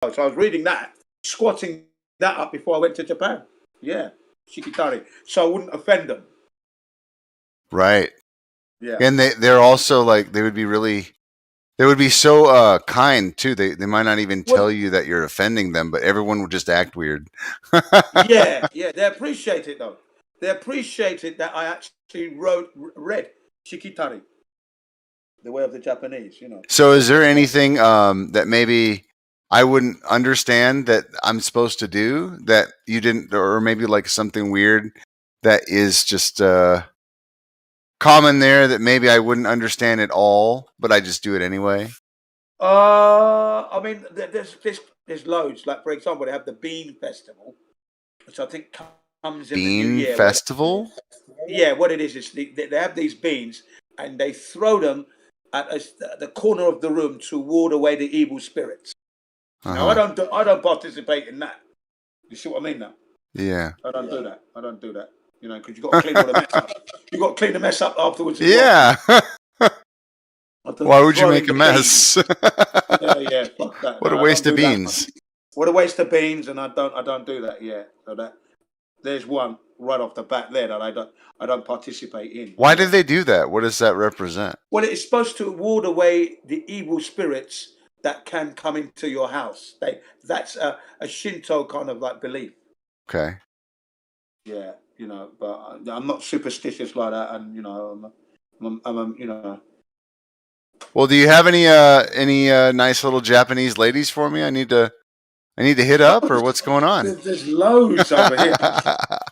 So I was reading that, squatting that up before I went to Japan. Yeah, shikitari. So I wouldn't offend them. Right. Yeah. And they're also like, they would be so kind too. They might not even tell you that you're offending them, but everyone would just act weird. Yeah, they appreciate it though. They appreciate it that I actually read shikitari, the way of the Japanese, you know. So is there anything that maybe I wouldn't understand that I'm supposed to do that you didn't, or maybe like something weird that is just common there that maybe I wouldn't understand at all, but I just do it anyway? I mean, there's loads. Like for example, they have the Bean Festival, which I think comes in the new year. Bean festival? Yeah, what it is they have these beans and they throw them at the corner of the room to ward away the evil spirits. Now I don't participate in that. You see what I mean now? Yeah. I don't do that. You know, because you got to clean all the mess up. You got to clean the mess up afterwards. Yeah. Why would you make a mess? Yeah. Fuck that. What a waste of beans. What a waste of beans, and I don't do that. Yeah. So there's one right off the bat there that I don't participate in. Why do they do that? What does that represent? Well, it's supposed to ward away the evil spirits that can come into your house. That's a Shinto kind of like belief. Okay. Yeah, you know, but I'm not superstitious like that, and you know, I'm you know. Well, do you have any nice little Japanese ladies for me? I need to hit up, or what's going on? There's loads over here.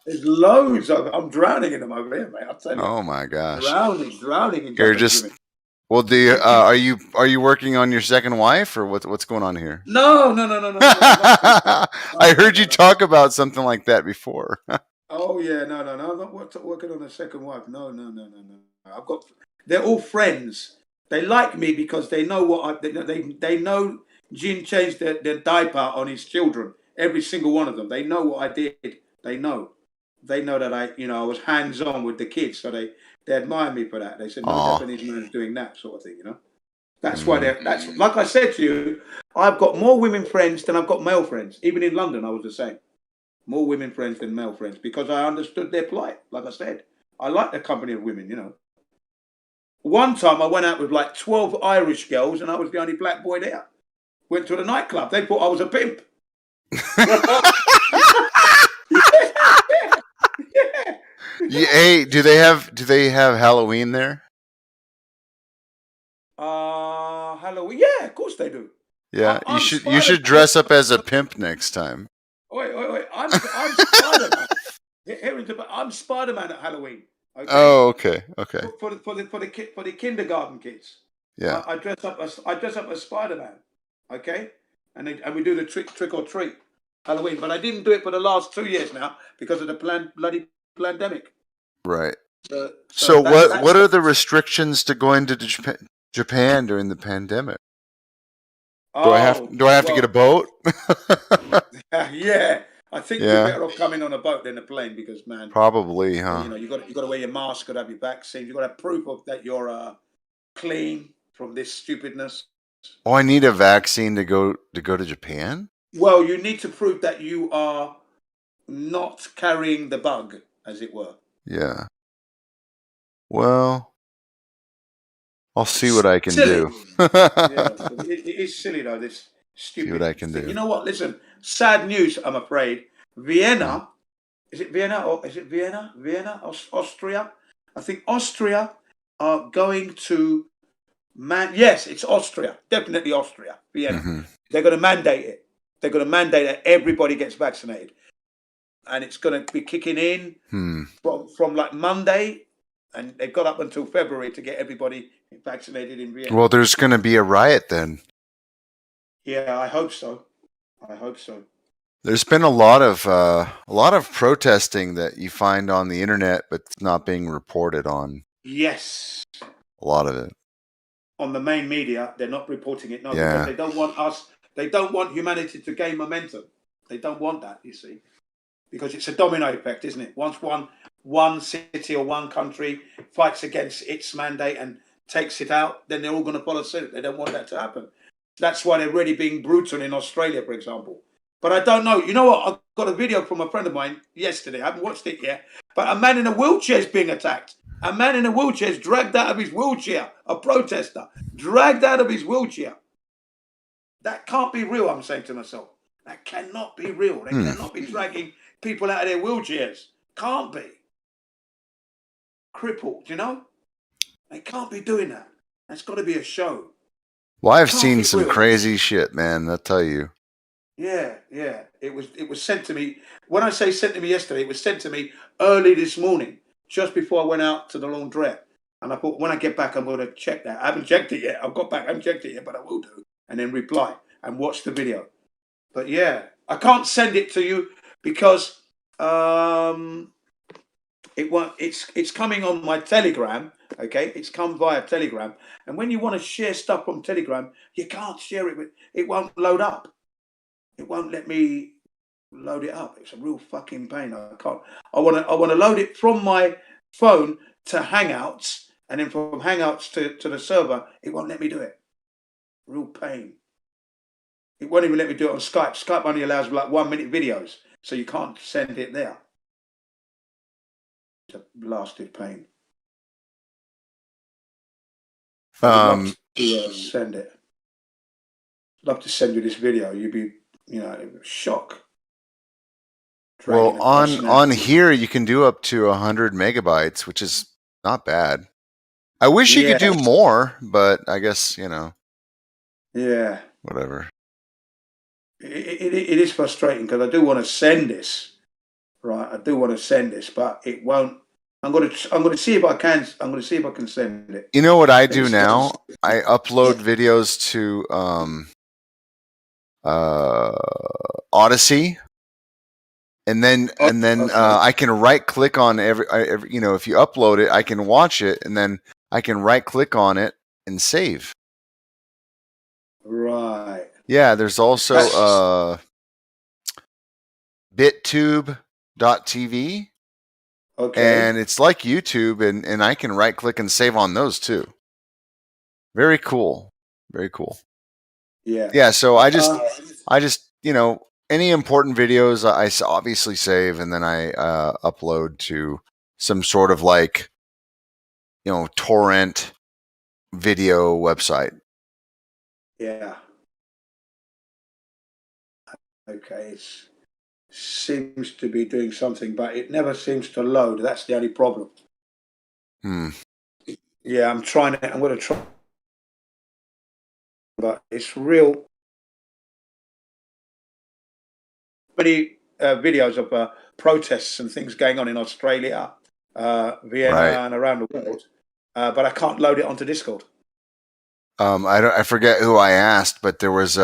There's loads over. I'm drowning in them over here, mate. I'll tell you. Oh my gosh. Drowning in You're just women. Well, do you are you working on your second wife, or what's going on here? No. I heard you talk about something like that before. Oh yeah, no. I'm not working on a second wife. No. They're all friends. They like me because they know what they know. Jin changed their diaper on his children. Every single one of them. They know what I did. They know that I was hands on with the kids. So they admire me for that. They said, no Japanese man's doing that sort of thing. You know, that's why that's like I said to you. I've got more women friends than I've got male friends. Even in London, I was the same. More women friends than male friends because I understood their plight. Like I said, I like the company of women. You know. One time I went out with like 12 Irish girls and I was the only black boy there. Went to the nightclub. They thought I was a pimp. Yeah. Hey, do they have Halloween there? Halloween? Yeah, of course they do. Yeah, you should dress up as a pimp next time. Wait. I'm Spider-Man. I'm Spider-Man at Halloween. Okay? Oh, okay. For the kindergarten kids. Yeah. I dress up as Spider-Man. Okay, and we do the trick or treat Halloween, but I didn't do it for the last 2 years now because of the bloody pandemic. Right. So what are the restrictions to going to Japan during the pandemic? Do I have to get a boat? Yeah, I think you're better off coming on a boat than a plane because man, probably, huh? You know, you got to wear your mask, got to have your vaccine, you got to have proof of that you're clean from this stupidness. Oh, I need a vaccine to go to Japan? Well, you need to prove that you are not carrying the bug, as it were. Yeah. Well, I'll see what I can do. It is silly though, this stupid see what I can do. You know what? Listen, sad news, I'm afraid. Vienna, is it Vienna or is it Vienna? Vienna, Austria? I think Austria are going to yes, it's Austria. Definitely Austria. Vienna. Mm-hmm. They're going to mandate it. They're going to mandate that everybody gets vaccinated. And it's going to be kicking in from like Monday. And they've got up until February to get everybody vaccinated in Vienna. Well, there's going to be a riot then. Yeah, I hope so. There's been a lot of protesting that you find on the internet, but it's not being reported on. Yes. A lot of it. On the main media, they're not reporting it. No, because they don't want they don't want humanity to gain momentum. They don't want that, you see. Because it's a domino effect, isn't it? Once one city or one country fights against its mandate and takes it out, then they're all going to follow suit. They don't want that to happen. That's why they're really being brutal in Australia, for example. But I don't know. You know what? I got a video from a friend of mine yesterday. I haven't watched it yet. But a man in a wheelchair is being attacked. A man in a wheelchair is dragged out of his wheelchair. A protester dragged out of his wheelchair. That can't be real, I'm saying to myself. That cannot be real. They cannot be dragging people out of their wheelchairs. Can't be. Crippled, you know? They can't be doing that. That's got to be a show. Well, I've seen some crazy shit, man. I'll tell you. Yeah. It was sent to me. When I say sent to me yesterday, it was sent to me early this morning, just before I went out to the laundrette. And I thought, when I get back, I'm going to check that. I haven't checked it yet. I've got back. I haven't checked it yet, but I will do. And then reply and watch the video. But yeah, I can't send it to you because it's coming on my Telegram. Okay, it's come via Telegram. And when you want to share stuff from Telegram, you can't share it. It won't load up. It won't let me load it up. It's a real fucking pain. I can't. I want to load it from my phone to Hangouts, and then from Hangouts to the server. It won't let me do it. Real pain. It won't even let me do it on Skype. Skype only allows like 1 minute videos, so you can't send it there. It's a blasted pain. I'd love to send it. I'd love to send you this video. You'd be, shock. Well, on here you can do up to 100 megabytes, which is not bad. I wish you could do more, but I guess Yeah. Whatever. It is frustrating because I do want to send this, right? I do want to send this, but it won't. I'm going to see if I can. I'm going to see if I can send it. You know what I do now? I upload videos to Odyssey, and then I can right click on every if you upload it, I can watch it, and then I can right click on it and save. Right. Yeah, there's also bittube.tv. Okay. And it's like YouTube, and I can right click and save on those too. Very cool. Very cool. Yeah. Yeah, so I just any important videos I obviously save, and then I upload to some sort of torrent video website. Yeah. Okay. It seems to be doing something, but it never seems to load. That's the only problem. Yeah, I'm going to try. But it's real. Many videos of protests and things going on in Australia, Vienna, and around the world, but I can't load it onto Discord. I forget who I asked, but there was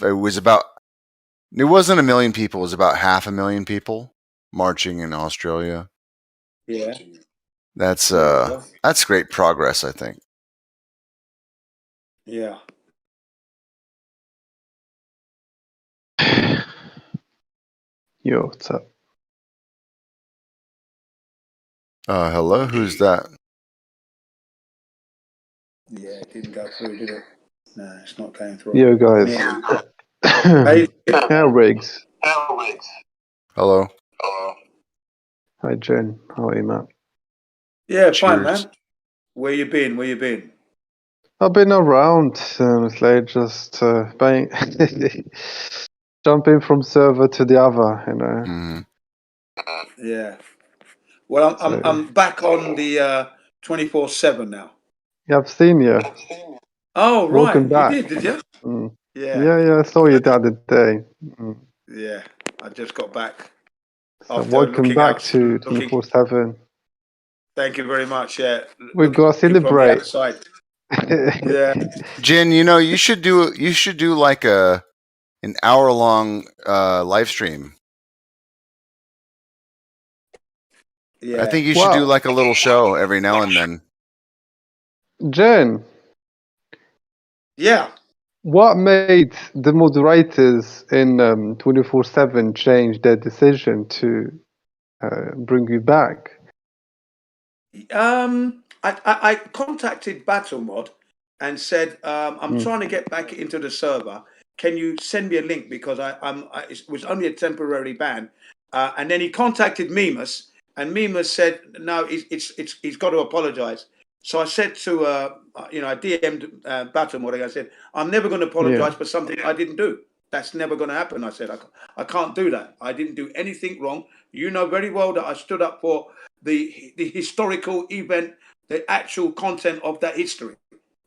it wasn't 1 million people. It was about 500,000 people marching in Australia. Yeah, that's great progress, I think. Yeah. Yo, what's up? Hello, who's that? Yeah, it didn't go through, did it? No, it's not going through. Yo, guys. Hey, Riggs. Hello. Hi, Jen. How are you, man? Yeah, fine, man. Where you been? I've been around, just jumping from server to the other, Yeah. Well, I'm back on the 24/7 now. Yeah, I've seen you. Oh, right. Welcome back. You did you? Yeah, I saw you the other day. Yeah, I just got back. So welcome back to 24/7. Thank you very much. Yeah, we got to celebrate. Yeah, Jen, you should do like an hour-long live stream. Yeah, I think you should do like a little show every now and then. Jen. Yeah. What made the moderators in 24/7 change their decision to bring you back? I contacted Battlemod, and said, I'm trying to get back into the server. Can you send me a link, because it was only a temporary ban. And then he contacted Mimas, and Mimas said, no, he's got to apologize. So I said to, I DM'd Battlemore. I said, I'm never going to apologize for something I didn't do. That's never going to happen. I said, I can't do that. I didn't do anything wrong. You know very well that I stood up for the historical event, the actual content of that history.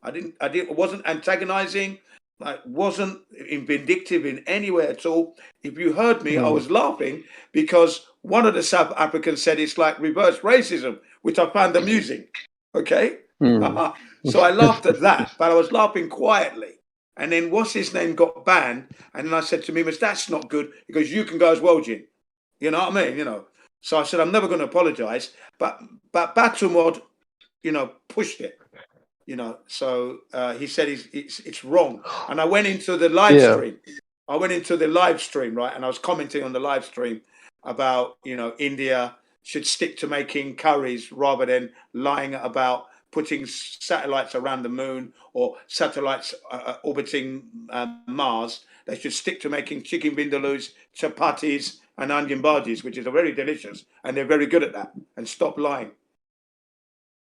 I wasn't antagonizing. I wasn't vindictive in any way at all. If you heard me, I was laughing because one of the South Africans said it's like reverse racism, which I found amusing. Okay? So I laughed at that, but I was laughing quietly. And then what's his name got banned. And then I said to Mimas, that's not good, because you can go as well, Jin. You know what I mean? So I said, I'm never going to apologize. But Battlemod, pushed it. So he said it's wrong. And I went into the live stream. I went into the live stream, right? And I was commenting on the live stream about, India should stick to making curries rather than lying about putting satellites around the moon or satellites orbiting Mars. They should stick to making chicken vindaloo, chapatis, and onion bhajis, which is very delicious. And they're very good at that. And stop lying.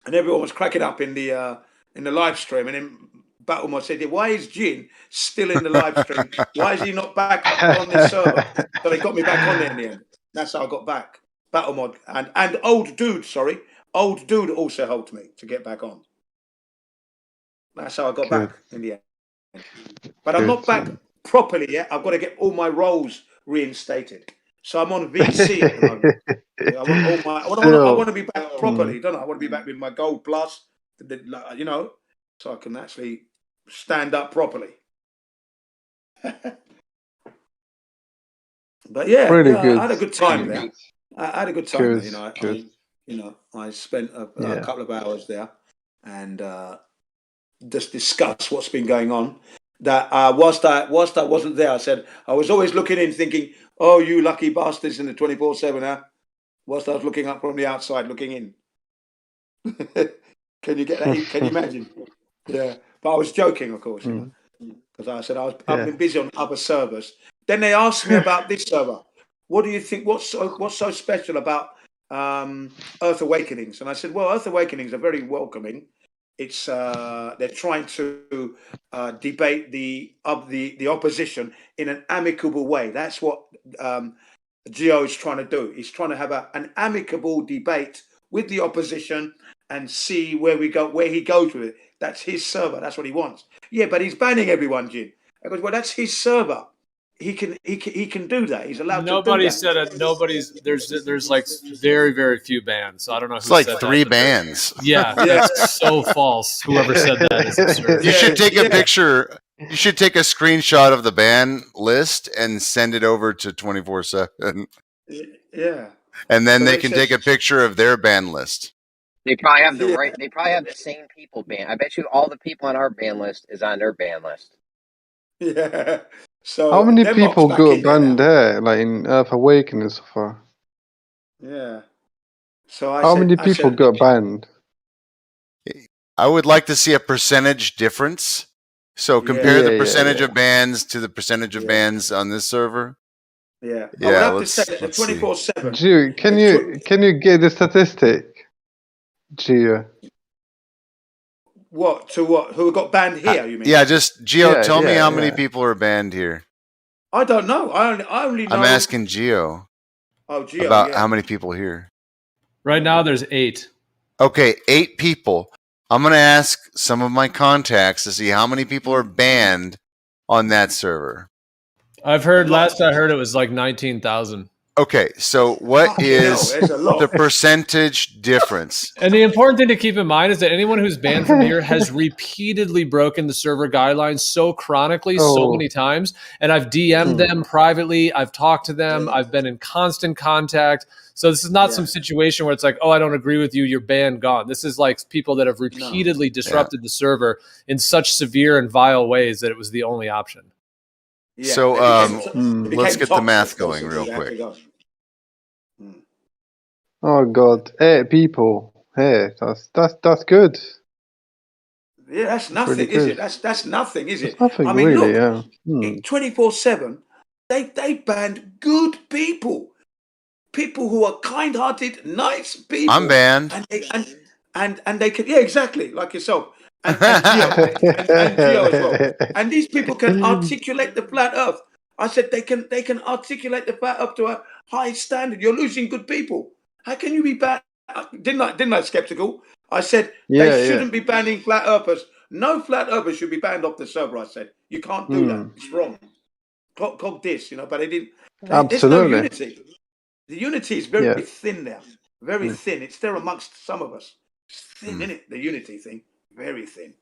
And everyone was cracking up in the live stream, and then Battlemore said, why is Jin still in the live stream? Why is he not back on this server? So they got me back on there in the end. That's how I got back. Battlemore and Old Dude also helped me to get back on. That's how I got back in the end. But I'm not back properly yet. I've got to get all my roles reinstated. So I'm on VC at the moment. I want to be back properly, don't I? I want to be back with my Gold Plus, so I can actually stand up properly. But yeah, I had a good time there. I had a good time there. I spent a couple of hours there and just discussed what's been going on. That whilst I wasn't there, I said I was always looking in, thinking, "Oh, you lucky bastards in the 24/7, huh?" Whilst I was looking up from the outside, looking in. Can you get that? Can you imagine? Yeah, but I was joking, of course, because I said I've been busy on other servers. Then they asked me about this server. What do you think? What's so special about Earth Awakenings? And I said, well, Earth Awakenings are very welcoming. It's they're trying to debate the opposition in an amicable way. That's what Geo is trying to do. He's trying to have an amicable debate with the opposition and see where he goes with it. That's his server. That's what he wants. Yeah, but he's banning everyone, Jin. I goes, well, that's his server. He can do that. He's allowed to do that. Nobody said it. There's like very, very few bans. So I don't know who it's like said 3 that, bans. Yeah, that's so false. Whoever said that is absurd. You should take a picture. You should take a screenshot of the ban list and send it over to 24/7. Yeah. And then they can take a picture of their ban list. They probably have They probably have the same people banned. I bet you all the people on our ban list is on their ban list. Yeah. So how many people got banned there, like in Earth Awakening so far? Yeah. So how many people got banned? I would like to see a percentage difference. So compare the percentage of bans to the percentage of bans on this server. Yeah. Yeah. I would have to say that the 24/7. Gio, can you get the statistic? Gio. What? Who got banned here, you mean? Yeah, just Gio, tell me how many people are banned here. I don't know. I only know. I'm asking Gio. Oh, Gio. About how many people here. Right now, there's 8. Okay, 8 people. I'm going to ask some of my contacts to see how many people are banned on that server. Last I heard it was like 19,000. Okay, so what is the percentage difference? And the important thing to keep in mind is that anyone who's banned from here has repeatedly broken the server guidelines so chronically, so many times. And I've DM'd them privately. I've talked to them. I've been in constant contact. So this is not some situation where it's like, oh, I don't agree with you. You're banned, gone. This is like people that have repeatedly disrupted the server in such severe and vile ways that it was the only option. Yeah. So let's get the math going real quick. Oh God, 8 people. Hey, that's good. Yeah, that's nothing, is it? That's nothing, is it? It's nothing I mean, really, look, yeah. 24/7, they banned good people, people who are kind-hearted, nice I'm people, banned. and they can, yeah, exactly, like yourself, and Geo as well. And these people can articulate the flat Earth. I said they can articulate the flat Earth to a high standard. You're losing good people. How can you be banned? Didn't I skeptical? I said they shouldn't be banning flat earthers. No flat earthers should be banned off the server. I said you can't do that. It's wrong. Cog this, you know. But they didn't. There's no Absolutely. unity. The unity is very thin there. Very thin. It's there amongst some of us. It's thin, isn't it? The unity thing, very thin.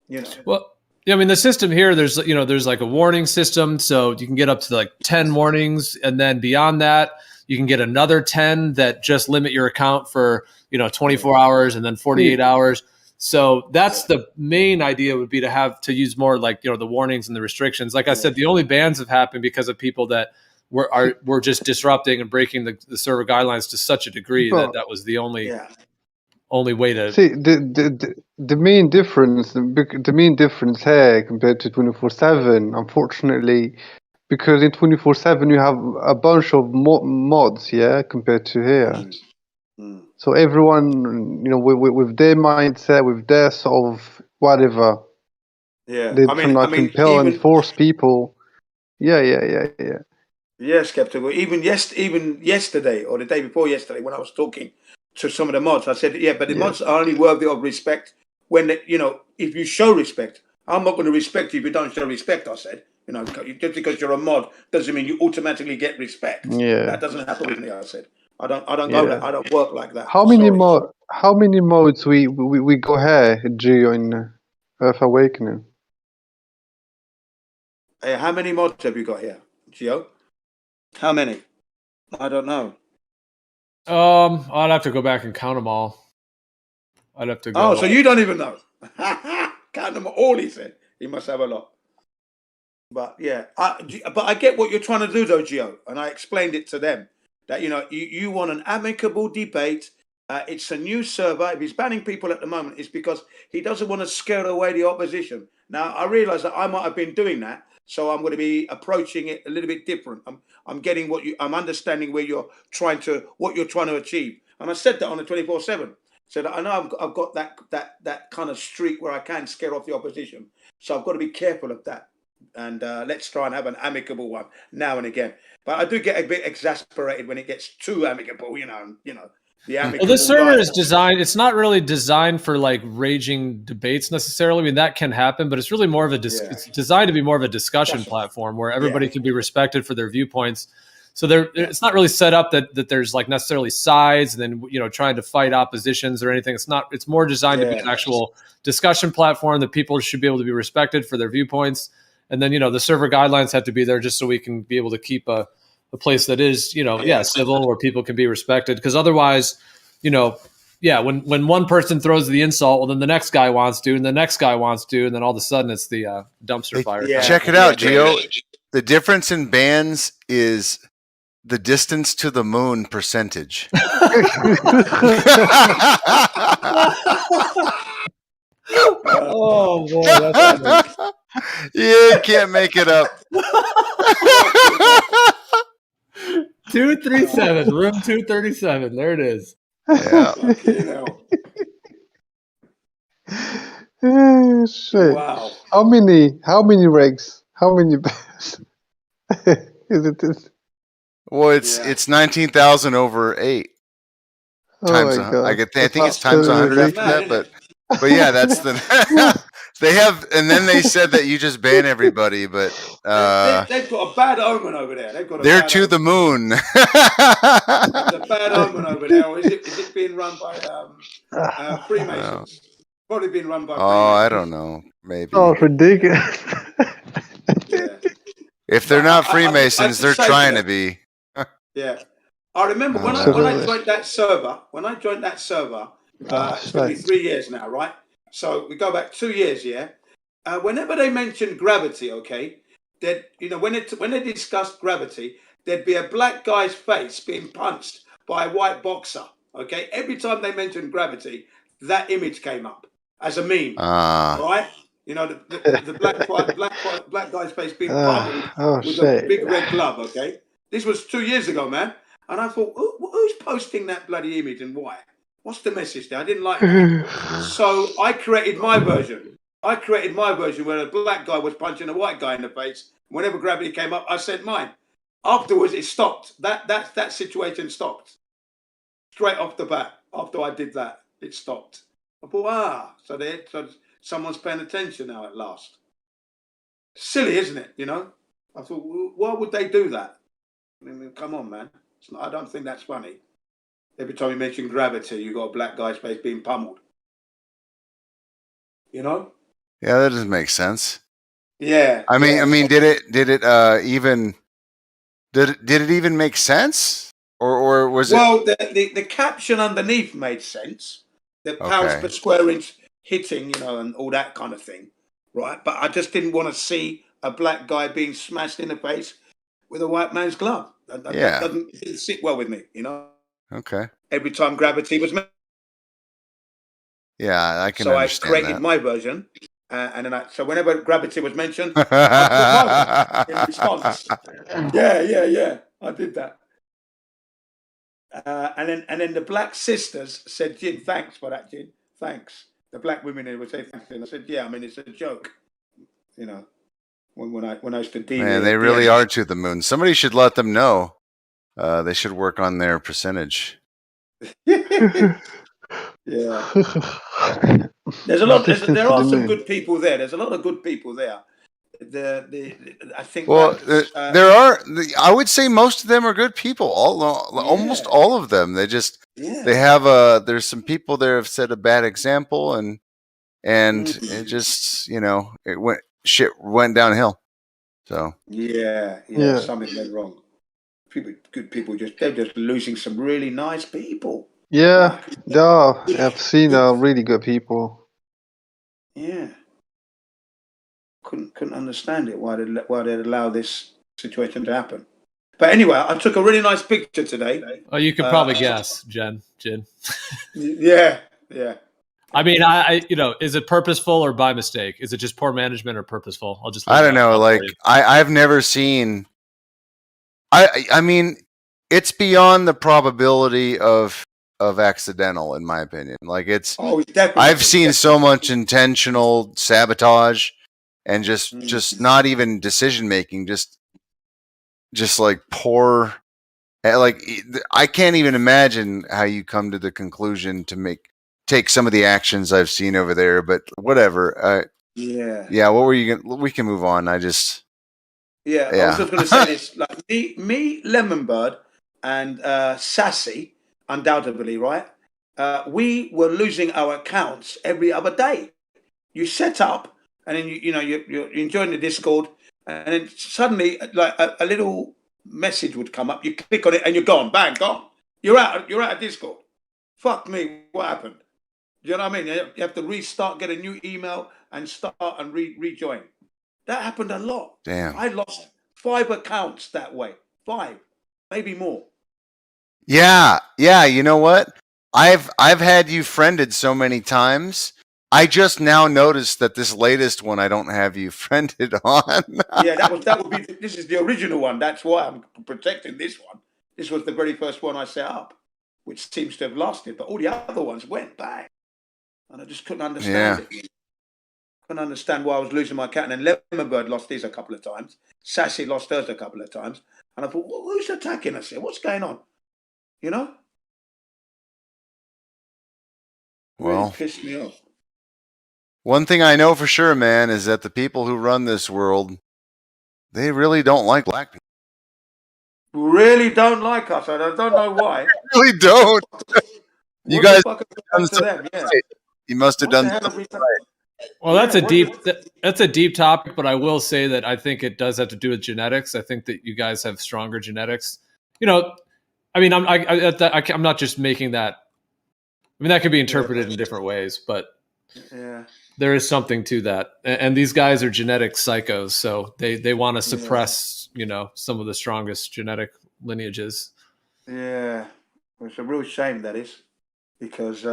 You know. Well, yeah, I mean, the system here, there's like a warning system, so you can get up to like 10 warnings, and then beyond that, you can get another 10 that just limit your account for 24 hours and then 48 hours. So that's the main idea, would be to use more like the warnings and the restrictions. Like I said, the only bans have happened because of people that were just disrupting and breaking the server guidelines to such a degree that was the only way to see the main difference. The main difference here compared to 24/7, unfortunately, because in 24/7 you have a bunch of mods, compared to here. So everyone, with their mindset, with their sort of whatever, they're trying to compel and force people. Yeah, skeptical. Even yesterday or the day before yesterday, when I was talking to some of the mods, I said, but the mods are only worthy of respect when if you show respect. I'm not going to respect you if you don't show respect. I said, just because you're a mod doesn't mean you automatically get respect. Yeah, that doesn't happen with me. I said, I don't go that. I don't work like that. How many modes we go here, Geo, in Earth Awakening? Hey, how many mods have you got here, Geo? How many? I don't know. I'd have to go back and count them all. I'd have to go. Oh, so you don't even know? Count them all. He said he must have a lot. But yeah, but I get what you're trying to do, though, Gio, and I explained it to them that you want an amicable debate. It's a new server. If he's banning people at the moment, it's because he doesn't want to scare away the opposition. Now I realise that I might have been doing that, so I'm going to be approaching it a little bit different. I'm getting I'm understanding what you're trying to achieve, and I said that on the 24/7. So that I know I've got that kind of streak where I can scare off the opposition. So I've got to be careful of that. And let's try and have an amicable one now and again. But I do get a bit exasperated when it gets too amicable, the amicable. Well, this server is designed, it's not really designed for like raging debates necessarily. I mean, that can happen, but it's really more of it's designed to be more of a discussion platform where everybody can be respected for their viewpoints. So it's not really set up that there's like necessarily sides and then, trying to fight oppositions or anything. It's more designed to be an actual discussion platform that people should be able to be respected for their viewpoints. And then, the server guidelines have to be there just so we can be able to keep a place that is, civil, where people can be respected. Because otherwise, when one person throws the insult, well, then the next guy wants to, and the next guy wants to, and then all of a sudden it's the dumpster fire. Check it out, Gio. The difference in bans is the distance to the moon percentage. Oh boy, that's you can't make it up. 237, room 237. There it is. Yeah. Shit. Wow. How many regs? How many bans? Is it this? Well, it's 19,000 over 8 times. I think it's times 100 after that, but yeah, that's the. They have, and then they said that you just ban everybody, but they've got a bad omen over there. They're to the moon. There's a bad omen over there. Or is it being run by Freemasons? Probably being run by. I don't know. Maybe. Oh, ridiculous! If they're not Freemasons, they're trying to be. Yeah, I remember when I joined that server. It's going to be 3 years now, right? So we go back 2 years, whenever they mentioned gravity, that when they discussed gravity, there'd be a black guy's face being punched by a white boxer. Every time they mentioned gravity, that image came up. as a meme, right? You know, the black guy's face being pummeled with a shit. big red glove. Okay, this was 2 years ago, man. And I thought, who's posting that bloody image and why? What's the message there? I didn't like that. So I created my version. Where a black guy was punching a white guy in the face. Whenever gravity came up, I said mine. Afterwards, it stopped. That situation stopped. Straight off the bat, after I did that, it stopped. I thought, so someone's paying attention now at last. Silly, isn't it? You know? I thought, why would they do that? I mean, come on, man. I don't think that's funny. Every time you mention gravity, you got a black guy's face being pummeled. You know? Yeah, that doesn't make sense. Yeah. I mean, did it even make sense, or was it? Well, the caption underneath made sense. The pounds per square inch hitting, you know, and all that kind of thing, right? But I just didn't want to see a black guy being smashed in the face with a white man's glove. That didn't sit well with me, you know. Okay. Every time gravity was mentioned. Yeah, I can. So I understand created that. my version, and then so whenever gravity was mentioned, I put my in response. Yeah. I did that. And then the black sisters said, "Jin, thanks for that, Jin. Thanks." The black women would say thanks, and I said, "Yeah, I mean it's a joke." You know, when I used to deal. Man, they really are to the moon. Somebody should let them know. They should work on their percentage. Yeah. There's a lot. There are some good people there. There's a lot of good people there. I think. Well, there are. I would say most of them are good people. Almost all of them. They just they have there's some people there have set a bad example, and it just shit went downhill. So yeah, something went wrong. Good people they're just losing some really nice people. Yeah, they are. I've seen really good people. Yeah. Couldn't understand it why they'd allow this situation to happen. But anyway, I took a really nice picture today. Oh, you could probably guess, Jin. Yeah. I mean, is it purposeful or by mistake? Is it just poor management or purposeful? I don't know. Like I've never seen. I mean, it's beyond the probability of accidental, in my opinion. Like it's. I've seen so much intentional sabotage. And just not even decision making, just like poor. Like I can't even imagine how you come to the conclusion to take some of the actions I've seen over there. But whatever. Yeah. What were you gonna? We can move on. I was just going to say this. Like me, Lemonbird, and Sassy, undoubtedly, right? We were losing our accounts every other day. You set up. And then you're enjoying the Discord, and then suddenly like a little message would come up. You click on it, and you're gone. Bang, gone. You're out of Discord. Fuck me. What happened? Do you know what I mean? You have to restart, get a new email, and start and rejoin. That happened a lot. Damn. I lost 5 accounts that way. 5, maybe more. Yeah. You know what? I've had you friended so many times. I just now noticed that this latest one I don't have you friended on. Yeah, that would be. This is the original one. That's why I'm protecting this one. This was the very first one I set up, which seems to have lasted. But all the other ones went bang, and I just couldn't understand it. Couldn't understand why I was losing my account. And then Lemonbird lost his a couple of times. Sassy lost hers a couple of times, and I thought, who's attacking us here? What's going on? You know? Well, really pissed me off. One thing I know for sure, man, is that the people who run this world, they really don't like black people. Really don't like us. I don't know why. They really don't. You guys done them? Yeah. You must have done something right. Well, that's a deep topic, but I will say that I think it does have to do with genetics. I think that you guys have stronger genetics. You know, I mean, I'm not just making that. I mean, that could be interpreted in different ways, but there is something to that. And these guys are genetic psychos, so they want to suppress, some of the strongest genetic lineages. Yeah, it's a real shame, that is, because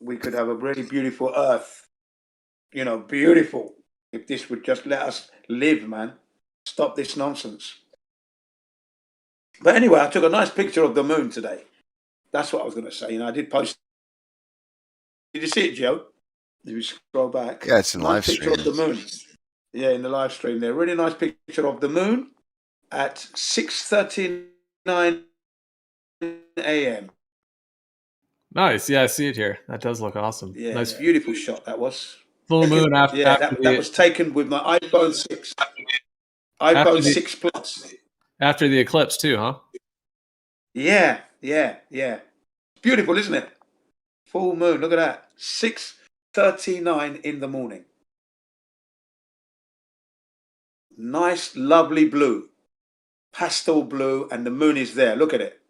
we could have a really beautiful Earth. You know, beautiful. If this would just let us live, man. Stop this nonsense. But anyway, I took a nice picture of the moon today. That's what I was going to say. You know, I did post. Did you see it, Joe? If you scroll back. Yeah, it's in nice picture Livestream. of the moon. Yeah, in the live stream there. Really nice picture of the moon at 6:39 a.m. Nice. Yeah, I see it here. That does look awesome. Yeah, Nice. beautiful shot that was. Full moon after. Yeah, after that was taken with my iPhone 6. iPhone 6 Plus. After the eclipse too, huh? Yeah. Beautiful, isn't it? Full moon. Look at that. 6:39 in the morning. Nice, lovely blue. Pastel blue, and the moon is there. Look at it.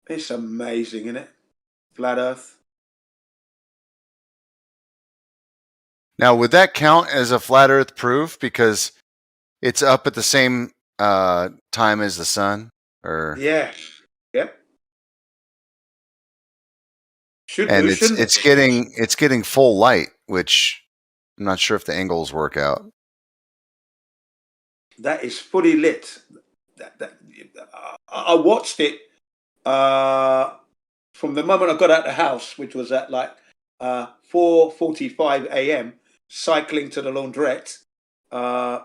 It's amazing, isn't it? Flat Earth. Now, would that count as a flat Earth proof because it's up at the same time as the sun? Or Yeah. Yep. and it's getting full light, which I'm not sure if the angles work out. That is fully lit. I watched it from the moment I got out of the house, which was at like 4:45 a.m. Cycling to the laundrette,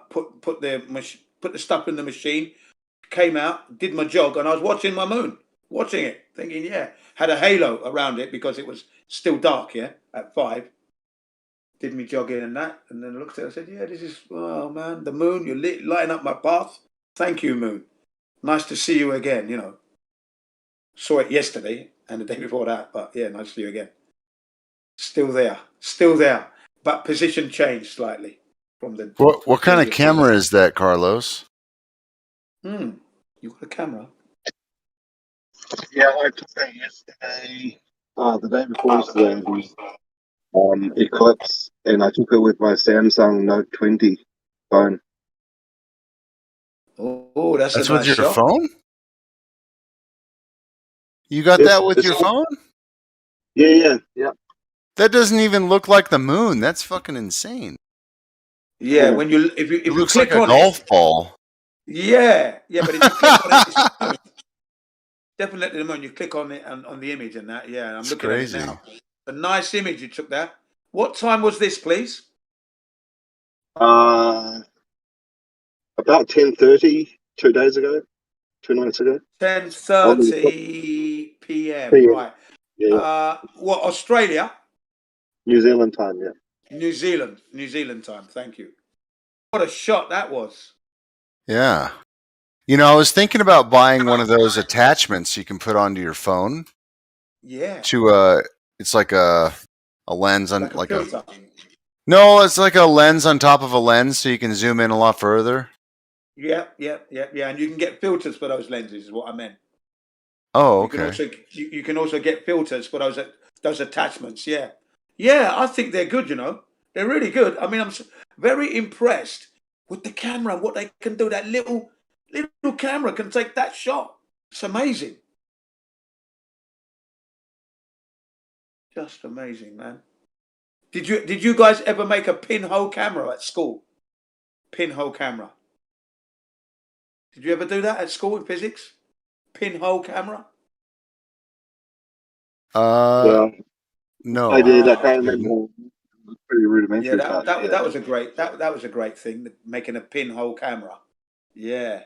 put the stuff in the machine, came out, did my jog, and I was watching my moon, watching it, thinking, yeah, had a halo around it because it was still dark, yeah, at 5. Did me jogging and that, and then I looked at it and said, yeah, this is, oh man, the moon, you're lighting up my path. Thank you, moon. Nice to see you again, you know. Saw it yesterday and the day before that, but yeah, nice to see you again. Still there, but position changed slightly from the. What kind of camera is that, Carlos? You got a camera? Yeah, I took that yesterday. The day before yesterday, it was Eclipse, and I took it with my Samsung Note 20 phone. Oh, that's a with nice your shot. phone? You got that with your phone? Yeah. That doesn't even look like the moon. That's fucking insane. Yeah, when you if you It looks click like a on golf it, ball. yeah, but if you click on it, it's definitely the moon. You click on it on the image and that. Yeah, I'm It's looking crazy. at it now. A nice image you took that. What time was this, please? About 10:30 2 days ago, 2 nights ago. 10:30 p.m. PM. Right. Yeah. What, Australia? New Zealand time, yeah. New Zealand time. Thank you. What a shot that was. Yeah. You know, I was thinking about buying one of those attachments you can put onto your phone. Yeah. It's like a lens on Like a filter. No, it's like a lens on top of a lens, so you can zoom in a lot further. Yeah. And you can get filters for those lenses, is what I meant. Oh, okay. You can also get filters for those attachments. Yeah. Yeah, I think they're good. You know, they're really good. I mean, I'm very impressed with the camera. What they can do. That little camera can take that shot. It's amazing. Just amazing, man. Did you guys ever make a pinhole camera at school? Pinhole camera. Did you ever do that at school in physics? Pinhole camera? Yeah. No. I did. I can't remember. It was pretty rudimentary. Yeah, that was a great thing, making a pinhole camera. Yeah.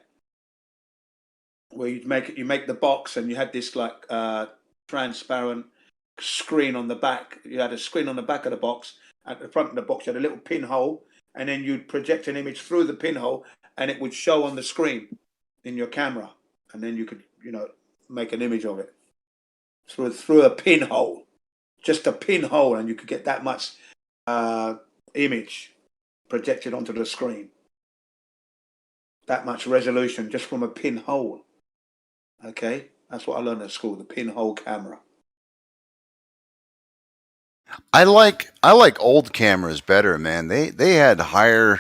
Where you make the box and you had this like transparent screen on the back. You had a screen on the back of the box. At the front of the box, you had a little pinhole, and then you'd project an image through the pinhole, and it would show on the screen in your camera, and then you could, make an image of it through a pinhole, just a pinhole, and you could get that much image projected onto the screen, that much resolution just from a pinhole. Okay, that's what I learned at school, the pinhole camera. I like old cameras better, man. They had higher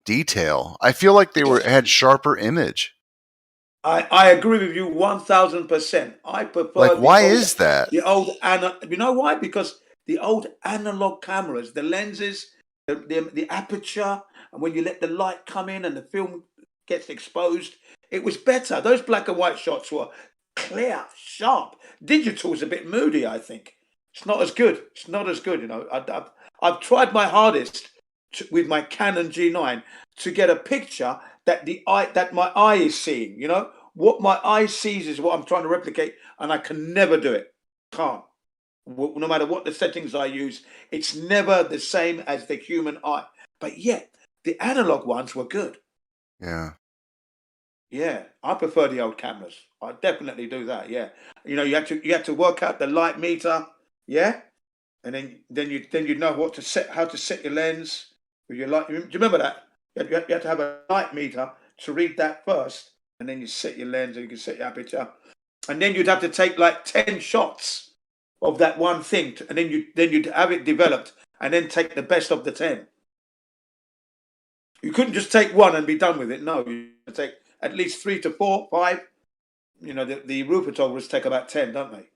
detail. I feel like they had sharper image. I agree with you 1000%. I prefer why is that? The old You know why? Because the old analog cameras, the lenses, the aperture, and when you let the light come in and the film gets exposed, it was better. Those black and white shots were clear, sharp. Digital's a bit moody, I think. It's not as good. It's not as good, you know. I've tried my hardest with my Canon G9 to get a picture that my eye is seeing. You know, what my eye sees is what I'm trying to replicate, and I can never do it. Can't. No matter what the settings I use, it's never the same as the human eye. But yet, the analog ones were good. Yeah. Yeah, I prefer the old cameras. I definitely do that. Yeah, you know, you had to work out the light meter. Yeah, and then you know what to set, how to set your lens with your light. Do you remember that? You had to have a light meter to read that first, and then you set your lens and you can set your aperture, and then you'd have to take like 10 shots of that one thing, and then you'd have it developed, and then take the best of the 10. You couldn't just take one and be done with it. No, you had to take at least 3 to 4, 5. You know, the rule photographers take about 10, don't they?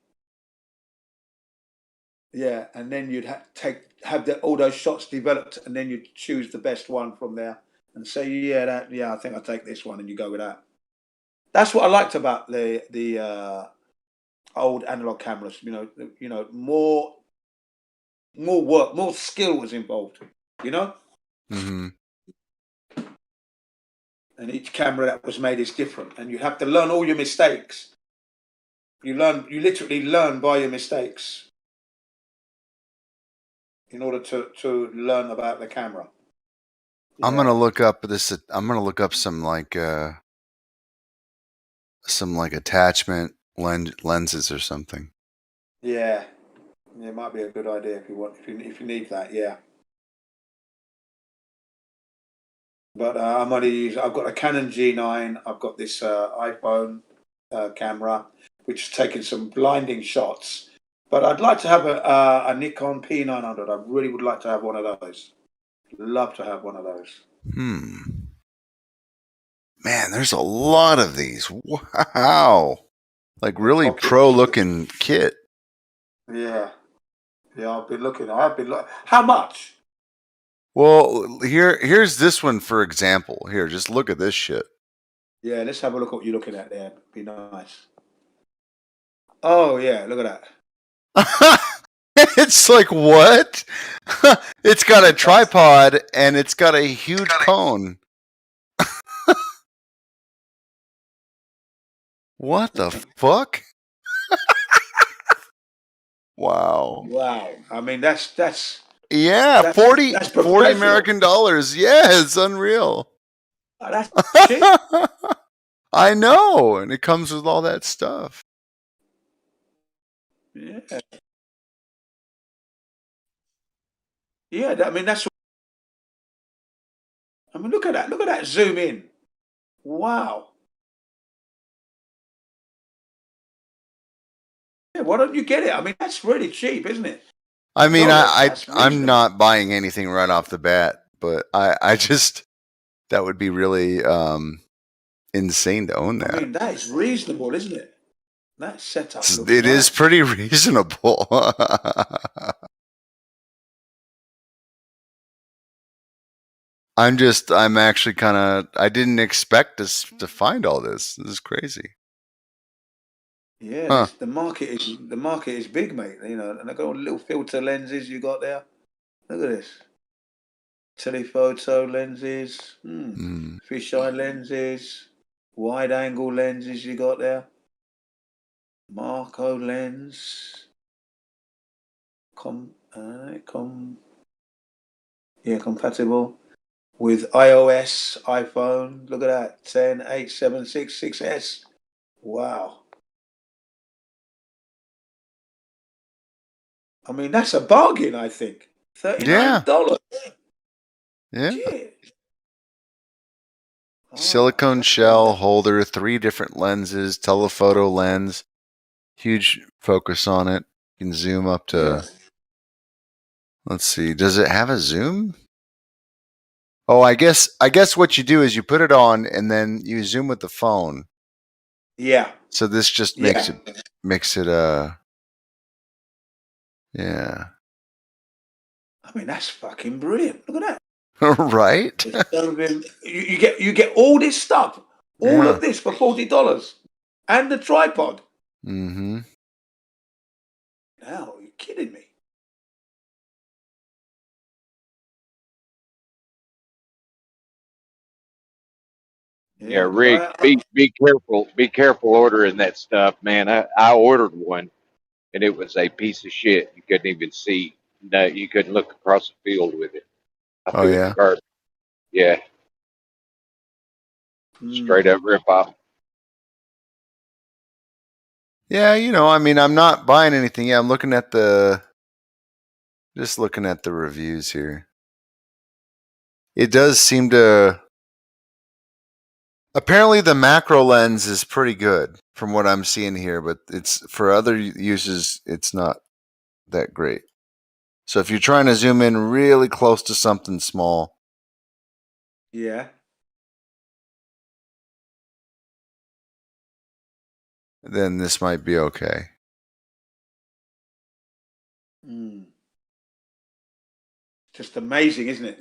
Yeah, and then you'd have all those shots developed, and then you'd choose the best one from there and say, yeah, I think I'll take this one, and you go with that. That's what I liked about the old analog cameras. You know, more work, more skill was involved. You know. Mm-hmm. And each camera that was made is different, and you have to learn all your mistakes. You literally learn by your mistakes in order to learn about the camera. Yeah. I'm gonna look up this. I'm gonna look up some like attachment lenses or something. Yeah, it might be a good idea if you need that. Yeah. But I've got a Canon G9. I've got this iPhone camera, which is taking some blinding shots. But I'd like to have a Nikon P900. I really would like to have one of those. Love to have one of those. Man, there's a lot of these. Wow. Like really pro-looking kit. Yeah. I've been looking. How much? Well, here's this one for example. Here, just look at this shit. Yeah, let's have a look at what you're looking at there. Be nice. Oh yeah, look at that. It's like, what? It's got a tripod and it's got a huge cone. What the fuck? Wow. I mean, that's yeah, 40 American dollars. Yeah, it's unreal. Oh, that's cheap. I know, and it comes with all that stuff. Yeah. Yeah, I mean that's. I mean, look at that! Look at that zoom in. Wow. Yeah, why don't you get it? I mean, that's really cheap, isn't it? I mean, I'm not buying anything right off the bat, but I just that would be really insane to own that. I mean, that is reasonable, isn't it? That setup. It is pretty reasonable. I'm actually kind of, I didn't expect to find all this. This is crazy. Yeah, the market is big, mate. You know, and they've got all the little filter lenses you got there. Look at this. Telephoto lenses, fisheye lenses, wide angle lenses you got there. Marco lens. Compatible with iOS, iPhone. Look at that. 10, 8, 7, 6, 6S. Wow. I mean, that's a bargain, I think. $39. Yeah. Silicone shell holder, 3 different lenses, telephoto lens, huge focus on it. You can zoom up to. Let's see. Does it have a zoom? Oh, I guess what you do is you put it on and then you zoom with the phone. Yeah. So this just makes it yeah. I mean, that's fucking brilliant. Look at that. Right? You get all this stuff, all of this for $40, and the tripod. Mm-hmm. Now, are you kidding me? Yeah, Rick, be careful. Be careful ordering that stuff, man. I ordered one, and it was a piece of shit. You couldn't even see. No, you couldn't look across the field with it. I Oh threw it in yeah. the garbage. Yeah, straight up rip off. Yeah, you know, I mean, I'm not buying anything. Yeah, I'm looking at just looking at the reviews here. It does seem to. Apparently, the macro lens is pretty good from what I'm seeing here, but it's for other uses, it's not that great. So if you're trying to zoom in really close to something small, Yeah. then this might be okay. Just amazing, isn't it?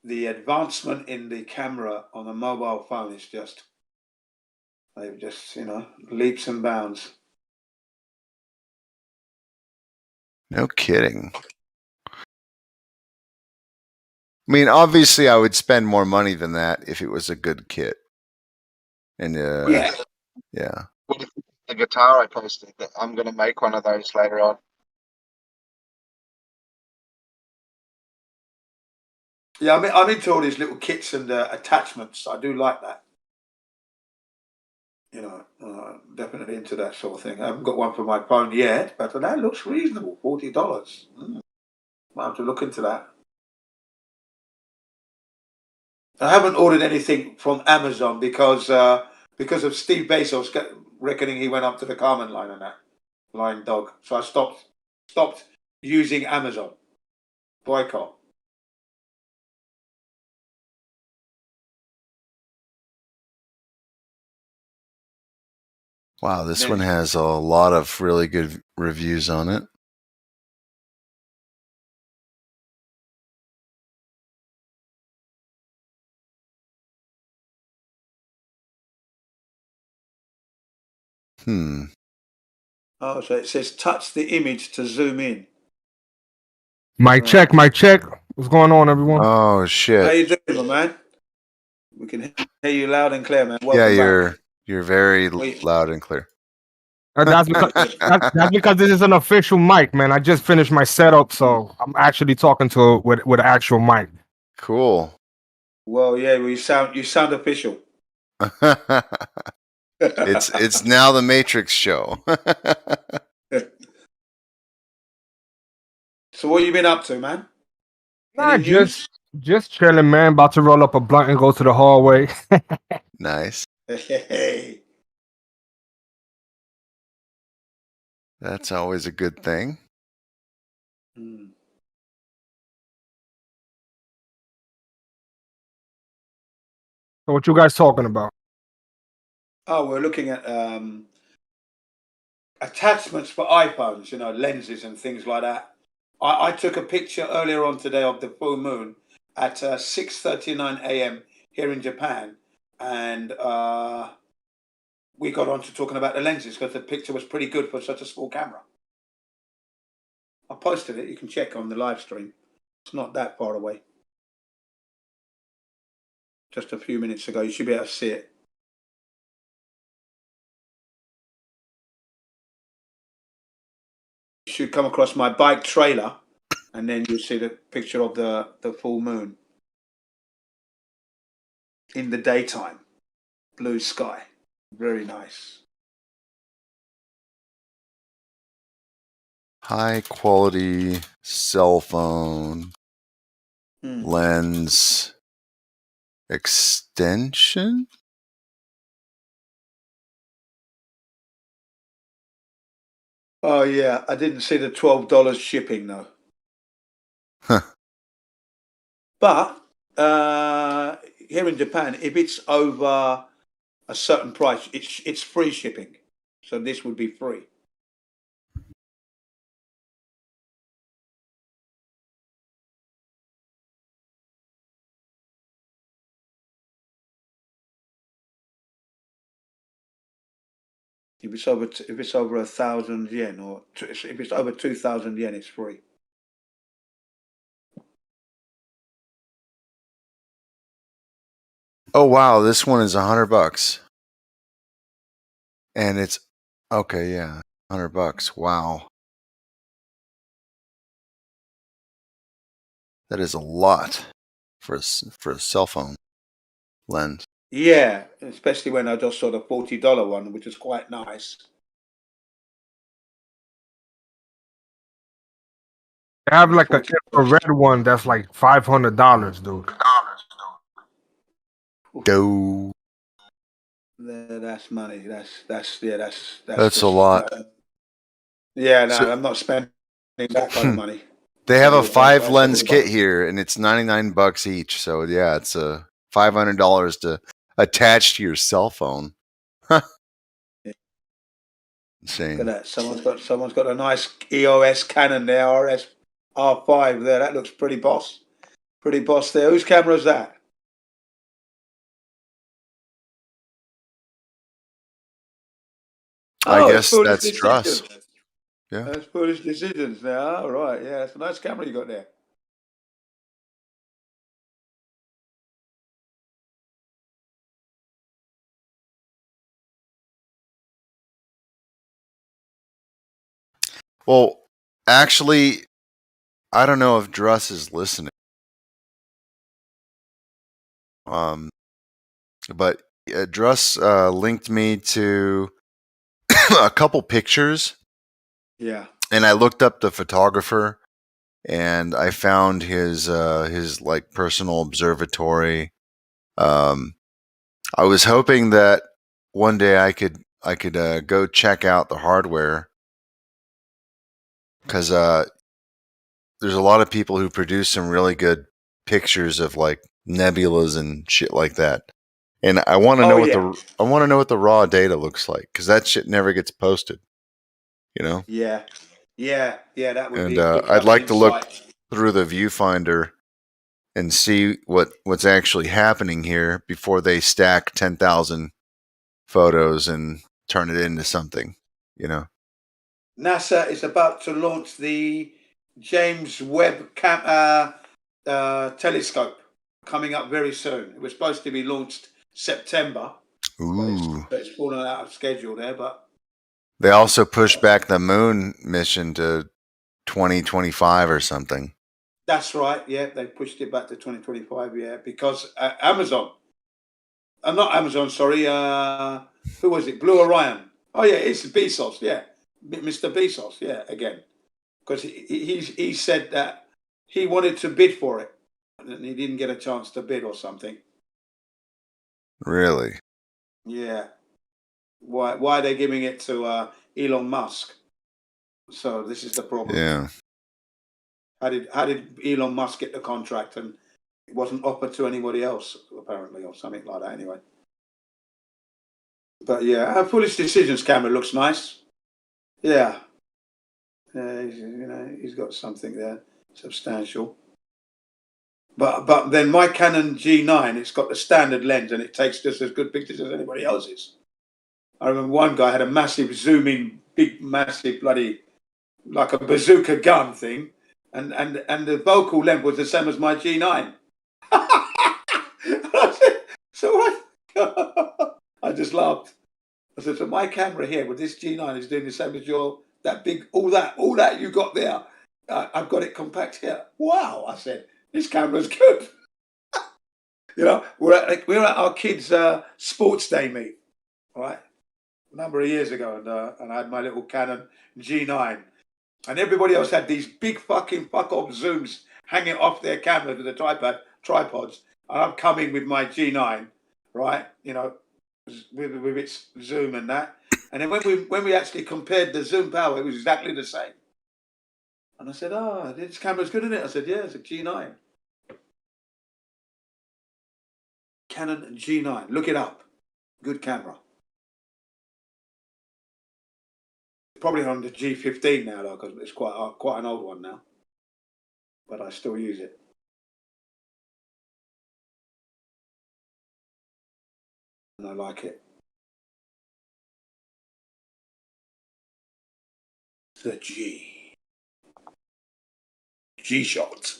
The advancement in the camera on a mobile phone is just, they've just, leaps and bounds. No kidding. I mean, obviously, I would spend more money than that if it was a good kit. And yeah. The guitar I posted, that I'm going to make one of those later on. Yeah, I'm into all these little kits and attachments. I do like that. Definitely into that sort of thing. I haven't got one for my phone yet, but that looks reasonable. $40. Might have to look into that. I haven't ordered anything from Amazon because of Steve Bezos reckoning he went up to the Carmen line and that line dog. So I stopped using Amazon. Boycott. Wow, this one has a lot of really good reviews on it. Oh, so it says touch the image to zoom in. Mic check, mic check. What's going on, everyone? Oh shit! How you doing, my man? We can hear you loud and clear, man. Yeah, Welcome back. you're very loud and clear. That's because this is an official mic, man. I just finished my setup, so I'm actually talking to with an actual mic. Cool. Well, yeah, you sound official. It's now the Matrix show. So what you been up to, man? Nah, just chilling, man. About to roll up a blunt and go to the hallway. Nice. Hey. That's always a good thing. So what you guys talking about? Oh, we're looking at attachments for iPhones, lenses and things like that. I took a picture earlier on today of the full moon at 6:39 a.m. here in Japan, and we got on to talking about the lenses because the picture was pretty good for such a small camera. I posted it. You can check on the live stream. It's not that far away. Just a few minutes ago. You should be able to see it. You should come across my bike trailer, and then you'll see the picture of the full moon in the daytime. Blue sky. Very nice. High quality cell phone lens extension. Oh yeah, I didn't see the $12 shipping though. Huh. But here in Japan, if it's over a certain price, it's free shipping. So this would be free. If it's over 1,000 yen, or if it's over 2,000 yen, it's free. Oh wow, this one is $100, and it's okay. Yeah, $100. Wow, that is a lot for a cell phone lens. Yeah, especially when I just saw the $40 one, which is quite nice. I have like an infrared one that's like $500, dude. Go. That's money. That's That's a just lot. yeah. No, So I'm not spending that kind of money. they have a 5 lens $100. kit here, and it's $99 each. So yeah, it's a $500 to attach to your cell phone. Insane. Look at that. Someone's got a nice EOS Canon there, RS R5 there. That looks pretty boss. Pretty boss there. Whose camera is that? I guess Foolish that's Decisions. Druss. Yeah. That's Foolish Decisions now. All right. Yeah, that's a nice camera you got there. Well, actually, I don't know if Druss is listening. But Druss linked me to a couple pictures. Yeah. And I looked up the photographer, and I found his like personal observatory. I was hoping that one day I could go check out the hardware, because there's a lot of people who produce some really good pictures of like nebulas and shit like that. And I want to know what the raw data looks like, because that shit never gets posted. You know? Yeah. That would And be. I'd like to look through the viewfinder and see what's actually happening here before they stack 10,000 photos and turn it into something. You know? NASA is about to launch the James Webb telescope coming up very soon. It was supposed to be launched September. Ooh. But it's fallen out of schedule there. But they also pushed back the moon mission to 2025 or something. That's right. Yeah, they pushed it back to 2025. Yeah, because Amazon. Not Amazon. Sorry. Who was it? Blue Orion. Oh yeah, it's Bezos. Yeah, Mr. Bezos. Yeah, again, because he said that he wanted to bid for it, and he didn't get a chance to bid or something. Really? Yeah. Why are they giving it to Elon Musk? So this is the problem. Yeah. How did Elon Musk get the contract and it wasn't offered to anybody else, apparently, or something like that anyway? But yeah, Foolish Decisions camera looks nice. Yeah. He's got something there substantial. But then my Canon G9, it's got the standard lens and it takes just as good pictures as anybody else's. I remember one guy had a massive zoom in, big, massive bloody, like a bazooka gun thing, and the focal length was the same as my G9. I said, so what? I just laughed. I said, so my camera here with this G9 is doing the same as your, that big, all that you got there. I've got it compact here. Wow, I said, this camera's good. We're at our kids' sports day meet, right? A number of years ago, and I had my little Canon G9, and everybody else had these big fuck off zooms hanging off their cameras with the tripods, and I'm coming with my G9, right? With its zoom and that, and then when we actually compared the zoom power, it was exactly the same. And I said, "Oh, this camera's good, isn't it?" I said, "Yeah, it's a G9, Canon G9. Look it up, good camera." Probably on the G15 now, though, because it's quite an old one now. But I still use it. And I like it. The G. G-shot.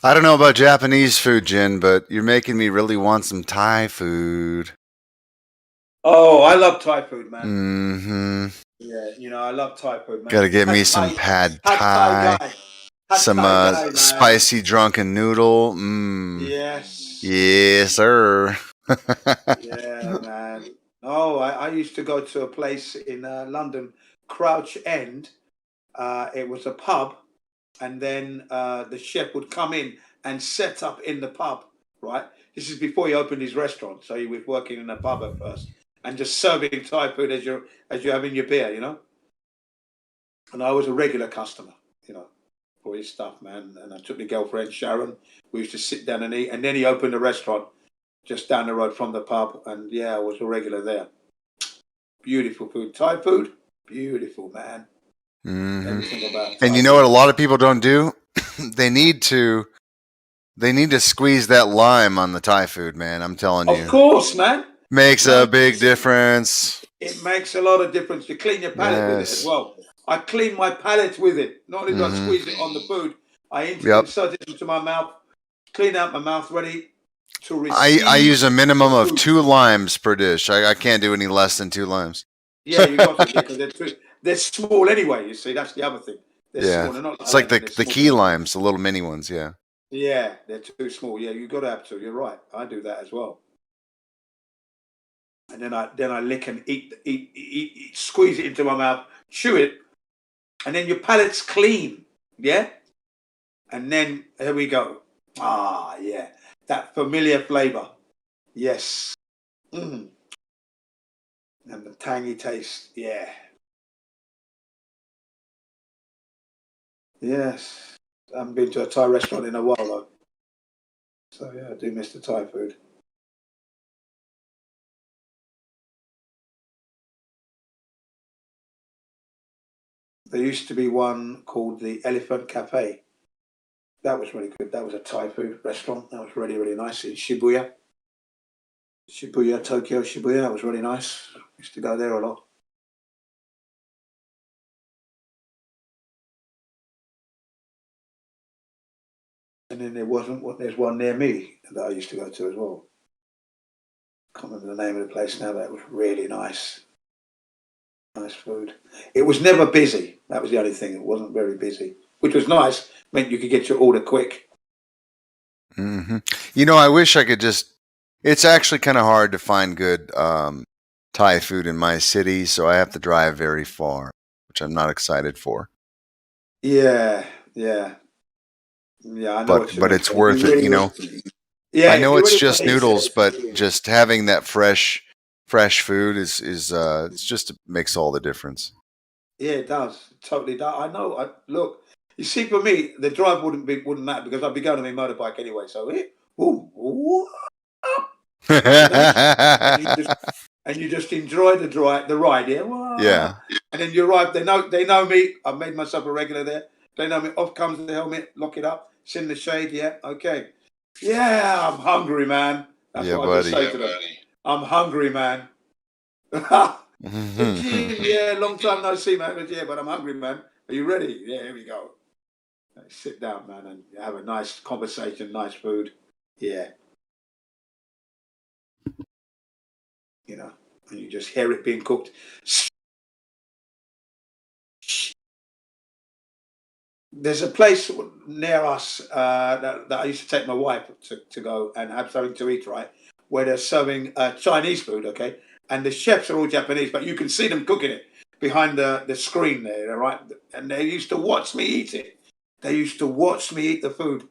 I don't know about Japanese food, Jin, but you're making me really want some Thai food. Oh, I love Thai food, man. Mm-hmm. Yeah, you know, I love Thai food, man. Gotta get me some pad Thai, some spicy drunken noodle. Yes. Yes, sir. Yeah, man. Oh, I used to go to a place in London, Crouch End. It was a pub, and then the chef would come in and set up in the pub, right? This is before he opened his restaurant, so he was working in a pub at first, and just serving Thai food as you're having your beer, you know. And I was a regular customer, you know, for his stuff, man. And I took my girlfriend Sharon. We used to sit down and eat, and then he opened a restaurant just down the road from the pub, and yeah, I was a regular there. Beautiful food, Thai food, beautiful, man. Mm-hmm. Everything about Thai and you know food. what a lot of people don't do? they need to squeeze that lime on the Thai food, man. I'm telling you. Of course, man. Makes a big difference. It makes a lot of difference. You clean your palate with it as well. I clean my palate with it. Not only do I squeeze it on the food, I insert it into my mouth, clean out my mouth, ready to receive. I use a minimum of 2 limes per dish. I can't do any less than 2 limes. Yeah, you got to, because they're small anyway. You see, that's the other thing. They're small. They're not it's like the small. key limes, the little mini ones. Yeah. Yeah, they're too small. Yeah, you got to have 2. You're right. I do that as well. And then I lick and eat, squeeze it into my mouth, chew it, and then your palate's clean. Yeah. And then here we go. Ah, yeah, that familiar flavor. Yes. And the tangy taste. Yeah. Yes. I haven't been to a Thai restaurant in a while though. So yeah, I do miss the Thai food. There used to be one called the Elephant Cafe. That was really good. That was a Thai food restaurant. That was really, really nice in Shibuya. Tokyo, Shibuya. That was really nice. I used to go there a lot. And then there's one near me that I used to go to as well. Can't remember the name of the place now, but it was really nice. Nice food. It was never busy. That was the only thing. It wasn't very busy, which was nice. Meant you could get your order quick. Mm-hmm. You know, I wish I could just. It's actually kind of hard to find good Thai food in my city, so I have to drive very far, which I'm not excited for. Yeah. I know. But it's worth it, you know. Yeah, I know it's just noodles, but just having that fresh food is it's just makes all the difference. Yeah, it does. It totally does. I know. Look, you see, for me, the drive wouldn't matter because I'd be going on my motorbike anyway. So, and you just enjoy the ride. Yeah. And then you arrive. They know me. I've made myself a regular there. They know me. Off comes the helmet. Lock it up. It's in the shade. Yeah. Okay. Yeah, I'm hungry, man. That's what I just say to them. I'm hungry, man. Yeah, long time no see, man. But I'm hungry, man. Are you ready? Yeah, here we go. Sit down, man, and have a nice conversation, nice food. Yeah. You know, and you just hear it being cooked. There's a place near us that I used to take my wife to go and have something to eat, right? Where they're serving Chinese food, okay? And the chefs are all Japanese, but you can see them cooking it behind the screen there, right? And they used to watch me eat it. They used to watch me eat the food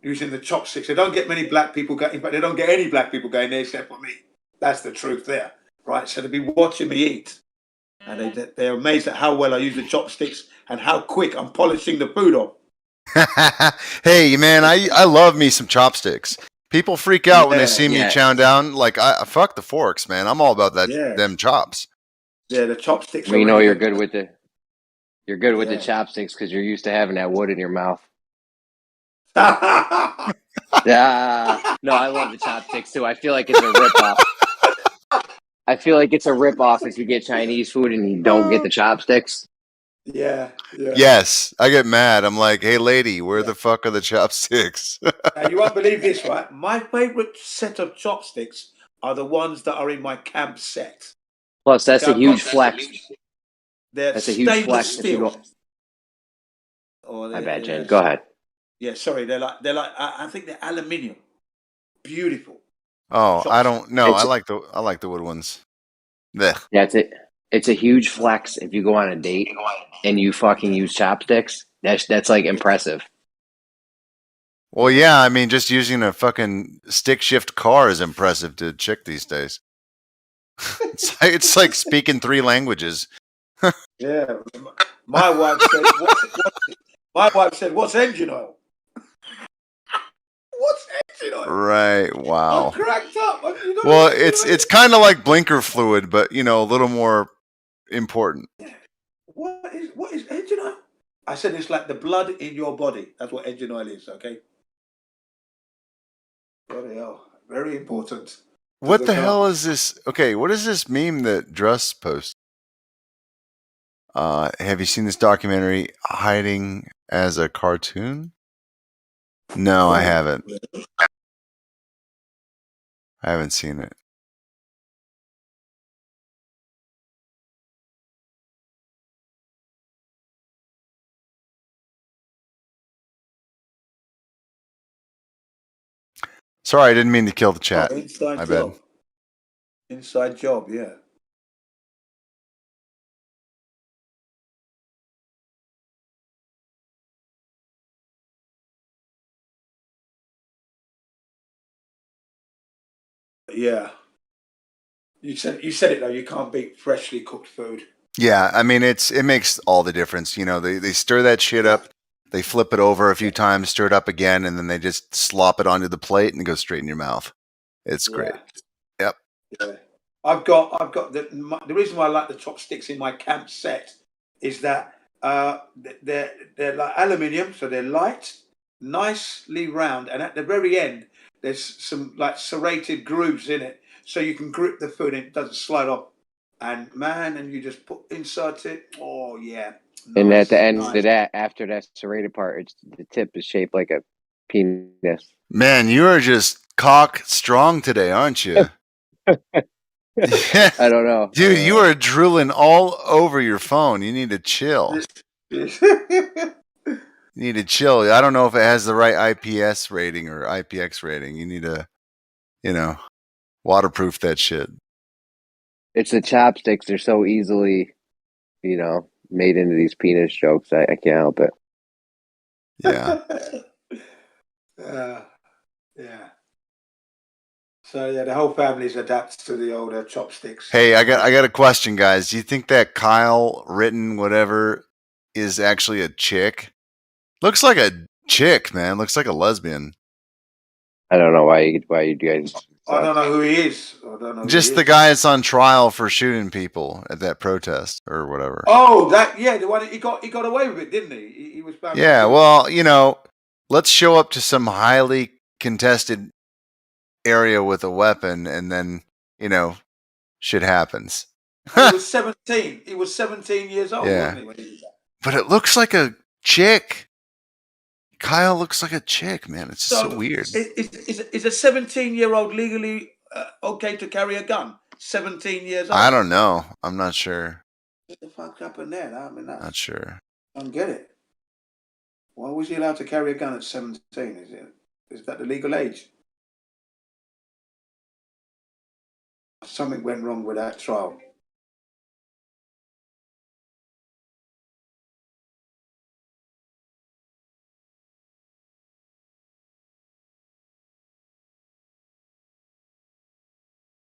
using the chopsticks. They don't get many black people going, but they don't get any black people going there except for me. That's the truth there, right? So they'd be watching me eat. And they're amazed at how well I use the chopsticks and how quick I'm polishing the food off. Hey, man, I love me some chopsticks. People freak out when they see me chowing down. Like, I fuck the forks, man. I'm all about that. Them chops. Yeah, the chopsticks. We know you're good with it. You're good with the chopsticks because you're used to having that wood in your mouth. No, I love the chopsticks too. I feel like it's a ripoff. I feel like it's a ripoff if you get Chinese food and you don't get the chopsticks. Yeah. Yes, I get mad. I'm like, hey, lady, where the fuck are the chopsticks? Now, you won't believe this, right? My favorite set of chopsticks are the ones that are in my camp set. Plus, that's a huge flex. That's a huge flex steel. My bad, Jen. Go ahead. Yeah, sorry. They're like. I think they're aluminium. Beautiful. Oh, Chopsticks. I don't know. I like the wood ones. Blech. Yeah, it's a huge flex if you go on a date and you fucking use chopsticks. That's like impressive. Well, yeah, I mean, just using a stick shift car is impressive to a chick these days. It's like speaking 3 languages. Yeah, my wife said, "What's engine oil?" What's engine oil? Right. Wow. I'm cracked up. Well, it's kind of like blinker fluid, but a little more important. What is engine oil? I said it's like the blood in your body. That's what engine oil is. Okay. Bloody hell. Very important. What the hell is this? Okay, what is this meme that Druss posted? Have you seen this documentary, Hiding as a Cartoon? No, I haven't. I haven't seen it. Sorry, I didn't mean to kill the chat. Inside My job. bad. Inside job, yeah. Yeah. You said it though. You can't beat freshly cooked food. Yeah, I mean it makes all the difference. They stir that shit up, they flip it over a few times, stir it up again, and then they just slop it onto the plate and it goes straight in your mouth. It's great. Yep. Yeah. I've got the reason why I like the chopsticks in my camp set is that they're like aluminium, so they're light, nicely round, and at the very end there's some like serrated grooves in it, so you can grip the food and it doesn't slide off. And you just insert it. Oh yeah. Nice, and at the end of that, after that serrated part, the tip is shaped like a penis. Man, you are just cock strong today, aren't you? I don't know. Dude, you are drooling all over your phone. You need to chill. You need to chill. I don't know if it has the right IPS rating or IPX rating. You need to, waterproof that shit. It's the chopsticks. They're so easily, made into these penis jokes. I can't help it. Yeah. Yeah. So yeah, the whole family's adapts to the older chopsticks. Hey, I got a question, guys. Do you think that Kyle Ritten whatever is actually a chick? Looks like a chick, man. Looks like a lesbian. I don't know why you guys. I don't know who he is. Just the guy that's on trial for shooting people at that protest or whatever. Oh, the one he got away with it, didn't he? He was found. Yeah, well, let's show up to some highly contested area with a weapon, and then shit happens. He was 17. He was 17 years old, wasn't he, when he did that? But it looks like a chick. Kyle looks like a chick, man. It's so weird. Is a 17-year-old legally okay to carry a gun? 17 years old. I don't know. I'm not sure. What the fuck happened there? I mean, not sure. I don't get it. Why was he allowed to carry a gun at 17? Is that the legal age? Something went wrong with that trial.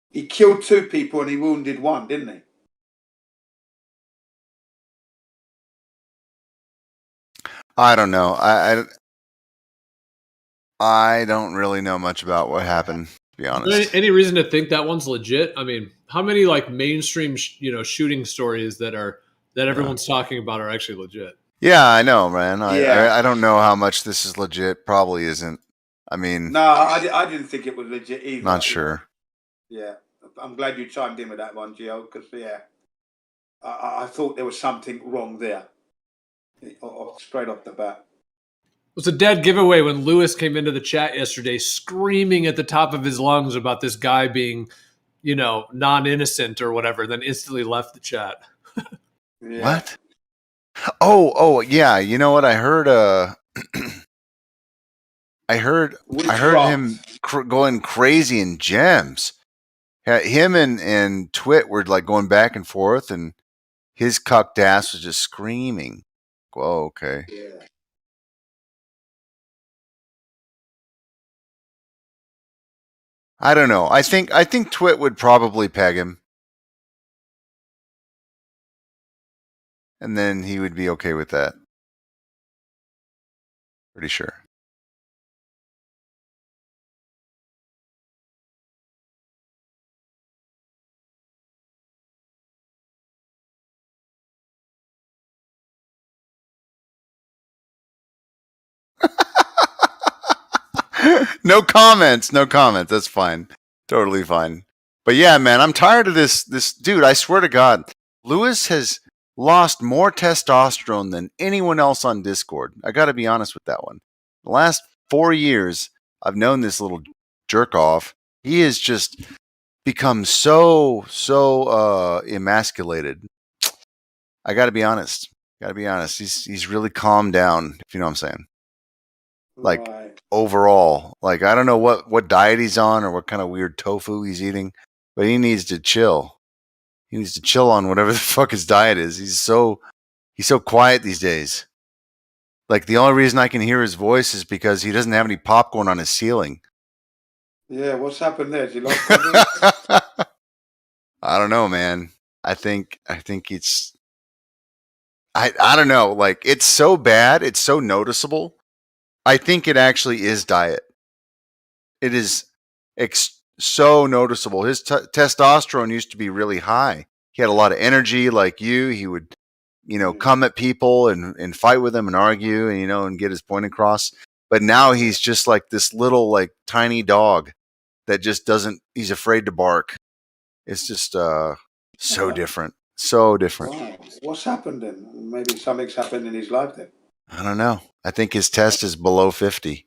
He killed 2 people and he wounded 1, didn't he? I don't know. I don't really know much about what happened, to be honest. Any reason to think that one's legit? I mean, how many like mainstream shooting stories that everyone's talking about are actually legit? Yeah, I know, man. I don't know how much this is legit. Probably isn't. I mean, No, I didn't think it was legit either. Not sure. Yeah, I'm glad you chimed in with that one, Gio, because I thought there was something wrong there, straight off the bat. It was a dead giveaway when Lewis came into the chat yesterday screaming at the top of his lungs about this guy being, non-innocent or whatever, then instantly left the chat. Yeah. What? Oh, yeah. You know what? I heard. I heard him going crazy in gems. Him and Twit were like going back and forth, and his cucked ass was just screaming. Whoa, okay. Yeah. I don't know. I think Twit would probably peg him, and then he would be okay with that. Pretty sure. No comments. That's fine. Totally fine. But yeah, man, I'm tired of this dude. I swear to God, Lewis has lost more testosterone than anyone else on Discord. I got to be honest with that one. The last 4 years I've known this little jerk off. He has just become so emasculated. I got to be honest. He's really calmed down, if you know what I'm saying. Like overall, like I don't know what diet he's on or what kind of weird tofu he's eating, but he needs to chill. He needs to chill on whatever the fuck his diet is. He's so quiet these days. Like the only reason I can hear his voice is because he doesn't have any popcorn on his ceiling. Yeah, what's happened there? Is he lost? I don't know, man. I think it's I don't know. Like it's so bad, it's so noticeable. I think it actually is diet. It is so noticeable. His testosterone used to be really high. He had a lot of energy, like you. He would, come at people and fight with them and argue and and get his point across. But now he's just like this little like tiny dog that just doesn't. He's afraid to bark. It's just so different. So different. Wow. What's happened then? Maybe something's happened in his life then. I don't know. I think his test is below 50.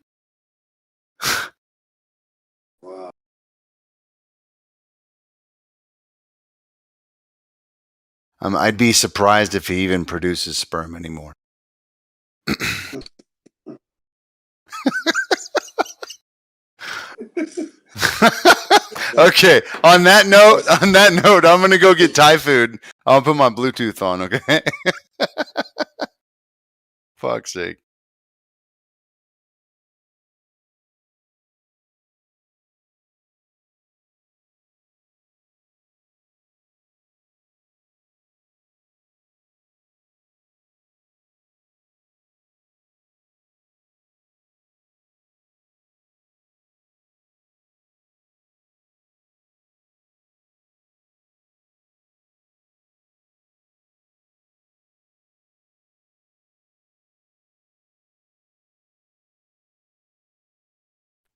Wow. I'd be surprised if he even produces sperm anymore. Okay. On that note, I'm gonna go get Thai food. I'll put my Bluetooth on. Okay. Fuck's sake.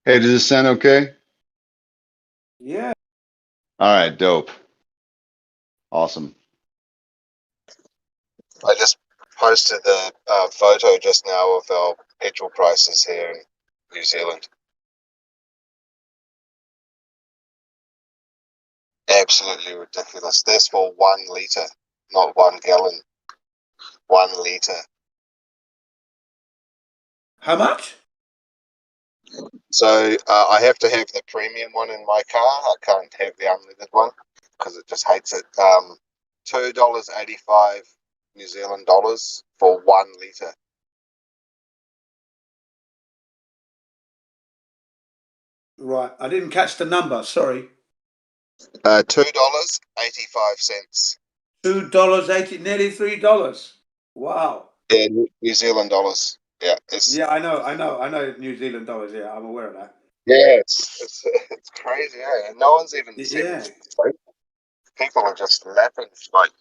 Hey, does this sound okay? Yeah. All right, dope. Awesome. I just posted the photo just now of our petrol prices here in New Zealand. Absolutely ridiculous. That's for 1 litre, not 1 gallon. 1 litre. How much? So I have to have the premium one in my car. I can't have the unleaded one because it just hates it. $2.85 New Zealand dollars for 1 litre. Right. I didn't catch the number. Sorry. $2.85. $2.80, nearly $3. Wow. Yeah, New Zealand dollars. Yeah, Yeah, I know New Zealand dollars. Yeah, I'm aware of that. yeah, it's crazy. Yeah, and no one's even said Yeah. anything. People are just laughing, like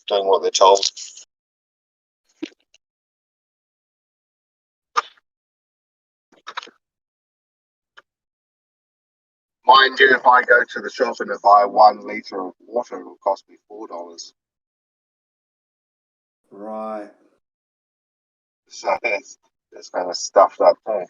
doing what they're told. Mind you, if I go to the shop and buy 1 litre of water, it'll cost me $4. Right. So it's kind of stuffed up there.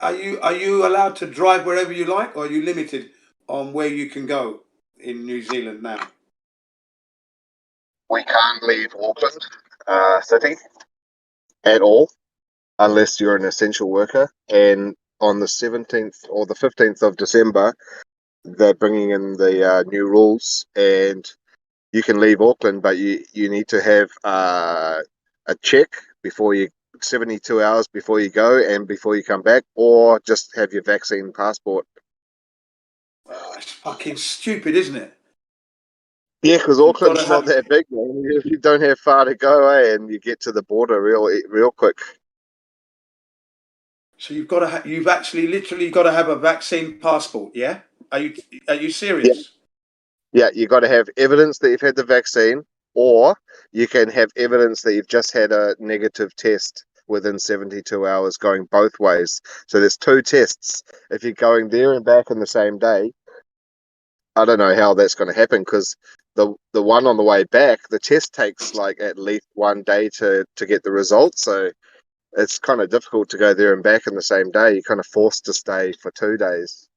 Are you allowed to drive wherever you like, or are you limited on where you can go in New Zealand now? We can't leave Auckland City at all unless you're an essential worker. And on the 17th or the 15th of December, they're bringing in the new rules, and you can leave Auckland, but you need to have a check before you 72 hours before you go and before you come back, or just have your vaccine passport. It's fucking stupid, isn't it? Yeah, because Auckland's not that big, man. You don't have far to go, and you get to the border real quick. So you've actually literally got to have a vaccine passport, yeah? Are you serious? Yeah, you got to have evidence that you've had the vaccine, or you can have evidence that you've just had a negative test within 72 hours, going both ways. So there's 2 tests. If you're going there and back in the same day, I don't know how that's going to happen, because the one on the way back, the test takes like at least 1 day to get the results. So it's kind of difficult to go there and back in the same day. You're kind of forced to stay for 2 days.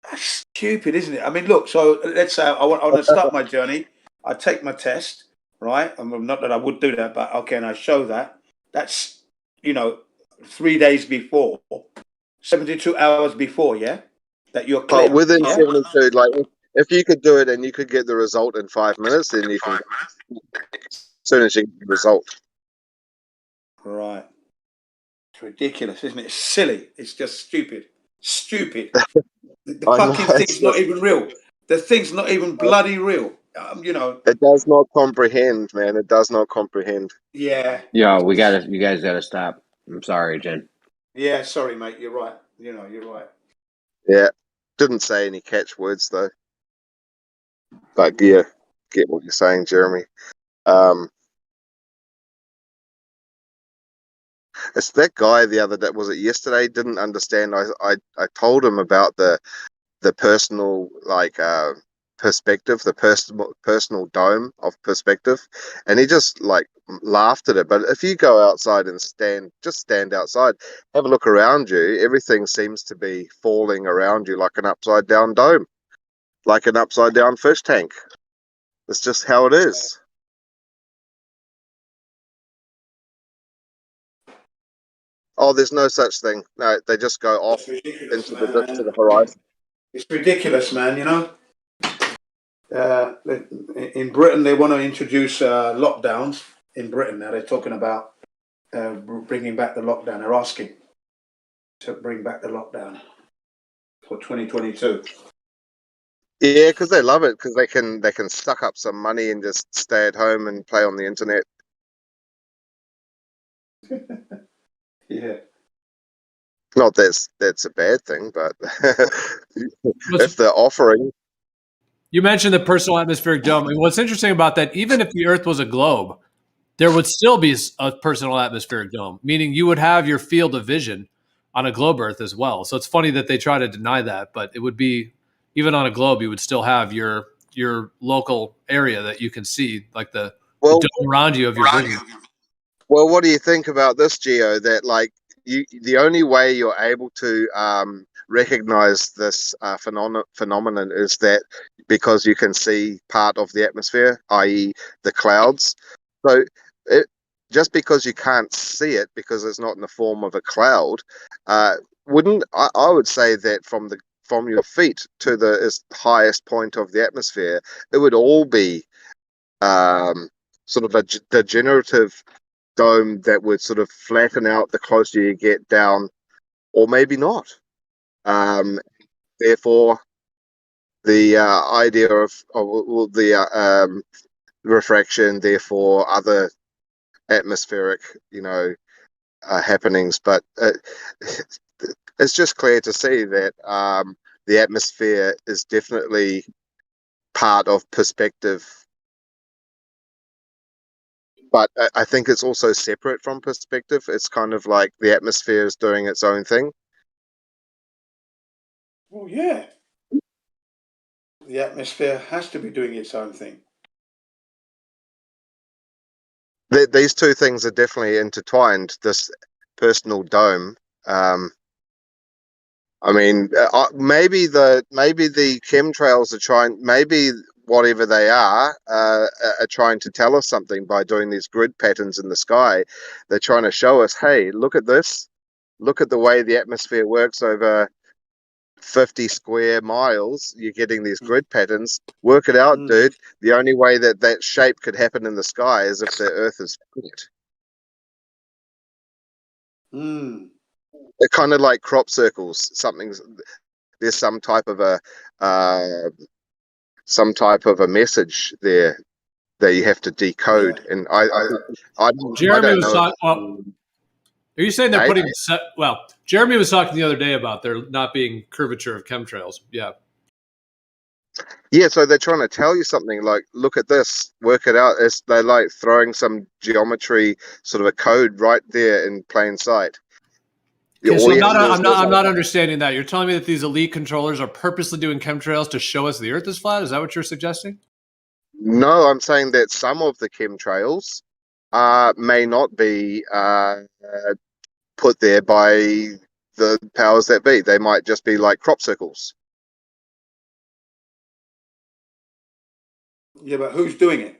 That's stupid, isn't it? I mean, look. So let's say I want to start my journey. I take my test, right? I'm not that I would do that, but okay, and I show that. That's 3 days before, 72 hours before, yeah, that you're clear. But within yeah? 72, like if you could do it and you could get the result in 5 minutes, then you can, as soon as you get the result. Right. It's ridiculous, isn't it? It's silly. It's just stupid. Stupid. The fucking thing's not even real. The thing's not even bloody real. It does not comprehend, man. It does not comprehend. Yeah. Yo, you guys gotta stop. I'm sorry, Jen. Yeah, sorry, mate. You're right. You're right. Yeah. Didn't say any catchwords though. But yeah, get what you're saying, Jeremy. It's that guy the other day, was it yesterday? Didn't understand. I told him about the personal perspective, the personal dome of perspective, and he just like laughed at it. But if you go outside and stand outside, have a look around you, everything seems to be falling around you like an upside down dome, like an upside down fish tank. It's just how it is. Oh, there's no such thing. No, they just go off into the horizon. It's ridiculous, man. In Britain, they want to introduce lockdowns. In Britain now, they're talking about bringing back the lockdown. They're asking to bring back the lockdown for 2022. Yeah, because they love it, because they can suck up some money and just stay at home and play on the internet. Yeah. Not that's a bad thing, but if they're offering. You mentioned the personal atmospheric dome. And what's interesting about that, even if the Earth was a globe, there would still be a personal atmospheric dome, meaning you would have your field of vision on a globe Earth as well. So it's funny that they try to deny that, but it would be, even on a globe, you would still have your local area that you can see, like the dome around you of your vision. Well, what do you think about this, Geo? That like the only way you're able to recognize this phenomenon is that because you can see part of the atmosphere, i.e., the clouds. So just because you can't see it because it's not in the form of a cloud, I would say that from your feet to the highest point of the atmosphere, it would all be sort of a degenerative dome that would sort of flatten out the closer you get down, or maybe not. Therefore, the idea of the refraction, therefore other atmospheric, happenings, but it's just clear to see that the atmosphere is definitely part of perspective, but I think it's also separate from perspective. It's kind of like the atmosphere is doing its own thing. Well, yeah. The atmosphere has to be doing its own thing. These two things are definitely intertwined. This personal dome. I mean, maybe the chemtrails are trying. Maybe whatever they are trying to tell us something by doing these grid patterns in the sky. They're trying to show us, hey, look at this. Look at the way the atmosphere works over 50 square miles. You're getting these grid patterns. Work it out, dude. The only way that shape could happen in the sky is if the Earth is flat. They're kind of like crop circles. There's some type of a message there that you have to decode. And Jeremy was talking. Are you saying they're putting? Well, Jeremy was talking the other day about there not being curvature of chemtrails. Yeah. Yeah, so they're trying to tell you something like, look at this, work it out. They're like throwing some geometry, sort of a code right there in plain sight. Okay, so I'm not understanding that. You're telling me that these elite controllers are purposely doing chemtrails to show us the Earth is flat? Is that what you're suggesting? No, I'm saying that some of the chemtrails may not be put there by the powers that be. They might just be like crop circles. Yeah, but who's doing it?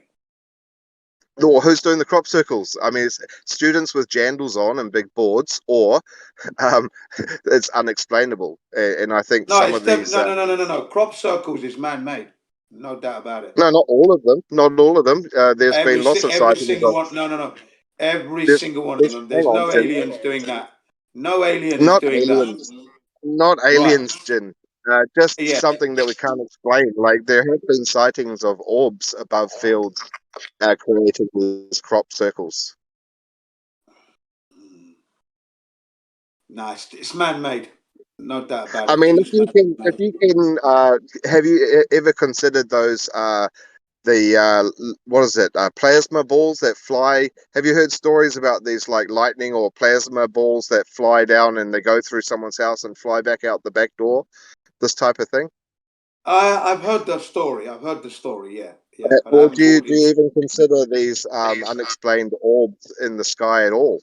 Or who's doing the crop circles? I mean, it's students with jandals on and big boards, or it's unexplainable. And I think some of these... No. Crop circles is man-made. No doubt about it. No, not all of them. Not all of them. There's been lots of sightings. Single one. No. Every single one of them. There's no aliens doing that. No aliens doing that. Not aliens, Jin. Just something that we can't explain. Like, there have been sightings of orbs above fields creating these crop circles. Nice. It's man-made. No doubt about it. I mean, if you can, have you ever considered those what is it? Plasma balls that fly. Have you heard stories about these like lightning or plasma balls that fly down and they go through someone's house and fly back out the back door? This type of thing. I've heard the story. Yeah. Or do you even consider these unexplained orbs in the sky at all?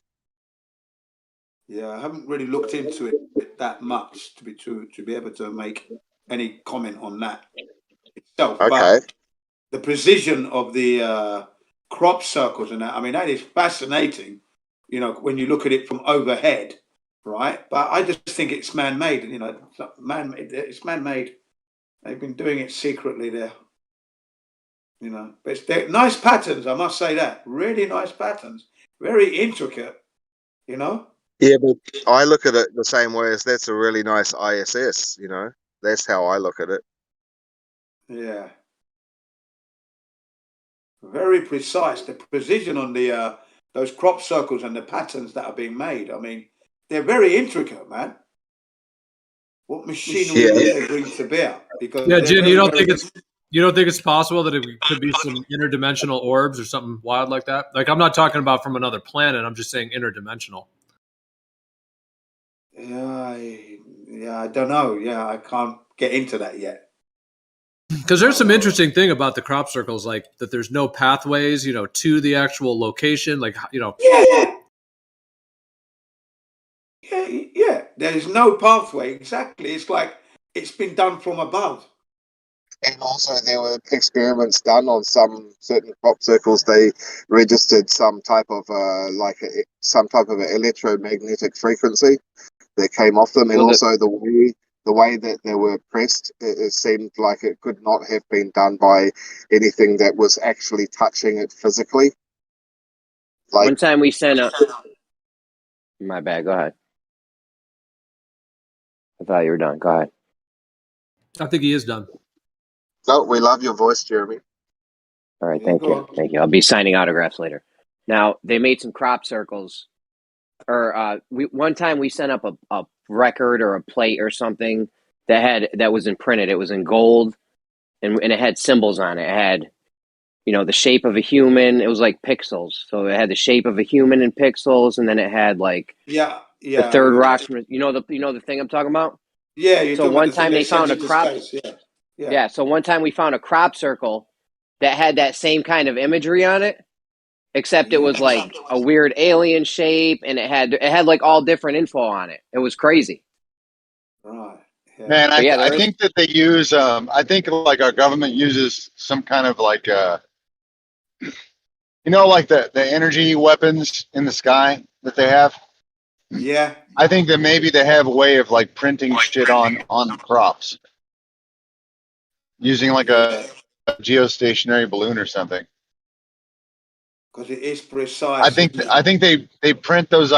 Yeah, I haven't really looked into it that much to be able to make any comment on that itself. Okay. But the precision of the crop circles and that, I mean, that is fascinating, you know, when you look at it from overhead, right? But I just think it's man-made, you know, it's man-made. They've been doing it secretly there, you know. But they're nice patterns, I must say that. Really nice patterns. Very intricate, you know. Yeah, but I look at it the same way as that's a really nice ISS, you know. That's how I look at it. Yeah. Very precise. The precision on the those crop circles and the patterns that are being made. I mean, they're very intricate, man. What machinery they bring to bear? Because Jin, you don't think it's possible that it could be some interdimensional orbs or something wild like that? Like, I'm not talking about from another planet. I'm just saying interdimensional. Yeah, I don't know. Yeah, I can't get into that yet. Because there's some interesting thing about the crop circles, like that there's no pathways, you know, to the actual location. Like, you know. Yeah. There's no pathway. Exactly. It's like it's been done from above. And also, there were experiments done on some certain crop circles. They registered some type of an electromagnetic frequency that came off them, and also the way that they were pressed, it seemed like it could not have been done by anything that was actually touching it physically. Like, one time we sent a... My bad, go ahead. I thought you were done. Go ahead. I think he is done. No, we love your voice, Jeremy. All right, thank you. I'll be signing autographs later. Now, they made some crop circles one time we sent up a record or a plate or something that was imprinted. It was in gold, and it had symbols on it. It had, the shape of a human. It was like pixels. So it had the shape of a human in pixels, and then it had like the third rock. You know the thing I'm talking about? Yeah, you're so talking one about the time thing they that sends found a you to crop. space. Yeah. So one time we found a crop circle that had that same kind of imagery on it, except it was like a weird alien shape, and it had like all different info on it. It was crazy. Right. Yeah. Man, But yeah, I think that they use. I think like our government uses some kind of like, like the energy weapons in the sky that they have. Yeah. I think that maybe they have a way of like printing shit on crops using like a geostationary balloon or something. Because it is precise. I think they print those.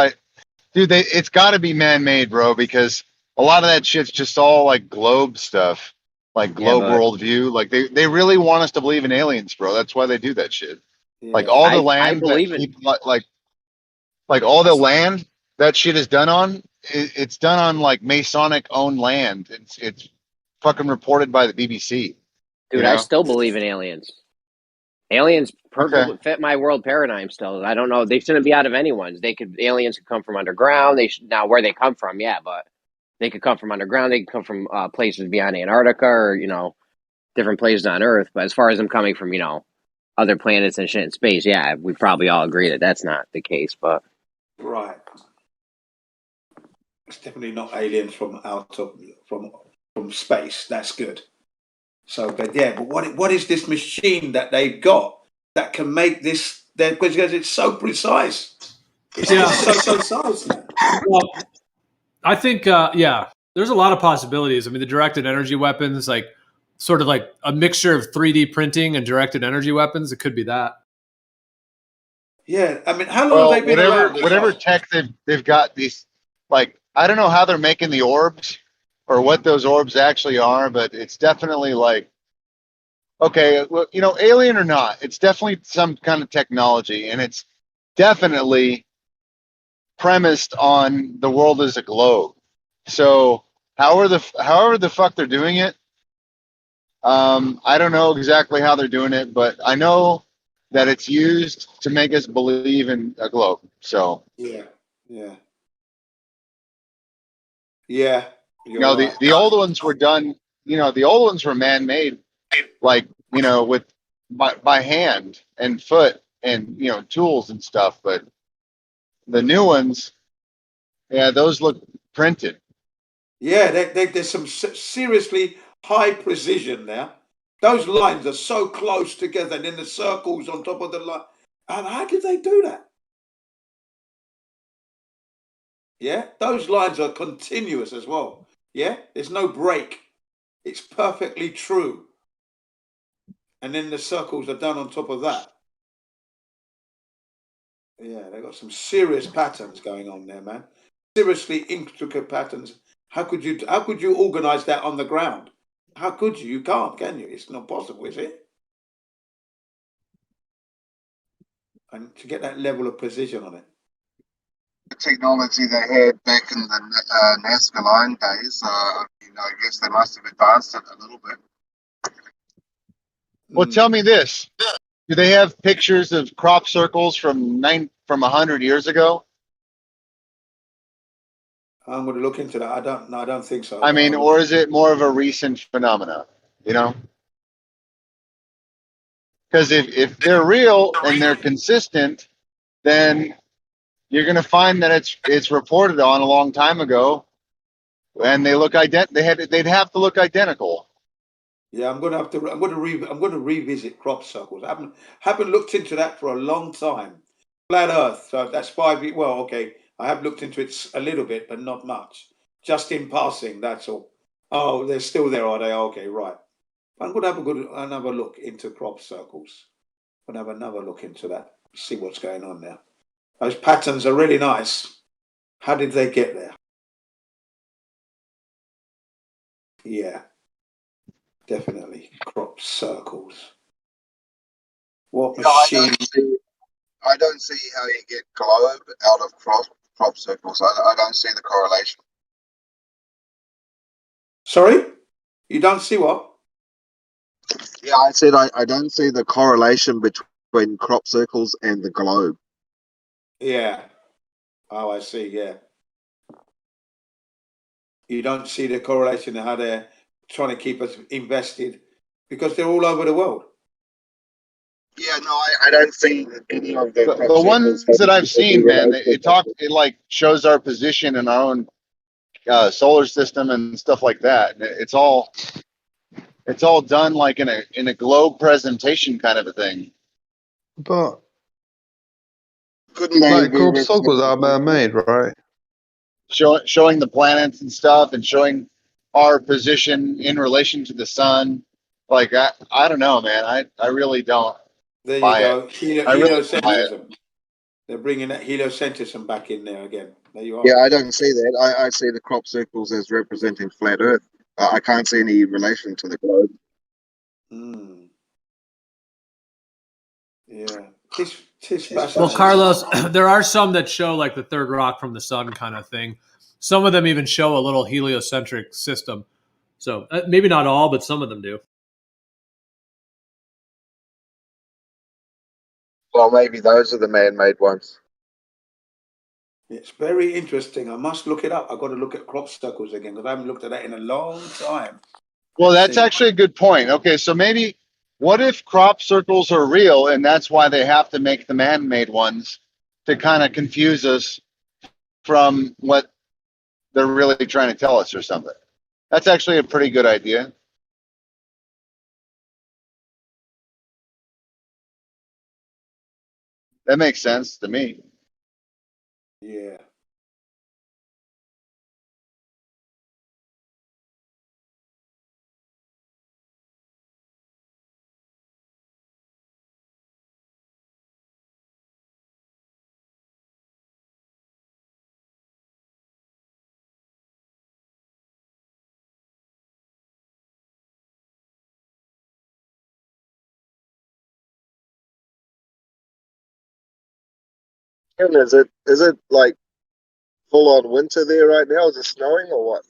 Dude, it's got to be man-made, bro, because a lot of that shit's just all like globe stuff, like globe worldview. Like they really want us to believe in aliens, bro. That's why they do that shit. Yeah. Like all the land I believe that people, like all the land that shit is done on, it's done on like Masonic owned land. It's fucking reported by the BBC. Dude, I still believe in aliens. Aliens perfectly fit my world paradigm still. I don't know. They shouldn't be out of anyone's. Aliens could come from underground. Now where they come from, yeah, but they could come from underground. They could come from places beyond Antarctica or, different places on Earth. But as far as them coming from, other planets and shit in space, yeah, we probably all agree that that's not the case, but. Right. It's definitely not aliens from from space. That's good. So, but what is this machine that they've got that can make this? Because it's so precise. It's so precise. Well, I think, there's a lot of possibilities. I mean, the directed energy weapons, like sort of like a mixture of 3D printing and directed energy weapons. It could be that. Yeah, I mean, how long have they been around? Whatever tech they've got, these, like, I don't know how they're making the orbs or what those orbs actually are, but it's definitely like, okay, well, alien or not, it's definitely some kind of technology, and it's definitely premised on the world as a globe. So however the fuck they're doing it, I don't know exactly how they're doing it, but I know that it's used to make us believe in a globe. So yeah. The old ones were done. The old ones were man-made, like with by hand and foot and tools and stuff. But the new ones, yeah, those look printed. Yeah, there's some seriously high precision there. Those lines are so close together, and then the circles on top of the line. And how did they do that? Yeah, those lines are continuous as well. Yeah, there's no break. It's perfectly true. And then the circles are done on top of that. Yeah, they've got some serious patterns going on there, man. Seriously intricate patterns. How could you organize that on the ground? How could you? You can't, can you? It's not possible, is it? And to get that level of precision on it. The technology they had back in the Nazca line days, I guess they must have advanced it a little bit. Well, tell me this: do they have pictures of crop circles from 100 years ago? I'm going to look into that. I don't think so. I mean, or is it more of a recent phenomenon? Because if they're real and they're consistent, then you're going to find that it's reported on a long time ago, and they look they'd have to look identical. Yeah, I'm going to revisit crop circles. I haven't looked into that for a long time. Flat Earth. So that's 5 years. Well, okay. I have looked into it a little bit, but not much. Just in passing. That's all. Oh, they're still there, are they? Okay, right. I'm going to have another look into crop circles. I'm going to have another look into that. See what's going on there. Those patterns are really nice. How did they get there? Yeah, definitely crop circles. What machine? I don't see how you get globe out of crop crop circles. I don't see the correlation. Sorry, you don't see what? Yeah, I said I don't see the correlation between crop circles and the globe. Yeah. Oh, I see. Yeah. You don't see the correlation in how they're trying to keep us invested because they're all over the world. Yeah, no, I don't see any of the crop The circles ones that I've seen, man, related. it like shows our position in our own solar system and stuff like that. It's all done like in a globe presentation kind of a thing. But Couldn't they like be crop circles are man-made, right? Showing the planets and stuff, and showing our position in relation to the sun. Like I don't know, man. I really don't. There you buy go. it. I really don't buy it. Heliocentrism. They're bringing that heliocentrism back in there again. There you are. Yeah, I don't see that. I see the crop circles as representing flat Earth. I can't see any relation to the globe. Yeah. It's Well, Carlos, there are some that show like the third rock from the sun kind of thing. Some of them even show a little heliocentric system. So maybe not all, but some of them do. Well, maybe those are the man-made ones. It's very interesting. I must look it up. I've got to look at crop circles again because I haven't looked at that in a long time. Well, that's actually a good point. Okay, so maybe what if crop circles are real and that's why they have to make the man-made ones to kind of confuse us from what they're really trying to tell us or something? That's actually a pretty good idea. That makes sense to me. Yeah. And is it like full on winter there right now? Is it snowing or what?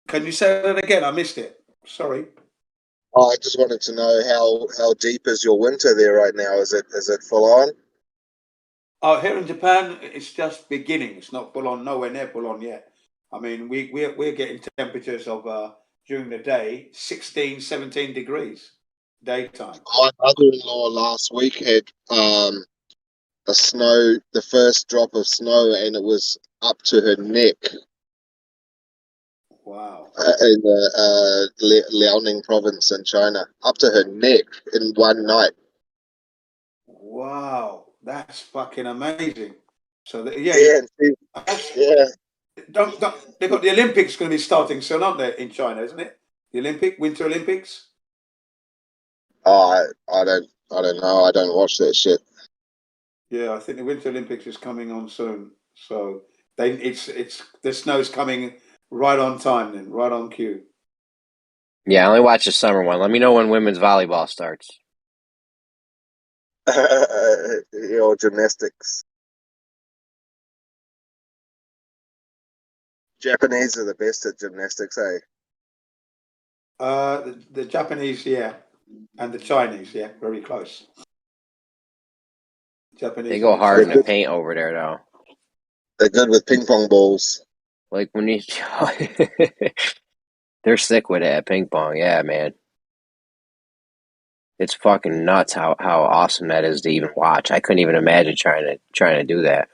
Can you say that again? I missed it. Sorry. Oh, I just wanted to know how deep is your winter there right now? Is it full on? Oh, here in Japan, it's just beginning. It's not full on, nowhere near full on yet. I mean, we're getting temperatures of during the day 16, 17 degrees daytime. My mother-in-law last week had the first drop of snow, and it was up to her neck. Wow. In the Liaoning province in China, up to her neck in one night. Wow, that's fucking amazing. So Yeah. Don't they got the Olympics going to be starting soon, aren't they, in China, isn't it? The Winter Olympics. Oh, I don't know. I don't watch that shit. Yeah, I think the Winter Olympics is coming on soon. So it's the snow's coming right on time then, right on cue. Yeah, I only watch the summer one. Let me know when women's volleyball starts. Or gymnastics. Japanese are the best at gymnastics, eh? The Japanese, yeah, and the Chinese, yeah, very close. Japanese. They go hard in the paint over there, though. They're good with ping pong balls. Like when you, they're sick with it at ping pong. Yeah, man. It's fucking nuts how awesome that is to even watch. I couldn't even imagine trying to do that.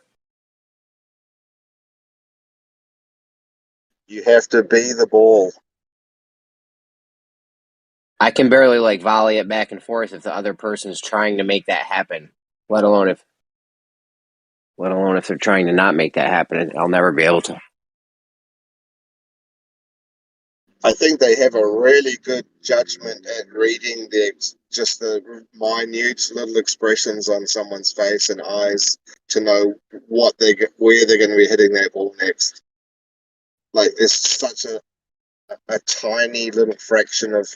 You have to be the ball. I can barely like volley it back and forth if the other person's trying to make that happen. Let alone if they're trying to not make that happen. I'll never be able to. I think they have a really good judgment at reading just the minute little expressions on someone's face and eyes to know where they're going to be hitting that ball next. Like there's such a a tiny little fraction of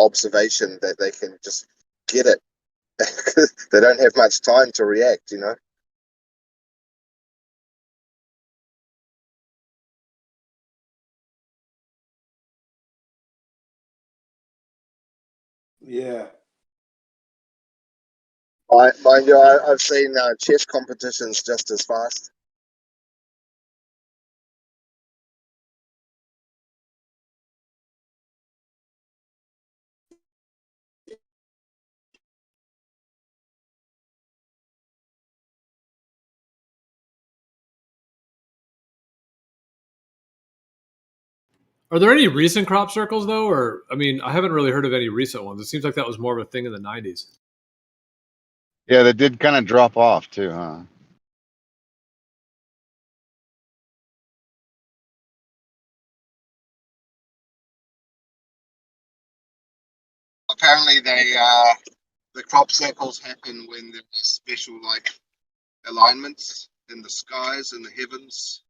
observation that they can just get it. They don't have much time to react, Yeah. Mind you, I've seen chess competitions just as fast. Are there any recent crop circles though? Or I mean, I haven't really heard of any recent ones. It seems like that was more of a thing in the 90s. Yeah, they did kind of drop off too, huh? Apparently, the crop circles happen when there are special alignments in the skies and the heavens.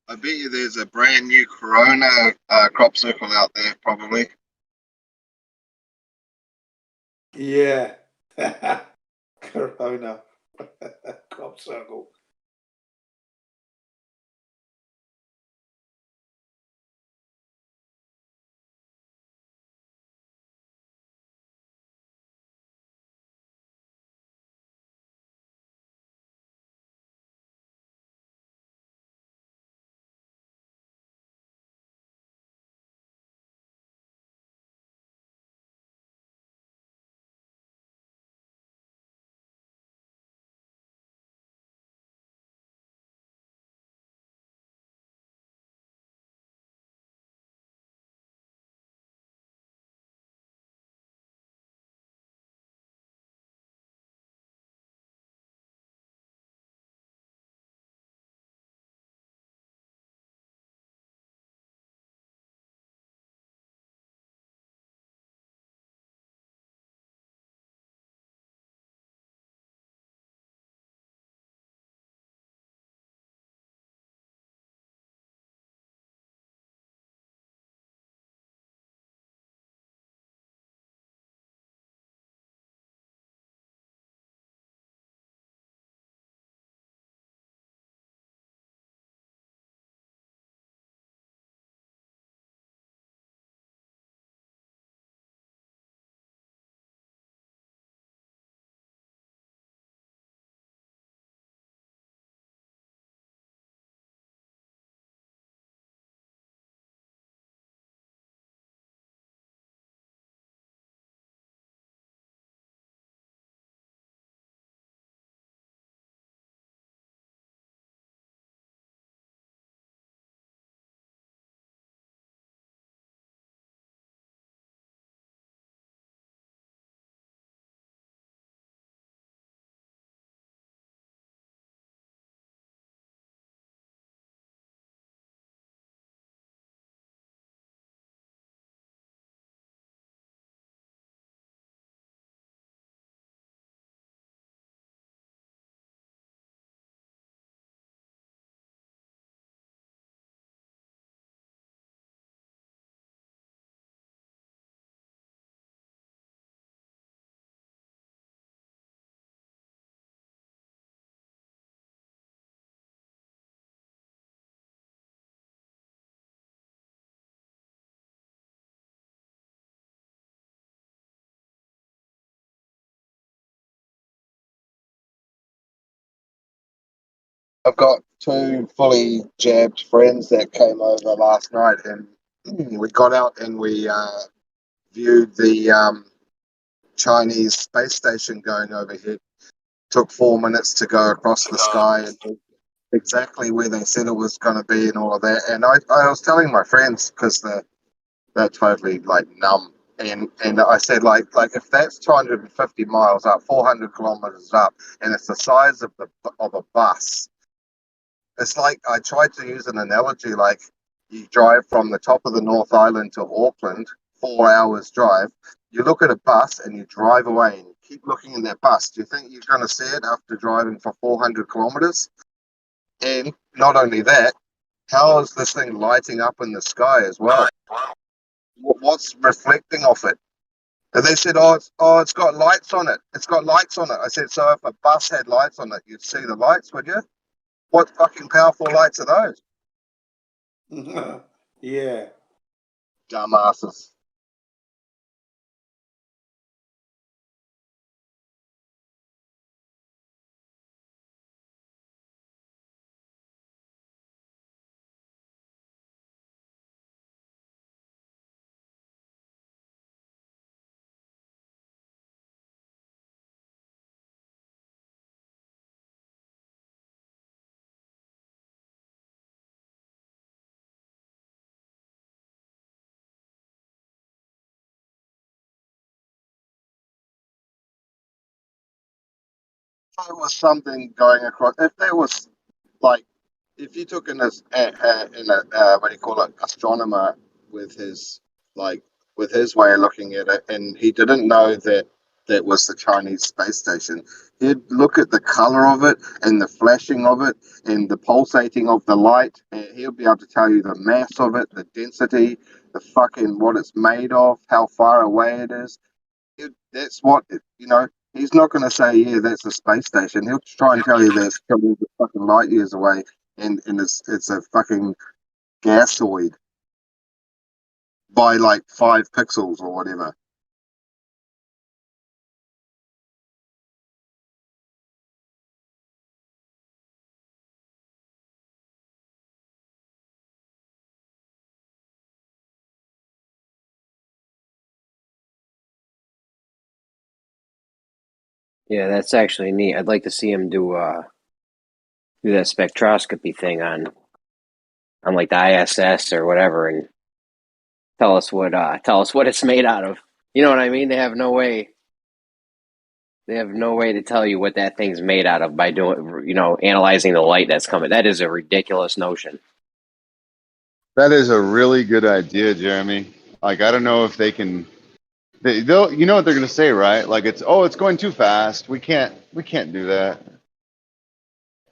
I bet you there's a brand new Corona crop circle out there, probably. Yeah. Corona crop circle. I've got two fully jabbed friends that came over last night, and we got out and we viewed the Chinese space station going overhead. Took 4 minutes to go across the sky and exactly where they said it was going to be and all of that. And I was telling my friends because they're totally like numb. And I said like if that's 250 miles up, 400 kilometers up, and it's the size of a bus, it's like I tried to use an analogy like you drive from the top of the North Island to Auckland, 4 hours drive. You look at a bus and you drive away and you keep looking in that bus. Do you think you're going to see it after driving for 400 kilometers? And not only that, how is this thing lighting up in the sky as well? What's reflecting off it? And they said, it's got lights on it. It's got lights on it. I said, so if a bus had lights on it, you'd see the lights, would you? What fucking powerful lights are those? Yeah. Dumbasses. If there was something going across, if there was like, if you took in a what do you call it, astronomer with his like with his way of looking at it, and he didn't know that that was the Chinese space station, he'd look at the color of it and the flashing of it and the pulsating of the light, and he'll be able to tell you the mass of it, the density, the fucking what it's made of, how far away it is. That's what he's not going to say, yeah, that's a space station. He'll try and tell you that it's probably the fucking light years away, and it's a fucking gasoid by like 5 pixels or whatever. Yeah, that's actually neat. I'd like to see him do that spectroscopy thing on like the ISS or whatever, and tell us what it's made out of. You know what I mean? They have no way. They have no way to tell you what that thing's made out of by doing, analyzing the light that's coming. That is a ridiculous notion. That is a really good idea, Jeremy. Like, I don't know if they can. They'll, you know what they're going to say, right? Like, it's going too fast. We can't do that,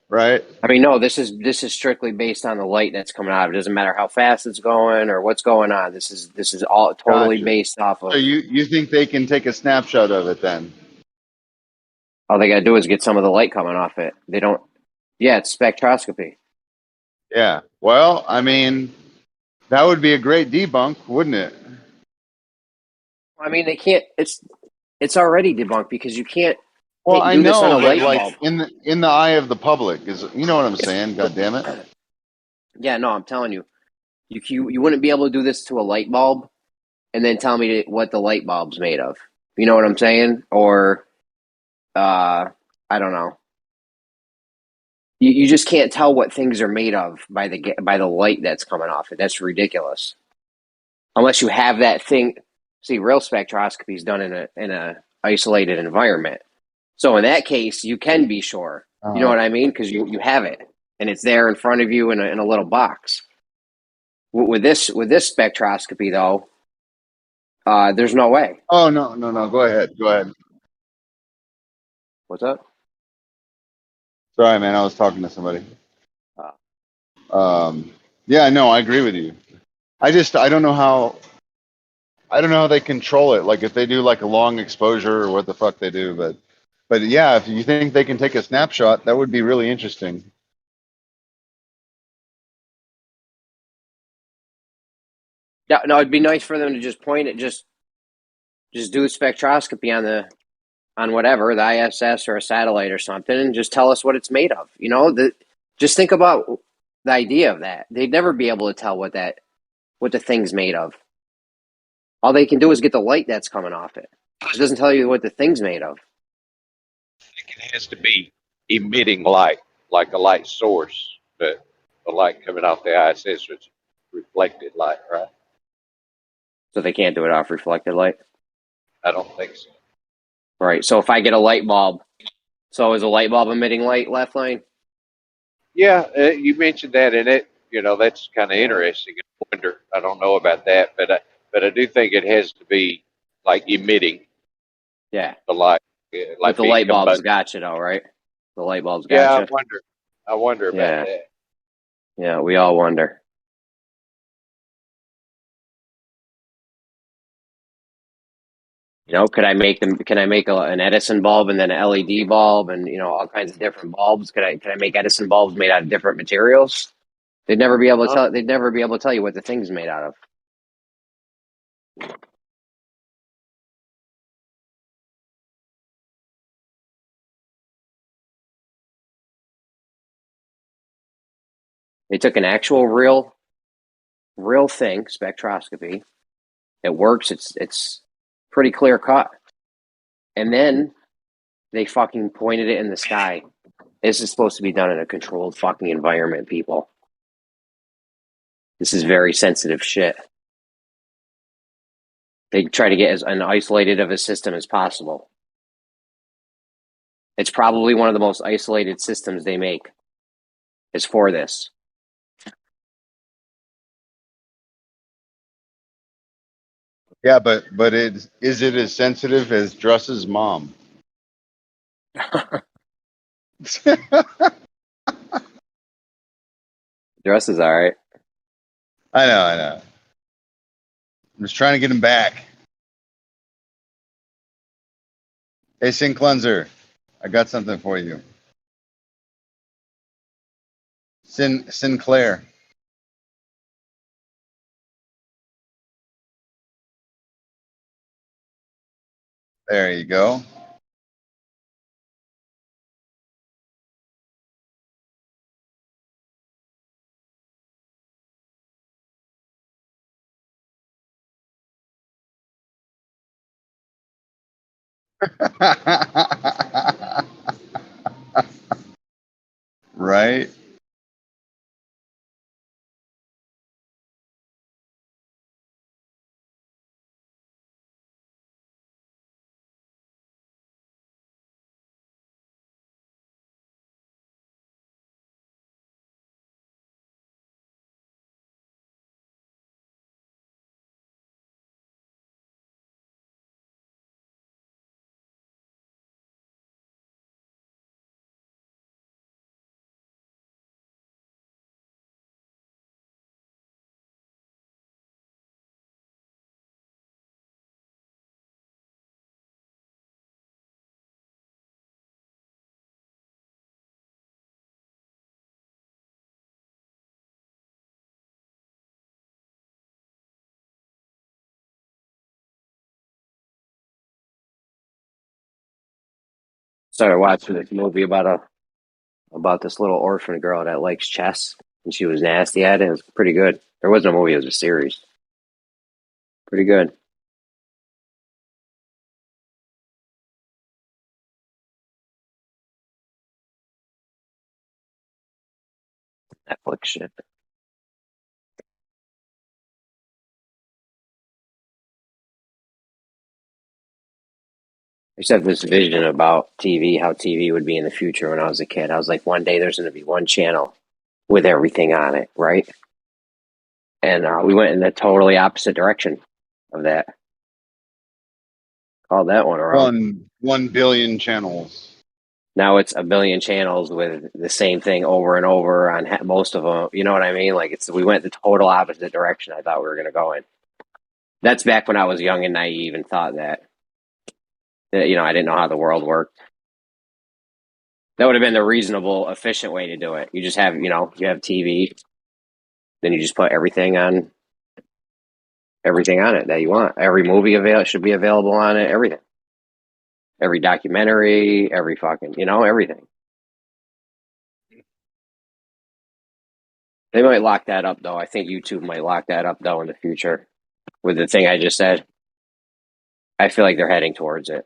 right? I mean, no, this is strictly based on the light that's coming out. It doesn't matter how fast it's going or what's going on. This is all totally Gotcha. based off of. So you think they can take a snapshot of it then? All they got to do is get some of the light coming off it. They don't. Yeah, it's spectroscopy. Yeah. Well, I mean, that would be a great debunk, wouldn't it? I mean, they can't. It's already debunked because you can't. Well, I do this on know, a but light like bulb. in the eye of the public is, you know what I'm saying? God damn it! Yeah, no, I'm telling you, you wouldn't be able to do this to a light bulb, and then tell me what the light bulb's made of. You know what I'm saying? Or, I don't know. You just can't tell what things are made of by the light that's coming off it. That's ridiculous. Unless you have that thing. See, real spectroscopy is done in a isolated environment. So in that case, you can be sure. You know what I mean? Because you have it, and it's there in front of you in a little box. With this spectroscopy, though, there's no way. Oh no! Go ahead. What's up? Sorry, man. I was talking to somebody. Yeah, no, I agree with you. I don't know how they control it. Like if they do like a long exposure or what the fuck they do, but yeah, if you think they can take a snapshot, that would be really interesting. Yeah, no, it'd be nice for them to just point it, just do a spectroscopy on whatever, the ISS or a satellite or something, and just tell us what it's made of. Just think about the idea of that. They'd never be able to tell what what the thing's made of. All they can do is get the light that's coming off it. It doesn't tell you what the thing's made of. I think it has to be emitting light, like a light source, but the light coming off the ISS is reflected light, right? So they can't do it off reflected light? I don't think so. Right. So if I get a light bulb, so is a light bulb emitting light, left line? Yeah, you mentioned that, and that's kind of interesting. I wonder. I don't know about that, but I do think it has to be like emitting. Yeah. The light. Like the light bulbs got you, though, right? The light bulbs got you. you. I wonder about that. Yeah, we all wonder. Could I make them? Can I make an Edison bulb and then an LED bulb and all kinds of different bulbs? Can I make Edison bulbs made out of different materials? They'd never be able to tell. They'd never be able to tell you what the thing's made out of. They took an actual real thing, spectroscopy. It works. It's pretty clear cut. And then they fucking pointed it in the sky. This is supposed to be done in a controlled fucking environment, people. This is very sensitive shit. They try to get as isolated of a system as possible. It's probably one of the most isolated systems they make. Is for this. Yeah, but is it as sensitive as Druss's mom? Dress is all right. I know. I'm just trying to get him back. Hey, Sin Cleanser, I got something for you. Sinclair. There you go. Right? Started watching this movie about this little orphan girl that likes chess, and she was nasty at it. It was pretty good. There wasn't a movie; it was a series. Pretty good. Netflix shit. I used to have this vision about TV, how TV would be in the future when I was a kid. I was like, one day there's going to be one channel with everything on it, right? And we went in the totally opposite direction of that. Called that one around. 1 billion channels. Now it's a billion channels with the same thing over and over on most of them. You know what I mean? Like we went the total opposite direction I thought we were going to go in. That's back when I was young and naive and thought that, I didn't know how the world worked. That would have been the reasonable, efficient way to do it. You just have, you have TV, then you just put everything on it that you want. Every movie should be available on it. Everything, every documentary, every fucking, everything. They might lock that up, though. I think YouTube might lock that up, though, in the future. With the thing I just said. I feel like they're heading towards it.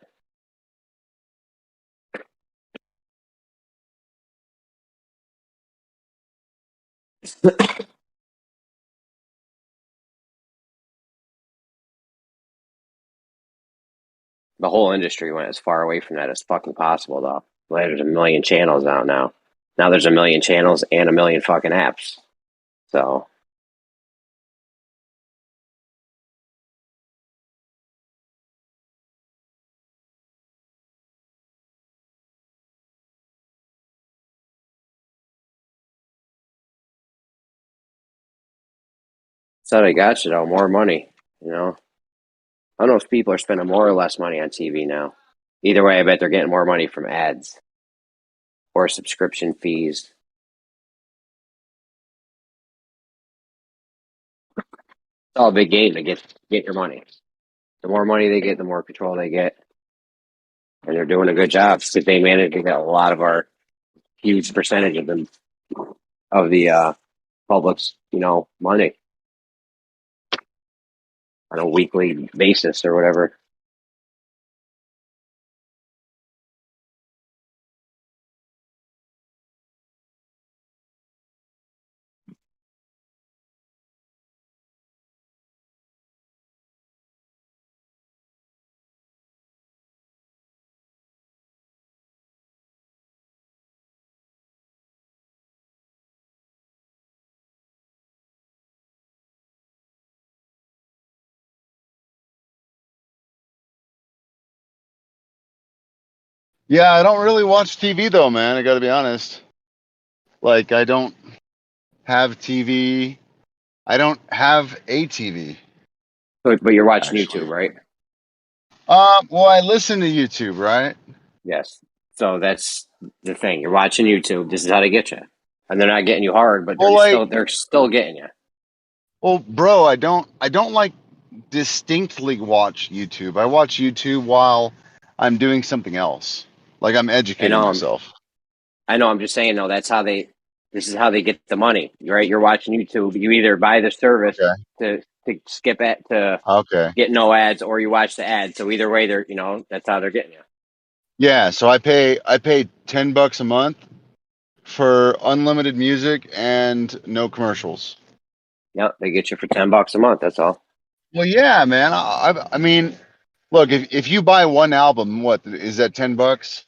The whole industry went as far away from that as fucking possible, though. Like, there's a million channels out now. Now there's a million channels and a million fucking apps. So that's how they got you, though. More money, you know. I don't know if people are spending more or less money on TV now. Either way, I bet they're getting more money from ads or subscription fees. It's all a big game to get your money. The more money they get, the more control they get. And they're doing a good job because they manage to get a lot of our huge percentage of them of the public's, money on a weekly basis or whatever. Yeah, I don't really watch TV though, man. I got to be honest. Like, I don't have TV. I don't have a TV. But you're watching Actually. YouTube, right? Well, I listen to YouTube, right? Yes. So that's the thing. You're watching YouTube. This is how they get you, and they're not getting you hard, but they're still getting you. Well, bro, I don't like distinctly watch YouTube. I watch YouTube while I'm doing something else. Like I'm educating myself. I know. I'm just saying, though. This is how they get the money, right? You're watching YouTube. You either buy the service to skip it to get no ads, or you watch the ads. So either way, that's how they're getting you. Yeah. So I pay $10 a month for unlimited music and no commercials. Yep, they get you for $10 a month. That's all. Well, yeah, man. I mean, look, if you buy one album, what is that, $10?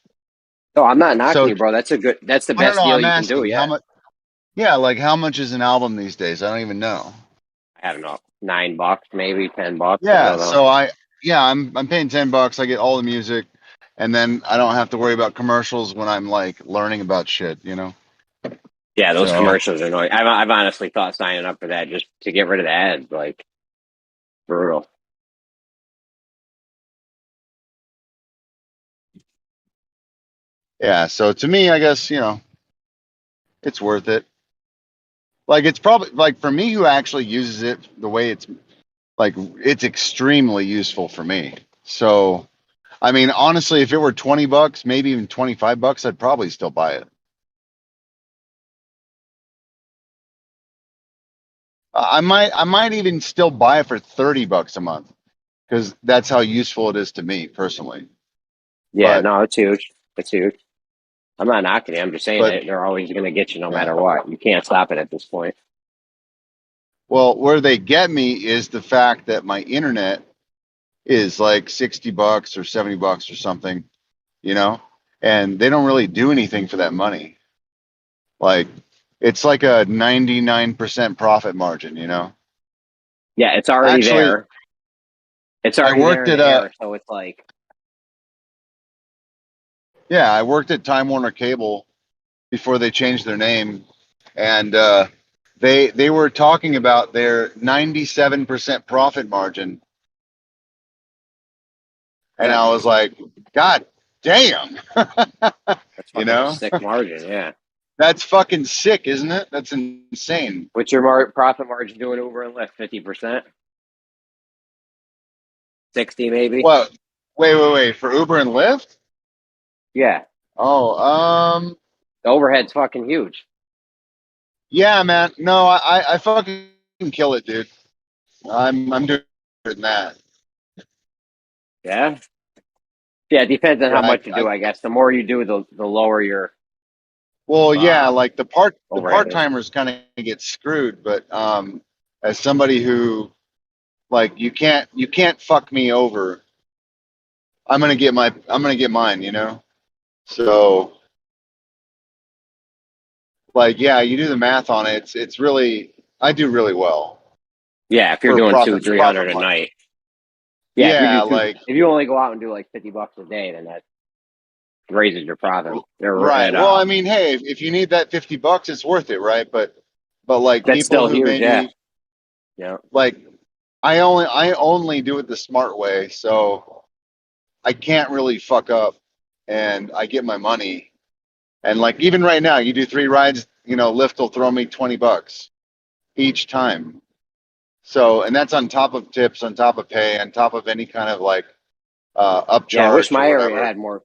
No, I'm not knocking you, bro. That's the best deal you can do. Yeah. Yeah, like how much is an album these days? I don't even know. I don't know, $9, maybe $10. Yeah, so I'm paying $10. I get all the music, and then I don't have to worry about commercials when I'm like learning about shit, Yeah, those commercials are annoying. I've honestly thought signing up for that just to get rid of the ads, like brutal. Yeah, so to me, I guess it's worth it. Like it's probably like for me who actually uses it the way it's like it's extremely useful for me. So, I mean, honestly, if it were $20, maybe even $25, I'd probably still buy it. I might even still buy it for $30 a month because that's how useful it is to me personally. Yeah, no, it's huge. It's huge. I'm not knocking it. I'm just saying that they're always going to get you no matter what. You can't stop it at this point. Well, where they get me is the fact that my internet is like $60 or $70 or something, and they don't really do anything for that money. Like it's like a 99% profit margin, Yeah, it's already there. It's already there, so it's like. Yeah, I worked at Time Warner Cable before they changed their name, and they were talking about their 97% profit margin, and I was like, God damn, That's a sick margin, yeah. That's fucking sick, isn't it? That's insane. What's your profit margin doing Uber and Lyft? 50%? 60 maybe? What? Wait. For Uber and Lyft? Yeah. Oh, the overhead's fucking huge. Yeah, man. No, I fucking kill it, dude. I'm doing better than that. Yeah. Yeah, it depends on Yeah, how much you do, I guess. The more you do, the lower your well, yeah, like the overhead is. timers kind of get screwed, but as somebody who like you can't fuck me over. I'm gonna get mine, you know. So like, yeah, you do the math on it. It's really I do really well Yeah, if you're for doing 200-300 a money. night. Yeah, if you Yeah, do like if you only go out and do like $50 a day, then that raises your profit. right. Well, I mean, hey, if you need that $50, it's worth it, right? But like That's people still who huge, yeah. maybe Yeah. like I only do it the smart way, so I can't really fuck up, and I get my money. And like even right now, you do 3 rides, you know, Lyft will throw me $20 each time. So, and that's on top of tips, on top of pay, on top of any kind of like Yeah, I wish upcharge or my area whatever. had more.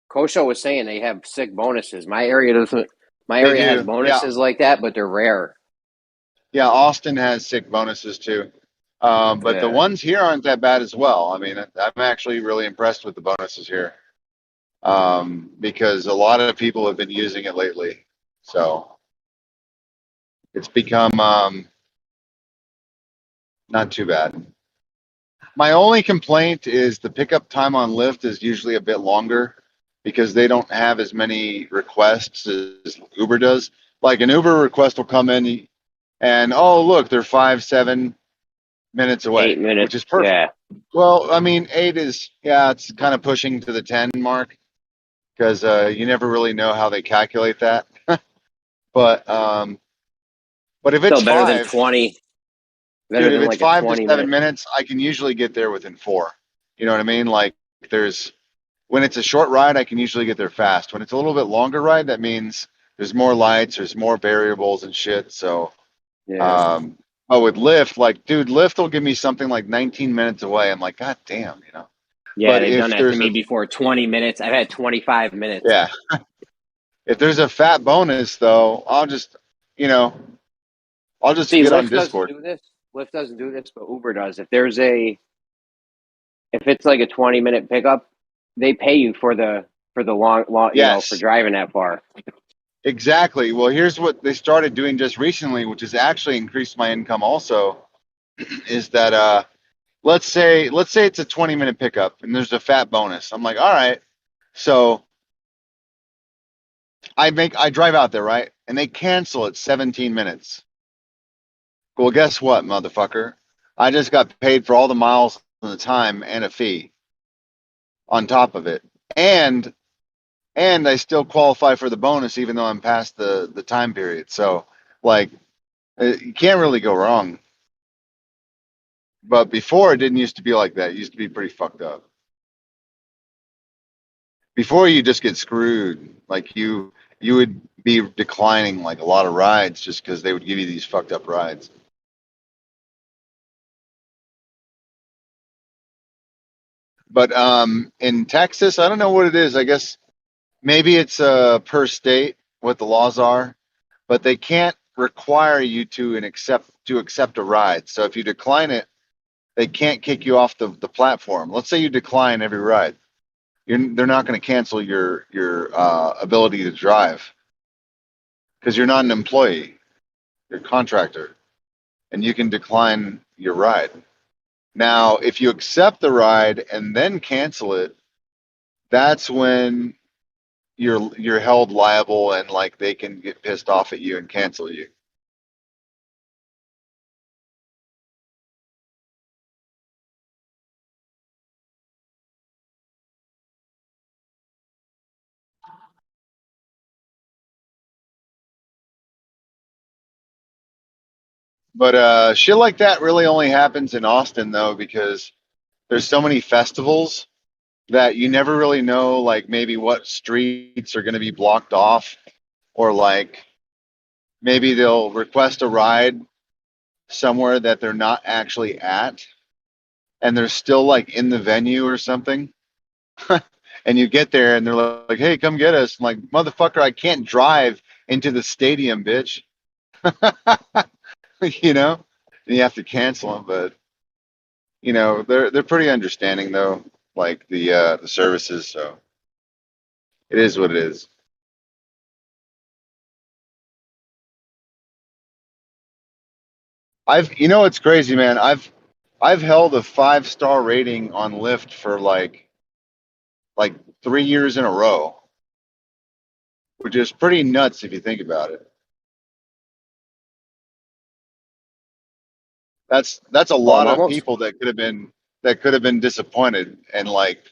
Kosho was saying they have sick bonuses. My area doesn't. My They area has do, yeah, bonuses like that, but they're rare. yeah. Austin has sick bonuses too, but the Yeah. ones here aren't that bad as well. I mean, I'm actually really impressed with the bonuses here because a lot of people have been using it lately. So it's become not too bad. My only complaint is the pickup time on Lyft is usually a bit longer because they don't have as many requests as Uber does. Like an Uber request will come in and oh look, they're 5-7 minutes away, 8 minutes. which is perfect. Yeah. Well, I mean, 8 is it's kind of pushing to the 10 mark because you never really know how they calculate that. but if it's Still better than 5, 20. Better dude, if than it's like a 5 to 7 20-minute. minutes, I can usually get there within 4. You know what I mean? Like there's when it's a short ride, I can usually get there fast. When it's a little bit longer ride, that means there's more lights, there's more variables and shit. So, Yeah. oh, with Lyft, like, dude, Lyft will give me something like 19 minutes away. I'm like, God damn, you know. Yeah, But they've done if that to there's me before. 20 minutes. I've had 25 minutes. yeah, if there's a fat bonus though, I'll just, you know, I'll just See, get on Lyft doesn't Discord. do this. Lyft doesn't do this, but Uber does. If it's like a 20-minute pickup, they pay you for the long for Yes, driving that far. exactly. Well, here's what they started doing just recently, which has actually increased my income also, is that let's say it's a 20-minute pickup and there's a fat bonus. I'm like, all right. So I drive out there, right? And they cancel at 17 minutes. Well, guess what, motherfucker? I just got paid for all the miles and the time and a fee on top of it. And I still qualify for the bonus even though I'm past the time period. So like you can't really go wrong. But before it didn't used to be like that. It used to be pretty fucked up. Before you just get screwed. Like you would be declining like a lot of rides just because they would give you these fucked up rides. But in Texas, I don't know what it is. I guess maybe it's per state what the laws are, but they can't require you to accept a ride. So if you decline it, they can't kick you off the platform. Let's say you decline every ride. They're not going to cancel your ability to drive because you're not an employee. You're a contractor, and you can decline your ride. Now, if you accept the ride and then cancel it, that's when you're held liable and like they can get pissed off at you and cancel you. But shit like that really only happens in Austin though because there's so many festivals that you never really know like maybe what streets are going to be blocked off or like maybe they'll request a ride somewhere that they're not actually at and they're still like in the venue or something. And you get there and they're like, hey, come get us. I'm like, motherfucker, I can't drive into the stadium, bitch. you know, and you have to cancel them. But you know, they're pretty understanding though, like the services. So it is what it is. You know, it's crazy, man. I've held a 5-star rating on Lyft for like 3 years in a row, which is pretty nuts if you think about it. That's a Well, I'm lot of almost. people that could have been disappointed and like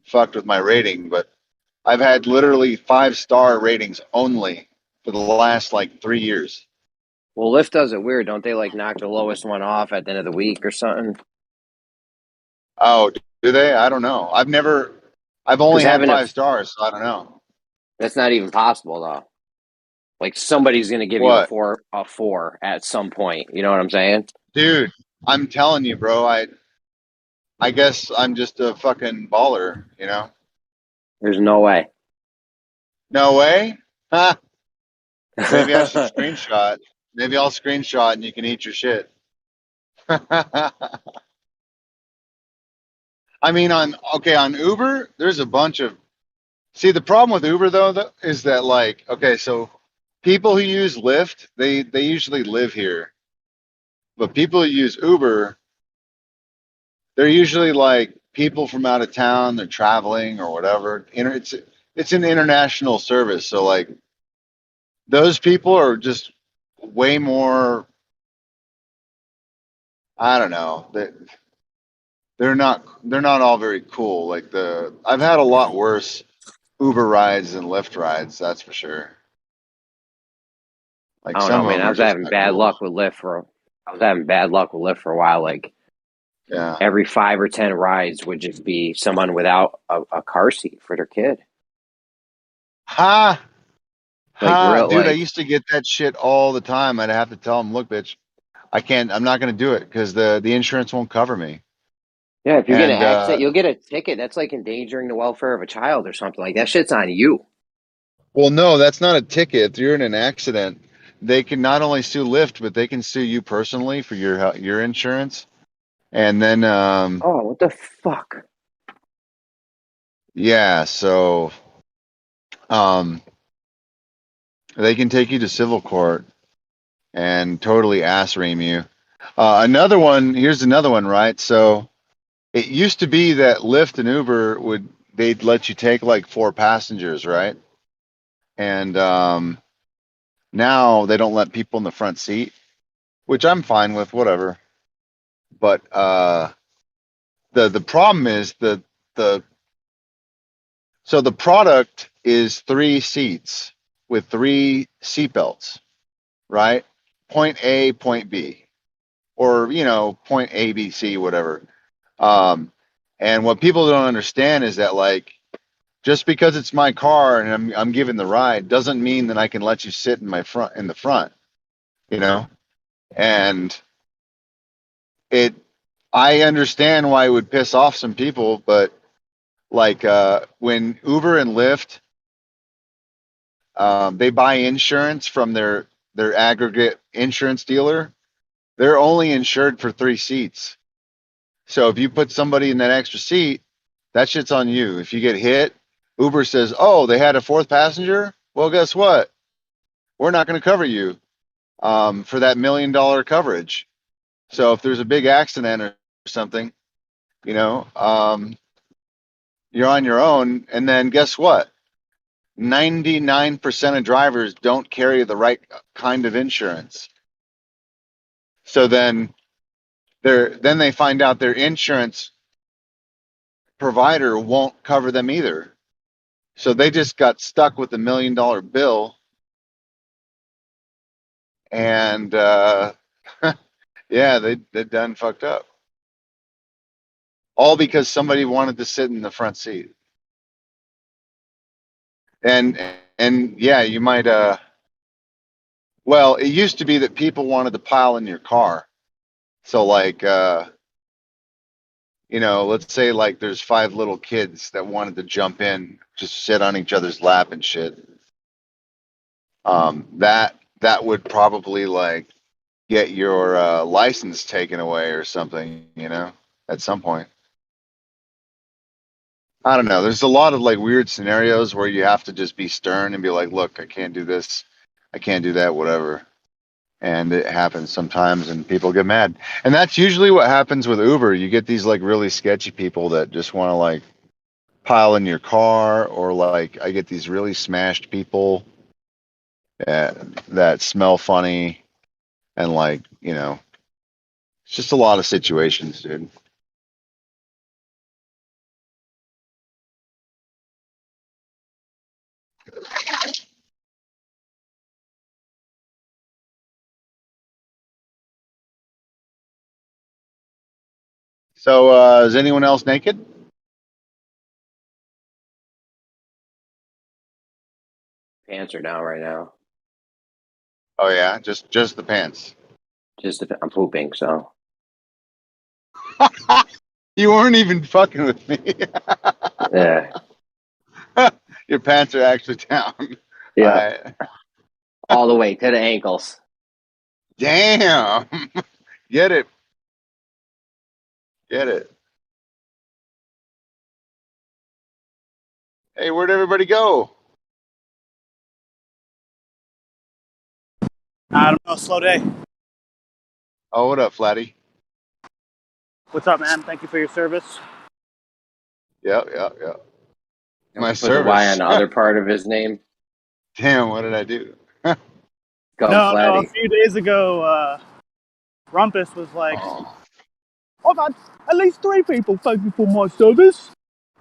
fucked with my rating, but I've had literally 5-star ratings only for the last like 3 years. Well, Lyft does it weird, don't they? Like knock the lowest one off at the end of the week or something. Oh, do they? I don't know. I've only Because had having 5 stars, so I don't know. that's not even possible though. Like somebody's gonna give you What? a four at some point. You know what I'm saying? Dude, I'm telling you, bro, I guess I'm just a fucking baller, you know? There's no way. No way? Huh? Maybe I should screenshot. Maybe I'll screenshot and you can eat your shit. I mean, on Uber, there's a bunch of. See, the problem with Uber though is that like, okay, so people who use Lyft, they usually live here, but people who use Uber, they're usually like people from out of town. They're traveling or whatever. It's an international service, so like those people are just way more. I don't know. They're not all very cool. Like I've had a lot worse Uber rides and Lyft rides, that's for sure. Like I don't know, some of man. them are just not cool. I was having bad luck with Lyft for a while. Like Yeah. every 5 or 10 rides would just be someone without a car seat for their kid. Ha Like ha, real, dude! I like used to get that shit all the time. I'd have to tell them, "Look, bitch, I can't. I'm not going to do it because the insurance won't cover me." yeah. If you get an And accident, you'll get a ticket. That's like endangering the welfare of a child or something. Like that shit's on you. well, no, that's not a ticket. If you're in an accident, they can not only sue Lyft, but they can sue you personally for your insurance. And then, Oh, what the fuck? yeah, so um, they can take you to civil court and totally ass ream you. Another one. Here's another one, right? So it used to be that Lyft and Uber they'd let you take like 4 passengers, right? And now they don't let people in the front seat, which I'm fine with, whatever. But the problem is the so the product is 3 seats with 3 seatbelts, right? Point A, point B, or point A, B, C, whatever. And what people don't understand is that like just because it's my car and I'm given the ride doesn't mean that I can let you sit in the front, you know? And it I understand why it would piss off some people, but like when Uber and Lyft they buy insurance from their aggregate insurance dealer, they're only insured for 3 seats. So if you put somebody in that extra seat, that shit's on you. If you get hit, Uber says, "Oh, they had a 4th passenger." Well, guess what? We're not going to cover you for that $1 million coverage. So if there's a big accident or something, you know, you're on your own. And then guess what? 99% of drivers don't carry the right kind of insurance. So then they find out their insurance provider won't cover them either. So they just got stuck with a $1 million bill. And yeah, they done fucked up. All because somebody wanted to sit in the front seat. And yeah, you might well, it used to be that people wanted to pile in your car. So like let's say like there's 5 little kids that wanted to jump in, just sit on each other's lap and shit. that would probably like get your license taken away or something, you know, at some point. I don't know. There's a lot of like weird scenarios where you have to just be stern and be like, look, I can't do this. I can't do that, whatever. And it happens sometimes and people get mad. And that's usually what happens with Uber. You get these like really sketchy people that just want to like pile in your car, or like I get these really smashed people that smell funny, and like, you know, it's just a lot of situations, dude. So is anyone else naked? Pants are down right now. Oh yeah, just the pants. I'm pooping, so. You weren't even fucking with me. Yeah. Your pants are actually down. Yeah. All the way to the ankles. Damn. Get it. Get it. Hey, where'd everybody go? I don't know. Slow day. Oh, what up, Flatty? What's up, man? Thank you for your service. Yep. My Put service. the Y on the other part of his name. Damn, what did I do? Go, No, Flatty. a few days ago, Rumpus was like, I've had at least 3 people thank you for my service.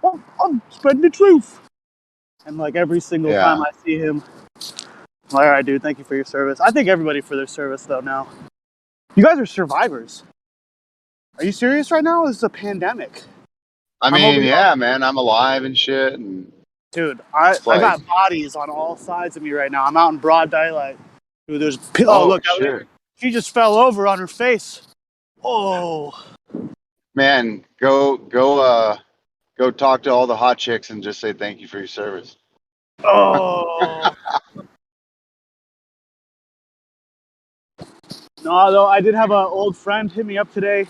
I'm spreading the truth. And like every single time I see him, I'm like, all right, dude, thank you for your service. I thank everybody for their service, though, now. You guys are survivors. Are you serious right now? This is a pandemic. I mean, yeah, man, I'm alive and shit. And dude, I got bodies on all sides of me right now. I'm out in broad daylight. Dude, there's look, she just fell over on her face. Oh, man, go talk to all the hot chicks and just say thank you for your service. Oh. No, though I did have an old friend hit me up today.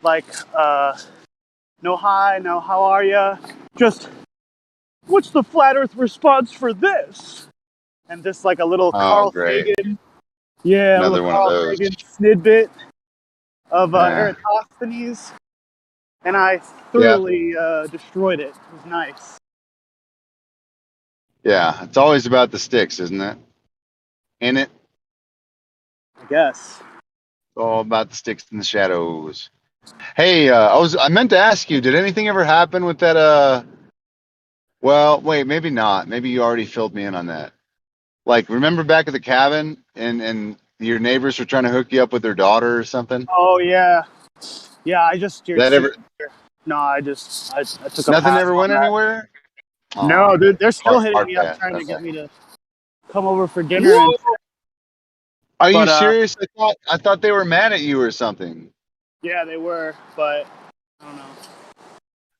Like, no hi, no how are ya? Just, what's the flat Earth response for this? And just like a little Carl Sagan. Yeah, another a little one Carl of those Sagan snidbit of Eratosthenes. And I thoroughly destroyed it. It was nice. Yeah, it's always about the sticks, isn't it? Ain't it? I guess. It's all about the sticks and the shadows. Hey, I meant to ask you, did anything ever happen with that well, wait, maybe not. Maybe you already filled me in on that. Like, remember back at the cabin and your neighbors were trying to hook you up with their daughter or something? Oh yeah. Yeah, I just steered. No, I took a nothing pass ever on went that. anywhere? No, dude, they're still hitting me up trying to get me to come over for dinner. And are you serious? I thought they were mad at you or something. Yeah, they were, but I don't know.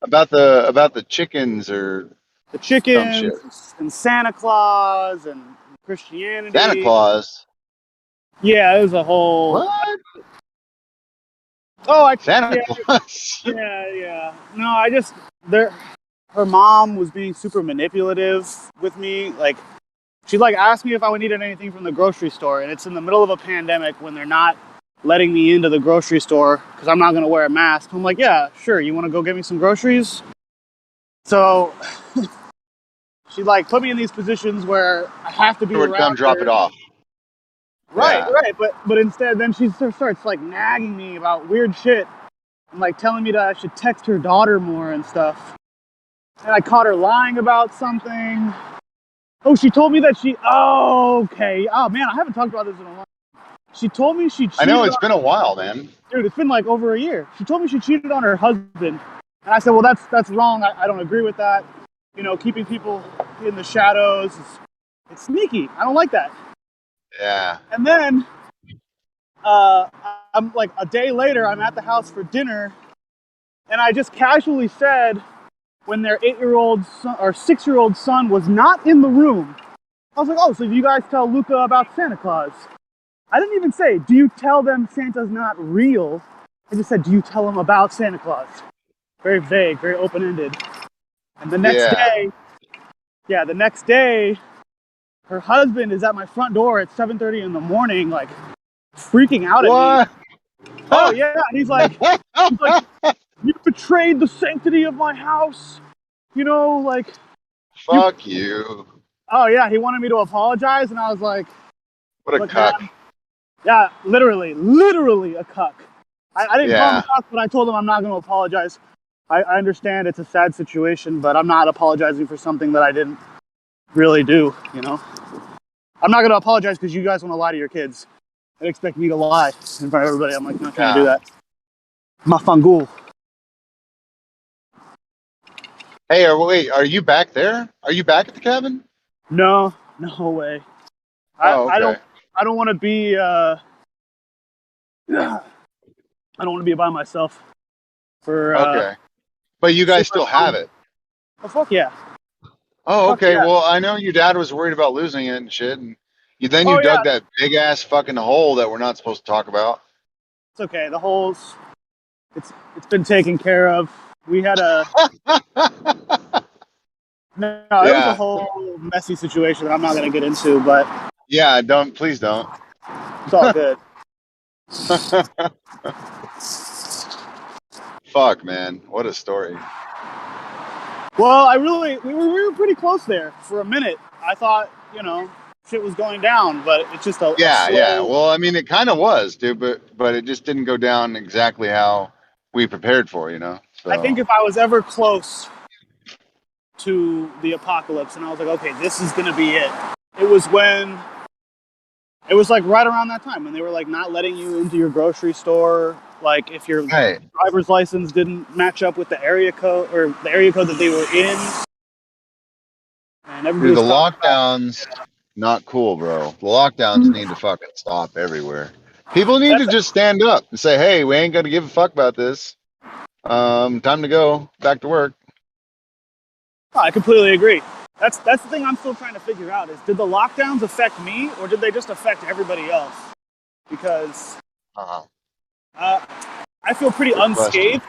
About the chickens or the chickens and Santa Claus and Christianity. Santa Claus. Yeah, it was a whole. What? Oh, Santa Claus. Yeah. No, her mom was being super manipulative with me. Like, she asked me if I needed anything from the grocery store, and it's in the middle of a pandemic when they're not letting me into the grocery store because I'm not going to wear a mask. I'm like, yeah, sure. You want to go get me some groceries? So she put me in these positions where I have to be around come drop it off. Right. But instead, then she starts nagging me about weird shit and telling me that I should text her daughter more and stuff. And I caught her lying about something. Oh, she told me that okay. Oh man, I haven't talked about this in a long time. She told me she cheated. I know, it's been a while, man. Dude, it's been over a year. She told me she cheated on her husband. And I said, well, that's wrong. I don't agree with that. You know, keeping people in the shadows, it's sneaky. I don't like that. Yeah. And then, I'm a day later, I'm at the house for dinner, and I just casually said, when their 8-year-old son or 6-year-old son was not in the room, I was like, oh, so you guys tell Luca about Santa Claus? I didn't even say, do you tell them Santa's not real? I just said, do you tell them about Santa Claus? Very vague, very open-ended. And the next day, her husband is at my front door at 7:30 in the morning, like freaking out at me. Oh yeah, he's like, you betrayed the sanctity of my house. You know, like. Fuck you. Oh yeah, he wanted me to apologize, and I was like, what a cuck. Man, yeah, literally a cuck. I didn't call him a cuck, but I told him I'm not going to apologize. I understand it's a sad situation, but I'm not apologizing for something that I didn't really do, you know? I'm not going to apologize because you guys want to lie to your kids and expect me to lie in front of everybody. I'm like, not trying to do that. Mafangul. Hey, wait, are you back there? Are you back at the cabin? No way. I don't want to be I don't want to be by myself for okay. But you guys still have it. Oh fuck yeah. Oh, okay. Yeah. Well, I know your dad was worried about losing it and shit, and you dug that big ass fucking hole that we're not supposed to talk about. It's okay. The hole's it's been taken care of. We had a it was a whole messy situation that I'm not going to get into, but yeah, please don't. It's all good. Fuck, man, what a story. Well, we were pretty close there for a minute. I thought, shit was going down, but it's just a slow... Well, I mean, it kind of was, dude, but it just didn't go down exactly how we prepared for, So. I think if I was ever close to the apocalypse and I was like, okay, this is gonna be it. It was like right around that time when they were like not letting you into your grocery store. Like if your driver's license didn't match up with the area code or the area code that they were in. And dude, the lockdowns, not cool, bro. The lockdowns need to fucking stop everywhere. People need to just stand up and say, hey, we ain't gonna give a fuck about this. Time to go back to work. Oh, I completely agree. That's the thing I'm still trying to figure out is did the lockdowns affect me or did they just affect everybody else? Because I feel pretty unscathed,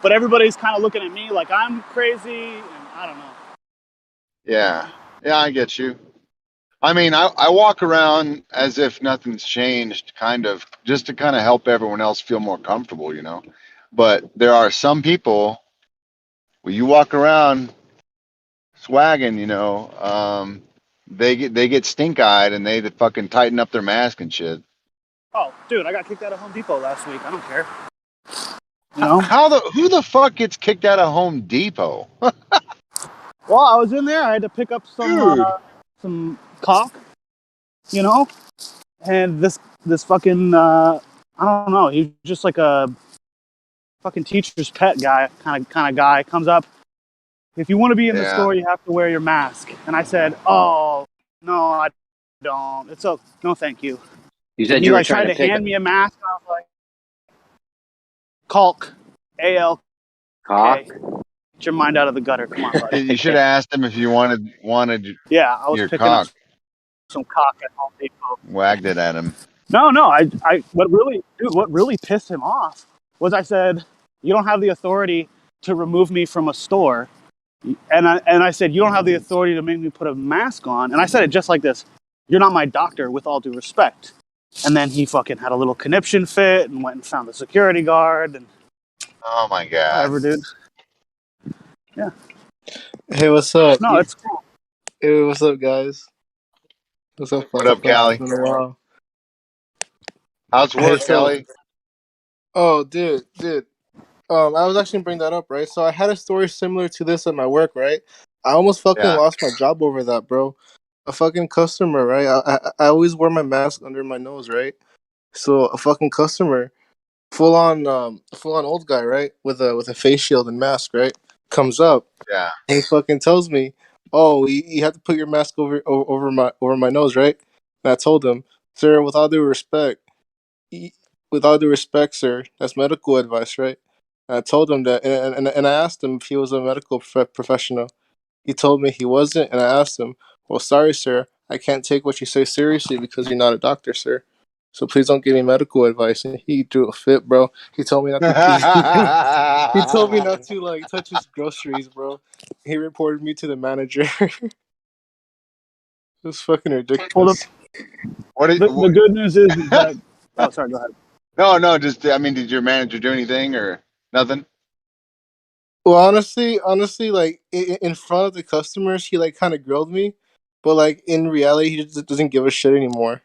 but everybody's kind of looking at me like I'm crazy, and I don't know. Yeah, I get you. I mean, I walk around as if nothing's changed, kind of, just to kind of help everyone else feel more comfortable, But there are some people when you walk around swagging, they get stink-eyed and they fucking tighten up their mask and shit. Oh, dude, I got kicked out of Home Depot last week. I don't care. Who the fuck gets kicked out of Home Depot? Well, I was in there. I had to pick up some caulk, and this fucking I don't know. He's just like a fucking teacher's pet guy, kind of guy. Comes up. If you want to be in the store, you have to wear your mask. And I said, "Oh no, I don't. It's okay. No, thank you." You said he like tried to hand me a mask. And I was like, "Caulk, A-L-K. Get your mind out of the gutter. Come on, buddy." You should have asked him if you wanted. Yeah, I was your picking up some caulk at Home Depot. Wagged it at him. No. What really pissed him off was I said, "You don't have the authority to remove me from a store." And I said, "You don't have the authority to make me put a mask on." And I said it just like this. "You're not my doctor, with all due respect." And then he fucking had a little conniption fit and went and found the security guard. And oh my god! Whatever, dude. Yeah. Hey, what's up? No, it's cool. Hey, what's up, guys? What's up, What up, Callie? It's been a while. How's work, Kelly? Oh, dude. I was actually gonna bring that up, right? So I had a story similar to this at my work, right? I almost fucking lost my job over that, bro. A fucking customer, right? I always wear my mask under my nose, right? So a fucking customer, full on old guy, right? With a face shield and mask, right? Comes up, and he fucking tells me, "Oh, you have to put your mask over my nose, right?" And I told him, "Sir, with all due respect, sir, that's medical advice, right?" And I told him that, and I asked him if he was a medical professional. He told me he wasn't, and I asked him, Well, sorry, sir. I can't take what you say seriously because you're not a doctor, sir. So please don't give me medical advice. And he threw a fit, bro. He told me not to. He told me not to like touch his groceries, bro. He reported me to the manager. It's fucking Well, ridiculous. The good news is that. Oh, sorry. Go ahead. No. Just I mean, did your manager do anything or nothing? Well, honestly, like in front of the customers, he like kind of grilled me, but like in reality, he just doesn't give a shit anymore.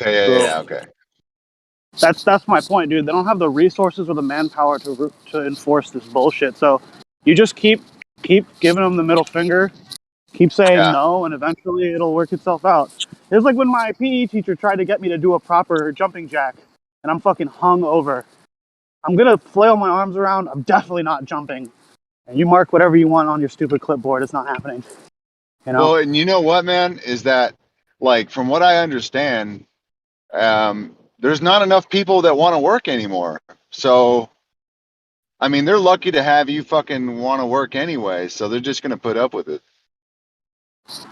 Okay, So okay. That's my point, dude. They don't have the resources or the manpower to enforce this bullshit. So you just keep giving them the middle finger, keep saying Yeah. no, and eventually it'll work itself out. It's like when my PE teacher tried to get me to do a proper jumping jack, and I'm fucking hung over. I'm gonna flail my arms around. I'm definitely not jumping. And you mark whatever you want on your stupid clipboard. It's not happening. You know. Well, and you know what, man, is that like from what I understand, there's not enough people that want to work anymore. So, I mean, they're lucky to have you fucking want to work anyway. So they're just gonna put up with it.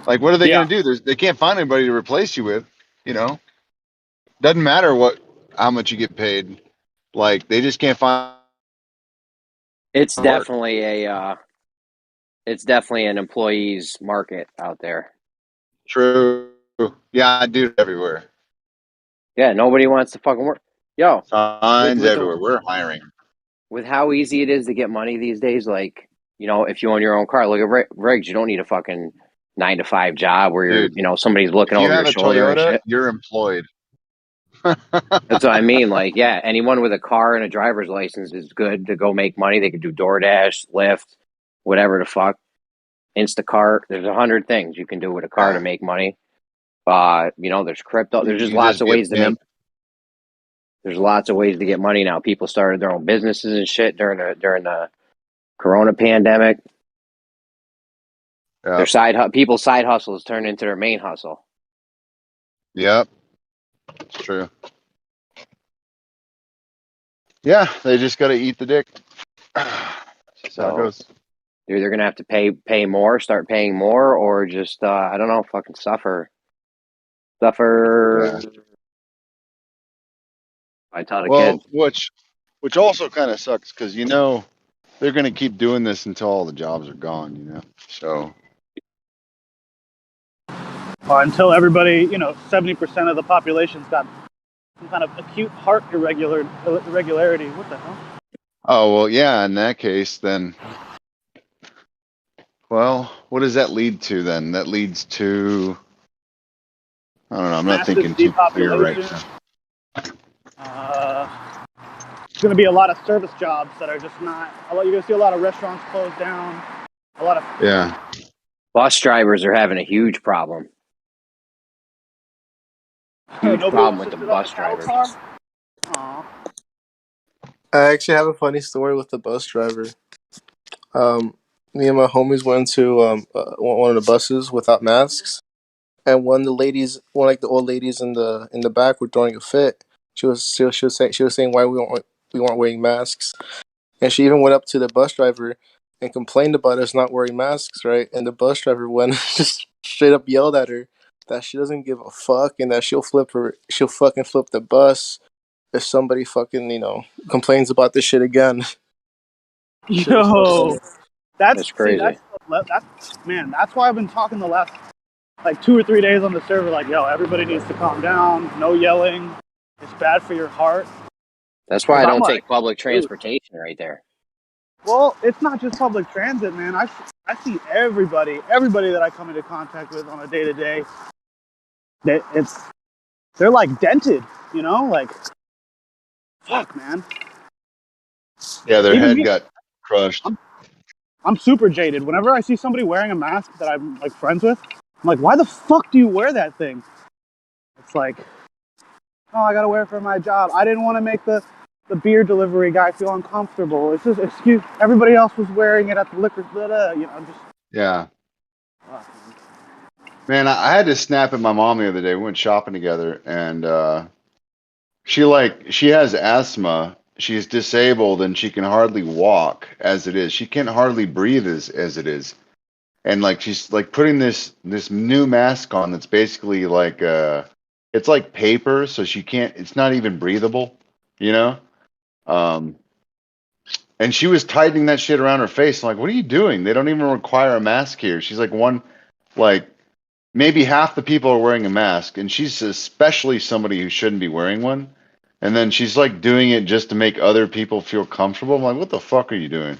Like, what are they Yeah. gonna do? They can't find anybody to replace you with. You know, doesn't matter how much you get paid. Like, they just can't find. It's Work. definitely it's definitely an employee's market out there. True. Yeah, I do it everywhere. Yeah, nobody wants to fucking work. Yo, Signs everywhere. We're hiring. with how easy it is to get money these days, like, you know, if you own your own car, look at Riggs, you don't need a fucking 9 to 5 job where you're, Dude, you know, somebody's looking if you over have your a shoulder and Toyota, shit. you're employed. That's what I mean. Like, yeah, anyone with a car and a driver's license is good to go make money. They could do DoorDash, Lyft, whatever the fuck, Instacart. There's 100 things you can do with a car to make money. You know, there's crypto. There's just You lots of be a ways to pimp. make. There's lots of ways to get money now. People started their own businesses and shit during the Corona pandemic. Yep. Their people's side hustles turn into their main hustle. Yep. It's true. Yeah, they just got to eat the dick. That's how it goes. You're either gonna have to pay more, start paying more, or just I don't know, fucking suffer. Yeah. I taught a Well, kid. which also kind of sucks because you know they're gonna keep doing this until all the jobs are gone. You know, so Until everybody, 70% of the population's got some kind of acute heart irregularity. What the hell? oh well, yeah. In that case, then, well, what does that lead to then? That leads to I don't know. I'm not Massive thinking too clear right depopulation. now. It's going to be a lot of service jobs that are just not. You're going to see a lot of restaurants close down. A lot of Bus drivers are having a huge problem. Huge problem with the bus drivers. Aww. I actually have a funny story with the bus driver. Me and my homies went to one of the buses without masks, and one of the ladies, one of the old ladies in the back, were throwing a fit. She was saying why we weren't wearing masks, and she even went up to the bus driver and complained about us not wearing masks, right? And the bus driver went just straight up yelled at her that she doesn't give a fuck and that she'll fucking flip the bus if somebody fucking complains about this shit again. Yo, that's crazy. That's why I've been talking the last 2 or 3 days on the server. Like, yo, everybody needs to calm down. No yelling. It's bad for your heart. That's why I don't take public transportation right there. Well, it's not just public transit, man. I see everybody that I come into contact with on a day to day. They're like dented, like fuck, man. Yeah, their head got crushed. I'm super jaded. Whenever I see somebody wearing a mask that I'm like friends with, I'm like, why the fuck do you wear that thing? It's like, oh, I gotta wear it for my job. I didn't want to make the beer delivery guy feel uncomfortable. It's just excuse. Everybody else was wearing it at the liquor. Just. Yeah. Man, I had to snap at my mom the other day. We went shopping together, and she has asthma. She's disabled, and she can hardly walk as it is. She can't hardly breathe as it is. and like she's like putting this new mask on that's basically like it's like paper, so she can't. It's not even breathable, you know. And she was tightening that shit around her face. I'm like, what are you doing? They don't even require a mask here. She's like like maybe half the people are wearing a mask, and she's especially somebody who shouldn't be wearing one. And then she's like doing it just to make other people feel comfortable. I'm like, what the fuck are you doing?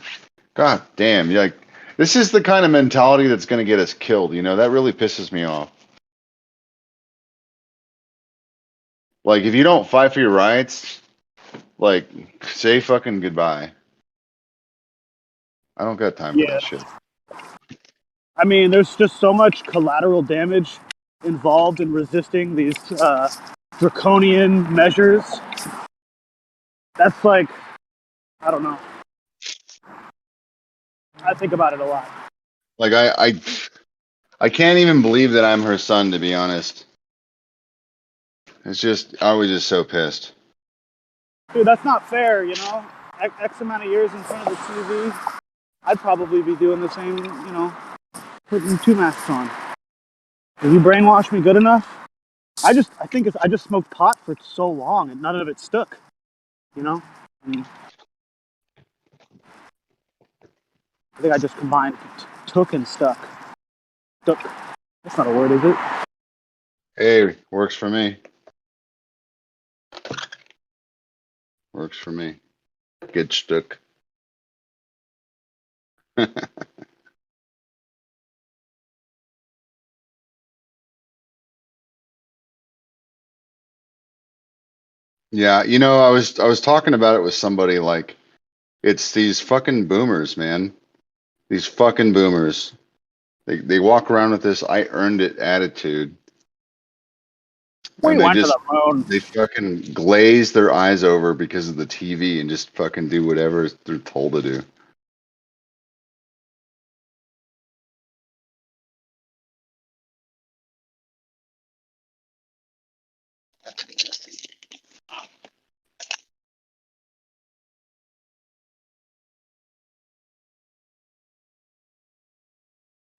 God damn. You're like, this is the kind of mentality that's going to get us killed. You know, that really pisses me off. Like, if you don't fight for your rights, like, say fucking goodbye. I don't got time for that shit. I mean, there's just so much collateral damage involved in resisting these draconian measures. That's like, I don't know. I think about it a lot. Like, I can't even believe that I'm her son, to be honest. It's just, I was just so pissed. Dude, that's not fair, you know? X amount of years in front of the TV, I'd probably be doing the same, you know, putting 2 masks on. Have you brainwashed me good enough? I think I just smoked pot for so long and none of it stuck, you know? I think I just combined took and stuck. Stuck. That's not a word, is it? Hey, works for me. Works for me. Get stuck. Yeah, you know, I was talking about it with somebody. Like, it's these fucking boomers, man. These fucking boomers. They walk around with this "I earned it" attitude. We And went to the moon. they fucking glaze their eyes over because of the TV and just fucking do whatever they're told to do.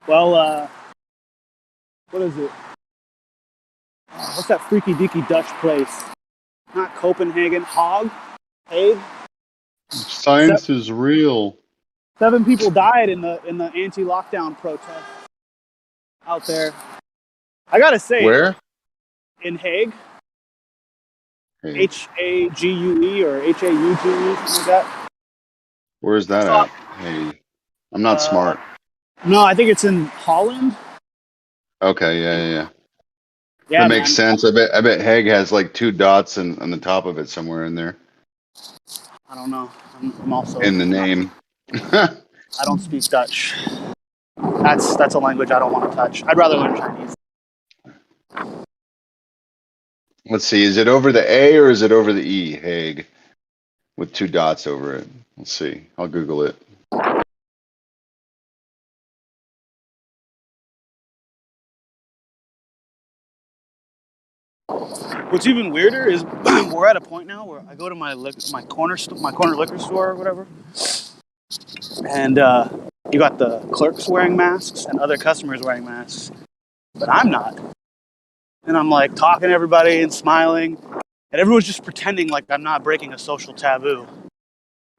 Well, what is it? What's that freaky deaky Dutch place? Not Copenhagen. Hague? Science is real. 7 people died in the anti-lockdown protest out there. I gotta say, Where? in Hague, Hey, Hague or Hauge, something like that. where's that at? Hey, I'm not smart. No, I think it's in Holland. Okay, yeah. Yeah, That makes sense. I bet Hague has like 2 dots on the top of it somewhere in there. I don't know. I'm also in the name. I don't speak Dutch. That's a language I don't want to touch. I'd rather learn Chinese. Let's see. Is it over the A or is it over the E? Hague, with 2 dots over it. Let's see. I'll Google it. What's even weirder is we're at a point now where I go to my corner liquor store or whatever, and you got the clerks wearing masks and other customers wearing masks, but I'm not. And I'm like talking to everybody and smiling, and everyone's just pretending like I'm not breaking a social taboo.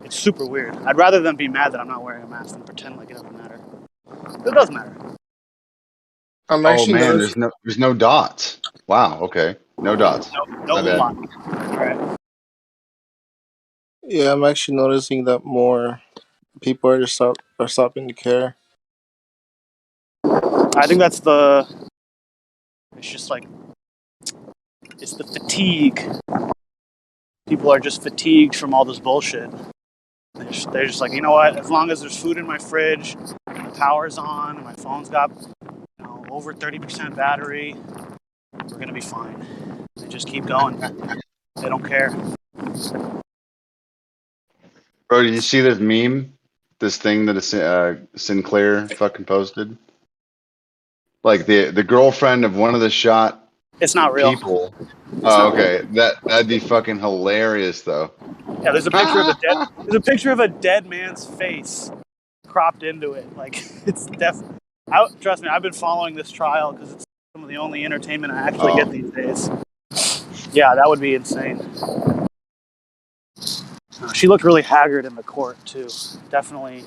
It's super weird. I'd rather them be mad that I'm not wearing a mask than pretend like it doesn't matter. It does matter. I'm Oh actually man, noticing- there's no dots. Wow. Okay. No dots. No My bad. lot. All right. Yeah, I'm actually noticing that more people are stopping to care. I think it's just like, it's the fatigue. People are just fatigued from all this bullshit. They're just like, you know what? As long as there's food in my fridge, the power's on, and my phone's got, you know, over 30% battery, we're gonna be fine. They just keep going. They don't care. Bro, did you see this meme? This thing that Sinclair fucking posted? Like the girlfriend of one of the shot It's not real. people. Oh, okay. That'd be fucking hilarious though. Yeah, there's a picture of a dead man's face cropped into it. Like, it's definitely. Trust me, I've been following this trial because it's some of the only entertainment I actually get these days. Yeah, that would be insane. She looked really haggard in the court too. Definitely.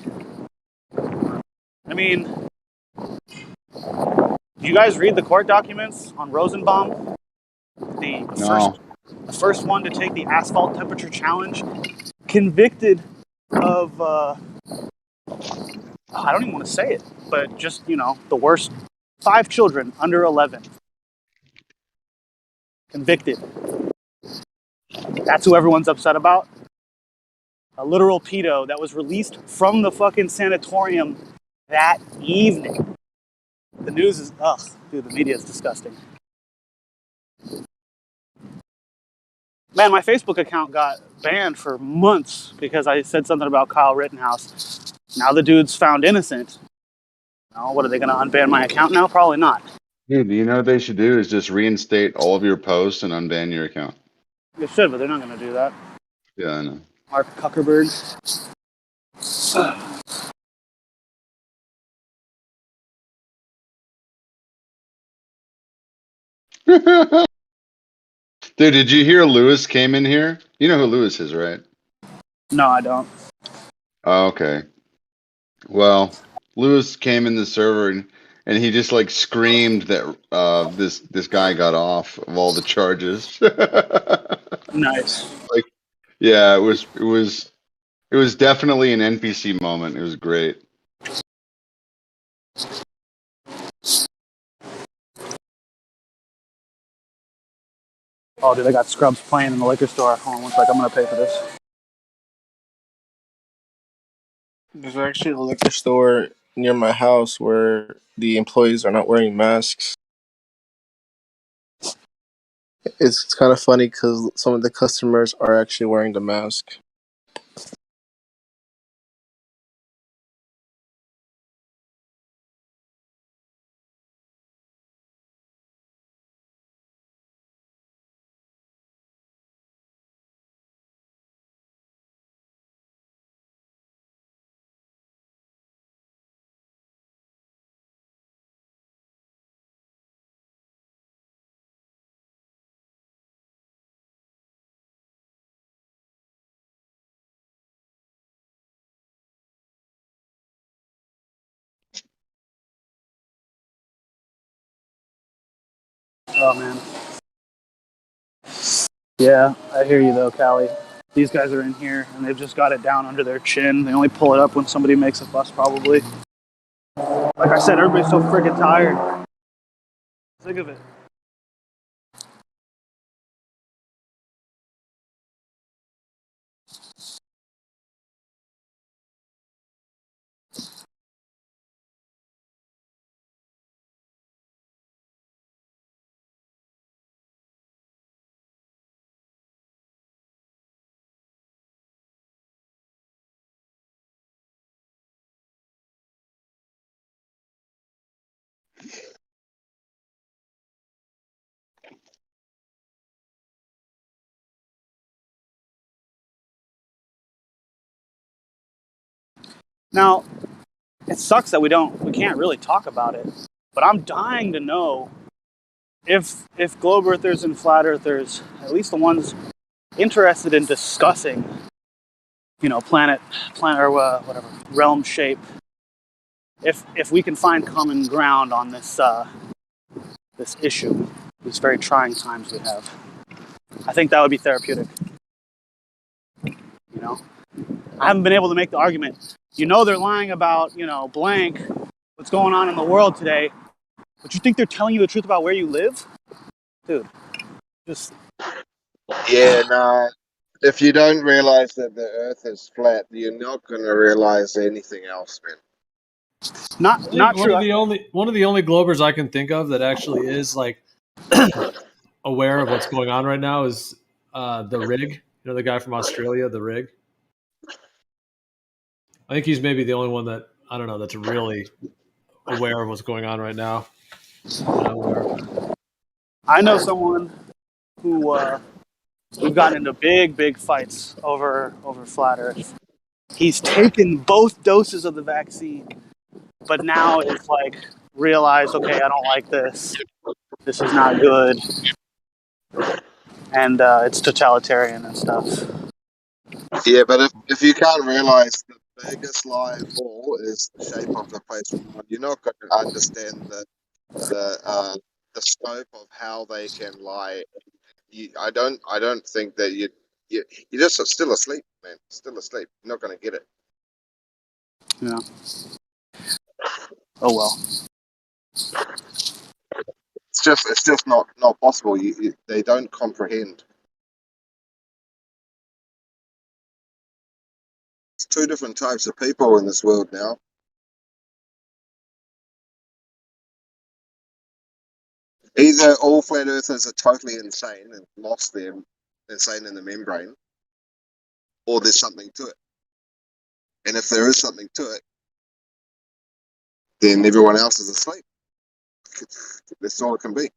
I mean, do you guys read the court documents on Rosenbaum? The first one to take the asphalt temperature challenge, convicted of I don't even want to say it, but just, the worst. 5 children under 11 convicted. That's who everyone's upset about. A literal pedo that was released from the fucking sanatorium that evening. The news is, dude, the media is disgusting. Man, my Facebook account got banned for months because I said something about Kyle Rittenhouse. Now the dude's found innocent. What are they going to unban my account now? Probably not. Dude, you know what they should do is just reinstate all of your posts and unban your account. They should, but they're not going to do that. Yeah, I know. Mark Zuckerberg. Dude, did you hear Lewis came in here? You know who Lewis is, right? No, I don't. Oh, okay. Well, Lewis came in the server and he just like screamed that this guy got off of all the charges. Nice. Like, yeah, it was definitely an NPC moment. It was great. Oh, dude, they got Scrubs playing in the liquor store. Hold on one sec, I'm gonna pay for this. There's actually a liquor store near my house where the employees are not wearing masks. It's kind of funny because some of the customers are actually wearing the mask. Oh, man. Yeah, I hear you though, Callie. These guys are in here and they've just got it down under their chin. They only pull it up when somebody makes a fuss, probably. Like I said, everybody's so freaking tired. Sick of it. Now, it sucks that we can't really talk about it, but I'm dying to know if globe earthers and flat earthers, at least the ones interested in discussing, planet or whatever realm shape, if we can find common ground on this this issue, these very trying times we have, I think that would be therapeutic. I haven't been able to make the argument. They're lying about, blank, what's going on in the world today, but you think they're telling you the truth about where you live? Dude, just... Yeah, no. If you don't realize that the Earth is flat, you're not going to realize anything else, man. Not true. One of the only Globers I can think of that actually is like aware of what's going on right now is the Rig. The guy from Australia, the Rig. I think he's maybe the only one that, I don't know, that's really aware of what's going on right now. I know someone who we've gotten into big fights over flat Earth. He's taken both doses of the vaccine, but now it's like realize, okay, I don't like this. This is not good, and it's totalitarian and stuff. Yeah, but if you can't realize the biggest lie of all is the shape of the place we're on, you're not going to understand the scope of how they can lie. I don't think that you're just still asleep, man. Still asleep. You're not going to get it. Yeah. Oh well. It's just not possible. They don't comprehend. It's two different types of people in this world now. Either all flat earthers are totally insane and lost their insane in the membrane, or there's something to it. And if there is something to it, then everyone else is asleep. That's all it can be.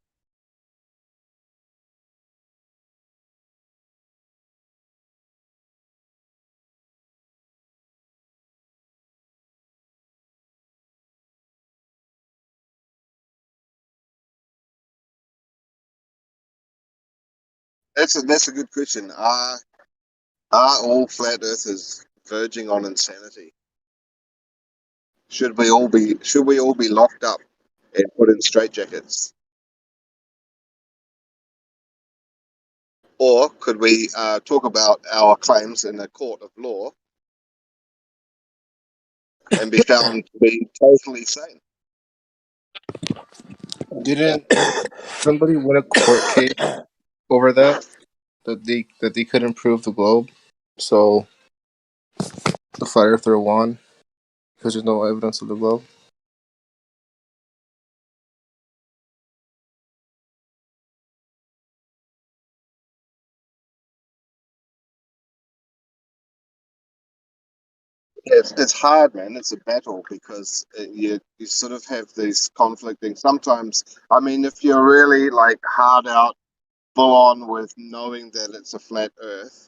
That's a good question. Are all flat earthers verging on insanity? Should we all be locked up and put in straitjackets? Or could we talk about our claims in a court of law and be found to be totally sane? Didn't somebody win a court case over that they couldn't prove the globe, so the flat earther won because there's no evidence of the globe? It's hard, man. It's a battle because you sort of have these conflicting. Sometimes, I mean, if you're really like hard out, full on with knowing that it's a flat Earth,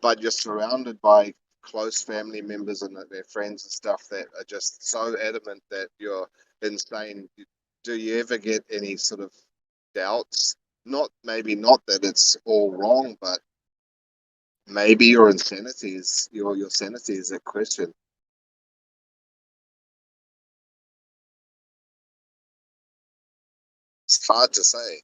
but you're surrounded by close family members and their friends and stuff that are just so adamant that you're insane. Do you ever get any sort of doubts? Maybe not that it's all wrong, but maybe your insanity is your sanity is a question. It's hard to say.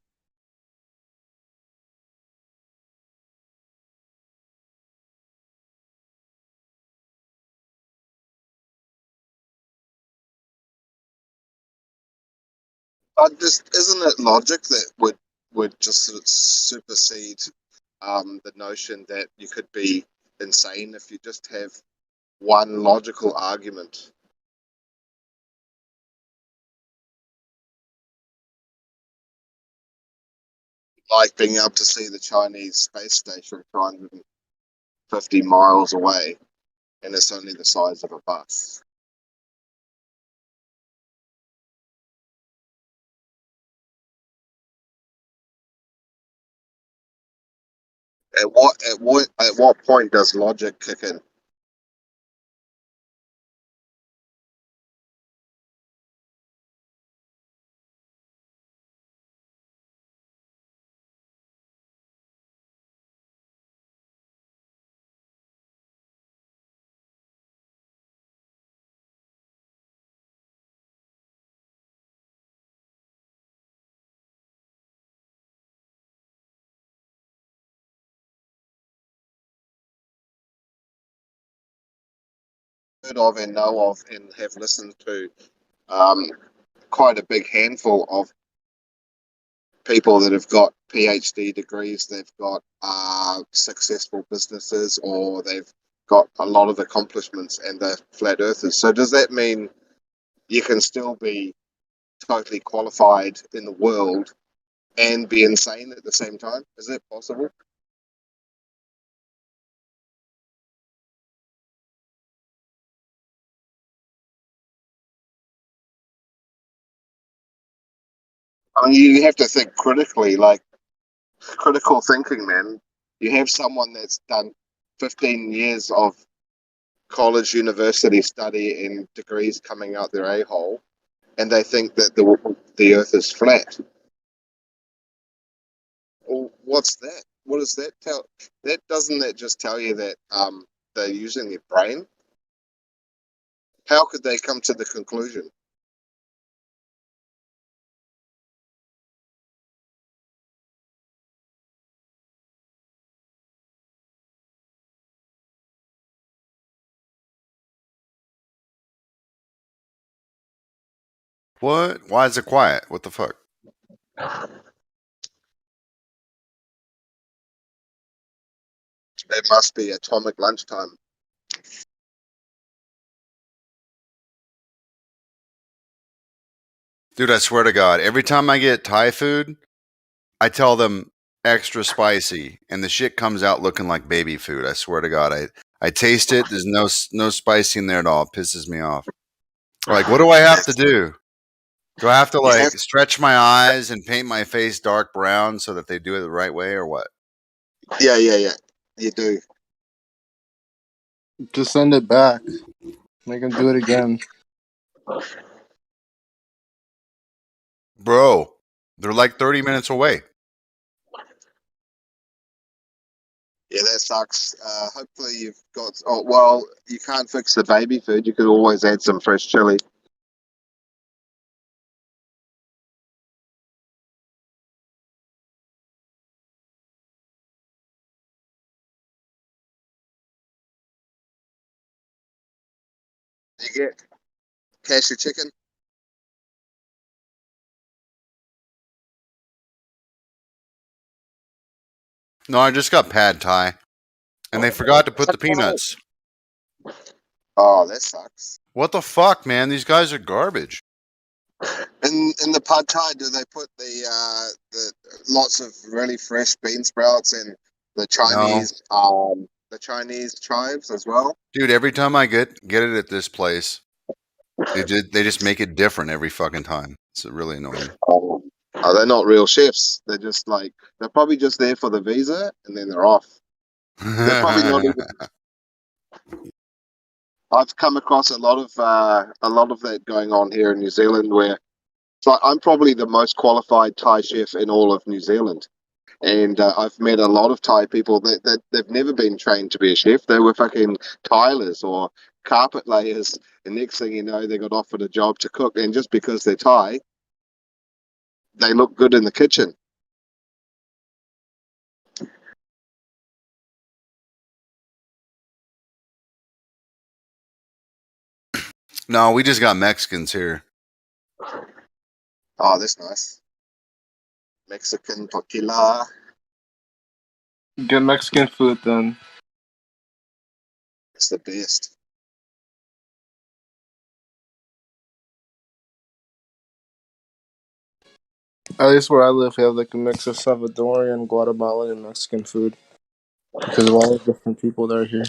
But isn't it logic that would just sort of supersede the notion that you could be insane if you just have one logical argument? Like being able to see the Chinese space station 250 miles away, and it's only the size of a bus. At what point does logic kick in? Heard of and know of and have listened to quite a big handful of people that have got PhD degrees, they've got successful businesses, or they've got a lot of accomplishments, and they're flat earthers. So does that mean you can still be totally qualified in the world and be insane at the same time? Is that possible? I mean, you have to think critically, like critical thinking, man. You have someone that's done 15 years of college, university study and degrees coming out their a-hole, and they think that the Earth is flat. Well, what's that? What does that tell? Doesn't that just tell you that they're using their brain? How could they come to the conclusion? What? Why is it quiet? What the fuck? It must be atomic lunchtime. Dude, I swear to God, every time I get Thai food, I tell them extra spicy, and the shit comes out looking like baby food. I swear to God, I taste it. There's no spicy in there at all. It pisses me off. Like, what do I have to do? Do I have to like stretch my eyes and paint my face dark brown so that they do it the right way, or what? Yeah. You do. Just send it back. Make them do it again. Bro, they're like 30 minutes away. Yeah, that sucks. Hopefully you've got. Oh well, you can't fix the baby food. You could always add some fresh chili. You get cashew chicken. No, I just got pad Thai, and they forgot to put the peanuts. Oh, that sucks. What the fuck, man? These guys are garbage. In the pad thai, do they put the lots of really fresh bean sprouts and the Chinese chives as well? Dude, every time I get it at this place, they just make it different every fucking time. It's really annoying. Oh, they're not real chefs. They're just like they're probably just there for the visa and then they're off. They're probably not even. I've come across a lot of that going on here in New Zealand, where it's like I'm probably the most qualified Thai chef in all of New Zealand, and I've met a lot of Thai people that they've never been trained to be a chef. They were fucking tilers or carpet layers, and next thing you know, they got offered a job to cook, and just because they're Thai, they look good in the kitchen. No, we just got Mexicans here. Oh, that's nice. Mexican tortilla. Get Mexican food then. It's the best. At least where I live, we have like a mix of Salvadorian, Guatemalan, and Mexican food because of all the different people that are here.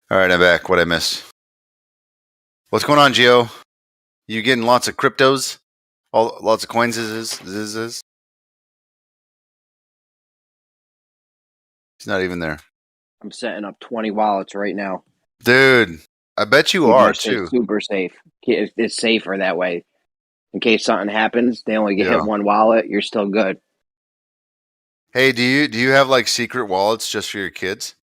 All right, I'm back. What I miss? What's going on, Gio? You getting lots of cryptos? Lots of coins? Is? He's not even there. I'm setting up 20 wallets right now. Dude, I bet you Keep are my shit too. super safe. It's safer that way. In case something happens, they only get Yeah. hit one wallet. You're still good. Hey, do you have like secret wallets just for your kids?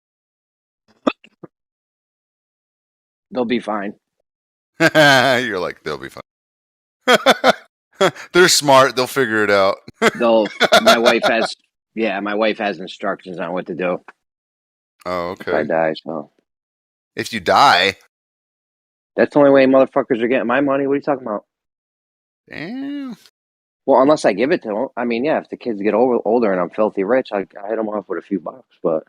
They'll be fine. You're like, they'll be fine. They're smart. They'll figure it out. My wife has instructions on what to do. Oh, If I okay. die, so If you die, that's the only way motherfuckers are getting my money. What are you talking about? damn. Well, unless I give it to them. I mean, yeah, if the kids get older and I'm filthy rich, I hit them off with a few bucks. But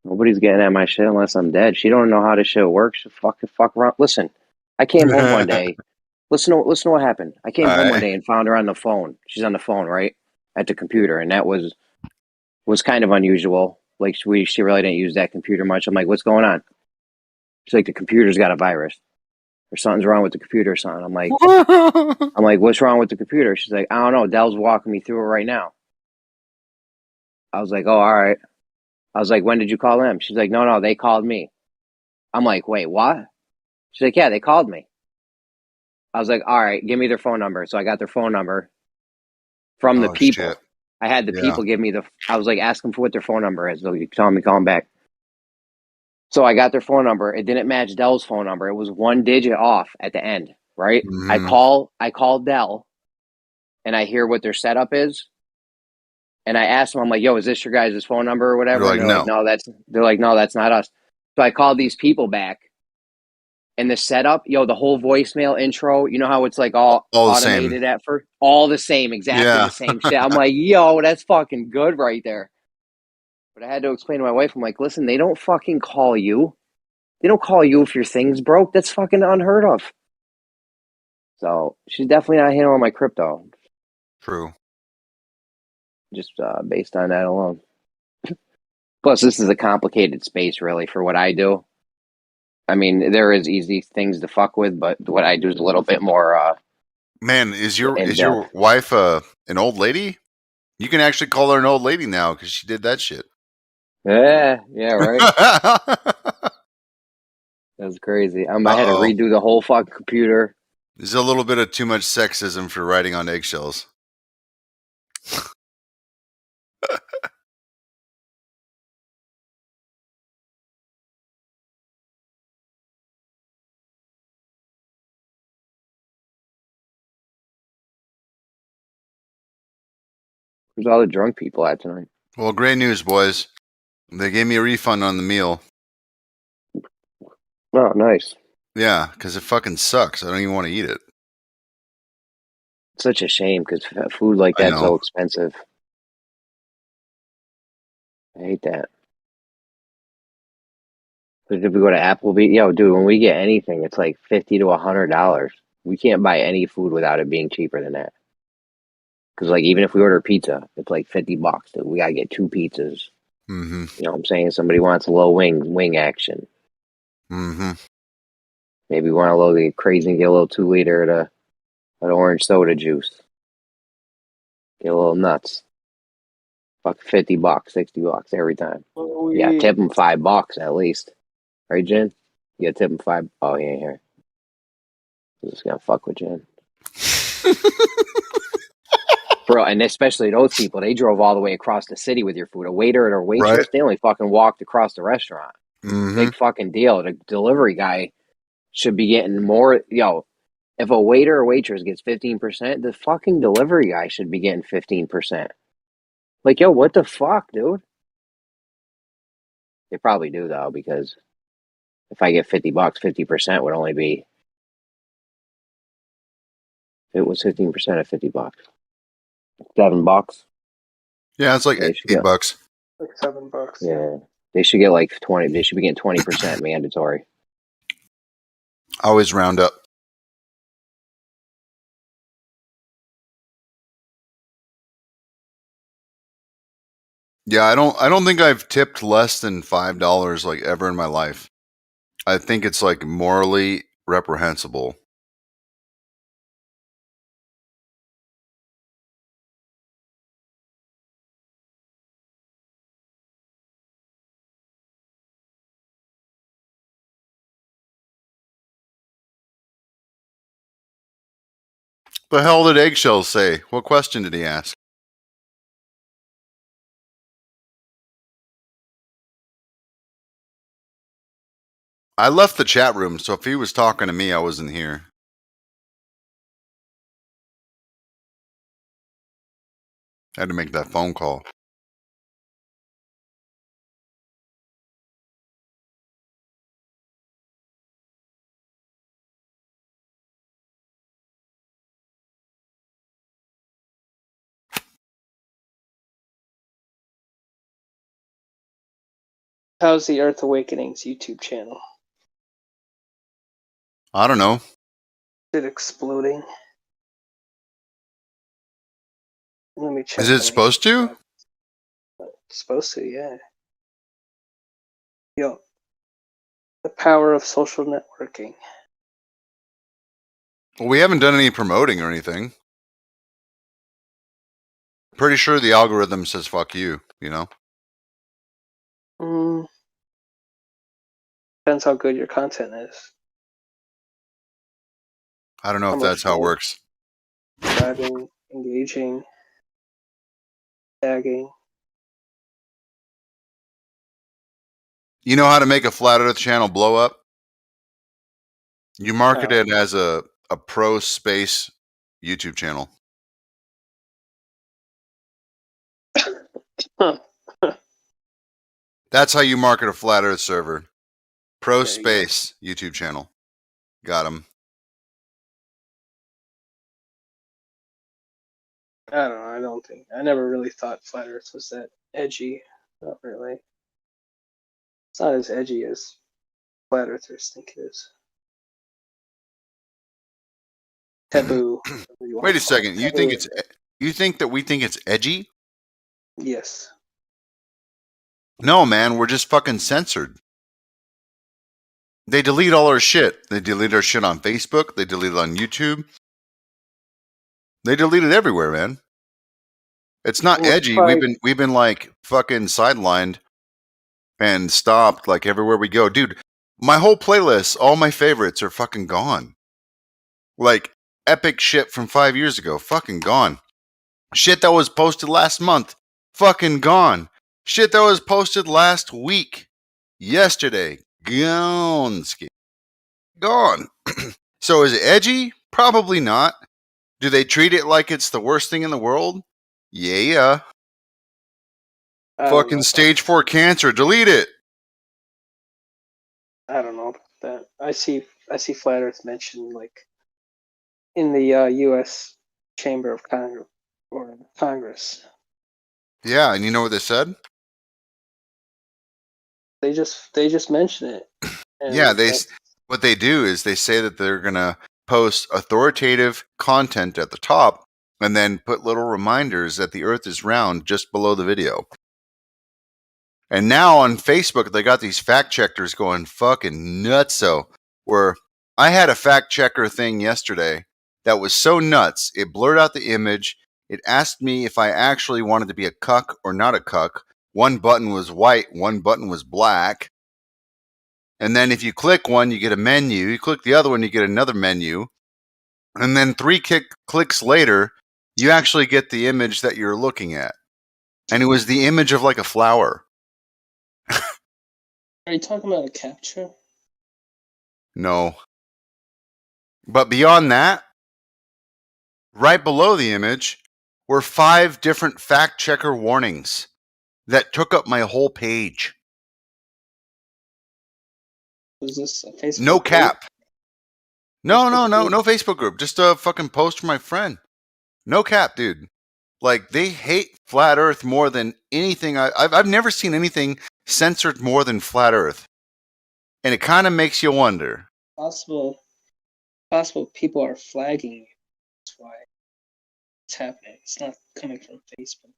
nobody's getting at my shit unless I'm dead. She don't know how this shit works. She fuck around. Listen, I came home one day. Listen to what happened. I came home one day and found her on the phone. She's on the phone, right, at the computer, and that was kind of unusual. Like she really didn't use that computer much. I'm like, what's going on? She's like, the computer's got a virus, or something's wrong with the computer or something. I'm like, what's wrong with the computer? She's like, I don't know. Dell's walking me through it right now. I was like, oh, all right. I was like, when did you call them? She's like, no, they called me. I'm like, wait, what? She's like, yeah, they called me. I was like, all right, give me their phone number. So I got their phone number from the people. Shit. I had the people give me I was like, ask them for what their phone number is. They'll tell me, call them back. So I got their phone number. It didn't match Dell's phone number. It was one digit off at the end, right? Mm-hmm. I call Dell and I hear what their setup is. And I asked them, I'm like, yo, is this your guys' phone number or whatever? They're like, no, that's not us. So I called these people back. And the setup, the whole voicemail intro, you know how it's like all automated at first? All the same, exactly the same shit. I'm like, yo, that's fucking good right there. But I had to explain to my wife, I'm like, listen, they don't fucking call you. They don't call you if your thing's broke. That's fucking unheard of. So she's definitely not handling my crypto. True. Just based on that alone. Plus, this is a complicated space, really, for what I do. I mean, there is easy things to fuck with, but what I do is a little bit more. Man, is your wife an old lady? You can actually call her an old lady now because she did that shit. Yeah, right. That's crazy. I had to redo the whole fucking computer. There's a little bit of too much sexism for riding on eggshells. Where's all the drunk people at tonight? Well, great news, boys. They gave me a refund on the meal. Oh, nice. Yeah, because it fucking sucks. I don't even want to eat it. It's such a shame because food like that's so expensive. I hate that. But if we go to Applebee's, dude, when we get anything, it's like $50 to $100. We can't buy any food without it being cheaper than that. Because like even if we order pizza, it's like $50. Dude. We gotta get 2 pizzas. Mm-hmm. You know what I'm saying? Somebody wants a little wing action. Mm-hmm. Maybe we want a little get crazy and get a little 2-liter of orange soda juice. Get a little nuts. Fuck $50, $60 every time. Oh, Yeah, tip them $5 at least. Right, Jen? You gotta tip him 5. Oh, he ain't here. I'm just gonna fuck with Jen. Bro, and especially those people, they drove all the way across the city with your food. A waiter and a waitress, They only fucking walked across the restaurant. Mm-hmm. Big fucking deal. The delivery guy should be getting more. If a waiter or waitress gets 15%, the fucking delivery guy should be getting 15%. Like, what the fuck, dude? They probably do, though, because if I get $50, 50% would only be. It was 15% of $50. $7. Yeah, it's like $8. Like $7. Yeah. They should get like 20. They should be getting 20% mandatory. Always round up. Yeah, I don't think I've tipped less than $5 like ever in my life. I think it's like morally reprehensible. The hell did Eggshells say? What question did he ask? I left the chat room, so if he was talking to me, I wasn't here. I had to make that phone call. How's the Earth Awakenings YouTube channel? I don't know. Is it exploding? Let me check. Is it supposed to? It's supposed to, yeah. Yo, the power of social networking. Well, we haven't done any promoting or anything. Pretty sure the algorithm says fuck you, you know? Depends how good your content is. I don't know if that's how it works. Subscribing, engaging, tagging. You know how to make a flat earth channel blow up? You market it as a pro space YouTube channel. That's how you market a flat earth server. Pro space YouTube channel. Got him. I don't know. I don't think. I never really thought Flat Earth was that edgy. Not really. It's not as edgy as Flat Earthers think it is. Taboo. Wait a second. You think that we think it's edgy? Yes. No, man. We're just fucking censored. They delete all our shit. They delete our shit on Facebook. They delete it on YouTube. They delete it everywhere, man. It's not edgy. We've been like fucking sidelined and stopped like everywhere we go. Dude, my whole playlist, all my favorites are fucking gone. Like epic shit from 5 years ago, fucking gone. Shit that was posted last month, fucking gone. Shit that was posted last week, yesterday, gone. Gone. So is it edgy? Probably not. Do they treat it like it's the worst thing in the world? Yeah. Fucking stage 4 cancer. Delete it. I don't know about that. I see Flat Earth mentioned like in the U.S. Chamber of Congress or Congress. Yeah, and you know what they said? They just mention it. Yeah, what they do is they say that they're gonna post authoritative content at the top and then put little reminders that the earth is round just below the video. And now on Facebook, they got these fact checkers going fucking nutso. Where I had a fact checker thing yesterday that was so nuts, it blurred out the image. It asked me if I actually wanted to be a cuck or not a cuck. One button was white, one button was black. And then if you click one, you get a menu. You click the other one, you get another menu. And then 3 clicks later, you actually get the image that you're looking at. And it was the image of like a flower. Are you talking about a capture? No. But beyond that, right below the image were 5 different fact checker warnings that took up my whole page. Was this a Facebook No cap. group? No Facebook group. Just a fucking post from my friend. No cap, dude. Like, they hate flat earth more than anything. I've never seen anything censored more than flat earth. And it kind of makes you wonder. Possible people are flagging you. That's why it's happening. It's not coming from Facebook.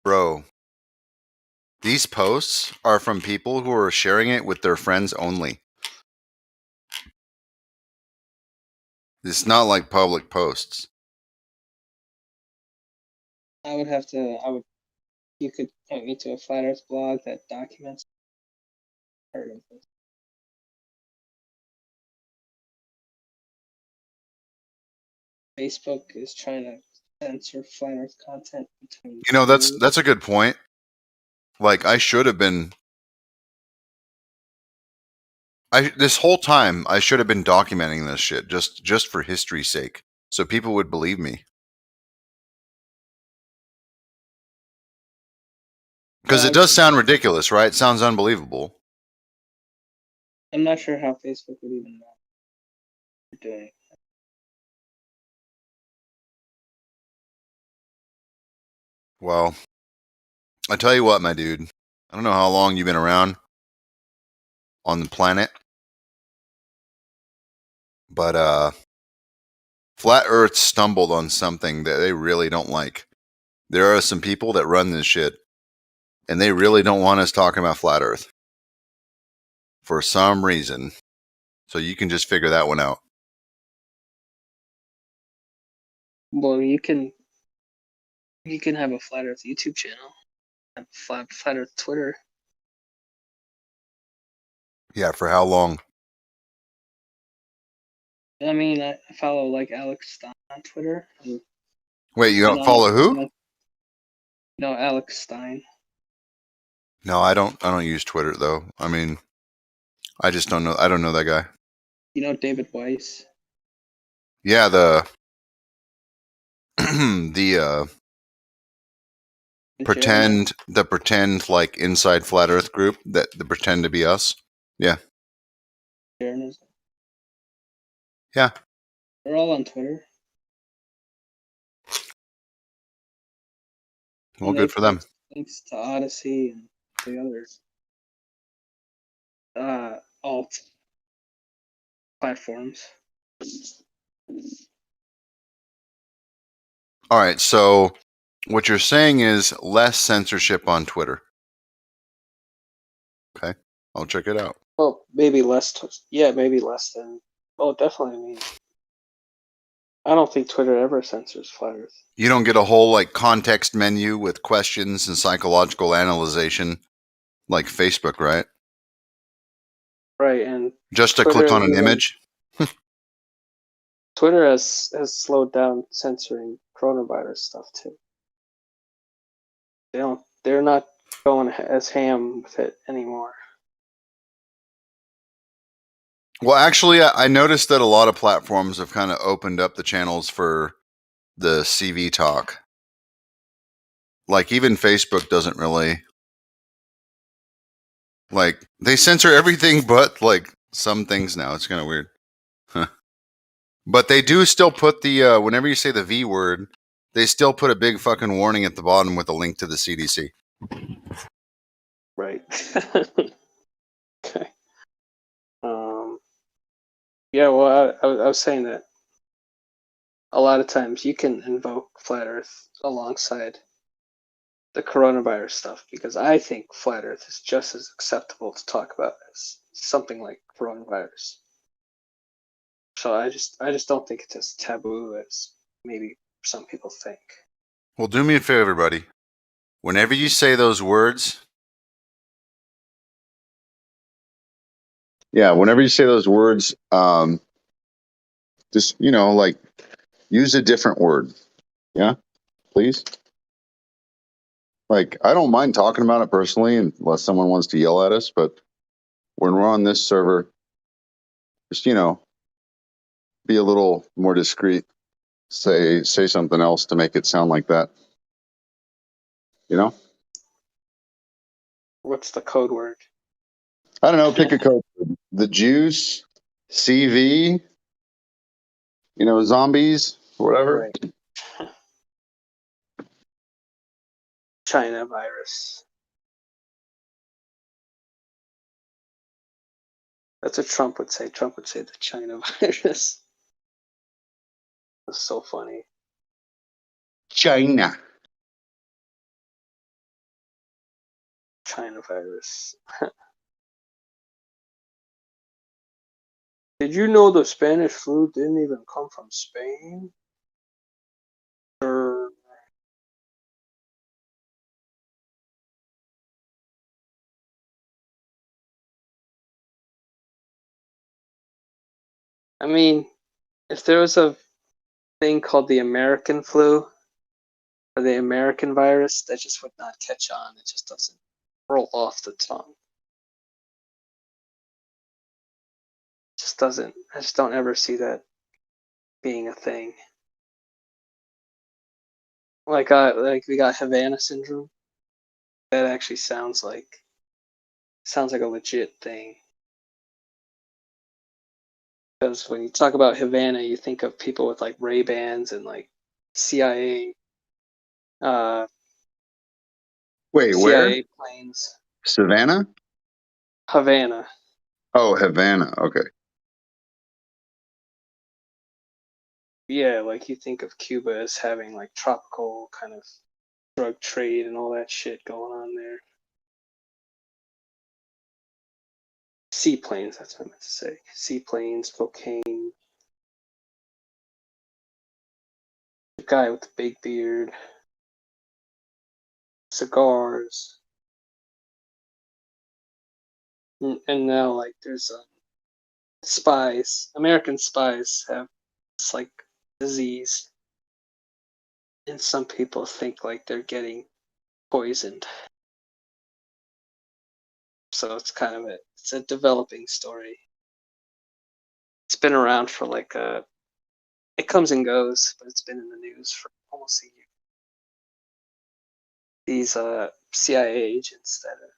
Bro, these posts are from people who are sharing it with their friends only. It's not like public posts. You could point me to a Flat Earth blog that documents. Heard of this. Facebook is trying to censor Flat Earth content between. You know, that's a good point. Like, I should have been. This whole time I should have been documenting this shit just for history's sake, so people would believe me. Because it does sound ridiculous, right? It sounds unbelievable. I'm not sure how Facebook would even know what you're doing. Well, I tell you what, my dude. I don't know how long you've been around on the planet, but Flat Earth stumbled on something that they really don't like. There are some people that run this shit, and they really don't want us talking about Flat Earth for some reason. So you can just figure that one out. Well, you can have a Flat Earth YouTube channel, have Flat Earth Twitter. Yeah, for how long? I mean, I follow like Alex Stein on Twitter. Wait, you don't follow who? No, Alex Stein. No, I don't use Twitter though. I mean, I just don't know. I don't know that guy. You know David Weiss? Yeah, the pretend like inside Flat Earth group that pretend to be us. Yeah. Yeah. They're all on Twitter. Well, good for them. Links to Odyssey and the others. Alt platforms. All right, so what you're saying is less censorship on Twitter. Okay, I'll check it out. Well, maybe less. Maybe less than. Oh, definitely. I mean, I don't think Twitter ever censors Flat Earth. You don't get a whole like context menu with questions and psychological analyzation like Facebook, right? Right, and just to click on an image. Twitter has slowed down censoring coronavirus stuff too. They're not going as ham with it anymore. Well, actually, I noticed that a lot of platforms have kind of opened up the channels for the CV talk. Like even Facebook doesn't really, like, they censor everything but like some things now. It's kind of weird. Huh. But they do still put the, whenever you say the V word, they still put a big fucking warning at the bottom with a link to the CDC. Right. Okay. Yeah, well, I was saying that a lot of times you can invoke Flat Earth alongside the coronavirus stuff because I think Flat Earth is just as acceptable to talk about as something like coronavirus. So I just don't think it's as taboo as maybe some people think. Well, do me a favor, everybody. Whenever you say those words, whenever you say those words, just, like, use a different word. Yeah, please. Like, I don't mind talking about it personally, unless someone wants to yell at us. But when we're on this server, just, be a little more discreet. Say something else to make it sound like that. What's the code word? I don't know. Pick a code. The juice, CV, zombies, whatever. Right. China virus. That's what Trump would say. Trump would say the China virus. That's so funny. China. China virus. Did you know the Spanish flu didn't even come from Spain? Or I mean, if there was a thing called the American flu or the American virus, that just would not catch on. It just doesn't roll off the tongue. It just doesn't. I just don't ever see that being a thing. Like we got Havana syndrome. That actually sounds like a legit thing. Because when you talk about Havana, you think of people with like Ray-Bans and like CIA Wait, where? CIA planes. Savannah? Havana. Oh, Havana. Okay. Yeah, like you think of Cuba as having like tropical kind of drug trade and all that shit going on there. Seaplanes, that's what I meant to say. Seaplanes, cocaine. The guy with the big beard. Cigars. And now, like, there's spies. American spies have this, like, disease. And some people think, like, they're getting poisoned. So it's kind of it's a developing story. It's been around for, like, it comes and goes, but it's been in the news for almost a year. These CIA agents that are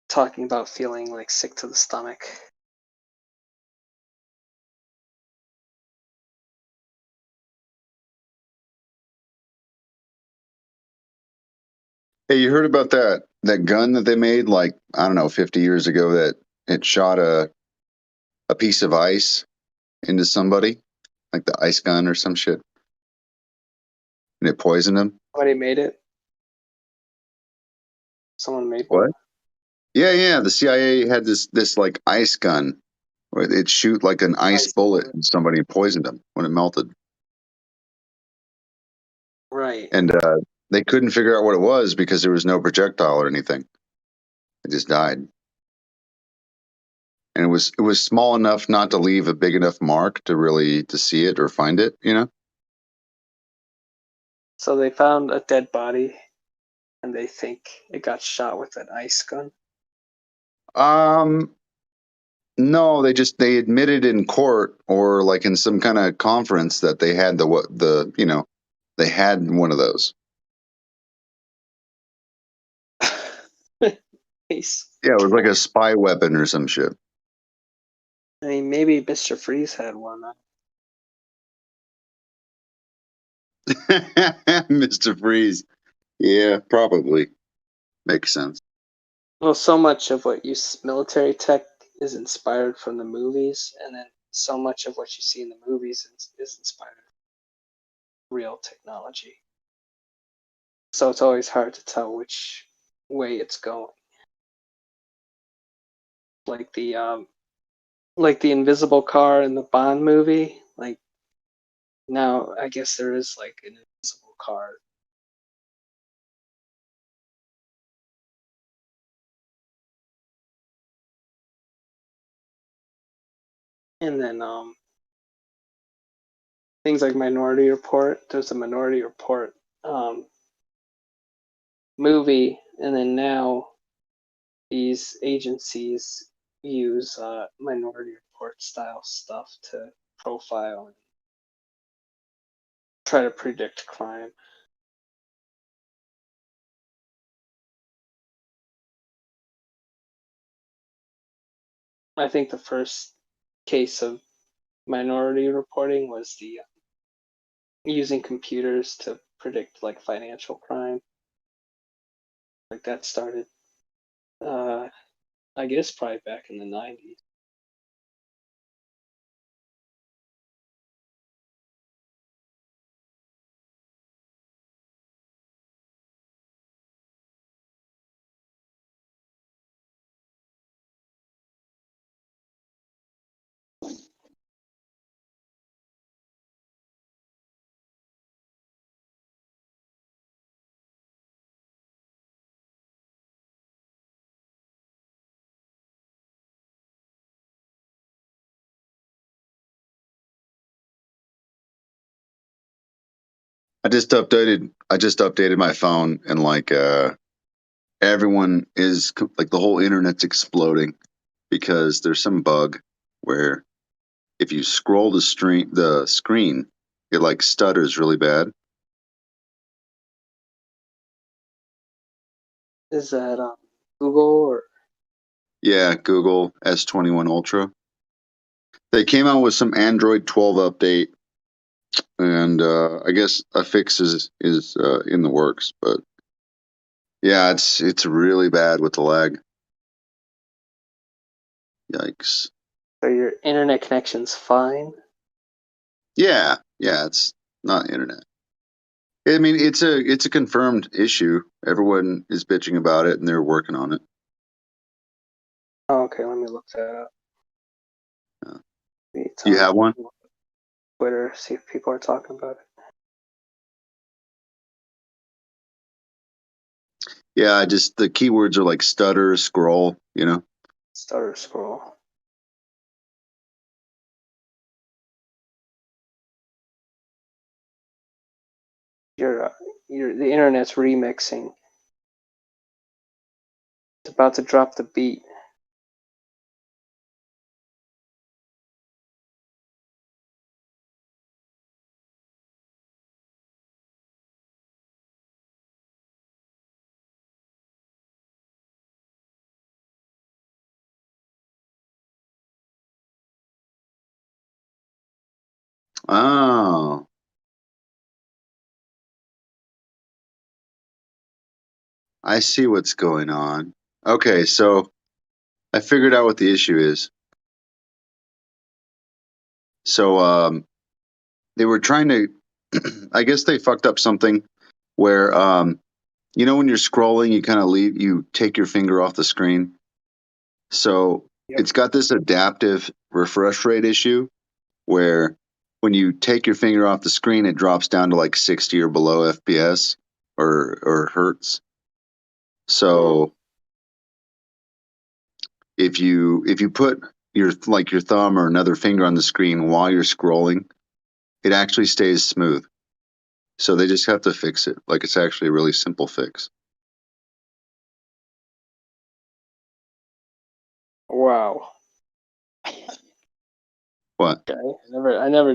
talking about feeling like sick to the stomach. Hey, you heard about that gun that they made like, I don't know, 50 years ago that it shot a piece of ice into somebody, like the ice gun or some shit, and it poisoned them? Somebody made it. Someone made What? one. Yeah. The CIA had this like ice gun where it'd shoot like an ice bullet and somebody poisoned them when it melted. Right. And they couldn't figure out what it was because there was no projectile or anything. It just died. And it was small enough not to leave a big enough mark to see it or find it, you know? So they found a dead body and they think it got shot with an ice gun. No, they admitted in court or like in some kind of conference that they had they had one of those. Nice. Yeah, it was like a spy weapon or some shit. I mean, maybe Mr. Freeze had one. Mr. Freeze. Yeah, probably. Makes sense. Well, so much of what military tech is inspired from the movies, and then so much of what you see in the movies is inspired from real technology. So it's always hard to tell which way it's going. Like the invisible car in the Bond movie. Like now, I guess there is like an invisible car. And then things like Minority Report. There's a Minority Report movie, and then now these agencies use Minority Report style stuff to profile and try to predict crime. I think the first case of minority reporting was the using computers to predict like financial crime. Like that started, I guess, probably back in the 90s. I just updated my phone, and like everyone is like the whole internet's exploding because there's some bug where if you scroll the screen, it like stutters really bad. Is that Google or? Yeah, Google S21 Ultra. They came out with some Android 12 update, and I guess a fix is in the works. But yeah, it's really bad with the lag. Yikes. So your internet connection's fine? Yeah, it's not internet. I mean, it's a confirmed issue. Everyone is bitching about it, and they're working on it. Oh, okay, let me look that up. Yeah. Do you have one? Twitter, see if people are talking about it. Yeah, just the keywords are like stutter, scroll, you know? Stutter, scroll. The internet's remixing. It's about to drop the beat. Oh. I see what's going on. Okay, so I figured out what the issue is. So they were trying to I guess they fucked up something where you know when you're scrolling you take your finger off the screen. So it's got this adaptive refresh rate issue where when you take your finger off the screen it drops down to like 60 or below FPS or hertz. So if you put your thumb or another finger on the screen while you're scrolling, it actually stays smooth. So they just have to fix it. Like it's actually a really simple fix. Wow. What? Okay. I never knew I never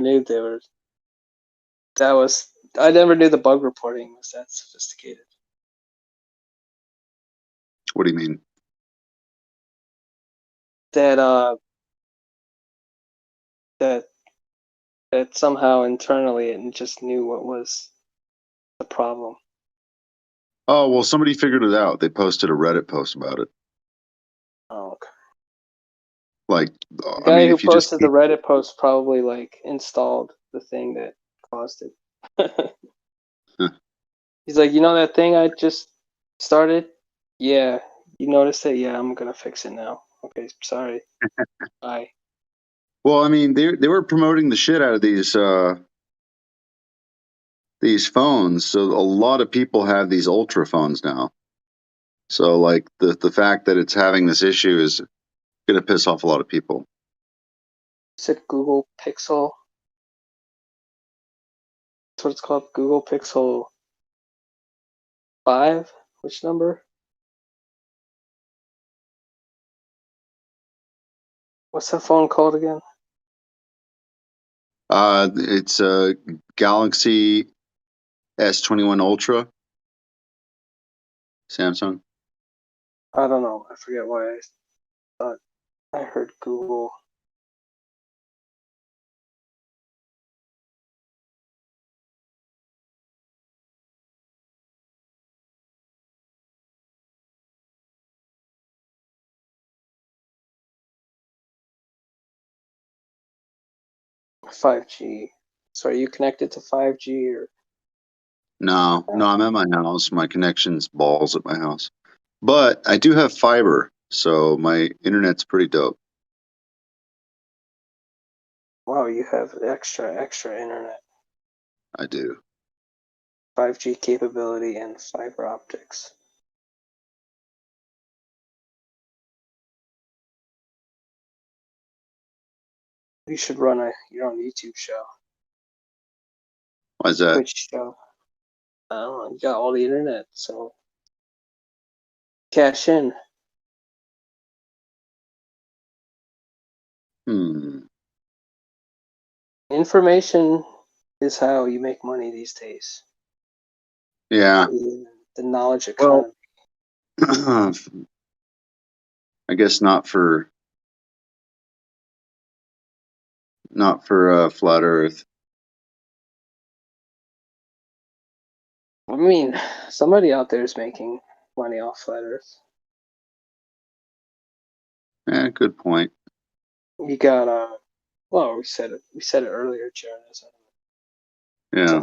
knew the bug reporting was that sophisticated. What do you mean? That that somehow internally it just knew what was the problem. Oh, well, somebody figured it out. They posted a Reddit post about it. Oh, okay. Like, The guy who posted the Reddit post probably like installed the thing that caused it. He's like, you know that thing I just started? Yeah. You noticed it? Yeah, I'm gonna fix it now. Okay, sorry. Bye. Well, I mean, they were promoting the shit out of these phones. So a lot of people have these Ultra phones now. So like the fact that it's having this issue is going to piss off a lot of people. Is it Google Pixel? That's what it's called. Google Pixel 5? Which number? What's that phone called again? It's a Galaxy S21 Ultra. Samsung. I don't know. I forget why I thought I heard Google. $5G. So are you connected to 5G or? No, I'm at my house. My connection's balls at my house. But I do have fiber, so my internet's pretty dope. Wow, you have extra internet. I do. 5G capability and fiber optics. You should run your own YouTube show. Why's that? Twitch show. I don't know, you got all the internet, so cash in. Information is how you make money these days. Yeah. The knowledge economy. Well, I guess not for flat Earth. I mean, somebody out there is making money off flat Earth. Yeah, good point. You got well, we said it earlier, Jeranism. Yeah.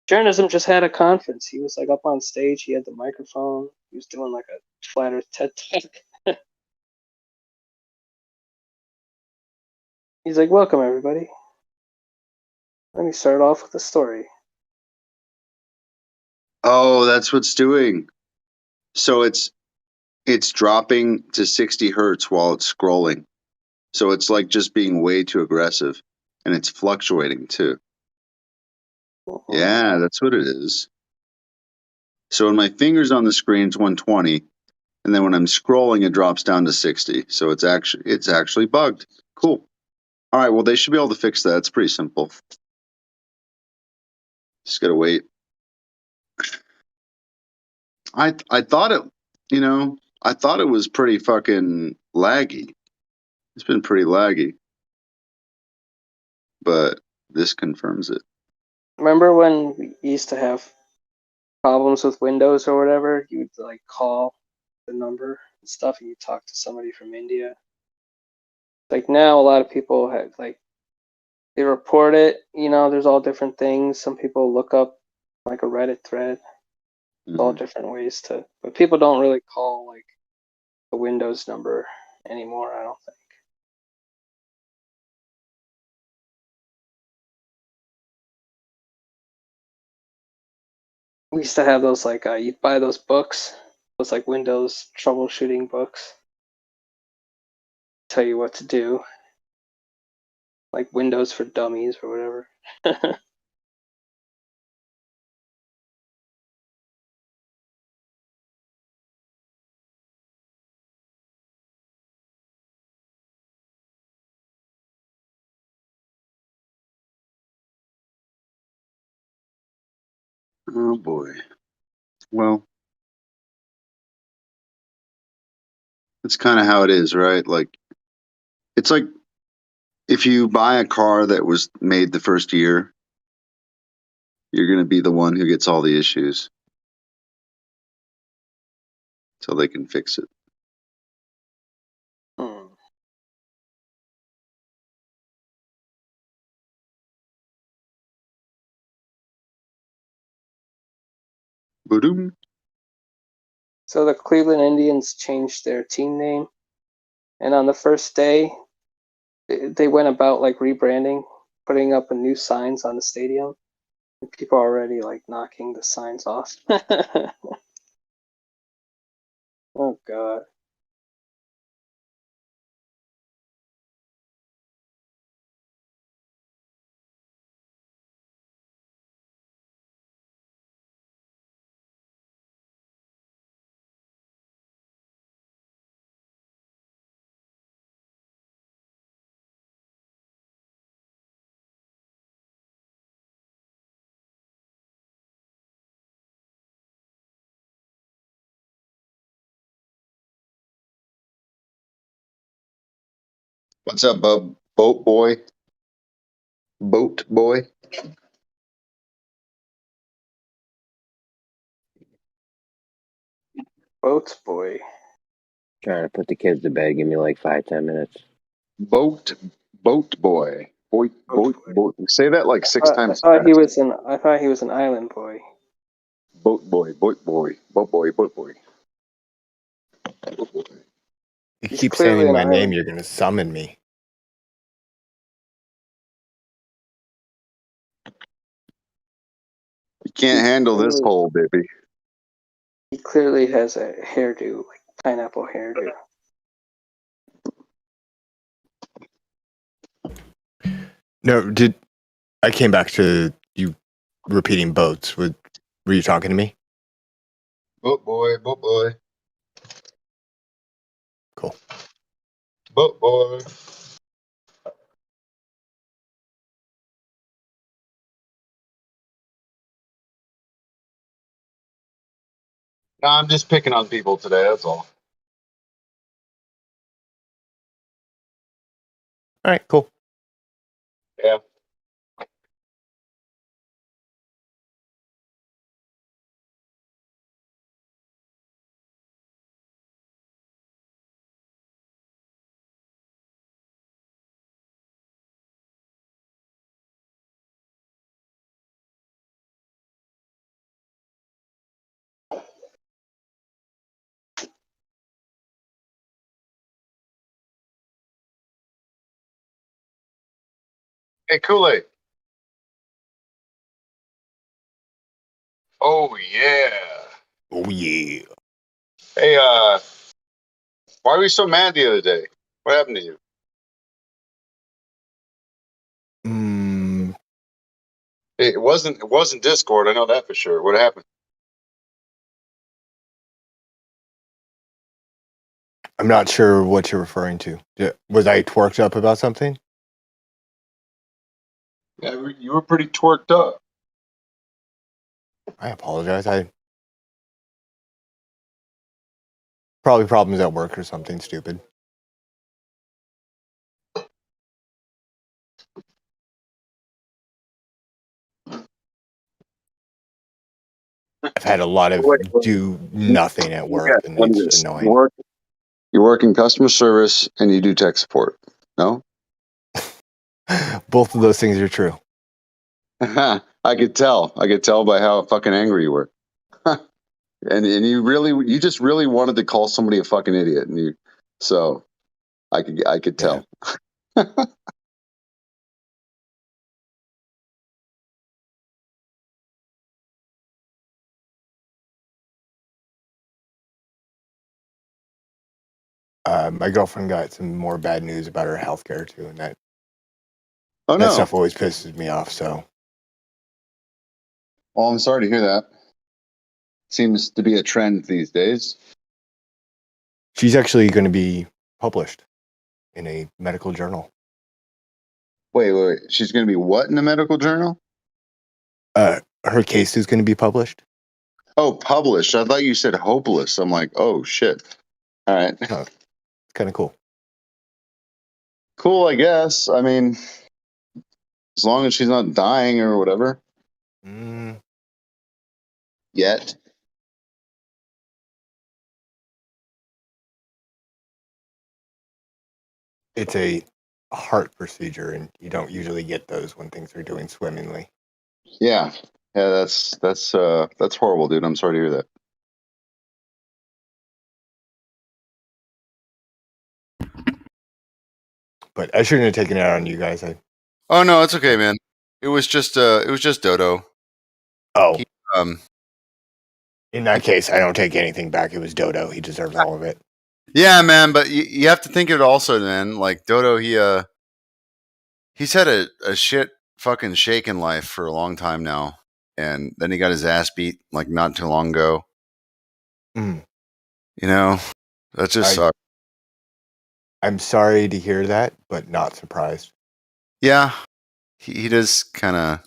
Jeranism just had a conference. He was like up on stage. He had the microphone. He was doing like a flat Earth TED Talk. He's like, "Welcome, everybody. Let me start off with a story." Oh, that's what's doing. So it's dropping to 60 hertz while it's scrolling. So it's like just being way too aggressive, and it's fluctuating too. Yeah, that's what it is. So when my finger's on the screen, it's 120, and then when I'm scrolling, it drops down to 60. So it's actually bugged. Cool. All right. Well, they should be able to fix that. It's pretty simple. Just gotta wait. I thought it, I thought it was pretty fucking laggy. It's been pretty laggy, but this confirms it. Remember when we used to have problems with Windows or whatever? You'd like call the number and stuff, and you talk to somebody from India. Like now, a lot of people have like they report it. There's all different things. Some people look up like a Reddit thread. All different ways to, but people don't really call like the Windows number anymore, I don't think. We used to have those like you'd buy those books, those like Windows troubleshooting books, tell you what to do, like Windows for Dummies or whatever. Oh boy. Well, that's kind of how it is, right? Like, it's like if you buy a car that was made the first year, you're going to be the one who gets all the issues until they can fix it. Boom. So the Cleveland Indians changed their team name, and on the first day, they went about like rebranding, putting up new signs on the stadium. And people are already like knocking the signs off. Oh god. What's up, bub? Boat boy? Boat boy? Boats boy. Trying to put the kids to bed. Give me like 5-10 minutes. Boat boy. Boat. Say that like six times. I thought he was an island boy. Boat boy. You He's keep clearly saying an my name, island. you're gonna summon me. You can't handle this hole, baby. He clearly has a hairdo, like pineapple hairdo. No, I came back to you repeating boats. Were you talking to me? Boat boy, boat boy. Cool. Boat boy. No, I'm just picking on people today, that's all. All right, cool. Yeah. Hey, Kool-Aid. Oh, yeah. Oh, yeah. Hey, why were you so mad the other day? What happened to you? It wasn't Discord, I know that for sure. What happened? I'm not sure what you're referring to. Was I twerked up about something? Yeah, you were pretty twerked up. I apologize. Probably problems at work or something stupid. I've had a lot of do nothing at work, and it's annoying. You work in customer service and you do tech support. No? Both of those things are true. I could tell. I could tell by how fucking angry you were. and you just really wanted to call somebody a fucking idiot, and so I could tell. My girlfriend got some more bad news about her healthcare too, and that stuff always pisses me off. So, well, I'm sorry to hear that. Seems to be a trend these days. She's actually going to be published in a medical journal. Wait. She's going to be what in a medical journal? Her case is going to be published. Oh, published. I thought you said hopeless. I'm like, oh shit. All right. No, it's kind of cool. Cool, I guess. I mean, as long as she's not dying or whatever. Yet. It's a heart procedure, and you don't usually get those when things are doing swimmingly. Yeah, that's horrible, dude. I'm sorry to hear that. But I shouldn't have taken it out on you guys. Oh no, it's okay, man. It was just Dodo. Oh. In that case, I don't take anything back. It was Dodo. He deserves all of it. Yeah, man, but you have to think of it also, man. Like Dodo, he's had a shit fucking shake in life for a long time now, and then he got his ass beat like not too long ago. You know, that just sucks. I'm sorry to hear that, but not surprised. Yeah, he does kind of.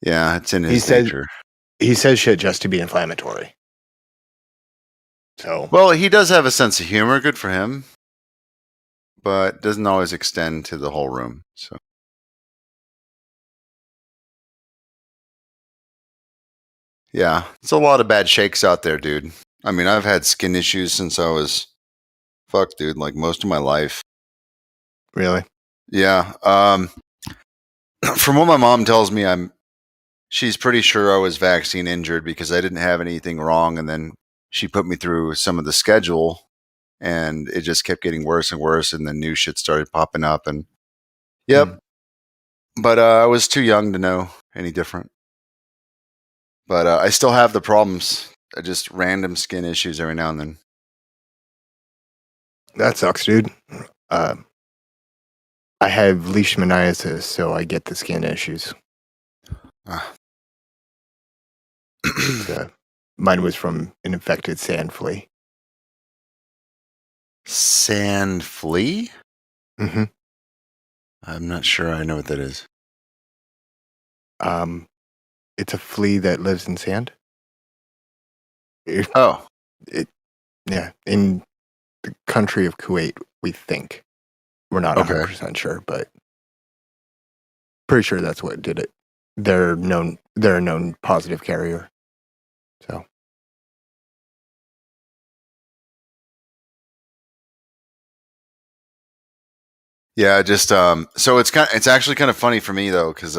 Yeah, it's in his nature. He says shit just to be inflammatory. So, well, he does have a sense of humor. Good for him, but doesn't always extend to the whole room. So, yeah, it's a lot of bad shakes out there, dude. I mean, I've had skin issues since I was, dude, like most of my life. Really? Yeah. From what my mom tells me, she's pretty sure I was vaccine injured because I didn't have anything wrong, and then she put me through some of the schedule, and it just kept getting worse and worse, and then new shit started popping up, and yep. But I was too young to know any different. But I still have the problems. Just random skin issues every now and then. That sucks, dude. I have leishmaniasis, so I get the skin issues. Mine was from an infected sand flea. Sand flea? Mm-hmm. I'm not sure I know what that is. It's a flea that lives in sand. Oh. Yeah, in the country of Kuwait, we think. We're not 100% sure, but pretty sure that's what did it. They're a known positive carrier. So. Yeah, just so it's actually kind of funny for me though, because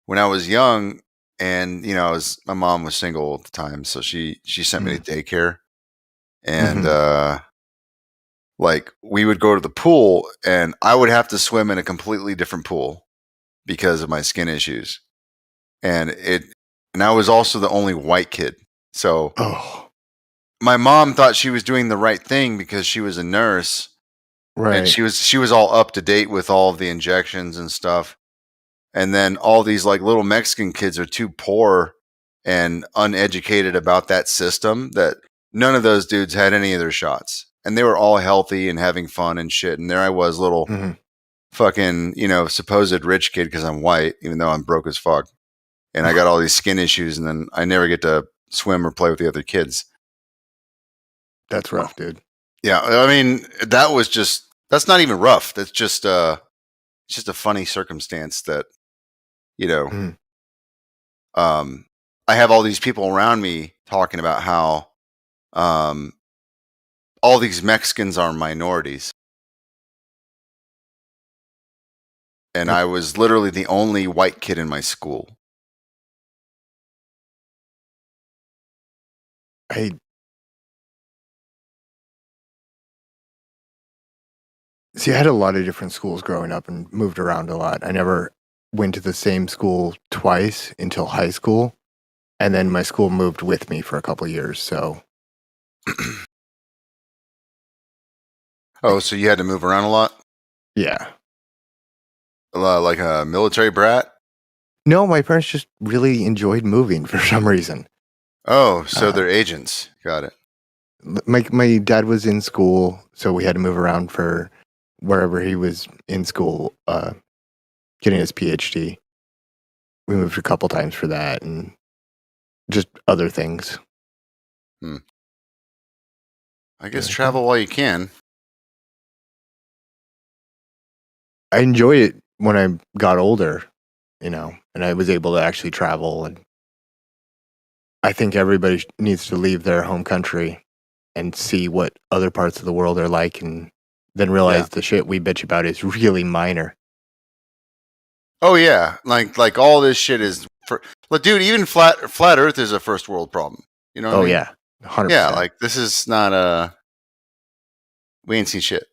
when I was young and my mom was single at the time, so she sent me to daycare, and like we would go to the pool and I would have to swim in a completely different pool because of my skin issues. And I was also the only white kid. So my mom thought she was doing the right thing because she was a nurse. Right. And she was all up to date with all of the injections and stuff. And then all these like little Mexican kids are too poor and uneducated about that system that none of those dudes had any of their shots. And they were all healthy and having fun and shit. And there I was, little fucking, supposed rich kid because I'm white, even though I'm broke as fuck. And I got all these skin issues, and then I never get to swim or play with the other kids. That's rough, dude. Yeah, I mean, that's not even rough. That's just it's just a funny circumstance that, I have all these people around me talking about how all these Mexicans are minorities. And I was literally the only white kid in my school. I had a lot of different schools growing up and moved around a lot. I never went to the same school twice until high school. And then my school moved with me for a couple of years. So. Oh, so you had to move around a lot? Yeah. Like a military brat? No, my parents just really enjoyed moving for some reason. Oh, so they're agents. Got it. My dad was in school, so we had to move around for wherever he was in school, getting his PhD. We moved a couple times for that and just other things. I guess travel while you can. I enjoy it when I got older, and I was able to actually travel. And I think everybody needs to leave their home country and see what other parts of the world are like, and then realize the shit we bitch about is really minor. Oh yeah, like all this shit is look, dude. Even flat Earth is a first world problem. You know? What I mean? Yeah, 100%. Yeah, like this is not we ain't seen shit.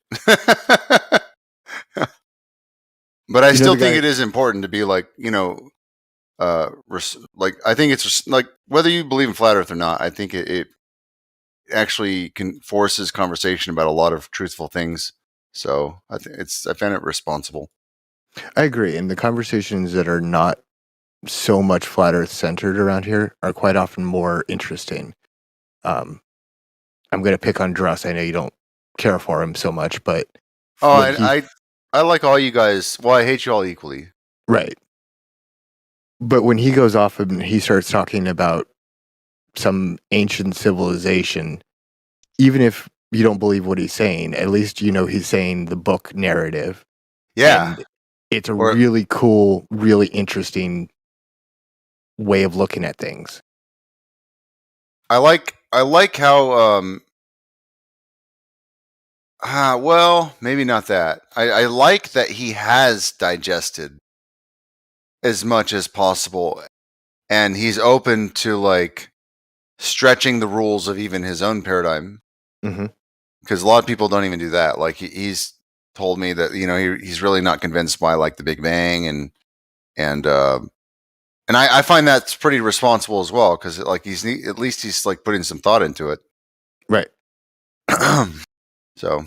But I still think it is important to be like, like I think it's like whether you believe in flat Earth or not, I think it actually forces conversation about a lot of truthful things. So I find it responsible. I agree, and the conversations that are not so much flat Earth centered around here are quite often more interesting. I'm going to pick on Druss. I know you don't care for him so much, but I like all you guys. Well, I hate you all equally. Right. But when he goes off and he starts talking about some ancient civilization, even if you don't believe what he's saying, at least he's saying the book narrative. Yeah. And it's a really cool, really interesting way of looking at things. I like how well, maybe not that. I like that he has digested as much as possible, and he's open to like stretching the rules of even his own paradigm. Because a lot of people don't even do that. Like he's told me that he's really not convinced by like the Big Bang, and I find that's pretty responsible as well, because like he's like putting some thought into it. Right. So,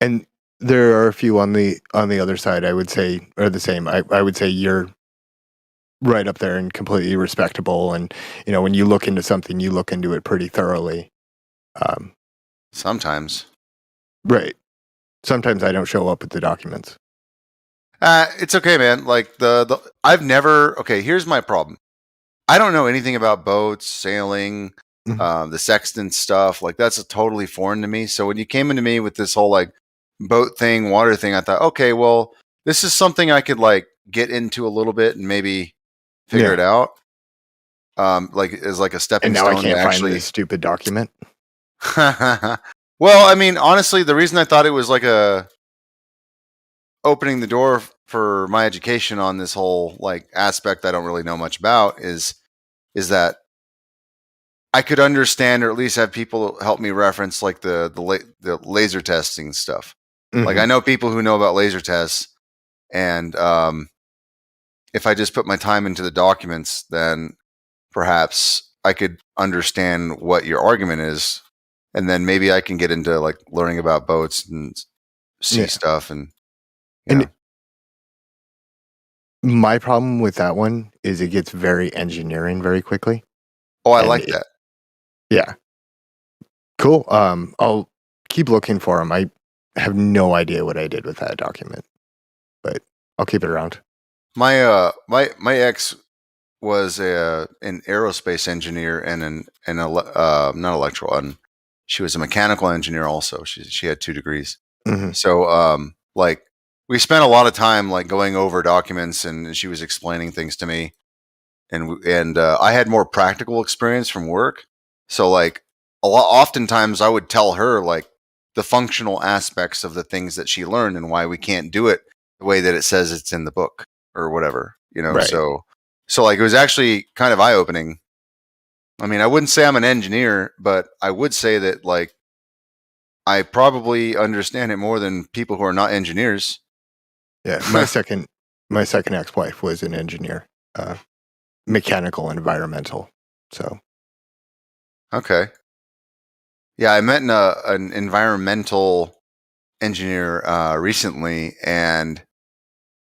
and there are a few on the other side, I would say, are the same. I would say you're right up there and completely respectable. And when you look into something, you look into it pretty thoroughly. Sometimes, right? Sometimes I don't show up with the documents. It's okay, man. Like I've never. Okay, here's my problem. I don't know anything about boats, sailing, the sextant stuff. Like that's totally foreign to me. So when you came into me with this whole like boat thing, water thing, I thought, okay, well, this is something I could like get into a little bit and maybe figure it out. Like as like a stepping and now stone I can't to actually find this stupid document. Well, I mean, honestly, the reason I thought it was like a opening the door for my education on this whole like aspect I don't really know much about is that I could understand or at least have people help me reference like the laser testing stuff. Like I know people who know about laser tests, and if I just put my time into the documents, then perhaps I could understand what your argument is, and then maybe I can get into like learning about boats and sea stuff. And my problem with that one is it gets very engineering very quickly. Oh, I like that. Yeah. Cool. I'll keep looking for them. I have no idea what I did with that document, but I'll keep it around. My my ex was an aerospace engineer and not electrical, and she was a mechanical engineer also. She had 2 degrees. So like we spent a lot of time like going over documents, and she was explaining things to me, and I had more practical experience from work. So like oftentimes I would tell her like the functional aspects of the things that she learned and why we can't do it the way that it says it's in the book or whatever, Right. So like it was actually kind of eye opening. I mean, I wouldn't say I'm an engineer, but I would say that like I probably understand it more than people who are not engineers. Yeah, my second ex-wife was an engineer, mechanical and environmental. So okay, yeah, I met an environmental engineer recently, and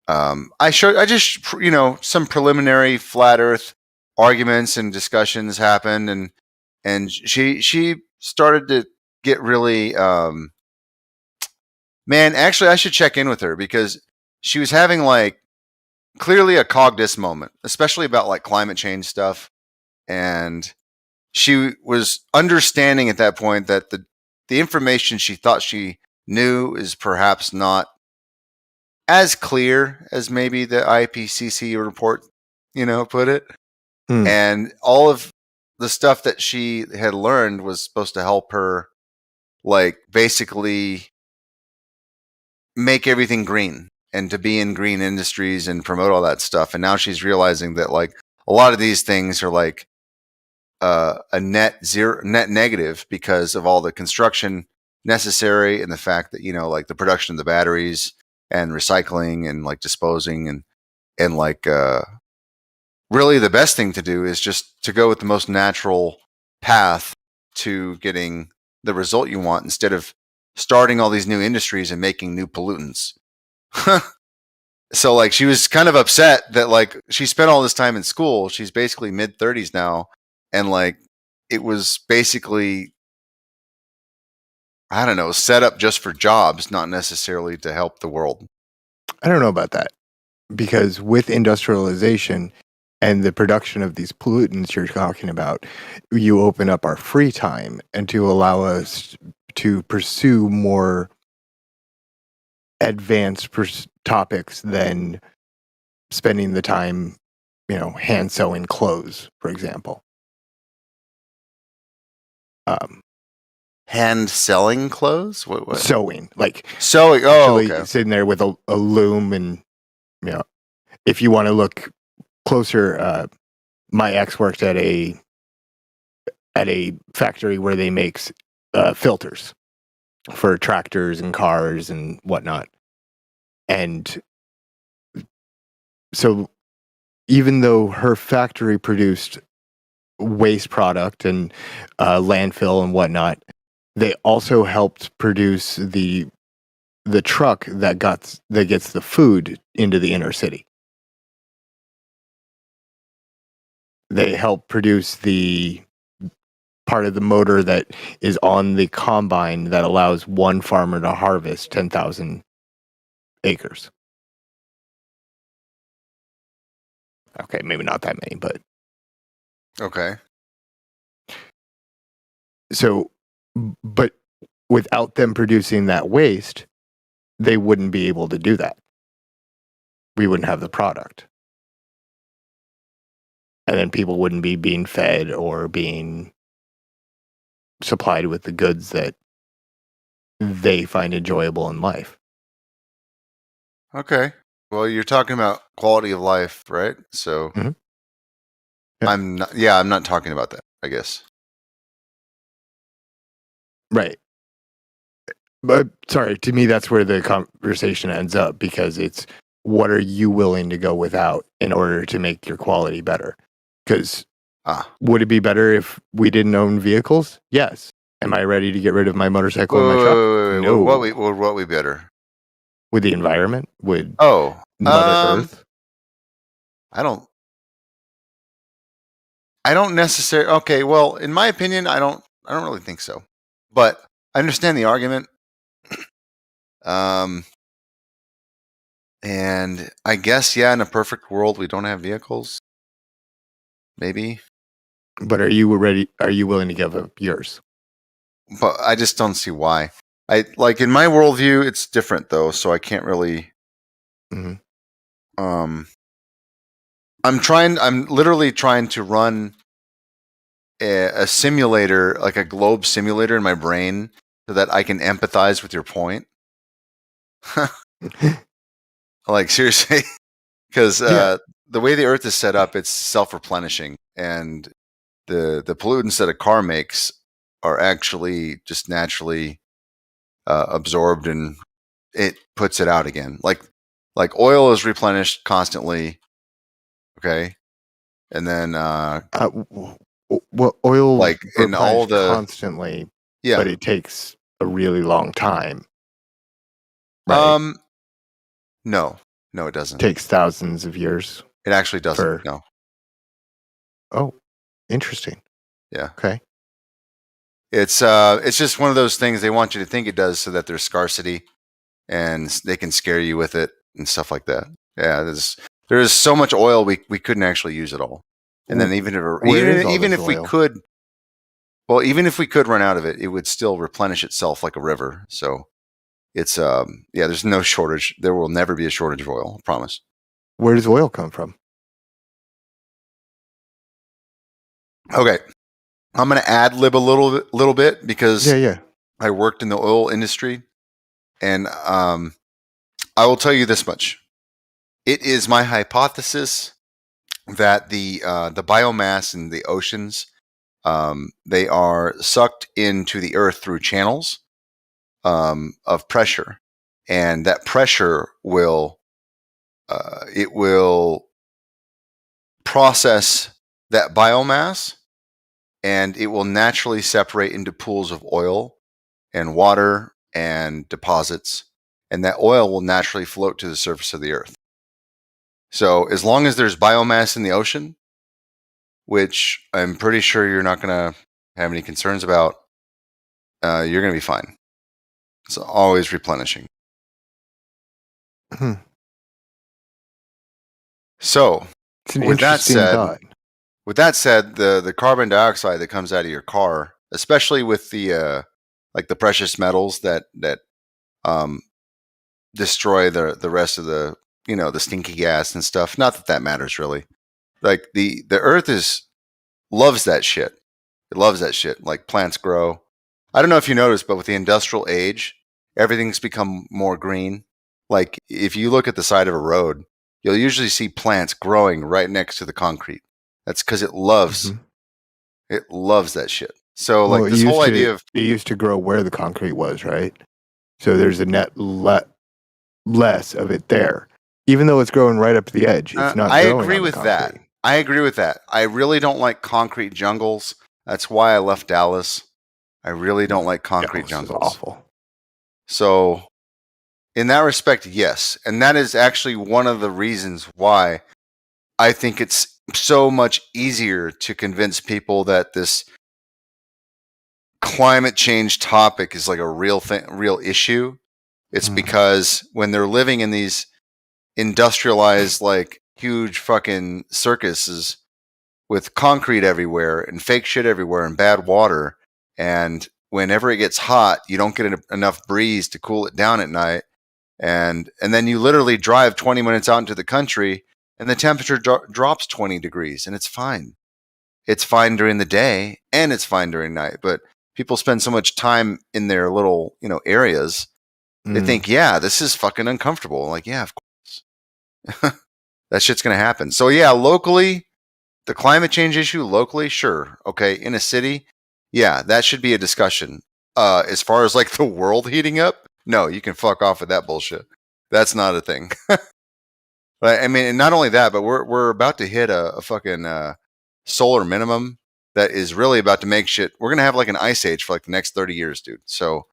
I just some preliminary flat Earth arguments and discussions happened, and she started to get really man. Actually, I should check in with her because she was having like clearly a cognitus moment, especially about like climate change stuff, and she was understanding at that point that the information she thought she knew is perhaps not as clear as maybe the IPCC report, put it. And all of the stuff that she had learned was supposed to help her, like, basically make everything green and to be in green industries and promote all that stuff. And now she's realizing that, like, a lot of these things are like a net negative because of all the construction necessary and the fact that, like the production of the batteries and recycling and like disposing and like really the best thing to do is just to go with the most natural path to getting the result you want instead of starting all these new industries and making new pollutants. So like she was kind of upset that like she spent all this time in school. She's basically mid-30s now, and like it was basically, I don't know, set up just for jobs, not necessarily to help the world. I don't know about that, because with industrialization and the production of these pollutants you're talking about, you open up our free time and to allow us to pursue more advanced topics than spending the time, hand sewing clothes, for example. Hand selling clothes? What? Sewing, like sewing. Oh, okay. Sitting there with a loom, and if you want to look closer, my ex worked at a factory where they make filters for tractors and cars and whatnot. And so even though her factory produced waste product and landfill and whatnot, they also helped produce the truck that gets the food into the inner city. they help produce the part of the motor that is on the combine that allows one farmer to harvest 10,000 acres. Okay, maybe not that many, but Okay. so, but without them producing that waste, they wouldn't be able to do that. We wouldn't have the product. And then people wouldn't be being fed or being supplied with the goods that they find enjoyable in life. Okay. Well, you're talking about quality of life, right? So Yeah. I'm not talking about that, I guess. Right. But sorry, to me, that's where the conversation ends up, because it's what are you willing to go without in order to make your quality better? Because would it be better if we didn't own vehicles? Yes. Am I ready to get rid of my motorcycle and my truck? No. What we better? With the environment? With Mother Earth? I don't necessarily. Okay, well, in my opinion, I don't really think so. But I understand the argument. And I guess, yeah, in a perfect world, we don't have vehicles. Maybe. But are you willing to give up yours? But I just don't see why. Like in my worldview, it's different though, so I can't really. I'm literally trying to run a simulator, like a globe simulator in my brain, so that I can empathize with your point. Like seriously, because the way the Earth is set up, it's self-replenishing, and the pollutants that a car makes are actually just naturally absorbed, and it puts it out again. Like oil is replenished constantly. Okay, and then well, oil like in all the constantly, but it takes a really long time. Right? No, it doesn't. It takes thousands of years. It actually doesn't. No. Oh, interesting. Yeah. Okay. It's just one of those things they want you to think it does, so that there's scarcity, and they can scare you with it and stuff like that. Yeah, there's so much oil we couldn't actually use it all, and then even if we could, well, even if we could run out of it, it would still replenish itself like a river. So it's there's no shortage. There will never be a shortage of oil. I promise. Where does oil come from? Okay. I'm going to ad lib a little bit because I worked in the oil industry, and I will tell you this much: it is my hypothesis that the biomass in the oceans, they are sucked into the earth through channels of pressure, and that pressure will process that biomass, and it will naturally separate into pools of oil and water and deposits, and that oil will naturally float to the surface of the earth. So as long as there's biomass in the ocean, which I'm pretty sure you're not going to have any concerns about, you're going to be fine. It's always replenishing. So with that said, the carbon dioxide that comes out of your car, especially with the like the precious metals that destroy the rest of the the stinky gas and stuff. Not that matters really. Like the earth loves that shit. It loves that shit. Like plants grow. I don't know if you noticed, but with the industrial age, everything's become more green. Like if you look at the side of a road, you'll usually see plants growing right next to the concrete. That's because it loves that shit. So like this whole idea of it used to grow where the concrete was, right? So there's a net less of it there, even though it's growing right up to the edge. It's not. I agree with that. I agree with that. I really don't like concrete jungles. That's why I left Dallas. I really don't like concrete jungles. Is awful. So, in that respect, yes, and that is actually one of the reasons why I think it's so much easier to convince people that this climate change topic is like a real thing, real issue. It's because when they're living in these industrialized, like huge fucking circuses with concrete everywhere and fake shit everywhere and bad water, and whenever it gets hot, you don't get enough breeze to cool it down at night, and then you literally drive 20 minutes out into the country, and the temperature drops 20 degrees, and it's fine. It's fine during the day, and it's fine during night. But people spend so much time in their little, areas. They think, yeah, this is fucking uncomfortable. Like, yeah, of course. That shit's going to happen. So, yeah, locally, the climate change issue, locally, sure. Okay, in a city, yeah, that should be a discussion. As far as, like, the world heating up, no, you can fuck off with that bullshit. That's not a thing. But, I mean, and not only that, but we're about to hit a fucking solar minimum that is really about to make shit. We're going to have, like, an ice age for, like, the next 30 years, dude. So,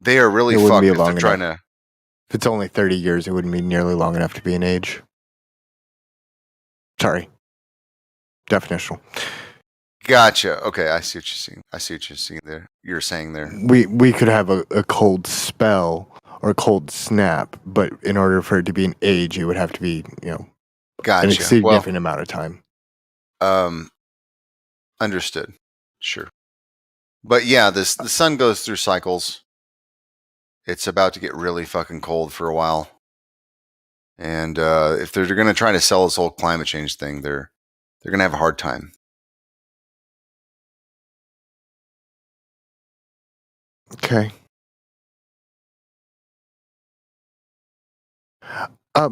they are really fucked if they're trying to... If it's only 30 years, it wouldn't be nearly long enough to be an age. Sorry. Definitional. Gotcha. Okay, I see what you're saying. I see what you're saying there. You're saying there. We could have a cold spell or a cold snap, but in order for it to be an age, it would have to be, Gotcha. an significant amount of time. Understood. Sure. But yeah, the sun goes through cycles. It's about to get really fucking cold for a while. And if they're going to try to sell this whole climate change thing, they're going to have a hard time. Okay. I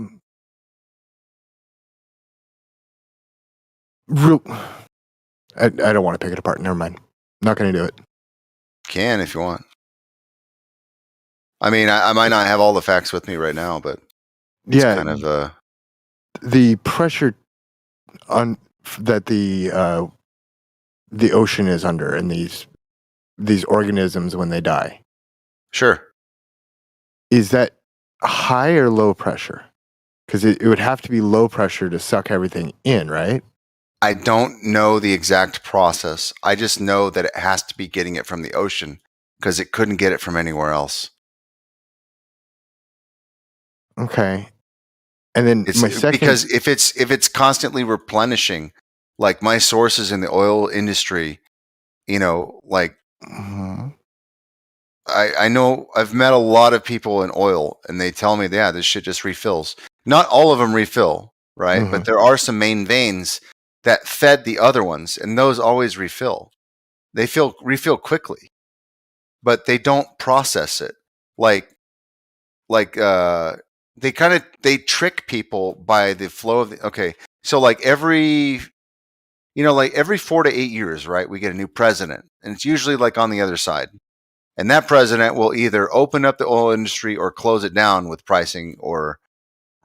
don't want to pick it apart. Never mind. Not going to do it. Can if you want. I mean, I might not have all the facts with me right now, but it's kind of the pressure on that the ocean is under, and these organisms when they die. Sure. Is that high or low pressure? Because it would have to be low pressure to suck everything in, right? I don't know the exact process. I just know that it has to be getting it from the ocean because it couldn't get it from anywhere else. Okay. And then because if it's constantly replenishing, like my sources in the oil industry, like I know I've met a lot of people in oil, and they tell me, yeah, this shit just refills. Not all of them refill, right? But there are some main veins that fed the other ones, and those always refill. They refill quickly, but they don't process it. They trick people by the flow of so like every 4 to 8 years, right, we get a new president, and it's usually like on the other side, and that president will either open up the oil industry or close it down with pricing or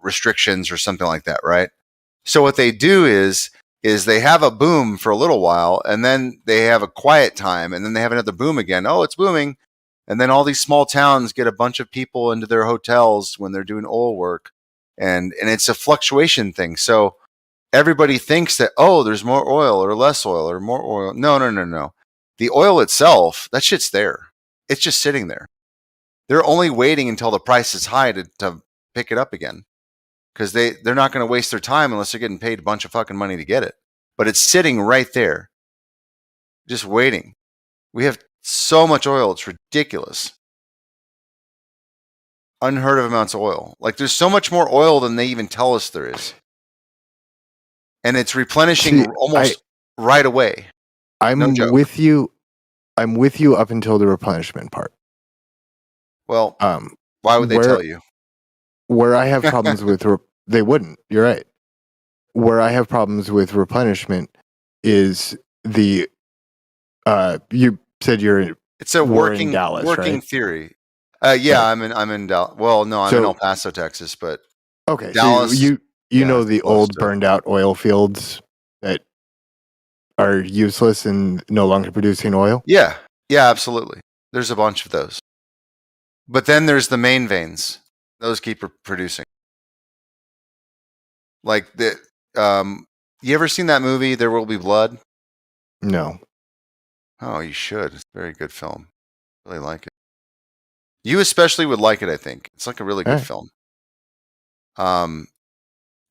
restrictions or something like that, right? So what they do is they have a boom for a little while, and then they have a quiet time, and then they have another boom again. Oh, it's booming. And then all these small towns get a bunch of people into their hotels when they're doing oil work. And it's a fluctuation thing. So everybody thinks that, oh, there's more oil or less oil or more oil. No. The oil itself, that shit's there. It's just sitting there. They're only waiting until the price is high to pick it up again. Because they're not going to waste their time unless they're getting paid a bunch of fucking money to get it. But it's sitting right there, just waiting. We have so much oil, it's ridiculous. Unheard of amounts of oil. Like, there's so much more oil than they even tell us there is. And it's replenishing almost right away. I'm with you. I'm with you up until the replenishment part. Well, why would they tell you? Where I have problems with they wouldn't. You're right. Where I have problems with replenishment is the you said it's a working Dallas, working right? theory. I'm in Dallas. Well, no, I'm in El Paso, Texas, but okay. Dallas. So you know the old burned out oil fields that are useless and no longer producing oil? Yeah, absolutely. There's a bunch of those. But then there's the main veins. Those keep producing. Like the you ever seen that movie There Will Be Blood? No. Oh, you should. It's a very good film. Really like it. You especially would like it, I think. It's like a really good film.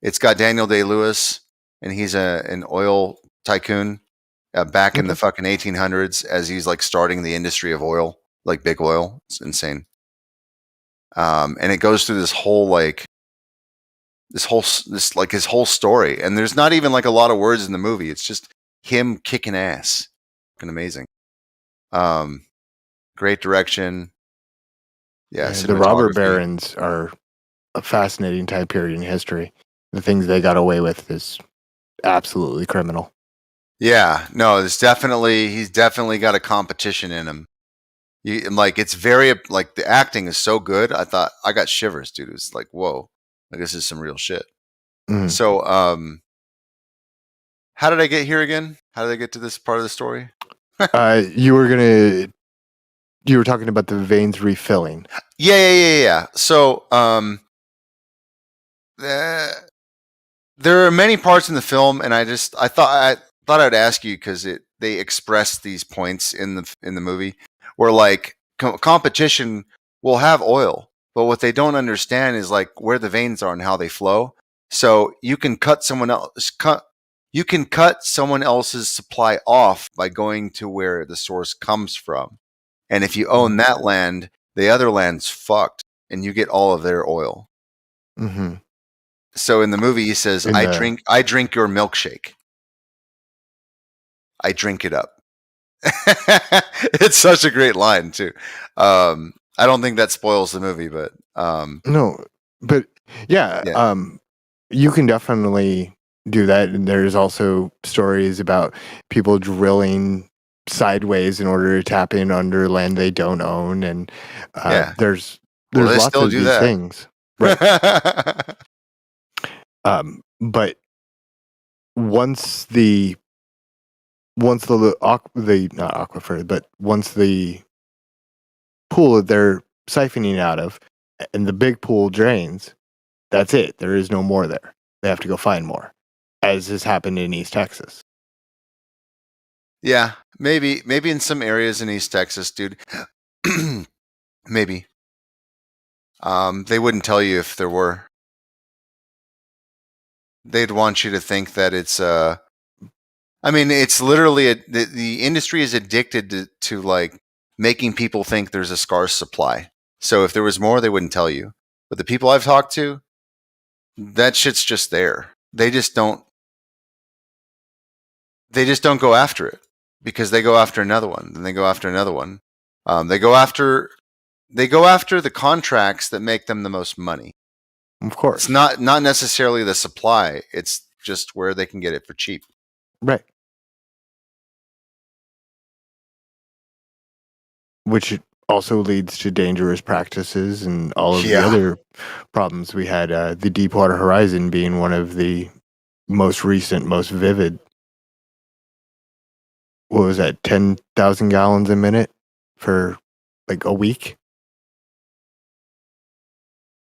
It's got Daniel Day-Lewis, and he's an oil tycoon back in the fucking 1800s as he's like starting the industry of oil, like big oil. It's insane. And it goes through this whole his whole story, and there's not even like a lot of words in the movie. It's just him kicking ass. Fucking amazing. Great direction. Yeah, the robber cinematography. barons are a fascinating time period in history. The things they got away with is absolutely criminal. Yeah, no, he's definitely got a competition in him. It's very like the acting is so good. I thought I got shivers, dude. It was like, whoa, like this is some real shit. Mhm. So, how did I get here again? How did I get to this part of the story? You were talking about the veins refilling. Yeah. So, there are many parts in the film, and I thought I'd ask you because they express these points in the movie where like competition will have oil, but what they don't understand is like where the veins are and how they flow. So you can cut someone else's supply off by going to where the source comes from, and if you own that land, the other land's fucked, and you get all of their oil. Mm-hmm. So in the movie, he says, I drink your milkshake. I drink it up. It's such a great line too. I don't think that spoils the movie, but no, but yeah. You can definitely do that. And there's also stories about people drilling sideways in order to tap in under land they don't own, and there's lots of these things. Right. But once the not aquifer, but once the pool that they're siphoning out of and the big pool drains, that's it. There is no more there. They have to go find more, as has happened in East Texas. Yeah, maybe in some areas in East Texas, dude. Maybe. They wouldn't tell you if there were. They'd want you to think that it's I mean, it's literally the industry is addicted to like making people think there's a scarce supply. So if there was more, they wouldn't tell you. But the people I've talked to, that shit's just there. They just don't go after it because they go after another one, then they go after another one. They go after the contracts that make them the most money. Of course, it's not necessarily the supply. It's just where they can get it for cheap. Right. Which also leads to dangerous practices and all of the other problems we had. The Deepwater Horizon being one of the most recent, most vivid. What was that? 10,000 gallons a minute for like a week?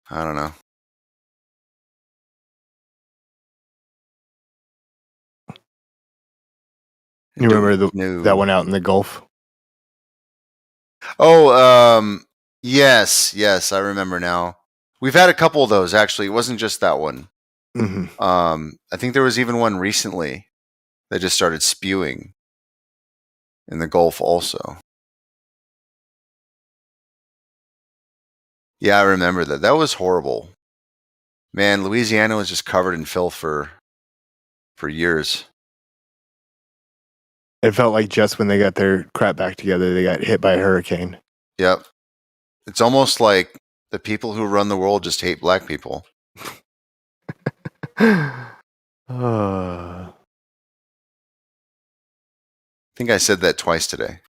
I don't know. You remember that one out in the Gulf? Oh, yes, I remember now. We've had a couple of those actually. It wasn't just that one. Mm-hmm. I think there was even one recently that just started spewing in the Gulf also. Yeah, I remember that. That was horrible. Man, Louisiana was just covered in filth for years. It felt like just when they got their crap back together, they got hit by a hurricane. Yep. It's almost like the people who run the world just hate black people. I think I said that twice today.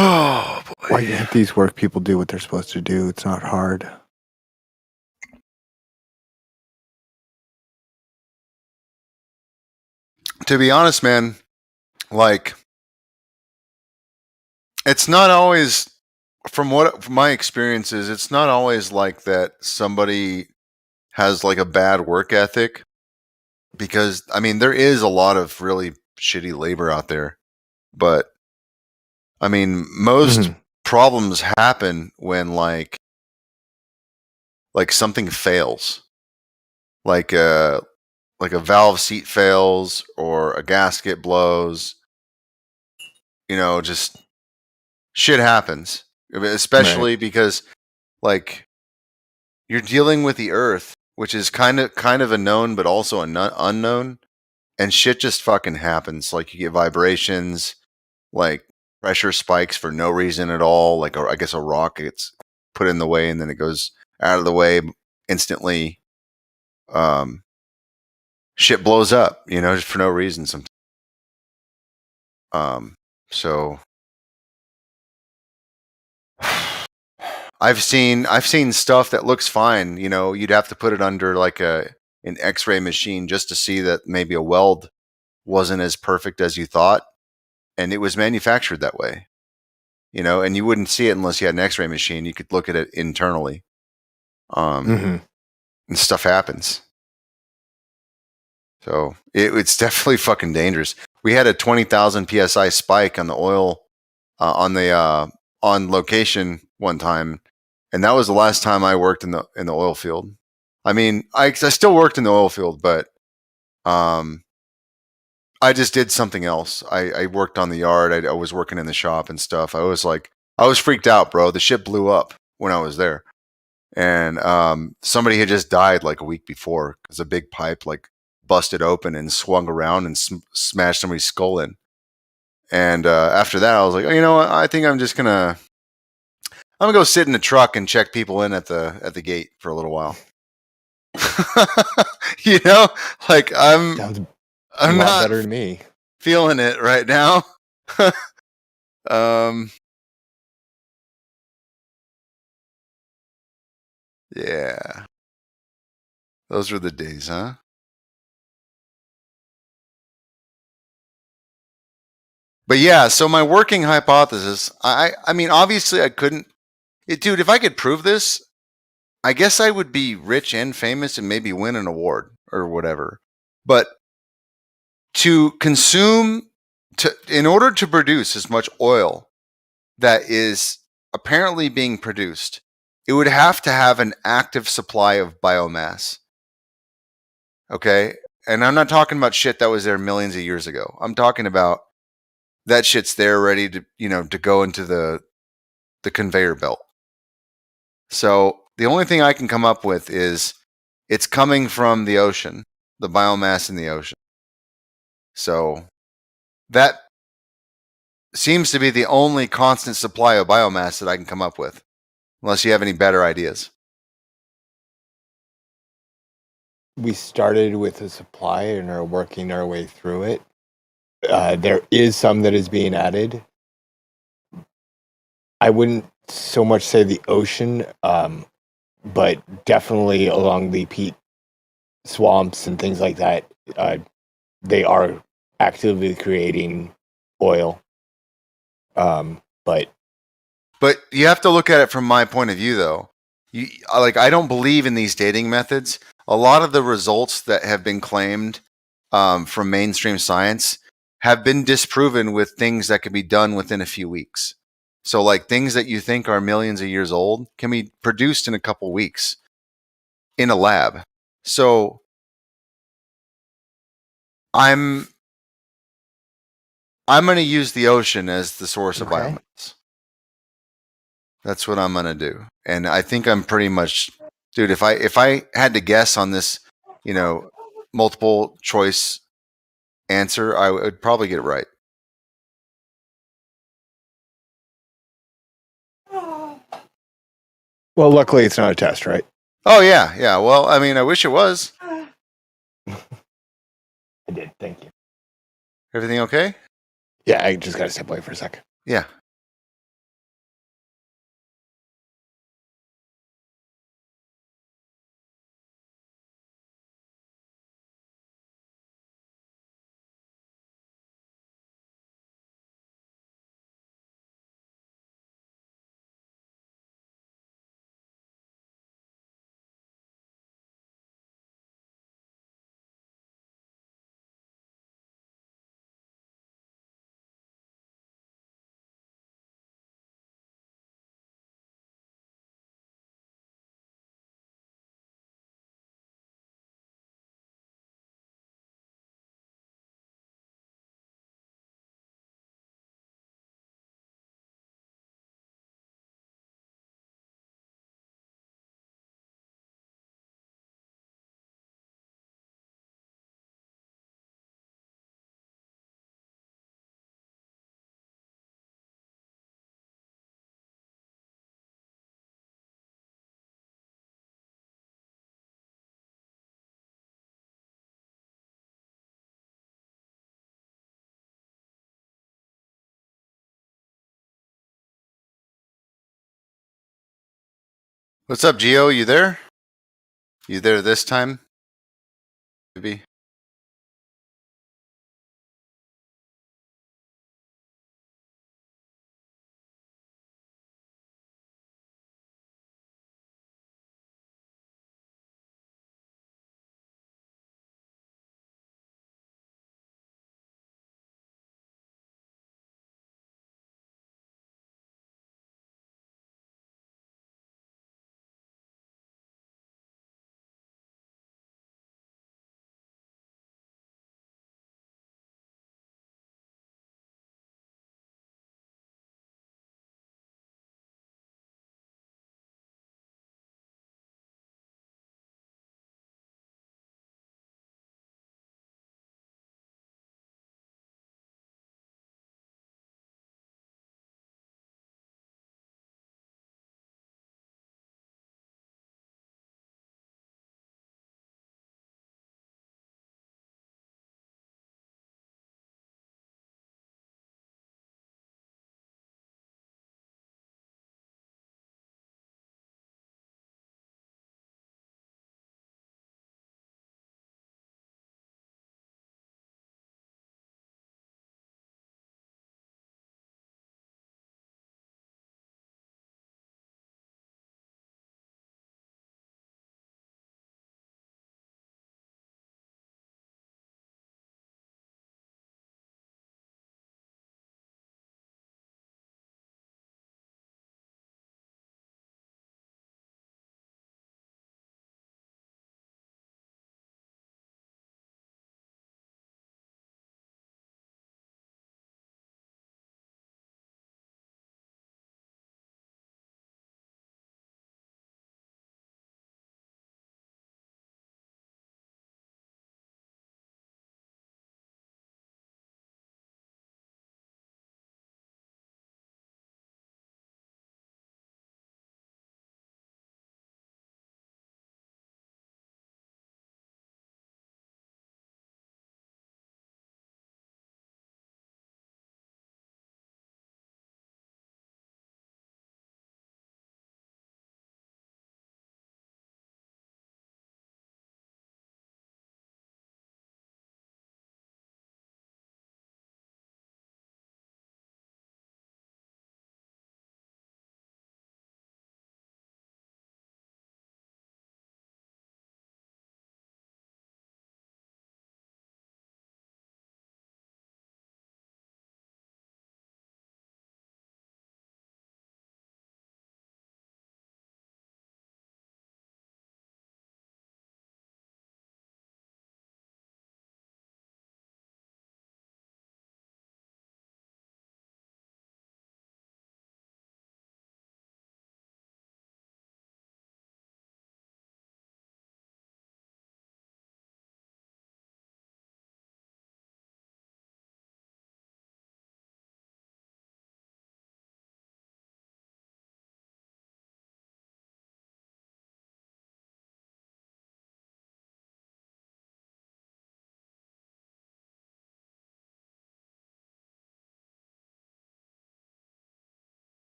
Oh boy. Why can't these work people do what they're supposed to do? It's not hard. To be honest, man, like it's not always from my experiences, it's not always like that somebody has like a bad work ethic, because I mean there is a lot of really shitty labor out there, but I mean most problems happen when like something fails, like a valve seat fails or a gasket blows, just shit happens, especially because like you're dealing with the earth, which is kind of a known but also an unknown, and shit just fucking happens. Like you get vibrations, like pressure spikes for no reason at all, like I guess a rock gets put in the way and then it goes out of the way instantly. Shit blows up, just for no reason sometimes. So I've seen stuff that looks fine. You'd have to put it under like an X-ray machine just to see that maybe a weld wasn't as perfect as you thought, and it was manufactured that way. And you wouldn't see it unless you had an X-ray machine. You could look at it internally. And stuff happens. So it's definitely fucking dangerous. We had a 20,000 psi spike on the oil on location one time, and that was the last time I worked in the oil field. I mean, I still worked in the oil field, but I just did something else. I worked on the yard. I was working in the shop and stuff. I was freaked out, bro. The shit blew up when I was there, and somebody had just died like a week before because a big pipe like busted open and swung around and smashed somebody's skull in. And after that, I was like, oh, you know what? I think I'm gonna go sit in the truck and check people in at the gate for a little while. Like I'm not better than me. Feeling it right now. Yeah. Those were the days, huh? But yeah, so my working hypothesis, I mean, obviously I couldn't, dude, if I could prove this, I guess I would be rich and famous and maybe win an award or whatever. But to consume, in order to produce as much oil that is apparently being produced, it would have to have an active supply of biomass. Okay? And I'm not talking about shit that was there millions of years ago. I'm talking about that shit's there ready to, to go into the conveyor belt. So the only thing I can come up with is it's coming from the ocean, the biomass in the ocean. So that seems to be the only constant supply of biomass that I can come up with, unless you have any better ideas. We started with a supply and are working our way through it. There is some that is being added. I wouldn't so much say the ocean, but definitely along the peat swamps and things like that. They are actively creating oil. But you have to look at it from my point of view, though. I don't believe in these dating methods. A lot of the results that have been claimed from mainstream science have been disproven with things that can be done within a few weeks. So like things that you think are millions of years old can be produced in a couple weeks in a lab. So I'm going to use the ocean as the source of biomass. That's what I'm going to do. And I think I'm pretty much, dude, if I had to guess on this, multiple choice answer, I would probably get it right. Well, luckily it's not a test, right? Oh yeah. Yeah. Well, I mean, I wish it was. I did. Thank you. Everything okay? Yeah, I just got to step away for a second. Yeah. What's up, Gio? You there? You there this time? Maybe.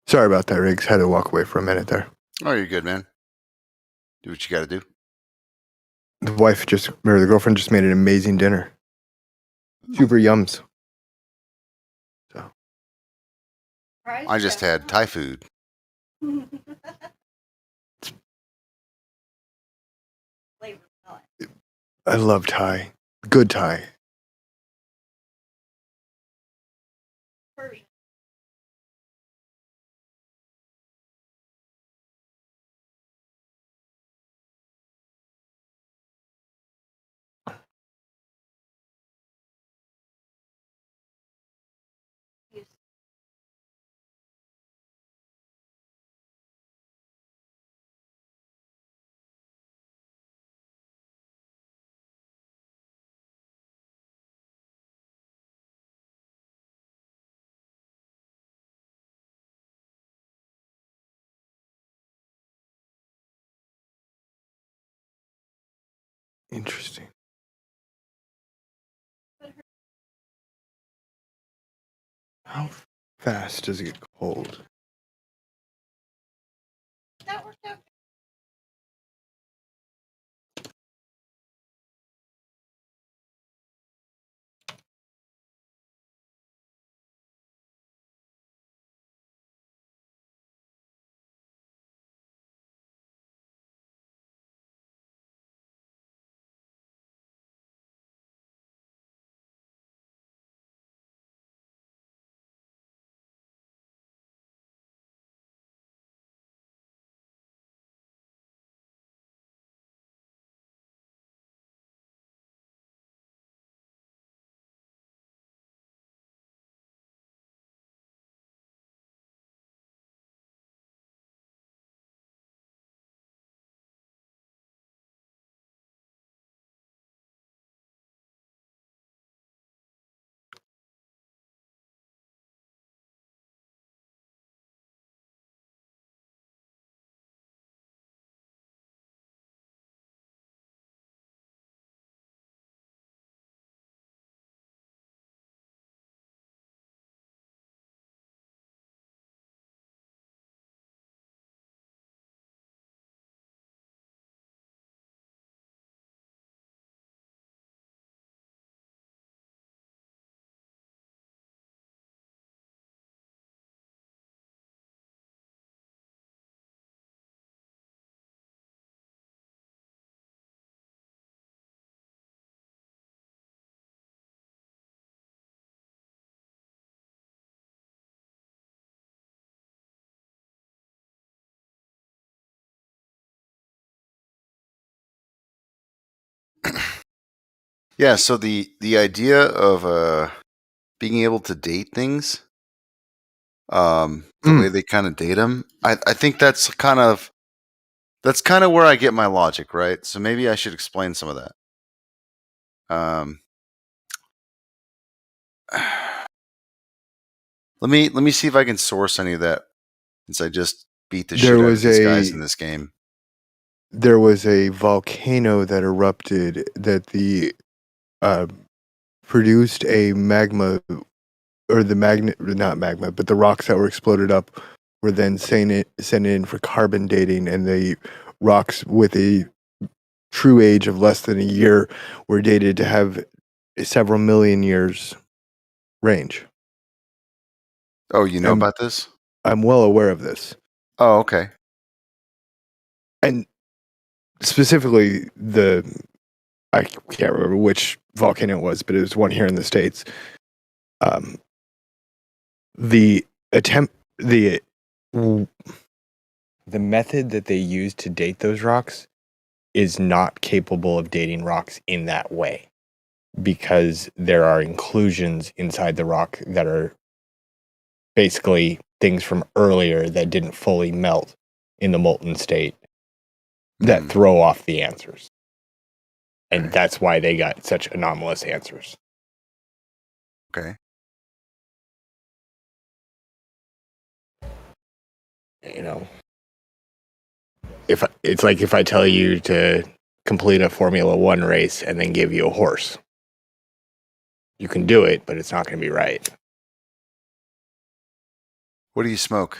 Sorry about that, Riggs. Had to walk away for a minute there. Oh, you're good, man. Do what you got to do. The girlfriend just made an amazing dinner. Super yums. So I just had Thai food. I love Thai. Good Thai. Interesting. How fast does it get cold? That worked out. Yeah, so the idea of being able to date things, the way they kind of date them, I think that's kind of where I get my logic, right? So maybe I should explain some of that. Let me see if I can source any of that, since I just beat the shit out of these guys in this game. There was a volcano that erupted that produced a magma, or not magma, but the rocks that were exploded up were then sent in for carbon dating, and the rocks with a true age of less than a year were dated to have several million years range. Oh, you know about this? I'm well aware of this. Oh, okay. And specifically, I can't remember which volcano it was, but it was one here in the States. The method that they use to date those rocks is not capable of dating rocks in that way, because there are inclusions inside the rock that are basically things from earlier that didn't fully melt in the molten state that throw off the answers. And that's why they got such anomalous answers. Okay. You know, if it's like if I tell you to complete a Formula One race and then give you a horse, you can do it, but it's not going to be right. What do you smoke?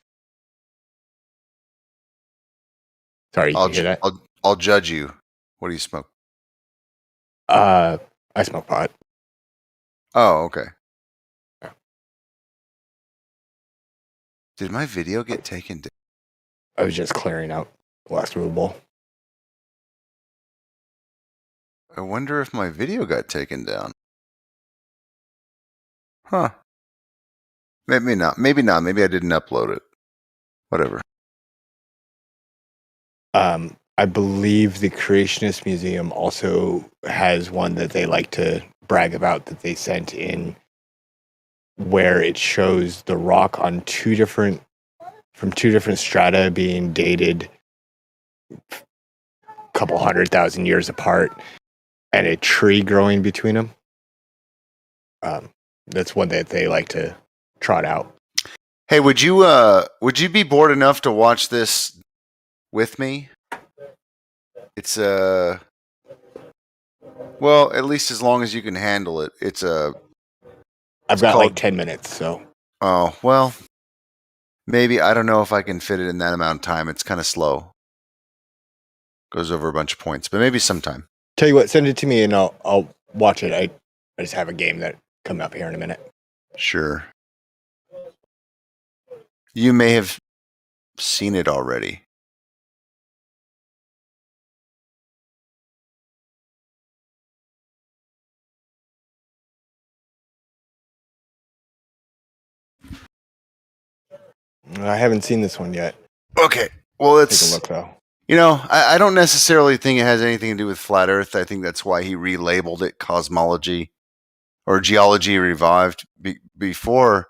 Sorry, you hear that? I'll judge you. What do you smoke? I smoke pot. Oh, okay. Did my video get taken down? I was just clearing out the last ruble. I wonder if my video got taken down. Huh. Maybe not. Maybe not. Maybe I didn't upload it. Whatever. I believe the Creationist Museum also has one that they like to brag about that they sent in, where it shows the rock on two different strata being dated a couple 100,000 years apart, and a tree growing between them. That's one that they like to trot out. Hey, would you be bored enough to watch this with me? It's well, at least as long as you can handle it. I've got like 10 minutes, so. Oh, well, maybe. I don't know if I can fit it in that amount of time. It's kind of slow. Goes over a bunch of points, but maybe sometime. Tell you what, send it to me and I'll watch it. I just have a game that come up here in a minute. Sure. You may have seen it already. I haven't seen this one yet. Okay. Well, Take a look, though. You know, I don't necessarily think it has anything to do with Flat Earth. I think that's why he relabeled it Cosmology or Geology Revived. Before,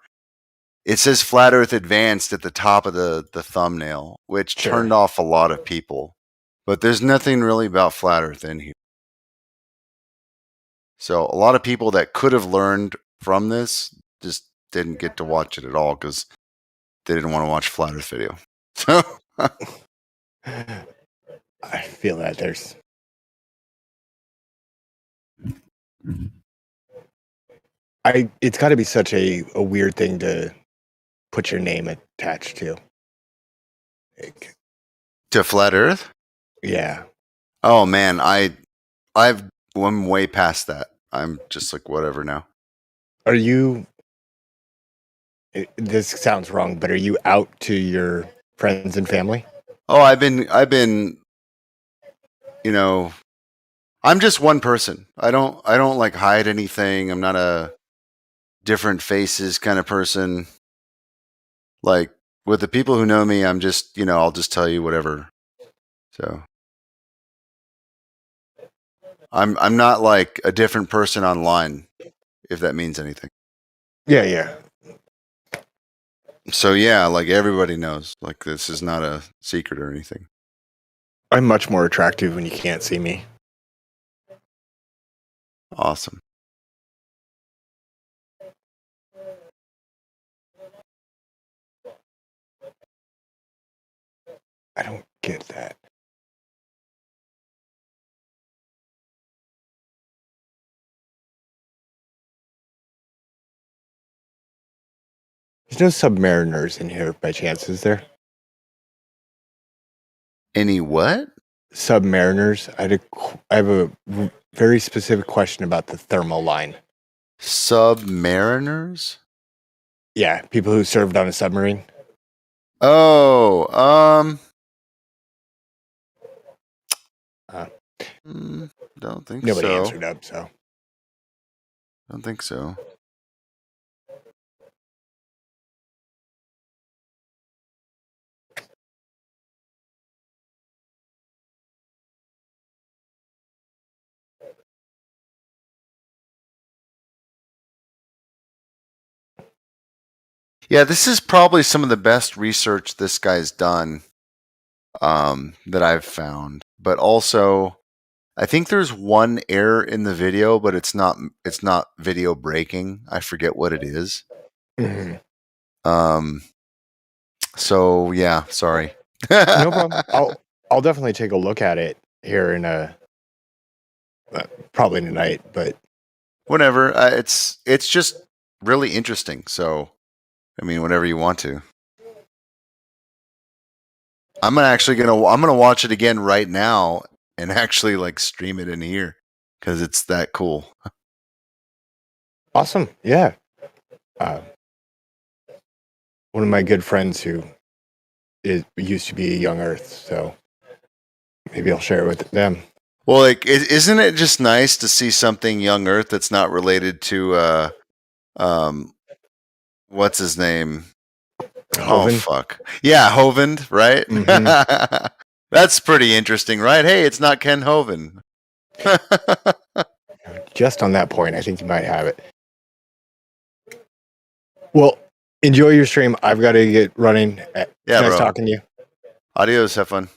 it says Flat Earth Advanced at the top of the thumbnail, which turned off a lot of people. But there's nothing really about Flat Earth in here. So a lot of people that could have learned from this just didn't get to watch it at all because they didn't want to watch Flat Earth video. So I feel that it's got to be such a weird thing to put your name attached to. To Flat Earth? Yeah. Oh man, I'm way past that. I'm just like whatever now. Are you? This sounds wrong, but are you out to your friends and family? Oh, I've been, you know, I'm just one person. I don't like hide anything. I'm not a different faces kind of person. Like with the people who know me, I'm just, I'll just tell you whatever. So I'm not like a different person online, if that means anything. Yeah. So yeah, like everybody knows, like this is not a secret or anything. I'm much more attractive when you can't see me. Awesome. I don't get that. There's no submariners in here by chance, is there? Any what? Submariners. I have a very specific question about the thermal line. Submariners? Yeah, people who served on a submarine. Oh, don't think nobody so. answered up, so. Don't think so. Yeah, this is probably some of the best research this guy's done that I've found. But also, I think there's one error in the video, but it's not video breaking. I forget what it is. Mm-hmm. So yeah, sorry. No problem. I'll definitely take a look at it here in probably tonight, but whenever. It's just really interesting. So, I mean, whenever you want to. I'm gonna watch it again right now and actually like stream it in here because it's that cool. Awesome. Yeah. One of my good friends who used to be Young Earth, so maybe I'll share it with them. Well, like, isn't it just nice to see something Young Earth that's not related to what's his name? Oh Hovind? fuck. Yeah, Hovind, right? Mhm. That's pretty interesting, right? Hey, it's not Ken Hovind. Just on that point, I think you might have it. Well, enjoy your stream. I've got to get running. Yeah, Nice bro. talking to you. Adios, have fun.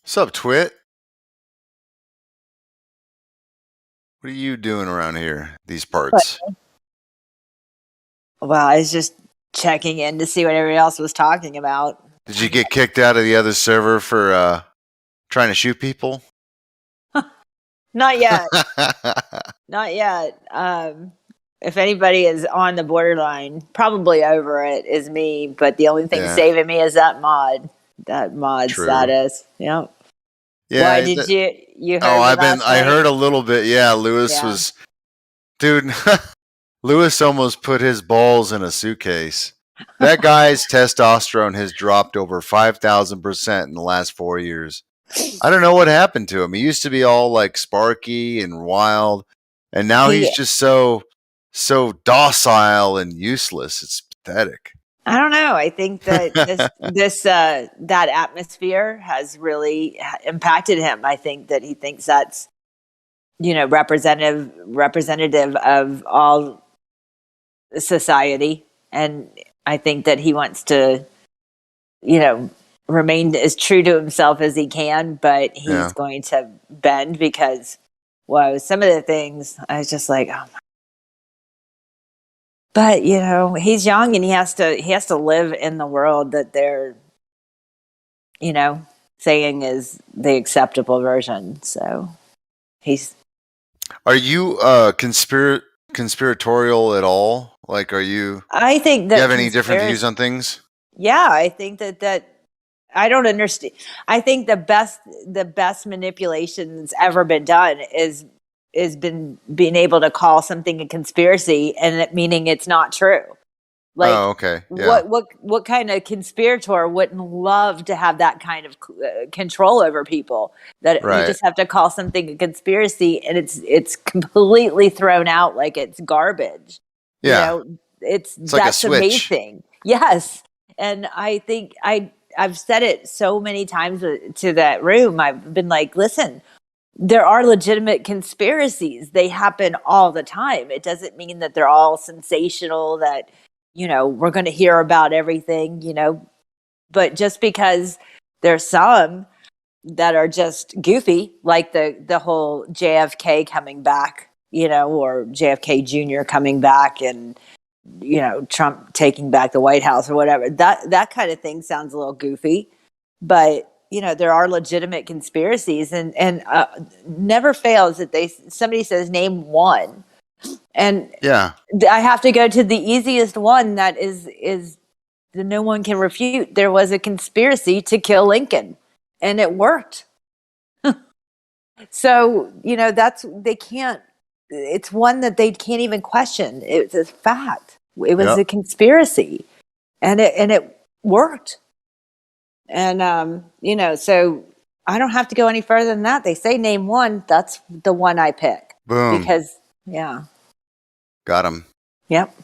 What's up, Twit? What are you doing around here, these parts? Well, I was just checking in to see what everybody else was talking about. Did you get kicked out of the other server for trying to shoot people? Not yet. Not yet. If anybody is on the borderline, probably over it is me. But the only thing saving me is that mod True. status. Yep. Yeah. Why did you heard? I heard a little bit. Yeah, Lewis was, dude. Lewis almost put his balls in a suitcase. That guy's testosterone has dropped over 5,000% in the last 4 years. I don't know what happened to him. He used to be all like sparky and wild, and now he's just so docile and useless. It's pathetic. I don't know. I think that that atmosphere has really impacted him. I think that he thinks that's representative of all society, and I think that he wants to remain as true to himself as he can, but he's going to bend because some of the things I was just like, oh my. But he's young and he has to live in the world that they're saying is the acceptable version. So Are you conspiratorial at all? Like, I think that you have any different views on things? Yeah, I think that I don't understand. I think the best manipulation that's ever been done is being able to call something a conspiracy and it meaning it's not true. Like, okay. Yeah. What kind of conspirator wouldn't love to have that kind of control over people? That you just have to call something a conspiracy and it's completely thrown out like it's garbage. Yeah. That's like a switch. amazing. Yes, and I think I've said it so many times to that room. I've been like, listen, there are legitimate conspiracies. They happen all the time. It doesn't mean that they're all sensational, that, we're going to hear about everything, but just because there's some that are just goofy, like the whole JFK coming back, or JFK Jr. coming back, and, Trump taking back the White House or whatever, that kind of thing sounds a little goofy, but there are legitimate conspiracies, and never fails that somebody says name one, and Yeah. I have to go to the easiest one that is that no one can refute. There was a conspiracy to kill Lincoln, and it worked. So they can't. It's one that they can't even question. It's a fact. It was a conspiracy, and it worked. And so I don't have to go any further than that. They say name one. That's the one I pick. Boom. Because got him. Yep.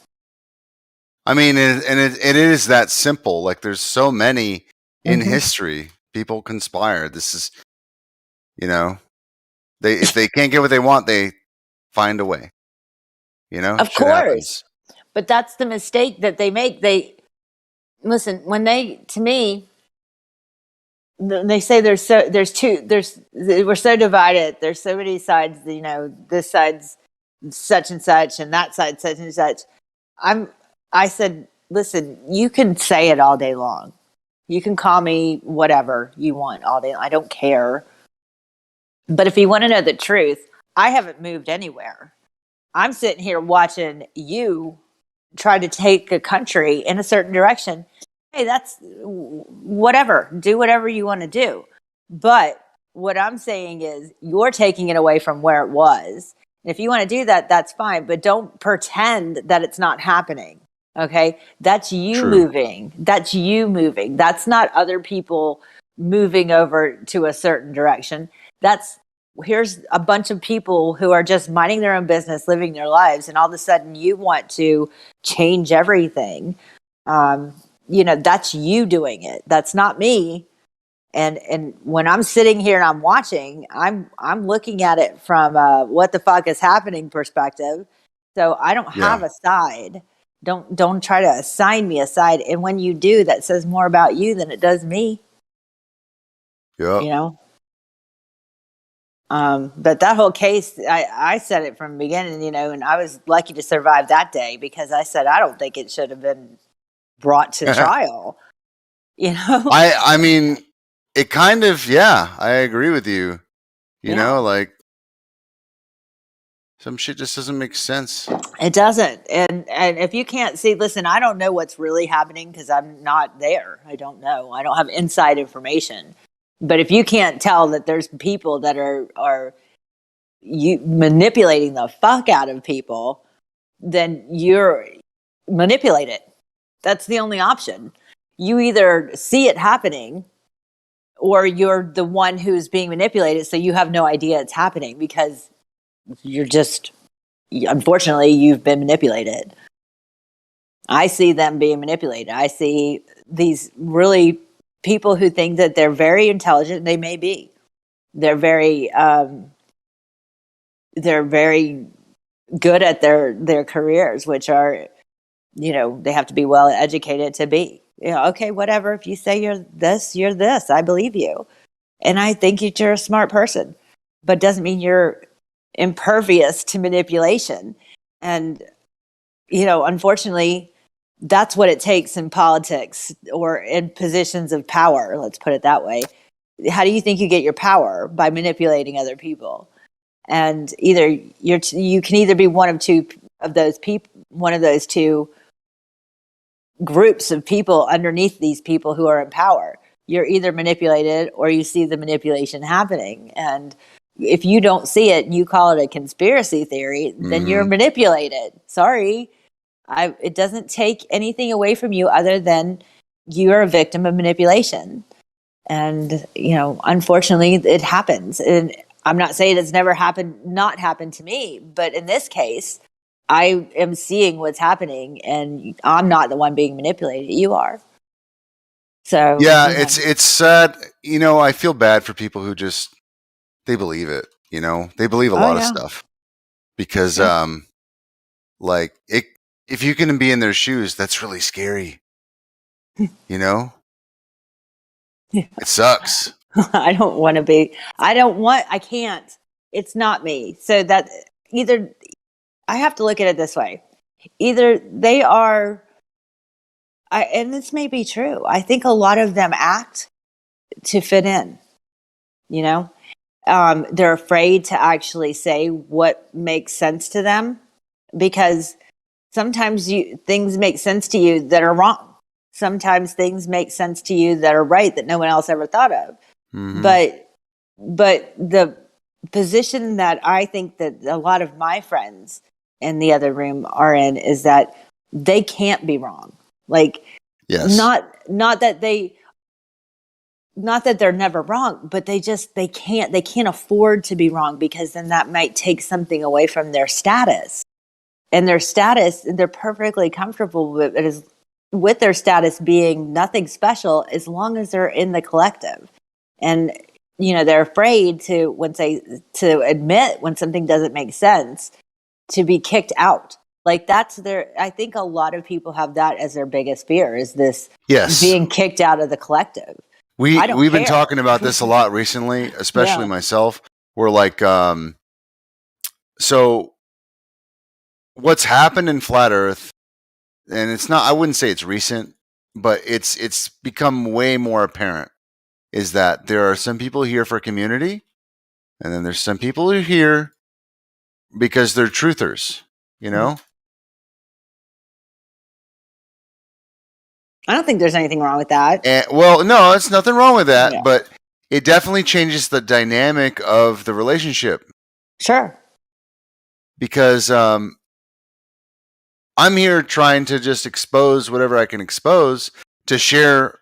I mean, it is that simple. Like, there's so many in history. People conspire. This is, if they can't get what they want, they find a way. Of Shit course. happens. But that's the mistake that they make. We're so divided. There's so many sides, this side's such and such, and that side such and such. I said, listen, you can say it all day long. You can call me whatever you want all day. I don't care. But if you want to know the truth, I haven't moved anywhere. I'm sitting here watching you try to take a country in a certain direction. Hey, that's whatever. Do whatever you want to do. But what I'm saying is you're taking it away from where it was. And if you want to do that, that's fine. But don't pretend that it's not happening. Okay? That's you moving. That's you moving. That's not other people moving over to a certain direction. Here's a bunch of people who are just minding their own business, living their lives, and all of a sudden you want to change everything. That's you doing it. That's not me. And when I'm sitting here and I'm watching, I'm looking at it from what the fuck is happening perspective. So I don't have a side. Don't try to assign me a side. And when you do, that says more about you than it does me. Yeah. But that whole case, I said it from the beginning, and I was lucky to survive that day because I said, I don't think it should have been brought to trial. I mean, it kind of, I agree with you. Like, some shit just doesn't make sense. It doesn't. And if you can't see, listen, I don't know what's really happening because I'm not there. I don't know. I don't have inside information. But if you can't tell that there's people that are you manipulating the fuck out of people, then you're manipulate it. That's the only option. You either see it happening or you're the one who's being manipulated, so you have no idea it's happening because unfortunately, you've been manipulated. I see them being manipulated. I see these really people who think that they're very intelligent. They may be. They're very good at their careers, which are, they have to be well educated to be. Okay, whatever. If you say you're this, you're this. I believe you. And I think you're a smart person. But doesn't mean you're impervious to manipulation. And, unfortunately, that's what it takes in politics or in positions of power. Let's put it that way. How do you think you get your power? By manipulating other people. And either you can either be one of those two groups of people underneath these people who are in power. You're either manipulated or you see the manipulation happening. And if you don't see it and you call it a conspiracy theory, then you're manipulated. Sorry. It doesn't take anything away from you other than you're a victim of manipulation. And, unfortunately it happens. And I'm not saying it's never not happened to me, but in this case, I am seeing what's happening and I'm not the one being manipulated. You are. So it's sad. I feel bad for people who just, they believe it. You know, they believe a Oh, lot of yeah. stuff because, Yeah. like if you can be in their shoes, that's really scary. You know, it sucks. I don't want to be. I can't. It's not me. So that either I have to look at it this way. Either they are, and this may be true. I think a lot of them act to fit in. You know, they're afraid to actually say what makes sense to them because sometimes things make sense to you that are wrong. Sometimes things make sense to you that are right that no one else ever thought of. Mhm. But the position that I think that a lot of my friends in the other room are in is that they can't be wrong. Like, Yes. not that they're never wrong, but they can't afford to be wrong because then that might take something away from their status. And their status, they're perfectly comfortable with their status being nothing special as long as they're in the collective. And they're afraid to admit when something doesn't make sense, to be kicked out. Like I think a lot of people have that as their biggest fear is this Yes. being kicked out of the collective. We've been talking about this a lot recently, especially Yeah. myself. We're like, so what's happened in Flat Earth, and it's not, I wouldn't say it's recent, but it's become way more apparent, is that there are some people here for community, and then there's some people who are here because they're truthers, you know? I don't think there's anything wrong with that. Well, no, it's nothing wrong with that, Yeah. but it definitely changes the dynamic of the relationship. Sure. Because I'm here trying to just expose whatever I can expose to share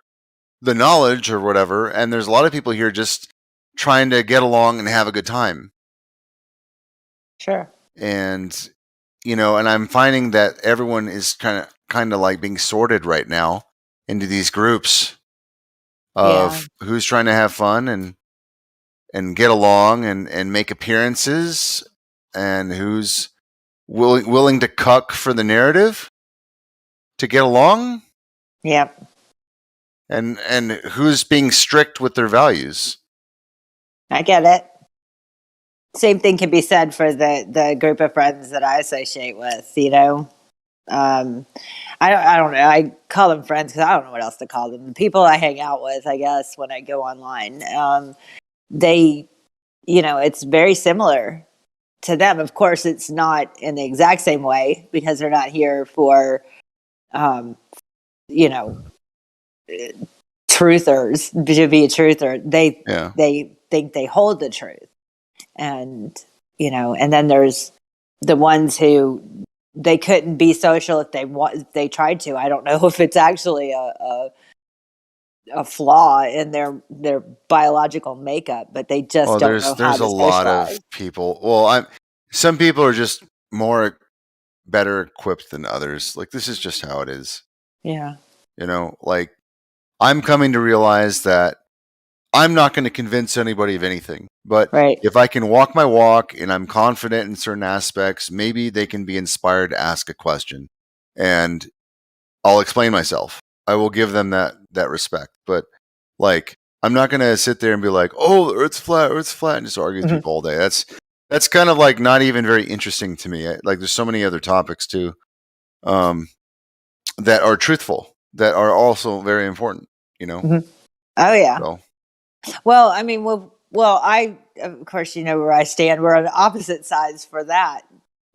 the knowledge or whatever, and there's a lot of people here just trying to get along and have a good time. Sure. And and I'm finding that everyone is kind of like being sorted right now into these groups of who's trying to have fun and get along and make appearances, and who's willing to cuck for the narrative to get along. Yep. And who's being strict with their values. I get it. Same thing can be said for the group of friends that I associate with, I don't know. I call them friends because I don't know what else to call them. The people I hang out with, I guess, when I go online, they, it's very similar to them. Of course, it's not in the exact same way because they're not here for, truthers to be a truther. They think they hold the truth, and and then there's the ones who they couldn't be social if they tried to. I don't know if it's actually a flaw in their biological makeup, but they just don't know how to There's a lot of people. Well, some people are just better equipped than others. Like, this is just how it is. Yeah. Like, I'm coming to realize that I'm not going to convince anybody of anything. But if I can walk my walk and I'm confident in certain aspects, maybe they can be inspired to ask a question. And I'll explain myself. I will give them that respect. But, like, I'm not going to sit there and be like, oh, the Earth's flat, and just argue with people all day. That's kind of like not even very interesting to me. Like, there's so many other topics too that are truthful, that are also very important, Oh, yeah. So. Well, I mean, I, of course, where I stand. We're on opposite sides for that.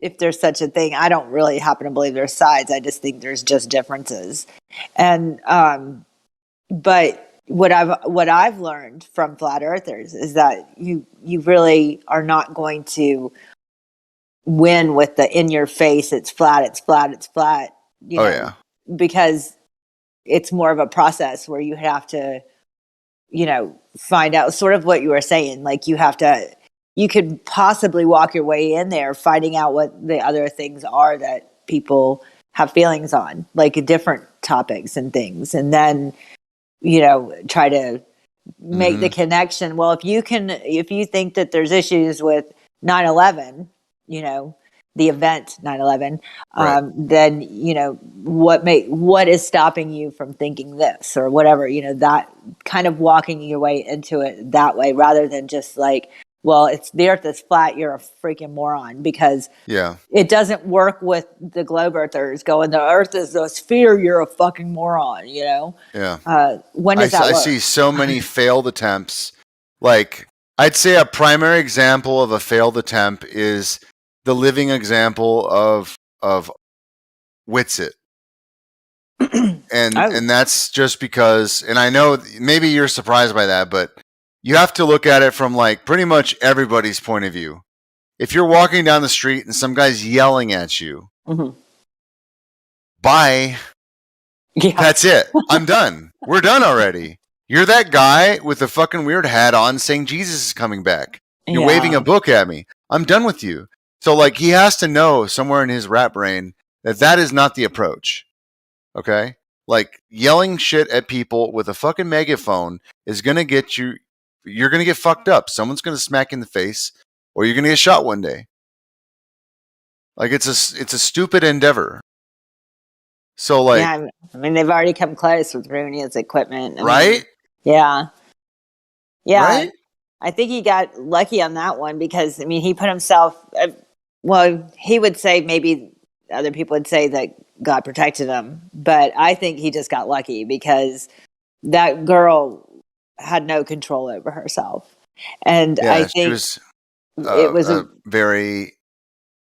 If there's such a thing, I don't really happen to believe there's sides. I just think there's just differences. And, but what I've learned from flat earthers is that you really are not going to win with the in your face. It's flat. It's flat. It's flat. Yeah. Because it's more of a process where you have to, find out sort of what you were saying. Like, you could possibly walk your way in there finding out what the other things are that people have feelings on, like different topics and things. And then, try to make the connection. Well, if you think that there's issues with 9/11, the event 9/11, then what is stopping you from thinking this or whatever, that kind of walking your way into it that way, rather than just like, well, it's the earth is flat, you're a freaking moron, because it doesn't work with the globe earthers going, the earth is a sphere, you're a fucking moron, when does that work? I see so many failed attempts. Like, I'd say a primary example of a failed attempt is the living example of Witsit. And that's just because, and I know maybe you're surprised by that, but you have to look at it from like pretty much everybody's point of view. If you're walking down the street and some guy's yelling at you, bye. Yeah. That's it. I'm done. We're done already. You're that guy with the fucking weird hat on saying Jesus is coming back. You're waving a book at me. I'm done with you. So like he has to know somewhere in his rat brain that is not the approach. Okay? Like yelling shit at people with a fucking megaphone is going to get you, you're going to get fucked up. Someone's going to smack you in the face or you're going to get shot one day. Like it's a stupid endeavor. So like, yeah, I mean, they've already come close with ruining his equipment. Right? Yeah. Right? I think he got lucky on that one because, I mean, he put himself, well, he would say, maybe other people would say that God protected him, but I think he just got lucky because that girl had no control over herself. And I think it was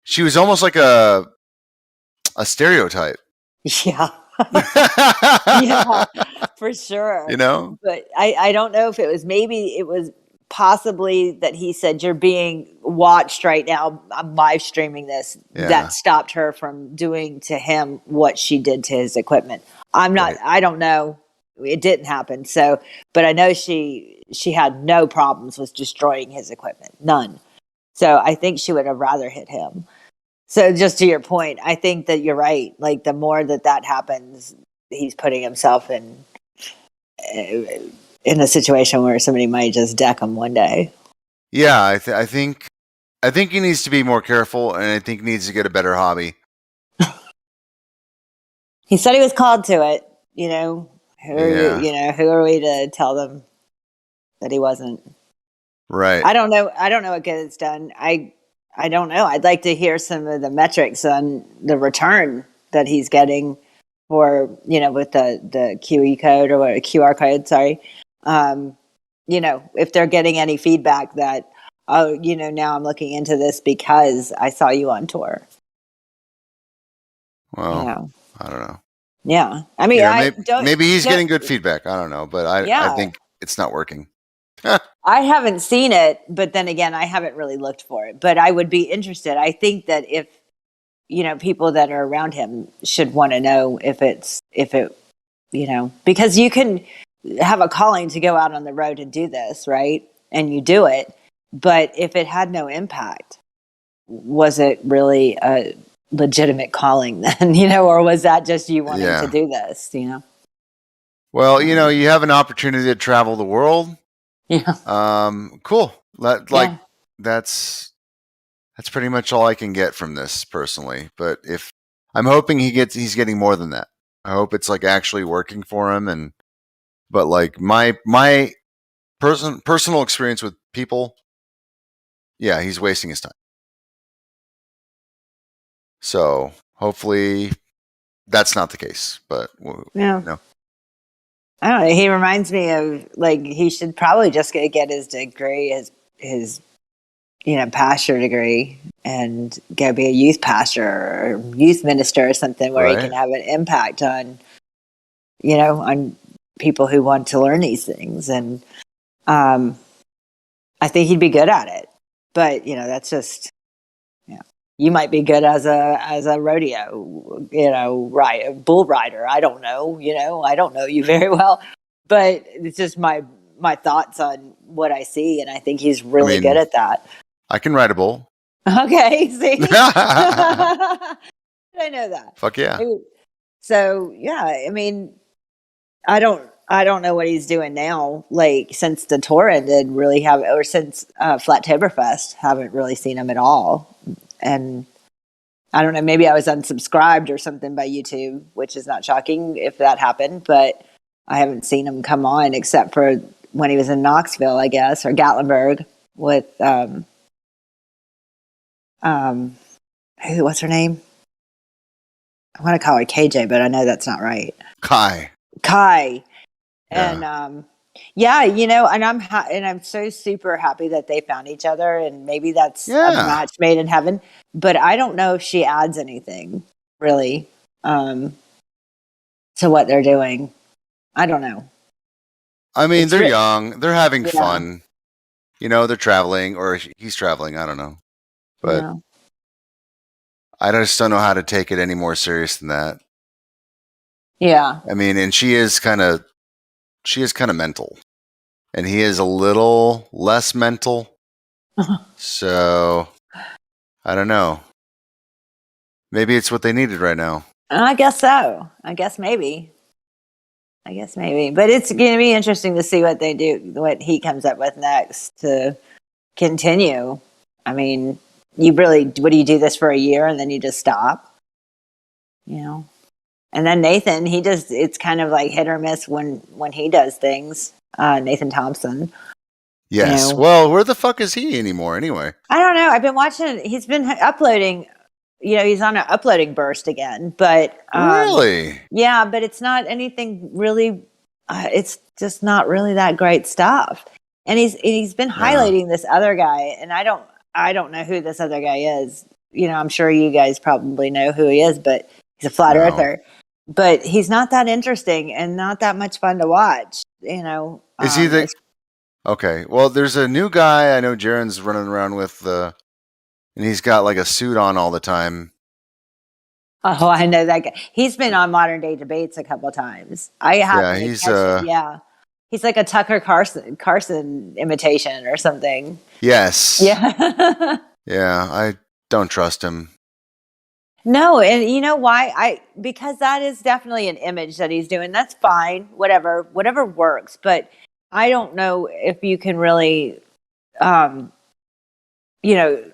she was almost like a stereotype. Yeah. Yeah, for sure. But I don't know if it was possibly that he said, you're being watched right now, I'm live streaming this, that stopped her from doing to him what she did to his equipment. I don't know, it didn't happen, so, but I know she had no problems with destroying his equipment, none. So I think she would have rather hit him. So just to your point, I think that you're right. Like the more that happens, he's putting himself in a situation where somebody might just deck him one day. Yeah, I think he needs to be more careful, and I think he needs to get a better hobby. He said he was called to it. Who are we to tell them that he wasn't? Right. I don't know what good it's done. I don't know. I'd like to hear some of the metrics on the return that he's getting for, with the QE code or QR code, sorry. If they're getting any feedback that, now I'm looking into this because I saw you on tour. Well, I don't know. Yeah. I mean, maybe he's getting good feedback. I don't know, but I think it's not working. I haven't seen it, but then again, I haven't really looked for it, but I would be interested. I think that if, people that are around him should want to know if it, because you can have a calling to go out on the road and do this, right? And you do it. But if it had no impact, was it really a legitimate calling then, or was that just you wanting to do this, Well, you have an opportunity to travel the world. Yeah. Cool. That's pretty much all I can get from this personally. But if I'm hoping he's getting more than that. I hope it's like actually working for him. But like my personal experience with people, he's wasting his time. So hopefully that's not the case. But no. I don't know. He reminds me of he should probably just get his degree, his pastor degree, and go be a youth pastor or youth minister or something where he can have an impact on, on people who want to learn these things. And I think he'd be good at it. But that's just you might be good as a rodeo, bull rider. I don't know, I don't know you very well, but it's just my thoughts on what I see. And I think he's really good at that. I can ride a bull. Okay. See, I know that. Fuck yeah. So, I mean, I don't I don't know what he's doing now. Like since the tour ended, really haven't, or since Flattoberfest, haven't really seen him at all. And I don't know, maybe I was unsubscribed or something by YouTube, which is not shocking if that happened. But I haven't seen him come on except for when he was in Knoxville, I guess, or Gatlinburg with what's her name? I want to call her KJ, but I know that's not right. Kai. And yeah, you know, and I'm so super happy that they found each other, and maybe that's a match made in heaven. But I don't know if she adds anything really to what they're doing. I don't know. I mean, they're young. They're having fun. You know, they're traveling, or he's traveling. I don't know, but I just don't know how to take it any more serious than that. Yeah. I mean, and she is kind of mental, and he is a little less mental. So I don't know. Maybe it's what they needed right now. I guess so. I guess maybe. But it's going to be interesting to see what they do, what he comes up with next to continue. I mean, what do you do this for a year and then you just stop? You know? And then Nathan, it's kind of like hit or miss when he does things. Nathan Thompson. Yes. You know? Well, where the fuck is he anymore anyway? I don't know. I've been watching, he's been uploading, you know, he's on an uploading burst again, but really? Yeah, but it's not anything really, it's just not really that great stuff. And he's been highlighting this other guy, and I don't know who this other guy is. You know, I'm sure you guys probably know who he is, but he's a flat earther. But he's not that interesting and not that much fun to watch. You know, is he the? Okay, well, there's a new guy I know Jaren's running around with, and he's got like a suit on all the time. Oh, I know that guy. He's been on Modern Day Debates a couple of times. I have. Yeah, he's like a Tucker Carlson imitation or something. Yes. Yeah. Yeah, I don't trust him. No, and you know why? Because that is definitely an image that he's doing. That's fine. Whatever works. But I don't know if you can really, you know,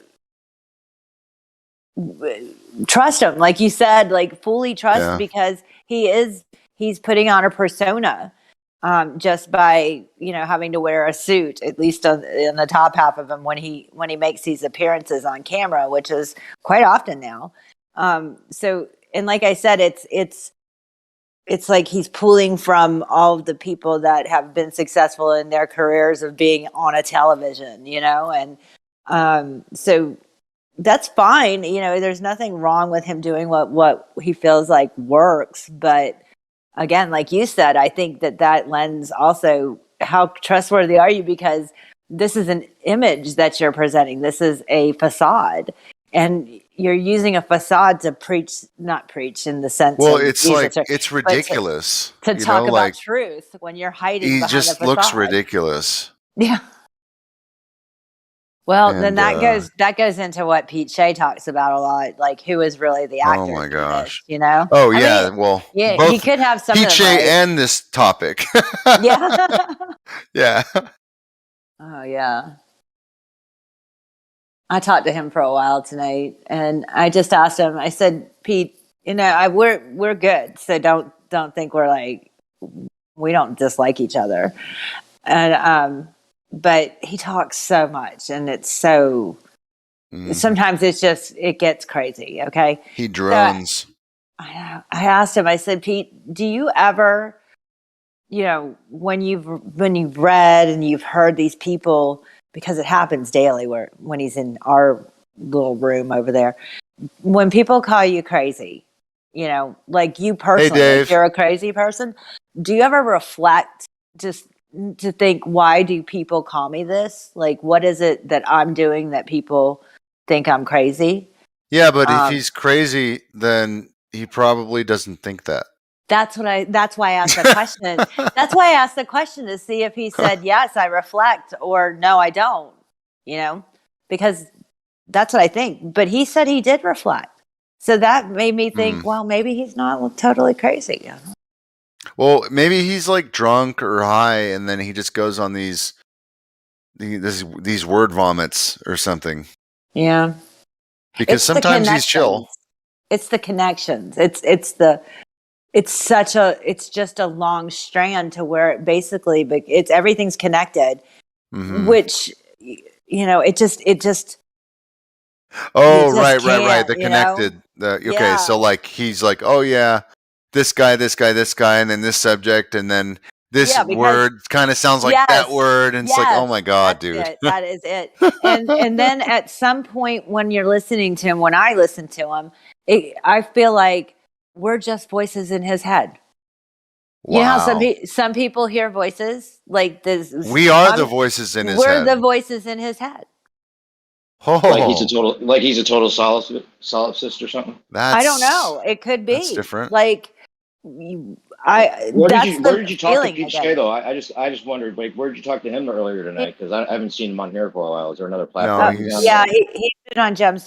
trust him, like you said, like fully trust because he's putting on a persona just by, you know, having to wear a suit, at least in the top half of him when he makes these appearances on camera, which is quite often now. So, and like I said, it's like he's pulling from all of the people that have been successful in their careers of being on a television, you know, and so that's fine. You know, there's nothing wrong with him doing what he feels like works. But again, like you said, I think that lends also how trustworthy are you, because this is an image that you're presenting. This is a facade. And you're using a facade to not preach in the sense well, of it's like, it's ridiculous. To talk about truth when you're hiding behind a facade. He just looks ridiculous. Yeah. Well, then that goes into what Pete Shea talks about a lot, like who is really the actor. Oh my gosh, you know? Oh yeah, well, yeah, both he could have some Pete Shea and this topic. Yeah. Yeah. Oh yeah. I talked to him for a while tonight, and I just asked him. I said, Pete, you know, we're good, so don't think we're like, we don't dislike each other, and but he talks so much, and it's so. Sometimes it gets crazy. Okay, he drones. So I asked him. I said, Pete, do you ever, you know, when you've read and you've heard these people, because it happens daily, when he's in our little room over there, when people call you crazy, you know, like you personally, if you're a crazy person, do you ever reflect just to think, why do people call me this? Like, what is it that I'm doing that people think I'm crazy? Yeah, but if he's crazy, then he probably doesn't think that. That's why I asked the question. That's why I asked the question, to see if he said, yes, I reflect, or no, I don't, you know, because that's what I think. But he said he did reflect. So that made me think, well, maybe he's not totally crazy. Well, maybe he's like drunk or high, and then he just goes on these word vomits or something. Yeah. Because It's sometimes he's chill. It's the connections. It's just a long strand to where it basically, it's everything's connected, which, you know, it just Oh, right. The you know? connected. Okay, so like he's like, oh yeah, this guy, and then this subject, and then this word kind of sounds like that word, and it's like, oh my god, dude. That is it. And then at some point when you're listening to him, when I listen to him, I feel like we're just voices in his head. Wow. You know how some people hear voices like this. We are the voices in his head. We're the voices in his head. Oh. Like he's a total solipsist or something. I don't know. It could be. That's different. Like Where did you talk to Pete Shea though? I just wondered, like, where did you talk to him earlier tonight? Because I haven't seen him on here for a while. Is there another platform? He's been on Gem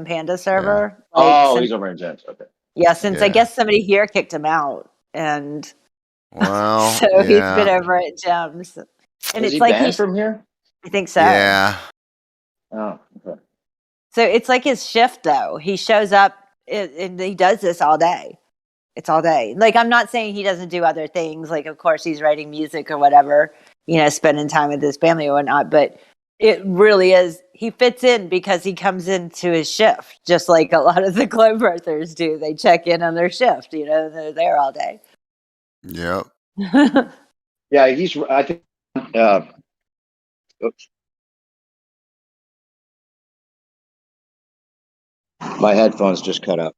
Panda server. Yeah. Like, he's over in Gems. Okay. Yeah, since I guess somebody here kicked him out, and well, so he's been over at Gems. And Is it's he like banned from here? I think so. Yeah. Oh, okay. So it's like his shift, though. He shows up and he does this all day. It's all day. Like, I'm not saying he doesn't do other things. Like, of course, he's writing music or whatever, you know, spending time with his family or whatnot. But it really is, he fits in because he comes into his shift, just like a lot of the Glow Birthers do. They check in on their shift, you know, they're there all day. Yep. Yeah, I think, oops. My headphones just cut out.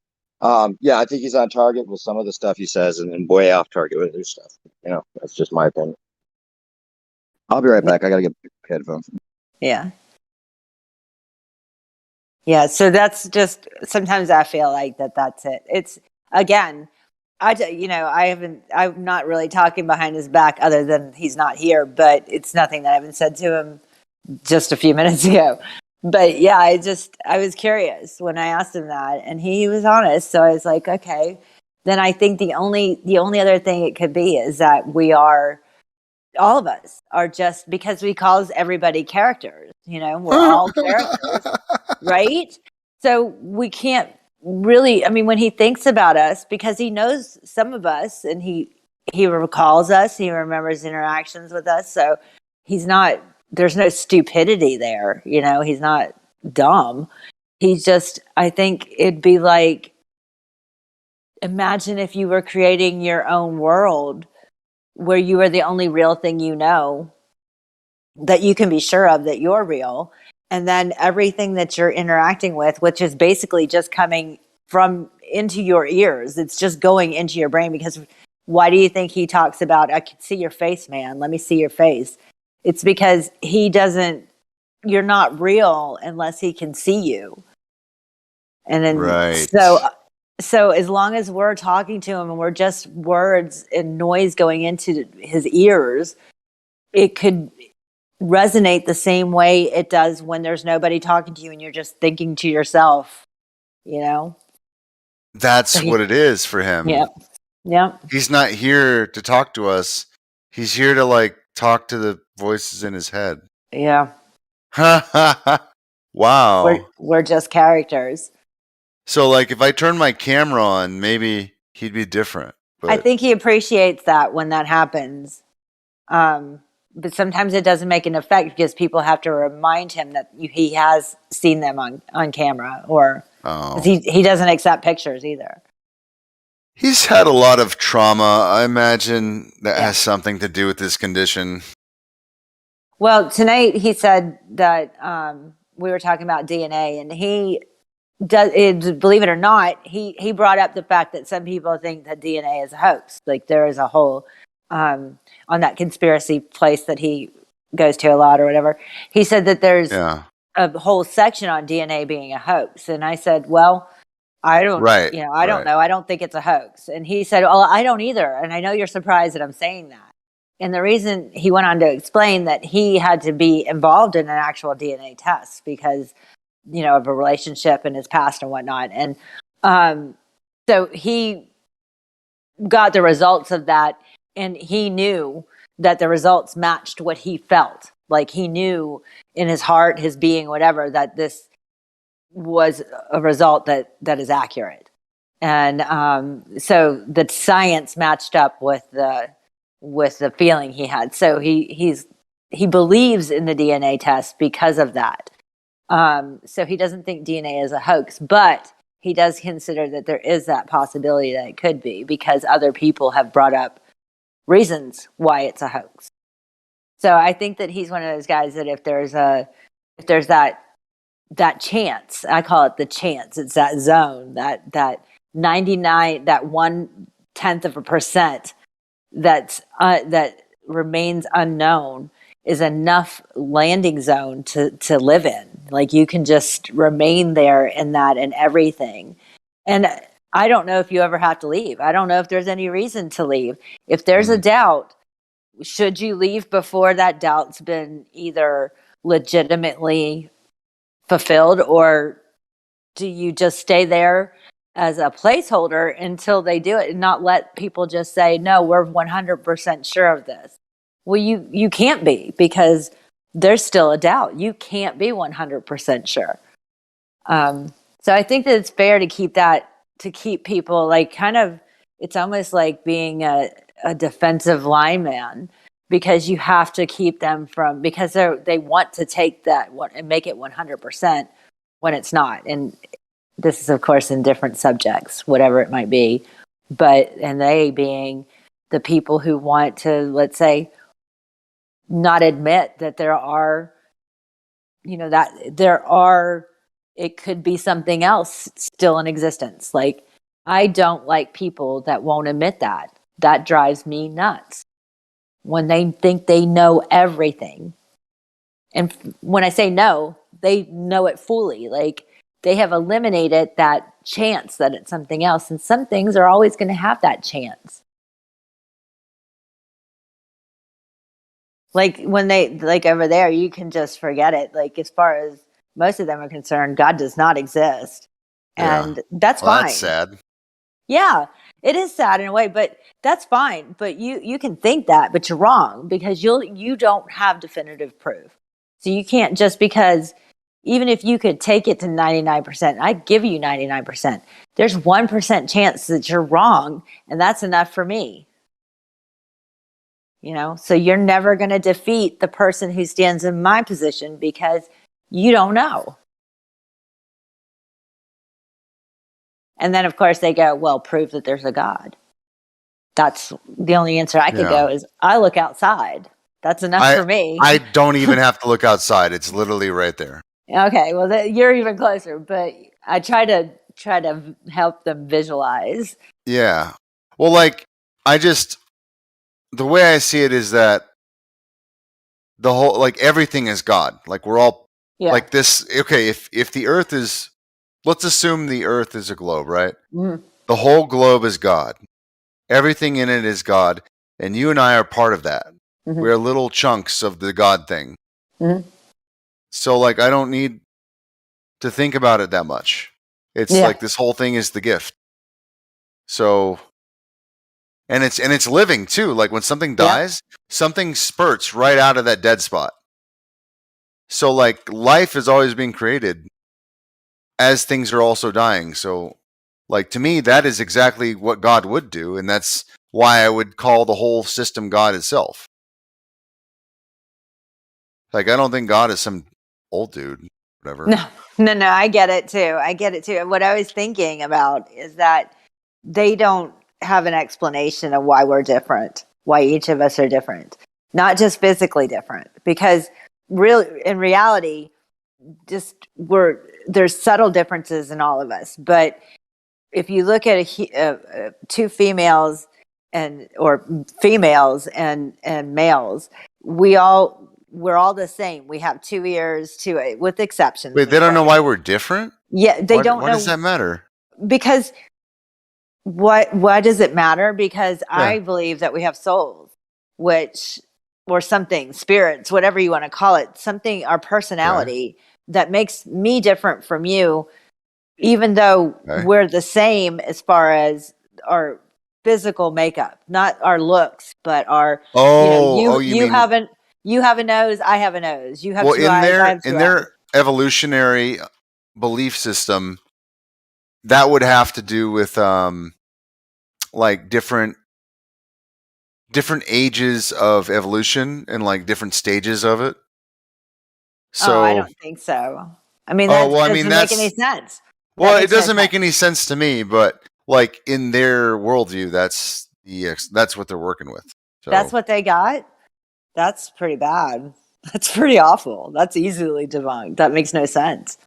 Yeah, I think he's on target with some of the stuff he says, and then way off target with other stuff. You know, that's just my opinion. I'll be right back. I gotta get headphones. Yeah. Yeah. So that's just, sometimes I feel like that's it. It's, again, I'm not really talking behind his back other than he's not here, but it's nothing that I haven't said to him just a few minutes ago. But yeah, I was curious when I asked him that, and he was honest. So I was like, okay, then I think the only other thing it could be is that all of us are just, because we call everybody characters, you know, we're all characters, right? So we can't really, I mean, when he thinks about us, because he knows some of us and he recalls us, he remembers interactions with us. So there's no stupidity there, you know, he's not dumb. He's just, I think it'd be like, imagine if you were creating your own world where you are the only real thing you know, that you can be sure of that you're real. And then everything that you're interacting with, which is basically just coming from into your ears, it's just going into your brain. Because why do you think he talks about, I can see your face, man, let me see your face? It's because you're not real unless he can see you. And then, so as long as we're talking to him and we're just words and noise going into his ears, it could resonate the same way it does when there's nobody talking to you and you're just thinking to yourself, you know? That's what it is for him. Yeah. Yeah. He's not here to talk to us. He's here to like talk to the voices in his head. Yeah. Wow. We're just characters. So like if I turn my camera on, maybe he'd be different. But I think he appreciates that when that happens. But sometimes it doesn't make an effect because people have to remind him that he has seen them on camera, or he doesn't accept pictures either. He's had a lot of trauma, I imagine, that has something to do with this condition. Well, tonight he said that we were talking about DNA, and he does, believe it or not, he brought up the fact that some people think that DNA is a hoax. Like there is a whole on that conspiracy place that he goes to a lot or whatever. He said that there's a whole section on DNA being a hoax, and I said, well, I don't, I don't know. I don't think it's a hoax. And he said, well, I don't either. And I know you're surprised that I'm saying that. And the reason he went on to explain that he had to be involved in an actual DNA test because, you know, of a relationship in his past and whatnot. And so he got the results of that, and he knew that the results matched what he felt. Like he knew in his heart, his being, whatever, that this was a result that is accurate. And so the science matched up with the feeling he had. So he believes in the DNA test because of that. So he doesn't think DNA is a hoax, but he does consider that there is that possibility that it could be, because other people have brought up reasons why it's a hoax. So I think that he's one of those guys that if there's that chance, I call it the chance, it's that zone, that 99, that 0.1% that remains unknown, is enough landing zone to live in. Like you can just remain there in that and everything. And I don't know if you ever have to leave. I don't know if there's any reason to leave. If there's a doubt, should you leave before that doubt's been either legitimately fulfilled, or do you just stay there as a placeholder until they do it and not let people just say, no, we're 100% sure of this? Well, you can't be, because there's still a doubt. You can't be 100% sure. So I think that it's fair to keep people like kind of, it's almost like being a defensive lineman, because you have to keep them from, because they want to take that and make it 100% when it's not. And this is, of course, in different subjects, whatever it might be. And they being the people who want to, let's say, not admit that it could be something else still in existence. Like, I don't like people that won't admit that. That drives me nuts. When they think they know everything. And when I say no, they know it fully. Like, they have eliminated that chance that it's something else. And some things are always going to have that chance. Like when like over there, you can just forget it. Like, as far as most of them are concerned, God does not exist. And that's fine. That's sad. Yeah, it is sad in a way, but that's fine. But you can think that, but you're wrong, because you don't have definitive proof. So you can't, just because, even if you could take it to 99%, I give you 99%, there's 1% chance that you're wrong, and that's enough for me. So you're never going to defeat the person who stands in my position, because you don't know. And then, of course, they go, well, prove that there's a God. That's the only answer I could go is, I look outside. That's enough for me. I don't even have to look outside. It's literally right there. Okay, well, you're even closer, but I try to help them visualize. Yeah. Well, like, the way I see it is that the whole, like, everything is God. Like, we're all like this. Okay, if the earth is, let's assume the earth is a globe, right? Mm-hmm. The whole globe is God. Everything in it is God. And you and I are part of that. Mm-hmm. We're little chunks of the God thing. Mm-hmm. So, like, I don't need to think about it that much. It's like this whole thing is the gift. So, and it's living too. Like, when something dies, something spurts right out of that dead spot. So, like, life is always being created as things are also dying. So, like, to me, that is exactly what God would do, and that's why I would call the whole system God itself. Like, I don't think God is some old dude, whatever. No, I get it too. What I was thinking about is that they don't have an explanation of why we're different, why each of us are different, not just physically different, because in reality, there's subtle differences in all of us. But if you look at two females or females and males, we're all the same. We have 2 ears, with exceptions. Wait, they don't know why we're different? Yeah, they don't know. Why does that matter? Because why does it matter? Because I believe that we have souls, or something, spirits, whatever you want to call it, something, our personality that makes me different from you, even though we're the same as far as our physical makeup, not our looks, but our you mean you have a nose, I have a nose. You have well two eyes, I have two in eyes. their evolutionary belief system, that would have to do with like different ages of evolution and like different stages of it. So I don't think so. I mean, that doesn't make any sense. Well, it doesn't make any sense to me, but like in their worldview, that's what they're working with. So. That's what they got. That's pretty bad. That's pretty awful. That's easily debunked. That makes no sense.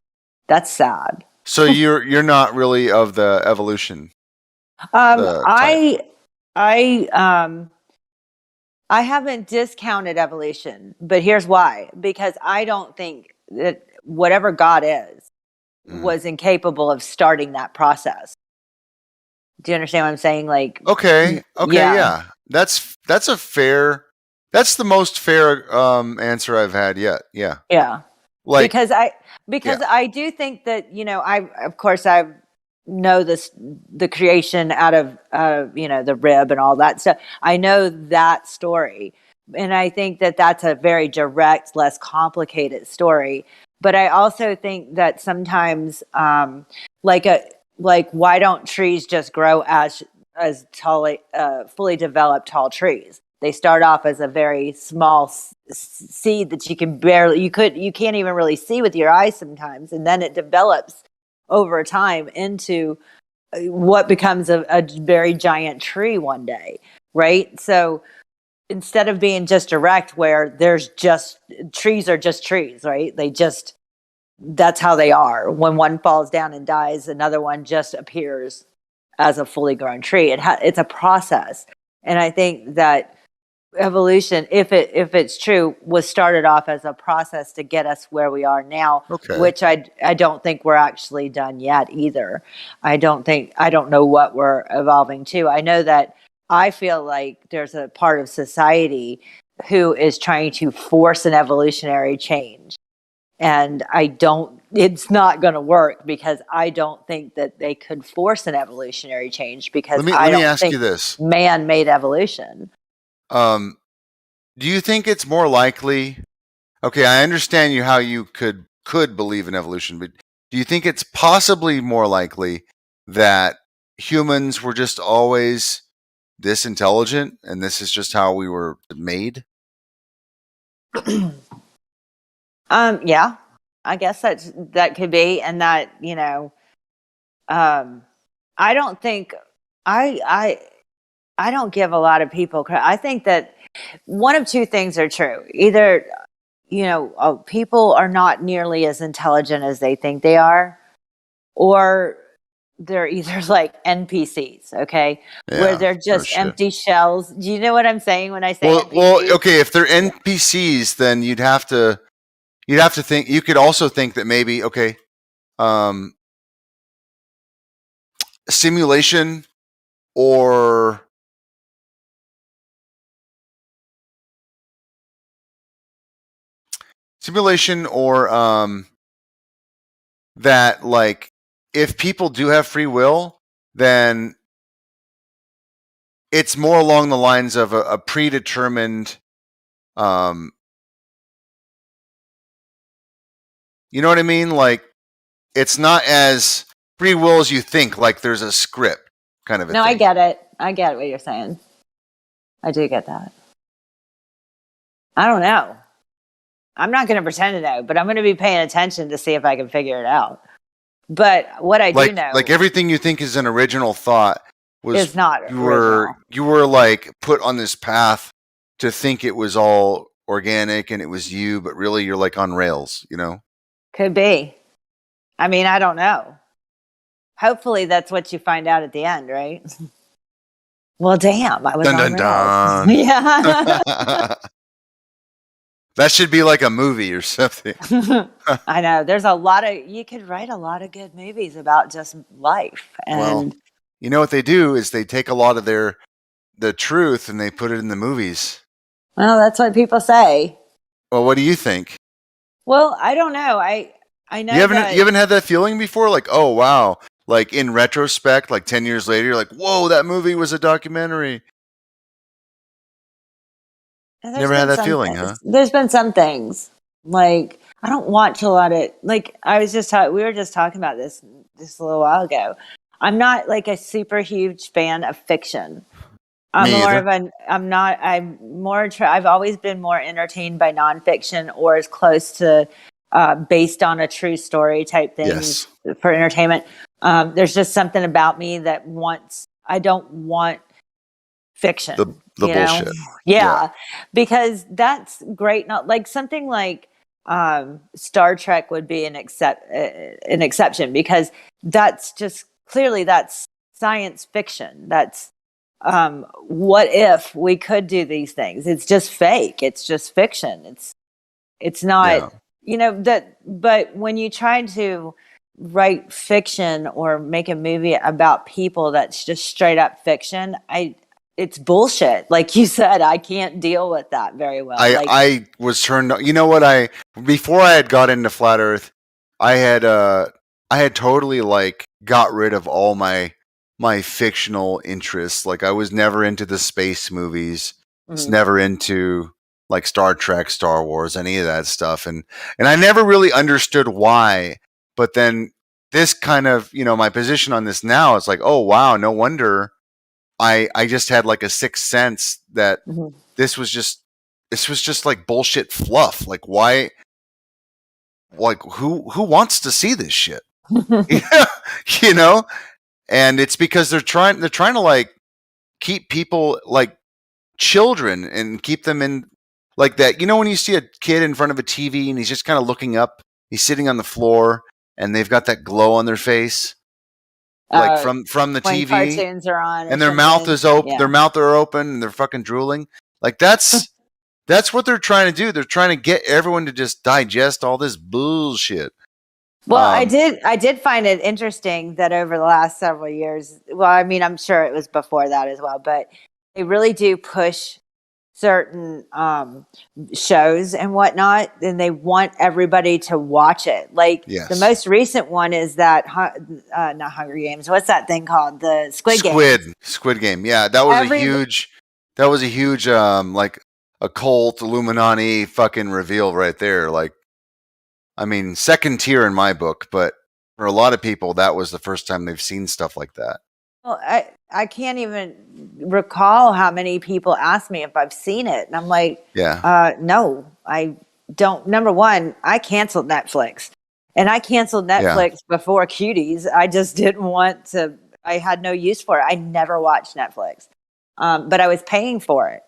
That's sad. So you're not really of the evolution. I haven't discounted evolution, but here's why. Because I don't think that whatever God is was incapable of starting that process. Do you understand what I'm saying? Like, okay, yeah. That's the most fair answer I've had yet. Yeah. Yeah. Like, because I do think that, I know the creation out of the rib and all that stuff. I know that story, and I think that that's a very direct, less complicated story. But I also think that sometimes, why don't trees just grow as tall, fully developed tall trees? They start off as a very small seed that you can't even really see with your eyes sometimes, and then it develops over time into what becomes a very giant tree one day, right? So instead of being just direct, where there's just trees are just trees, right? That's how they are. When one falls down and dies, another one just appears as a fully grown tree. It's a process, and I think that evolution, if it's true, was started off as a process to get us where we are now, which I don't think we're actually done yet either. I don't know what we're evolving to. I know that I feel like there's a part of society who is trying to force an evolutionary change, and it's not going to work, because I don't think that they could force an evolutionary change, because let me ask you this: man-made evolution. Do you think it's more likely? Okay, I understand how you could believe in evolution, but do you think it's possibly more likely that humans were just always this intelligent, and this is just how we were made? Yeah, I guess that could be, and that I don't think I don't give a lot of people credit. I think that one of two things are true. Either, people are not nearly as intelligent as they think they are, or they're either like NPCs, okay? Yeah, where they're just empty shells. Do you know what I'm saying when I say NPCs? Well, okay, if they're NPCs, then you'd have to think, you could also think that maybe, simulation or that, like, if people do have free will, then it's more along the lines of a predetermined, you know what I mean? Like, it's not as free will as you think, like there's a script kind of a thing. I get it. I get what you're saying. I do get that. I don't know. I'm not going to pretend to know, but I'm going to be paying attention to see if I can figure it out. But what I do know, like everything you think is an original thought is not you were like put on this path to think it was all organic and it was you, but really you're like on rails, Could be. I mean, I don't know. Hopefully that's what you find out at the end, right? Well, damn, I was on rails. Yeah. That should be like a movie or something. I know. There's you could write a lot of good movies about just life. And well, you know what they do is they take a lot of the truth and they put it in the movies. Well, that's what people say. Well, what do you think? Well, I don't know. I know you haven't had that feeling before, like, oh wow, like in retrospect, like 10 years later, you're like, whoa, that movie was a documentary. Never had that feeling, huh? There's been some things like I don't watch a lot of like we were just talking about this just a little while ago. I'm not like a super huge fan of fiction. I've always been more entertained by nonfiction or as close to based on a true story type things for entertainment. There's just something about me that I don't want fiction. The bullshit. Yeah, because that's great. Not like something like Star Trek would be an exception because that's just clearly that's science fiction. That's what if we could do these things? It's just fake. It's just fiction. It's not but when you try to write fiction or make a movie about people that's just straight up fiction, it's bullshit. Like you said, I can't deal with that very well. I was turned on. You know what? Before I had got into Flat Earth, I had totally like got rid of all my fictional interests. Like I was never into the space movies. Was never into like Star Trek, Star Wars, any of that stuff. And I never really understood why. But then this kind of, my position on this now, it's like, oh wow, no wonder I just had like a sixth sense that this was just like bullshit fluff. Like why? Like who wants to see this shit? And it's because they're trying to like keep people like children and keep them in like that. When you see a kid in front of a TV and he's just kind of looking up, he's sitting on the floor and they've got that glow on their face. Like from the TV, cartoons are on, and their mouth is open. Yeah. Their mouth are open, and they're fucking drooling. Like that's what they're trying to do. They're trying to get everyone to just digest all this bullshit. Well, I did find it interesting that over the last several years. Well, I mean, I'm sure it was before that as well, but they really do push certain shows and whatnot, and they want everybody to watch it. Like the most recent one is that not Hunger Games. What's that thing called? The Squid Game. Yeah, that was a huge. That was a huge like occult Illuminati fucking reveal right there. Like, I mean, second tier in my book, but for a lot of people, that was the first time they've seen stuff like that. Well, I can't even recall how many people ask me if I've seen it. And I'm like, no, I don't. Number one, I canceled Netflix. And I canceled Netflix before Cuties. I just didn't want to. I had no use for it. I never watched Netflix. But I was paying for it.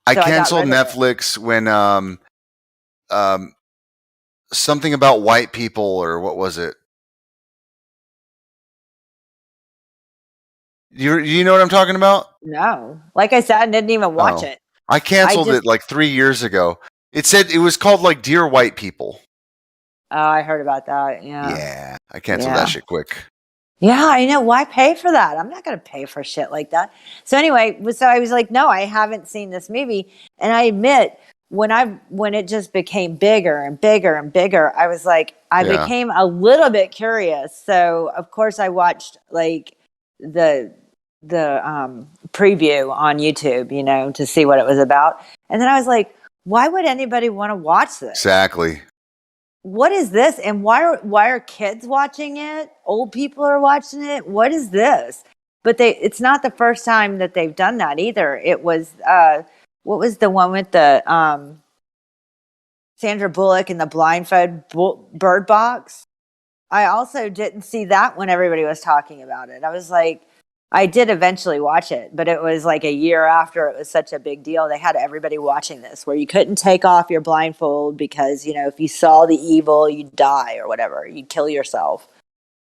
I canceled Netflix when something about white people, or what was it? You know what I'm talking about? No. Like I said, I didn't even watch it. I canceled it like 3 years ago. It was called like Dear White People. Oh, I heard about that. Yeah. Yeah. I canceled that shit quick. Yeah, I know. Why pay for that? I'm not going to pay for shit like that. So anyway, I was like, no, I haven't seen this movie. And I admit, when it just became bigger and bigger and bigger, I was like, I became a little bit curious. So of course I watched like the preview on YouTube, to see what it was about. And then I was like, why would anybody want to watch this? Exactly. What is this? And why are kids watching it? Old people are watching it. What is this? But it's not the first time that they've done that either. It was what was the one with the Sandra Bullock and the blindfold Bird Box? I also didn't see that when everybody was talking about it. I was like, I did eventually watch it, but it was like a year after it was such a big deal. They had everybody watching this where you couldn't take off your blindfold because, if you saw the evil, you'd die or whatever. You'd kill yourself.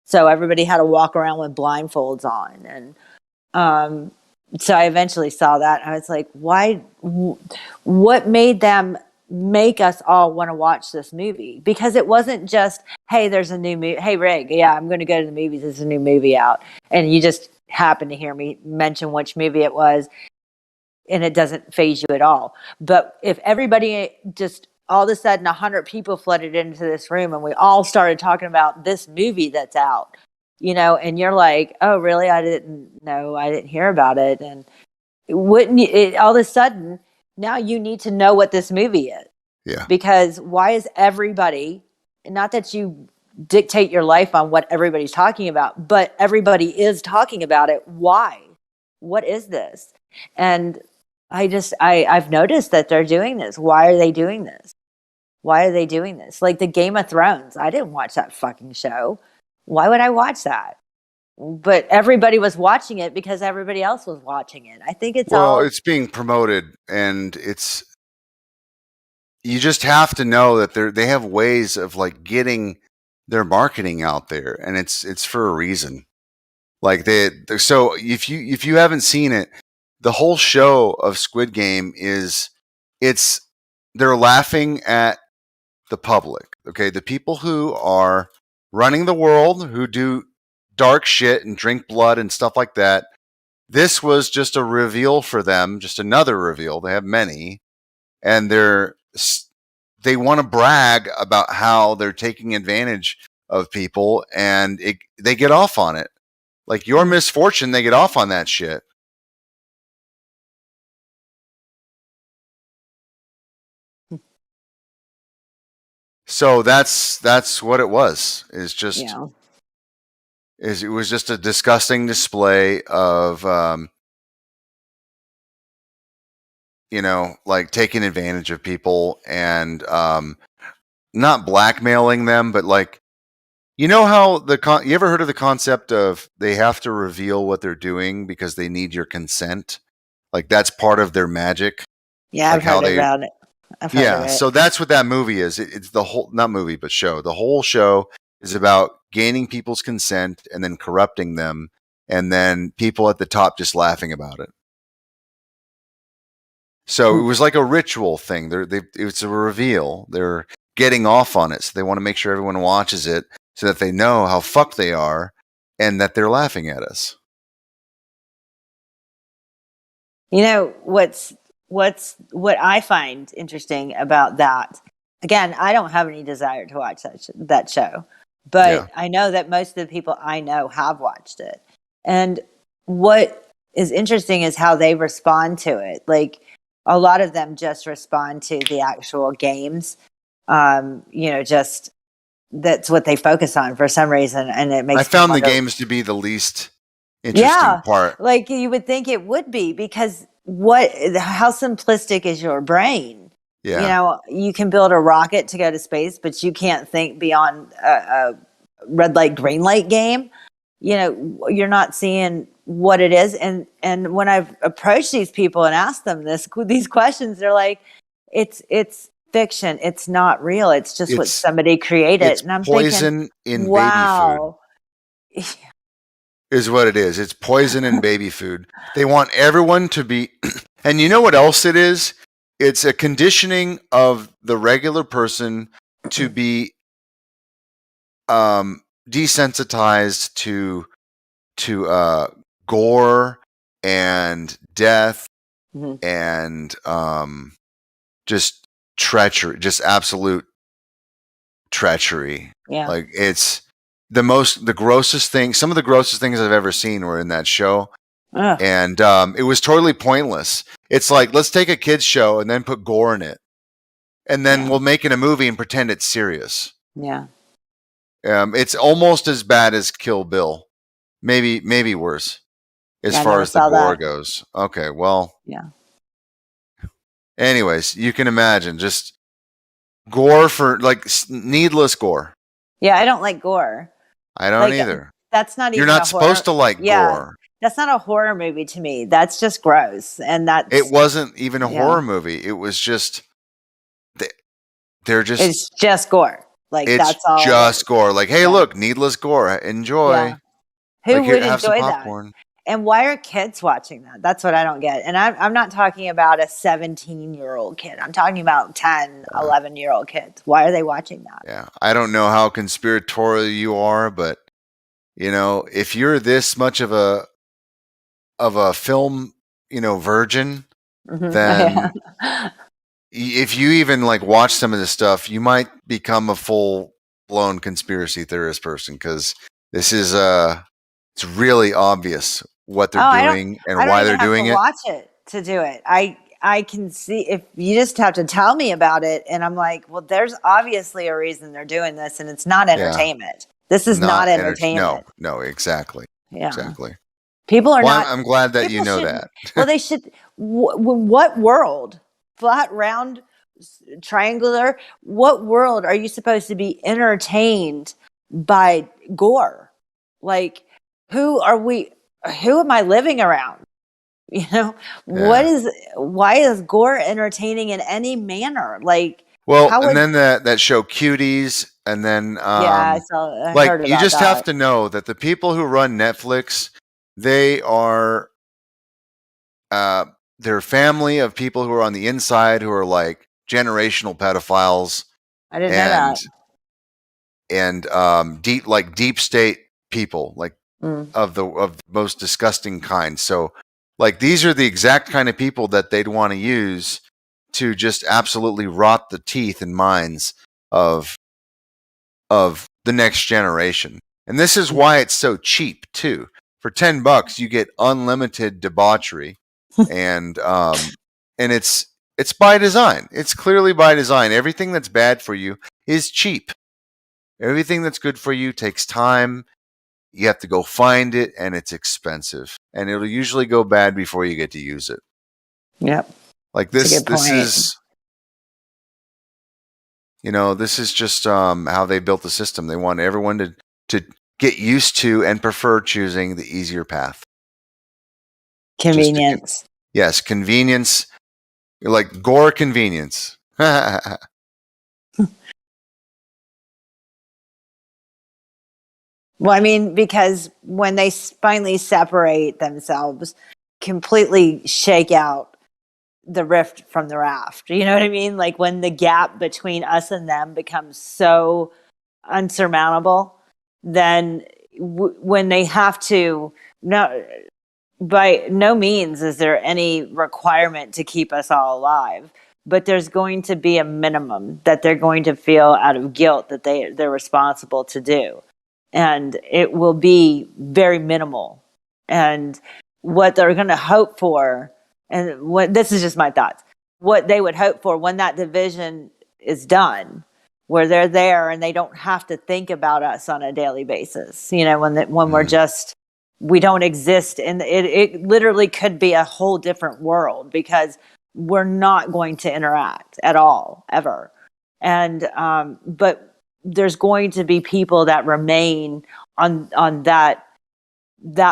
So everybody had to walk around with blindfolds on. And so I eventually saw that. And I was like, why? What made them make us all want to watch this movie? Because it wasn't just, hey, there's a new movie. Hey, Rig, I'm going to go to the movies. There's a new movie out. And you just happen to hear me mention which movie it was, and it doesn't faze you at all. But if everybody just all of a sudden 100 people flooded into this room and we all started talking about this movie that's out, and you're like, oh, really? I didn't know. I didn't hear about it. And wouldn't you, all of a sudden, now you need to know what this movie is. Yeah. Because why is everybody, not that you dictate your life on what everybody's talking about, but everybody is talking about it. Why? What is this? And I've noticed that they're doing this. Why are they doing this? Why are they doing this? Like the Game of Thrones. I didn't watch that fucking show. Why would I watch that? But everybody was watching it because everybody else was watching it. I think it's being promoted, and you just have to know that they have ways of like getting their marketing out there, and it's for a reason. Like so if you haven't seen it, the whole show of Squid Game they're laughing at the public. Okay, the people who are running the world, who do dark shit and drink blood and stuff like that. This was just a reveal for them, just another reveal. They have many, and they want to brag about how they're taking advantage of people, and they get off on it. Like your misfortune, they get off on that shit. So that's what it was. It was just a disgusting display of like taking advantage of people and not blackmailing them, but like how you ever heard of the concept of they have to reveal what they're doing because they need your consent? Like that's part of their magic. Yeah, like I've heard about it. Yeah, so that's what that movie is. It's the whole, not movie, but show. The whole show is about gaining people's consent and then corrupting them, and then people at the top just laughing about it. So it was like a ritual thing. It's a reveal. They're getting off on it, so they want to make sure everyone watches it so that they know how fucked they are and that they're laughing at us. What I find interesting about that, again, I don't have any desire to watch that show, but I know that most of the people I know have watched it. And what is interesting is how they respond to it. Like a lot of them just respond to the actual games. Just that's what they focus on for some reason, and it makes. I found the games to be the least interesting part. Like you would think it would be, because how simplistic is your brain? Yeah. You can build a rocket to go to space, but you can't think beyond a red light, green light game. You're not seeing what it is. And when I've approached these people and asked them these questions, they're like, it's fiction. It's not real. It's just what somebody created. It's and I'm poison thinking, in wow. baby food. Is what it is. It's poison in baby food. They want everyone to be, and you know what else it is? It's a conditioning of the regular person to be desensitized to gore and death and just treachery, just absolute treachery. Yeah. Like it's the grossest thing. Some of the grossest things I've ever seen were in that show. And it was totally pointless. It's like, let's take a kid's show and then put gore in it. And then we'll make it a movie and pretend it's serious. Yeah. It's almost as bad as Kill Bill. Maybe worse as far as the gore goes. Okay, well. Yeah. Anyways, you can imagine just gore for like needless gore. Yeah, I don't like gore. I don't either. That's not even. You're not supposed to like gore. That's not a horror movie to me. That's just gross, and it wasn't even a horror movie. It was just they're just. It's just gore. Like it's that's all. Just gore. Like, hey, look, needless gore. Enjoy. Yeah. Who like, would have enjoy that? And why are kids watching that? That's what I don't get. And I'm not talking about a 17-year-old kid. I'm talking about 10, 11-year-old kids. Why are they watching that? Yeah. I don't know how conspiratorial you are, but if you're this much of a film, virgin, then if you even like watch some of this stuff, you might become a full blown conspiracy theorist person, because This is it's really obvious what they're doing and I don't why even they're have doing to it. watch it to do it. I can see if you just have to tell me about it, and I'm like, well, there's obviously a reason they're doing this, and it's not entertainment. This is not entertainment. No, exactly. Yeah. Exactly. People are Well, not. I'm glad that you people know shouldn't- that. Well, they should. What world? Flat, round, triangular. What world are you supposed to be entertained by gore? Like, who are we? Who am I living around? You know, why is gore entertaining in any manner? Like, Well, how and would? then that show Cuties, and then Yeah, I like heard you about just have that. to know that the people who run Netflix, they are they're a family of people who are on the inside who are like generational pedophiles I didn't know that. and deep state people, like of the most disgusting kind. So like these are the exact kind of people that they'd want to use to just absolutely rot the teeth and minds of the next generation. And this is why it's so cheap too. For $10 you get unlimited debauchery and it's by design. It's clearly by design. Everything that's bad for you is cheap. Everything that's good for you takes time. You have to go find it, and it's expensive. And it'll usually go bad before you get to use it. Yep. Like That's a this good point. is, this is just how they built the system. They want everyone to get used to and prefer choosing the easier path. Convenience. Yes, convenience, like gore convenience. Well, I mean, because when they finally separate themselves, completely shake out the rift from the raft. You know what I mean? Like when the gap between us and them becomes so unsurmountable, then when they have to, no, by no means is there any requirement to keep us all alive, but there's going to be a minimum that they're going to feel out of guilt that they're responsible to do. And it will be very minimal. And what they're going to hope for, and what this is just my thoughts, what they would hope for when that division is done, where they're there and they don't have to think about us on a daily basis. When we're just, we don't exist, and it literally could be a whole different world because we're not going to interact at all ever. And but there's going to be people that remain on that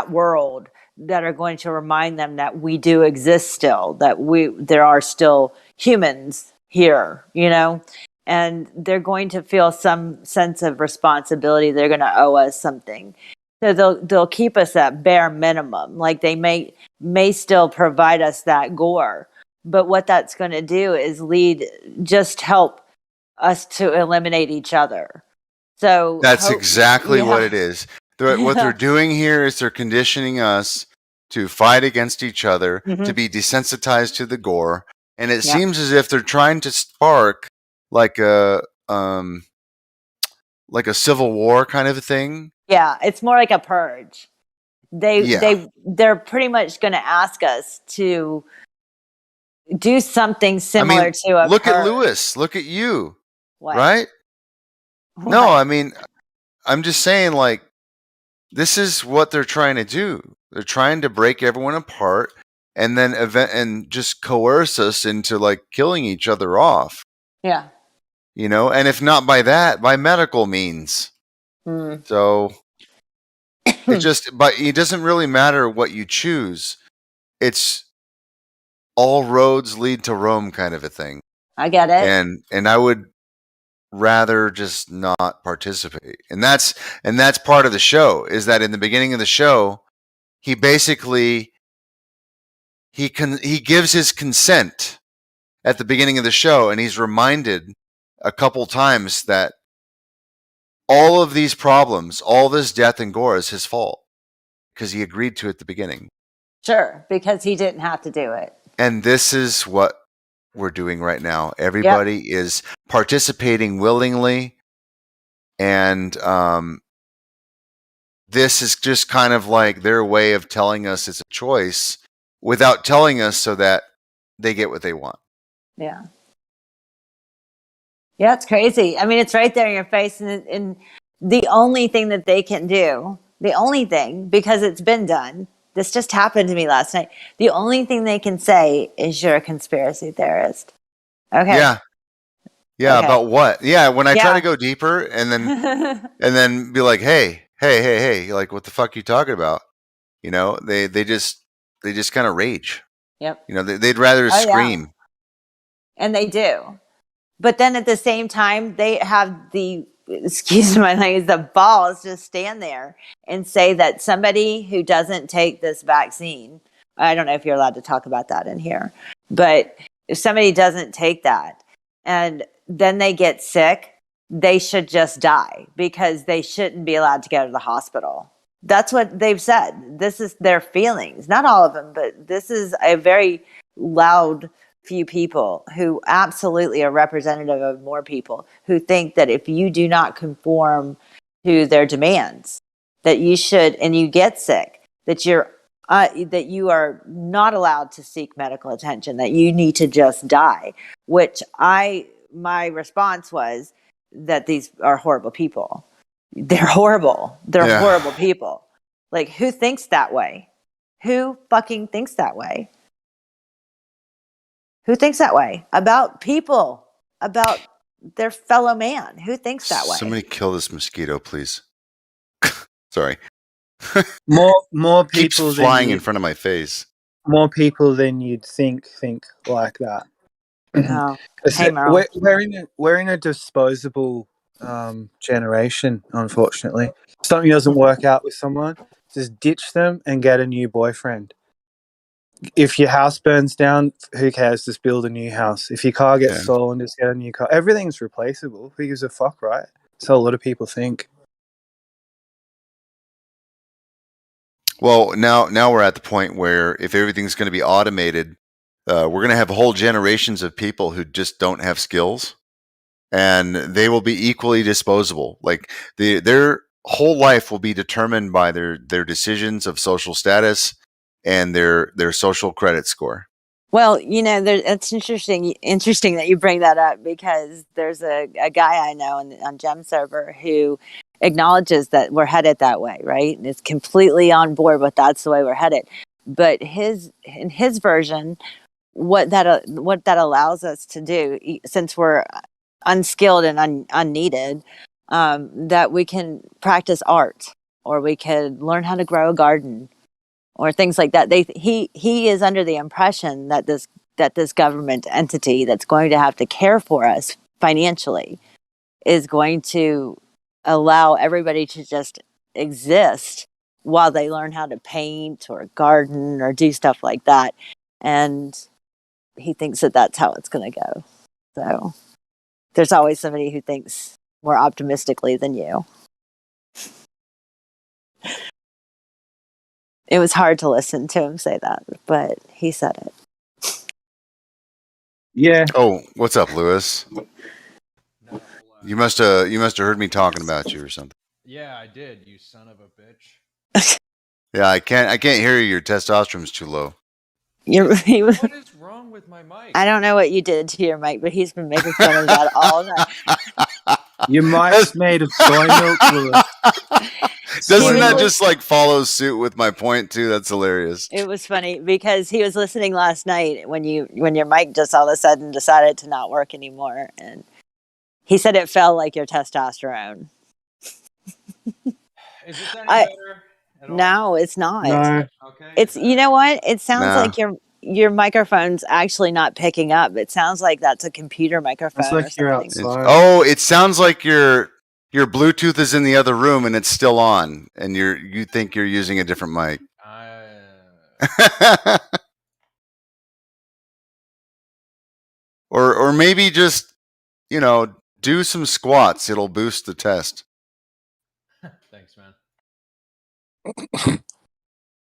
world that are going to remind them that we do exist still, that there are still humans here, and they're going to feel some sense of responsibility. They're going to owe us something. So they'll keep us at bare minimum. Like they may still provide us that gore, but what that's going to do is just help us to eliminate each other. So that's exactly what it is. What they're doing here is they're conditioning us to fight against each other, to be desensitized to the gore, and it seems as if they're trying to spark like a civil war kind of a thing. Yeah, it's more like a purge. They're pretty much going to ask us to do something similar to a look purge. at Lewis. Look at you. What? Right? What? No, I mean, I'm just saying, like, this is what they're trying to do. They're trying to break everyone apart and then and just coerce us into like killing each other off. Yeah. And if not by that, by medical means. So it doesn't really matter what you choose. It's all roads lead to Rome kind of a thing. I get it. And I would rather just not participate. And that's part of the show, is that in the beginning of the show, he basically he gives his consent at the beginning of the show, and he's reminded a couple times that all of these problems, all this death and gore is his fault because he agreed to it at the beginning. Sure, because he didn't have to do it. And this is what we're doing right now. Everybody is participating willingly, and this is just kind of like their way of telling us it's a choice without telling us so that they get what they want. Yeah. Yeah, it's crazy. I mean, it's right there in your face. And the only thing that they can do, the only thing, because it's been done, this just happened to me last night. The only thing they can say is you're a conspiracy theorist. Okay. Yeah. Yeah. Okay. About what? Yeah. When I try Yeah. to go deeper and then be like, hey, you're like, what the fuck are you talking about? You know, they just kind of rage. Yep. You know, they'd rather Oh, yeah. scream. And they do. But then at the same time, they have the, excuse my language, the balls to stand there and say that somebody who doesn't take this vaccine, I don't know if you're allowed to talk about that in here, but if somebody doesn't take that and then they get sick, they should just die because they shouldn't be allowed to go to the hospital. That's what they've said. This is their feelings. Not all of them, but this is a very loud few people who absolutely are representative of more people who think that if you do not conform to their demands, that you should, and you get sick, that you are not allowed to seek medical attention, that you need to just die. Which my response was that these are horrible people. They're horrible. They're horrible people. Like, who thinks that way? Who fucking thinks that way? Who thinks that way about people, about their fellow man? Who thinks that way? Somebody kill this mosquito, please. Sorry. More Keeps people flying in front of my face. More people than you'd think like that. Oh, hey, Merle. We're in a disposable generation, unfortunately. If something doesn't work out with someone, just ditch them and get a new boyfriend. If your house burns down, who cares? Just build a new house. If your car gets stolen, just get a new car. Everything's replaceable. Who gives a fuck, right? So a lot of people think. Well, now we're at the point where if everything's going to be automated, we're going to have whole generations of people who just don't have skills, and they will be equally disposable. Like their whole life will be determined by their decisions of social status and their social credit score. Well, it's interesting that you bring that up because there's a guy I know on Gem Server who acknowledges that we're headed that way, right? And is completely on board with that's the way we're headed. But in his version, what that allows us to do, since we're unskilled and unneeded, that we can practice art, or we could learn how to grow a garden, or things like that. He is under the impression that this government entity that's going to have to care for us financially is going to allow everybody to just exist while they learn how to paint or garden or do stuff like that. And he thinks that that's how it's going to go. So there's always somebody who thinks more optimistically than you. It was hard to listen to him say that, but he said it. Yeah. Oh, what's up, Lewis? You must have heard me talking about you or something. Yeah, I did. You son of a bitch. Yeah, I can't hear you. Your testosterone's too low. What is wrong with my mic? I don't know what you did to your mic, but he's been making fun of that all night. Your mic's made of soy milk fluid. Doesn't that just like follow suit with my point too? That's hilarious. It was funny because he was listening last night when your mic just all of a sudden decided to not work anymore, and he said it felt like your testosterone. Is this any better? No, it's not. No. Okay. It's you know what? It sounds like your microphone's actually not picking up. It sounds like that's a computer microphone. It's like you're outside. It sounds like your Bluetooth is in the other room and it's still on, and you think you're using a different mic. Or maybe just do some squats. It'll boost the test. Thanks, man.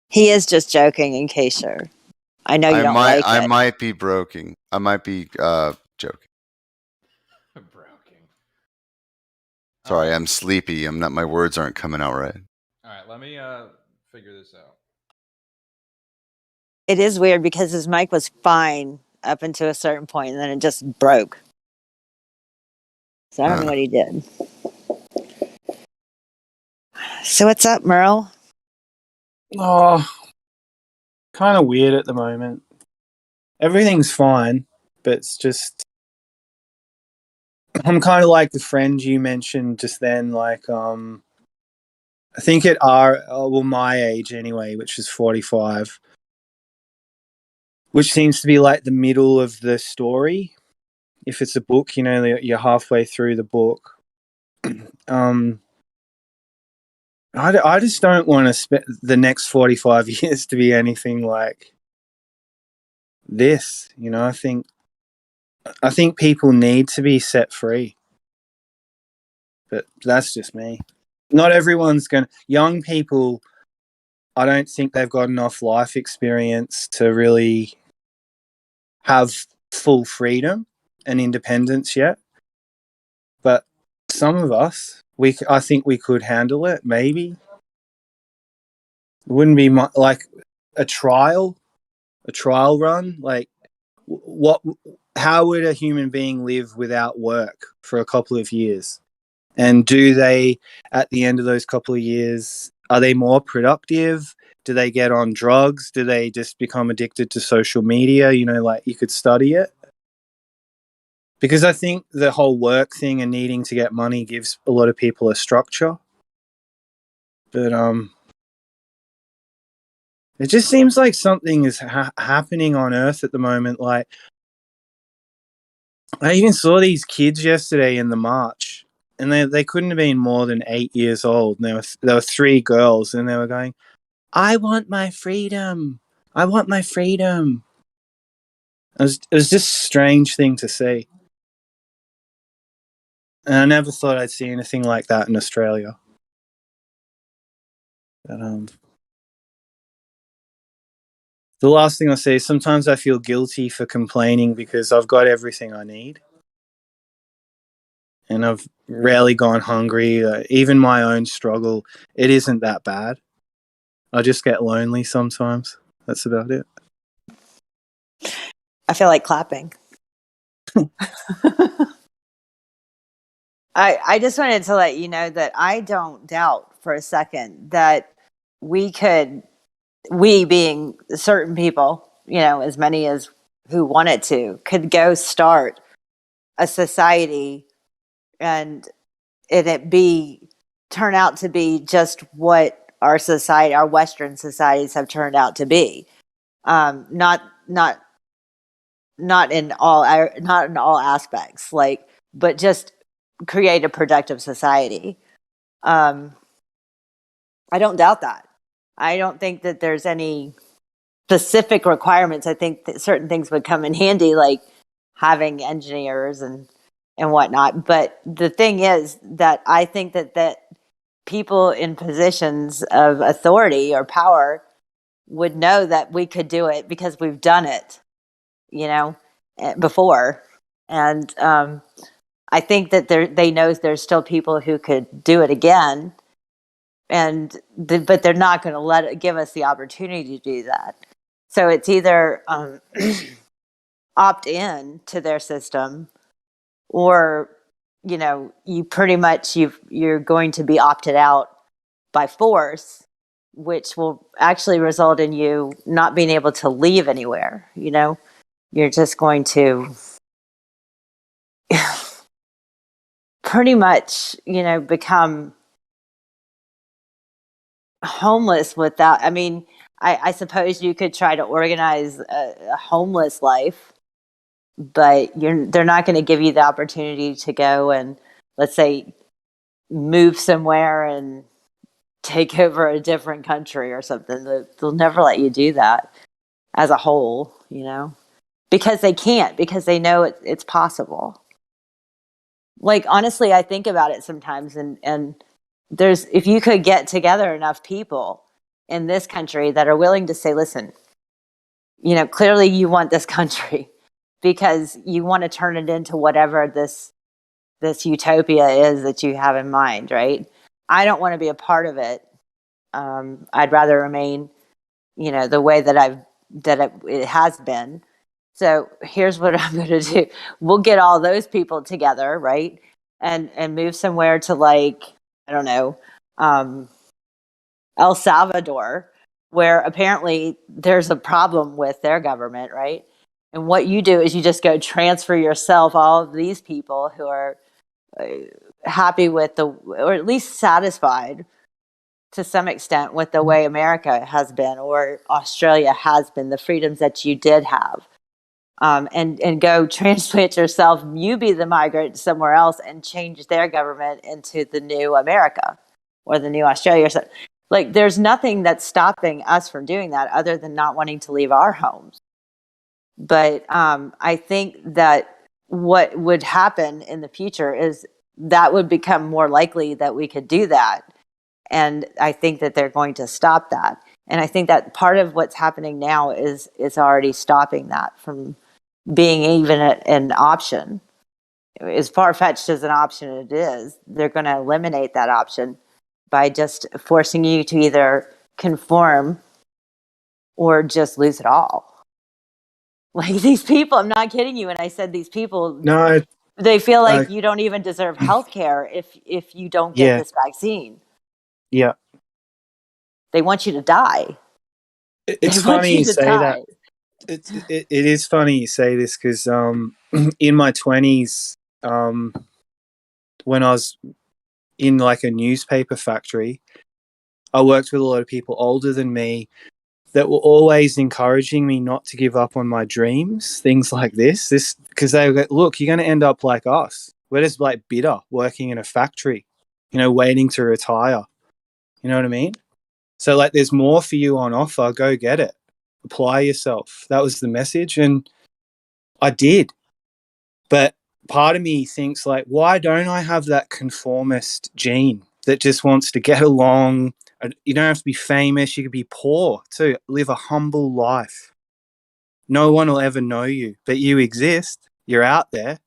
He is just joking, in case I know you don't like it. I might be broken. I might be joking. Broken. Sorry, I'm sleepy. My words aren't coming out right. All right, let me figure this out. It is weird because his mic was fine up until a certain point, and then it just broke. So I don't know what he did. So what's up, Merle? Oh, kind of weird at the moment. Everything's fine, but it's just I'm kind of like the friend you mentioned just then. Like, I think at my age anyway, which is 45, which seems to be like the middle of the story. If it's a book, you're halfway through the book. I just don't want to spend the next 45 years to be anything like this. I think people need to be set free. But that's just me. Not everyone's young people, I don't think they've got enough life experience to really have full freedom and independence yet. But some of us, I think we could handle it, maybe. It wouldn't be like a trial run. Like, how would a human being live without work for a couple of years? And do they, at the end of those couple of years, are they more productive? Do they get on drugs? Do they just become addicted to social media? Like you could study it. Because I think the whole work thing and needing to get money gives a lot of people a structure. But it just seems like something is happening on Earth at the moment. Like, I even saw these kids yesterday in the march, and they couldn't have been more than 8 years old. And there were 3 girls, and they were going, "I want my freedom. I want my freedom." It was just a strange thing to see. And I never thought I'd see anything like that in Australia. But the last thing I'll say is sometimes I feel guilty for complaining because I've got everything I need. And I've rarely gone hungry. Even my own struggle, it isn't that bad. I just get lonely sometimes. That's about it. I feel like clapping. I just wanted to let you know that I don't doubt for a second that we being certain people, as many as who wanted to, could go start a society and it turn out to be just what our Western societies have turned out to be. Not in all aspects, but just create a productive society. I don't doubt that. I don't think that there's any specific requirements. I think that certain things would come in handy, like having engineers and whatnot. But the thing is that I think that people in positions of authority or power would know that we could do it because we've done it, before. And I think that they know there's still people who could do it again, but they're not going to give us the opportunity to do that. So it's either opt in to their system, or you pretty much you're going to be opted out by force, which will actually result in you not being able to leave anywhere. You're just going to pretty much, become homeless without. I mean, I suppose you could try to organize a homeless life, but they're not going to give you the opportunity to go and, let's say, move somewhere and take over a different country or something. They'll never let you do that as a whole, because they can't, because they know it's possible. Like, honestly, I think about it sometimes, and if you could get together enough people in this country that are willing to say, listen, clearly you want this country because you want to turn it into whatever this utopia is that you have in mind, right? I don't want to be a part of it, I'd rather remain, the way that it has been. So here's what I'm going to do. We'll get all those people together, right? And move somewhere to, like, I don't know, El Salvador, where apparently there's a problem with their government, right? And what you do is you just go transfer yourself, all of these people who are happy with or at least satisfied to some extent with the way America has been, or Australia has been, the freedoms that you did have. And go transplant yourself, you be the migrant somewhere else, and change their government into the new America or the new Australia or something. Like, there's nothing that's stopping us from doing that other than not wanting to leave our homes. But I think that what would happen in the future is that would become more likely that we could do that. And I think that they're going to stop that. And I think that part of what's happening now is already stopping that from being even an option. As far-fetched as an option it is, they're going to eliminate that option by just forcing you to either conform or just lose it all. Like, these people, I'm not kidding you when I said these people, No, they feel like you don't even deserve health care if you don't get this vaccine. Yeah. They want you to die. It's funny you say that. It is funny you say this because in my 20s, when I was in like a newspaper factory, I worked with a lot of people older than me that were always encouraging me not to give up on my dreams, things like this because they go, look, you're going to end up like us. We're just like bitter working in a factory, waiting to retire. You know what I mean? So, like, there's more for you on offer. Go get it. Apply yourself. That was the message. And I did. But part of me thinks, like, why don't I have that conformist gene that just wants to get along? You don't have to be famous. You could be poor too. Live a humble life. No one will ever know you, but you exist. You're out there,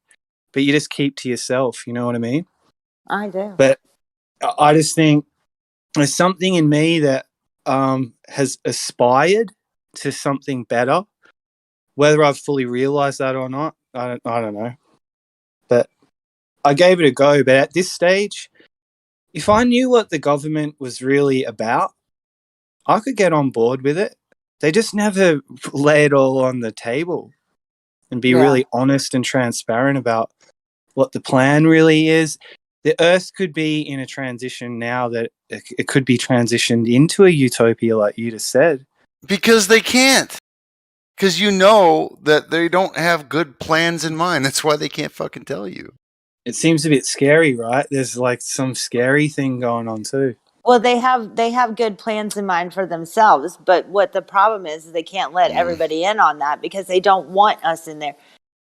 but you just keep to yourself. You know what I mean? I do. But I just think there's something in me that has aspired to something better. Whether I've fully realized that or not, I don't know. But I gave it a go. But at this stage, if I knew what the government was really about, I could get on board with it. They just never lay it all on the table and be really honest and transparent about what the plan really is. The Earth could be in a transition now that it could be transitioned into a utopia, like you just said. Because they can't. Because you know that they don't have good plans in mind. That's why they can't fucking tell you. It seems a bit scary, right? There's like some scary thing going on too. Well, they have good plans in mind for themselves, but what the problem is they can't let everybody in on that because they don't want us in there.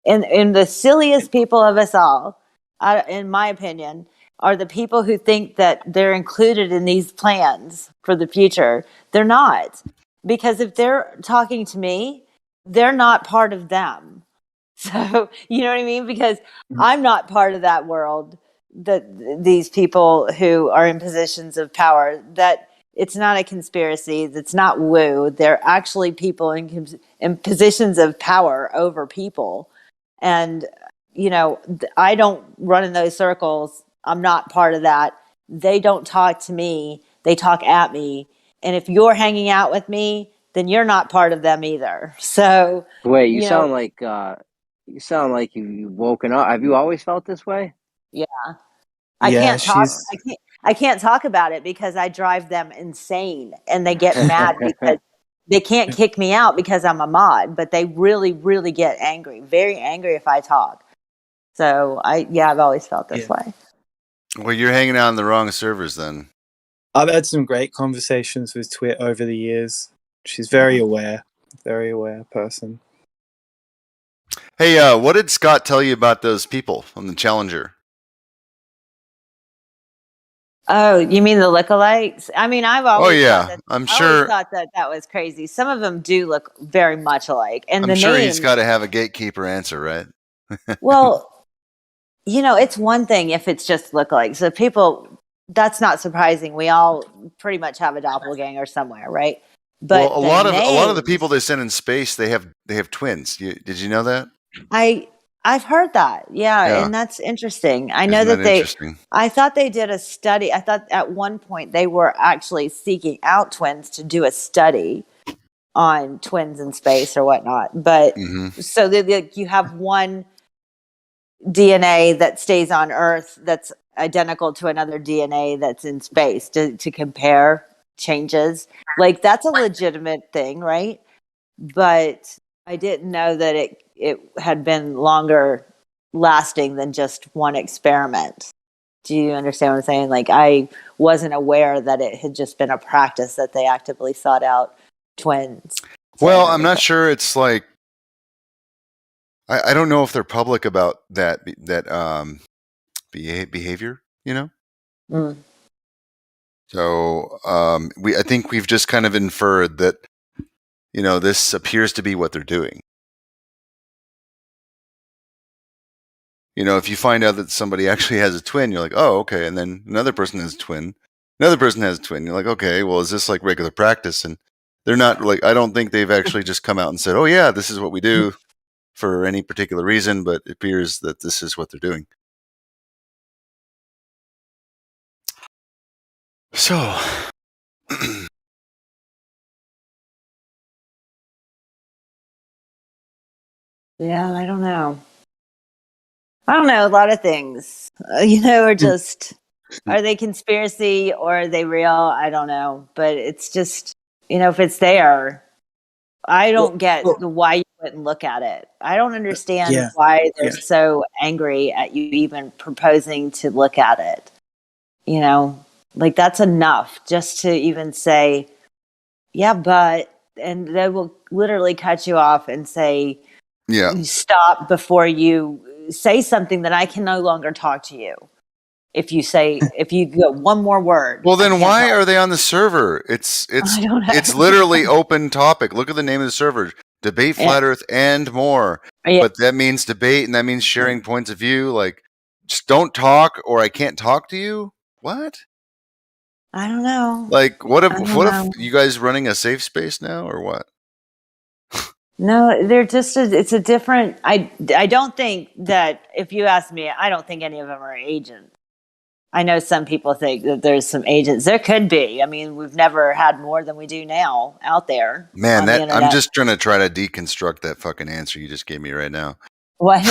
And the silliest people of us all, in my opinion, are the people who think that they're included in these plans for the future. They're not. Because if they're talking to me, they're not part of them. So, you know what I mean? Because I'm not part of that world, that these people who are in positions of power, that it's not a conspiracy. It's not woo. They're actually people in positions of power over people. And, I don't run in those circles. I'm not part of that. They don't talk to me. They talk at me. And if you're hanging out with me, then you're not part of them either. So wait, you sound like you've woken up. Have you always felt this way? Yeah. I can't talk about it because I drive them insane and they get mad because they can't kick me out because I'm a mod, but they really, really get angry, very angry if I talk. So I've always felt this way. Well, you're hanging out on the wrong servers then. I've had some great conversations with Twit over the years. She's very aware person. Hey, what did Scott tell you about those people on the Challenger? Oh, you mean the lookalikes? I mean, I've always I'm I always thought that was crazy. Some of them do look very much alike, and I'm sure he's got to have a gatekeeper answer, right? Well, it's one thing if it's just lookalikes. So people that's not surprising. We all pretty much have a doppelganger somewhere, right? But well, a lot of the people they send in space, they have twins. Did you know that? I've heard that. Yeah, Yeah. and that's interesting. I know Isn't that that they interesting? I thought they did a study. I thought at one point they were actually seeking out twins to do a study on twins in space or whatnot. But so you have one DNA that stays on Earth that's identical to another DNA that's in space to compare changes. Like that's a legitimate thing, right? But I didn't know that it had been longer lasting than just one experiment. Do you understand what I'm saying? Like I wasn't aware that it had just been a practice that they actively sought out twins. Well, I'm not sure. It's like I don't know if they're public about that behavior. You know. Mm. So I think we've just kind of inferred that this appears to be what they're doing. If you find out that somebody actually has a twin, you're like, oh, okay. And then another person has a twin. Another person has a twin. You're like, okay, well, is this like regular practice? And they're not like, I don't think they've actually just come out and said, oh, yeah, this is what we do for any particular reason. But it appears that this is what they're doing. So. Yeah, I don't know. A lot of things, are just, are they conspiracy or are they real? I don't know. But it's just, if it's there, I don't get why you wouldn't look at it. I don't understand why they're so angry at you even proposing to look at it. Like that's enough just to even say, yeah, but, and they will literally cut you off and say, stop before you say something that I can no longer talk to you. If you go one more word. Well, then why are they on the server? It's literally open topic. Look at the name of the server: Debate Flat Earth and more. Yeah. But that means debate, and that means sharing points of view. Like, just don't talk, or I can't talk to you. What? I don't know. Like, what if you guys running a safe space now, or what? No, they're just it's a different. I don't think that, if you ask me, I don't think any of them are agents. I know some people think that there's some agents. There could be. I mean, we've never had more than we do now out there. Man, I'm just trying to deconstruct that fucking answer you just gave me right now. What?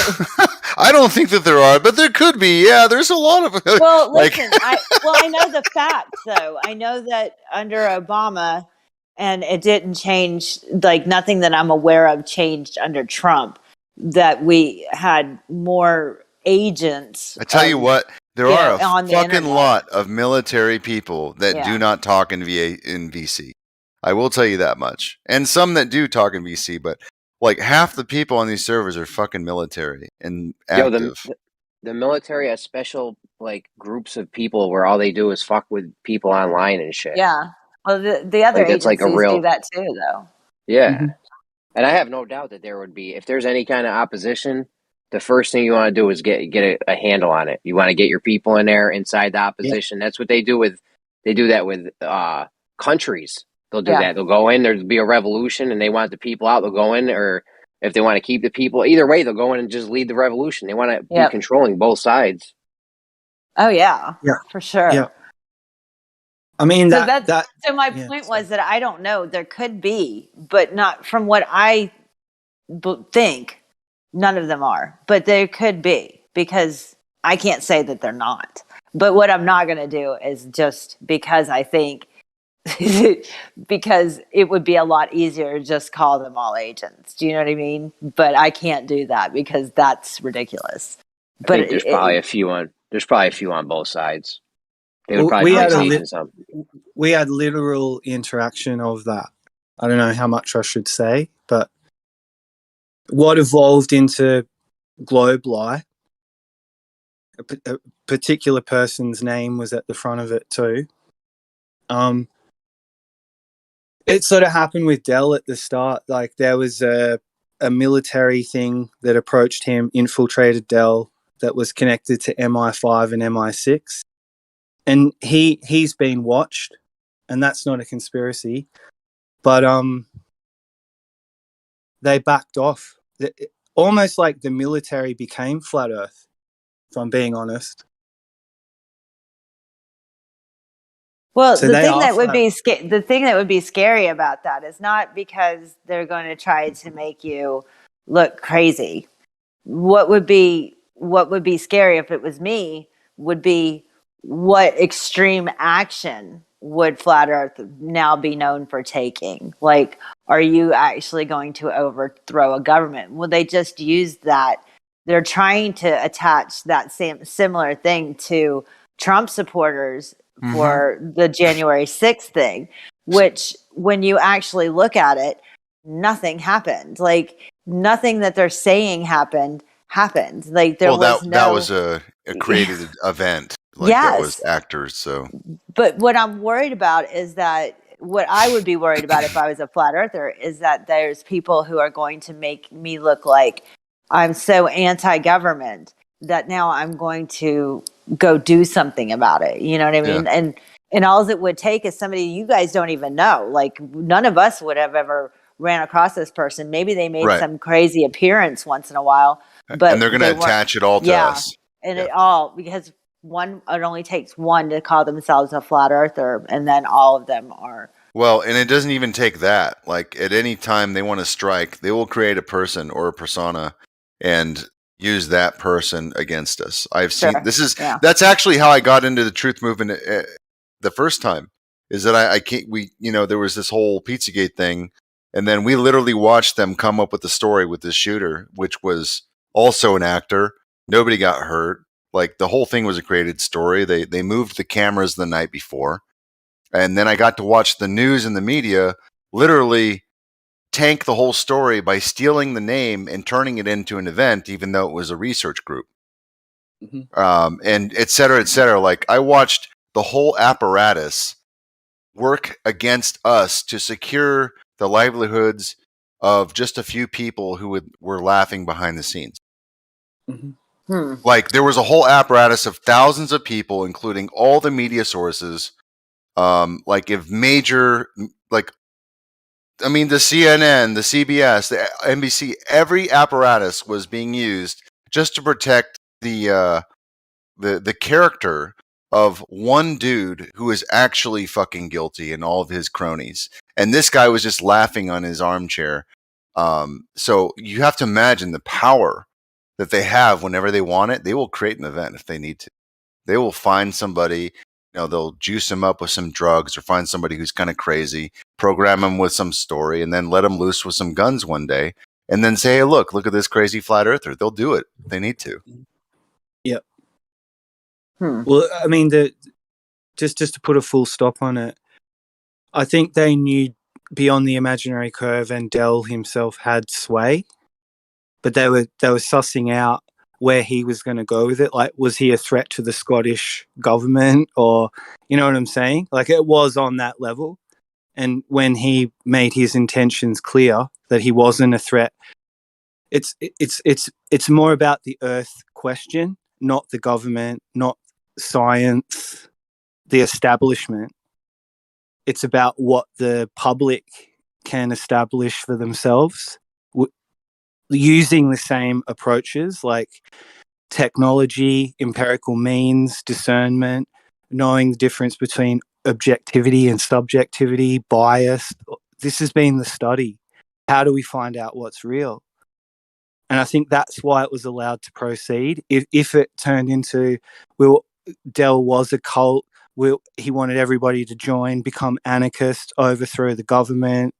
I don't think that there are, but there could be. Yeah, there's a lot of. Well, listen. I know the facts, though. I know that under Obama, and it didn't change. Like nothing that I'm aware of changed under Trump. That we had more agents. I tell you what. There are a fucking lot of military people that do not talk in VC. I will tell you that much. And some that do talk in VC, but like half the people on these servers are fucking military and active. The military has special like groups of people where all they do is fuck with people online and shit. Yeah. Well, the other agencies do that too, though. Yeah. Mm-hmm. And I have no doubt that there would be, if there's any kind of opposition, the first thing you want to do is get a handle on it. You want to get your people in there inside the opposition. Yeah. That's what they do that with countries. They'll do that. They'll go in, there'll be a revolution and they want the people out. They'll go in, or if they want to keep the people, either way, they'll go in and just lead the revolution. They want to be controlling both sides. Oh yeah, for sure. Yeah. I mean, so my point was that I don't know. There could be, but not from what I think. None of them are, but there could be, because I can't say that they're not. But what I'm not going to do is just because I think because it would be a lot easier to just call them all agents. Do you know what I mean? But I can't do that because that's ridiculous. I think there's probably a few on both sides. They would probably we had literal interaction of that. I don't know how much I should say, but what evolved into Globe Lie, a particular person's name was at the front of it too. It sort of happened with Dell at the start. Like there was a military thing that approached him, infiltrated Dell, that was connected to MI5 and MI6. and he's been watched, and that's not a conspiracy. But they backed off. Almost like the military became flat Earth, if I'm being honest. Well, So the they thing are that would flat. be the thing that would be scary about that is not because they're going to try to make you look crazy. What would be scary if it was me would be what extreme action would flat Earth now be known for taking? Like, are you actually going to overthrow a government? Will they just use that? They're trying to attach that same similar thing to Trump supporters for the January 6th thing, which when you actually look at it, nothing happened. Like, nothing that they're saying happened. Like, there was that no. was a created event. Like that was Yes. actors. So But what I'm worried about is that what I would be worried about if I was a flat earther is that there's people who are going to make me look like I'm so anti-government that now I'm going to go do something about it. You know what I mean? yeah. And all it would take is somebody you guys don't even know. Like, none of us would have ever ran across this person. Maybe they made Right. some crazy appearance once in a while, but And they're going to attach it all to us. and it all because it only takes one to call themselves a flat earther, and then all of them are. Well, and it doesn't even take that. Like at any time they want to strike, they will create a person or a persona and use that person against us. I've seen that's actually how I got into the truth movement the first time. Is that I can't there was this whole Pizzagate thing, and then we literally watched them come up with the story with this shooter, which was also an actor. Nobody got hurt. Like the whole thing was a created story. They moved the cameras the night before. And then I got to watch the news and the media literally tank the whole story by stealing the name and turning it into an event, even though it was a research group. And et cetera, et cetera. Like I watched the whole apparatus work against us to secure the livelihoods of just a few people who were laughing behind the scenes. Like there was a whole apparatus of thousands of people, including all the media sources. Like if major, like, I mean, the CNN, the CBS, the NBC, every apparatus was being used just to protect the character of one dude who is actually fucking guilty and all of his cronies. And this guy was just laughing on his armchair. So you have to imagine the power that they have whenever they want it. They will create an event if they need to. They will find somebody, they'll juice him up with some drugs or find somebody who's kind of crazy, program him with some story, and then let him loose with some guns one day, and then say, hey, look at this crazy flat earther. They'll do it. They need to. Yep. Well, I mean, just to put a full stop on it, I think they knew beyond the imaginary curve and Dell himself had sway, but they were sussing out where he was going to go with it. Like, was he a threat to the Scottish government, or, you know what I'm saying? Like, it was on that level. And when he made his intentions clear that he wasn't a threat, it's more about the Earth question, not the government, not science, the establishment. It's about what the public can establish for themselves using the same approaches like technology, empirical means, discernment, knowing the difference between objectivity and subjectivity, bias. This has been the study. How do we find out what's real? And I think that's why it was allowed to proceed. If it turned into, Dell was a cult, he wanted everybody to join, become anarchist, overthrow the government,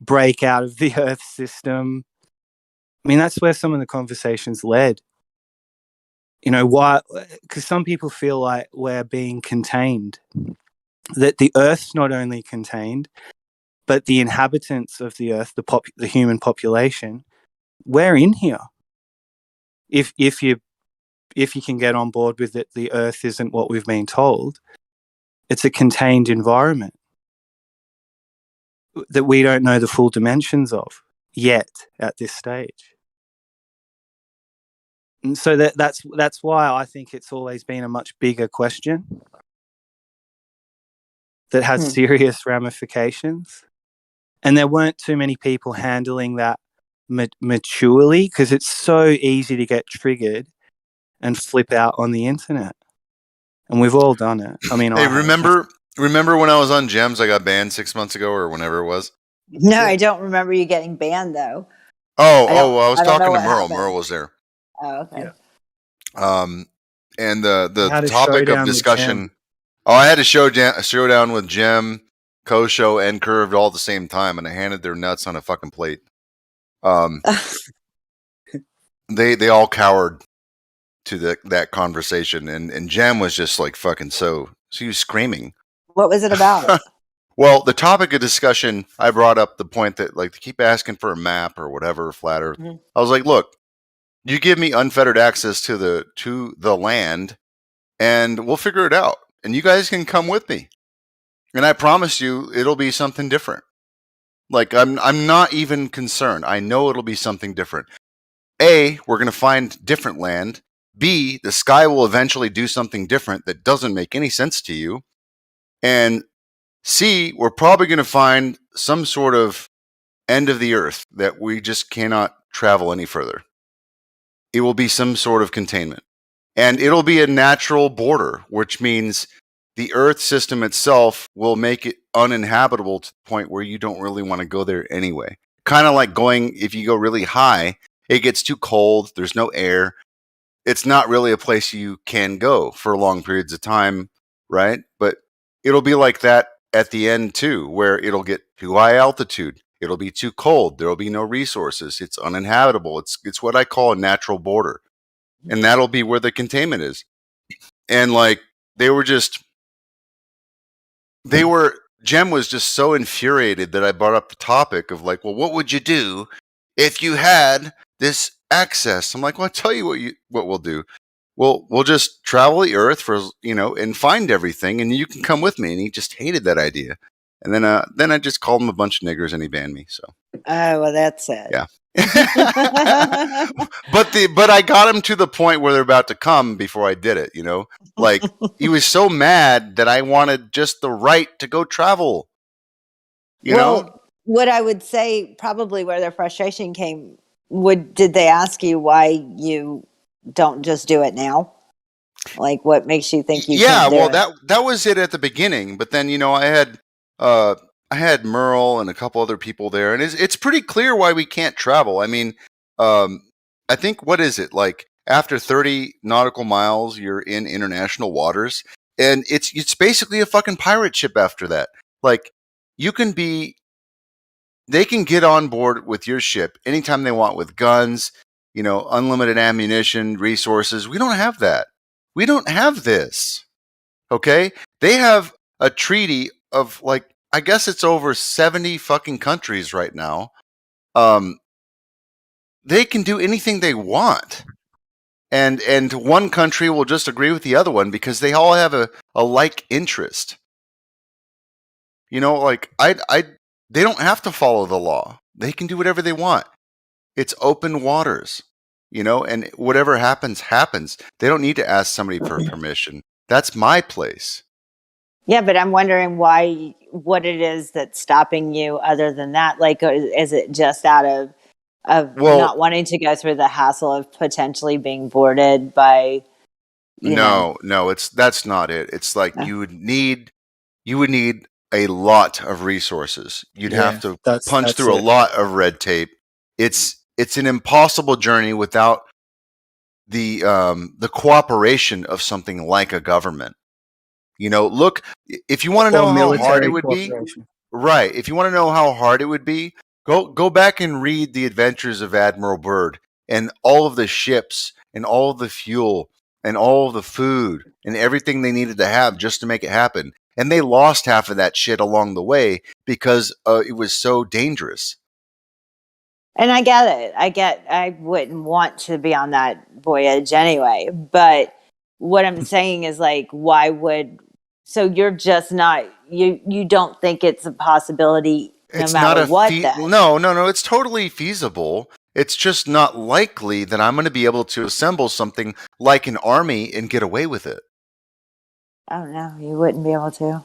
break out of the Earth system. I mean, that's where some of the conversations led. Why? Because some people feel like we're being contained, that the Earth's not only contained, but the inhabitants of the Earth, the human population, we're in here. If you can get on board with it, the Earth isn't what we've been told. It's a contained environment that we don't know the full dimensions of yet at this stage. And so that's why I think it's always been a much bigger question. that has serious ramifications. And there weren't too many people handling that maturely, because it's so easy to get triggered and flip out on the internet. And we've all done it. I mean, hey, remember when I was on Gems, I got banned 6 months ago or whenever it was? No, I don't remember you getting banned though. I was I don't know talking to what Merle. happened. Merle was there. Oh, okay. And You the had a topic of showdown with discussion. Gem. Oh, I had a showdown with Gem, Kosho, and Curved all at the same time, and I handed their nuts on a fucking plate. They all cowered to that conversation, and Gem was just like fucking so he was screaming. What was it about? Well, the topic of discussion, I brought up the point that like they keep asking for a map or whatever, flat Earth. Mm-hmm. I was like, look, you give me unfettered access to the land, and we'll figure it out. And you guys can come with me. And I promise you, it'll be something different. Like I'm not even concerned. I know it'll be something different. A, we're going to find different land. B, the sky will eventually do something different that doesn't make any sense to you. And C, we're probably going to find some sort of end of the earth that we just cannot travel any further. It will be some sort of containment. And it'll be a natural border, which means the earth system itself will make it uninhabitable to the point where you don't really want to go there anyway. Kind of like going, if you go really high, it gets too cold, there's no air. It's not really a place you can go for long periods of time, right? But it'll be like that at the end too, where it'll get too high altitude. It'll be too cold. There'll be no resources. It's uninhabitable. It's what I call a natural border. And that'll be where the containment is. And like Jem was just so infuriated that I brought up the topic of like, well, what would you do if you had this access? I'm like, well, I'll tell you what we'll do. We'll just travel the earth for, and find everything, and you can come with me. And he just hated that idea. And then I just called him a bunch of niggers and he banned me. So. Oh, well, that's it. Yeah. But I got him to the point where they're about to come before I did it, Like he was so mad that I wanted just the right to go travel. You know? What I would say probably where their frustration came, did they ask you why you don't just do it now? Like what makes you think you can't do it? that was it at the beginning, but then I had Merle and a couple other people there, and it's pretty clear why we can't travel. I mean, I think, what is it, like after 30 nautical miles, you're in international waters, and it's basically a fucking pirate ship after that. Like, they can get on board with your ship anytime they want with guns, unlimited ammunition, resources. We don't have that. We don't have this. Okay? They have a treaty of like, I guess it's over 70 fucking countries right now. They can do anything they want. And one country will just agree with the other one because they all have a like interest. Like they don't have to follow the law. They can do whatever they want. It's open waters, and whatever happens. They don't need to ask somebody for permission. That's my place. Yeah, but I'm wondering what it is that's stopping you other than that. Like, is it just out of not wanting to go through the hassle of potentially being boarded by, No, that's not it. It's like you would need a lot of resources. You'd have to punch through a lot of red tape. It's an impossible journey without the cooperation of something like a government. Look, if you want to know how hard it would be, right? If you want to know how hard it would be, go back and read The Adventures of Admiral Byrd and all of the ships and all of the fuel and all of the food and everything they needed to have just to make it happen. And they lost half of that shit along the way because it was so dangerous. And I get it. I wouldn't want to be on that voyage anyway. But what I'm saying is like, so you're just not, you don't think it's a possibility no matter what then? No, it's totally feasible. It's just not likely that I'm going to be able to assemble something like an army and get away with it. Oh no, you wouldn't be able to.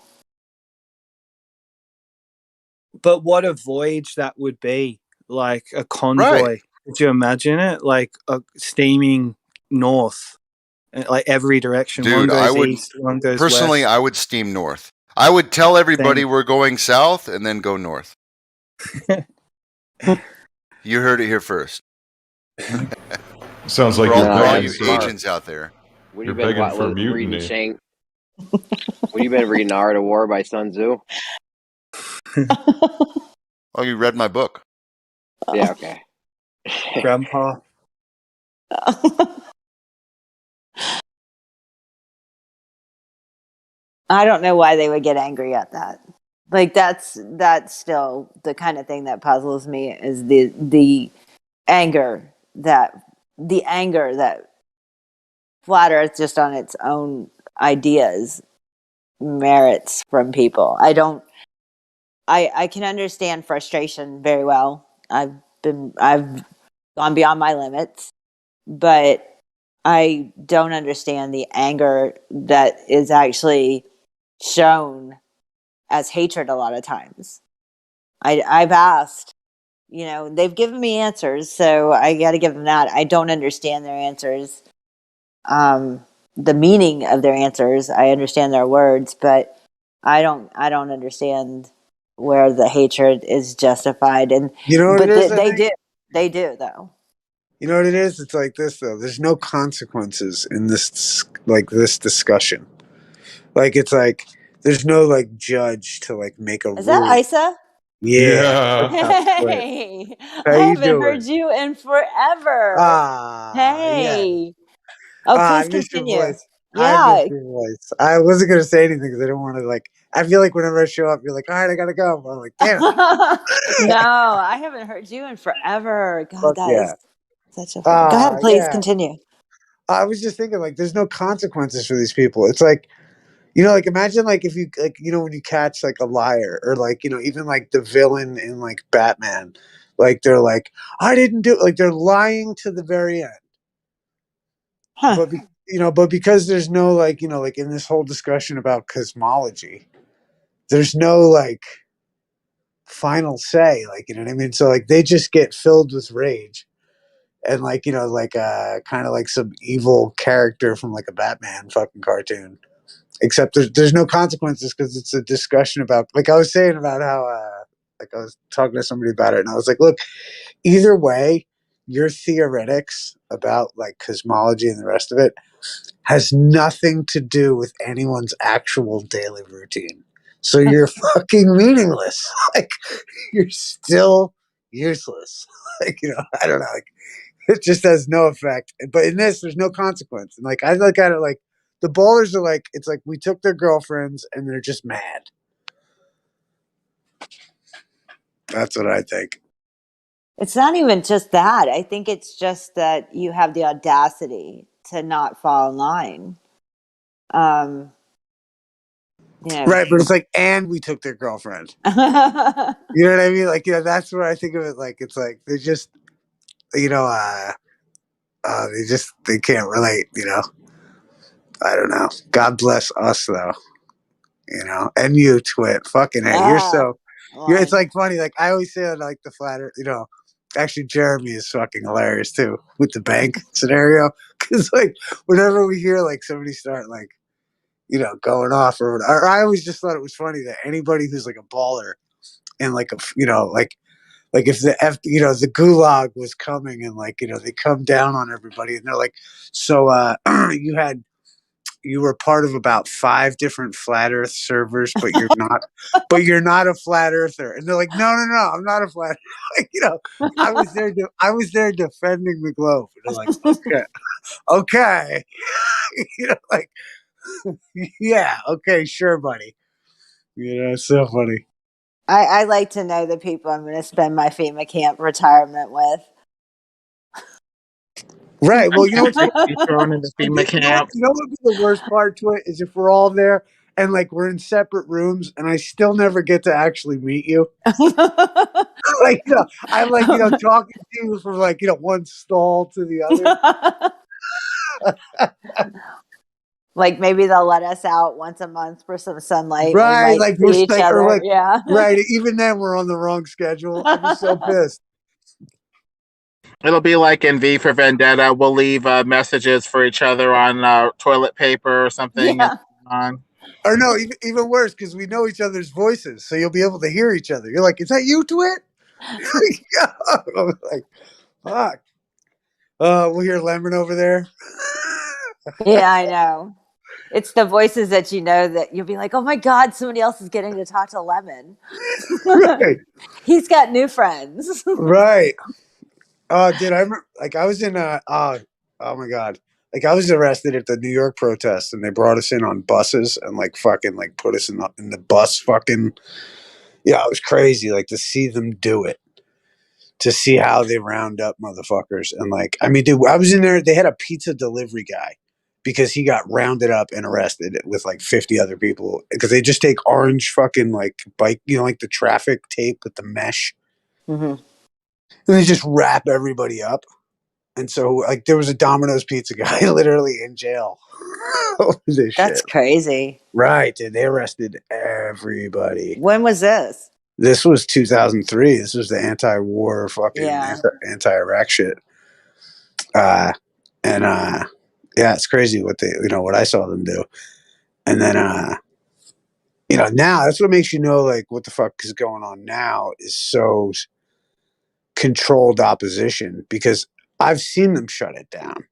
But what a voyage that would be, like a convoy. Right. Could you imagine it? Like a steaming north, like every direction. One Dude, I goes would east, one goes personally, west. I would steam north. I would tell everybody Same. we're going south and then go north. You heard it here first. Sounds like for you're all begging you for, agents out there. What you're you been begging for reading? mutiny. Shang? What you been reading? Art of War by Sun Tzu. Oh, you read my book. Yeah. Okay. Grandpa. I don't know why they would get angry at that. Like that's still the kind of thing that puzzles me is the anger that Flat Earth just on its own ideas merits from people. I can understand frustration very well. I've gone beyond my limits, but I don't understand the anger that is actually shown as hatred a lot of times. I've asked, they've given me answers, so I got to give them that. I don't understand their answers. The meaning of their answers, I understand their words, but I don't understand where the hatred is justified. And you know what but it is, they do though. You know what it is? It's like this though. There's no consequences in this discussion. Like it's like there's no like judge to like make a Is that rule. Isa? Yeah. Hey, How I you haven't doing? heard you in forever. Yeah. Hey. Oh, I please miss your continue. voice. I Yeah. miss your voice. I wasn't gonna say anything because I don't want to like. I feel like whenever I show up, you're like, all right, I gotta go. I'm like, damn. No, I haven't heard you in forever. God, Fuck that yeah. is such a fun. Go ahead, please Yeah. continue. I was just thinking, like, there's no consequences for these people. It's like, like imagine like if you like, when you catch like a liar or like, even like the villain in like Batman, like they're like, I didn't do it. Like they're lying to the very end. Huh. But because there's no like, like in this whole discussion about cosmology, there's no like final say, like, you know what I mean? So like they just get filled with rage. And like, like kind of like some evil character from like a Batman fucking cartoon. Except there's no consequences because it's a discussion about, like I was saying about how, like I was talking to somebody about it and I was like, look, either way, your theoretics about like cosmology and the rest of it has nothing to do with anyone's actual daily routine. So you're fucking meaningless. Like you're still useless. Like, I don't know. Like it just has no effect. But in this, there's no consequence. And like I look at it like the ballers are like, it's like we took their girlfriends and they're just mad. That's what I think. It's not even just that. I think it's just that you have the audacity to not fall in line. Right, but it's like, and we took their girlfriend. You know what I mean? Like, that's what I think of it. Like, it's like they just, they can't relate. I don't know. God bless us, though. And you, Twit. Fucking hey, you're so. It's like funny. Like I always say that, like the flatter. Actually, Jeremy is fucking hilarious too with the bank scenario. Because like whenever we hear like somebody start like, going off or whatever, I always just thought it was funny that anybody who's like a baller and like a, like if the the gulag was coming and like they come down on everybody and they're like, so you were part of about 5 different flat earth servers, but you're not a flat earther. And they're like, no, I'm not a flat like, I was there defending the globe. And they're like, okay. Like, yeah, okay, sure, buddy. It's so funny. I like to know the people I'm going to spend my FEMA camp retirement with. Right. Well, you know what's thrown in the FEMA camp. You know what would be the worst part to it is if we're all there and like we're in separate rooms and I still never get to actually meet you. Like, I'm like, talking to you from like, one stall to the other. Like maybe they'll let us out once a month for some sunlight. Right, We might like we're see each like, other. or like, Yeah. right. Even then, we're on the wrong schedule. I'd be so pissed. It'll be like in V for Vendetta. We'll leave messages for each other on toilet paper or something. Yeah. On. Or no, even worse, because we know each other's voices, so you'll be able to hear each other. You're like, "Is that you, Twit?" Yeah. I'm like, fuck. We'll hear Lemon over there. Yeah, I know. It's the voices that you know that you'll be like, oh my God, somebody else is getting to talk to Lemon. Right. He's got new friends. Right. Dude, I remember, like, I was in oh my God. Like, I was arrested at the New York protest, and they brought us in on buses and, like, fucking, like, put us in the bus fucking. Yeah, it was crazy, like, to see them do it. To see how they round up motherfuckers. And, like, I mean, dude, I was in there. They had a pizza delivery guy because he got rounded up and arrested with, like, 50 other people because they just take orange fucking, like, bike, you know, like the traffic tape with the mesh. Mm-hmm. And they just wrap everybody up. And so, like, there was a Domino's pizza guy literally in jail over this That's shit. crazy. Right, dude. They arrested everybody. When was this? This was 2003. This was the anti-war fucking Yeah. anti-Iraq shit. Yeah, it's crazy what they, you know, what I saw them do. And then, you know, now that's what makes you know, like, what the fuck is going on now is so controlled opposition because I've seen them shut it down.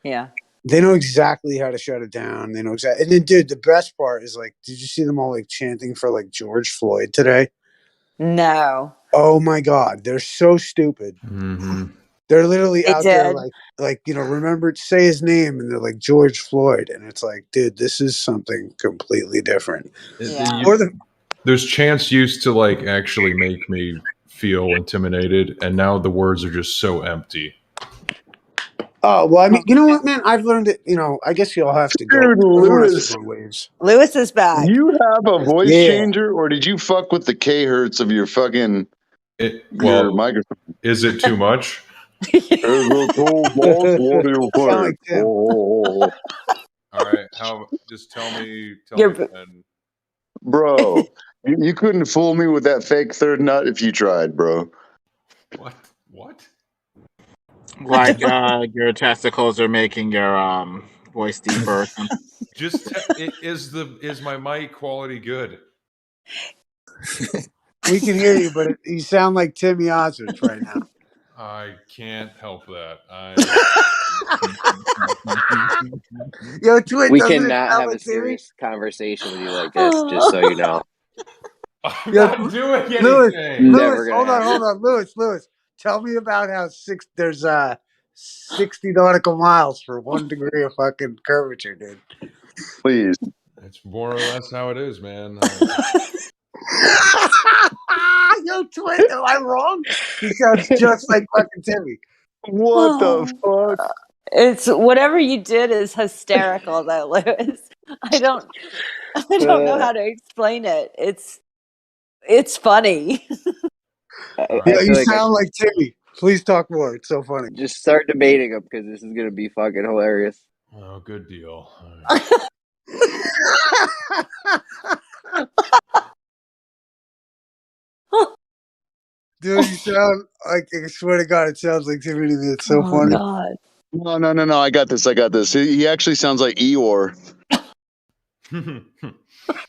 Yeah. They know exactly how to shut it down. They know exactly. And then, dude, the best part is, like, did you see them all, like, chanting for, like, George Floyd today? No. Oh my God, they're so stupid. Mm-hmm. They're literally They out there did. like, you know, remember, say his name, and they're like George Floyd, and it's like, dude, this is something completely different. Yeah. There's chants used to, like, actually make me feel intimidated, and now the words are just so empty. Oh, well, I mean, you know what, man? I've learned it, you know, I guess y'all have to go. Dude, Everyone has Lewis, to go waves. Lewis is back. you have a voice Yeah. changer, or did you fuck with the K hertz of your fucking your microphone? Is it too much? Sound like Tim. All right, just tell me when. Bro, you couldn't fool me with that fake third nut if you tried, bro. What? Like your testicles are making your voice deeper. Or something. Just is my mic quality good? We can hear you, but you sound like Timmy Ostrich right now. I can't help that. Yo, Twit, We doesn't it cannot sound have like a Timmy? serious conversation with you like this, just so you know. I'm Yeah, not doing Lewis, anything. Never gonna happen. hold on, Lewis. Tell me about how there's 60 nautical miles for 1 degree of fucking curvature, dude. Please. It's more or less how it is, man. Yo, Twit, am I wrong? He sounds just like fucking Timmy. What the fuck? It's whatever you did is hysterical, though, Lewis. I don't know how to explain it. It's funny. Yeah, you sound like Timmy. Please talk more. It's so funny. Just start debating them because this is gonna be fucking hilarious. Oh, good deal. Dude, you sound like, I swear to God, it sounds like Timmy to me. It's so funny. God. No. I got this. He actually sounds like Eeyore.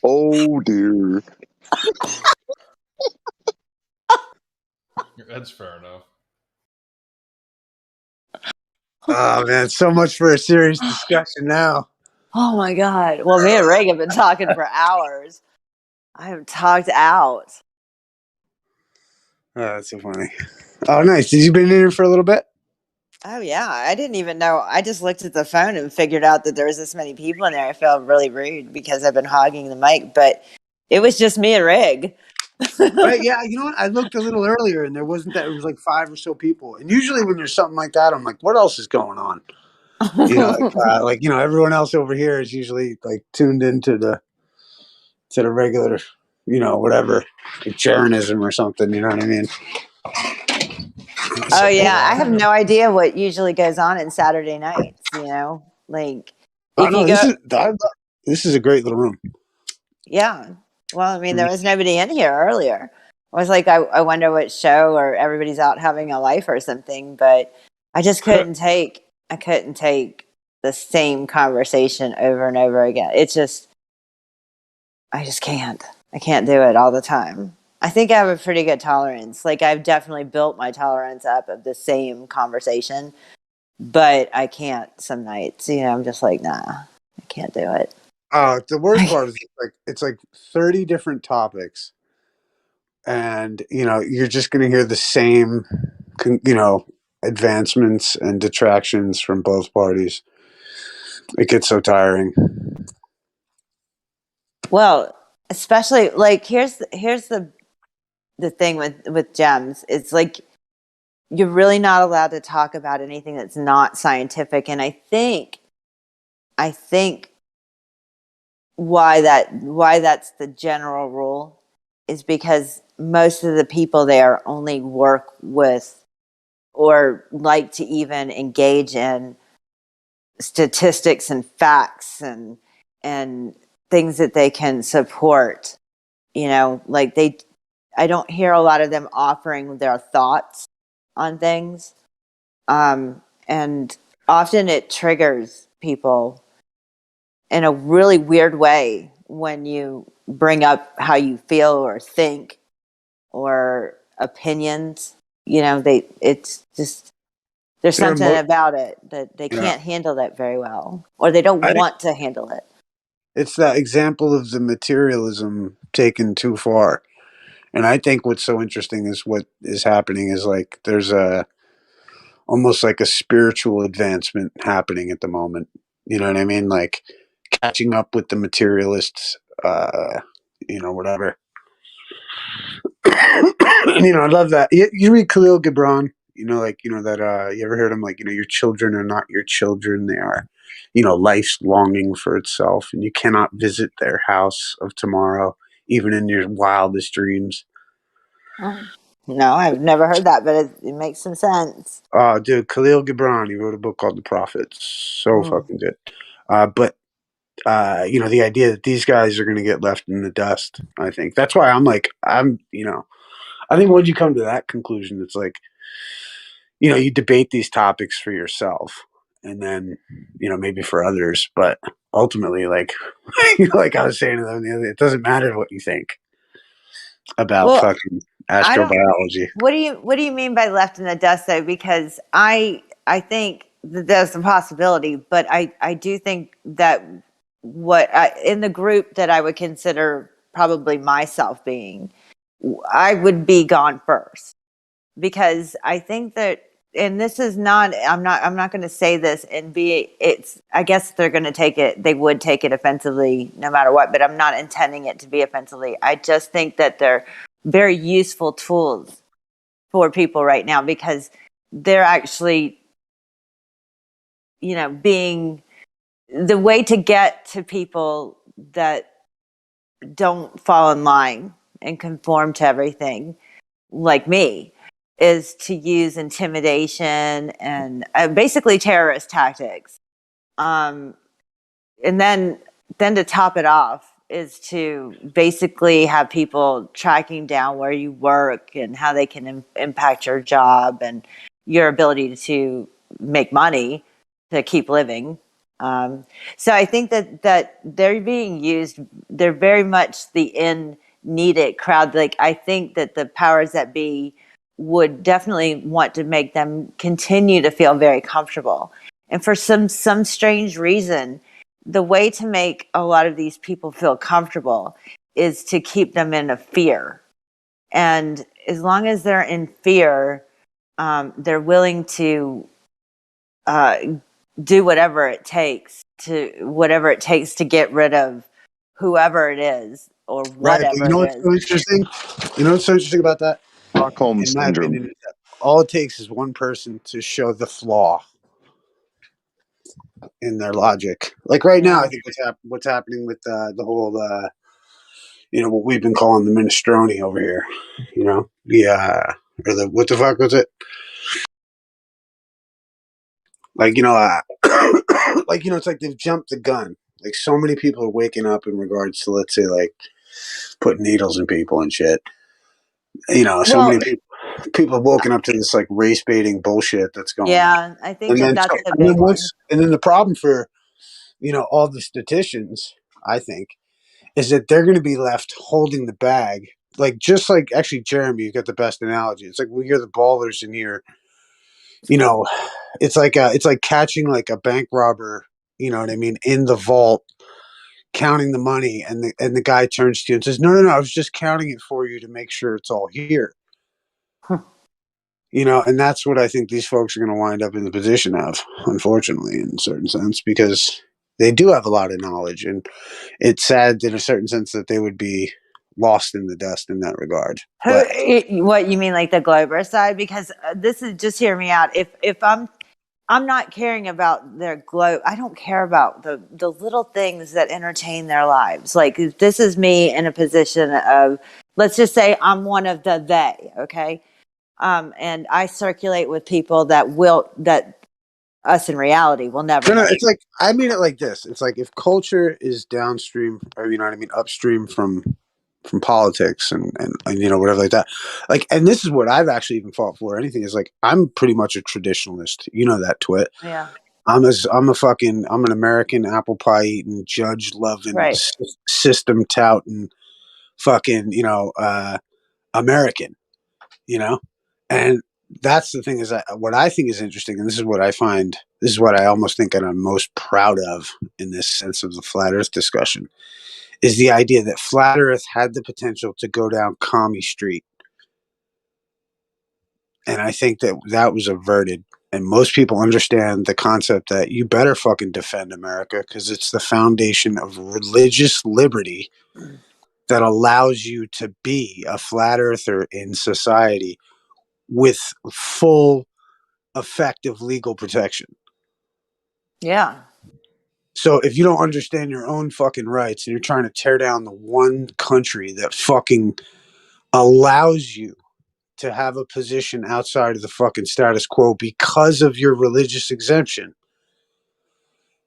Oh, dear. That's fair enough. Oh, man, so much for a serious discussion now. Oh my God. Well, me and Rig have been talking for hours. I have talked out. Oh, that's so funny. Oh, nice. Did you been in here for a little bit? Oh yeah. I didn't even know. I just looked at the phone and figured out that there was this many people in there. I felt really rude because I've been hogging the mic, but it was just me and Rig. Right, yeah, you know what? I looked a little earlier and there wasn't that. It was like 5 or so people. And usually when there's something like that, I'm like, what else is going on? You know, like you know, everyone else over here is usually like tuned into the regular, you know, whatever, like Jeranism or something. You know what I mean? Oh yeah, I have no idea what usually goes on in Saturday nights. You know, like I if know you go, this is a great little room. yeah. Well, I mean, there was nobody in here earlier. I was like, I wonder what show, or everybody's out having a life or something. But I just couldn't take the same conversation over and over again. It's just, I just can't. I can't do it all the time. I think I have a pretty good tolerance. Like, I've definitely built my tolerance up of the same conversation, but I can't some nights. You know, I'm just like, nah, I can't do it. The worst part is it's like 30 different topics, and you're just going to hear the same, advancements and detractions from both parties. It gets so tiring. Well, especially like here's the thing with gems. It's like you're really not allowed to talk about anything that's not scientific, and I think why that's the general rule is because most of the people there only work with or like to even engage in statistics and facts and things that they can support. Like I don't hear a lot of them offering their thoughts on things. And often it triggers people in a really weird way when you bring up how you feel or think or opinions. It's just, there's something about it that they can't handle that very well, or they don't want to handle it. It's that example of the materialism taken too far. And I think what's so interesting is what is happening is like there's almost like a spiritual advancement happening at the moment. You know what I mean? Like catching up with the materialists, whatever. I love that. You read Khalil Gibran, that you ever heard him like, your children are not your children. They are, life's longing for itself, and you cannot visit their house of tomorrow, even in your wildest dreams. No, I've never heard that, but it makes some sense. Dude, Khalil Gibran, he wrote a book called The Prophets. So fucking good. But the idea that these guys are going to get left in the dust, I think that's why I think once you come to that conclusion, it's like, you debate these topics for yourself and then, maybe for others, but ultimately, like, like I was saying to them the other day, it doesn't matter what you think about fucking astrobiology. What do you mean by left in the dust, though? Because I think that there's a possibility, but I do think that in the group that I would consider probably myself being, I would be gone first, because I think that, and this is not, I'm not going to say this and I guess they're going to they would take it offensively no matter what, but I'm not intending it to be offensively. I just think that they're very useful tools for people right now, because they're actually, being the way to get to people that don't fall in line and conform to everything, like me, is to use intimidation and basically terrorist tactics. And then to top it off is to basically have people tracking down where you work and how they can impact your job and your ability to make money to keep living. So I think that they're being used. They're very much the needed crowd. Like, I think that the powers that be would definitely want to make them continue to feel very comfortable. And for some strange reason, the way to make a lot of these people feel comfortable is to keep them in a fear. And as long as they're in fear, they're willing to do whatever it takes to get rid of whoever it is or whatever Right, but it is. so interesting? You know what's so interesting about that? Stockholm In my syndrome. opinion, all it takes is one person to show the flaw in their logic. Like right now, I think what's happening with the whole, what we've been calling the minestrone over here. What the fuck was it? Like, like, it's like they've jumped the gun. Like, so many people are waking up in regards to, let's say, like, putting needles in people and shit. So many people have woken up to this, like, race baiting bullshit that's going on. Yeah, I think that's a big one. And then the problem for, all the statisticians, I think, is that they're going to be left holding the bag. Like, just like, actually, Jeremy, you got the best analogy. It's like, you're the ballers in here. It's like catching like a bank robber, you know what I mean, in the vault, counting the money, and the guy turns to you and says, "No, I was just counting it for you to make sure it's all here." And that's what I think these folks are going to wind up in the position of, unfortunately, in a certain sense, because they do have a lot of knowledge, and it's sad in a certain sense that they would be lost in the dust in that regard. What you mean, like the Glober side? Because this is, just hear me out. If I'm not caring about their globe. I don't care about the little things that entertain their lives. Like, if this is me in a position of, let's just say I'm one of the they, okay? And I circulate with people that us in reality will never. No, it's like, I mean it like this. It's like, if culture is downstream, or upstream from politics and whatever like that. Like, and this is what I've actually even fought for. Anything is like, I'm pretty much a traditionalist. You know that, Twit. Yeah. I'm an American apple pie eating, judge loving, system touting, fucking, American, and that's the thing, is that what I think is interesting, and this is what I almost think that I'm most proud of in this sense of the flat earth discussion, is the idea that flat earth had the potential to go down commie street. And I think that was averted. And most people understand the concept that you better fucking defend America, because it's the foundation of religious liberty that allows you to be a flat earther in society with full effective legal protection. Yeah. So if you don't understand your own fucking rights and you're trying to tear down the one country that fucking allows you to have a position outside of the fucking status quo because of your religious exemption,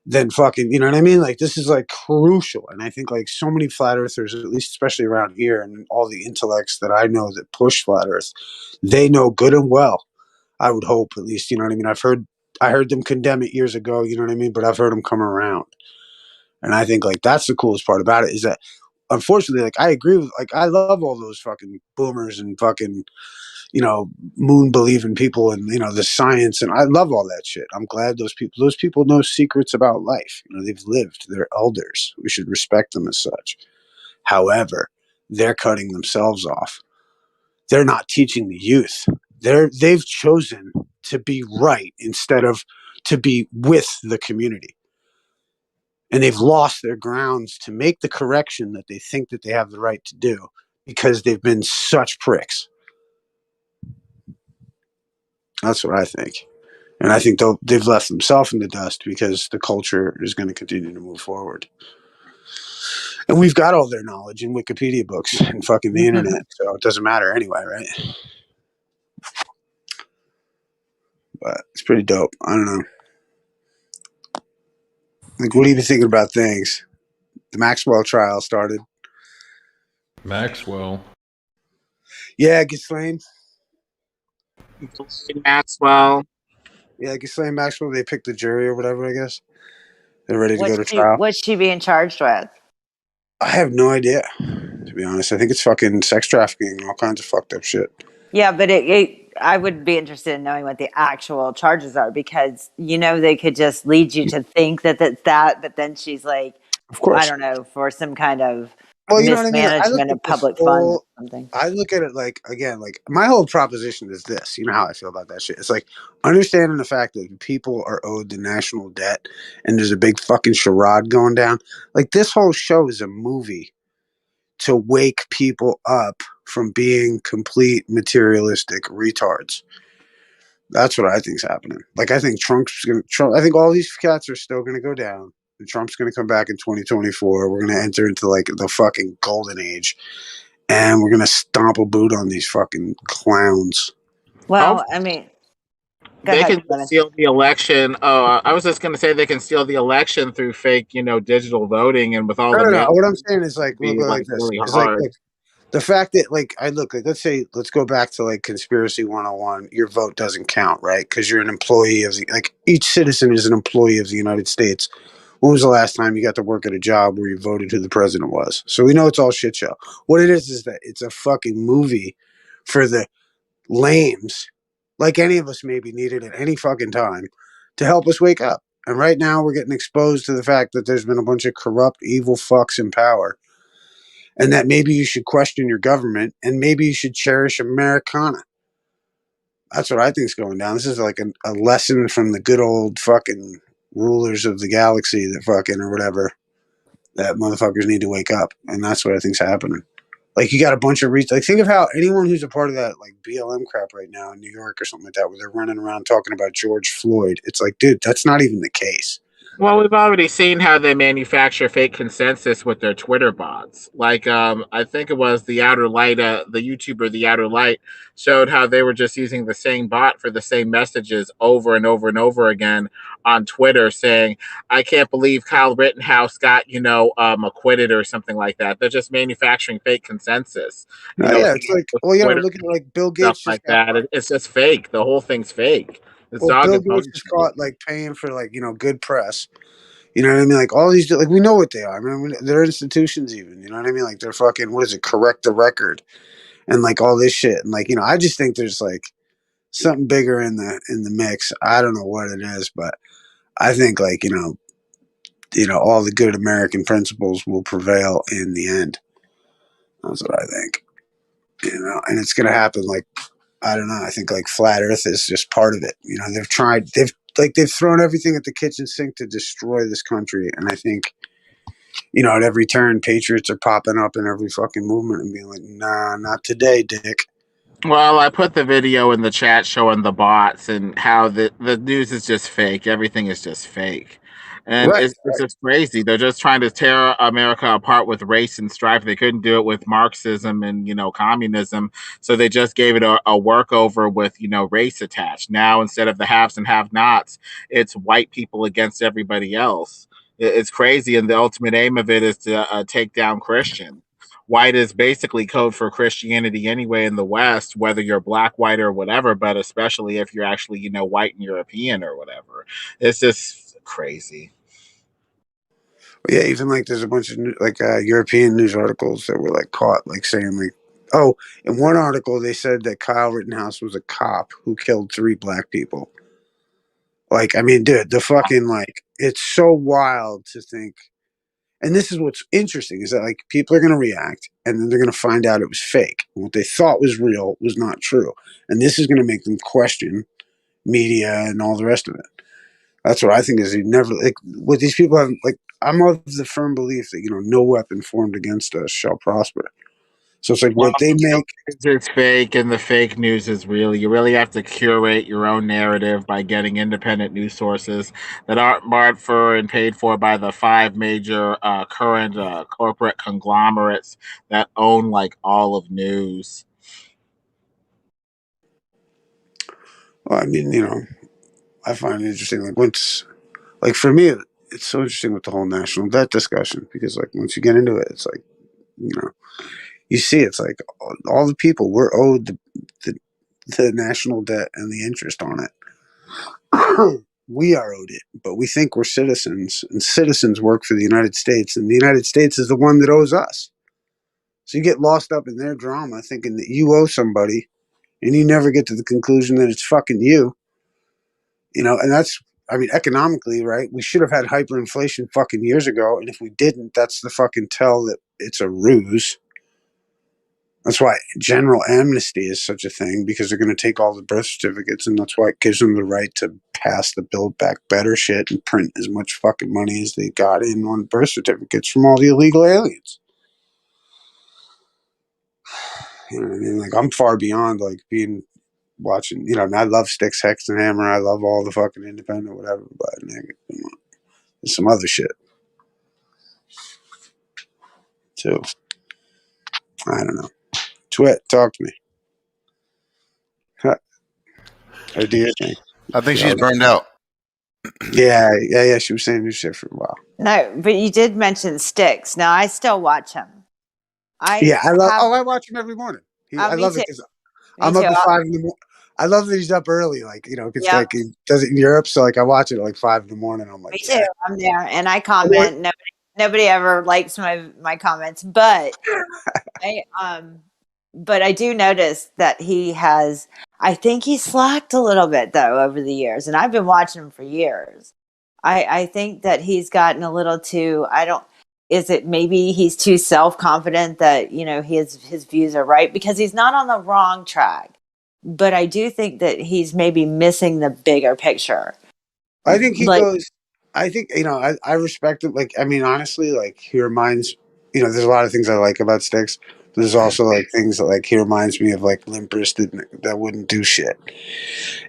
then fucking, you know what I mean? Like, this is like crucial. And I think like so many flat earthers, at least especially around here, and all the intellects that I know that push flat earth, they know good and well, I would hope, at least, you know what I mean? I heard them condemn it years ago, you know what I mean? But I've heard them come around. And I think like that's the coolest part about it, is that unfortunately, like, I agree with, like, I love all those fucking boomers and fucking, moon believing people, and, the science. And I love all that shit. I'm glad those people know secrets about life. They've lived, they're elders. We should respect them as such. However, they're cutting themselves off. They're not teaching the youth. They've chosen to be right instead of to be with the community. And they've lost their grounds to make the correction that they think that they have the right to do, because they've been such pricks. That's what I think. And I think they've left themselves in the dust, because the culture is going to continue to move forward. And we've got all their knowledge in Wikipedia books and fucking the internet, so it doesn't matter anyway, right? But it's pretty dope. I don't know. Like, what are you thinking about things? The Maxwell trial started. Maxwell. Yeah, Ghislaine. Maxwell. Yeah, Ghislaine Maxwell. They picked the jury or whatever, I guess. They're ready to go to What's trial. What's she being charged with? I have no idea, to be honest. I think it's fucking sex trafficking and all kinds of fucked up shit. Yeah, but I would be interested in knowing what the actual charges are, because, they could just lead you to think that it's that, but then she's like, of course, I don't know, for some kind of mismanagement of public funds or something. I look at it like, again, like, my whole proposition is this. You know how I feel about that shit. It's like understanding the fact that people are owed the national debt and there's a big fucking charade going down. Like, this whole show is a movie to wake people up from being complete materialistic retards. That's what I think's happening. Like, I think I think all these cats are still gonna go down, and Trump's gonna come back in 2024. We're gonna enter into like the fucking golden age, and we're gonna stomp a boot on these fucking clowns. Well, I mean, they ahead, can Glenn. steal the election. I was just going to say they can steal the election through fake, digital voting, and with all the No. mail, What I'm saying is like, it'd look be like like this. really It's like, hard. look, the fact that like I look like let's go back to like conspiracy 101. Your vote doesn't count, right? Because you're an employee of like each citizen is an employee of the United States. When was the last time you got to work at a job where you voted who the president was? So we know it's all shit show. What it is that it's a fucking movie for the lames, like any of us maybe needed at any fucking time to help us wake up. And right now we're getting exposed to the fact that there's been a bunch of corrupt, evil fucks in power. And that maybe you should question your government and maybe you should cherish Americana. That's what I think is going down. This is like a lesson from the good old fucking rulers of the galaxy that fucking or whatever, that motherfuckers need to wake up. And that's what I think's happening. Like you got a bunch of like think of how anyone who's a part of that like BLM crap right now in New York or something like that, where they're running around talking about George Floyd. It's like, dude, that's not even the case. Well, we've already seen how they manufacture fake consensus with their Twitter bots. Like, I think it was the Outer Light, the YouTuber The Outer Light, showed how they were just using the same bot for the same messages over and over and over again on Twitter, saying, "I can't believe Kyle Rittenhouse got acquitted" or something like that. They're just manufacturing fake consensus. Yeah, it's like, well, Twitter look at like Bill stuff Gates just like got. that. It's just fake. The whole thing's fake. It's Well, dog Bill and pony Gates is show. caught like paying for like good press. You know what I mean? Like all these, like we know what they are. I mean, they're institutions, even. You know what I mean? Like they're fucking. What is it? Correct the record, and like all this shit. And like I just think there's like something bigger in the mix. I don't know what it is, but I think like all the good American principles will prevail in the end. That's what I think. And it's gonna happen. Like I don't know. I think like flat Earth is just part of it. They've thrown everything at the kitchen sink to destroy this country, and I think at every turn, patriots are popping up in every fucking movement and being like, "Nah, not today, dick." Well, I put the video in the chat showing the bots and how the news is just fake. Everything is just fake. And Right. it's just crazy. They're just trying to tear America apart with race and strife. They couldn't do it with Marxism and, communism. So they just gave it a workover with, race attached. Now, instead of the haves and have nots, it's white people against everybody else. It's crazy. And the ultimate aim of it is to take down Christians. White is basically code for Christianity anyway in the West, whether you're black, white, or whatever, but especially if you're actually, white and European or whatever. It's just crazy. Yeah, even like there's a bunch of European news articles that were like caught like saying like, oh, in one article they said that Kyle Rittenhouse was a cop who killed 3 black people. Like, I mean, dude, the fucking like, it's so wild to think. And this is what's interesting is that like people are going to react and then they're going to find out it was fake. And what they thought was real was not true. And this is going to make them question media and all the rest of it. That's what I think is you never like what these people have like. I'm of the firm belief that no weapon formed against us shall prosper. So it's like Well, what they make. it's fake and the fake news is real. You really have to curate your own narrative by getting independent news sources that aren't marked for and paid for by the 5 major current corporate conglomerates that own like all of news. Well, I mean, I find it interesting. Like once, like for me, it's so interesting with the whole national debt discussion because like once you get into it, it's like you see, it's like all the people we're owed the national debt and the interest on it. We are owed it, but we think we're citizens, and citizens work for the United States, and the United States is the one that owes us. So you get lost up in their drama thinking that you owe somebody, and you never get to the conclusion that it's fucking you. And that's, I mean, economically, right? We should have had hyperinflation fucking years ago, and if we didn't, that's the fucking tell that it's a ruse. That's why general amnesty is such a thing, because they're going to take all the birth certificates, and that's why it gives them the right to pass the Build Back Better shit and print as much fucking money as they got in on birth certificates from all the illegal aliens. You know what I mean? Like, I'm far beyond, like, watching, I love Styx, Hex, and Hammer. I love all the fucking independent whatever, but there's some other shit, too. I don't know. Twit, talk to me. How do you think? I think she's burned out. Yeah. She was saying this shit for a while. No, but you did mention Sticks. Now I still watch him. I watch him every morning. I me love too. it because Me I'm too. up at 5 in the morning. I love that he's up early, like, because Yep. like he does it in Europe, so like I watch it at like 5 in the morning. I'm Me like, too. I'm there, and I comment. Nobody ever likes my comments, but but I do notice that he has. I think he slacked a little bit though over the years, and I've been watching him for years. I think that he's gotten a little too. Is it maybe he's too self confident that his views are right, because he's not on the wrong track, but I do think that he's maybe missing the bigger picture. I think he goes. I think I respect it. Like, I mean, honestly, like he reminds there's a lot of things I like about Sticks. But there's also like things that like he reminds me of like Limp Bizkit that wouldn't do shit.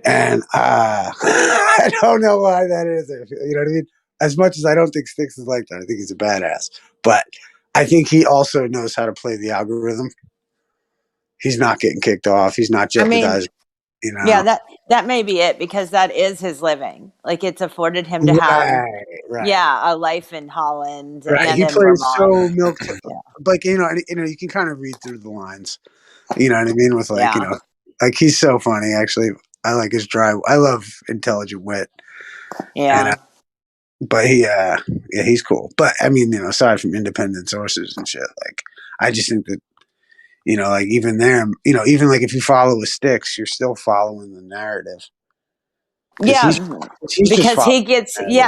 And I don't know why that is. You know what I mean? As much as I don't think Sticks is like that, I think he's a badass. But I think he also knows how to play the algorithm. He's not getting kicked off. He's not jeopardizing. Yeah, that may be it, because that is his living. Like, it's afforded him to have a life in Holland and he in plays Vermont. so milk. Like you can kind of read through the lines. You know what I mean? With like like he's so funny. Actually, I like his dry. I love intelligent wit. Yeah. But he's cool. But I mean, aside from independent sources and shit, like I just think that like even there, even like if you follow his Sticks, you're still following the narrative. Yeah, because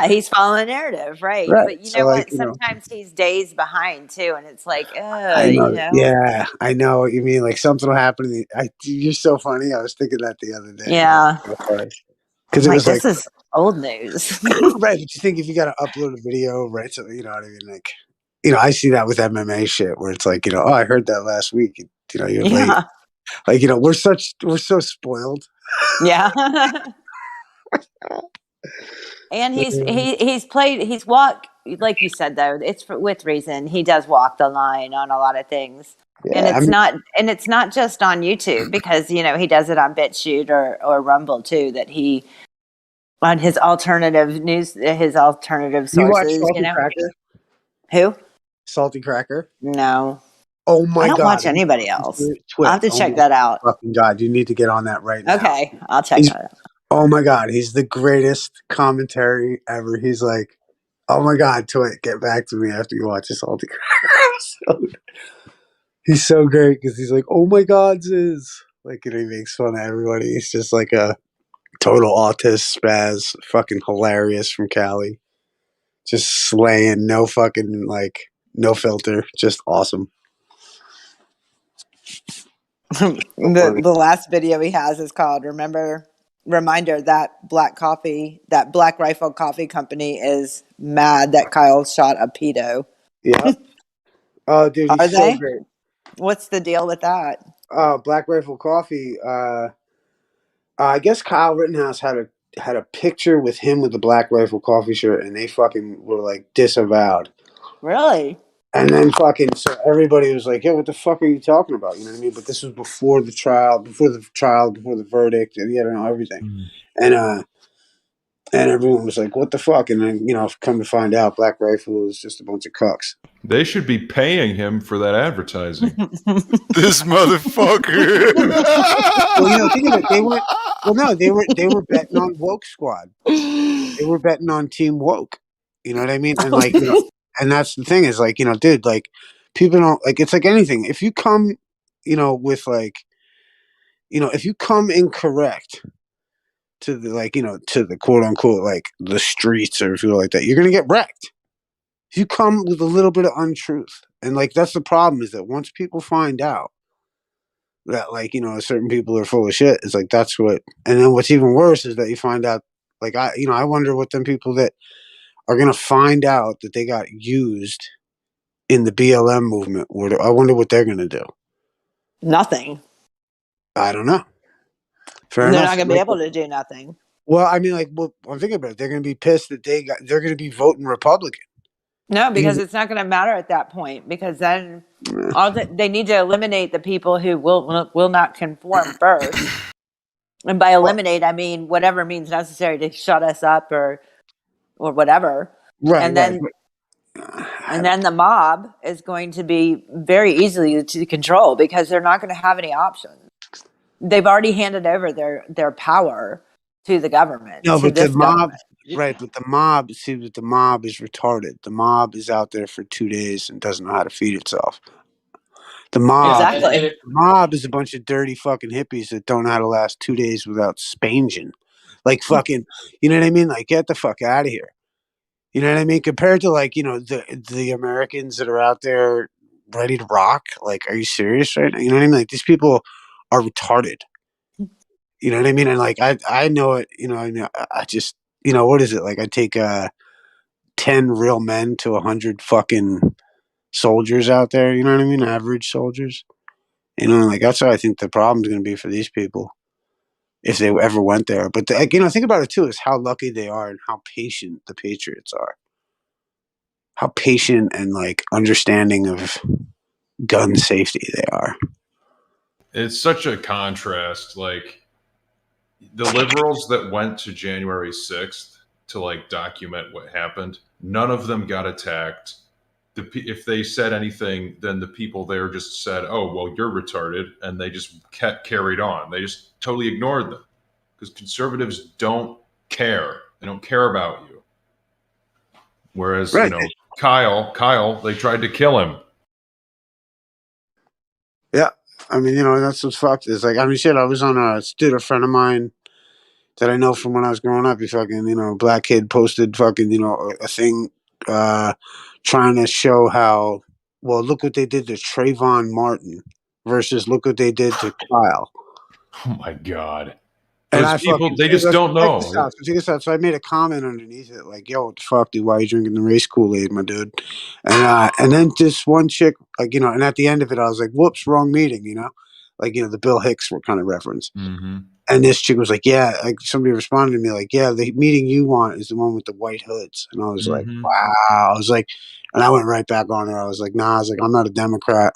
he's following a narrative, right? Right. But you So, know like, what? Sometimes he's days behind too, and it's like, I know. Yeah, I know what you mean. Like something will happen. You're so funny. I was thinking that the other day. Yeah. Because it was this is old news. Right. But you think if you got to upload a video, right? So, you know what I mean? Like, I see that with MMA shit where it's like, oh, I heard that last week. You're late. Like, we're so spoiled. Yeah. And he's walked, like you said, though, it's with reason. He does walk the line on a lot of things. Yeah, and it's not just on YouTube, because, he does it on BitChute or Rumble too, that he, on his alternative news, his alternative sources. You watch Salty Cracker? Who? Salty Cracker? No. Oh my God. I don't watch anybody else. I'll have to check that out. Fucking God, you need to get on that right now. Okay, I'll check that out. Oh my God, he's the greatest commentary ever. He's like, oh my God, Twit, get back to me after you watch this Salty Cracker. He's so great because he's like, oh my God, Ziz. Like, he makes fun of everybody. He's just like a total autist spaz, fucking hilarious from Cali. Just slaying, no fucking, like, no filter. Just awesome. The last video he has is called Reminder that Black Rifle Coffee Company is mad that Kyle shot a pedo. Yeah. Oh, dude, he's so great. What's the deal with that? Black Rifle Coffee. I guess Kyle Rittenhouse had a picture with him with the Black Rifle Coffee shirt, and they fucking were like disavowed. Really? And then so everybody was like, "Yeah, what the fuck are you talking about?" You know what I mean? But this was before the trial, before the verdict, and everything. And everyone was like, "What the fuck?" And then come to find out, Black Rifle is just a bunch of cucks. They should be paying him for that advertising. This motherfucker. Well, think of it. They were betting on Woke Squad. They were betting on Team Woke. You know what I mean? And like, and that's the thing is like, dude, like people don't like. It's like anything. If you come, with like, if you come incorrect to the to the quote unquote like the streets or feel like that, you're gonna get wrecked. If you come with a little bit of untruth, and like that's the problem is that once people find out that like certain people are full of shit, it's like that's what. And then what's even worse is that you find out like I wonder what them people that are gonna find out that they got used in the BLM movement. I wonder what they're gonna do. Nothing. I don't know. They're not gonna be able to do nothing. Well, I mean, like, I'm thinking about it. They're gonna be pissed that they're gonna be voting Republican. No, because it's not going to matter at that point. Because then they need to eliminate the people who will not conform first, And by eliminate, I mean whatever means necessary to shut us up or whatever. Right, and then and then the mob is going to be very easily to control because they're not going to have any options. They've already handed over their power to the government. No, to but the this mob, government. right? But the mob, see, that the mob is retarded. The mob is out there for 2 days and doesn't know how to feed itself. The mob, Exactly. the mob is a bunch of dirty fucking hippies that don't know how to last 2 days without spanging. Like fucking, you know what I mean? Like, get the fuck out of here. You know what I mean? Compared to like, you know, the Americans that are out there ready to rock. Like, are you serious right now? You know what I mean? Like, these people are retarded. You know what I mean? And like, I know it. You know, I just, you know, what is it like? I take 10 real men to 100 fucking soldiers out there. You know what I mean? Average soldiers. You know, like that's what I think the problem's going to be for these people if they ever went there. But like, you know, think about it too: is how lucky they are and how patient the Patriots are. How patient and like understanding of gun safety they are. It's such a contrast. Like the liberals that went to January 6th to like document what happened, none of them got attacked. If they said anything, then the people there just said, "Oh, well, you're retarded," and they just carried on. They just totally ignored them because conservatives don't care. They don't care about you. Whereas, Right. you know, Kyle, they tried to kill him. Yeah, I mean, you know, that's what's fucked. Is like, I mean, shit. I was on a friend of mine that I know from when I was growing up. He fucking, you know, black kid posted fucking, you know, a thing trying to show how, well, look what they did to Trayvon Martin versus look what they did to Kyle. Oh my God. And Those I people, fucking, they just don't know. Check this out. So I made a comment underneath it, like, "Yo, what the fuck, dude? Why are you drinking the race Kool-Aid, my dude?" And then this one chick, like, you know, and at the end of it, I was like, "Whoops, wrong meeting," you know, like, you know, the Bill Hicks were kind of reference. Mm-hmm. And this chick was like, "Yeah," like somebody responded to me, like, "Yeah, the meeting you want is the one with the white hoods." And I was like, "Wow!" I was like, and I went right back on her. I was like, "Nah," I was like, "I'm not a Democrat."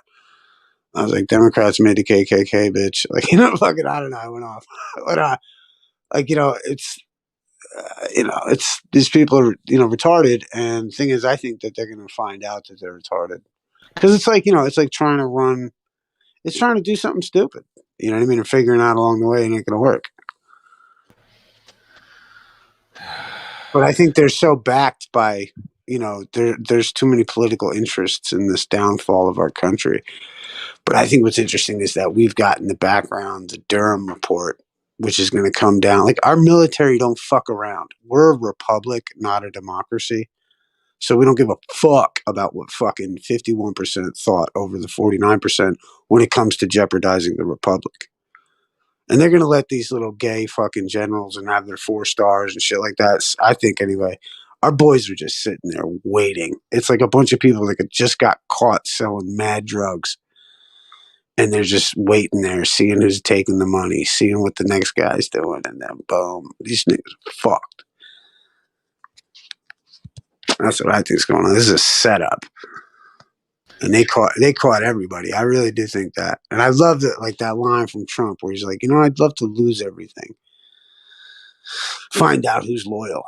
I was like, "Democrats made the KKK, bitch." Like, you know, fucking, I don't know. I went off, but like, you know, it's. You know, it's these people are, you know, retarded. And the thing is, I think that they're going to find out that they're retarded because it's like, you know, it's like trying to do something stupid. You know what I mean? And figuring out along the way it ain't going to work. But I think they're so backed by, you know, there's too many political interests in this downfall of our country. But I think what's interesting is that we've got in the background the Durham report, which is going to come down. Like, our military don't fuck around. We're a republic, not a democracy. So we don't give a fuck about what fucking 51% thought over the 49% when it comes to jeopardizing the republic. And they're going to let these little gay fucking generals and have their 4 stars and shit like that. I think anyway, our boys are just sitting there waiting. It's like a bunch of people that just got caught selling mad drugs. And they're just waiting there, seeing who's taking the money, seeing what the next guy's doing, and then boom, these niggas are fucked. That's what I think is going on. This is a setup, and they caught everybody. I really do think that, and I love that, like that line from Trump where he's like, you know, I'd love to lose everything, find out who's loyal,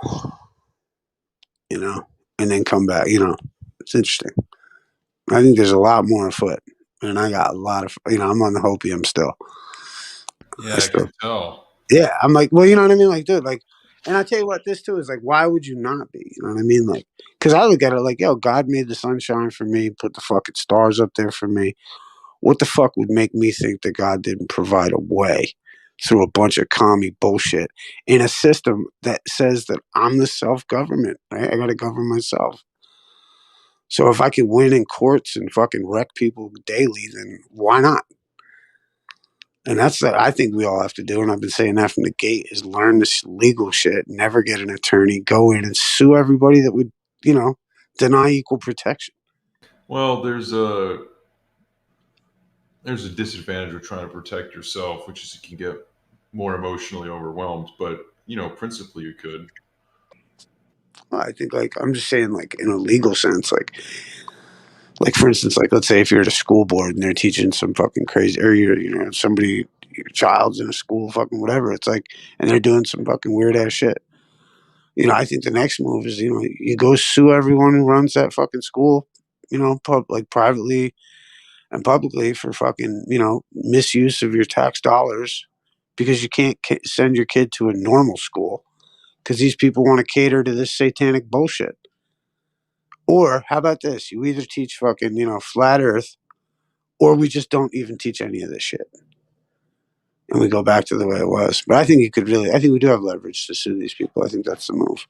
you know, and then come back. You know, it's interesting. I think there's a lot more afoot, and I got a lot of, you know, I'm on the hopium still. Yeah, I can tell. Yeah, I'm like, well, you know what I mean? Like, dude, like, and I tell you what, this too is like, why would you not be? You know what I mean? Like, because I look at it like, yo, God made the sunshine for me, put the fucking stars up there for me. What the fuck would make me think that God didn't provide a way through a bunch of commie bullshit in a system that says that I'm the self-government, right? I got to govern myself. So if I can win in courts and fucking wreck people daily, then why not? And that's what I think we all have to do. And I've been saying that from the gate is learn this legal shit, never get an attorney, go in and sue everybody that would, you know, deny equal protection. Well, there's a disadvantage of trying to protect yourself, which is you can get more emotionally overwhelmed. But, you know, principally you could. Well, I think, like, I'm just saying, like, in a legal sense, like, Like, for instance, like, let's say if you're at a school board and they're teaching some fucking crazy, or somebody, your child's in a school, fucking whatever. It's like, and they're doing some fucking weird ass shit. I think the next move is, you go sue everyone who runs that fucking school, like privately and publicly for fucking, misuse of your tax dollars because you can't send your kid to a normal school because these people want to cater to this satanic bullshit. Or how about this? You either teach fucking, flat earth, or we just don't even teach any of this shit. And we go back to the way it was. But I think I think we do have leverage to sue these people. I think that's the move.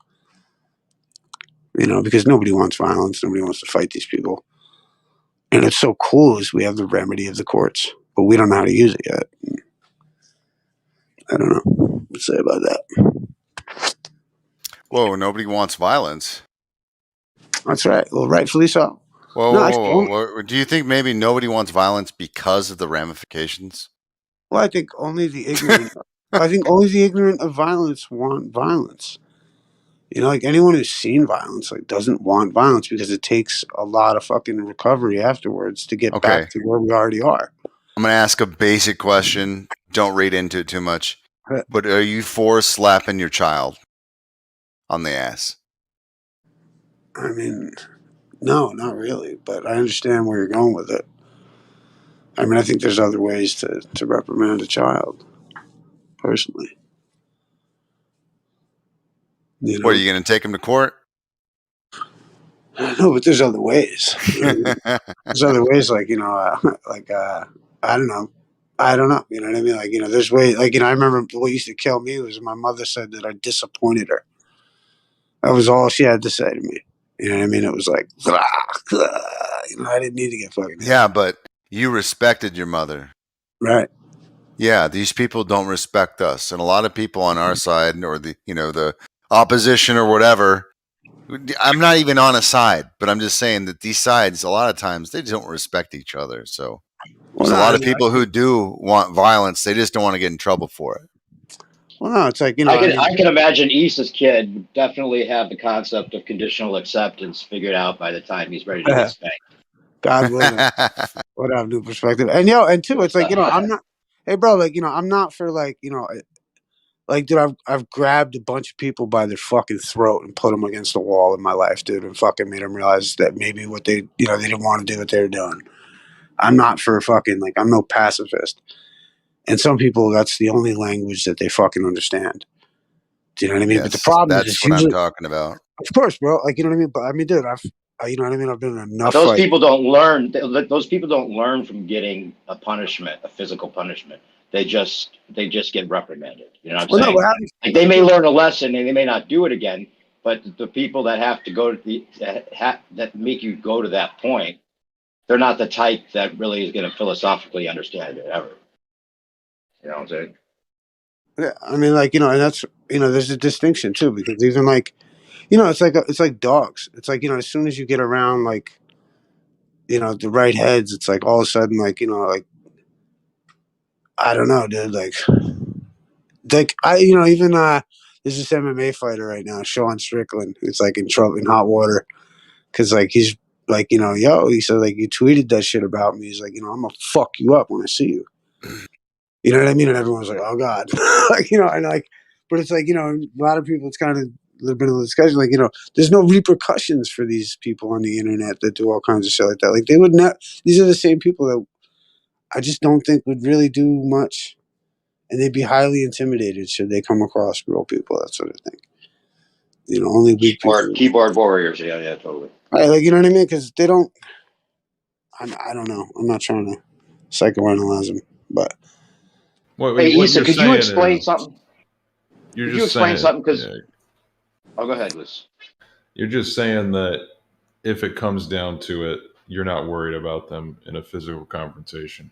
Because nobody wants violence. Nobody wants to fight these people. And it's so cool is we have the remedy of the courts, but we don't know how to use it yet. I don't know what to say about that. Whoa, nobody wants violence. That's right. Well, rightfully so. Whoa. Do you think maybe nobody wants violence because of the ramifications? Well, I think only the ignorant. I think only the ignorant of violence want violence. Like anyone who's seen violence, like doesn't want violence because it takes a lot of fucking recovery afterwards to get back to where we already are. I'm gonna ask a basic question. Don't read into it too much. But are you for slapping your child on the ass? I mean, no, not really. But I understand where you're going with it. I mean, I think there's other ways to reprimand a child, personally. What, are you going to take him to court? No, but there's other ways. There's other ways, like, I don't know. I don't know. You know what I mean? Like, there's ways, like, I remember what used to kill me was my mother said that I disappointed her. That was all she had to say to me. You know what I mean? It was like, I didn't need to get fucking. Yeah, but you respected your mother. Right. Yeah, these people don't respect us. And a lot of people on our side or the opposition or whatever, I'm not even on a side, but I'm just saying that these sides, a lot of times, they don't respect each other. So there's a lot of people who do want violence. They just don't want to get in trouble for it. Well, no, it's like, I can imagine Issa's kid would definitely have the concept of conditional acceptance figured out by the time he's ready to get spanked. God willing. Would have new perspective. And two, it's like, I'm not, hey bro, like, I'm not for like, like, dude, I've grabbed a bunch of people by their fucking throat and put them against the wall in my life, dude, and fucking made them realize that maybe what they, they didn't want to do what they were doing. I'm not for fucking, like, I'm no pacifist. And some people, that's the only language that they fucking understand. Do you know what I mean? Yes, but the problem that's is what I'm talking about. Of course, bro. Like, you know what I mean? But I mean, dude, you know what I mean? I've been in enough Those fights. people don't learn. Those people don't learn from getting a punishment, a physical punishment. They just get reprimanded. You know what I'm saying? Like they may learn a lesson and they may not do it again. But the people that have to go to that make you go to that point, they're not the type that really is going to philosophically understand it ever. You know what I'm saying? Yeah, I mean, like, and that's, there's a distinction too, because even like, it's like dogs. It's like, as soon as you get around, like, the right heads, it's like all of a sudden, like, like, I don't know, dude, like even there's this MMA fighter right now, Sean Strickland, who's like in trouble in hot water because like he's like, he said like you tweeted that shit about me. He's like, I'm gonna fuck you up when I see you. You know what I mean? And everyone's like, oh God, like, and like, but it's like, a lot of people, it's kind of a little bit of a discussion, like, there's no repercussions for these people on the internet that do all kinds of shit like that. Like they would not, these are the same people that I just don't think would really do much. And they'd be highly intimidated should they come across real people, that sort of thing. Only weak people. Keyboard warriors, yeah, totally. Right, like, you know what I mean? Because they don't. I don't know. I'm not trying to psychoanalyze them, but. Hey, Issa, could you explain something? You're could just you explain saying, something? Because go ahead, Liz. You're just saying that if it comes down to it, you're not worried about them in a physical confrontation.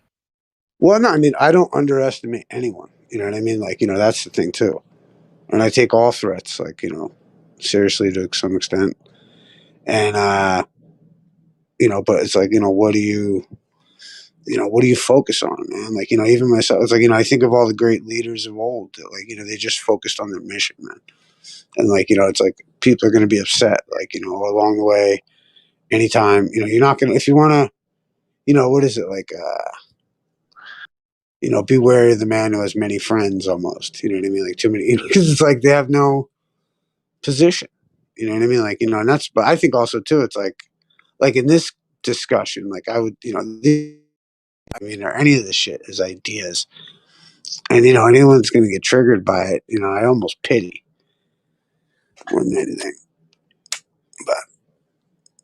Well, no, I mean, I don't underestimate anyone. You know what I mean? Like, that's the thing too. And I take all threats, like, seriously to some extent. And, but it's like, what do you focus on, man? Like, even myself, it's like, I think of all the great leaders of old that, like, they just focused on their mission, man. And like, it's like people are going to be upset, like, along the way. anytime, you're not going to, if you want to, what is it like, be wary of the man who has many friends almost, you know what I mean? Like too many, because it's like they have no position, you know what I mean? Like, and that's, but I think also too, it's like in this discussion, like I would, or any of this shit is ideas. And, anyone's going to get triggered by it, I almost pity more than anything. But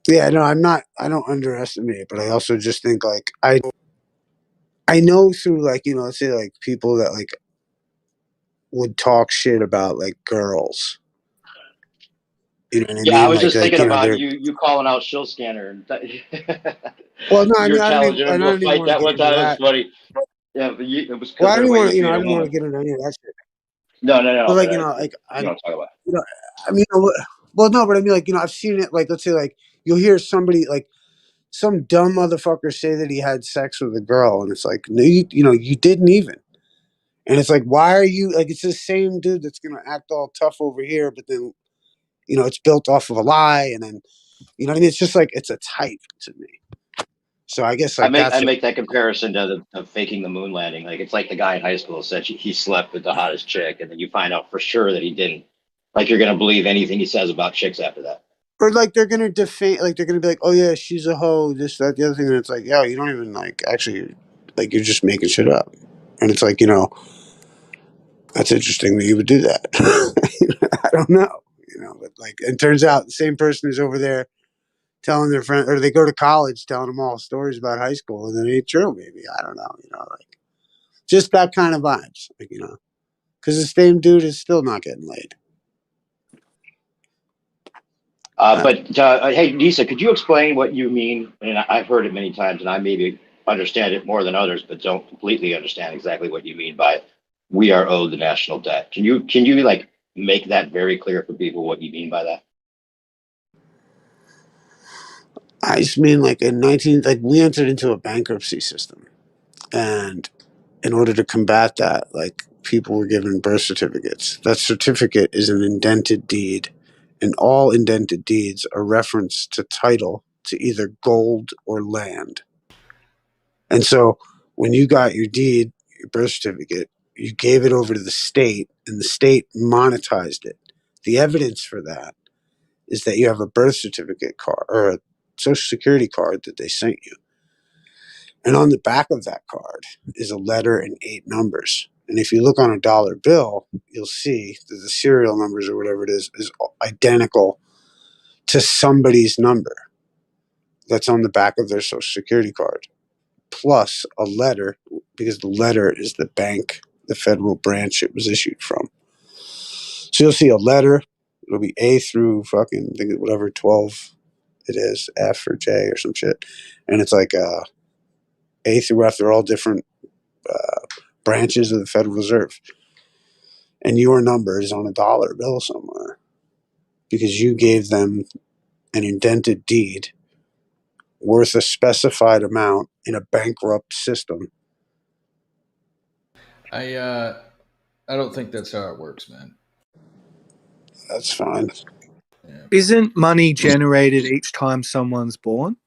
yeah, no, I don't underestimate it, but I also just think like, I know through like, let's say like people that like would talk shit about like girls. You know what I Yeah, I mean? was just thinking about they're, you calling out Shill Scanner. And well, no, I you mean, were challenging I him to a don't even fight want to that get one into time. It was that. funny. Yeah, but it was Well, because I of the didn't way want you to, treat I a didn't want woman. to get into any of that shit. No. But like, But I you don't talk about it. I mean, well, no, but I mean, like, I've seen it. Like, let's say, like, you'll hear somebody, like, some dumb motherfucker say that he had sex with a girl, and it's like, no, you didn't even. And it's like, why are you like? It's the same dude that's gonna act all tough over here, but then, it's built off of a lie, and then, what I mean? It's just like it's a type to me. So I guess I like make that's that comparison to the faking the moon landing. Like it's like the guy in high school said he slept with the hottest chick, and then you find out for sure that he didn't. Like you're gonna believe anything he says about chicks after that. or like they're gonna defame, like they're gonna be like, oh yeah, she's a hoe, this, that, the other thing, and it's like, yeah, you don't even like actually, like you're just making shit up, and it's like, that's interesting that you would do that. I don't know, but like, it turns out the same person is over there telling their friend, or they go to college telling them all stories about high school, and it ain't true. Maybe I don't know, like just that kind of vibes, like because the same dude is still not getting laid. But hey, Nisa, could you explain what you mean? And I've heard it many times, and I maybe understand it more than others, but don't completely understand exactly what you mean by "we are owed the national debt." Can you like make that very clear for people what you mean by that? I just mean like like we entered into a bankruptcy system, and in order to combat that, like people were given birth certificates. That certificate is an indented deed, and all indented deeds are referenced to title to either gold or land. And so when you got your deed, your birth certificate, you gave it over to the state, and the state monetized it. The evidence for that is that you have a birth certificate card or a social security card that they sent you. And on the back of that card is a letter and 8 numbers. And if you look on a dollar bill, you'll see that the serial numbers or whatever it is identical to somebody's number that's on the back of their social security card, plus a letter, because the letter is the bank, the federal branch it was issued from. So you'll see a letter. It'll be A through fucking, I think whatever 12 it is, F or J or some shit. And it's like A through F, they're all different branches of the Federal Reserve. And your number is on a dollar bill somewhere because you gave them an indented deed worth a specified amount in a bankrupt system. I don't think that's how it works, man. That's fine. Isn't money generated each time someone's born?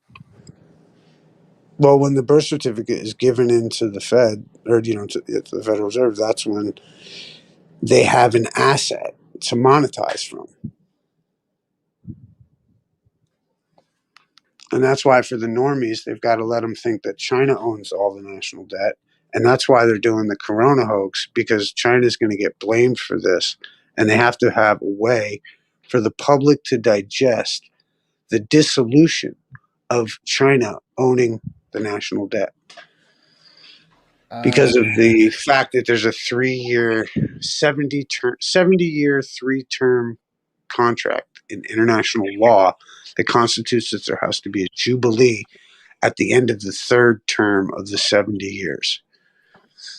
Well, when the birth certificate is given into the Fed or, to the Federal Reserve, that's when they have an asset to monetize from. And that's why for the normies, they've got to let them think that China owns all the national debt. And that's why they're doing the corona hoax, because China's going to get blamed for this. And they have to have a way for the public to digest the dissolution of China owning the national debt. Because of the fact that there's a 3-year, 70-year, 3-term contract in international law that constitutes that there has to be a jubilee at the end of the 3rd term of the 70 years.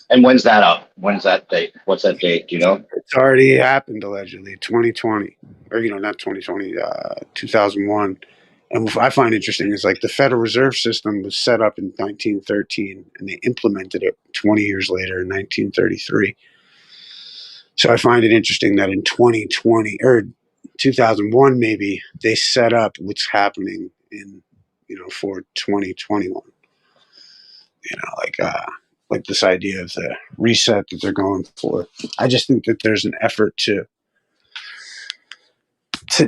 And when's that up? When's that date? What's that date? Do you know? It's already happened, allegedly, 2020. Or, not 2020, 2001. And what I find interesting is like the Federal Reserve System was set up in 1913 and they implemented it 20 years later in 1933. So I find it interesting that in 2020 or 2001, maybe they set up what's happening in for 2021. Like this idea of the reset that they're going for. I just think that there's an effort to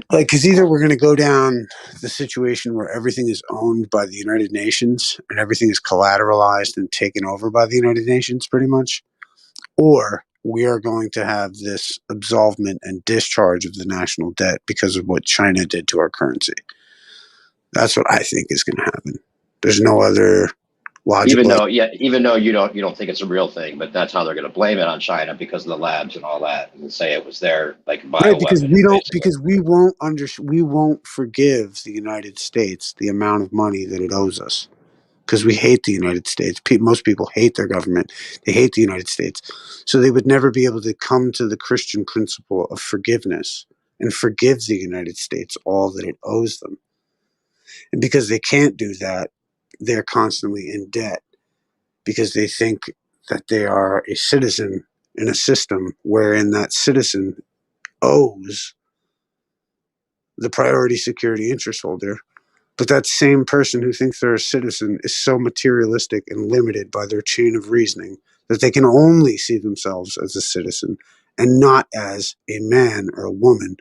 because either we're going to go down the situation where everything is owned by the United Nations and everything is collateralized and taken over by the United Nations pretty much, or we are going to have this absolvement and discharge of the national debt because of what China did to our currency. That's what I think is going to happen. There's no other logical. Even though you don't think it's a real thing, but that's how they're going to blame it on China because of the labs and all that, and say it was their Right, because bioweapon. we won't forgive the United States the amount of money that it owes us, because we hate the United States. Most people hate their government. They hate the United States, so they would never be able to come to the Christian principle of forgiveness and forgive the United States all that it owes them. And because they can't do that, they're constantly in debt because they think that they are a citizen in a system wherein that citizen owes the priority security interest holder. But that same person who thinks they're a citizen is so materialistic and limited by their chain of reasoning that they can only see themselves as a citizen and not as a man or a woman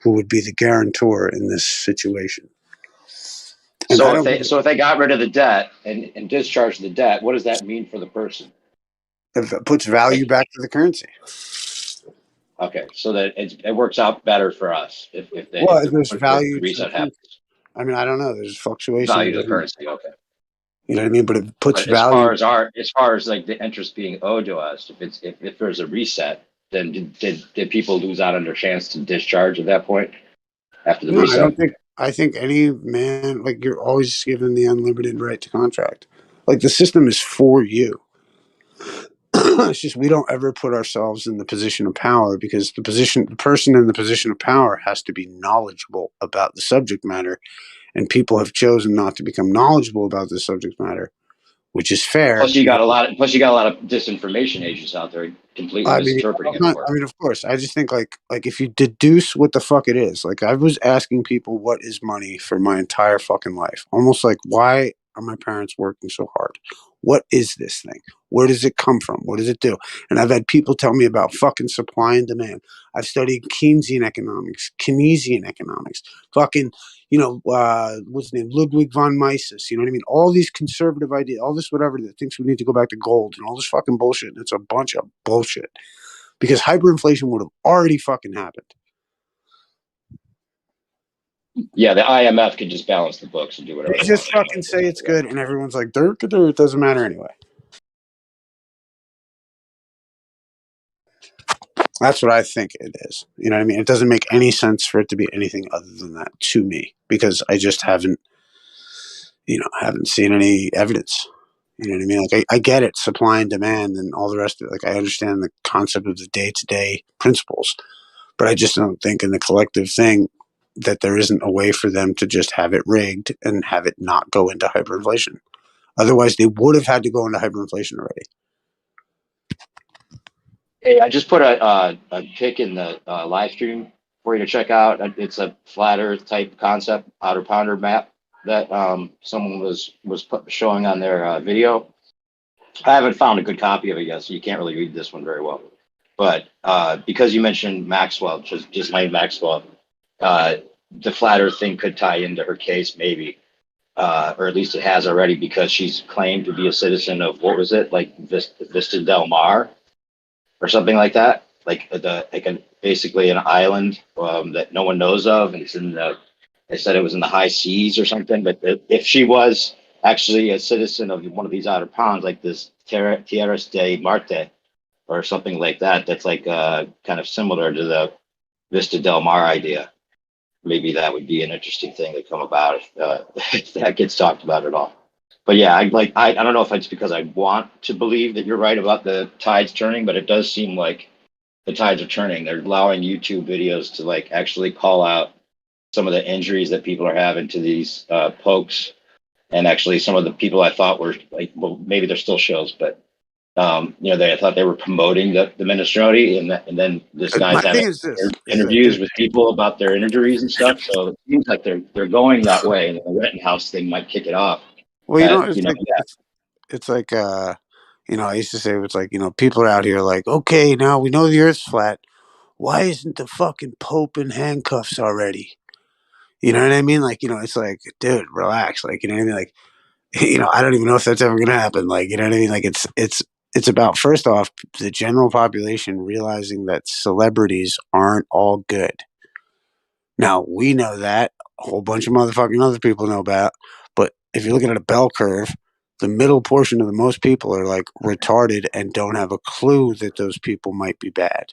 who would be the guarantor in this situation. And So if they got rid of the debt and discharged the debt, what does that mean for the person? It puts value back to the currency. Okay, so that it works out better for us if there's value the reset happens. I mean, I don't know. There's fluctuation. Value to the currency, okay. You know what I mean? But it puts But value. as far as like the interest being owed to us, if there's a reset, then did people lose out on their chance to discharge at that point after the reset? I think any man, like, you're always given the unlimited right to contract. Like, the system is for you. It's just we don't ever put ourselves in the position of power because the person in the position of power has to be knowledgeable about the subject matter, and people have chosen not to become knowledgeable about the subject matter, which is fair. Plus, you got a lot of disinformation agents out there completely misinterpreting it. I mean, of course. I just think like if you deduce what the fuck it is, like I was asking people what is money for my entire fucking life, almost like why are my parents working so hard? What is this thing? Where does it come from? What does it do? And I've had people tell me about fucking supply and demand. I've studied Keynesian economics, fucking, what's his name? Ludwig von Mises. You know what I mean? All these conservative ideas, all this whatever that thinks we need to go back to gold and all this fucking bullshit. It's a bunch of bullshit because hyperinflation would have already fucking happened. Yeah, the IMF could just balance the books and do whatever. They just fucking say it's good, and everyone's like, "Dirt, it doesn't matter anyway." That's what I think it is. You know what I mean? It doesn't make any sense for it to be anything other than that to me because I just haven't seen any evidence. You know what I mean? Like I get it, supply and demand and all the rest of it. Like I understand the concept of the day-to-day principles, but I just don't think in the collective thing that there isn't a way for them to just have it rigged and have it not go into hyperinflation. Otherwise, they would have had to go into hyperinflation already. Hey, I just put a pic in the live stream for you to check out. It's a flat Earth type concept, outer pounder map that someone was showing on their video. I haven't found a good copy of it yet, so you can't really read this one very well. But because you mentioned Maxwell, just like Maxwell, the flat Earth thing could tie into her case, maybe, or at least it has already, because she's claimed to be a citizen of, what was it, like Vista Del Mar, or something like that, basically an island that no one knows of, and it's they said it was in the high seas or something. But if she was actually a citizen of one of these outer ponds, like this Tierras de Marte or something like that, that's like kind of similar to the Vista Del Mar idea, maybe that would be an interesting thing to come about if that gets talked about at all. But yeah, I don't know if it's because I want to believe that you're right about the tides turning, but it does seem like the tides are turning. They're allowing YouTube videos to like actually call out some of the injuries that people are having to these pokes, and actually some of the people I thought were like, well, maybe they're still shows, but They thought they were promoting the minestrone, and then this guy's My having thing is this: is that interviews with people about their injuries and stuff. So it seems like they're going that way, and the Rittenhouse thing might kick it off. well, But it's like yeah, it's like I used to say it's like people are out here like, okay, now we know the Earth's flat. Why isn't the fucking Pope in handcuffs already? You know what I mean? Like, it's like, dude, relax. Like, you know what I mean? Like, I don't even know if that's ever going to happen. Like, you know what I mean? Like, it's about, first off, the general population realizing that celebrities aren't all good. Now, we know that. A whole bunch of motherfucking other people know about. But if you're looking at a bell curve, the middle portion of the most people are like retarded and don't have a clue that those people might be bad.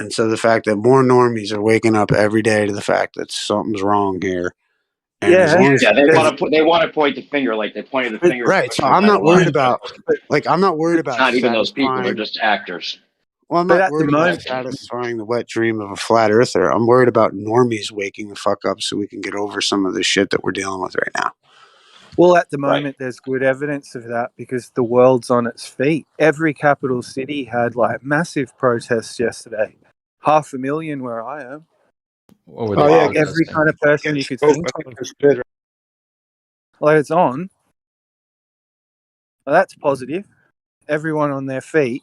And so the fact that more normies are waking up every day to the fact that something's wrong here. And as long as they want to point the finger like they pointed the finger. Right. So I'm not worried about not even those people. They're satisfying. just actors. Well, I'm not worried about satisfying the wet dream of a flat earther. I'm worried about normies waking the fuck up so we can get over some of the shit that we're dealing with right now. Well, at the moment, there's good evidence of that because the world's on its feet. Every capital city had like massive protests yesterday. 500,000 where I am. Like every kind of person you could think of. Like it's on. Well, that's positive. Everyone on their feet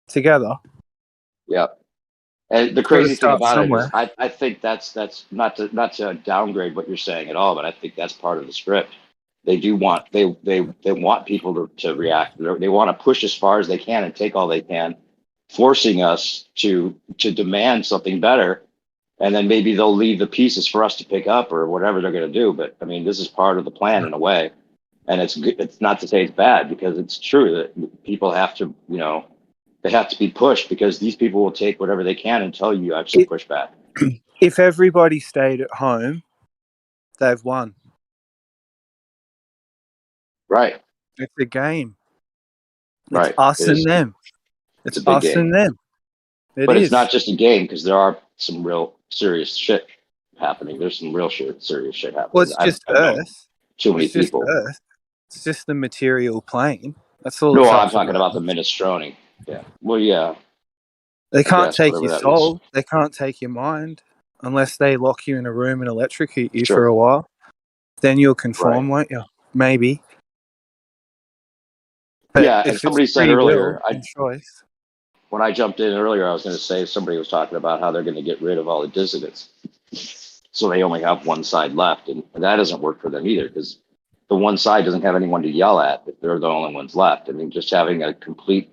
together. Yeah. And the It's gotta crazy thing start about somewhere. it is, I think that's not to downgrade what you're saying at all, but I think that's part of the script. They do want they want people to react. They want to push as far as they can and take all they can, forcing us to demand something better, and then maybe they'll leave the pieces for us to pick up or whatever they're going to do. But I mean, this is part of the plan in a way, and it's good. It's not to say it's bad because it's true that people have to they have to be pushed because these people will take whatever they can until you actually push back. If everybody stayed at home, they've won. Right. It's a game. It's Right. us It and is. them. It's It's a big us game. and them. But it's not just a game because there are some real serious shit happening. There's some real serious shit happening. Well, it's just I know Earth. too many It's just people. Earth. It's just the material plane. That's all No, it's up I'm for talking about grabs. the minestrone. Yeah. Well, yeah. They I can't guess, take whatever your that is. soul. They can't take your mind unless they lock you in a room and electrocute you Sure. for a while. Then you'll conform, Right. won't you? Maybe. But Yeah, and if it's somebody said free earlier, will and choice. when I jumped in earlier, I was going to say somebody was talking about how they're going to get rid of all the dissidents. So they only have one side left. And that doesn't work for them either because the one side doesn't have anyone to yell at if they're the only ones left. I mean, just having a complete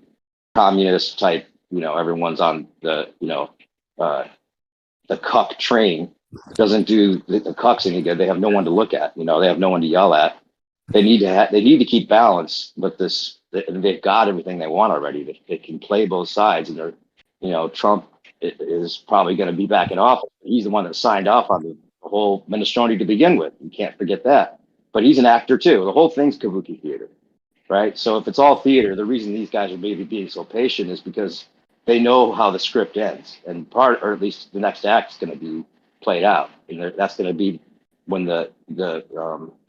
communist type, everyone's on the, the cuck train doesn't do the cucks any good. They have no one to look at, they have no one to yell at. They need to keep balance with this. They've got everything they want already. They can play both sides, and Trump is probably going to be back in office. He's the one that signed off on the whole minestrone to begin with. You can't forget that. But he's an actor too. The whole thing's kabuki theater, right? So if it's all theater, the reason these guys are maybe being so patient is because they know how the script ends, and or at least the next act is going to be played out, and that's going to be when the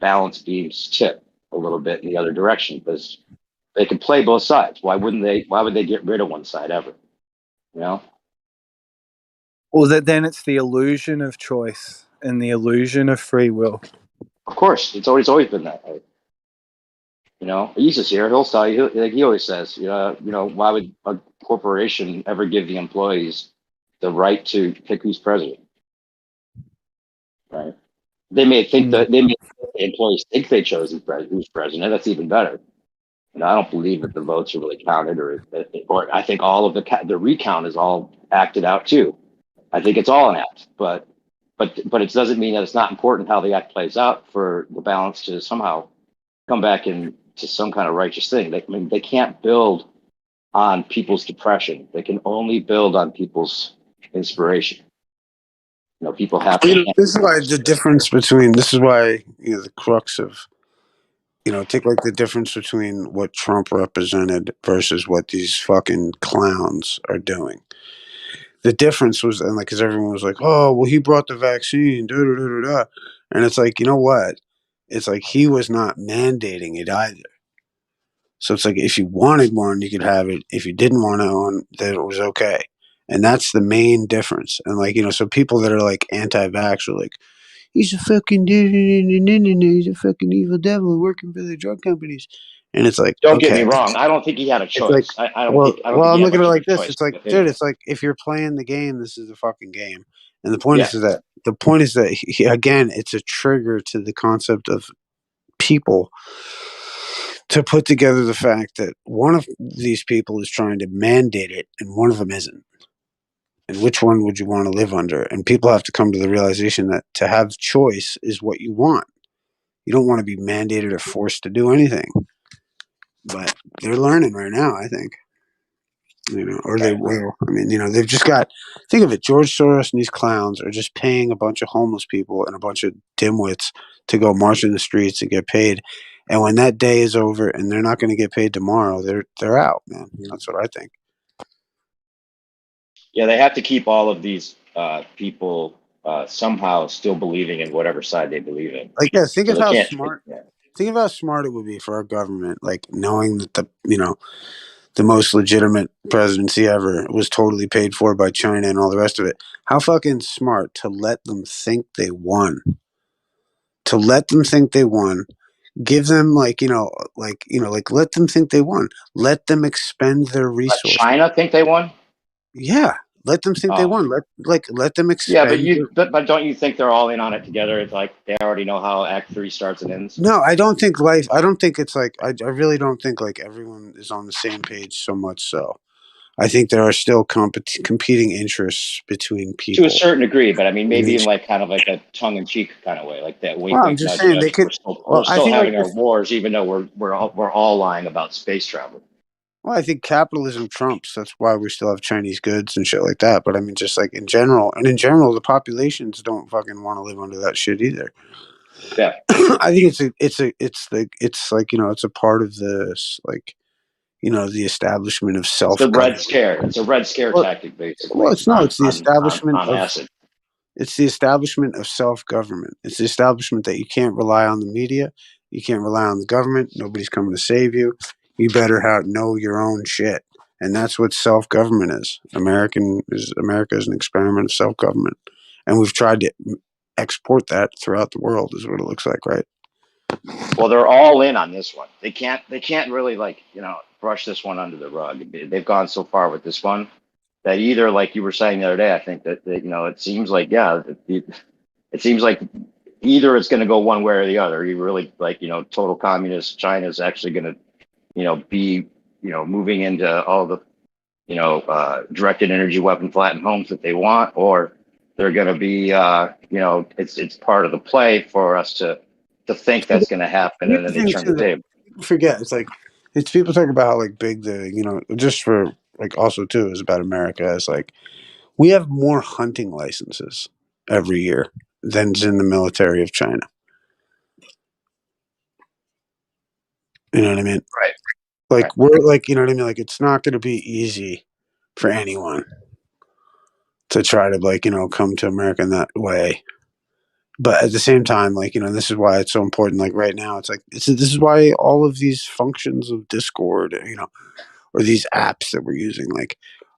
balance beams tip a little bit in the other direction because they can play both sides. Why would they get rid of one side ever? Or then it's the illusion of choice and the illusion of free will. Of course, it's always been that way. He's here. He'll tell you, like he always says, why would a corporation ever give the employees the right to pick who's president? Right? They may think that the employees think they chose who's president. That's even better. And I don't believe that the votes are really counted, or I think all of the recount is all acted out too. I think it's all an act, but it doesn't mean that it's not important how the act plays out for the balance to somehow come back into some kind of righteous thing. They can't build on people's depression. They can only build on people's inspiration. People have to. This is why the difference between the crux of take like the difference between what Trump represented versus what these fucking clowns are doing. The difference was, and because everyone was like, "Oh, well, he brought the vaccine," and it's like, you know what? It's like he was not mandating it either. So it's like if you wanted one, you could have it. If you didn't want to own, then it was okay. And that's the main difference. And like, so people that are like anti-vax are like, he's a fucking he's a fucking evil devil working for the drug companies. And it's like, Don't get okay. me wrong. I don't think he had a It's like, choice. I don't well, think he I'm had looking at much it of a like this. choice. It's like, But dude, anyway. it's like if you're playing the game, this is the fucking game. And the point Yeah. is that again, it's a trigger to the concept of people to put together the fact that one of these people is trying to mandate it and one of them isn't. And which one would you want to live under? And people have to come to the realization that to have choice is what you want. You don't want to be mandated or forced to do anything. But they're learning right now, I think. Or they will. I mean, they've just got, think of it, George Soros and these clowns are just paying a bunch of homeless people and a bunch of dimwits to go march in the streets and get paid. And when that day is over and they're not going to get paid tomorrow, they're out, man. That's what I think. Yeah, they have to keep all of these people somehow still believing in whatever side they believe in. Like, yeah, think So of they how can't. smart. Yeah. Think of how smart it would be for our government, like knowing that the most legitimate presidency ever was totally paid for by China and all the rest of it. How fucking smart to let them think they won. To let them think they won. Give them let them think they won. Let them expend their Let resources. China think they won? Yeah. Let them think they Oh. won. Let them Yeah, expend but don't you think they're all in on it together? It's like they already know how Act 3 starts and ends. No, I don't think it's like I really don't think like everyone is on the same page so much so. I think there are still competing interests between people. To a certain degree, but I mean, maybe in like kind of like a tongue-in-cheek kind of way, like that wink, Well, I'm wink, just nudge, saying nudge. they could. We're I still think having like our wars, even though we're all lying about space travel. Well, I think capitalism trumps. That's why we still have Chinese goods and shit like that. But I mean, just like in general, the populations don't fucking want to live under that shit either. Yeah, I think it's a part of this, the establishment of self. It's the Red Scare. It's a Red Scare tactic, basically. Well, it's not. It's the establishment on of acid. It's the establishment of self-government. It's the establishment that you can't rely on the media. You can't rely on the government. Nobody's coming to save you. You better know your own shit. And that's what self-government is. America is an experiment of self-government. And we've tried to export that throughout the world is what it looks like, right? Well, they're all in on this one. They can't really brush this one under the rug. They've gone so far with this one that either, like you were saying the other day, I think that it seems like it seems like either it's going to go one way or the other. You really total communist China is actually going to be moving into all the directed energy weapon flattened homes that they want, or they're going to be it's part of the play for us to think that's going to happen, and then they turn the table. Forget it's people talk about how like big the just for like also too is about America is like we have more hunting licenses every year than's in the military of China. You know what I mean? Right. Like we're like, you know what I mean? Like it's not going to be easy for anyone to try to come to America in that way. But at the same time, this is why it's so important. Like right now, it's like this is why all of these functions of Discord, or these apps that we're using,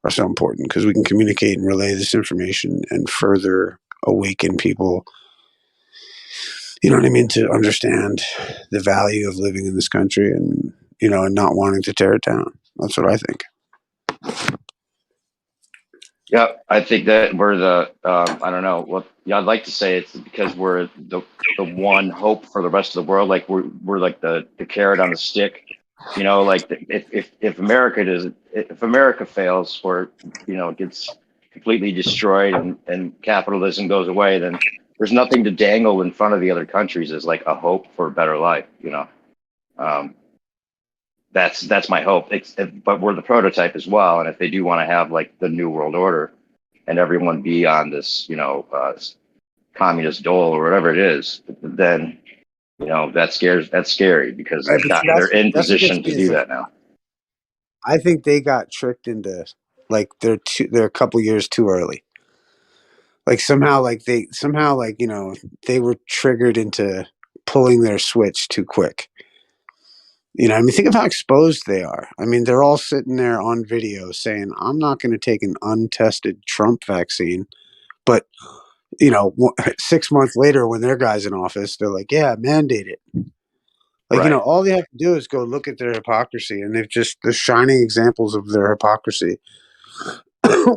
are so important because we can communicate and relay this information and further awaken people. You know what I mean? To understand the value of living in this country and and not wanting to tear it down. That's what I think. Yeah, I think that we're the I don't know what I'd like to say it's because we're the one hope for the rest of the world. Like we're like the carrot on the stick. Like if America fails or gets completely destroyed and capitalism goes away, then there's nothing to dangle in front of the other countries as like a hope for a better life. That's my hope. But we're the prototype as well. And if they do want to have like the new world order and everyone be on this, communist dole or whatever it is, then, that's scary because they're in position to do that now. I think they got tricked into they're a couple years too early. Like somehow they were triggered into pulling their switch too quick. You know, I mean, think of how exposed they are. I mean, they're all sitting there on video saying, I'm not going to take an untested Trump vaccine. But, you know, 6 months later when their guy's in office, they're like, yeah, mandate it. Like, you know, all they have to do is go look at their hypocrisy, and they're shining examples of their hypocrisy,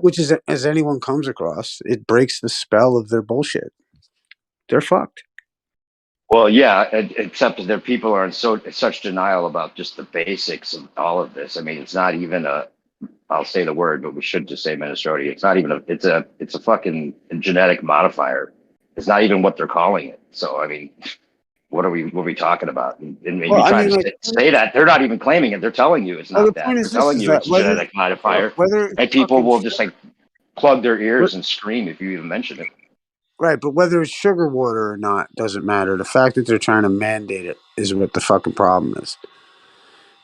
which is, as anyone comes across, it breaks the spell of their bullshit. They're fucked. Well, yeah, except that their people are in such denial about just the basics of all of this. I mean, it's not even I'll say the word, but we should just say Minnesota. It's not even it's a fucking genetic modifier. It's not even what they're calling it. So, I mean, what are we talking about? And maybe trying to say that they're not even claiming it. They're telling you it's not that. They're telling you it's a genetic modifier, and people will just like plug their ears and scream if you even mention it. Right, but whether it's sugar water or not doesn't matter. The fact that they're trying to mandate it is what the fucking problem is.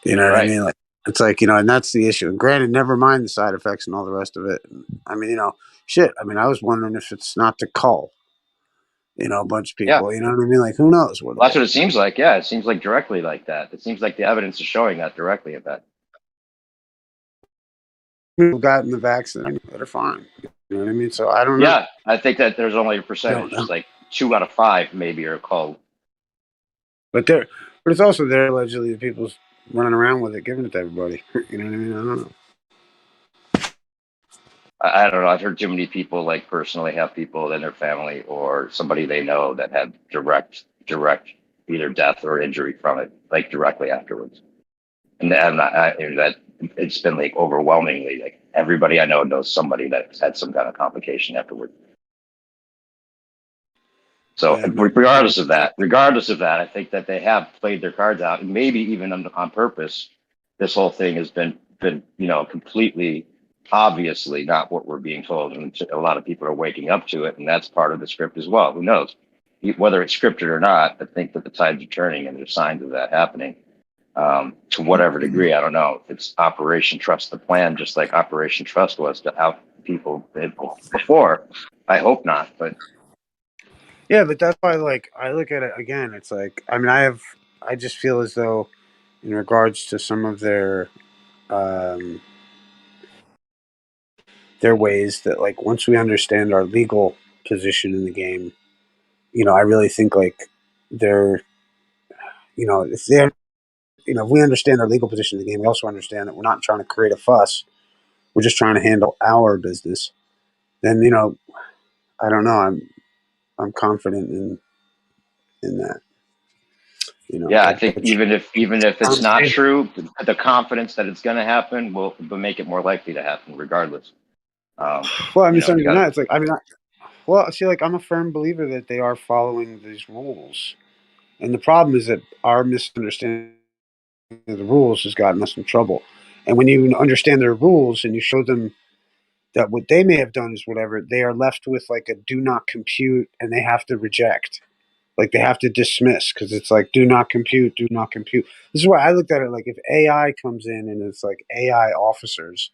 You know what I mean? Like, it's like, you know, and that's the issue. And granted, never mind the side effects and all the rest of it. I mean, you know, shit. I mean, I was wondering if it's not the cull. You know, a bunch of people. You know what I mean? Like, who knows? Well, that's what it seems like. Yeah, it seems like directly like that. It seems like the evidence is showing that directly. At that. People gotten the vaccine that are fine. You know what I mean? So I don't know. Yeah, I think that there's only a percentage, just like 2 out of 5 maybe are called. But it's also there allegedly the people's running around with it, giving it to everybody. You know what I mean? I don't know. I don't know. I've heard too many people like personally have people in their family or somebody they know that had direct either death or injury from it, like directly afterwards. And that it's been like overwhelmingly like everybody I know knows somebody that's had some kind of complication afterward. So regardless of that, I think that they have played their cards out, and maybe even on purpose. This whole thing has been you know, completely obviously not what we're being told, and a lot of people are waking up to it, and that's part of the script as well. Who knows whether it's scripted or not? I think that the tides are turning, and there's signs of that happening. To whatever degree, I don't know. It's Operation Trust the Plan, just like Operation Trust was to out people before. I hope not, but yeah, but that's why, like, I look at it again. It's like, I mean, I just feel as though, in regards to some of their ways, that like once we understand our legal position in the game, you know, I really think like they're, you know, if they're, you know, if we understand our legal position in the game, we also understand that we're not trying to create a fuss. We're just trying to handle our business. Then, you know, I don't know. I'm confident in that. You know, yeah, I think even if it's not true, the confidence that it's going to happen will make it more likely to happen, regardless. Well, I mean, something that it's like, I mean, well, see, like, I'm a firm believer that they are following these rules, and the problem is that our misunderstanding of the rules has gotten us in trouble. And when you understand their rules and you show them that what they may have done is whatever, they are left with like a do not compute, and they have to reject. Like, they have to dismiss because it's like, do not compute, do not compute. This is why I looked at it like, if AI comes in and it's like AI officers,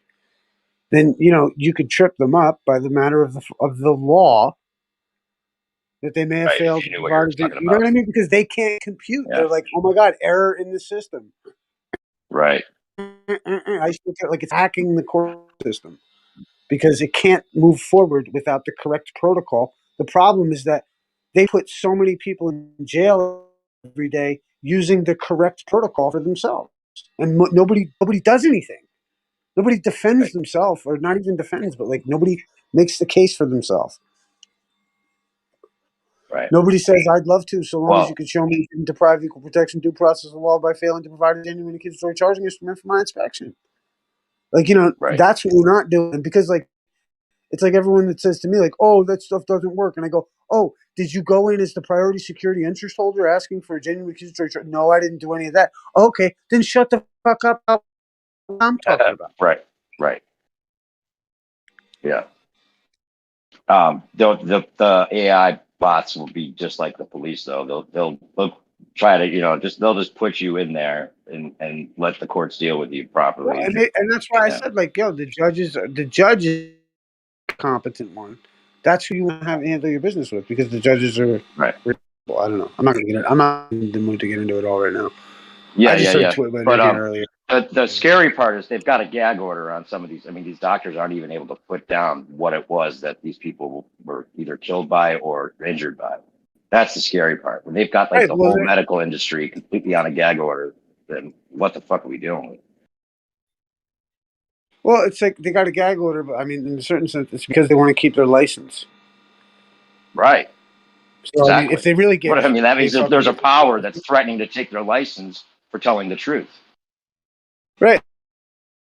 then, you know, you could trip them up by the matter of the law that they may have failed to provide. You know what I mean? Because they can't compute. Yeah. They're like, oh my God, error in the system. Right. I just look at it like it's hacking the court system because it can't move forward without the correct protocol. The problem is that they put so many people in jail every day using the correct protocol for themselves, and nobody does anything. Nobody defends themselves, or not even defends, but like nobody makes the case for themselves. Right. Nobody says, I'd love to, so long as you can show me you deprive equal protection due process of law by failing to provide a genuine accusatory charging instrument for my inspection. Like, you know, that's what we're not doing. Because, like, it's like everyone that says to me, like, oh, that stuff doesn't work. And I go, oh, did you go in as the priority security interest holder asking for a genuine accusatory charge? No, I didn't do any of that. Okay, then shut the fuck up about what I'm talking about. Right. Yeah. The AI bots will be just like the police, though. They'll try to, you know, they'll just put you in there and let the courts deal with you properly. Well, and that's why I said, like, yo, the judge is a competent one. That's who you want to have handle your business with, because the judges are right. Well, I don't know. I'm not in the mood to get into it all right now. Yeah, I just yeah, heard yeah. Twitman But in here earlier. the scary part is they've got a gag order on some of these. I mean, these doctors aren't even able to put down what it was that these people were either killed by or injured by. That's the scary part. When they've got like Right. the Well, whole medical industry completely on a gag order, then what the fuck are we doing? well, it's like they got a gag order, but I mean, in a certain sense, it's because they want to keep their license. Right. So I mean, Exactly. if they really But give, I mean, that they means that fucking there's a give. power that's threatening to take their license for telling the truth. Right.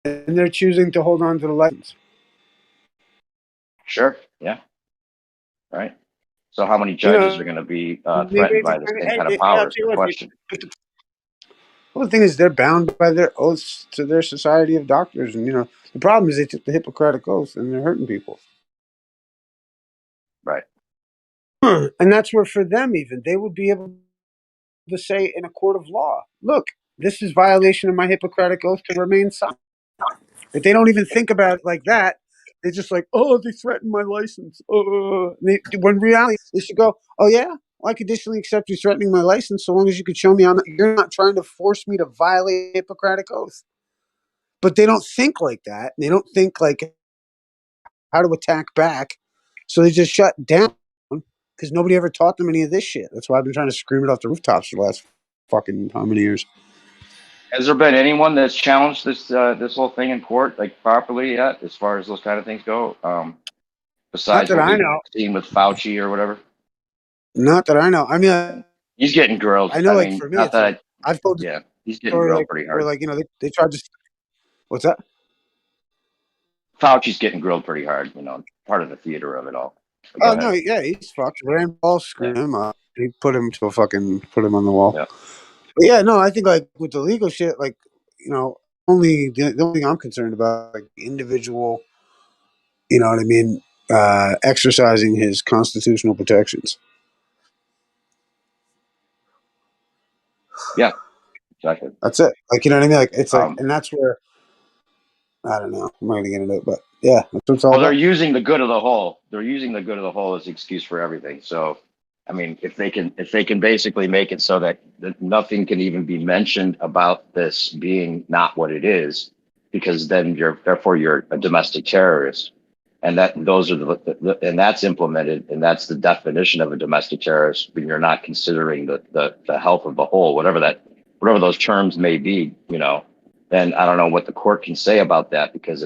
And they're choosing to hold on to the license. Sure. Yeah. Right. So how many You judges know, are going to be they threatened made by the, the I mean, same kind of I'll power tell is you the what. question. Well, the thing is, they're bound by their oaths to their society of doctors, and you know, the problem is they took the Hippocratic oath and they're hurting people. Right. And that's where, for them, even they would be able to say in a court of law, "Look, this is violation of my Hippocratic oath to remain silent." If they don't even think about it like that, they're just like, "Oh, they threatened my license." When reality, they should go, "Oh yeah, well, I conditionally accept you threatening my license so long as you could show me you're not trying to force me to violate Hippocratic oath." But they don't think like that. They don't think like how to attack back, so they just shut down because nobody ever taught them any of this shit. That's why I've been trying to scream it off the rooftops for the last fucking how many years. Has there been anyone that's challenged this whole thing in court like properly yet, as far as those kind of things go? Not Besides that what I we've know. seen with Fauci or whatever, Not that I know. I mean, he's getting grilled. I know, I like mean, for me, not it's like that. I've told the Yeah, he's getting story grilled like pretty where hard. like you know they tried to. What's that? Fauci's getting grilled pretty hard. You know, part of the theater of it all. But go Oh no, ahead. yeah, he's fucked. Rand Paul Yeah. screwed him up. He put him on the wall. Yeah. But yeah, no, I think like with the legal shit, like you know, the only thing I'm concerned about like individual. You know what I mean? Exercising his constitutional protections. Yeah. Exactly. That's it. Like you know what I mean? Like it's like, Um, and that's where I don't know. I'm not gonna get into it, but yeah, that's what it's all Well, they're about. using the good of the whole. They're using the good of the whole as the excuse for everything. So, I mean, if they can basically make it so that nothing can even be mentioned about this being not what it is, because then you're a domestic terrorist, and those are and that's implemented, and that's the definition of a domestic terrorist when you're not considering the health of the whole, whatever those terms may be, you know. Then I don't know what the court can say about that, because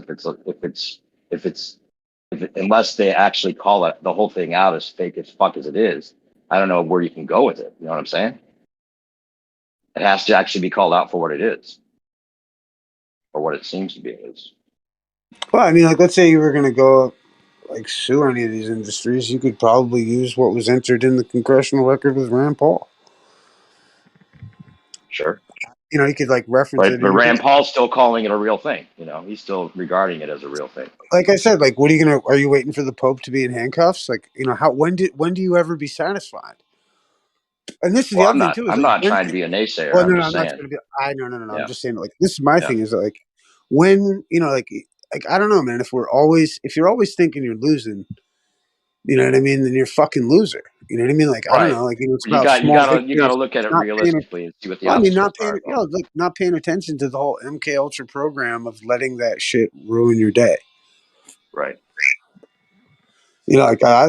unless they actually call it the whole thing out as fake as fuck as it is, I don't know where you can go with it. You know what I'm saying? It has to actually be called out for what it is, or what it seems to be. Well, I mean, like let's say you were gonna go like sue any of these industries, you could probably use what was entered in the congressional record with Rand Paul. Sure. You know, you could like reference But it, and you could, Rand Paul's still calling it a real thing. You know, he's still regarding it as a real thing. like I said, like what are you gonna? Are you waiting for the Pope to be in handcuffs? Like you know, when do you ever be satisfied? And this is the Well, other thing too. Is I'm like not when. trying to be a naysayer. Well, I'm no, no, just I'm not saying. going to be. I no. I'm Yeah. just saying. Like this is my Yeah. thing. Is that, like when you know, like I don't know, man. If you're always thinking you're losing, you know what I mean? Then you're a fucking loser. You know what I mean? Like I don't Right. know. Like you know, it's Well, you about got small you got to victories. look at It's it not paying. realistically and see what the Well, I mean, obstacles not paying. are. You know, like not paying attention to the whole MK Ultra program of letting that shit ruin your day. Right. You know, like I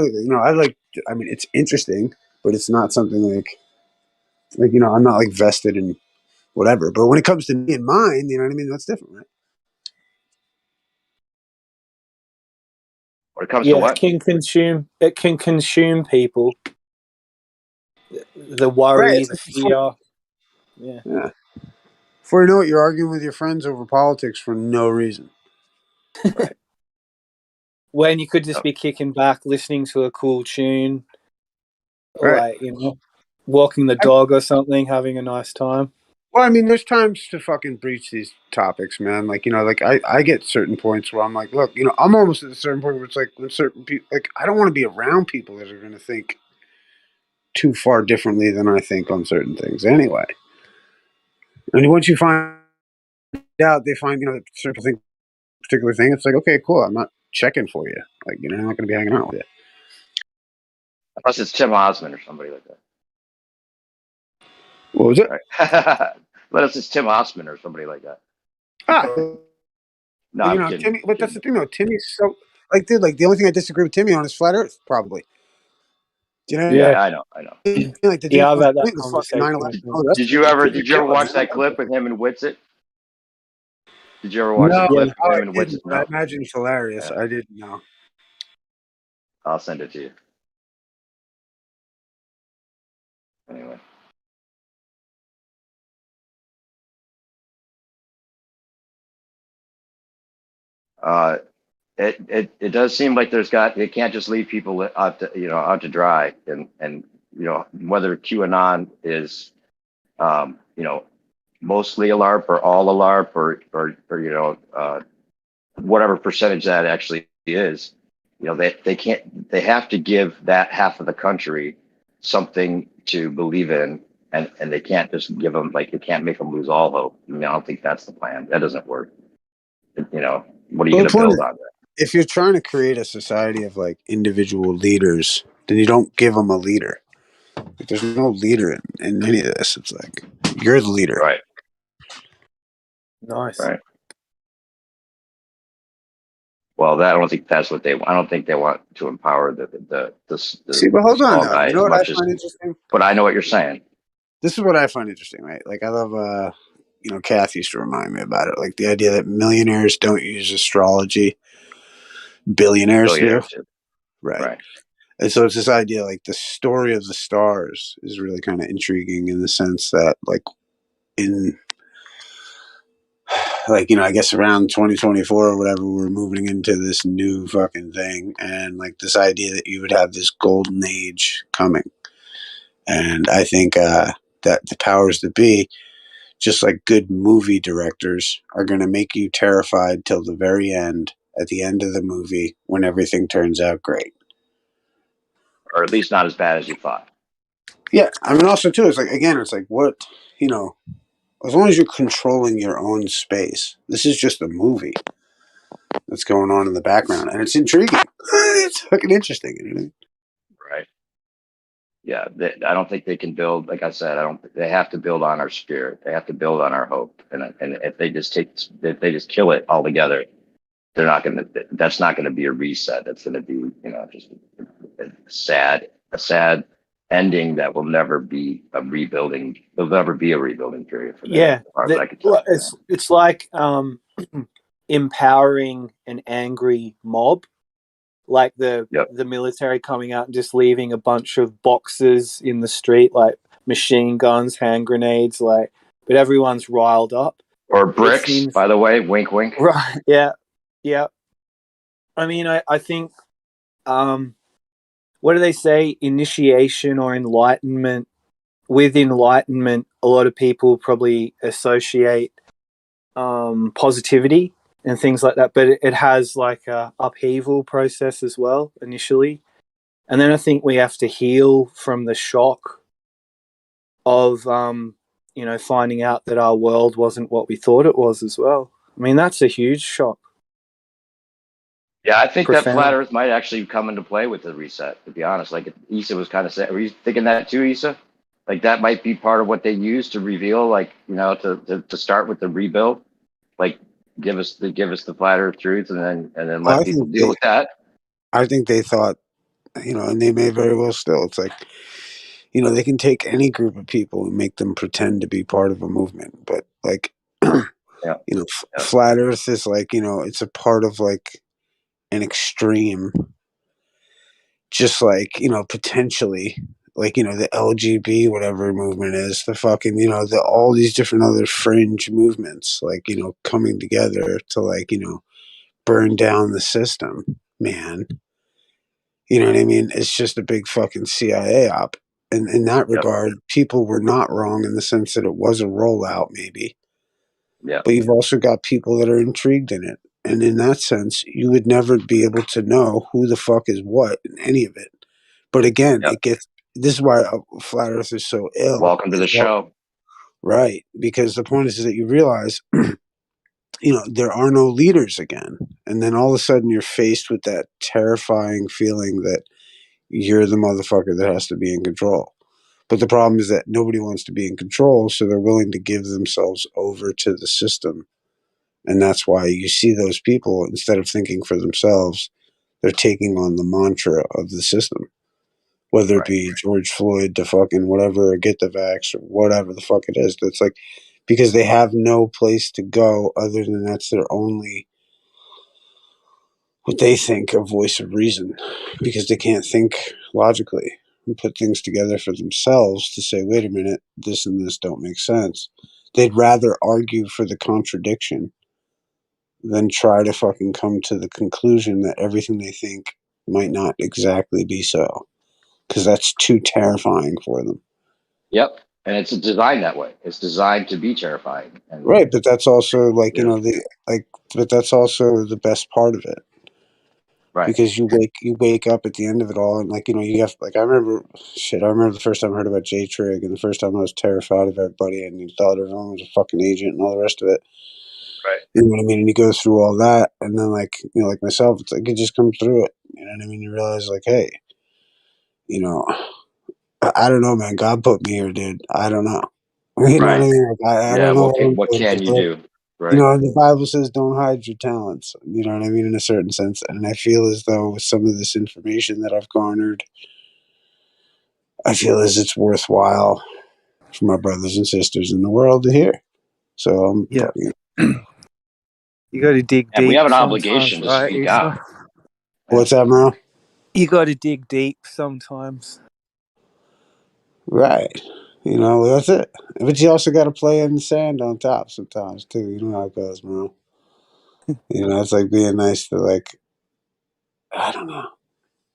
like. I mean, it's interesting, but it's not something like you know, I'm not like vested in whatever. But when it comes to me and mine, you know what I mean? That's different, right? When it comes to Yeah, what? it can consume people. The Right. worry, It's the like fear. Yeah. yeah. Before you know it, you're arguing with your friends over politics for no reason. Right. When you could just be kicking back, listening to a cool tune, or Right. like, you know, walking the dog or something, having a nice time. Well, I mean, there's times to fucking breach these topics, man. Like, you know, like I get certain points where I'm like, look, you know, I'm almost at a certain point where it's like when certain people, like, I don't want to be around people that are going to think too far differently than I think on certain things anyway. And once you find out, they find, you know, that certain thing, particular thing, it's like, okay, cool. I'm not checking for you. Like, you know, I'm not going to be hanging out with you. Unless it's Tim Osmond or somebody like that. What was it? Right. Unless it's Tim Osman or somebody like that. No, you I'm know, kidding. Timmy. But that's the thing, though. Timmy's so like, dude. Like, the only thing I disagree with Timmy on is flat Earth, probably. Do you know? Yeah, I know. Like the dude Yeah, I've had that the fucking conversation 9/11. with him. Oh, that's Did you ever watch man. that clip with him and Witsit? Did you ever watch the No, clip no, with him I and Witsit? didn't. But I No. imagine it's hilarious. Yeah. I didn't know. I'll send it to you. Anyway. It does seem like it can't just leave people out to dry, and whether QAnon is mostly a LARP or all a LARP or whatever percentage that actually is, they have to give that half of the country something to believe in, and they can't just give them, like, they can't make them lose all hope. I mean, I don't think that's the plan. That doesn't work. What are you going to build on? If you're trying to create a society of like individual leaders, then you don't give them a leader. Like, there's no leader in any of this. It's like you're the leader. Right. Nice. Right. Well, I don't think that's what they want. I don't think they want to empower the See, but hold on, small though. guy You know as what I much as. find interesting? But I know what you're saying. This is what I find interesting, right? Like, I love, Kath used to remind me about it. Like, the idea that millionaires don't use astrology, billionaires do. Right. And so it's this idea, like, the story of the stars is really kind of intriguing in the sense that, like, I guess around 2024 or whatever, we're moving into this new fucking thing. And, like, this idea that you would have this golden age coming. And I think that the powers that be, just like good movie directors, are going to make you terrified till the very end, at the end of the movie, when everything turns out great. Or at least not as bad as you thought. Yeah, I mean, also, too, it's like, again, it's like, what, as long as you're controlling your own space, this is just a movie that's going on in the background, and it's intriguing. It's fucking interesting, Right. Yeah, I don't think they can build. Like I said, they have to build on our spirit. They have to build on our hope. And if they just kill it altogether, they're not going to. That's not going to be a reset. That's going to be just a sad ending that will never be a rebuilding. There'll never be a rebuilding period for them. Yeah, as far as I can tell. it's like empowering an angry mob, like the military coming out and just leaving a bunch of boxes in the street, like machine guns, hand grenades, but everyone's riled up. Or bricks, by the way, wink, wink. Right? Yeah. I mean, I think, what do they say? Initiation or enlightenment. With enlightenment, a lot of people probably associate positivity and things like that, but it has like a upheaval process as well initially, and then I think we have to heal from the shock of finding out that our world wasn't what we thought it was as well. I mean, that's a huge shock. Yeah, I think Profound. that flat Earth might actually come into play with the reset. To be honest, like Issa was kind of saying, were you thinking that too, Issa? Like that might be part of what they use to reveal, like to start with the rebuild, like give us the flat Earth truth, and then let people deal with that. I think they thought, and they may very well still. It's like, they can take any group of people and make them pretend to be part of a movement, but like, flat Earth is like, it's a part of like an extreme, just like, potentially, like, the LGB whatever movement is, the fucking, all these different other fringe movements, like, coming together to like, burn down the system, man. You know what I mean? It's just a big fucking CIA op. And in that regard, people were not wrong in the sense that it was a rollout, maybe. Yeah. But you've also got people that are intrigued in it. And in that sense, you would never be able to know who the fuck is what in any of it. But again, this is why Flat Earth is so ill. Welcome to the show. Right. Because the point is that you realize, there are no leaders again. And then all of a sudden you're faced with that terrifying feeling that you're the motherfucker that has to be in control. But the problem is that nobody wants to be in control, so they're willing to give themselves over to the system. And that's why you see those people, instead of thinking for themselves, they're taking on the mantra of the system. Whether it be George Floyd to fucking whatever, or get the vax, or whatever the fuck it is. That's like, because they have no place to go other than that's their only, what they think, a voice of reason. Because they can't think logically and put things together for themselves to say, wait a minute, this and this don't make sense. They'd rather argue for the contradiction than try to fucking come to the conclusion that everything they think might not exactly be so. Because that's too terrifying for them. Yep. And it's designed that way. It's designed to be terrifying. And Right, but that's also like, you know, but that's also the best part of it. Right. Because you wake up at the end of it all, and like, you know, you have, like, I remember the first time I heard about J-Trig, and the first time I was terrified of everybody, and you thought everyone was a fucking agent and all the rest of it. Right. You know what I mean? And you go through all that, and then, like, you know, like myself, it's like you just come through it. You know what I mean? You realize, like, hey, you know, I don't know, man. God put me here, dude. I don't know. You know what I mean? Like, I don't know what can you do? Right. You know, the Bible says don't hide your talents. You know what I mean? In a certain sense. And I feel as though with some of this information that I've garnered, I feel as it's worthwhile for my brothers and sisters in the world to hear. So I'm fucking. You got to dig And deep. we have an sometimes, obligation to right, speak Issa? out. What's that, Merle? You got to dig deep sometimes. Right. You know, that's it. But you also got to play in the sand on top sometimes, too. You know how it goes, Merle. You know, it's like being nice to, like, I don't know.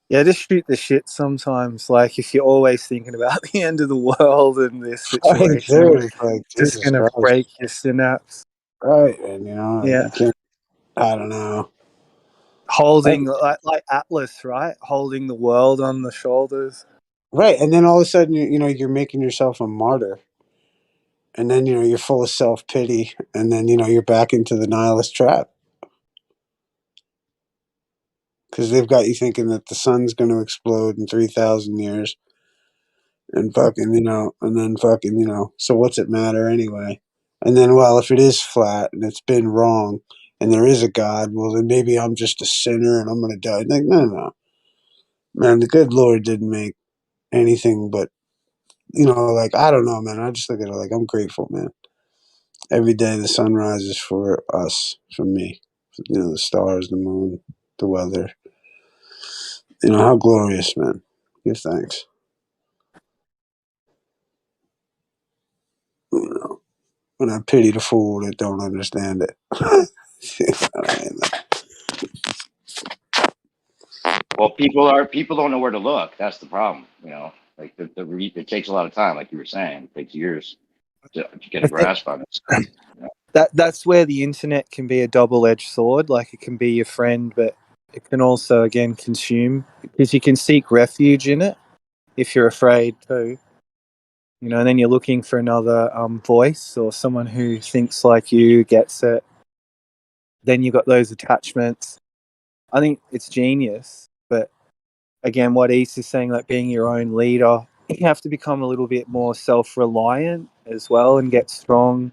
Yeah, just shoot the shit sometimes. Like, if you're always thinking about the end of the world and this Right, situation, dude. It's like, just Jesus going to Christ. break your synapse. Right. And, you know, Yeah. you can't, I don't know. Holding, like Atlas, right? Holding the world on the shoulders. Right. And then all of a sudden, you know, you're making yourself a martyr. And then, you know, you're full of self-pity. And then, you know, you're back into the nihilist trap. Because they've got you thinking that the sun's going to explode in 3,000 years. And fucking, you know, and then fucking, you know, so what's it matter anyway? And then, well, if it is flat and it's been wrong and there is a God, well, then maybe I'm just a sinner and I'm going to die. Like, no. Man, the good Lord didn't make anything but, you know, like, I don't know, man. I just look at it like, I'm grateful, man. Every day the sun rises for us, for me. You know, the stars, the moon, the weather. You know, how glorious, man. Give thanks. You know, and I pity the fool that don't understand it. Well, people don't know where to look. That's the problem. You know, like it takes a lot of time, like you were saying. It takes years to get a grasp on this stuff. You know? That's where the internet can be a double-edged sword. Like, it can be your friend, but it can also, again, consume, because you can seek refuge in it if you're afraid too. You know, and then you're looking for another voice or someone who thinks like you, gets it. Then you've got those attachments. I think it's genius, but again, what East is saying, like being your own leader, you have to become a little bit more self-reliant as well and get strong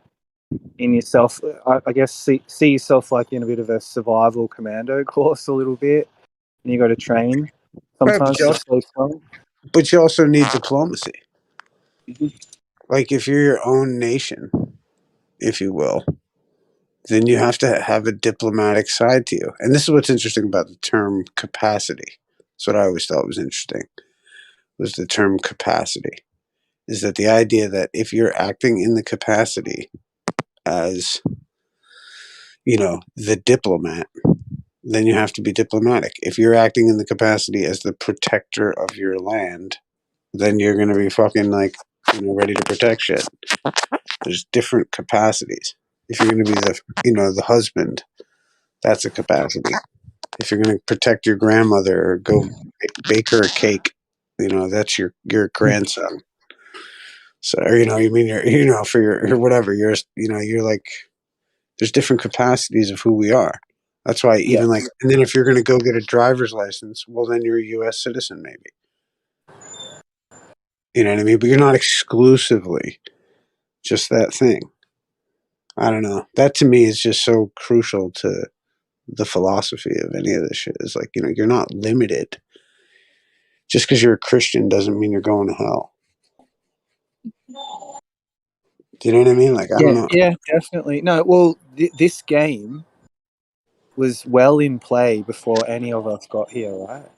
in yourself. I guess see yourself like in a bit of a survival commando course a little bit, and you got to train Right, sometimes to stay strong. but you also need diplomacy. Like, if you're your own nation, if you will, then you have to have a diplomatic side to you. And this is what's interesting about the term capacity. That's what I always thought was interesting, was the term capacity. Is that the idea that if you're acting in the capacity as, you know, the diplomat, then you have to be diplomatic. If you're acting in the capacity as the protector of your land, then you're going to be fucking, like, you know, ready to protect shit. There's different capacities. If you're going to be the, you know, the husband, that's a capacity. If you're going to protect your grandmother or go bake her a cake, you know, that's your grandson. So, or, you know, you mean you're, you know, for your whatever, you're, you know, you're like, there's different capacities of who we are. That's why even like, and then if you're going to go get a driver's license, well, then you're a U.S. citizen, maybe. You know what I mean? But you're not exclusively just that thing. I don't know. That to me is just so crucial to the philosophy of any of this shit. Is like, you know, you're not limited. Just because you're a Christian doesn't mean you're going to hell. Do you know what I mean? Like, I don't know. Yeah, definitely. No, well, this game was well in play before any of us got here, right?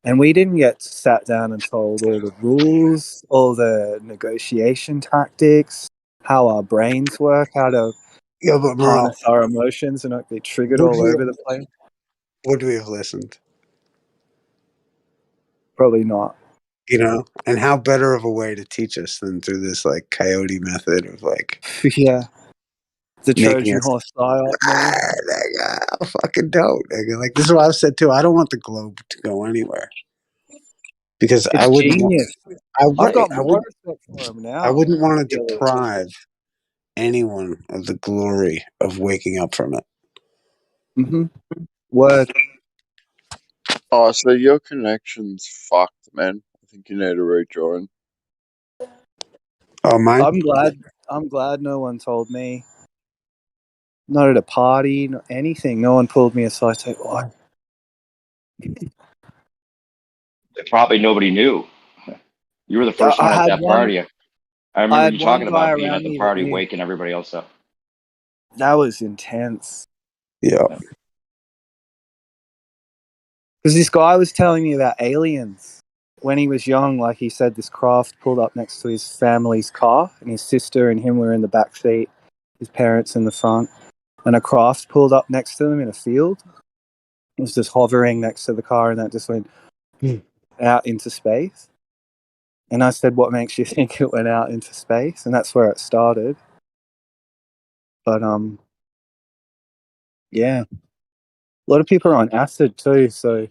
And we didn't get sat down and told all the rules, all the negotiation tactics, how our brains work, how to harness our emotions and not get triggered all over the place. Would we have listened? Probably not. You know, and how better of a way to teach us than through this like coyote method of like, yeah, the making Trojan us horse style, man. I fucking don't. Like, this is what I've said too. I don't want the globe to go anywhere because It's I wouldn't. genius. I've got more respect for him now. I wouldn't want to deprive anyone of the glory of waking up from it. Mm-hmm. Word. Oh, so your connection's fucked, man. I think you need to rejoin. Oh, mine? I'm glad no one told me. Not at a party, not anything. No one pulled me aside and said, "Why?" Probably nobody knew. You were the first one at that party. I remember you talking about being at the party, waking everybody else up. That was intense. Yeah. Because this guy was telling me about aliens. When he was young, like he said, this craft pulled up next to his family's car, and his sister and him were in the back seat, his parents in the front, and a craft pulled up next to them in a field. It was just hovering next to the car, and that just went out into space. And I said, "What makes you think it went out into space?" And that's where it started. But yeah, a lot of people are on acid too. So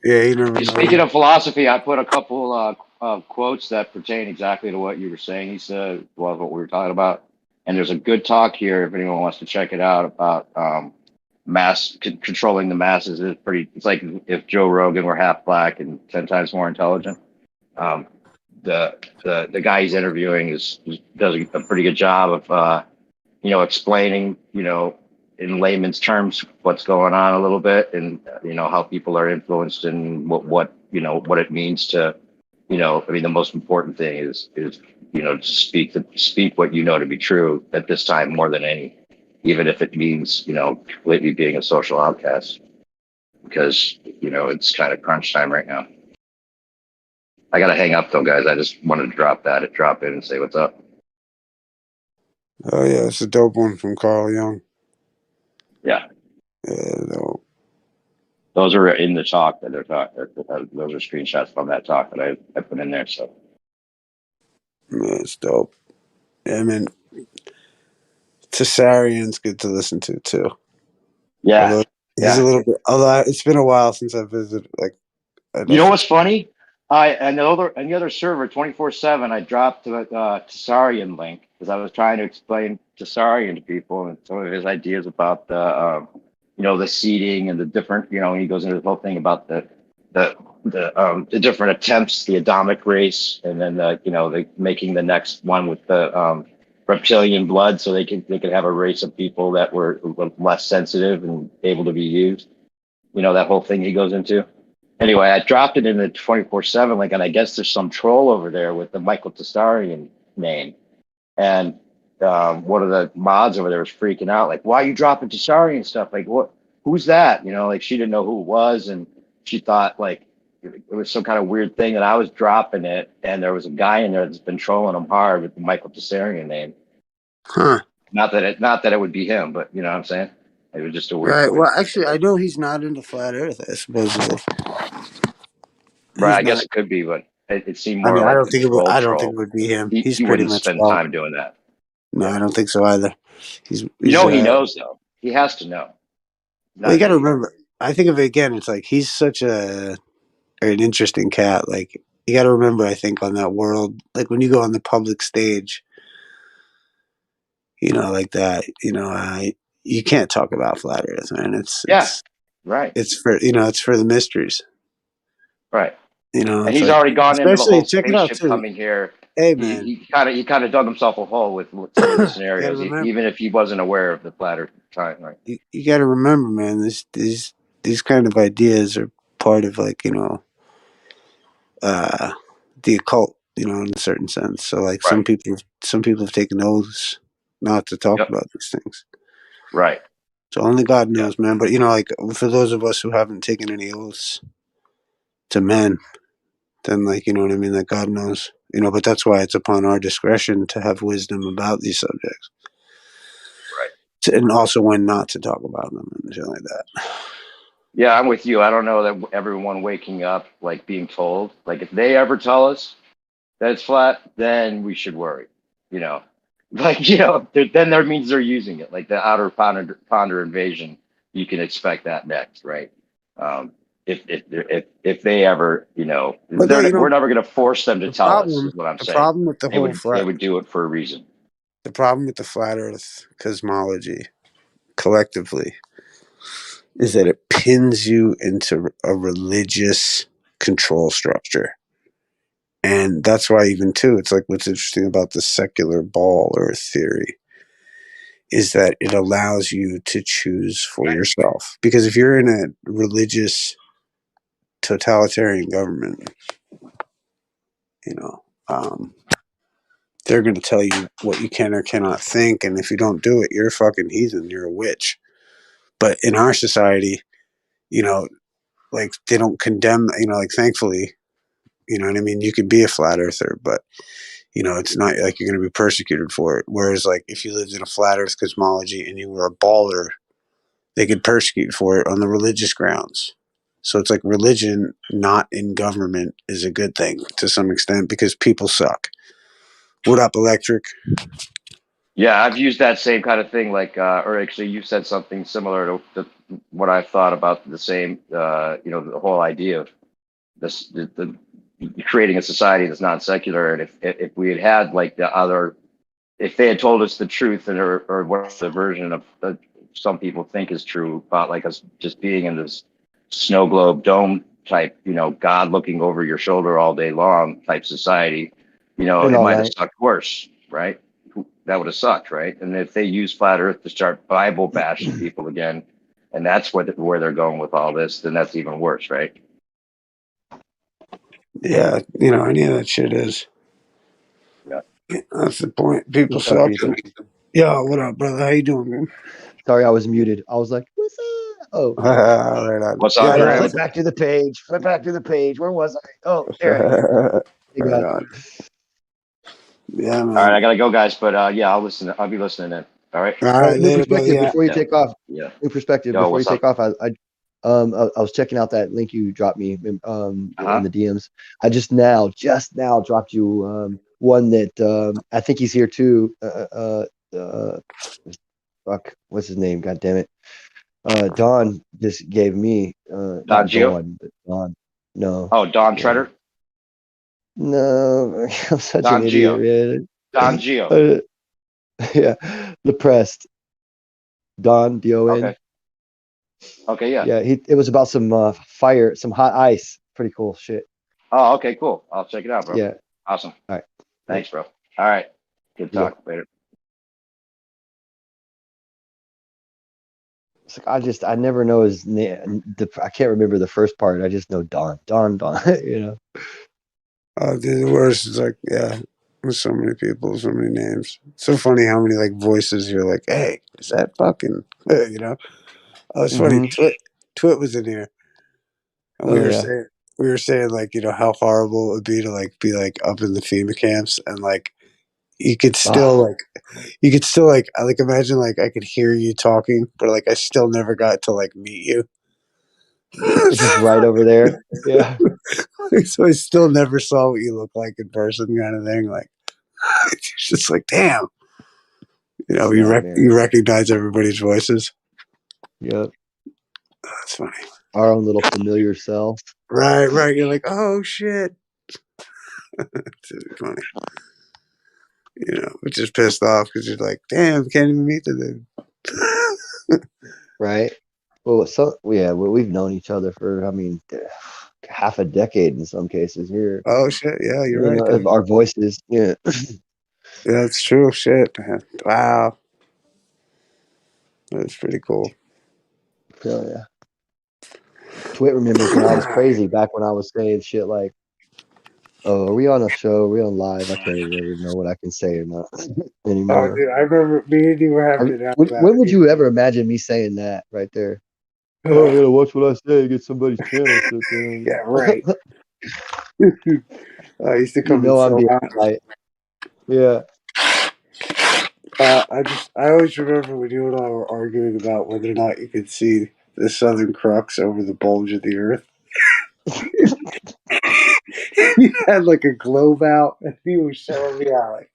yeah, you never know. Speaking of philosophy, I put a couple of quotes that pertain exactly to what you were saying. He said, well, what we were talking about. And there's a good talk here if anyone wants to check it out about controlling the masses. It's like if Joe Rogan were half black and 10 times more intelligent. The guy he's interviewing does a pretty good job of explaining in layman's terms what's going on a little bit, and how people are influenced and what it means to the most important thing is to speak what you know to be true at this time more than any, even if it means completely being a social outcast, because it's kind of crunch time right now. I gotta hang up though, guys. I just wanted to drop in and say what's up. Oh yeah, it's a dope one from Carl Jung. Yeah. No. Those are in the talk that they're talking. Those are screenshots from that talk that I put in there. So Yeah, it's dope. Yeah, I mean, Tessarian's good to listen to too. Yeah. Although he's a little bit. Although it's been a while since I visited. Like, you know what's funny? And the other server 24/7. I dropped the Tessarian link because I was trying to explain Tessarian to people and some of his ideas about the the seating and the different he goes into the whole thing about the different attempts, the Adamic race, and then the making the next one with the reptilian blood, so they could have a race of people that were less sensitive and able to be used. That whole thing he goes into. Anyway, I dropped it in the 24/7 link, and I guess there's some troll over there with the Michael Tessarian name. And one of the mods over there was freaking out, like, "Why are you dropping Tessarian stuff? Like, what? Who's that?" Like she didn't know who it was, and she thought like it was some kind of weird thing that I was dropping it, and there was a guy in there that's been trolling him hard with the Michael Tessarian name. Huh. Not that it would be him, but you know what I'm saying? It was just a weird. Right. Well, actually, I know he's not into flat Earth. I supposedly. Right. I guess it could be, but it seemed more I like don't think it would. I don't troll. think it would be him. He He's pretty wouldn't much spend all. time doing that. No, I don't think so either. He's he knows though. He has to know. Well, you got to remember. I think of it again. It's like he's such an interesting cat. Like you got to remember. I think on that world, like when you go on the public stage, like that. You can't talk about flat Earth, man. It's right. It's for it's for the mysteries. Right. You know, And it's he's like, already gone into the especially whole check it out spaceship too. coming here. Hey He man, he kind of dug himself a hole with some of the gotta scenarios, remember. even if he wasn't aware of the flat Earth time. Right. You got to remember, man. These kind of ideas are part of like the occult. You know, in a certain sense. So like Right. some people have taken oaths not to talk Yep. about these things. Right. So only God knows, man. But you know, like for those of us who haven't taken any oaths to men, then like you know what I mean. Like God knows, you know. But that's why it's upon our discretion to have wisdom about these subjects, Right. and also when not to talk about them and shit like that. Yeah, I'm with you. I don't know that everyone waking up like being told. Like if they ever tell us that it's flat, then we should worry. You know, like then that means they're using it. Like the outer ponder invasion, you can expect that next, right? If they ever, But you know, we're never going to force them to tell us. Is what I'm the saying. problem with the whole They flat, would do it for a reason. the problem with the flat Earth cosmology collectively is that it pins you into a religious control structure. And that's why even too, it's like what's interesting about the secular ball Earth theory is that it allows you to choose for yourself. Because if you're in a religious totalitarian government, you know, they're going to tell you what you can or cannot think, and if you don't do it, you're a fucking heathen. You're a witch. But in our society, you know, like they don't condemn. You know, like thankfully, you know what I mean. You can be a flat earther, but you know, it's not like you're going to be persecuted for it. Whereas, like if you lived in a flat Earth cosmology and you were a baller, they could persecute for it on the religious grounds. So it's like religion not in government is a good thing to some extent because people suck. What up, Electric? Yeah, I've used that same kind of thing. Like, or actually, you said something similar to what I thought about the same. The whole idea of this, the creating a society that's not secular. And if we had like the other, if they had told us the truth and or what the version of some people think is true about like us just being in this snow globe dome type, God looking over your shoulder all day long type society, In it all might have night. sucked worse, right? That would have sucked, right? And if they use flat Earth to start Bible bashing people again, and that's where they're going with all this, then that's even worse, right? Yeah, you know, any of that shit is. Yeah. That's the point. People What's up, suck. Ethan? Yo, what up, brother? How you doing, man? Sorry, I was muted. I was like, "What's up?" Oh, Right on. What's yeah. up, I gotta Graham? flip back to the page. Flip back to the page. Where was I? Oh, there I am. You Right got it. on. Yeah, All right, man. I gotta go, guys. But yeah, I'll listen. I'll be listening in. All right. All All right, right, new later, brother. perspective Yeah. before you Yeah. take off. Yeah. New perspective Yo, before you what's take up? off. I was checking out that link you dropped me in the DMs. I just now dropped you one that I think he's here too. Fuck, what's his name? God damn it. Don just gave me Don not Gio? Dawn, but Don. No. Oh, Don Yeah. Treader? No, I'm such an Don Gio. idiot, Don man. Gio. Yeah, depressed. Don Don. Okay. Okay, yeah. Yeah, it was about some fire, some hot ice. Pretty cool shit. Oh, okay, cool. I'll check it out, bro. Yeah. Awesome. All right. Thanks, bro. All right. Good Yeah. talk. Later. It's like I never know his name. I can't remember the first part. I just know Don. Don. You know. Oh, dude, the worst is like, yeah, there's so many people, so many names. It's so funny how many like voices you're like, hey, is that fucking, you know? Oh, it's funny. Twit was in here, and Oh yeah. we were saying like, you know, how horrible it would be to like be like up in the FEMA camps and like you could still like imagine like I could hear you talking, but like I still never got to like meet you. It's just right over there. Yeah. So I still never saw what you look like in person, kind of thing. Like it's just like, damn, you know, Nah, man. you recognize everybody's voices. Yep. That's funny. Our own little familiar self. Right. You're like, oh shit. It's really funny. You know, which is pissed off because you're like, damn, can't even meet the dude. Right. Well, we've known each other for, I mean, half a decade in some cases here. Oh shit! Yeah, you're right. Of our voices. Yeah. Yeah, that's true. Shit, man. Wow, that's pretty cool. Hell yeah. Twit remembers when I was crazy back when I was saying shit like, "Oh, are we on a show? Are we on live?" I can't even ever know what I can say or not Oh, anymore. dude, I remember me and you were having it out about When would it. you ever imagine me saying that right there? Oh, I gotta watch what I say, get somebody's channel shut down. Yeah, right. I used to come in I'm so being hot. polite. Yeah. I always remember when you and I were arguing about whether or not you could see the Southern Crux over the bulge of the Earth. You had like a globe out, and you were showing me how, like,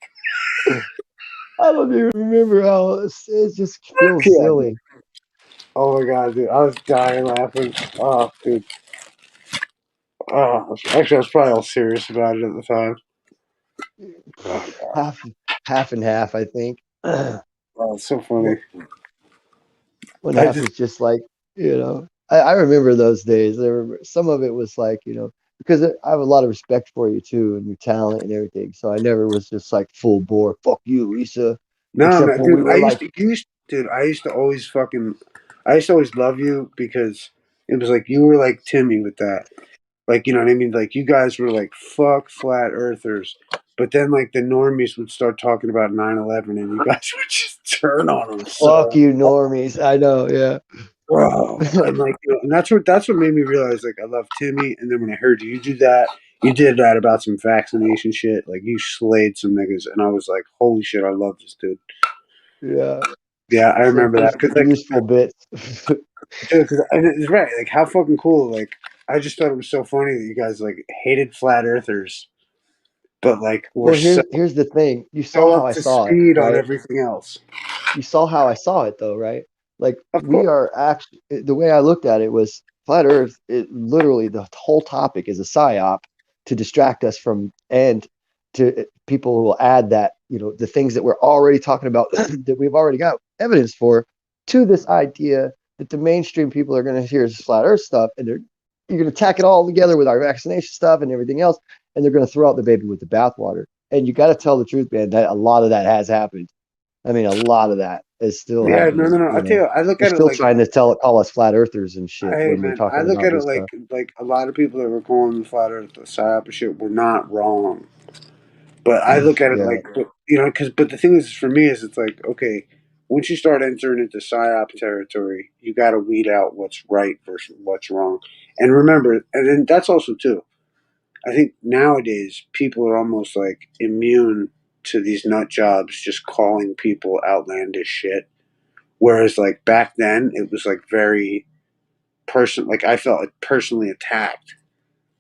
I don't even remember how it just feels yeah, dude. silly. Oh my god, dude, I was dying laughing. Oh, dude. Oh, actually, I was probably all serious about it at the time. Oh god, Half and half, I think. oh, it's so funny. One I half just was just like, I remember those days. Some of it was like, because I have a lot of respect for you too and your talent and everything. So I never was just like full bore, fuck you, Lisa. no, Except man, when we dude. were like, Dude, I used to always I used to always love you because it was like you were like Timmy with that. Like, you know what I mean? Like, you guys were like, fuck flat earthers. But then, like, the normies would start talking about 9/11, and you guys would just turn on them. fuck So, you, normies. I know, yeah. bro. And, like, and that's what made me realize, like, I love Timmy. And then when I heard you do that, you did that about some vaccination shit. Like, you slayed some niggas. And I was like, holy shit, I love this dude. Yeah. Yeah, I Said remember that. Because, like, useful bits. dude, it's right. Like, how fucking cool. Like, I just thought it was so funny that you guys, like, hated flat earthers. But like we're Well, here's the thing. You saw so how up I to saw it, speed on right? everything else. You saw how I saw it though, right? Like Of we course. are actually the way I looked at it was flat Earth. It literally the whole topic is a psyop to distract us from and to people will add that the things that we're already talking about that we've already got evidence for to this idea that the mainstream people are going to hear is flat Earth stuff and you're going to tack it all together with our vaccination stuff and everything else and they're going to throw out the baby with the bathwater. And you got to tell the truth, man. That a lot of that has happened. I mean, a lot of that is still Yeah, happening. no. I tell you, I look They're at it still like, trying to call us flat earthers and shit hey when we're man, I talking look about at it this stuff. like a lot of people that were calling the flat Earth the psyop and shit were not wrong. But I look at it Yeah, like, but the thing is, for me, is it's like, okay, once you start entering into psyop territory, you got to weed out what's right versus what's wrong. And remember, and then that's also too. I think nowadays people are almost like immune to these nut jobs just calling people outlandish shit. Whereas like back then it was like very like I felt like personally attacked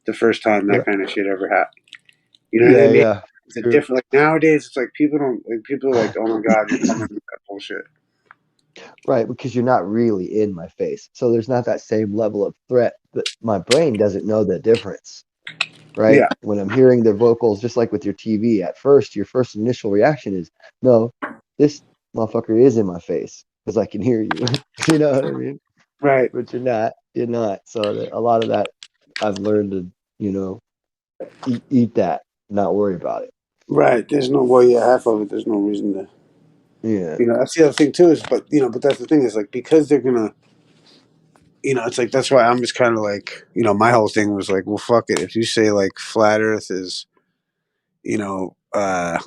the first time yeah, that kind of shit ever happened. You know what I yeah, mean? yeah. It's a True. different like nowadays it's like people are like, oh my god, you're coming with that bullshit. Right, because you're not really in my face, so there's not that same level of threat. But my brain doesn't know the difference. Right, Yeah. when I'm hearing the vocals, just like with your TV, at first, your first initial reaction is, no, this motherfucker is in my face because I can hear you. You know what I mean? Right. But you're not. You're not. So a lot of that, I've learned to, you know, eat that, not worry about it. Right. There's no half of it, there's no reason to Yeah. that's the other thing too is but that's the thing is like because they're gonna it's like that's why I'm just kind of like, my whole thing was like, well, fuck it. If you say like flat Earth is, you know, I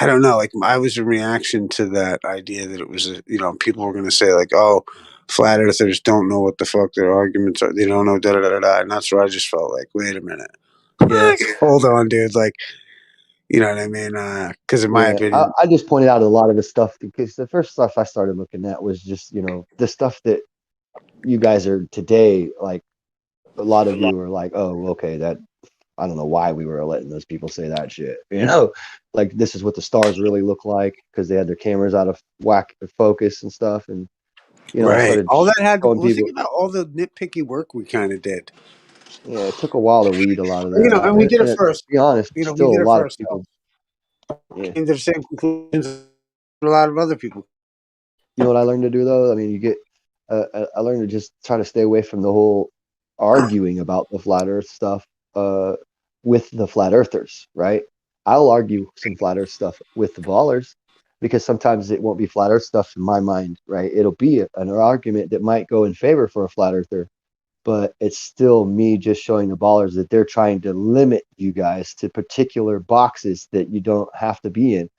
don't know, like I was a reaction to that idea that it was, people were going to say like, oh, flat Earthers don't know what the fuck their arguments are. They don't know da da da da. And that's where I just felt like, wait a minute, Yeah. hold on, dude. Like, you know what I mean? Because in my Yeah. opinion, I just pointed out a lot of the stuff because the first stuff I started looking at was just, the stuff that you guys are today, like a lot of you are like, oh, okay, that I don't know why we were letting those people say that shit. Like this is what the stars really look like because they had their cameras out of whack focus and stuff. And I right? started All that showing well, think people. about all the nitpicky work we kind of did. Yeah, it took a while to weed a lot of that out. And we did it And to first. be honest, We still did a it lot of first. people. Yeah. Came to the same conclusions as a lot of other people. You know what I learned to do though? I mean, I learned to just try to stay away from the whole arguing about the flat Earth stuff with the flat earthers, right? I'll argue some flat Earth stuff with the ballers because sometimes it won't be flat Earth stuff in my mind, right? It'll be an argument that might go in favor for a flat earther, but it's still me just showing the ballers that they're trying to limit you guys to particular boxes that you don't have to be in.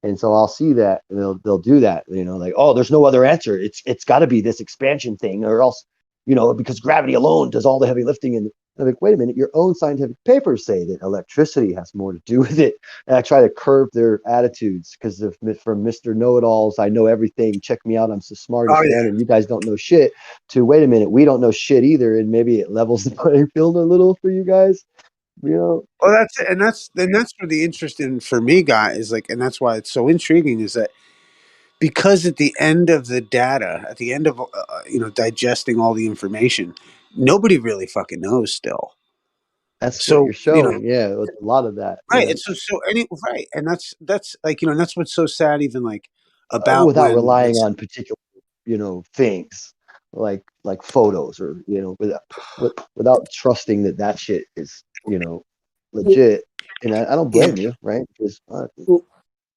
And so I'll see that and they'll do that, you know, like, oh, there's no other answer. It's got to be this expansion thing, or else, you know, because gravity alone does all the heavy lifting. And I'm like, wait a minute, your own scientific papers say that electricity has more to do with it. And I try to curb their attitudes because from Mr. Know-it-alls, I know everything. Check me out, I'm the smartest man, and you guys don't know shit. To wait a minute, we don't know shit either, and maybe it levels the playing field a little for you guys. You know, well, that's where the interest in for me got is like, and that's why it's so intriguing is that because at the end of the data, at the end of digesting all the information, nobody really fucking knows still. That's what So you're showing, yeah, with a lot of that, you right, know. it's right, and that's like and that's what's so sad, even like about Without when relying it's on particular, things like photos, or without trusting that shit is legit. And I don't Yeah. blame you, right? Because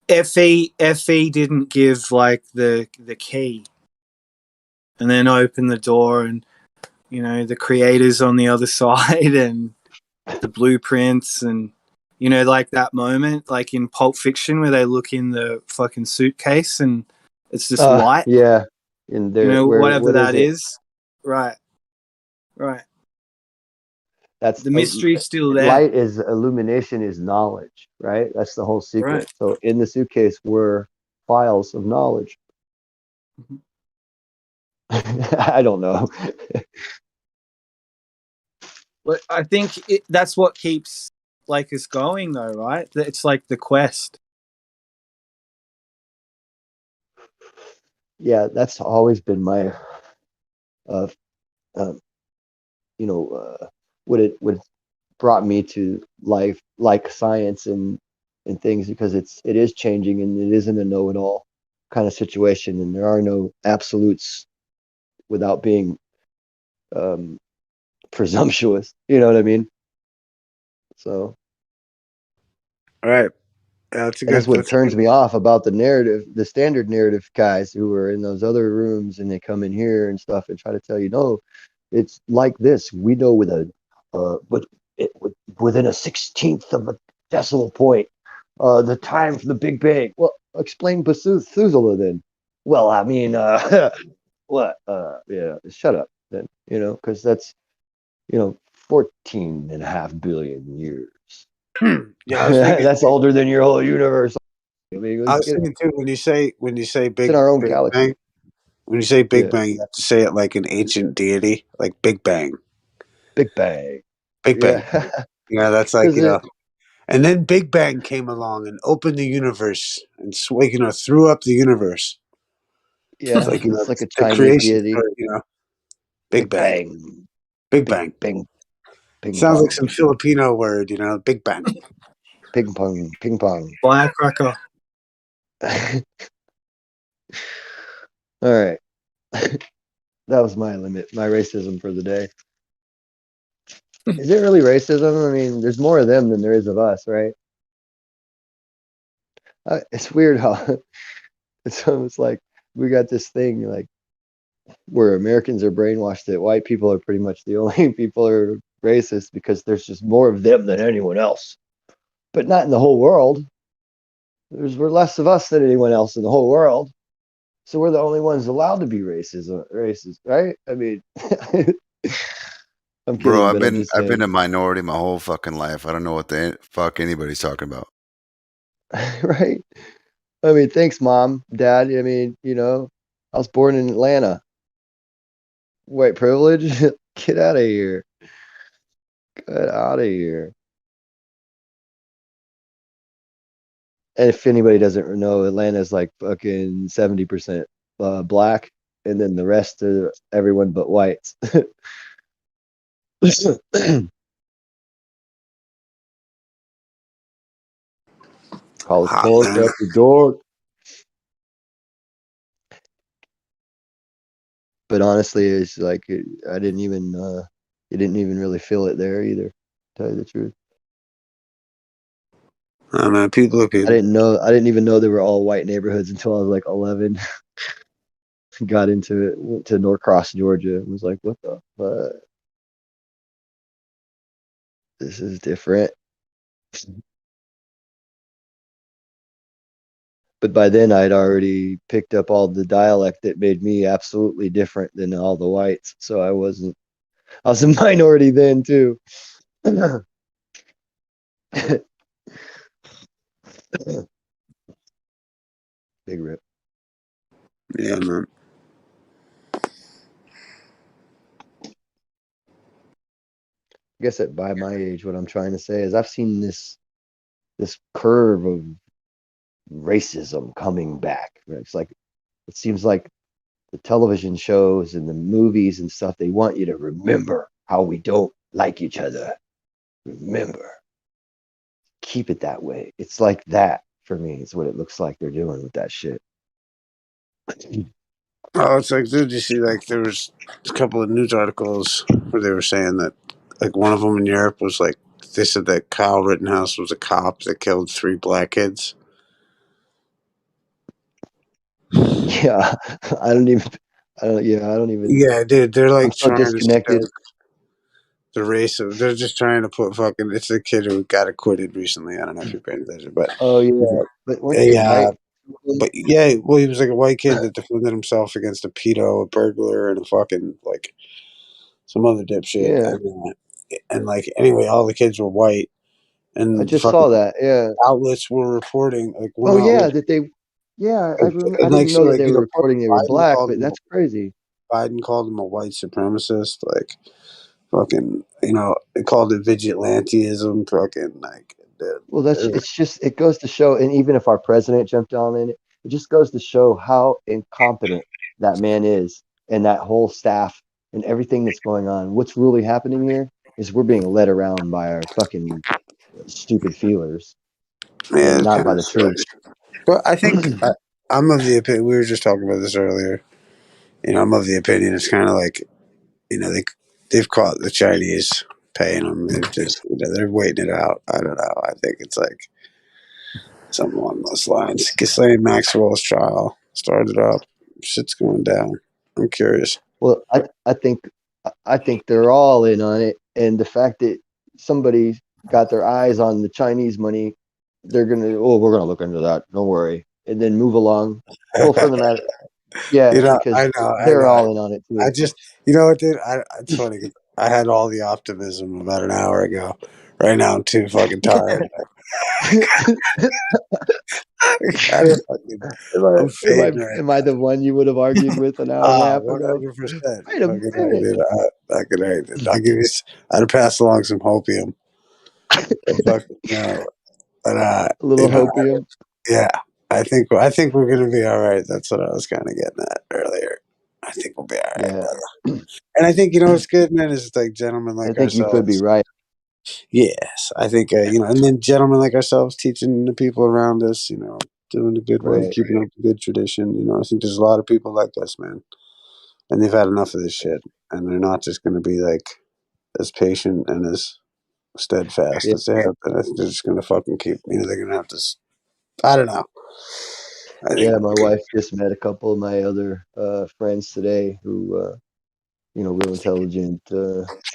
Fe didn't give like the key and then open the door, and the creators on the other side and the blueprints, and like that moment like in Pulp Fiction where they look in the fucking suitcase and it's just light, yeah, and there, whatever what is that it? is. Right. That's The mystery's still there. light is illumination is knowledge, right? That's the whole secret. Right. So in the suitcase were files of knowledge. I don't know. But I think that's what keeps like us going, though, right? It's like the quest. Yeah, that's always been my, what brought me to life, like science and things, because it is changing and it isn't a know-it-all kind of situation, and there are no absolutes without being presumptuous. You know what I mean? So. all right. That's a And good. that's what turns me off about the narrative, the standard narrative guys who are in those other rooms, and they come in here and stuff and try to tell you, no, it's like this. We know within a 16th of a decimal point, the time for the Big Bang. Well, explain Methuselah then. Well, I mean, what? Yeah, shut up then, because that's, 14.5 billion years. Yeah, I was thinking. That's older than your whole universe. I mean, I let's was get it. thinking too when you say It's in Big our own Big galaxy. Bang. When you say Big Yeah. Bang, you have to say it like an ancient deity, like Big Bang. Big Bang. Big Bang. Yeah. Yeah, that's like 'Cause And then Big Bang came along and opened the universe and threw up the universe. It's yeah, like it's like a the Chinese creation deity. story, Big Big Bang. Bang. Big Big Bang. Bang. Ping Sounds like pong. some Filipino word, Big Bang. Ping pong. Ping pong. Firecracker. All right. That was my limit, my racism for the day. Is it really racism? I mean, there's more of them than there is of us, right? It's weird how it's almost like we got this thing like where Americans are brainwashed that white people are pretty much the only people who are racist because there's just more of them than anyone else. But not in the whole world. We're less of us than anyone else in the whole world. So we're the only ones allowed to be racist, right? I mean, I'm Bro, kidding, but I'm just I've been saying. a minority my whole fucking life. I don't know what the fuck anybody's talking about. Right? I mean, thanks, Mom, Dad. I mean, I was born in Atlanta. White privilege? Get out of here. Get out of here. And if anybody doesn't know, Atlanta is like fucking 70% black, and then the rest of everyone but whites. College Hot Park man. after dark. But honestly, it's like I didn't even You didn't even really feel it there either, to tell you the truth. I don't know. People are people. I didn't even know they were all white neighborhoods until I was like 11. Got into it, went to Norcross, Georgia, and was like, what the fuck? This is different. But by then I'd already picked up all the dialect that made me absolutely different than all the whites. So I was a minority then too. Big rip. Yeah, man. I guess at by my age, what I'm trying to say is I've seen this curve of racism coming back. It's like it seems like the television shows and the movies and stuff, they want you to remember how we don't like each other. Remember. Keep it that way. It's like that for me. It's what it looks like they're doing with that shit. Oh, it's like, dude, you see, like, there was a couple of news articles where they were saying that, like, one of them in Europe was like, they said that Kyle Rittenhouse was a cop that killed 3 black kids. Yeah, I don't even. I don't. Yeah, I don't even. Yeah, dude, they're I'm like so trying to disconnected. stoke the race of. They're just trying to put fucking. It's a kid who got acquitted recently. I don't know if you're paying attention, but Oh yeah, but weren't they yeah, white? but yeah, well, he was like a white kid that defended himself against a pedo, a burglar, and a fucking like some other dipshit, Yeah, and like anyway, all the kids were white, I and just saw fucking that. Yeah. outlets were reporting like one Oh yeah, outlet, that they. Yeah, I and like didn't know so, that like they you were know, reporting they were Biden black, called but him. that's crazy. Biden called him a white supremacist, like fucking, you know, they called it vigilantism, fucking like. Well, it's just it goes to show, and even if our president jumped on in it, it just goes to show how incompetent that man is and that whole staff and everything that's going on. What's really happening here is we're being led around by our fucking stupid feelers Yeah, and it not kind by of the truth. sucks. But I think I'm of the opinion. We were just talking about this earlier. You know, I'm of the opinion. It's kind of like, you know, they've caught the Chinese paying them. They've just, you know, they're waiting it out. I don't know. I think it's like something along those lines. Ghislaine Maxwell's trial started up. Shit's going down. I'm curious. Well, I think they're all in on it, and the fact that somebody got their eyes on the Chinese money, they're gonna we're gonna look into that. Don't worry, and then move along. Well, for the matter, yeah, You know, because I know, I they're know. all in on it I too. just, you know what, dude? It's funny. 'Cause I had all the optimism about an hour ago. Right now, I'm too fucking tired. I'm fading right Am I the one you would have argued with an hour and a now. half ago? 100%. Wait a Fucking right, minute. dude. Fucking right, dude. I'll give you. I'd pass along some hopium. But fucking no. But A little you know, hopium. yeah. I think we're gonna be all right. That's what I was kind of getting at earlier. I think we'll be all right, Yeah, brother. And I think you know what's good, man, is like gentlemen I like think you could be ourselves. right. Yes, I think you know, and then gentlemen like ourselves teaching the people around us, you know, doing the good work, Right. keeping up the good tradition. You know, I think there's a lot of people like us, man, and they've had enough of this shit, and they're not just going to be like as patient and as steadfast Yeah. as they have been. I think they're just going to fucking keep. You know, they're going to have to. I don't know. I think. Yeah, my wife just met a couple of my other friends today who real intelligent,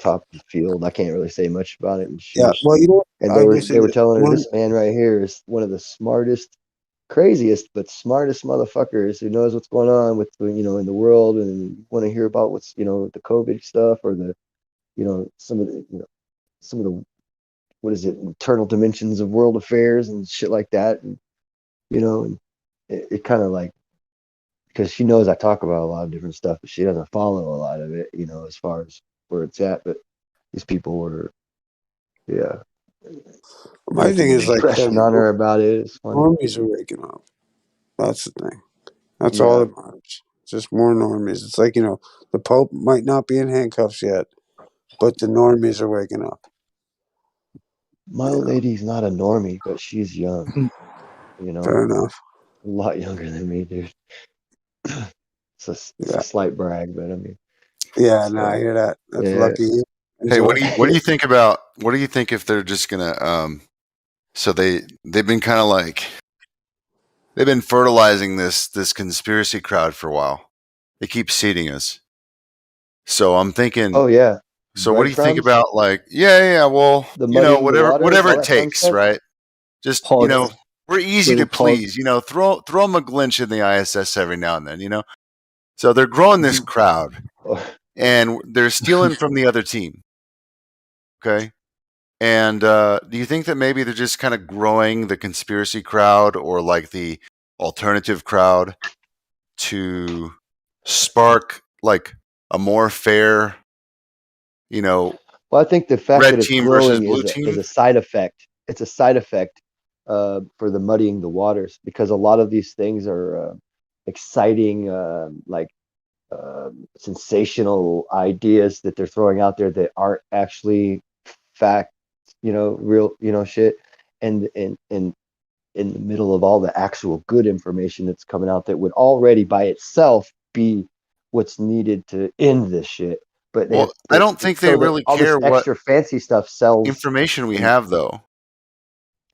top of the field. I can't really say much about it. And Yeah. Well, you know, what? and I will say they were that telling her one. this man right here is one of the smartest, craziest, but smartest motherfuckers who knows what's going on with in the world and want to hear about what's the COVID stuff or the some of the some of the what is it internal dimensions of world affairs and shit like that. And it kind of like because she knows I talk about a lot of different stuff, but she doesn't follow a lot of it, as far as where it's at. But these people were, yeah, My thing making an is like impression on her about it. It's funny. normies are waking up. That's the thing. That's all Yeah, that matters. Just more normies. It's like, you know, the Pope might not be in handcuffs yet, but the normies are waking up. my old lady's not a normie, but she's young. Fair enough. A lot younger than me, dude. It's a Yeah. slight brag, but I mean, Yeah, no, I so hear that. That's yeah, lucky you. Hey, what do you think about what do you think if they're just gonna so they've been kind of like they've been fertilizing this conspiracy crowd for a while. They keep seeding us. So I'm thinking, Oh yeah, so what do you think breadcrumbs, about like well, the you know, muddying the waters, whatever all it that fun takes, stuff. right? Just, you know, Pods, we're easy little to please, pods. you know, throw them a glitch in the ISS every now and then, you know. So they're growing this crowd and they're stealing from the other team. Okay? And do you think that maybe they're just kind of growing the conspiracy crowd or like the alternative crowd to spark like a more fair, you know, Well, I think the fact red that it's team versus growing blue is team? a side effect. It's a side effect for the muddying the waters because a lot of these things are exciting, sensational ideas that they're throwing out there that aren't actually fact, real, shit. And in the middle of all the actual good information that's coming out that would already by itself be what's needed to end this shit. But they have Well, I don't think they so that really all this care what extra fancy stuff sells, information we and have though.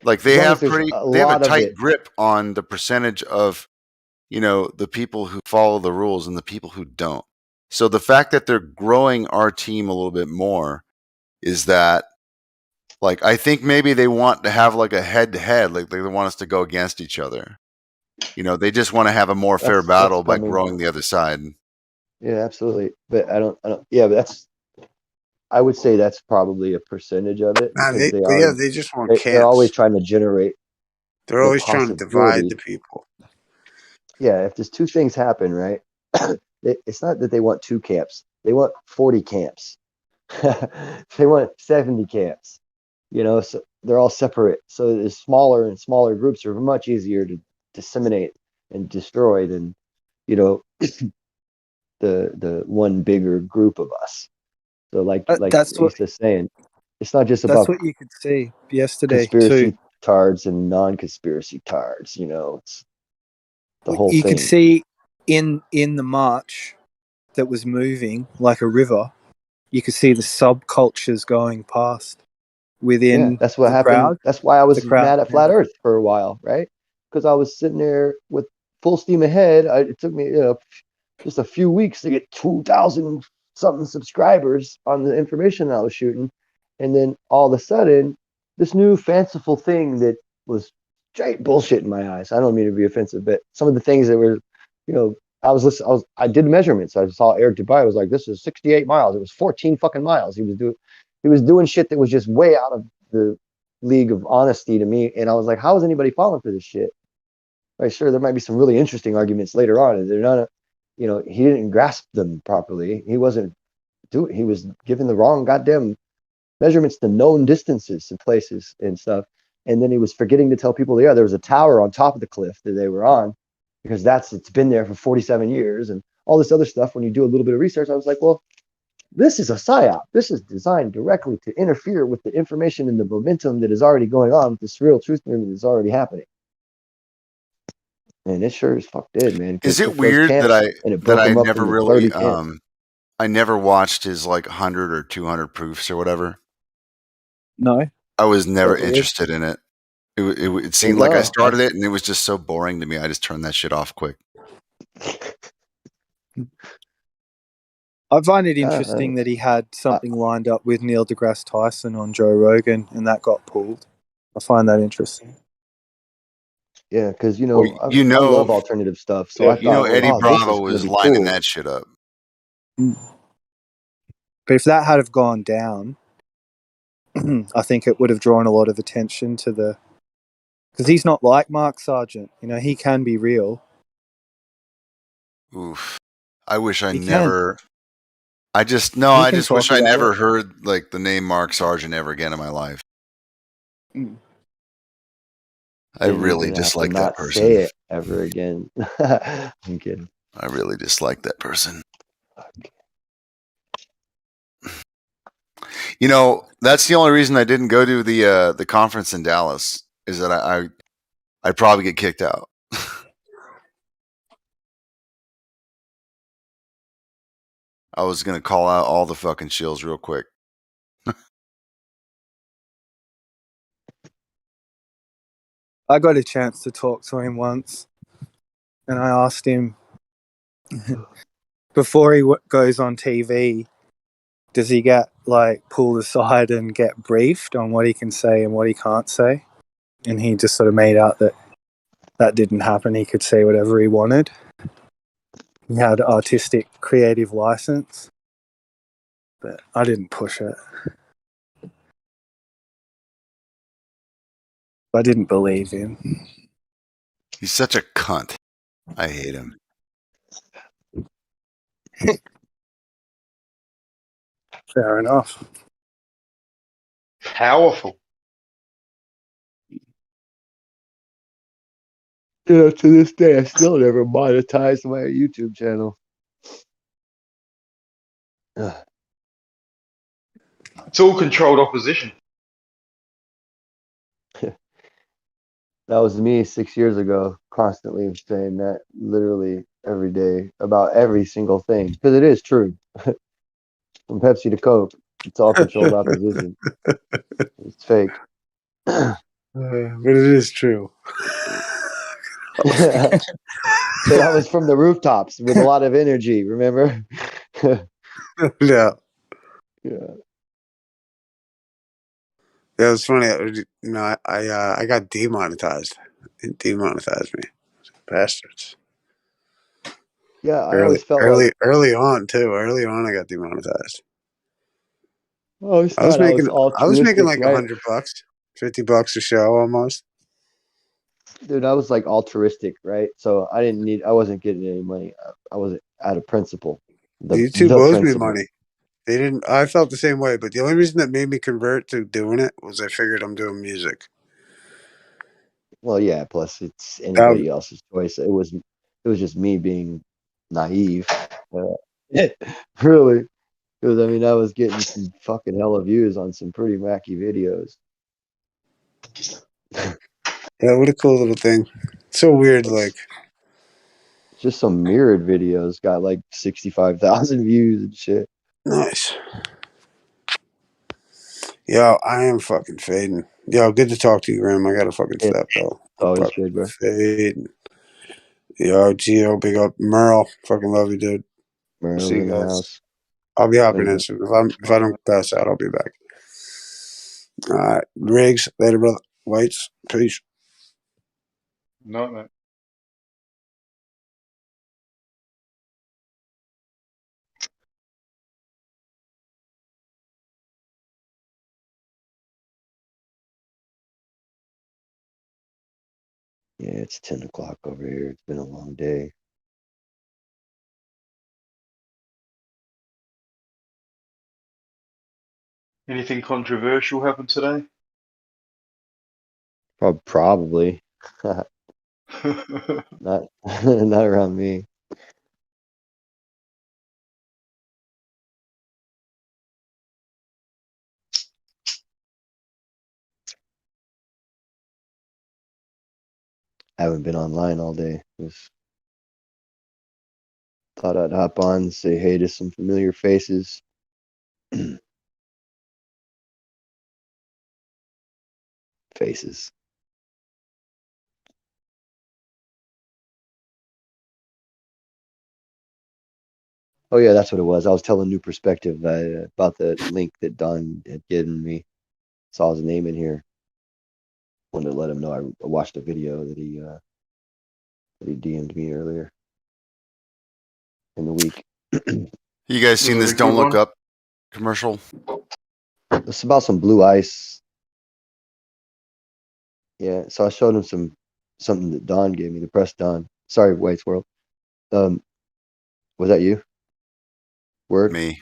Like as they long as have there's a they have a lot of tight it. grip on the percentage of, you know, the people who follow the rules and the people who don't. So the fact that they're growing our team a little bit more is that like I think maybe they want to have like a head to head, like they want us to go against each other. You know, they just want to have a more fair That's battle by coming. growing the other side. Yeah, absolutely. But I don't. Yeah, but I would say that's probably a percentage of it Nah, because but yeah, they just want they're always camps. trying to generate They're the always trying to divide possibility. the people. Yeah, if there's two things happen, right? It's not that they want two camps. They want 40 camps. They want 70 camps. So they're all separate. So the smaller and smaller groups are much easier to disseminate and destroy than, you know, the one bigger group of us. So like That's what Isa's saying, it's not just that's about what you could see yesterday too. conspiracy tards and non-conspiracy tards. It's the whole You could thing. see in the march that was moving like a river. You could see the subcultures going past Yeah, within that's what the happened. crowd. That's why I The was crowd mad at and Flat everything. Earth for a while, right? Because I was sitting there with full steam ahead. It took me, just a few weeks to get 2,000 something subscribers on the information I was shooting. And then all of a sudden, this new fanciful thing that was straight bullshit in my eyes. I don't mean to be offensive, but some of the things that were, I was listening, I did measurements. I saw Eric Dubai was like, this is 68 miles. It was 14 fucking miles. He was doing shit that was just way out of the league of honesty to me. And I was like, how is anybody falling for this shit? Right, sure, there might be some really interesting arguments later on, and they're not, he didn't grasp them properly. He was giving the wrong goddamn measurements to known distances and places and stuff. And then he was forgetting to tell people, yeah, there was a tower on top of the cliff that they were on because it's been there for 47 years and all this other stuff. When you do a little bit of research, I was like, well, this is a psyop. This is designed directly to interfere with the information and the momentum that is already going on with this real truth movement that's already happening. And it sure as fuck did, man. Because Is it it took those weird that camps and it broke I them up never into really 30 camps. I never watched his like 100 or 200 proofs or whatever. No. I was never That's weird. interested in it. It seemed Well, like I no, started it and it was just so boring to me. I just turned that shit off quick. I find it interesting that he had something lined up with Neil deGrasse Tyson on Joe Rogan, and that got pulled. I find that interesting. Yeah, because Well, I love alternative stuff, so I you know, thought, Eddie oh, this is Bravo going to was be lining cool. that shit up. But if that had have gone down, I think it would have drawn a lot of attention to because he's not like Mark Sargent. He can be real. Oof. I wish I He never. I just wish I never heard like the name Mark Sargent ever again in my life. I Didn't really even have to dislike that not person. say it ever again. I'm kidding. I really dislike that person. That's the only reason I didn't go to the conference in Dallas is that I'd probably get kicked out. I was gonna call out all the fucking shills real quick. I got a chance to talk to him once, and I asked him before he goes on TV, does he get like pulled aside and get briefed on what he can say and what he can't say? And he just sort of made out that that didn't happen. He could say whatever he wanted. He had artistic, creative license, but I didn't push it. I didn't believe him. He's such a cunt. I hate him. Fair enough. Powerful. You know, to this day, I still never monetized my YouTube channel. It's all controlled opposition. That was me 6 years ago, constantly saying that literally every day about every single thing, because it is true. From Pepsi to Coke, it's all controlled opposition. It's fake. But it is true. But I was from the rooftops with a lot of energy, remember? Yeah. Yeah. Yeah, it was funny. I got demonetized. It demonetized me, bastards. Yeah, I always felt like early on too. Early on, I got demonetized. I always I was thought I was making altruistic, like right? $100, $50 a show almost. Dude, I was like altruistic, right? So I wasn't getting any money. I wasn't out of principle. YouTube The owes me principle. money. They didn't. I felt the same way, but the only reason that made me convert to doing it was I figured I'm doing music. Well, yeah. Plus, it's anybody else's choice. It was just me being naive. Really, because I mean, I was getting some fucking hella views on some pretty wacky videos. Yeah, what a cool little thing. So weird, like just some mirrored videos got like 65,000 views and shit. nice. Yo, I am fucking fading. Yo, good to talk to you, Graham. I gotta fucking step though. I'm Always fucking good, bro. fading. Yo, Gio, big up. Merle, fucking love you, dude. Merle's See you in the guys. house. I'll be hopping Later, in soon. If I don't pass out, I'll be back. All right, Riggs, later, brother. Whites, peace. No, man. Yeah, it's 10 o'clock over here. It's been a long day. Anything controversial happened today? Probably. Not not around me. I haven't been online all day. Just thought I'd hop on and say hey to some familiar faces. Faces. Oh yeah, that's what it was. I was telling New Perspective about the link that Don had given me. Saw his name in here. Wanted to let him know I watched a video that he DM'd me earlier in the week. You guys seen this Don't Look Up commercial? It's about some blue ice. Yeah, so I showed him something that Don gave me, the press Don. Sorry, White's World. Was that you? Word? Me.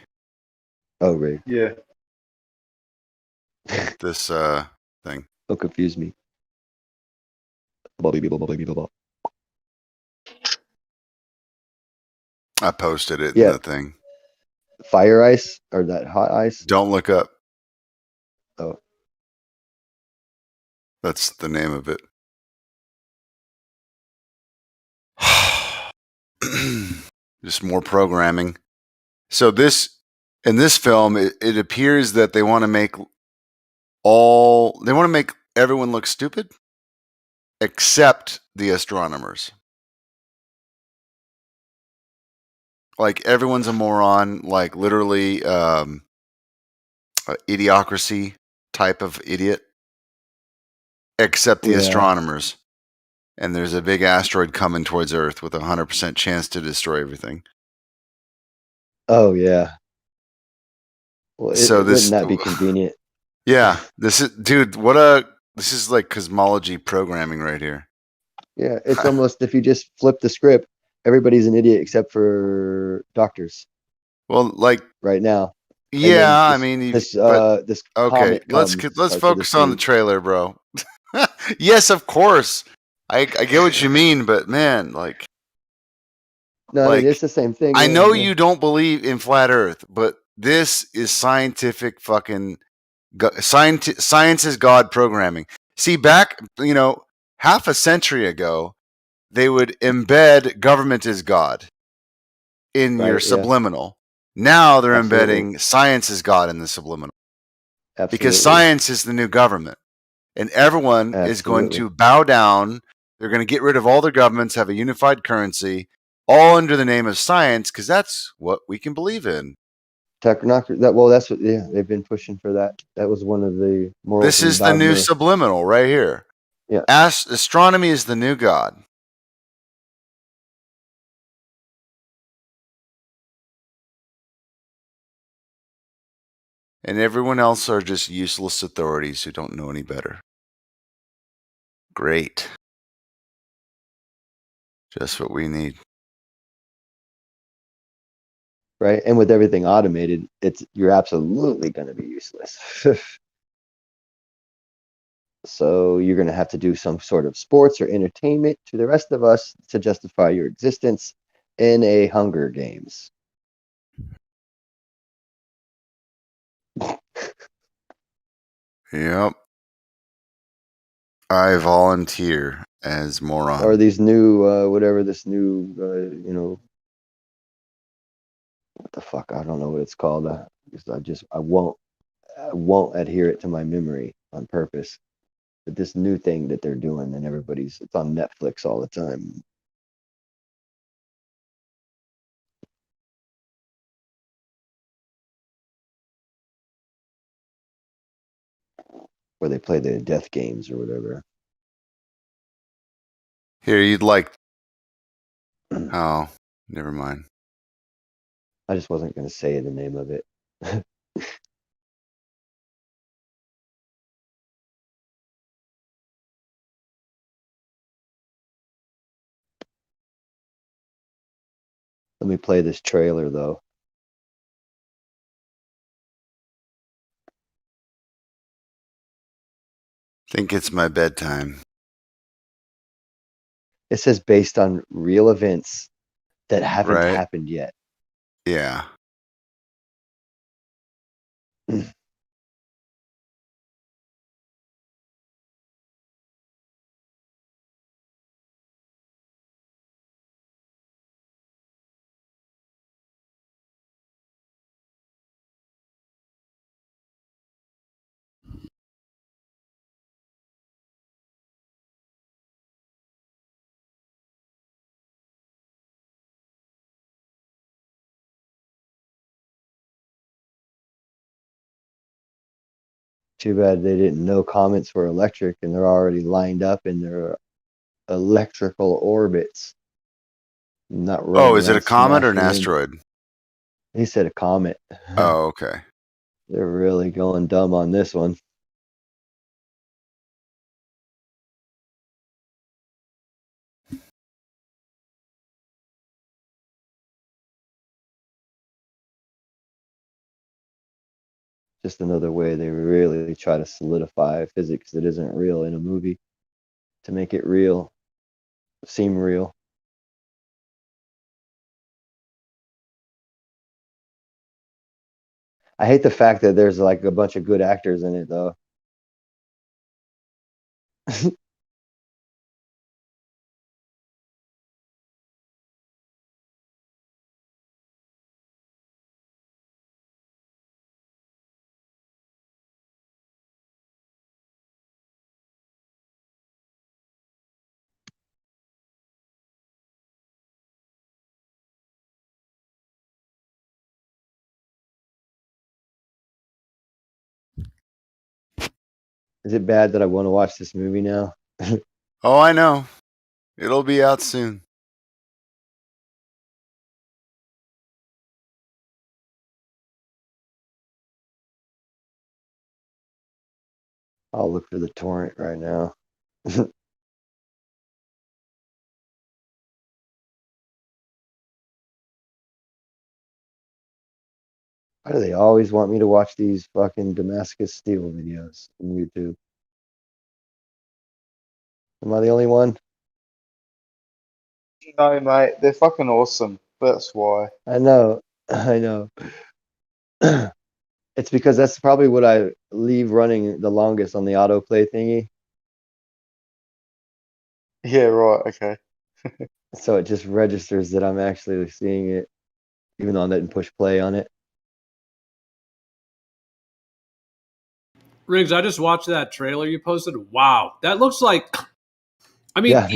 Oh, Rig. Yeah. This thing. Don't confuse me. I posted it in Yeah. the thing. Fire ice or that hot ice? Don't Look Up. Oh. That's the name of it. Just more programming. So in this film, it appears that they want to make everyone look stupid. except the astronomers. Like everyone's a moron, like literally idiocracy type of idiot, except the astronomers. And there's a big asteroid coming towards Earth with a 100% chance to destroy everything. Oh yeah. Well, So wouldn't that be convenient? Yeah, this is, dude. This is like cosmology programming right here. Yeah, it's almost if you just flip the script, everybody's an idiot except for doctors. Well, like right now. Yeah, I mean, this okay. comet Let's comes focus on the trailer, bro. Yes, of course. I get what you mean, but man, like, No, I mean it's the same thing. I Yeah, know yeah. you don't believe in flat Earth, but this is scientific fucking science is God programming. See, back half a century ago, they would embed government as God in your Right, yeah. subliminal. Now they're Absolutely. embedding science as God in the subliminal. Because Absolutely. science is the new government. And everyone is going Absolutely. to bow down. They're going to get rid of all their governments, have a unified currency, all under the name of science, because that's what we can believe in. Technocracy. That's what. Yeah, they've been pushing for that. That was one of the morals This and is the new dogma. subliminal right here. Yeah. Astronomy is the new God. And everyone else are just useless authorities who don't know any better. Great. Just what we need. Right, and with everything automated, you're absolutely going to be useless. So you're going to have to do some sort of sports or entertainment to the rest of us to justify your existence in a Hunger Games. Yep. I volunteer as moron. Or these new, whatever this new, what the fuck? I don't know what it's called. I won't adhere it to my memory on purpose. But this new thing that they're doing, and it's on Netflix all the time. Where they play the death games or whatever. Here, you'd like. Oh, never mind. I just wasn't going to say the name of it. Let me play this trailer though. Think it's my bedtime. It says based on real events that haven't Right. happened yet. Yeah. Too bad they didn't know comets were electric and they're already lined up in their electrical orbits. Not running Oh, is it a around comet or an smashing in. asteroid? He said a comet. Oh, okay. They're really going dumb on this one. Just another way they really try to solidify physics that isn't real in a movie to make it real, seem real. I hate the fact that there's like a bunch of good actors in it though. Is it bad that I want to watch this movie now? Oh, I know. It'll be out soon. I'll look for the torrent right now. Why do they always want me to watch these fucking Damascus Steel videos on YouTube? Am I the only one? No, mate, they're fucking awesome. That's why. I know. I know. It's because that's probably what I leave running the longest on the autoplay thingy. Yeah, right. Okay. So it just registers that I'm actually seeing it, even though I didn't push play on it. Riggs, I just watched that trailer you posted. Wow, that looks like. I mean, Yeah,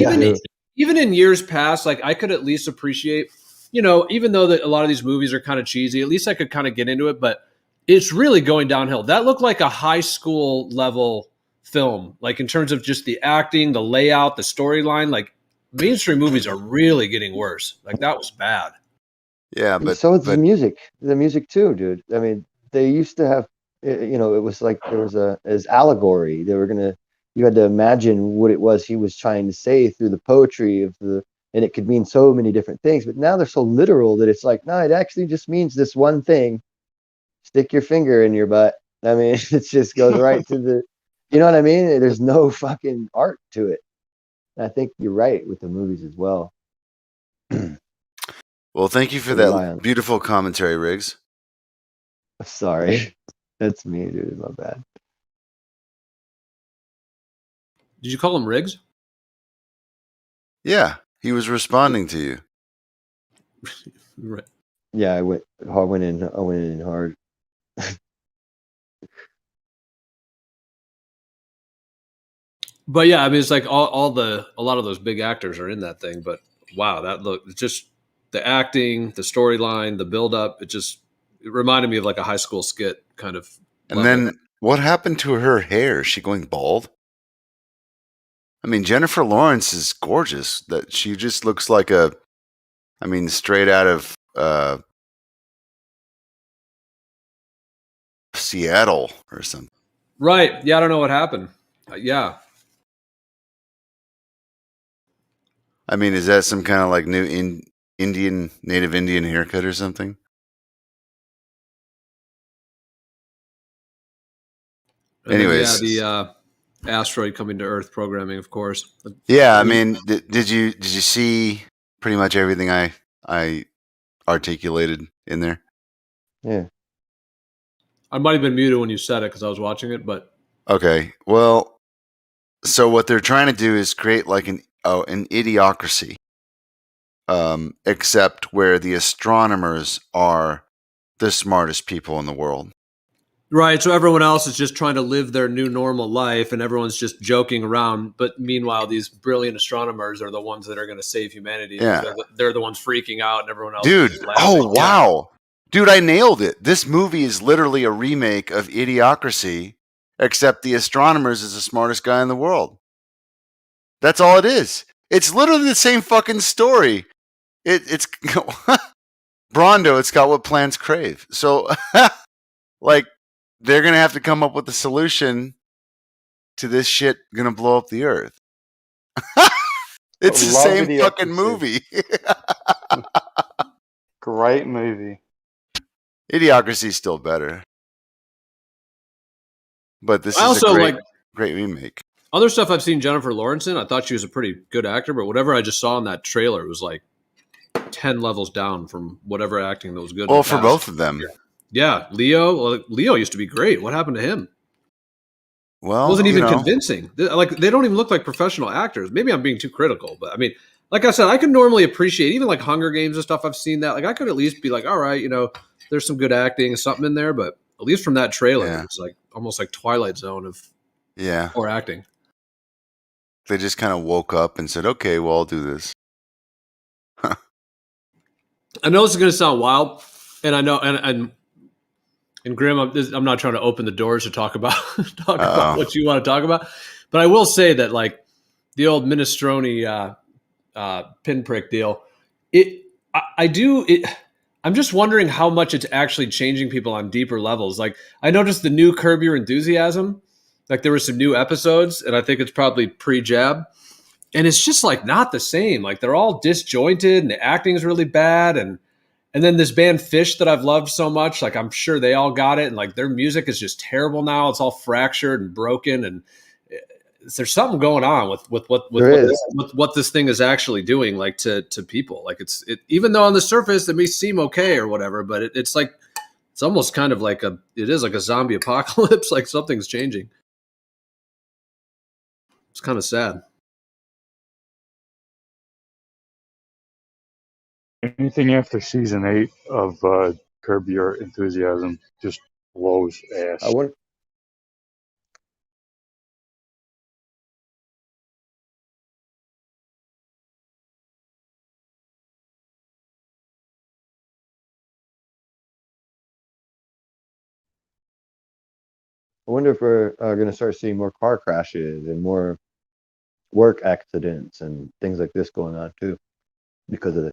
even in years past, like I could at least appreciate, even though that a lot of these movies are kind of cheesy, at least I could kind of get into it. But it's really going downhill. That looked like a high school level film, like in terms of just the acting, the layout, the storyline. Like mainstream movies are really getting worse. Like that was bad. Yeah, but so is the music too, dude. I mean, they used to have, it was like there was as allegory. They were gonna, you had to imagine what it was he was trying to say through the poetry and it could mean so many different things. But now they're so literal that it's like, no, it actually just means this one thing. Stick your finger in your butt. I mean, it just goes right to the, you know what I mean? There's no fucking art to it. And I think you're right with the movies as well. Well, thank you for that beautiful commentary, Riggs. Sorry. That's me, dude. My bad. Did you call him Riggs? Yeah, he was responding to you. Right. Yeah, I went in hard. But yeah, I mean, it's like a lot of those big actors are in that thing. But wow, it's just the acting, the storyline, the build up. It reminded me of like a high school skit kind of. And then what happened to her hair? Is she going bald? I mean, Jennifer Lawrence is gorgeous. That she just looks like straight out of Seattle or something. Right. Yeah, I don't know what happened. Yeah. I mean, is that some kind of like new native Indian haircut or something? And anyways, then, the asteroid coming to Earth programming, of course. Yeah, I mean, did you see pretty much everything I articulated in there? Yeah. I might have been muted when you said it because I was watching it, but okay. Well, so what they're trying to do is create like an idiocracy, except where the astronomers are the smartest people in the world. Right. So everyone else is just trying to live their new normal life and everyone's just joking around. But meanwhile, these brilliant astronomers are the ones that are going to save humanity. Yeah. They're the ones freaking out and everyone else Dude, is laughing. Oh, wow. Yeah. Dude, I nailed it. This movie is literally a remake of Idiocracy, except the astronomers is the smartest guy in the world. That's all it is. It's literally the same fucking story. It's Brondo, it's got what plants crave. So, like, they're going to have to come up with a solution to this shit going to blow up the earth. It's the same fucking movie. Great movie. Idiocracy is still better. But this is a great remake. Other stuff I've seen Jennifer Lawrence in, I thought she was a pretty good actor, but whatever I just saw in that trailer was like 10 levels down from whatever acting that was good. Well, for both of them. Yeah, Leo used to be great. What happened to him? Well, it wasn't even convincing. Like they don't even look like professional actors. Maybe I'm being too critical, but I mean, like I said, I can normally appreciate even like Hunger Games and stuff. I've seen that. Like I could at least be like, all right, there's some good acting and something in there, but at least from that trailer, it's like almost like Twilight Zone of poor acting. They just kind of woke up and said, okay, well, I'll do this. I know this is going to sound wild, and I know, and And Grim, I'm not trying to open the doors to talk about about what you want to talk about, but I will say that like the old minestrone pinprick deal, I'm just wondering how much it's actually changing people on deeper levels. Like I noticed the new Curb Your Enthusiasm, like there were some new episodes, and I think it's probably pre-jab, and it's just like not the same. Like they're all disjointed, and the acting is really bad, and then this band Fish that I've loved so much, like I'm sure they all got it, and like their music is just terrible now. It's all fractured and broken, and there's something going on with what this thing is actually doing, like to people. Like it even though on the surface it may seem okay or whatever, but it's like it's almost kind of like it is like a zombie apocalypse. Like something's changing. It's kind of sad. Anything after season 8 of Curb Your Enthusiasm just blows ass. I wonder if we're going to start seeing more car crashes and more work accidents and things like this going on too because of it.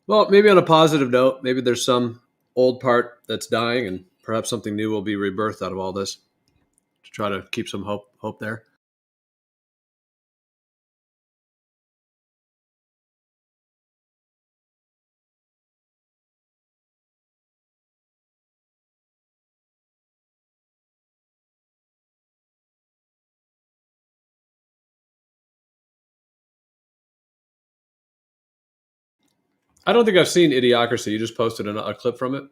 Well, maybe on a positive note, maybe there's some old part that's dying, and perhaps something new will be rebirthed out of all this to try to keep some hope there. I don't think I've seen Idiocracy. You just posted a clip from it.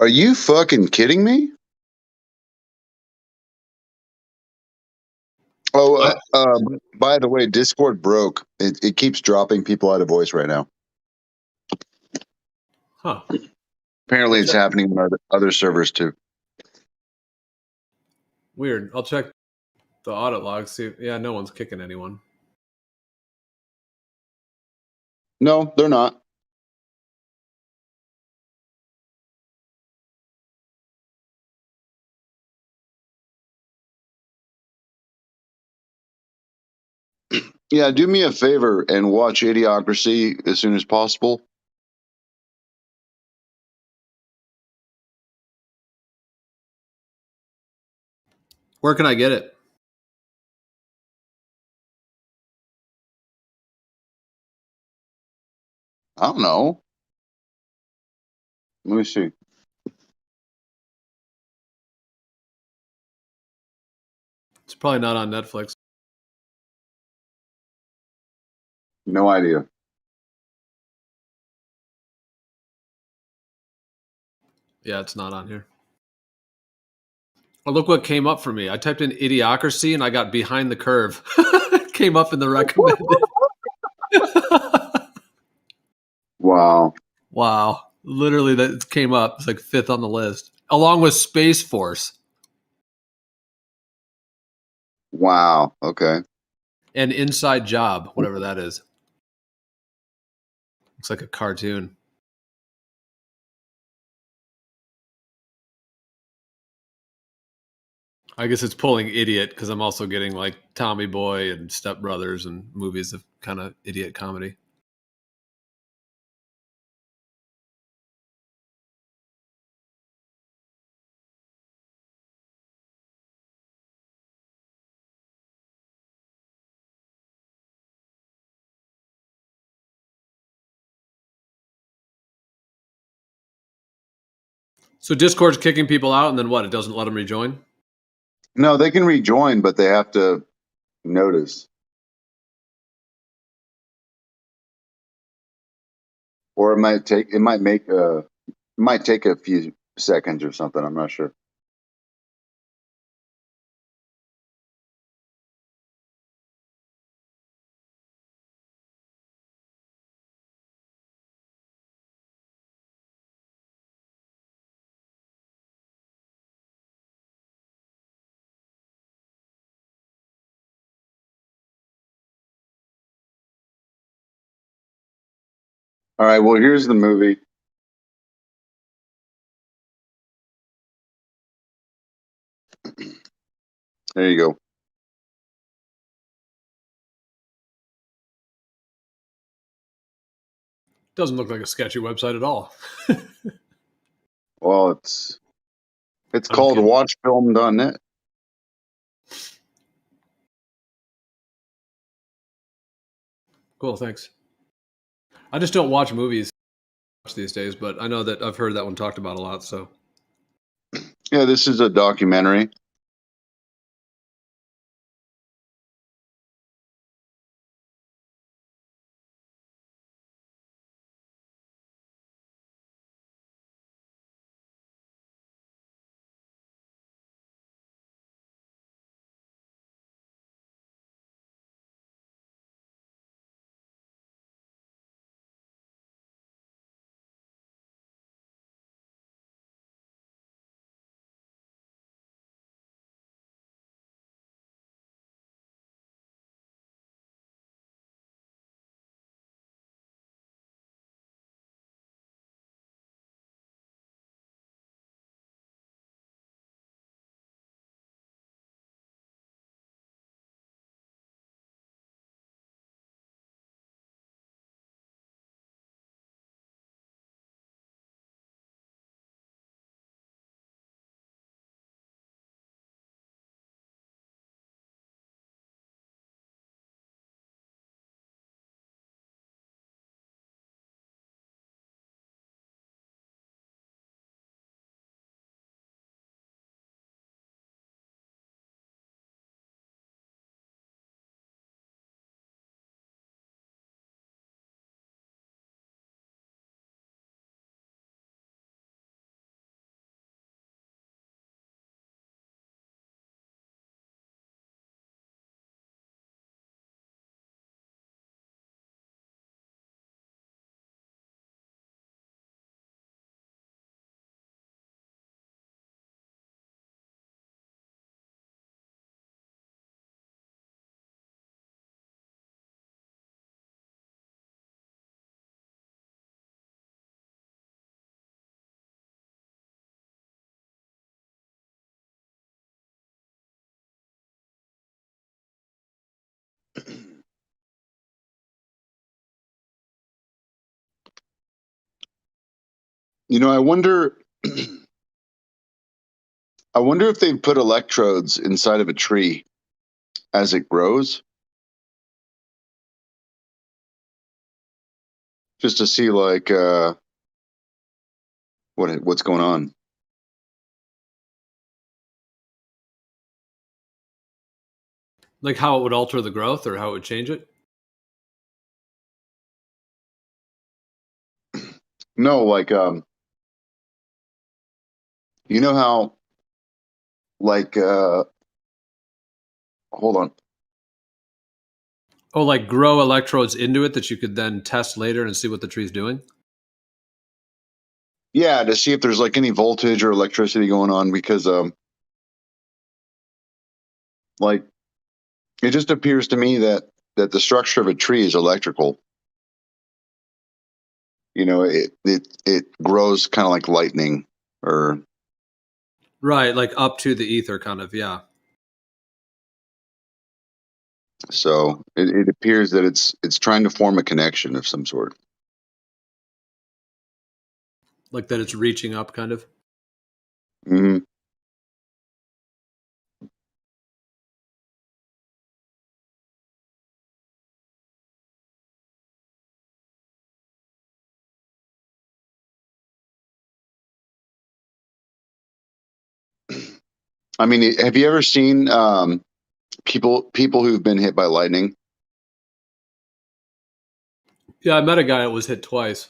Are you fucking kidding me? Oh, by the way, Discord broke. It keeps dropping people out of voice right now. Huh. Apparently, it's happening on other servers too. Weird. I'll check the audit log. See, yeah, no one's kicking anyone. No, they're not. Yeah, do me a favor and watch Idiocracy as soon as possible. Where can I get it? I don't know. Let me see. It's probably not on Netflix. No idea. Yeah, it's not on here. Oh, look what came up for me. I typed in Idiocracy and I got Behind the Curve. It came up in the recommended. Wow. Wow. Literally, that came up. It's like 5th on the list, along with Space Force. Wow. Okay. And Inside Job, whatever that is. Looks like a cartoon. I guess it's pulling idiot because I'm also getting like Tommy Boy and Step Brothers and movies of kind of idiot comedy. So Discord's kicking people out, and then what? It doesn't let them rejoin? No, they can rejoin, but they have to notice. or it might take a few seconds or something. I'm not sure. All right. Well, here's the movie. There you go. Doesn't look like a sketchy website at all. Well, it's called watchfilm.net. Cool, thanks. I just don't watch movies much these days, but I know that I've heard that one talked about a lot. So Yeah, this is a documentary. You know, I wonder if they put electrodes inside of a tree as it grows, just to see like what's going on. like how it would alter the growth or how it would change it. No, like you know how like hold on. Oh, like grow electrodes into it that you could then test later and see what the tree's doing. Yeah, to see if there's like any voltage or electricity going on, because like it just appears to me that the structure of a tree is electrical. You know, it grows kind of like lightning, or Right, like up to the ether kind of, yeah. so it appears that it's trying to form a connection of some sort. Like that it's reaching up kind of. Mm-hmm. I mean, have you ever seen people who've been hit by lightning? Yeah, I met a guy that was hit twice.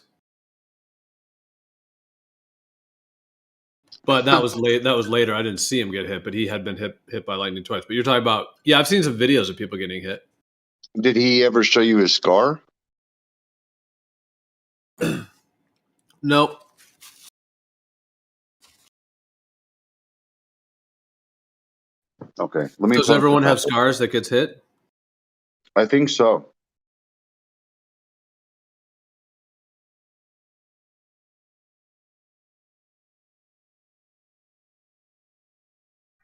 But that was late. That was later. I didn't see him get hit, but he had been hit by lightning twice. But you're talking about, yeah, I've seen some videos of people getting hit. Did he ever show you his scar? Nope. Okay, let me. Does everyone have scars that gets hit? I think so.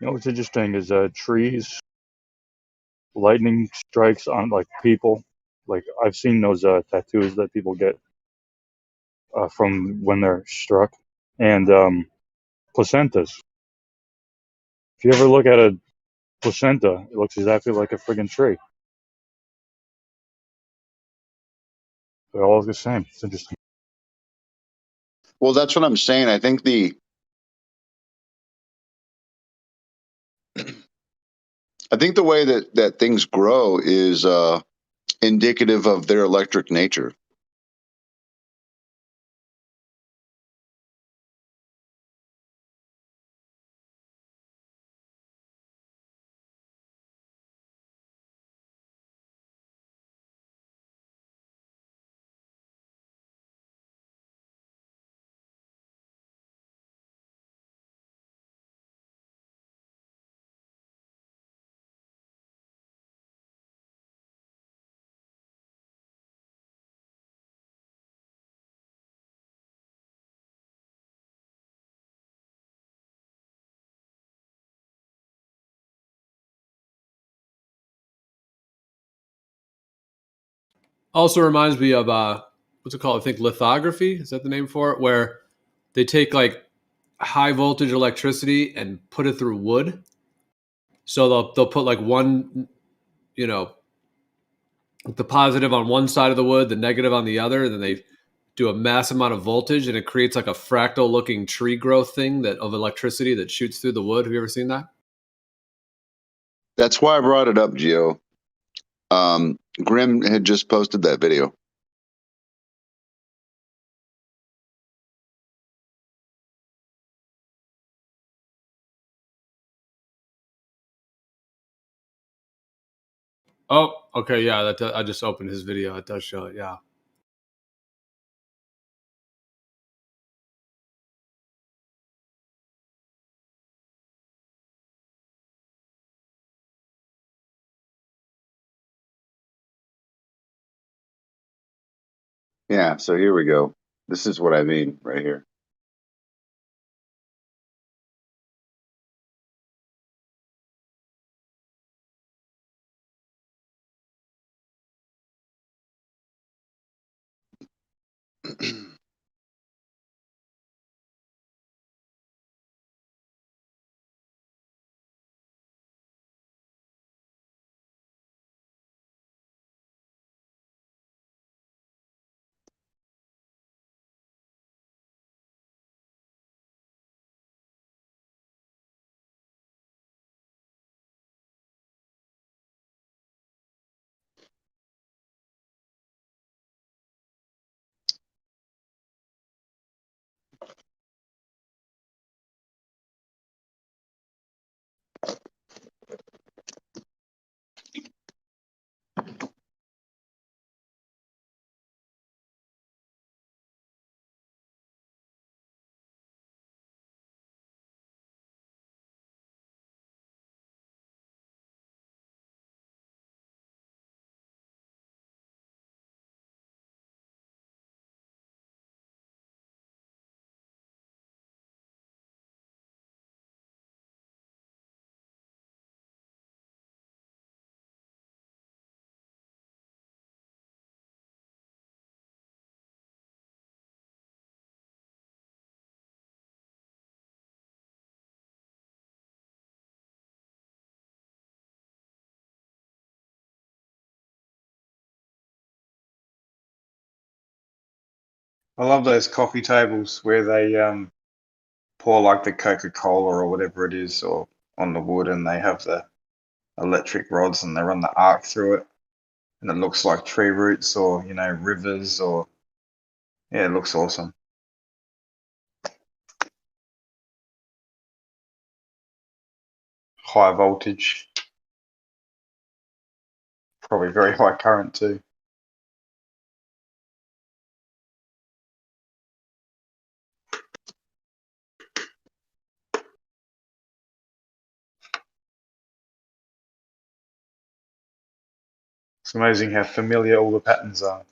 You know what's interesting is trees, lightning strikes on like people. Like I've seen those tattoos that people get from when they're struck, and placentas. If you ever look at a placenta, it looks exactly like a friggin' tree. They're all the same. It's interesting. Well, that's what I'm saying. I think the way that things grow is indicative of their electric nature. Also reminds me of what's it called? I think lithography. Is that the name for it? Where they take like high voltage electricity and put it through wood. So they'll put like one, you know, the positive on one side of the wood, the negative on the other, and then they do a mass amount of voltage, and it creates like a fractal looking tree growth thing that of electricity that shoots through the wood. Have you ever seen that? That's why I brought it up, Gio. Grim had just posted that video. Oh, okay, yeah. I just opened his video. It does show it. Yeah. Yeah, so here we go. This is what I mean right here. I love those coffee tables where they pour like the Coca-Cola or whatever it is or on the wood, and they have the electric rods and they run the arc through it, and it looks like tree roots or rivers, or yeah, it looks awesome. high voltage. Probably very high current too. It's amazing how familiar all the patterns are.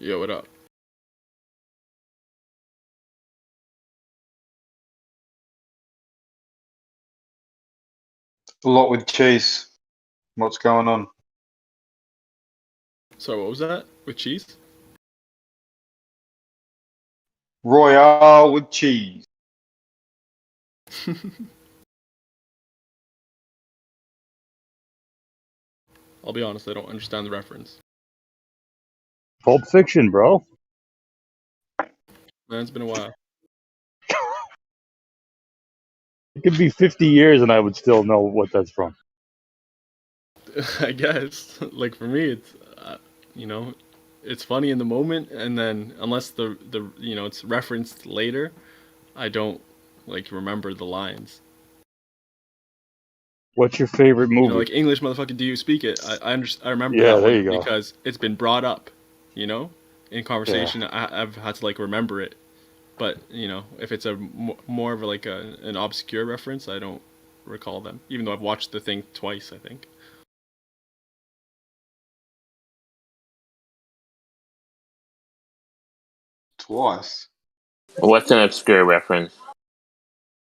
Yo, what up? A lot with cheese. What's going on? So what was that? With cheese? Royale with cheese. I'll be honest, I don't understand the reference. Pulp Fiction, bro. Man, it's been a while. It could be 50 years and I would still know what that's from. I guess. Like for me, it's you know, it's funny in the moment, and then unless the it's referenced later, I don't like remember the lines. What's your favorite movie? You know, like English, motherfucker, do you speak it? I remember Yeah, that there one you go. because it's been brought up. You know, in conversation, I've had to like remember it. But you know, if it's a more of like an obscure reference, I don't recall them. Even though I've watched the thing twice, I think. Twice. What's an obscure reference?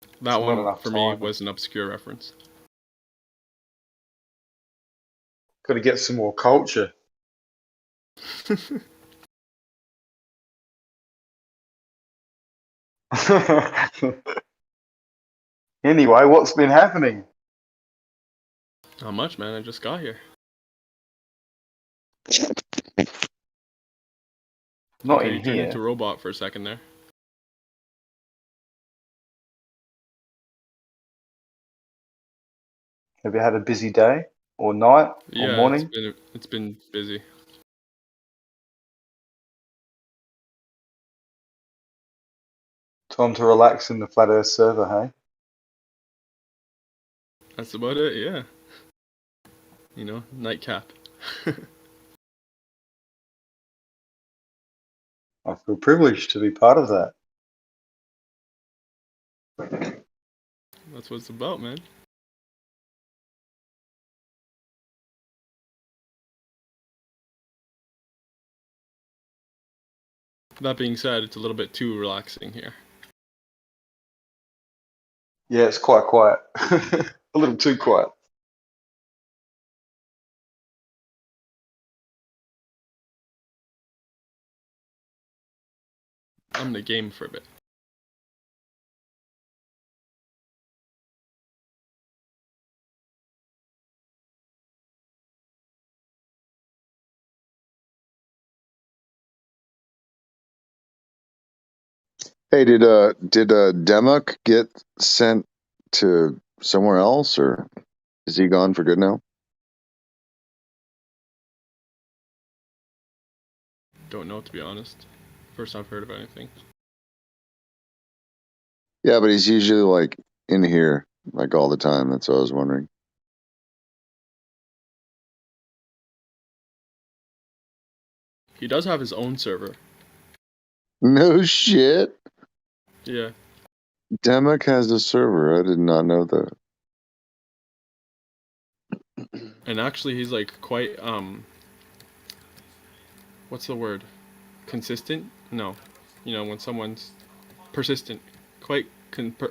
That It's not one enough for me time. was an obscure reference. Got to get some more culture. Anyway, what's been happening? Not much, man. I just got here. Not Okay, in you turned into here. a robot for a second there. Have you had a busy day or night or Yeah, morning? it's been busy. Time to relax in the Flat Earth server, hey? That's about it. Yeah. You know, nightcap. I feel privileged to be part of that. That's what it's about, man. That being said, it's a little bit too relaxing here. Yeah, it's quite quiet. A little too quiet. I'm gonna game for a bit. Hey, did Demuk get sent to somewhere else, or is he gone for good now? Don't know, to be honest. First I've heard of anything. Yeah, but he's usually like in here like all the time. That's what I was wondering. He does have his own server. No shit. Yeah. Demuk has a server. I did not know that. And actually he's like quite what's the word? Consistent? No. You know, when someone's persistent, quite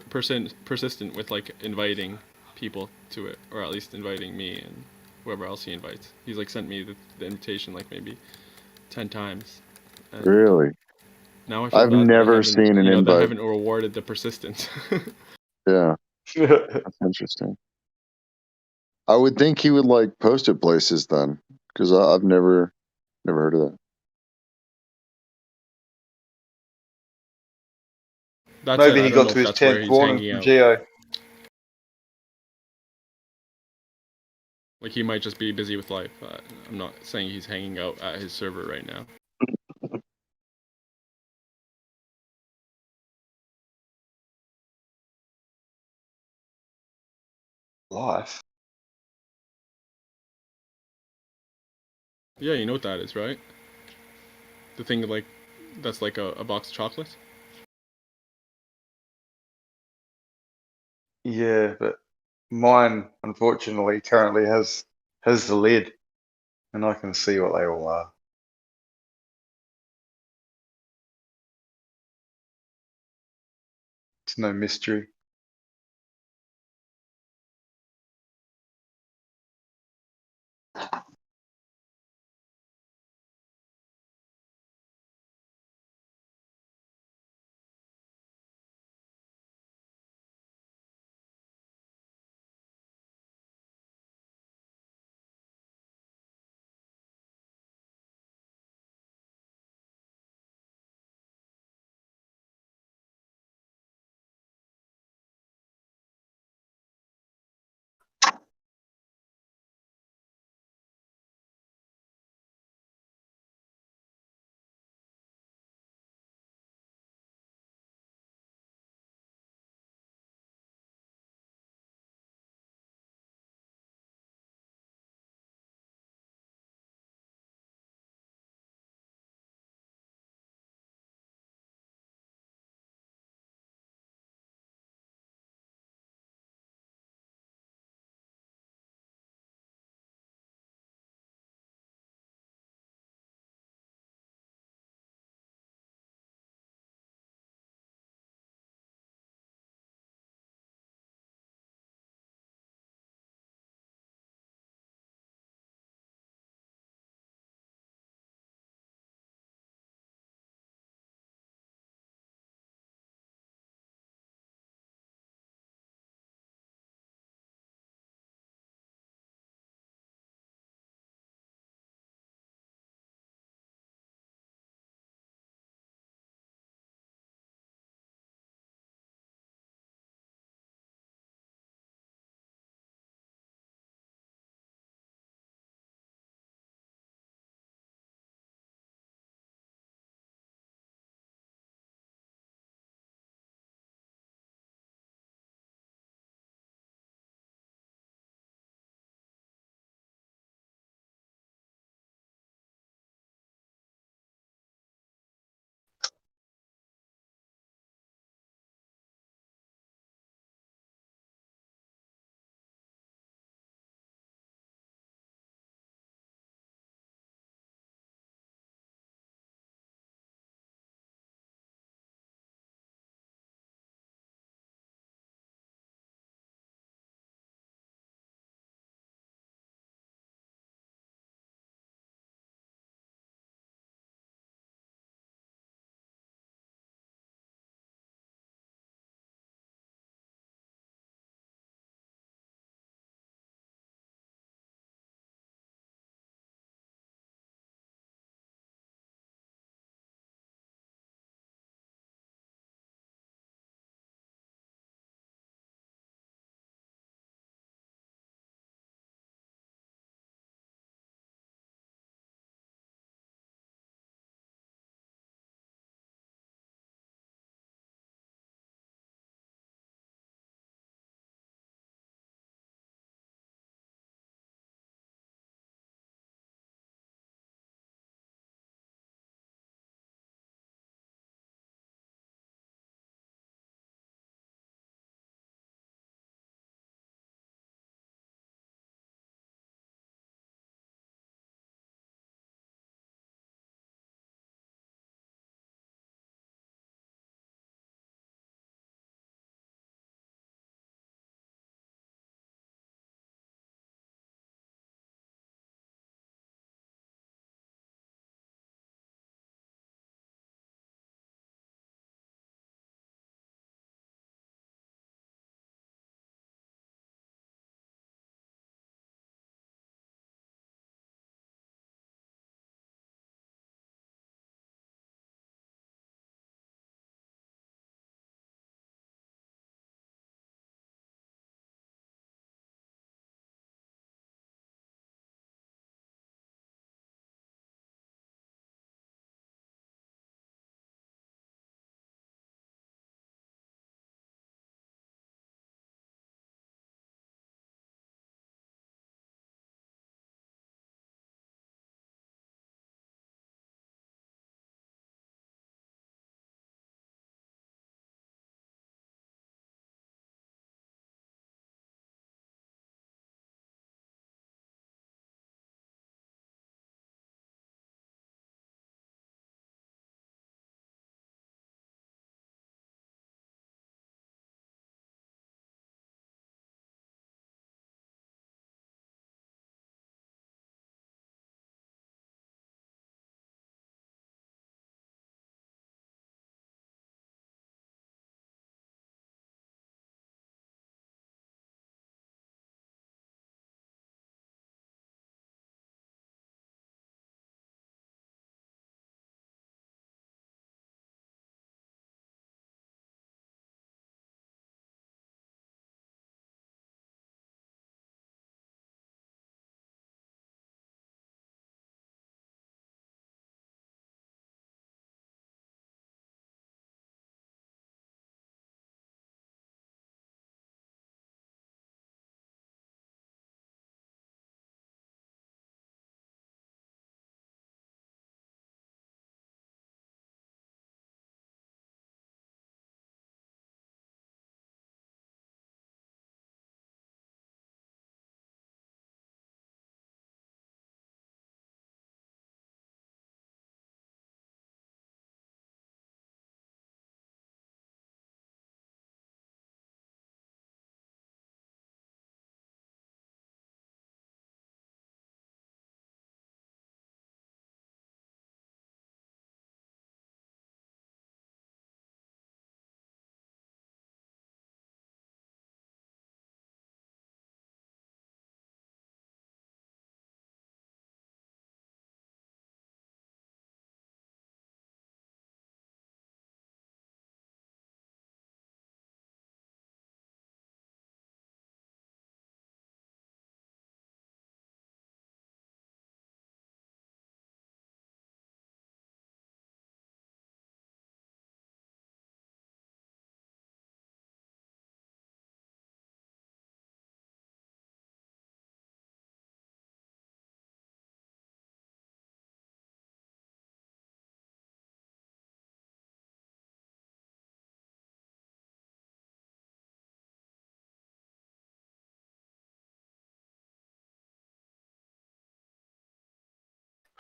persistent with like inviting people to it, or at least inviting me and whoever else he invites. He's like sent me the invitation like maybe 10 times. And Really? now I feel I've bad that never seen an that I invite. haven't rewarded the persistence. Yeah. That's interesting. I would think he would like post it places then, because I've never heard of that. That's Maybe it. I he don't got know to if his that's where 10th he's warning hanging from out. Geo. Like he might just be busy with life. I'm not saying he's hanging out at his server right now. Life? Yeah, you know what that is, right? The thing like that's like a box of chocolates. Yeah, but mine, unfortunately, currently has the lid, and I can see what they all are. It's no mystery.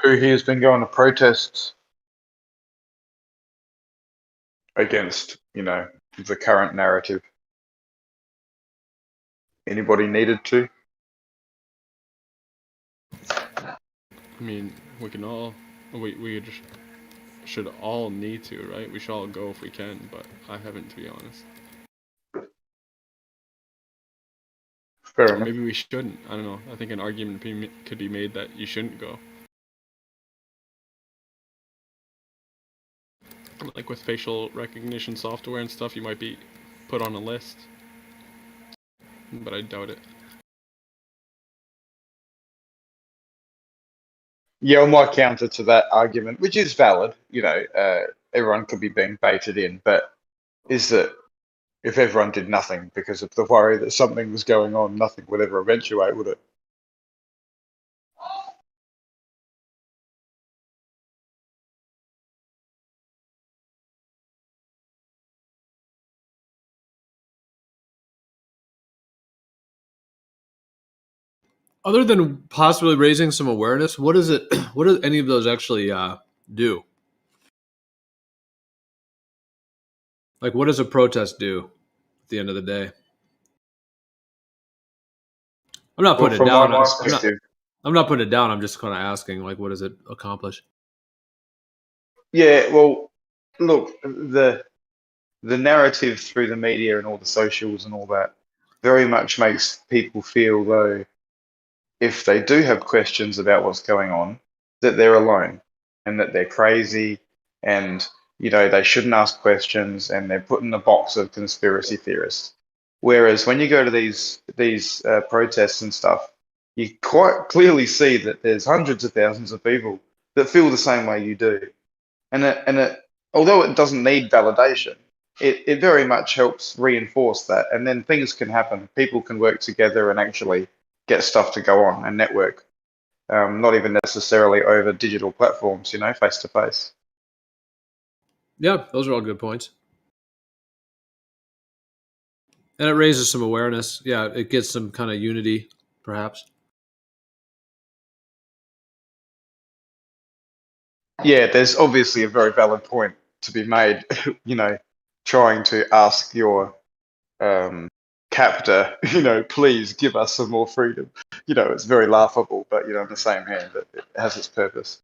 Who here has been going to protests against, the current narrative? Anybody needed to? I mean, we can all, we just should all need to, right? We should all go if we can, but I haven't, to be honest. Fair or enough. maybe we shouldn't. I don't know. I think an argument could be made that you shouldn't go. Like with facial recognition software and stuff, you might be put on a list. But I doubt it. Yeah, my counter to that argument, which is valid, everyone could be being baited in, but is that if everyone did nothing because of the worry that something was going on, nothing would ever eventuate, would it? Other than possibly raising some awareness, what is it? What do any of those actually do? Like, what does a protest do at the end of the day? I'm not putting it From down. my perspective, I'm not putting it down. I'm just kind of asking, like, what does it accomplish? yeah, well, look, the narrative through the media and all the socials and all that very much makes people feel though if they do have questions about what's going on, that they're alone and that they're crazy and they shouldn't ask questions and they're put in a box of conspiracy theorists. Whereas when you go to these protests and stuff, you quite clearly see that there's hundreds of thousands of people that feel the same way you do, and although it doesn't need validation, it very much helps reinforce that, and then things can happen. People can work together and actually get stuff to go on and network, not even necessarily over digital platforms, face to face. Yeah, those are all good points. And it raises some awareness. Yeah, it gets some kind of unity, perhaps. Yeah, there's obviously a very valid point to be made, trying to ask your captor, please give us some more freedom. It's very laughable, but on the same hand, it has its purpose.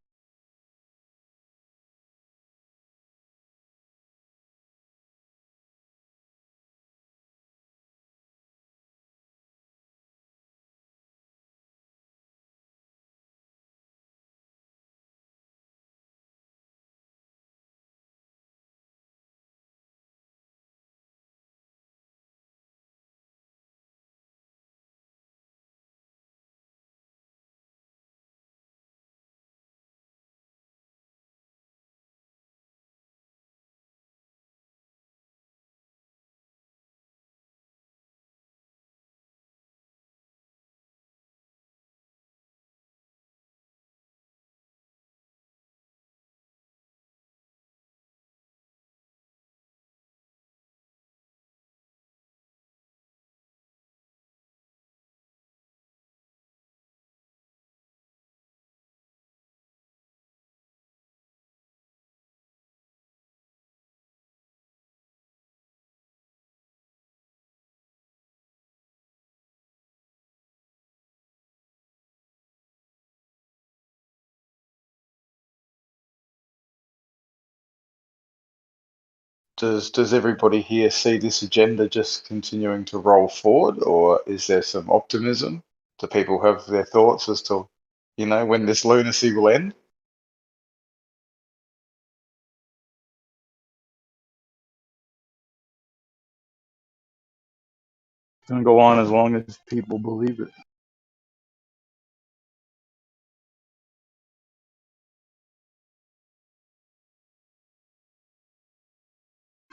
Does everybody here see this agenda just continuing to roll forward, or is there some optimism? Do people have their thoughts as to, when this lunacy will end? It's gonna go on as long as people believe it.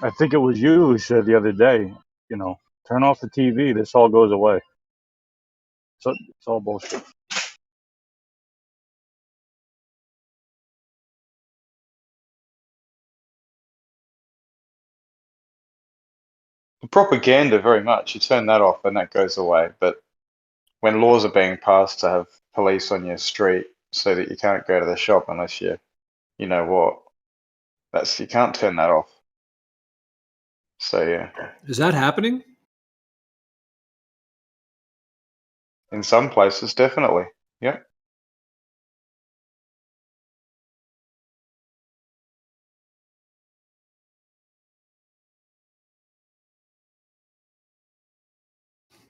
I think it was you who said the other day, turn off the TV. This all goes away. So it's all bullshit. Propaganda, very much. You turn that off and that goes away. But when laws are being passed to have police on your street, so that you can't go to the shop unless you know what. You can't turn that off. So yeah. Is that happening? In some places, definitely. Yep.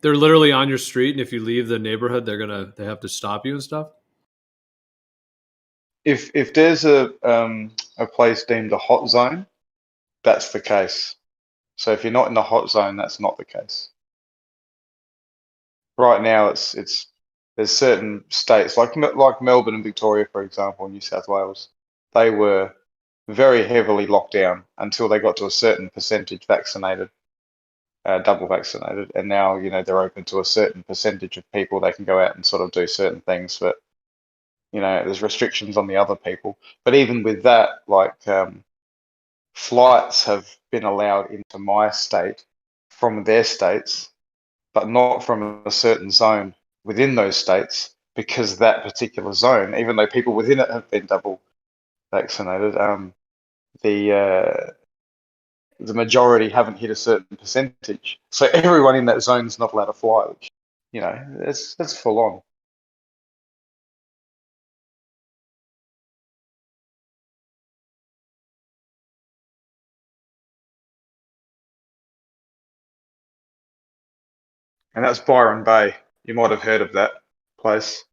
They're literally on your street, and if you leave the neighborhood, they have to stop you and stuff. If there's a place deemed a hot zone, that's the case. So if you're not in the hot zone, that's not the case. Right now, it's there's certain states like Melbourne and Victoria, for example, New South Wales, they were very heavily locked down until they got to a certain percentage vaccinated, double vaccinated, and now they're open to a certain percentage of people. They can go out and sort of do certain things, but there's restrictions on the other people. But even with that, like flights have been allowed into my state from their states, but not from a certain zone within those states, because that particular zone, even though people within it have been double vaccinated, the majority haven't hit a certain percentage. So everyone in that zone is not allowed to fly, which that's full on. And that's Byron Bay. You might have heard of that place.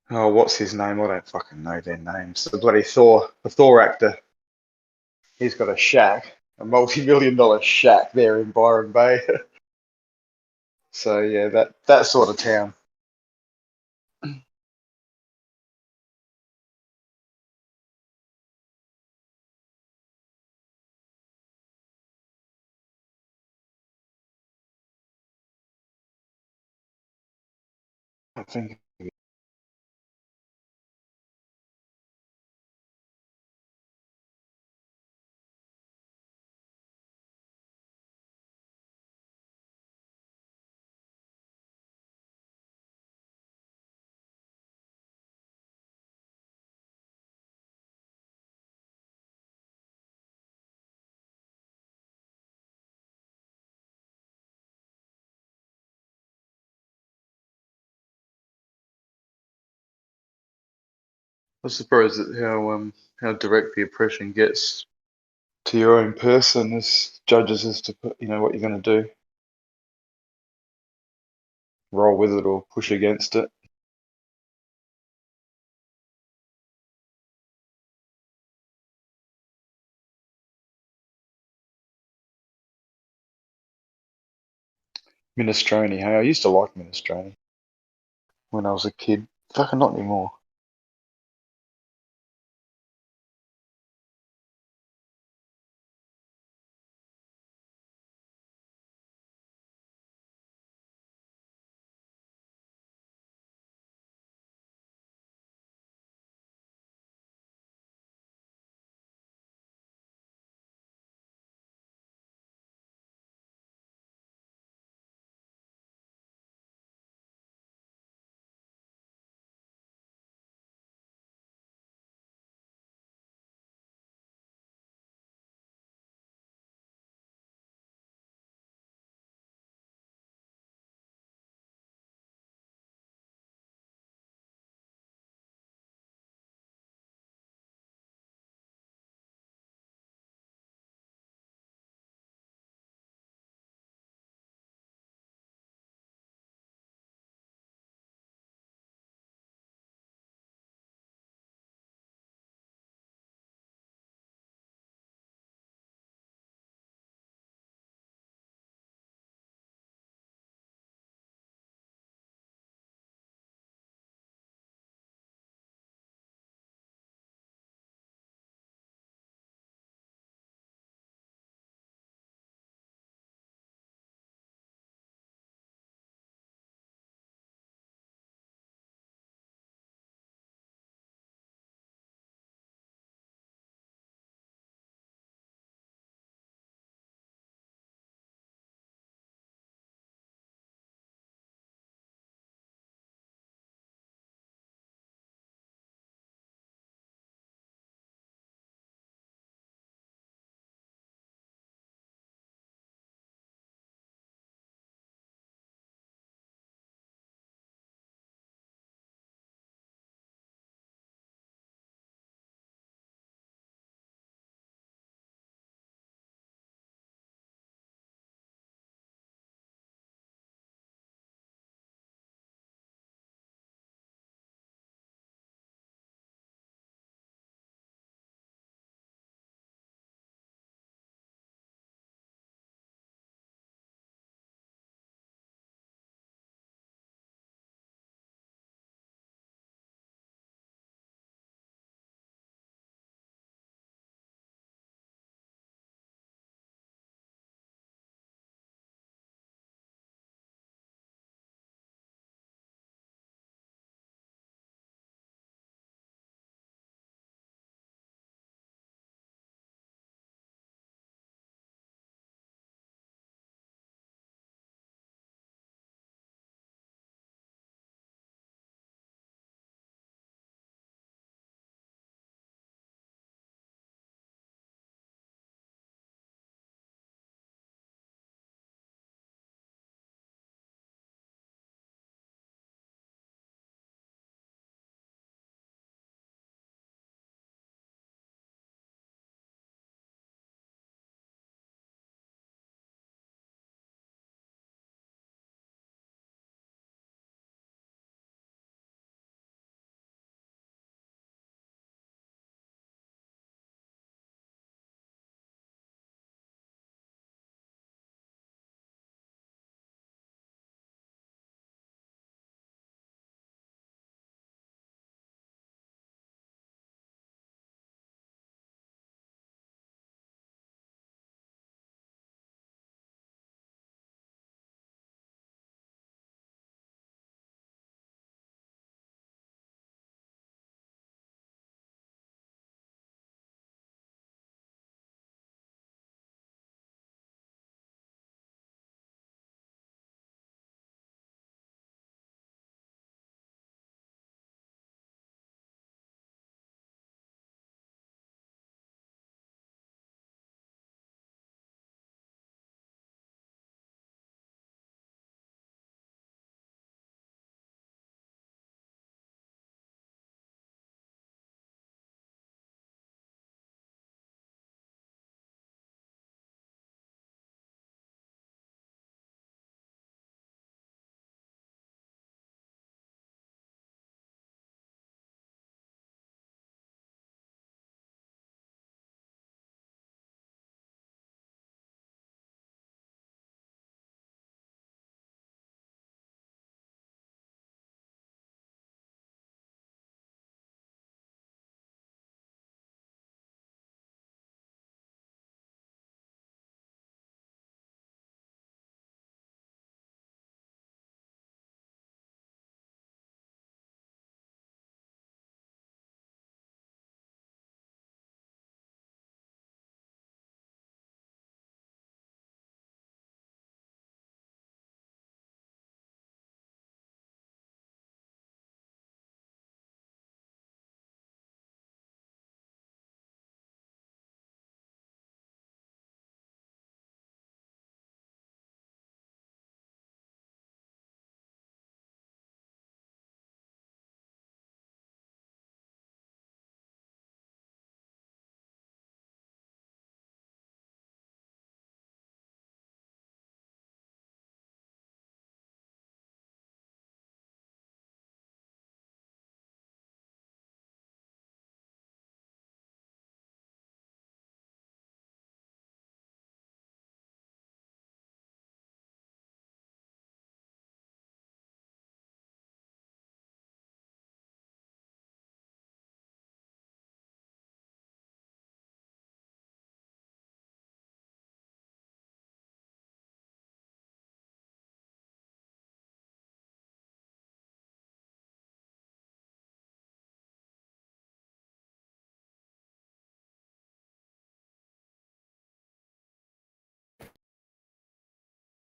Oh, what's his name? I don't fucking know their names. The bloody the Thor actor. He's got a shack, a multi-million-dollar shack there in Byron Bay. So yeah, that sort of town. I think. I'm surprised at how direct the oppression gets to your own person as judges as to what you're going to do. Roll with it or push against it. Minestrone, hey, I used to like minestrone when I was a kid. Fucking not anymore.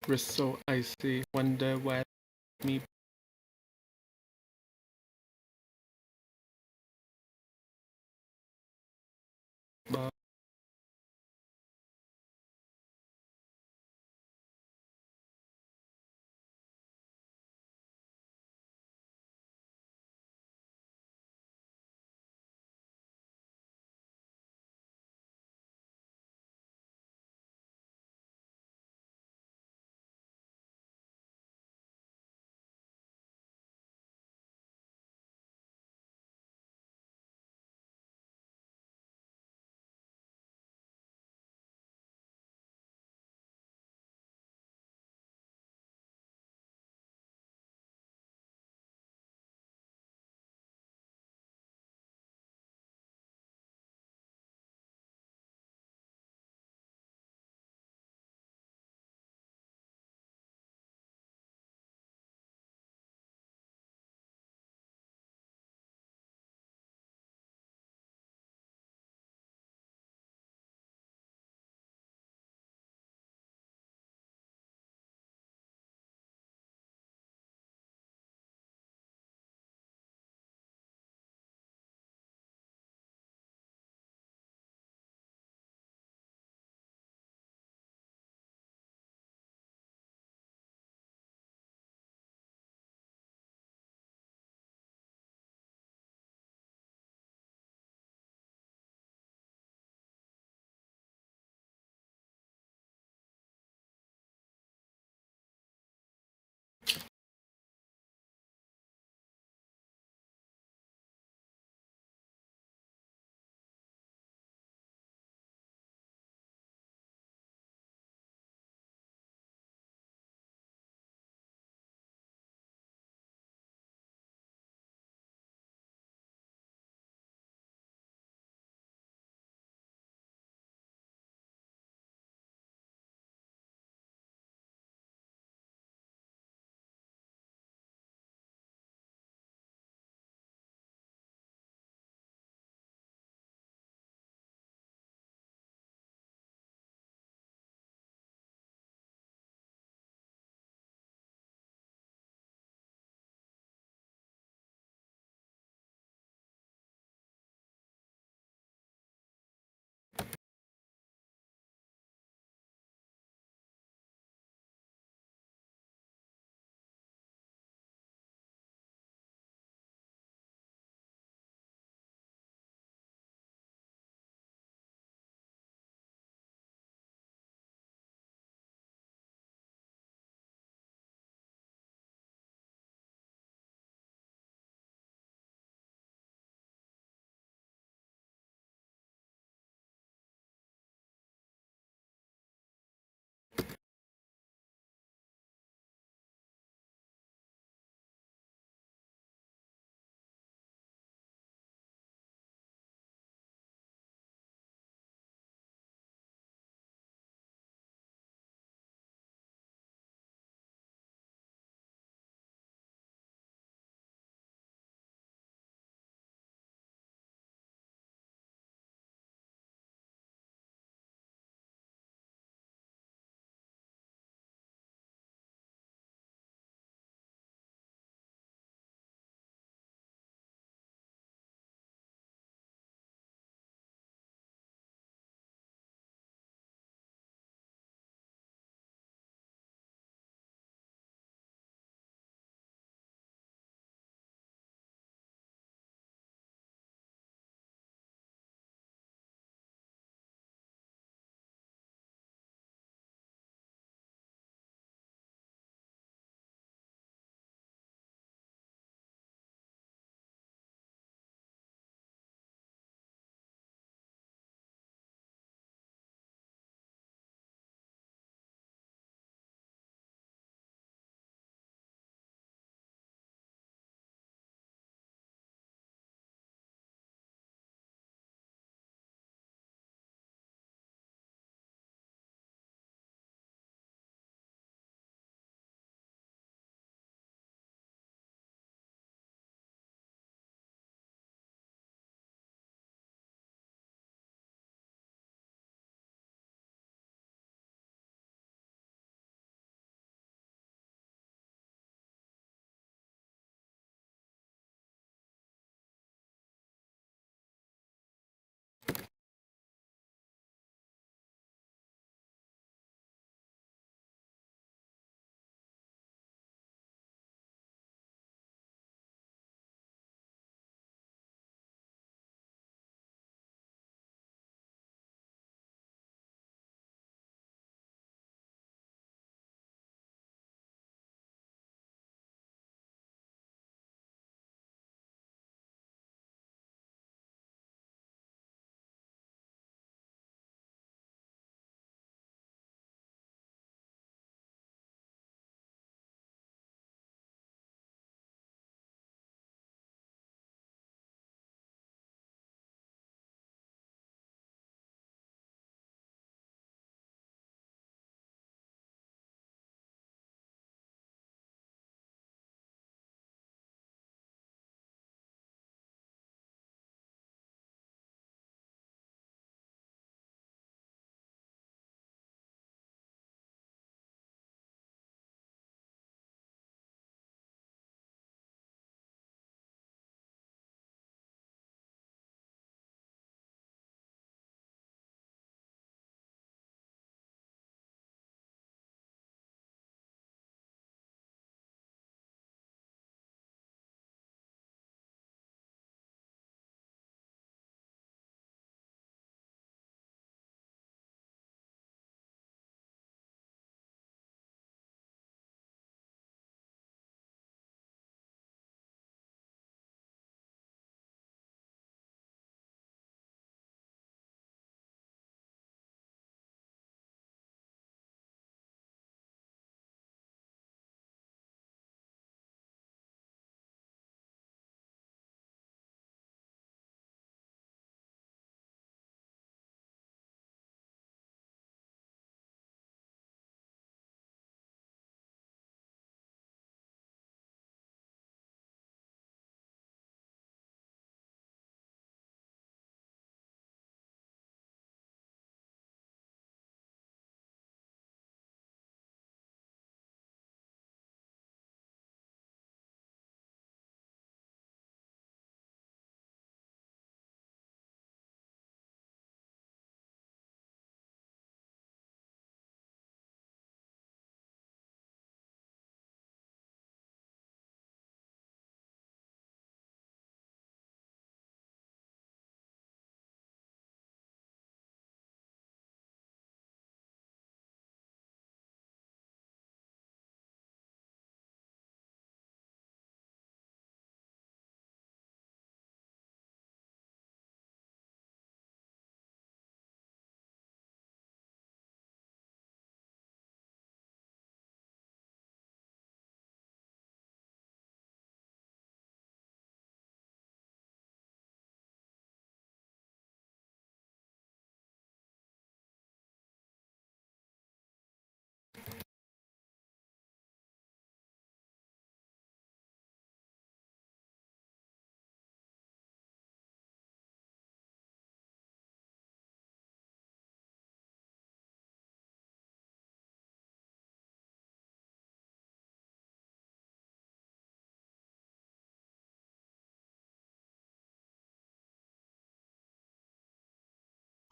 Wrist so icy, wonder why me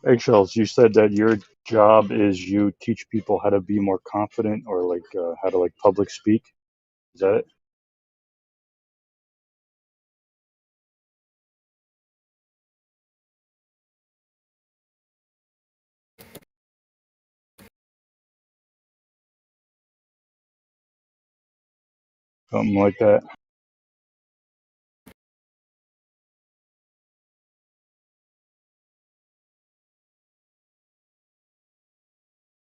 Eggshells, you said that your job is you teach people how to be more confident or like how to like public speak. Is that it? Something like that.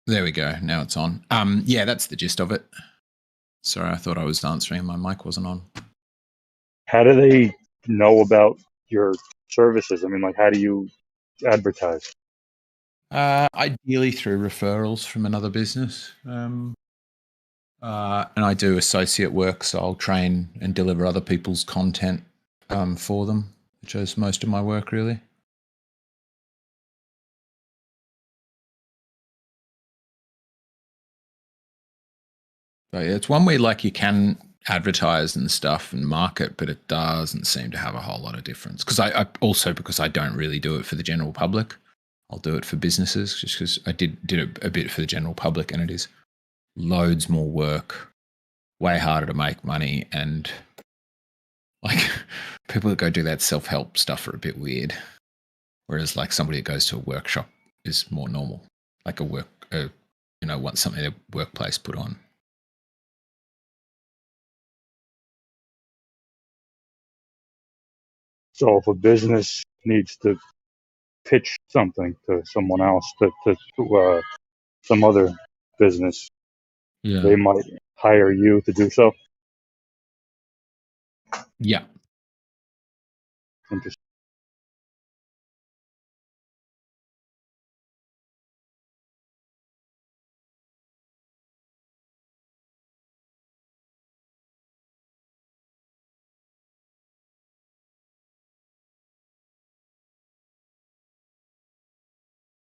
There we go. Now it's on. Yeah, that's the gist of it. Sorry, I thought I was answering. My mic wasn't on. How do they know about your services? I mean, like, how do you advertise? Ideally through referrals from another business. And I do associate work, so I'll train and deliver other people's content for them, which is most of my work, really. But yeah, it's one way like you can advertise and stuff and market, but it doesn't seem to have a whole lot of difference. Because because I don't really do it for the general public. I'll do it for businesses, just because I did a bit for the general public, and it is loads more work, way harder to make money, and like people that go do that self-help stuff are a bit weird. Whereas like somebody that goes to a workshop is more normal, like wants something their workplace put on. So if a business needs to pitch something to someone else, to some other business, yeah, they might hire you to do so. Yeah. Interesting.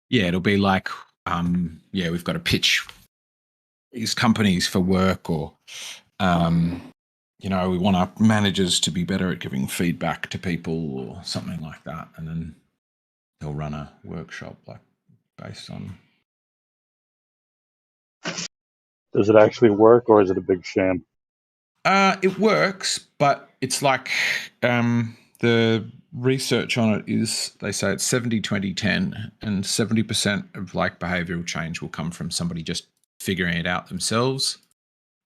Yeah, it'll be like, we've got to pitch these companies for work, or, we want our managers to be better at giving feedback to people or something like that. And then they'll run a workshop like based on. Does it actually work, or is it a big sham? It works, but it's like the research on it is, they say it's 70-20-10, and 70% of like behavioral change will come from somebody just figuring it out themselves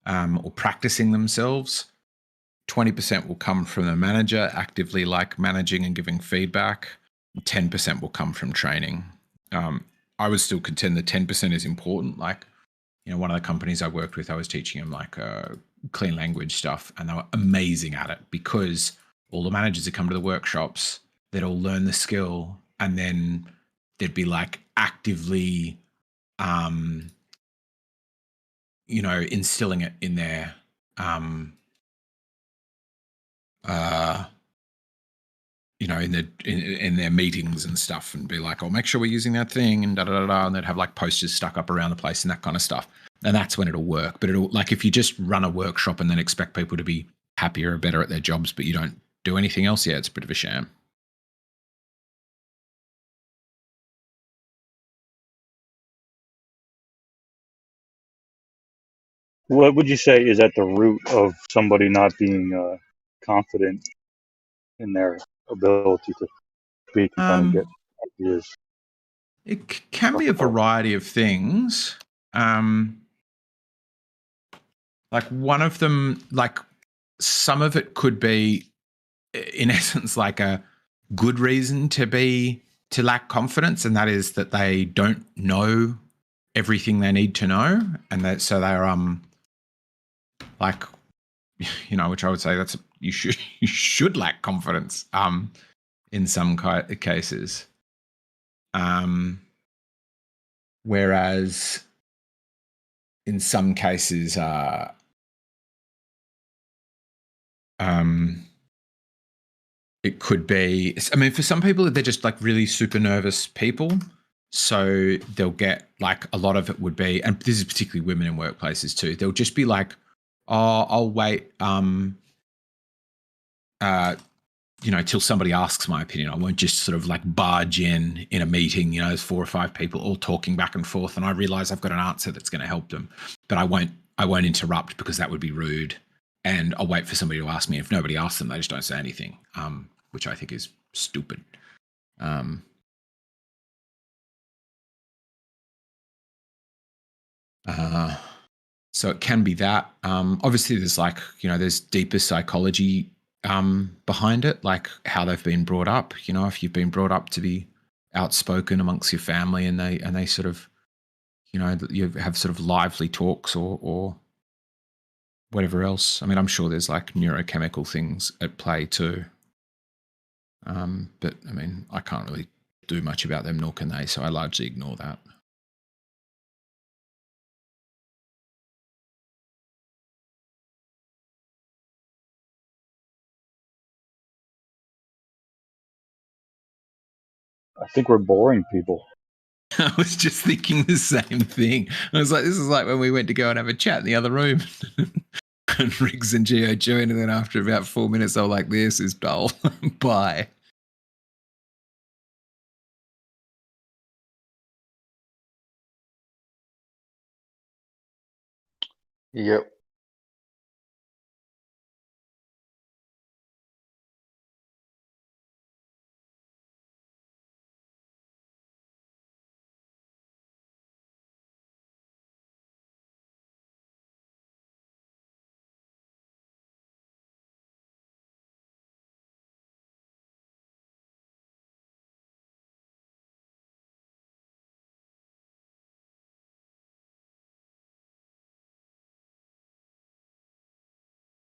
or practicing themselves. 20% will come from the manager actively like managing and giving feedback. 10% will come from training. I would still contend that 10% is important. Like, one of the companies I worked with, I was teaching them like clean language stuff, and they were amazing at it because all the managers that come to the workshops, they'd all learn the skill, and then they'd be like actively, instilling it in their, in their meetings and stuff, and be like, "Oh, make sure we're using that thing," and and they'd have like posters stuck up around the place and that kind of stuff. And that's when it'll work. But it'll, like, if you just run a workshop and then expect people to be happier or better at their jobs, but you don't do anything else, yeah, it's a bit of a sham. What would you say is at the root of somebody not being confident in their ability to speak and kind of get ideas? It can be a variety of things. Like one of them, like some of it could be, in essence, like a good reason to lack confidence, and that is that they don't know everything they need to know, and that so they're like, which I would say that's you should lack confidence in some cases, whereas in some cases it could be, I mean, for some people, they're just like really super nervous people. So they'll get like, a lot of it would be, and this is particularly women in workplaces too, they'll just be like, "Oh, I'll wait till somebody asks my opinion. I won't just sort of like barge in a meeting, there's 4 or 5 people all talking back and forth, and I realize I've got an answer that's going to help them, but I won't interrupt, because that would be rude, and I'll wait for somebody to ask me. If nobody asks them, they just don't say anything, which I think is stupid. So it can be that. Obviously, there's there's deeper psychology behind it, like how they've been brought up. If you've been brought up to be outspoken amongst your family, and they sort of, you have sort of lively talks or whatever else. I mean, I'm sure there's like neurochemical things at play too. But I mean, I can't really do much about them, nor can they. So I largely ignore that. I think we're boring people. I was just thinking the same thing. I was like, this is like when we went to go and have a chat in the other room. And Riggs and Geo joined, and then after about 4 minutes, I was like, this is dull. Bye. Yep.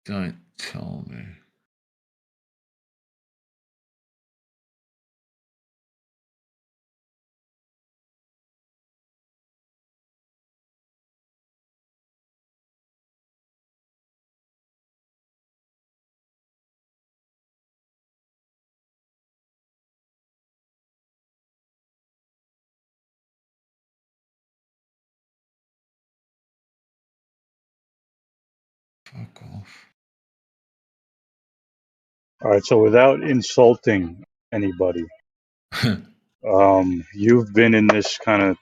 Don't tell me. Fuck off. All right, so without insulting anybody, you've been in this kind of,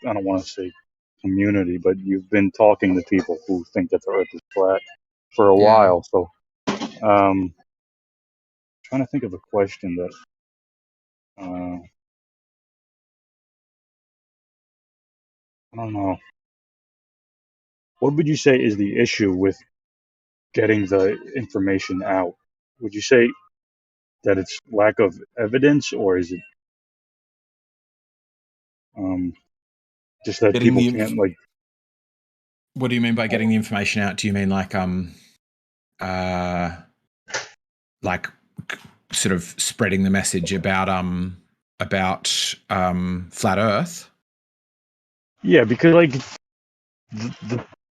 I don't want to say community, but you've been talking to people who think that the Earth is flat for a Yeah. while. So, trying to think of a question that, I don't know. What would you say is the issue with getting the information out? Would you say that it's lack of evidence, or is it just that Getting people the can't like? What do you mean by getting the information out? Do you mean like sort of spreading the message about flat Earth? Yeah, because like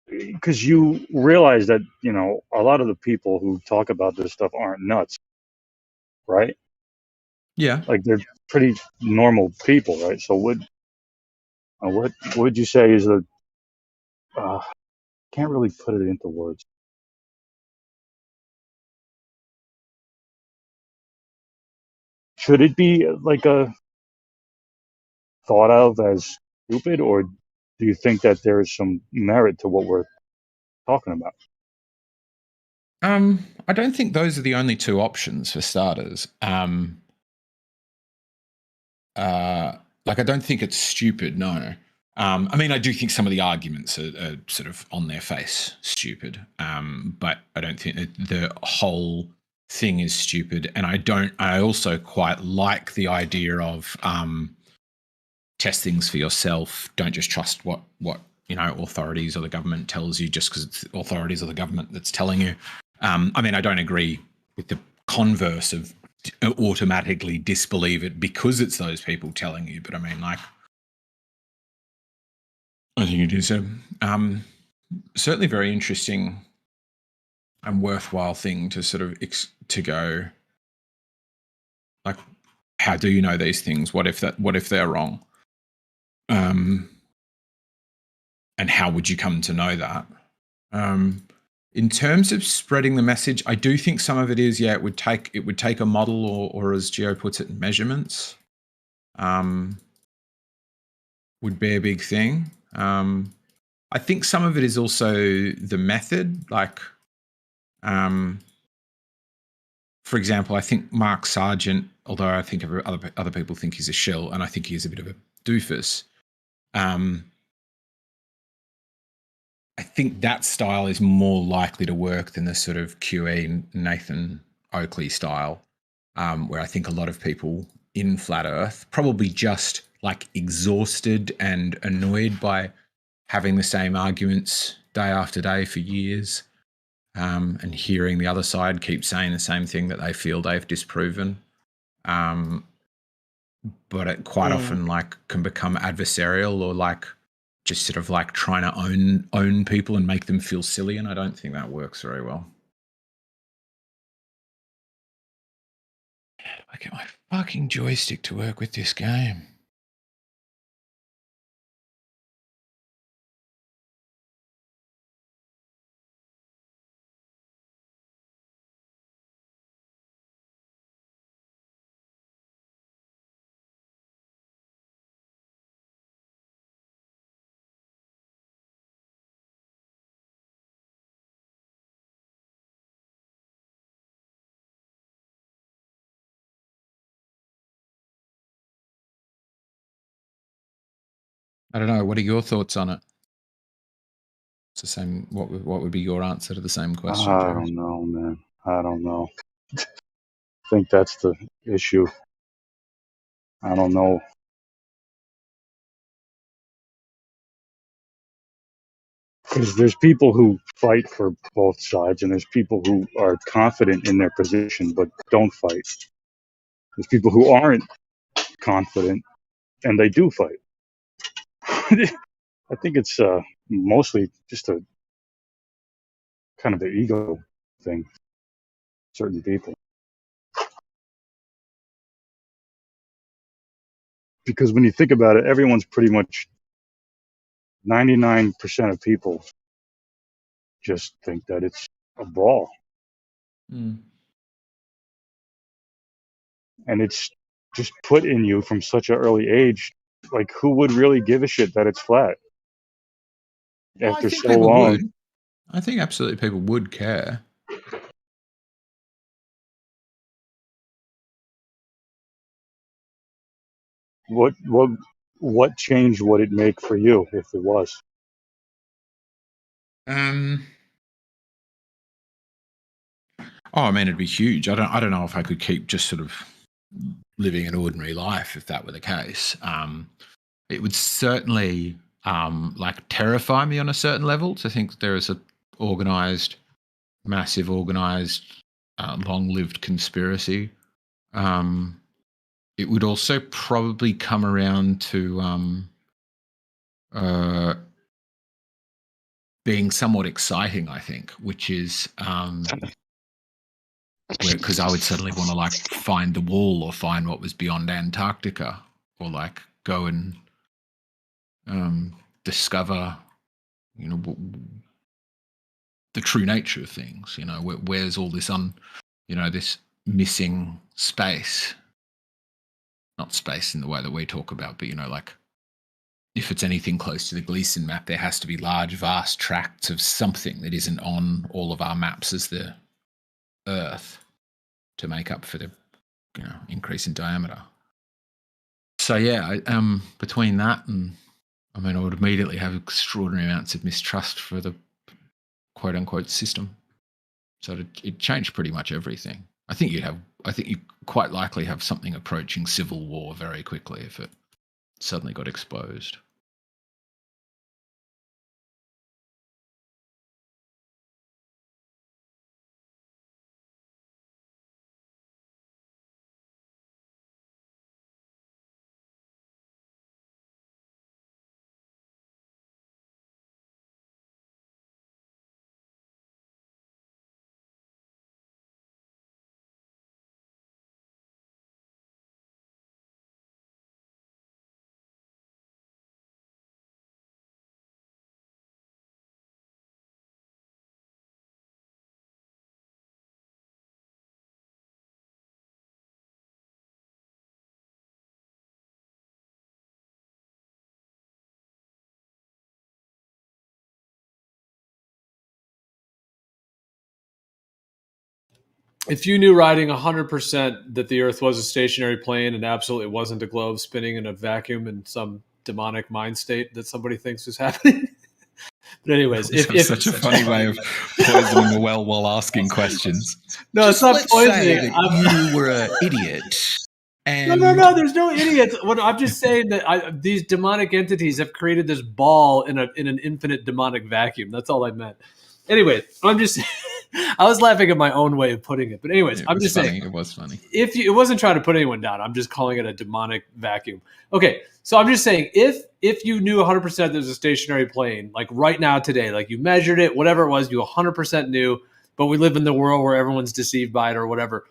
because you realize that a lot of the people who talk about this stuff aren't nuts, right? Yeah. Like they're pretty normal people, right? So what would you say is the can't really put it into words. Should it be like a thought of as stupid, or do you think that there is some merit to what we're talking about? I don't think those are the only 2 options for starters. I don't think it's stupid, no. I mean, I do think some of the arguments are sort of on their face stupid, but I don't think that the whole thing is stupid. And I also quite like the idea of test things for yourself. Don't just trust what authorities or the government tells you just because it's authorities or the government that's telling you. I mean, I don't agree with the converse of automatically disbelieve it because it's those people telling you, but I mean, like, I think it is a certainly very interesting and worthwhile thing to sort of to go, like, how do you know these things? What if they're wrong? And how would you come to know that? In terms of spreading the message, I do think some of it is, it would take a model or as Gio puts it, measurements. Would be a big thing. I think some of it is also the method, like, for example, I think Mark Sargent, although I think other people think he's a shill, and I think he's a bit of a doofus. I think that style is more likely to work than the sort of QE Nathan Oakley style, where I think a lot of people in Flat Earth probably just like exhausted and annoyed by having the same arguments day after day for years, and hearing the other side keep saying the same thing that they feel they've disproven. But it quite often like can become adversarial or like just sort of like trying to own people and make them feel silly, and I don't think that works very well. I get my fucking joystick to work with this game. I don't know. What are your thoughts on it? It's the same. What would be your answer to the same question, I Joe? don't know, man. I don't know. I think that's the issue. I don't know. Because there's people who fight for both sides, and there's people who are confident in their position but don't fight. There's people who aren't confident and they do fight. I think it's mostly just a kind of an ego thing. Certain people, because when you think about it, everyone's pretty much 99% of people just think that it's a brawl, and it's just put in you from such an early age. Like, who would really give a shit that it's flat Well, I after think so people long? would. I think absolutely people would care. What change would it make for you if it was? Oh, I mean, it'd be huge. I don't know if I could keep just sort of living an ordinary life if that were the case. It would certainly like terrify me on a certain level to think there is a organized, massive, organized, long-lived conspiracy. It would also probably come around to being somewhat exciting, I think, which is because I would suddenly want to like find the wall or find what was beyond Antarctica, or like go and discover, you know, the true nature of things. You know, where's all this this missing space? Not space in the way that we talk about, but like if it's anything close to the Gleason map, there has to be large, vast tracts of something that isn't on all of our maps as the Earth to make up for the increase in diameter. So yeah, between that and I would immediately have extraordinary amounts of mistrust for the quote unquote system. So it changed pretty much everything. I think you quite likely have something approaching civil war very quickly if it suddenly got exposed. if you knew riding 100% that the Earth was a stationary plane and absolutely wasn't a globe spinning in a vacuum in some demonic mind state that somebody thinks is happening. But anyways, if such a funny way of poisoning the well while asking questions. No, it's not poisoning. You were an idiot. And No. There's no idiots. I'm just saying that these demonic entities have created this ball in an infinite demonic vacuum. That's all I meant. Anyway, I'm just. I was laughing at my own way of putting it, but anyways, I'm just saying it was funny. It wasn't trying to put anyone down. I'm just calling it a demonic vacuum. Okay, so I'm just saying if you knew 100% there's a stationary plane, like right now today, like you measured it, whatever it was, you 100% knew, but we live in the world where everyone's deceived by it or whatever.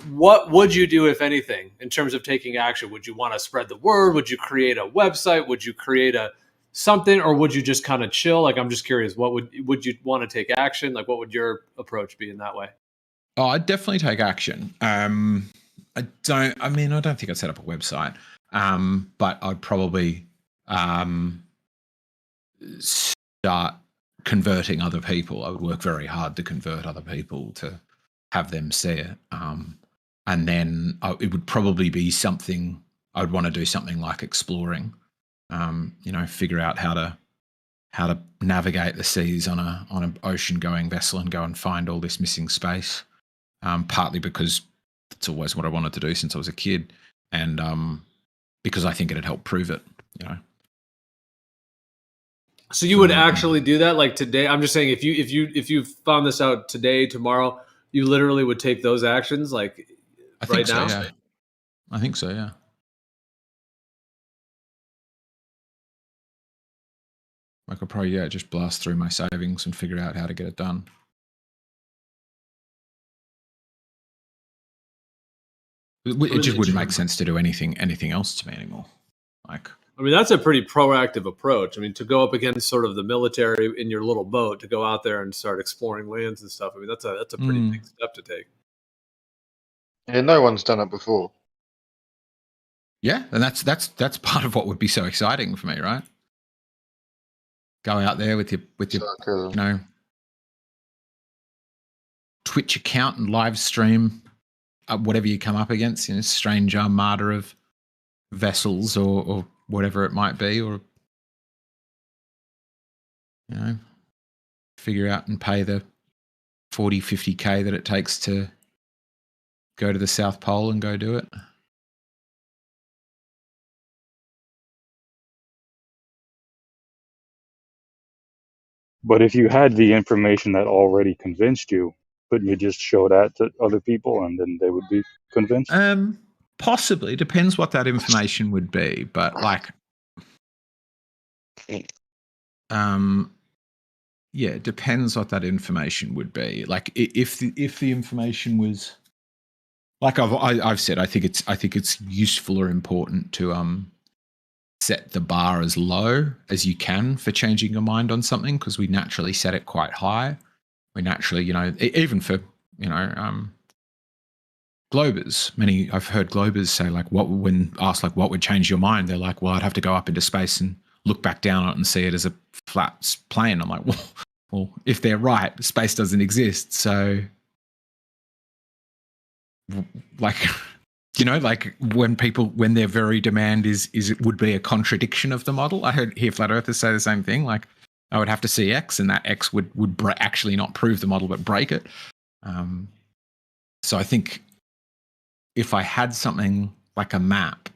What would you do, if anything, in terms of taking action? Would you want to spread the word? Would you create a website? Would you create something, or would you just kind of chill? Like, I'm just curious, what would you want to take action? Like, what would your approach be in that way? Oh, I'd definitely take action. I don't think I'd set up a website, but I'd probably start converting other people. I would work very hard to convert other people to have them see it. And then it would probably be something I would want to do, something like exploring, figure out how to navigate the seas on an ocean going vessel and go and find all this missing space. Partly because it's always what I wanted to do since I was a kid, and because I think it'd help prove it. So you would actually do that, like today? I'm just saying, if you found this out today, tomorrow, you literally would take those actions, like right now. Yeah. I think so. Yeah. I could probably just blast through my savings and figure out how to get it done. It just wouldn't make sense to do anything else to me anymore. That's a pretty proactive approach. To go up against sort of the military in your little boat, to go out there and start exploring lands and stuff. That's a pretty big step to take. Yeah, no one's done it before. Yeah, and that's part of what would be so exciting for me, right? Go out there with your Twitch account and live stream whatever you come up against, strange armada of vessels or whatever it might be, or figure out and pay the 40, 50K that it takes to go to the South Pole and go do it. But if you had the information that already convinced you, couldn't you just show that to other people and then they would be convinced? Possibly. Depends what that information would be. But it depends what that information would be. Like if the information was, like I've said, I think it's useful or important to set the bar as low as you can for changing your mind on something, because we naturally set it quite high. We naturally, even for Globers. I've heard Globers say, like, when asked, like, what would change your mind? They're like, well, I'd have to go up into space and look back down on it and see it as a flat plane. I'm like, well, if they're right, space doesn't exist. So, like, when their very demand is it would be a contradiction of the model. I hear flat earthers say the same thing. Like, I would have to see X, and that X would actually not prove the model but break it. So I think if I had something like a map,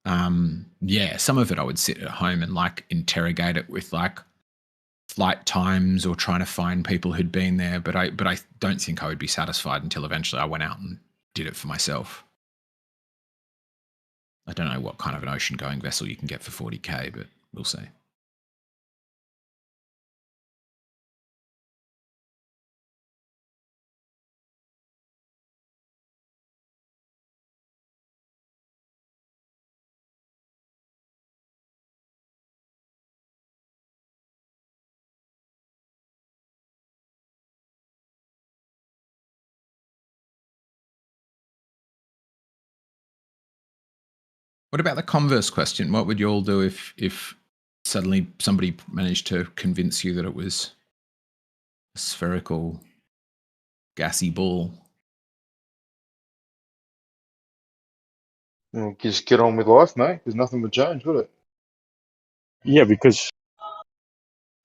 some of it I would sit at home and interrogate it with flight times or trying to find people who'd been there. But I don't think I would be satisfied until eventually I went out and did it for myself. I don't know what kind of an ocean-going vessel you can get for 40K, but we'll see. What about the converse question? What would you all do if suddenly somebody managed to convince you that it was a spherical gassy ball. Well, just get on with life, mate, because nothing would change, would it? Yeah, because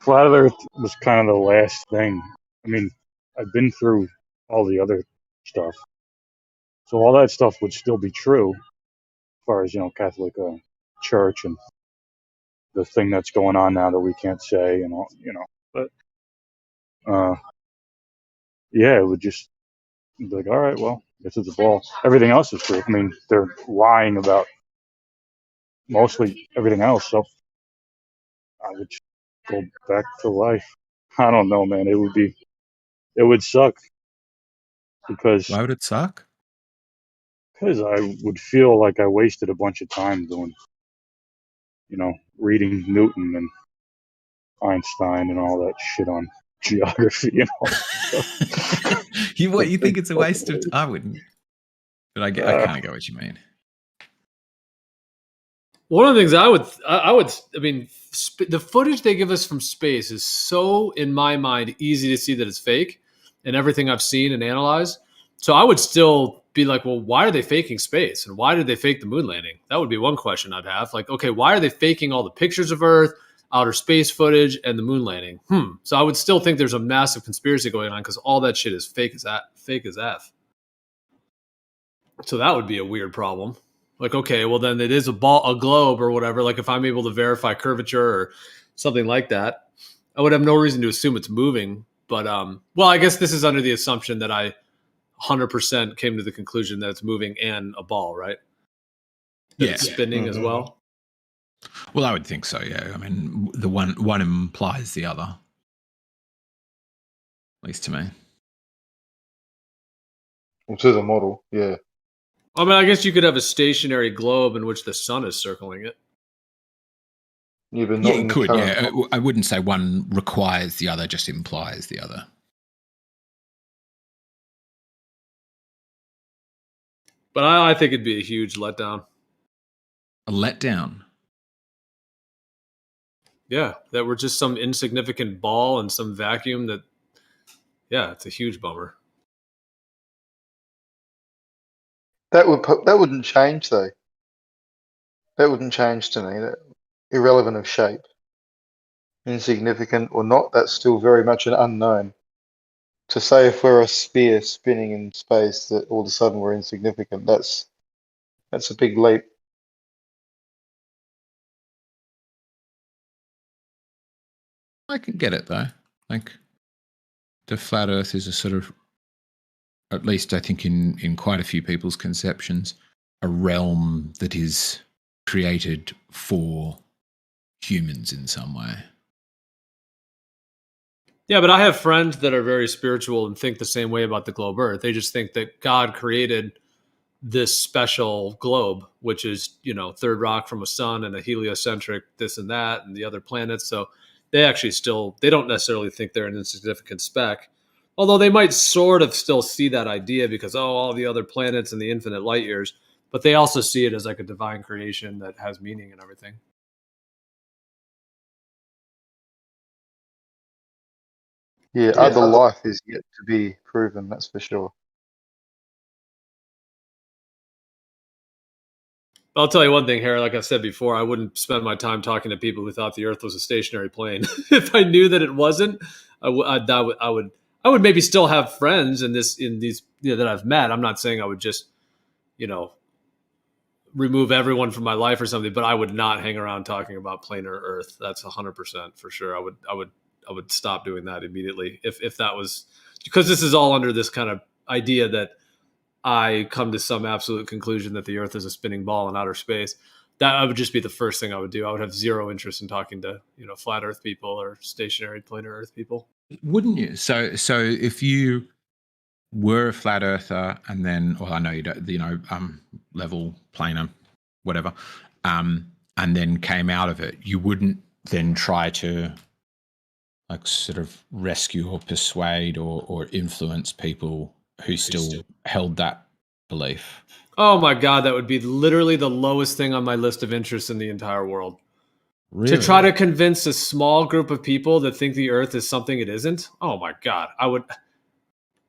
flat Earth was kind of the last thing. I mean, I've been through all the other stuff, so all that stuff would still be true, as far as Catholic Church and the thing that's going on now that we can't say, and all, But yeah, it would just be like, all right, well, this is the ball. Everything else is true. I mean, they're lying about mostly everything else, so I would just go back to life. I don't know, man. It would suck because. Why would it suck? Because I would feel like I wasted a bunch of time doing, reading Newton and Einstein and all that shit on geography and all that stuff. You think it's a waste of time? I wouldn't. But I kind of get what you mean. One of the things I mean, the footage they give us from space is so, in my mind, easy to see that it's fake, and everything I've seen and analyzed. So I would still be like, well, why are they faking space? And why did they fake the moon landing? That would be one question I'd have. Like, okay, why are they faking all the pictures of Earth, outer space footage, and the moon landing? So I would still think there's a massive conspiracy going on because all that shit is fake as F. So that would be a weird problem. Like, okay, well then it is a globe or whatever. Like if I'm able to verify curvature or something like that, I would have no reason to assume it's moving. But well, I guess this is under the assumption that I 100% came to the conclusion that it's moving and a ball, right? That it's spinning as well. Well, I would think so. Yeah, I mean, the one implies the other, at least to me. Well, to the model, yeah. I mean, I guess you could have a stationary globe in which the sun is circling it. Yeah, but not you could. Yeah, I wouldn't say one requires the other; just implies the other. But I think it'd be a huge letdown. A letdown? Yeah, that we're just some insignificant ball in some vacuum that, yeah, it's a huge bummer. That wouldn't change though. That wouldn't change to me. That irrelevant of shape, insignificant or not, that's still very much an unknown. To say if we're a sphere spinning in space that all of a sudden we're insignificant, that's a big leap. I can get it though. Like the flat Earth is a sort of, at least I think in quite a few people's conceptions, a realm that is created for humans in some way. Yeah, but I have friends that are very spiritual and think the same way about the globe Earth. They just think that God created this special globe, which is, third rock from a sun and a heliocentric this and that and the other planets. So they actually they don't necessarily think they're an insignificant speck, although they might sort of still see that idea because, all the other planets and the infinite light years, but they also see it as like a divine creation that has meaning and everything. Yeah, other life is yet to be proven, that's for sure. I'll tell you one thing, Harry. Like I said before, I wouldn't spend my time talking to people who thought the Earth was a stationary plane. If I knew that it wasn't, I would maybe still have friends in these that I've met. I'm not saying I would just, remove everyone from my life or something, but I would not hang around talking about planar Earth. That's 100% for sure. I would stop doing that immediately if that was, because this is all under this kind of idea that I come to some absolute conclusion that the Earth is a spinning ball in outer space. That would just be the first thing I would do. I would have zero interest in talking to, flat Earth people or stationary planar Earth people. Wouldn't you? So if you were a flat earther and then, well, I know you don't, level planar, whatever, and then came out of it, you wouldn't then try to like sort of rescue or persuade or influence people who still held that belief? Oh my God, that would be literally the lowest thing on my list of interests in the entire world. Really? To try to convince a small group of people that think the Earth is something it isn't. Oh my God,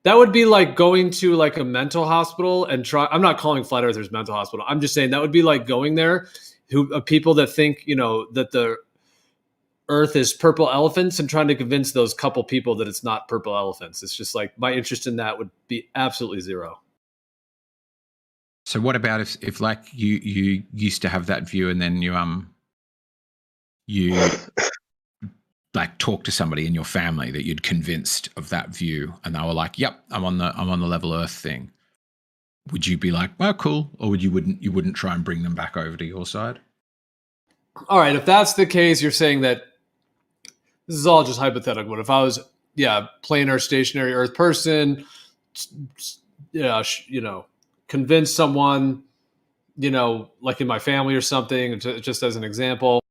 That would be like going to like a mental hospital and try. I'm not calling flat earthers mental hospital. I'm just saying that would be like going there, people that think that the Earth is purple elephants and trying to convince those couple people that it's not purple elephants. It's just like my interest in that would be absolutely zero. So what about if like you used to have that view and then you like talk to somebody in your family that you'd convinced of that view and they were like, "Yep, I'm on the level Earth thing." Would you be like, "Well, cool," or you wouldn't try and bring them back over to your side? All right, if that's the case, you're saying that this is all just hypothetical. But if I was, planar stationary Earth person, convince someone, like in my family or something, just as an example.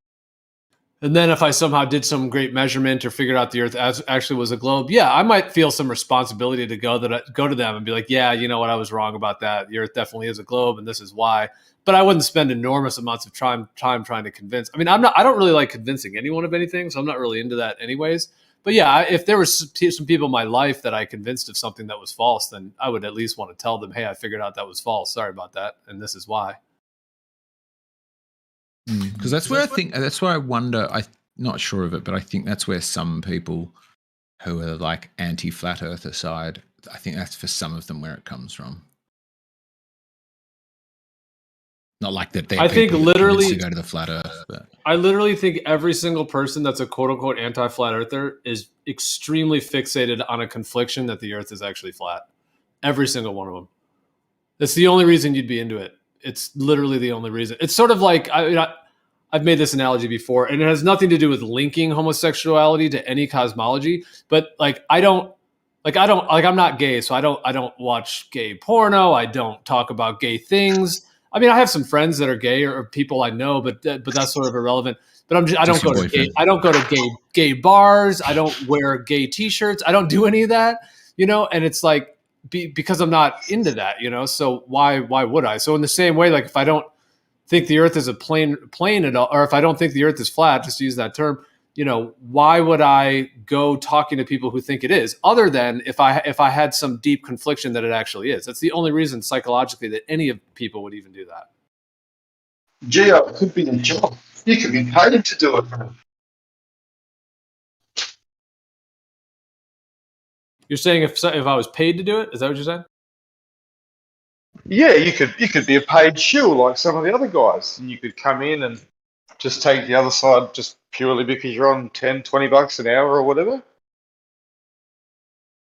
And then if I somehow did some great measurement or figured out the Earth actually was a globe, I might feel some responsibility to go to them and be like, yeah, you know what, I was wrong about that. The Earth definitely is a globe, and this is why. But I wouldn't spend enormous amounts of time trying to convince. I mean, I don't really like convincing anyone of anything, so I'm not really into that anyways. But if there was some people in my life that I convinced of something that was false, then I would at least want to tell them, hey, I figured out that was false. Sorry about that, and this is why. Because that's where I wonder. I'm not sure of it, but I think that's where some people who are like anti-flat Earther side, I think that's for some of them where it comes from. Not like that. I think literally to go to the flat Earth. But. I literally think every single person that's a quote unquote anti-flat Earther is extremely fixated on a confliction that the Earth is actually flat. Every single one of them. That's the only reason you'd be into it. It's literally the only reason. It's sort of like I've made this analogy before, and it has nothing to do with linking homosexuality to any cosmology. But I'm not gay, so I don't watch gay porno. I don't talk about gay things. I mean, I have some friends that are gay or people I know, but that's sort of irrelevant. But I don't go to gay bars. I don't wear gay T-shirts. I don't do any of that, And it's like because I'm not into that, So why would I? So in the same way, like if I don't think the Earth is a plane at all, or if I don't think the Earth is flat, just to use that term, why would I go talking to people who think it is? Other than if I had some deep confliction that it actually is. That's the only reason psychologically that any of people would even do that. Geo, it could be a job. You could be paid to do it. You're saying if I was paid to do it? Is that what you're saying? Yeah, you could be a paid shill like some of the other guys, and you could come in and just take the other side just purely because you're on $10-20 an hour or whatever.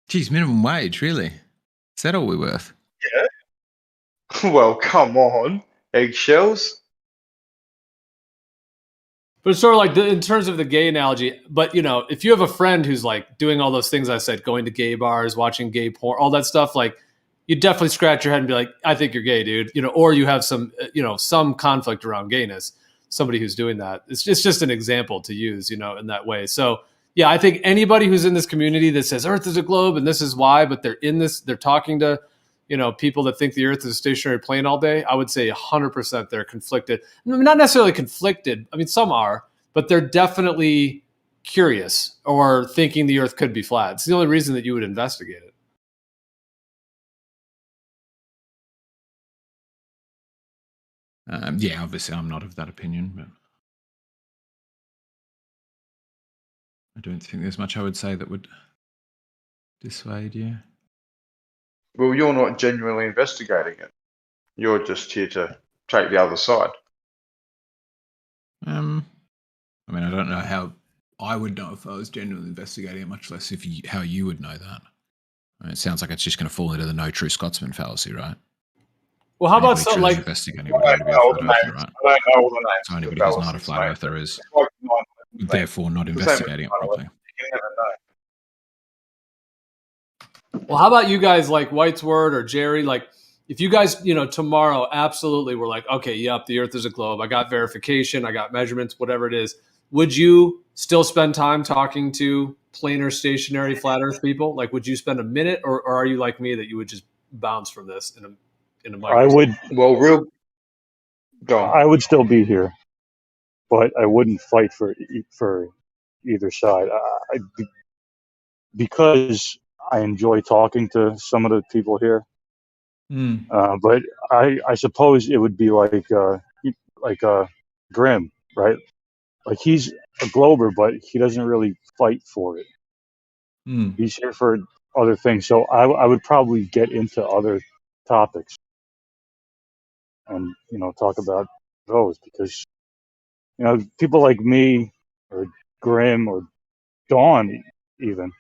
Geez, minimum wage, really? Is that all we're worth? Yeah. Well, come on, eggshells. But it's sort of like in terms of the gay analogy. But if you have a friend who's like doing all those things I said, going to gay bars, watching gay porn, all that stuff, like. You definitely scratch your head and be like, I think you're gay, dude. Or you have some, some conflict around gayness. Somebody who's doing that. It's just an example to use, in that way. So yeah, I think anybody who's in this community that says Earth is a globe and this is why, but they're talking to, people that think the Earth is a stationary plane all day. I would say 100% they're conflicted. Not necessarily conflicted. I mean, some are, but they're definitely curious or thinking the Earth could be flat. It's the only reason that you would investigate it. Yeah, obviously I'm not of that opinion, but I don't think there's much I would say that would dissuade you. Well, you're not genuinely investigating it. You're just here to take the other side. I mean, I don't know how I would know if I was genuinely investigating it, much less how you would know that. I mean, it sounds like it's just going to fall into the no true Scotsman fallacy, right? Well, how about something like investigating would only be a flat earther, right? I don't know all the names. So anybody who's not a flat earther is therefore not investigating it properly. You never know. Well, how about you guys like White's Word or Jerry? Like, if you guys, tomorrow absolutely were like, okay, yep, the Earth is a globe. I got verification. I got measurements, whatever it is. Would you still spend time talking to planar stationary flat Earth people? Like, would you spend a minute or are you like me that you would just bounce from this in a I would. Well, I would still be here, but I wouldn't fight for either side. Because I enjoy talking to some of the people here. Mm. But I suppose it would be like Grim, right? Like he's a Glober, but he doesn't really fight for it. Mm. He's here for other things. So I would probably get into other topics and talk about those, because people like me or Grim or Dawn even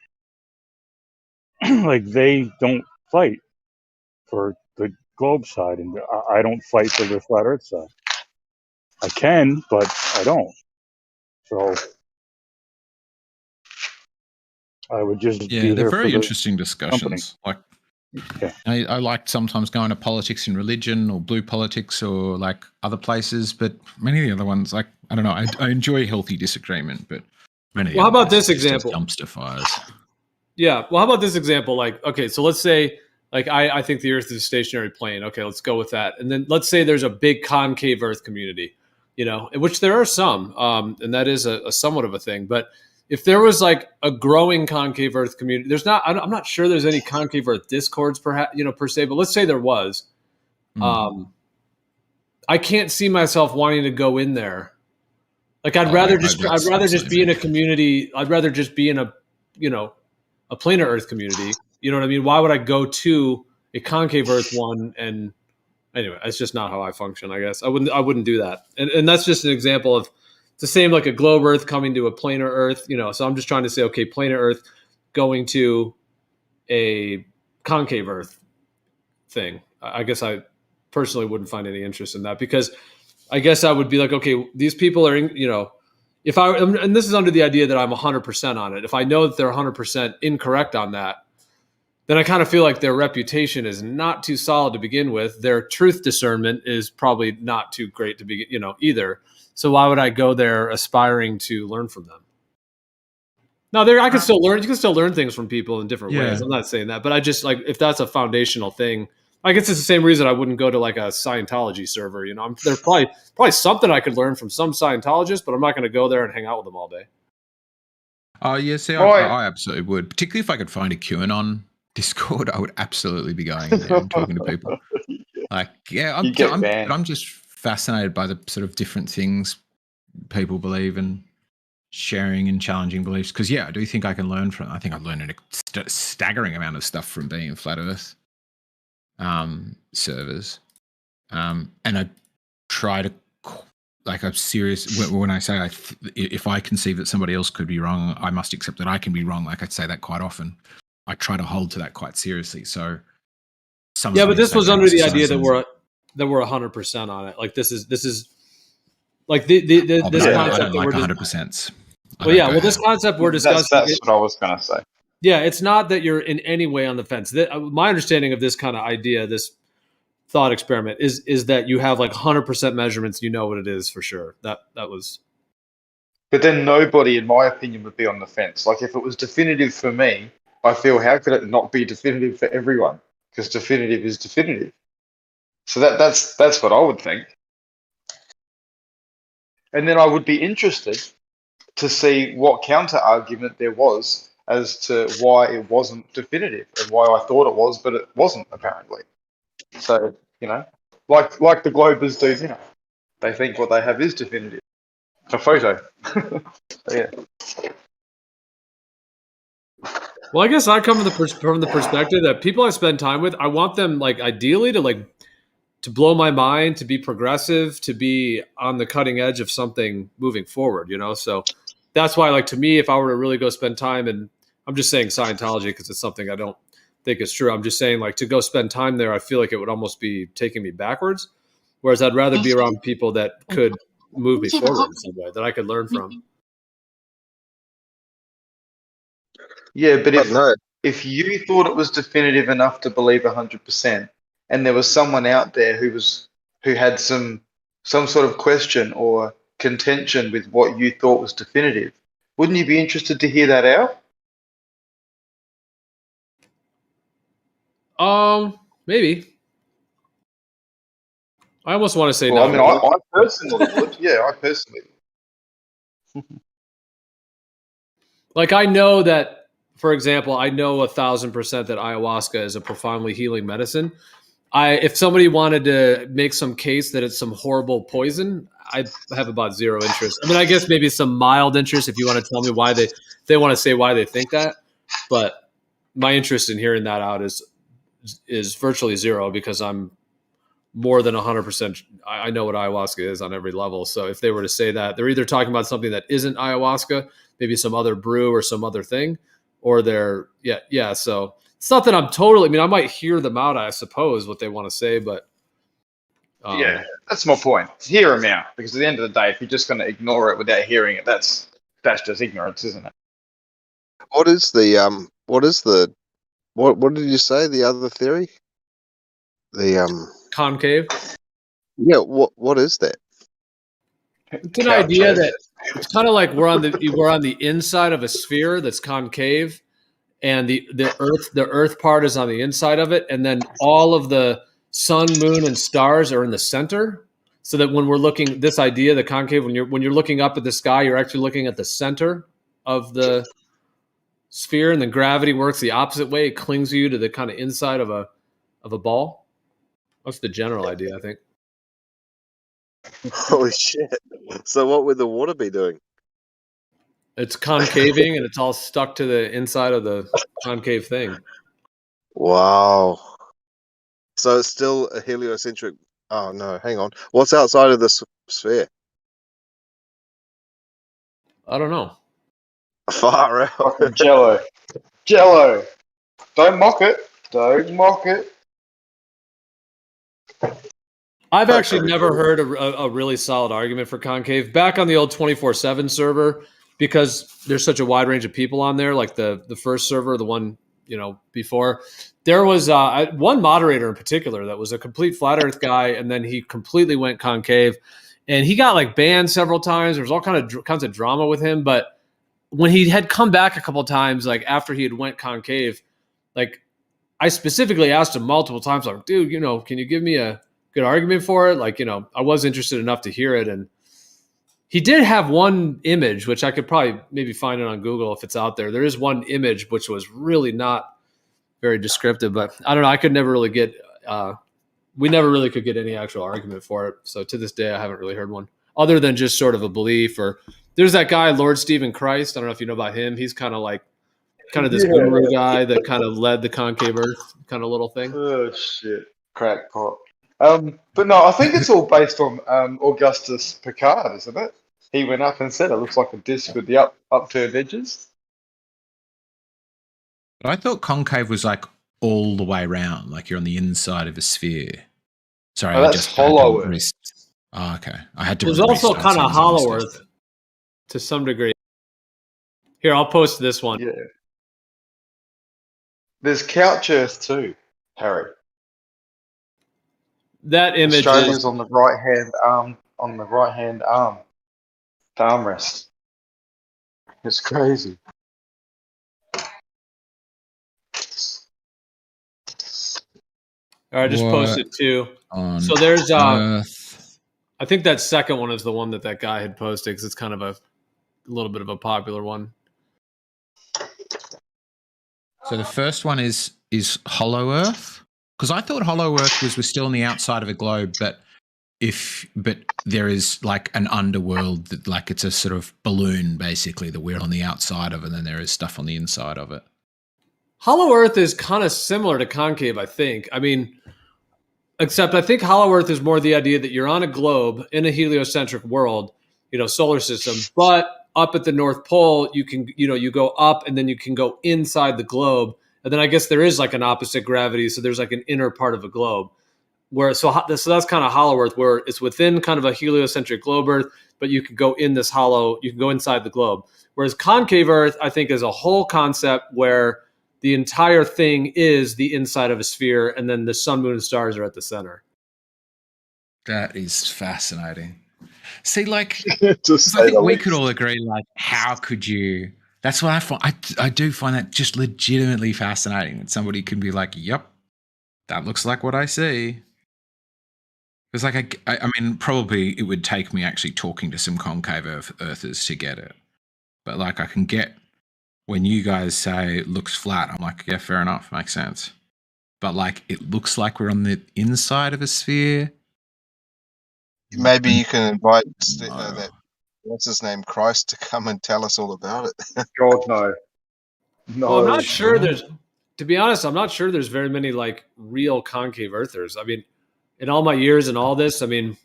like they don't fight for the globe side, and I don't fight for the flat Earth side. I can, but I don't. So I would just Yeah, be they're here for very the interesting discussions. Like, yeah. I like sometimes going to politics and religion or blue politics or like other places, but many of the other ones, like, I don't know, I enjoy healthy disagreement, but many of the Well, how other about ones this are just example? dumpster fires. Yeah. Well, how about this example? Like, okay, so let's say, like, I think the Earth is a stationary plane. Okay, let's go with that. And then let's say there's a big concave Earth community, which there are some, and that is a somewhat of a thing. But if there was like a growing concave Earth community, there's not. I'm not sure there's any concave Earth discords, perhaps, per se. But let's say there was. I can't see myself wanting to go in there. Like, I'd rather just be in a community. I'd rather just be in a planar Earth community. You know what I mean? Why would I go to a concave Earth one? And anyway, that's just not how I function, I guess. I wouldn't do that. And that's just an example of, it's the same like a globe Earth coming to a planar Earth, so I'm just trying to say, okay, planar Earth going to a concave Earth thing. I guess I personally wouldn't find any interest in that, because I guess I would be like, okay, these people are, if I, and this is under the idea that I'm 100% on it. If I know that they're 100% incorrect on that, then I kind of feel like their reputation is not too solid to begin with. Their truth discernment is probably not too great to begin, either. So why would I go there aspiring to learn from them? No, I can still learn. You can still learn things from people in different ways. I'm not saying that, but I just like, if that's a foundational thing, I guess it's the same reason I wouldn't go to like a Scientology server. There's probably something I could learn from some Scientologists, but I'm not going to go there and hang out with them all day. Oh, yeah, see, I absolutely would. Particularly if I could find a QAnon Discord, I would absolutely be going in there and talking to people. Like, yeah, I'm just fascinated by the sort of different things people believe and sharing and challenging beliefs. Because, yeah, I do think I can learn from, I think I've learned a staggering amount of stuff from being in Flat Earth servers. And I try to, like, I'm serious when I say if I conceive that somebody else could be wrong, I must accept that I can be wrong. Like, I say that quite often. I try to hold to that quite seriously. So, but this was under the idea that we're 100% on it. Like, this is like this concept. I don't like 100%. Well, yeah. Well, this concept we're discussing. That's what I was going to say. Yeah, it's not that you're in any way on the fence. My understanding of this kind of idea, this thought experiment, is that you have like 100% measurements. You know what it is for sure. That was. But then nobody, in my opinion, would be on the fence. Like, if it was definitive for me, I feel, how could it not be definitive for everyone? Because definitive is definitive. So that's what I would think. And then I would be interested to see what counter argument there was as to why it wasn't definitive and why I thought it was, but it wasn't, apparently. So, like the Globers do now. They think what they have is definitive. A photo. So, yeah. Well, I guess I come from the perspective that people I spend time with, I want them, like, ideally to blow my mind, to be progressive, to be on the cutting edge of something moving forward, So that's why, like, to me, if I were to really go spend time, and I'm just saying Scientology because it's something I don't think is true. I'm just saying, like, to go spend time there, I feel like it would almost be taking me backwards. Whereas I'd rather be around people that could move me forward in some way, that I could learn from. Yeah, but if you thought it was definitive enough to believe 100%, and there was someone out there who had some sort of question or contention with what you thought was definitive, wouldn't you be interested to hear that out? Maybe. I almost want to say no. I mean, I personally would. Yeah, I personally would. Like, I know that for example, I know 1,000% that ayahuasca is a profoundly healing medicine. If somebody wanted to make some case that it's some horrible poison, I have about zero interest. I mean, I guess maybe some mild interest if you want to tell me why they want to say why they think that. But my interest in hearing that out is virtually zero because I'm more than 100%. I know what ayahuasca is on every level. So if they were to say that, they're either talking about something that isn't ayahuasca, maybe some other brew or some other thing, or they're yeah. So it's not that I'm totally. I mean, I might hear them out, I suppose, what they want to say, but yeah, that's my point. Hear them out, because at the end of the day, if you're just going to ignore it without hearing it, that's just ignorance, isn't it? What is the what did you say? The other theory? The concave. Yeah. What is that? It's an idea that it's kind of like we're on the inside of a sphere that's concave, and the Earth part is on the inside of it, and then all of the sun, moon, and stars are in the center. So that when we're looking, this idea, the concave, when you're looking up at the sky, you're actually looking at the center of the sphere, and then gravity works the opposite way. It clings you to the kind of inside of a ball. That's the general idea, I think. Holy shit! So what would the water be doing? It's concaving, and it's all stuck to the inside of the concave thing. Wow. So it's still a heliocentric. Oh no, hang on. What's outside of this sphere? I don't know. Far out. Fucking Jello. Jello. Don't mock it. Don't mock it. I've actually never heard a really solid argument for concave. Back on the old 24/7 server, because there's such a wide range of people on there, like the first server, the one before, there was one moderator in particular that was a complete flat Earth guy, and then he completely went concave, and he got like banned several times. There was all kinds of drama with him, but when he had come back a couple of times, like after he had went concave, like I specifically asked him multiple times, like, dude, can you give me a good argument for it? Like, I was interested enough to hear it. And he did have one image, which I could probably maybe find it on Google if it's out there. There is one image, which was really not very descriptive, but I don't know. I could never really get, we never really could get any actual argument for it. So to this day, I haven't really heard one other than just sort of a belief. Or there's that guy, Lord Stephen Christ. I don't know if you know about him. He's kind of this guru guy that kind of led the concave Earth kind of little thing. Oh shit, crackpot. But no, I think it's all based on Augustus Picard, isn't it? He went up and said it looks like a disc with the upturned edges. But I thought concave was like all the way around, like you're on the inside of a sphere. Sorry, that's just hollow Earth. Oh, okay. I had to. There's also kind of hollow Earth to some degree. Here, I'll post this one. Yeah. There's couch Earth too, Harry. That image is on the right hand arm. On the right hand arm, the armrest. It's crazy. All right, I just posted two. So there's I think that second one is the one that guy had posted because it's kind of a little bit of a popular one. So the first one is hollow Earth, because I thought hollow Earth was still on the outside of a globe, but there is like an underworld that, like, it's a sort of balloon basically that we're on the outside of, and then there is stuff on the inside of it. Hollow Earth is kind of similar to concave, I think. I mean, except I think hollow Earth is more the idea that you're on a globe in a heliocentric world, solar system, but up at the North Pole, you can, you go up and then you can go inside the globe. And then I guess there is like an opposite gravity. So there's like an inner part of a globe where, so that's kind of hollow Earth, where it's within kind of a heliocentric globe Earth, but you can go in this hollow, you can go inside the globe. Whereas concave Earth, I think, is a whole concept where the entire thing is the inside of a sphere, and then the sun, moon, and stars are at the center. That is fascinating. See, like, I think we could all agree, like, how could you? That's what I find. I do find that just legitimately fascinating. That somebody can be like, "Yep, that looks like what I see." It's like, I mean, probably it would take me actually talking to some concave earthers to get it, but like, I can get when you guys say it looks flat, I'm like, yeah, fair enough, makes sense. But like, it looks like we're on the inside of a sphere. Maybe you can invite that what's his name, Christ, to come and tell us all about it. God no. Well, I'm not Sure. sure there's, to be honest, I'm not sure there's very many like real concave earthers. I mean, in all my years and all this, I mean,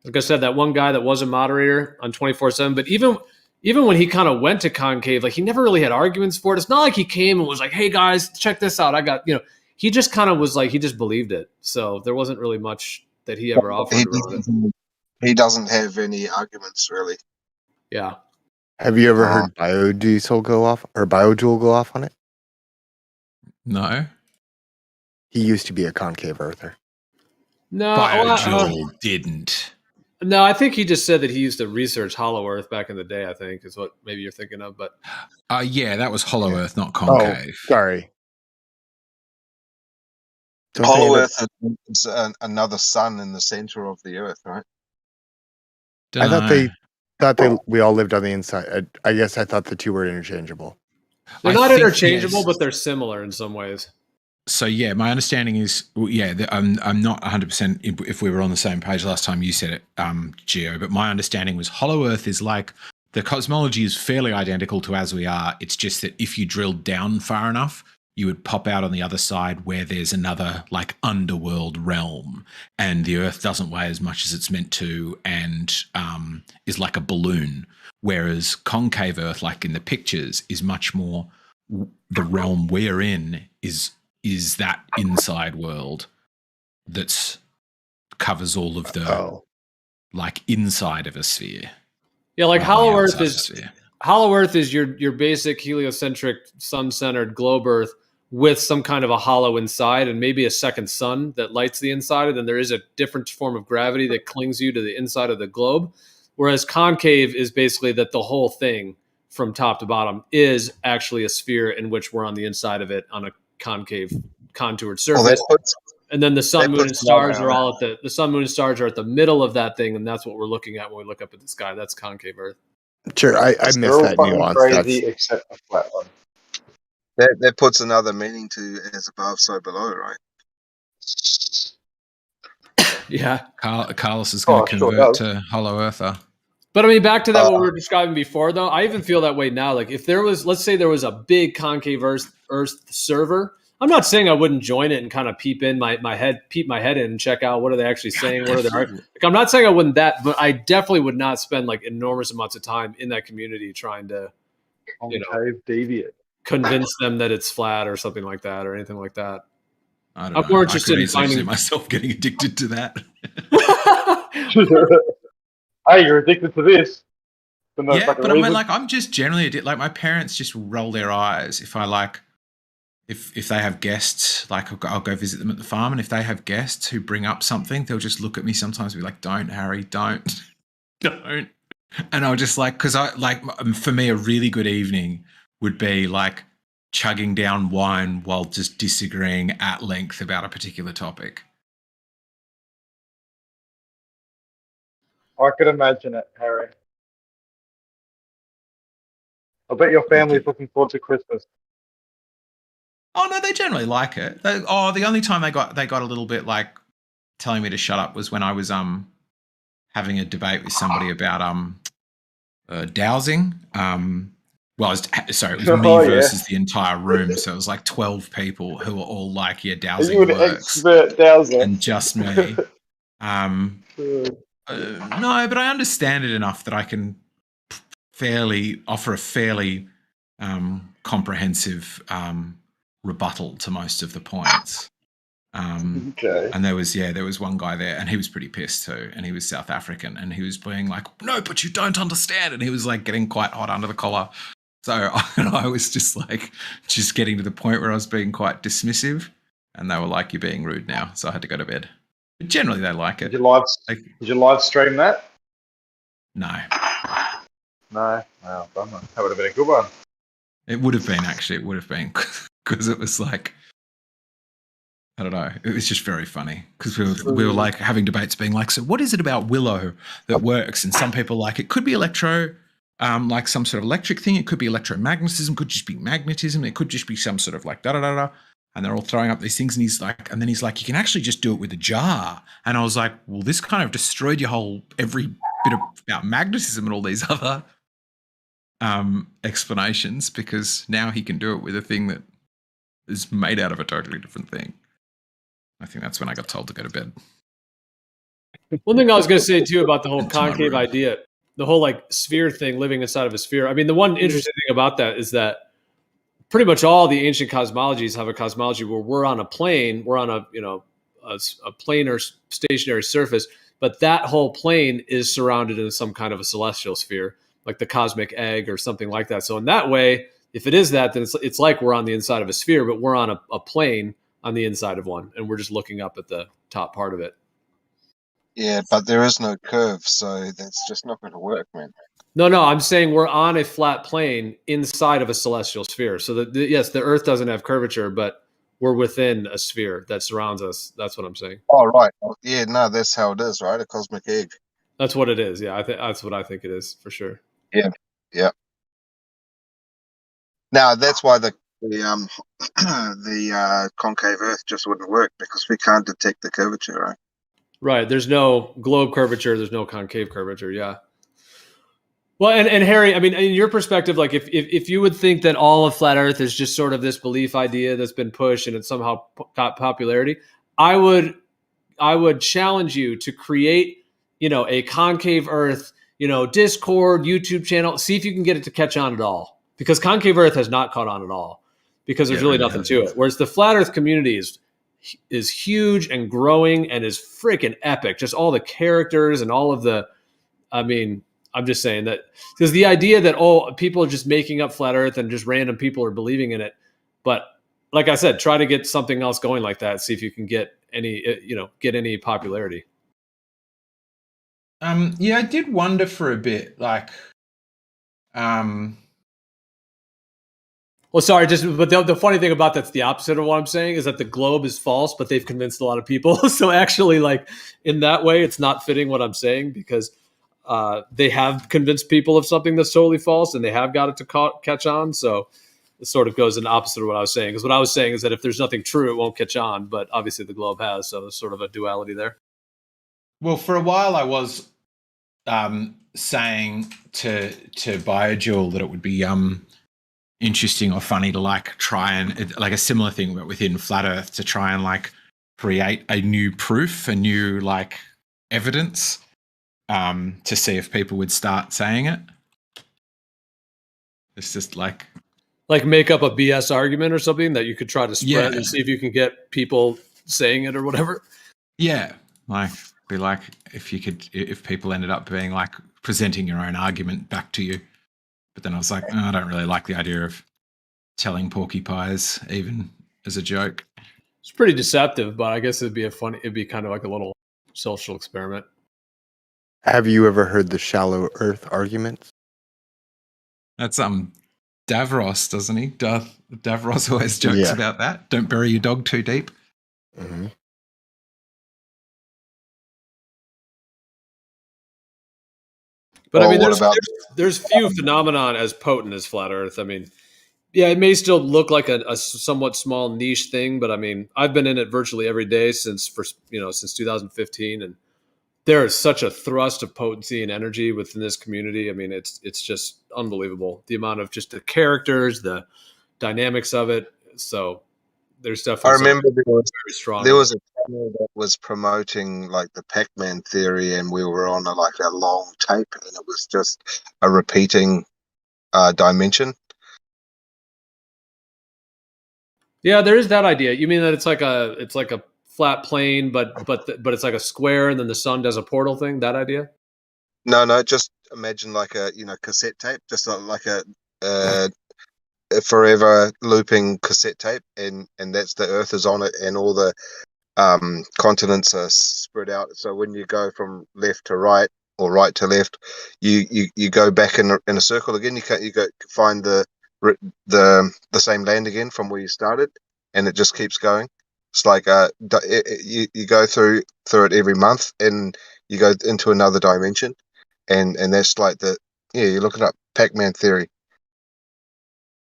like I said, that one guy that was a moderator on 24/7, but even when he kind of went to concave, like he never really had arguments for it. It's not like he came and was like, "Hey guys, check this out. I got," he just kind of was like, he just believed it. So there wasn't really much that he ever offered around it. He doesn't have any arguments, really. Yeah. Have you ever heard biodiesel go off or biojoule go off on it? No. He used to be a concave earther. No, Biojoule didn't. No, I think he just said that he used to research Hollow Earth back in the day, I think, is what maybe you're thinking of. But yeah, that was Hollow Earth, not concave. Oh, sorry. Hollow Earth is another sun in the center of the Earth, right? I thought we all lived on the inside. I guess I thought the two were interchangeable. They're not interchangeable, but they're similar in some ways. So yeah, my understanding is, I'm not 100% if we were on the same page last time you said it, Gio, but my understanding was Hollow Earth is like, the cosmology is fairly identical to as we are. It's just that if you drilled down far enough, you would pop out on the other side where there's another like underworld realm, and the Earth doesn't weigh as much as it's meant to, and is like a balloon. Whereas concave Earth, like in the pictures, is much more, the realm we're in is that inside world that's covers all of the like inside of a sphere. Yeah, like Hollow Earth is your basic heliocentric sun-centered globe Earth with some kind of a hollow inside and maybe a second sun that lights the inside, and then there is a different form of gravity that clings you to the inside of the globe. Whereas concave is basically that the whole thing from top to bottom is actually a sphere in which we're on the inside of it on a concave contoured surface. And then the sun, moon, and stars are all at the sun, moon, and stars are at the middle of that thing, and that's what we're looking at when we look up at the sky. That's concave Earth. Sure, I missed that nuance. Crazy except the flat one. That puts another meaning to as above, so below, right? Yeah. Carlos is going to convert to Hollow Earther. But I mean, back to that, what we were describing before, though, I even feel that way now. Like if there was, let's say there was a big concave Earth server, I'm not saying I wouldn't join it and kind of peep my head in and check out what are they actually saying, what are they arguing. Like I'm not saying I wouldn't but I definitely would not spend like enormous amounts of time in that community trying to, deviate, convince them that it's flat or something like that or anything like that. I'm more interested in finding myself getting addicted to that. Hey, you're addicted to this. Yeah, but I mean, like, I'm just generally addicted. Like, my parents just roll their eyes if I like, if they have guests. Like, I'll go visit them at the farm, and if they have guests who bring up something, they'll just look at me sometimes and be like, "Don't, Harry, don't, don't." And I'll just like, because I like, for me, a really good evening would be like chugging down wine while just disagreeing at length about a particular topic. I could imagine it, Harry. I bet your family's looking forward to Christmas. Oh no, they generally like it. The only time they got a little bit like telling me to shut up was when I was having a debate with somebody about dowsing. Well, it was me versus the entire room, so it was like 12 people who were all like, "Yeah, dowsing works," expert dowser. and just me. No, but I understand it enough that I can offer a fairly comprehensive rebuttal to most of the points. Okay. And there was one guy there, and he was pretty pissed too, and he was South African, and he was being like, "No, but you don't understand," and he was like getting quite hot under the collar. So I was just getting to the point where I was being quite dismissive, and they were like, "You're being rude now," so I had to go to bed. But generally, they like it. Did you live stream that? No. No. Wow, bummer. That would have been a good one. It would have been, actually. It would have been, because it was like, I don't know. It was just very funny because we were like having debates being like, so what is it about Willow that works? And some people like it could be electro. like some sort of electric thing. It could be electromagnetism, could just be magnetism. It could just be some sort of like da-da-da-da. And they're all throwing up these things. And then he's like, you can actually just do it with a jar. And I was like, well, this kind of destroyed your whole, every bit about magnetism and all these other explanations, because now he can do it with a thing that is made out of a totally different thing. I think that's when I got told to go to bed. One thing I was going to say too about the whole concave idea, the whole like sphere thing, living inside of a sphere. I mean, the one interesting thing about that is that pretty much all the ancient cosmologies have a cosmology where we're on a plane, we're on a planar stationary surface, but that whole plane is surrounded in some kind of a celestial sphere, like the cosmic egg or something like that. So in that way, if it is that, then it's like we're on the inside of a sphere, but we're on a plane on the inside of one, and we're just looking up at the top part of it. Yeah, but there is no curve, so that's just not going to work, man. No, I'm saying we're on a flat plane inside of a celestial sphere. So yes, the Earth doesn't have curvature, but we're within a sphere that surrounds us. That's what I'm saying. Oh, right. Yeah, no, that's how it is, right? A cosmic egg. That's what it is. Yeah, that's what I think it is for sure. Yeah. Now that's why the concave Earth just wouldn't work, because we can't detect the curvature, right? Right. There's no globe curvature. There's no concave curvature. Yeah. Well, and Harry, I mean, in your perspective, like if you would think that all of flat Earth is just sort of this belief idea that's been pushed and it somehow got popularity, I would challenge you to create, a concave Earth, Discord, YouTube channel. See if you can get it to catch on at all, because concave Earth has not caught on at all, because there's really nothing to it. Whereas the flat Earth community is huge and growing and is freaking epic. Just all the characters and all of the, I mean, I'm just saying that because the idea that, people are just making up flat Earth and just random people are believing in it. But like I said, try to get something else going like that. See if you can get any popularity. Yeah, I did wonder for a bit, like, well, sorry, but the funny thing about that's the opposite of what I'm saying is that the globe is false, but they've convinced a lot of people. So actually, like in that way, it's not fitting what I'm saying, because they have convinced people of something that's totally false, and they have got it to catch on. So it sort of goes in the opposite of what I was saying. Because what I was saying is that if there's nothing true, it won't catch on. But obviously the globe has. So there's sort of a duality there. Well, for a while I was saying to BioJewel that it would be interesting or funny to like try and like a similar thing, but within flat Earth, to try and like create a new proof, a new like evidence, to see if people would start saying it. It's just like make up a BS argument or something that you could try to spread and see if you can get people saying it or whatever. Yeah, like be like if people ended up being like presenting your own argument back to you. But then I was like, I don't really like the idea of telling porcupines even as a joke. It's pretty deceptive, but I guess it'd be kind of like a little social experiment. Have you ever heard the shallow Earth arguments? That's Davros, doesn't he? Davros always jokes about that. Don't bury your dog too deep. Mm-hmm. But I mean, there's few phenomenon as potent as flat Earth. I mean, yeah, it may still look like a somewhat small niche thing, but I mean, I've been in it virtually every day since 2015, and there is such a thrust of potency and energy within this community. I mean, it's just unbelievable, the amount of just the characters, the dynamics of it. So there's definitely. I remember very strong. There was a channel that was promoting like the Pac-Man theory, and we were on a long tape, and it was just a repeating dimension. Yeah, there is that idea. You mean that it's like a flat plane, but it's like a square, and then the sun does a portal thing? That idea? No. Just imagine like a cassette tape, just like a forever looping cassette tape, and that's the Earth is on it, and all the continents are spread out. So when you go from left to right or right to left, you go back in a circle again. You go find the same land again from where you started, and it just keeps going. It's like you go through it every month, and you go into another dimension, and that's like the Yeah, you look it up. Pac-Man theory.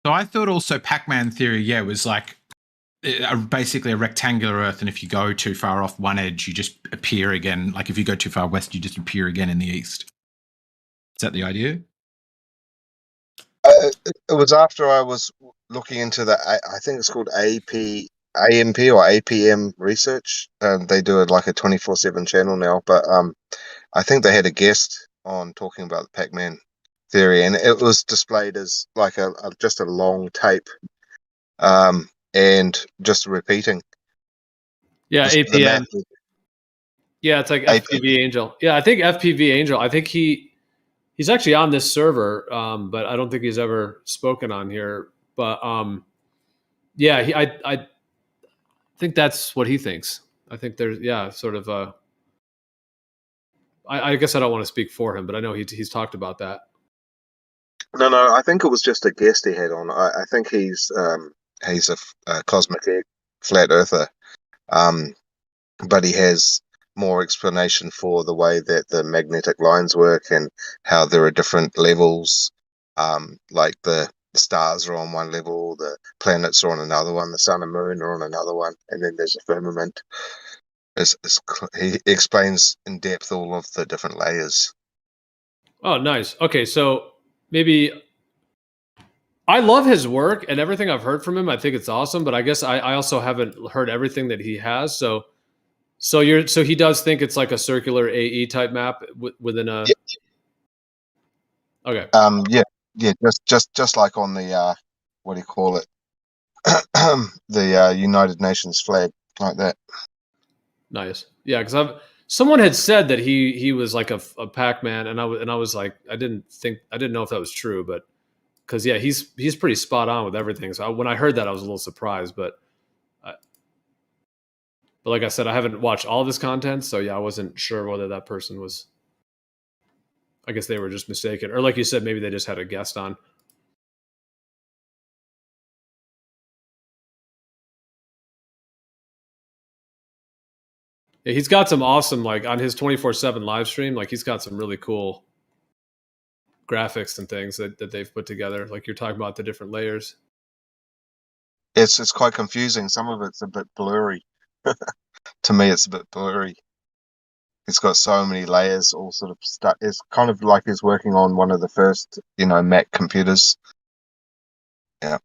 So I thought also Pac-Man theory, yeah, was like basically a rectangular Earth, and if you go too far off one edge, you just appear again. Like if you go too far west, you just appear again in the east. Is that the idea? It was after I was looking into the, I think it's called AMP or APM research. They do it like a 24/7 channel now, but I think they had a guest on talking about the Pac-Man theory, and it was displayed as like just a long tape, and just repeating. Yeah, The map. APN. Yeah, it's like FPV Angel. Yeah, I think FPV Angel. I think he's actually on this server, but I don't think he's ever spoken on here. But yeah, I think that's what he thinks. I think there's sort of a. I guess I don't want to speak for him, but I know he's talked about that. No, I think it was just a guest he had on. I think he's a cosmic flat earther, but he has more explanation for the way that the magnetic lines work and how there are different levels. Like the stars are on one level, the planets are on another one, the sun and moon are on another one, and then there's a firmament. He explains in depth all of the different layers. Oh, nice. Okay, so maybe I love his work and everything I've heard from him. I think it's awesome, but I guess I also haven't heard everything that he has. So he does think it's like a circular AE type map within a. Yeah. Okay. Yeah. Just like on the what do you call it? The United Nations flag, like that. Nice. Yeah, because someone had said that he was like a Pac-Man, and I was like, I didn't know if that was true, but because he's pretty spot on with everything. So when I heard that, I was a little surprised, but like I said, I haven't watched all of his content, so yeah, I wasn't sure whether that person was. I guess they were just mistaken, or like you said, maybe they just had a guest on. Yeah, he's got some awesome, like on his 24/7 live stream, like he's got some really cool graphics and things that they've put together. Like you're talking about the different layers. It's quite confusing. Some of it's a bit blurry. To me, it's a bit blurry. It's got so many layers, all sort of stuck. It's kind of like he's working on one of the first, Mac computers. Yeah.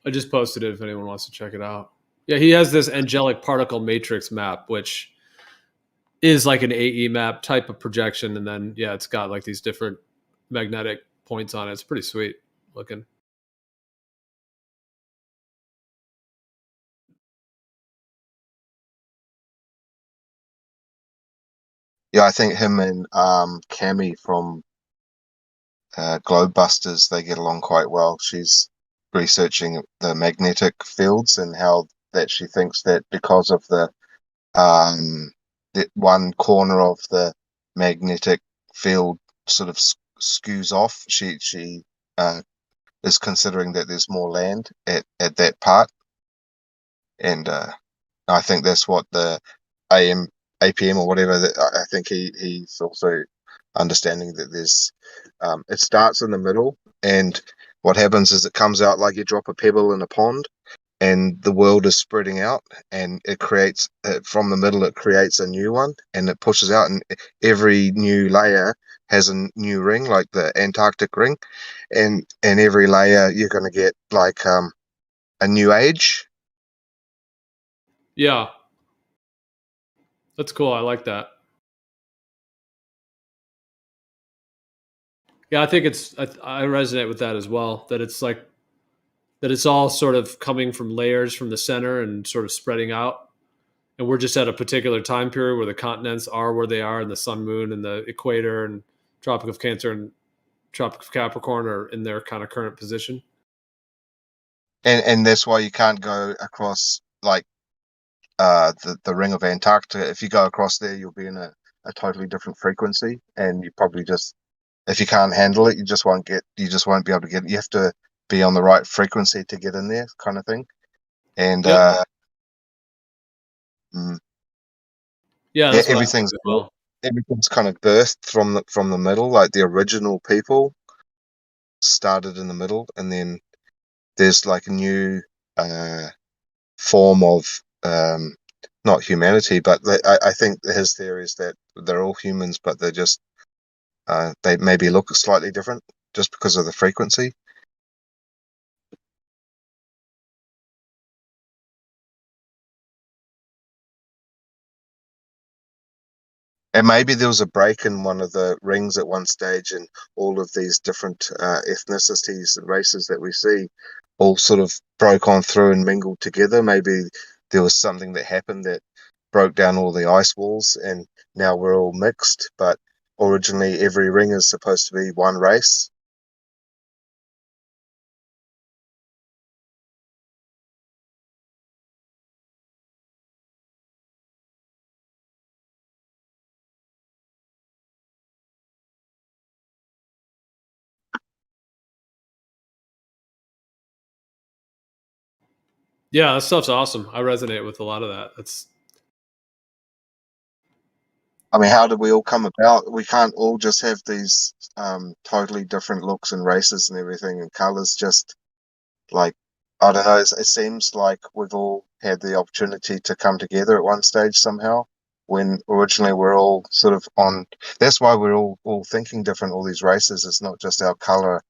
I just posted it if anyone wants to check it out. Yeah, he has this angelic particle matrix map, which is like an AE map type of projection, and then it's got like these different magnetic points on it. It's pretty sweet looking. Yeah, I think him and Cammy from Globebusters, they get along quite well. She's researching the magnetic fields and how that she thinks that because of the one corner of the magnetic field sort of skews off, she is considering that there's more land at that part, and I think that's what the APM or whatever that I think he's also understanding that there's it starts in the middle, and what happens is it comes out like you drop a pebble in a pond, and the world is spreading out, and it creates from the middle, it creates a new one, and it pushes out, and every new layer has a new ring, like the Antarctic ring, and every layer you're going to get like a new age. Yeah, that's cool. I like that. Yeah, I think I resonate with that as well. That it's like that it's all sort of coming from layers from the center and sort of spreading out. And we're just at a particular time period where the continents are where they are, and the sun, moon, and the equator, and Tropic of Cancer and Tropic of Capricorn are in their kind of current position. And that's why you can't go across like the ring of Antarctica. If you go across there, you'll be in a totally different frequency, and you probably just, if you can't handle it, you just won't be able to get it. You have to be on the right frequency to get in there, kind of thing. And yeah, that's everything's well. everything's kind of birthed from the middle. Like the original people started in the middle, and then there's like a new form of not humanity, but I think his theory is that they're all humans, but they're just they maybe look slightly different just because of the frequency. And maybe there was a break in one of the rings at one stage, and all of these different ethnicities and races that we see all sort of broke on through and mingled together. Maybe there was something that happened that broke down all the ice walls, and now we're all mixed. But originally, every ring is supposed to be one race. Yeah, that stuff's awesome. I resonate with a lot of that. I mean, how did we all come about? We can't all just have these totally different looks and races and everything and colors. Just like, I don't know, it seems like we've all had the opportunity to come together at one stage somehow, when originally we're all sort of on. That's why we're all thinking different. All these races, it's not just our color.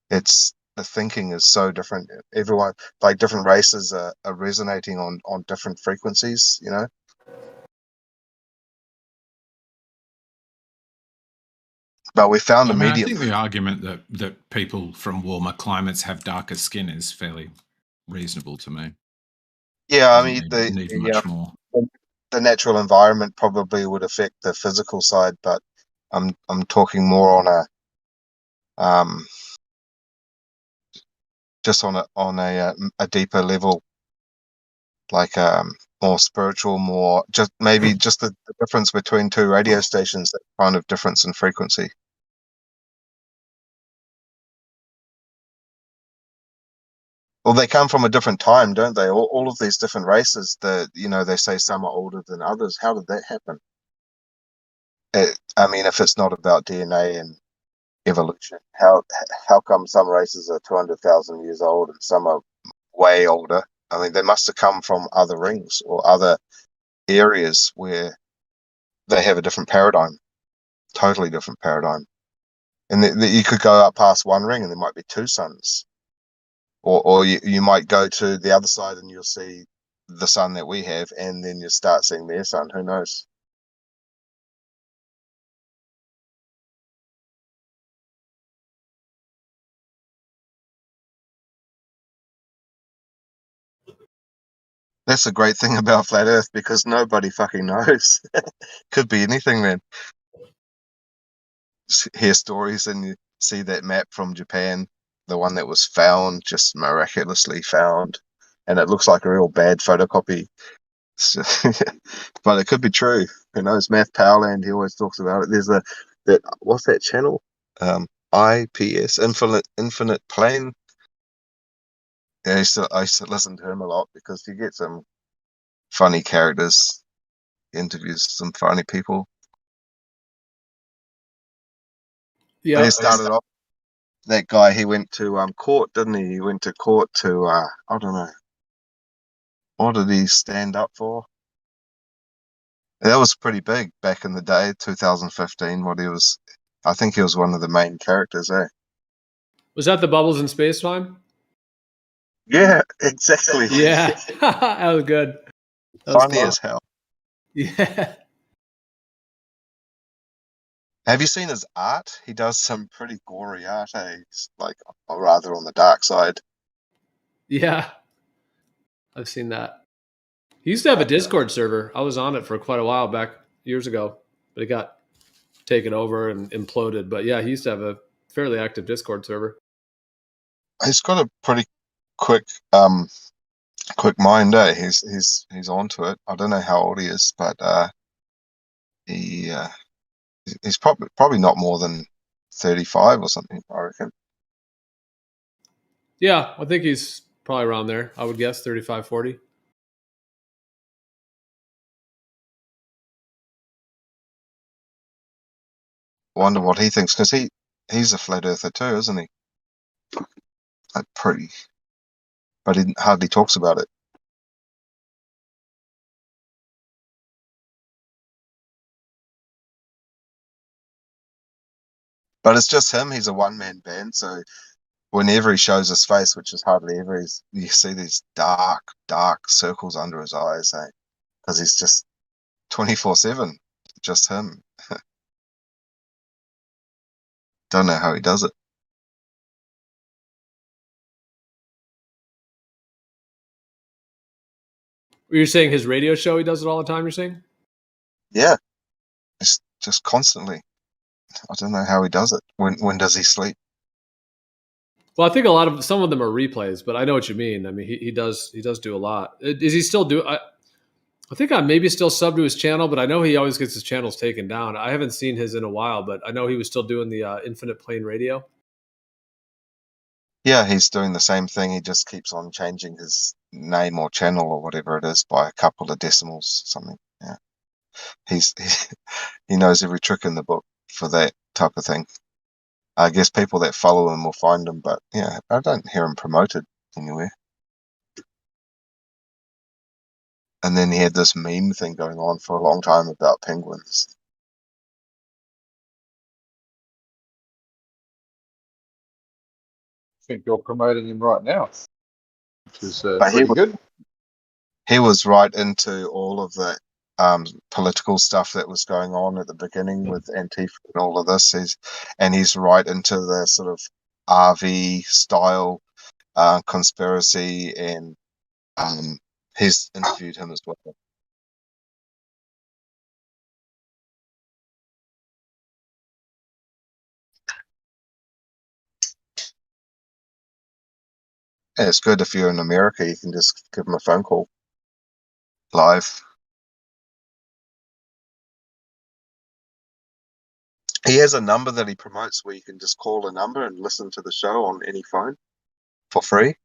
It's the thinking is so different. Everyone, like different races are resonating on different frequencies, you know. But we found a I medium. think the argument that people from warmer climates have darker skin is fairly reasonable to me. Yeah, I mean Need much more. the natural environment probably would affect the physical side, but I'm talking more on just on a deeper level, like more spiritual, more just maybe just the difference between two radio stations, that kind of difference in frequency. Well, they come from a different time, don't they? All of these different races, they say some are older than others. How did that happen? I mean, if it's not about DNA and evolution, how come some races are 200,000 years old and some are way older? I mean, they must have come from other rings or other areas where they have a different paradigm, totally different paradigm. And you could go up past one ring and there might be two suns. Or you might go to the other side and you'll see the sun that we have, and then you start seeing their sun. Who knows? That's the great thing about flat Earth, because nobody fucking knows. Could be anything, man. Hear stories and you see that map from Japan, the one that was found, just miraculously found, and it looks like a real bad photocopy. But it could be true. Who knows? Math Powerland, he always talks about it. There's that what's that channel? IPS, Infinite Plane. Yeah, I used to listen to him a lot because you get some funny characters, interviews some funny people. Yeah, He started off. That guy, he went to court, didn't he? He went to court to I don't know, what did he stand up for? That was pretty big back in the day, 2015. I think he was one of the main characters, eh? Was that the Bubbles in Space time? Yeah, exactly. Yeah, that was good. That was Funny fun. as hell. Yeah. Have you seen his art? He does some pretty gory art, eh? It's like, or rather on the dark side. Yeah, I've seen that. He used to have a Discord server. I was on it for quite a while back years ago, but it got taken over and imploded. But yeah, he used to have a fairly active Discord server. He's got a pretty quick mind, eh? He's onto it. I don't know how old he is, but he's probably not more than 35 or something, I reckon. Yeah, I think he's probably around there. I would guess 35, 40. wonder what he thinks, because he's a flat earther too, isn't he? Like pretty, but he hardly talks about it. But it's just him. He's a one-man band, so whenever he shows his face, which is hardly ever, you see these dark, dark circles under his eyes, eh? Because he's just 24/7, just him. Don't know how he does it. You're saying his radio show, he does it all the time, you're saying? Yeah, it's just constantly. I don't know how he does it. When does he sleep? Well, I think some of them are replays, but I know what you mean. I mean, he does do a lot. Is he still do? I think I maybe still sub to his channel, but I know he always gets his channels taken down. I haven't seen his in a while, but I know he was still doing the Infinite Plane Radio. Yeah, he's doing the same thing. He just keeps on changing his name or channel or whatever it is by a couple of decimals, something. Yeah, he knows every trick in the book for that type of thing. I guess people that follow him will find him, but yeah, I don't hear him promoted anywhere. And then he had this meme thing going on for a long time about penguins. I think you're promoting him right now, which is But pretty good. He was right into all of the political stuff that was going on at the beginning with Antifa and all of this. He's right into the sort of RV style conspiracy, and he's interviewed him as well. Yeah, it's good if you're in America, you can just give him a phone call live. He has a number that he promotes where you can just call a number and listen to the show on any phone for free.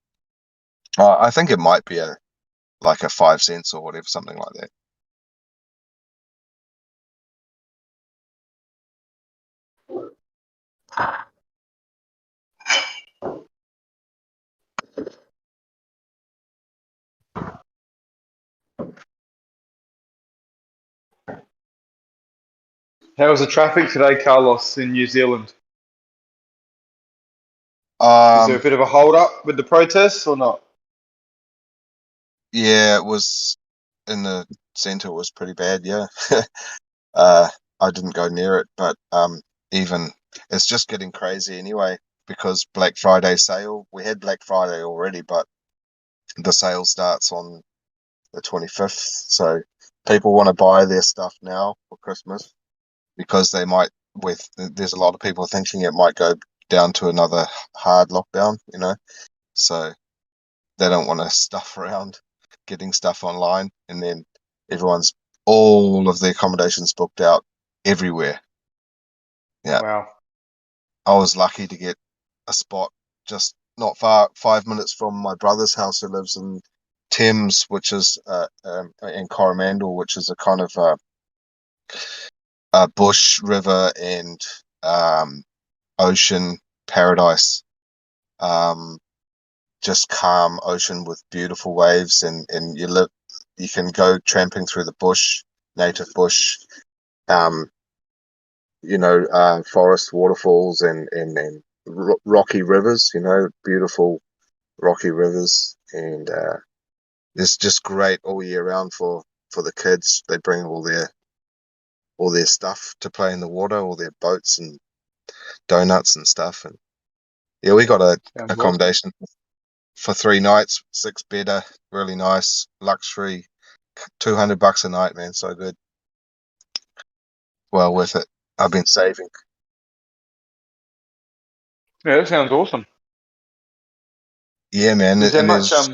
I think it might be like a 5 cents or whatever, something like that. How was the traffic today, Carlos, in New Zealand? Is there a bit of a hold up with the protests or not? Yeah, it was in the center. It was pretty bad. Yeah, I didn't go near it, but even it's just getting crazy anyway because Black Friday sale. We had Black Friday already, but the sale starts on the 25th. So people want to buy their stuff now for Christmas because they might. There's a lot of people thinking it might go down to another hard lockdown. So they don't want to stuff around getting stuff online, and then all of the accommodations booked out everywhere. Yeah. Wow. I was lucky to get a spot just not far, 5 minutes from my brother's house who lives in Thames, which is in Coromandel, which is a kind of a bush, river, and ocean paradise. Just calm ocean with beautiful waves, and you can go tramping through the bush, native bush, forest waterfalls and rocky rivers, beautiful rocky rivers, and it's just great all year round for the kids. They bring all their stuff to play in the water, all their boats and donuts and stuff, and yeah, we got Sounds accommodation for 3 nights, 6-bedder, really nice, luxury, $200 a night, man, so good. Well worth it. I've been saving. Yeah, that sounds awesome. Yeah, man. Is there much there's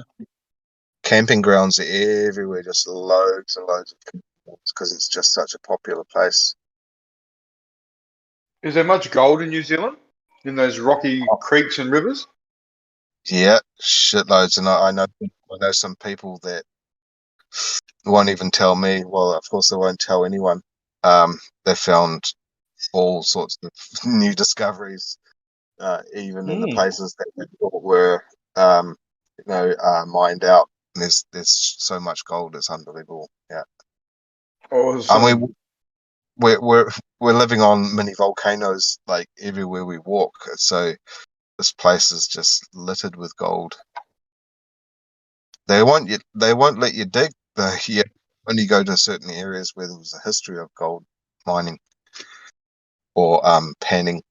camping grounds everywhere, just loads and loads of people, because it's just such a popular place. Is there much gold in New Zealand in those rocky creeks and rivers? Yeah, shitloads, and I know some people that won't even tell me. Well, of course they won't tell anyone. They found all sorts of new discoveries, even in the places that we thought were, mined out. There's so much gold. It's unbelievable. Yeah. Awesome. I mean, we're living on mini volcanoes like everywhere we walk. So this place is just littered with gold. They won't let you dig. You only go to certain areas where there was a history of gold mining or panning.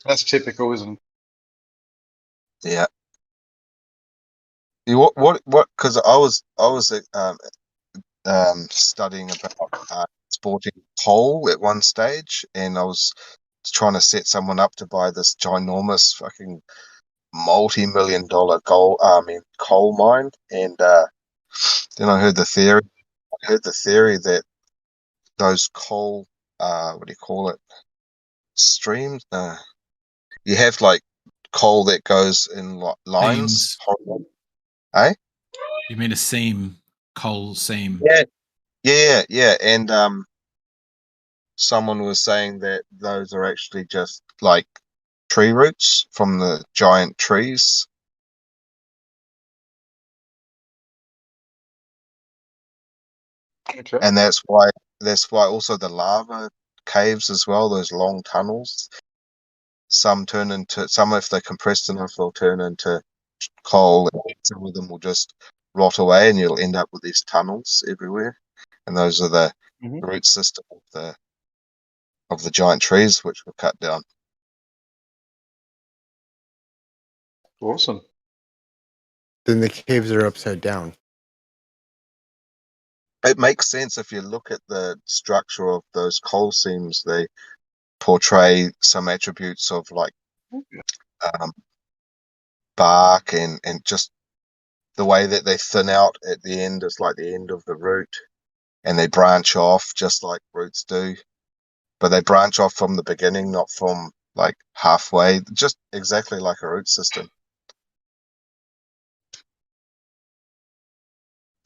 That's typical, isn't it? Yeah. What? Because I was studying about exporting coal at one stage, and I was trying to set someone up to buy this ginormous fucking multi-million-dollar coal mine, and then I heard the theory. I heard the theory that those coal, what do you call it? Streams. You have like coal that goes in lines. Seams. Eh? You mean a seam, coal seam? Yeah. And someone was saying that those are actually just like tree roots from the giant trees. Okay. And that's why also the lava caves as well, those long tunnels. Some if they're compressed enough, they'll turn into coal, and some of them will just rot away, and you'll end up with these tunnels everywhere. And those are the root system of the giant trees which were cut down. Awesome. Then the caves are upside down. It makes sense if you look at the structure of those coal seams. They portray some attributes of like bark and just the way that they thin out at the end is like the end of the root, and they branch off just like roots do. But they branch off from the beginning, not from like halfway, just exactly like a root system.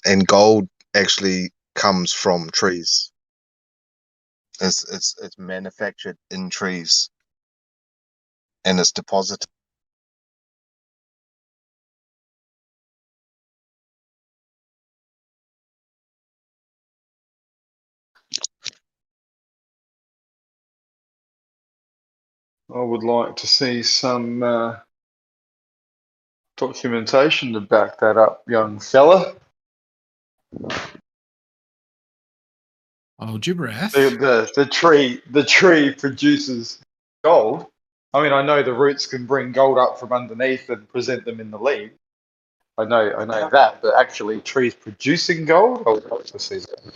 And gold actually comes from trees. It's manufactured in trees, and it's deposited. I would like to see some documentation to back that up, young fella. Hold your breath. The tree produces gold. I mean, I know the roots can bring gold up from underneath and present them in the leaf. I know that, but actually trees producing gold, I would like to see that.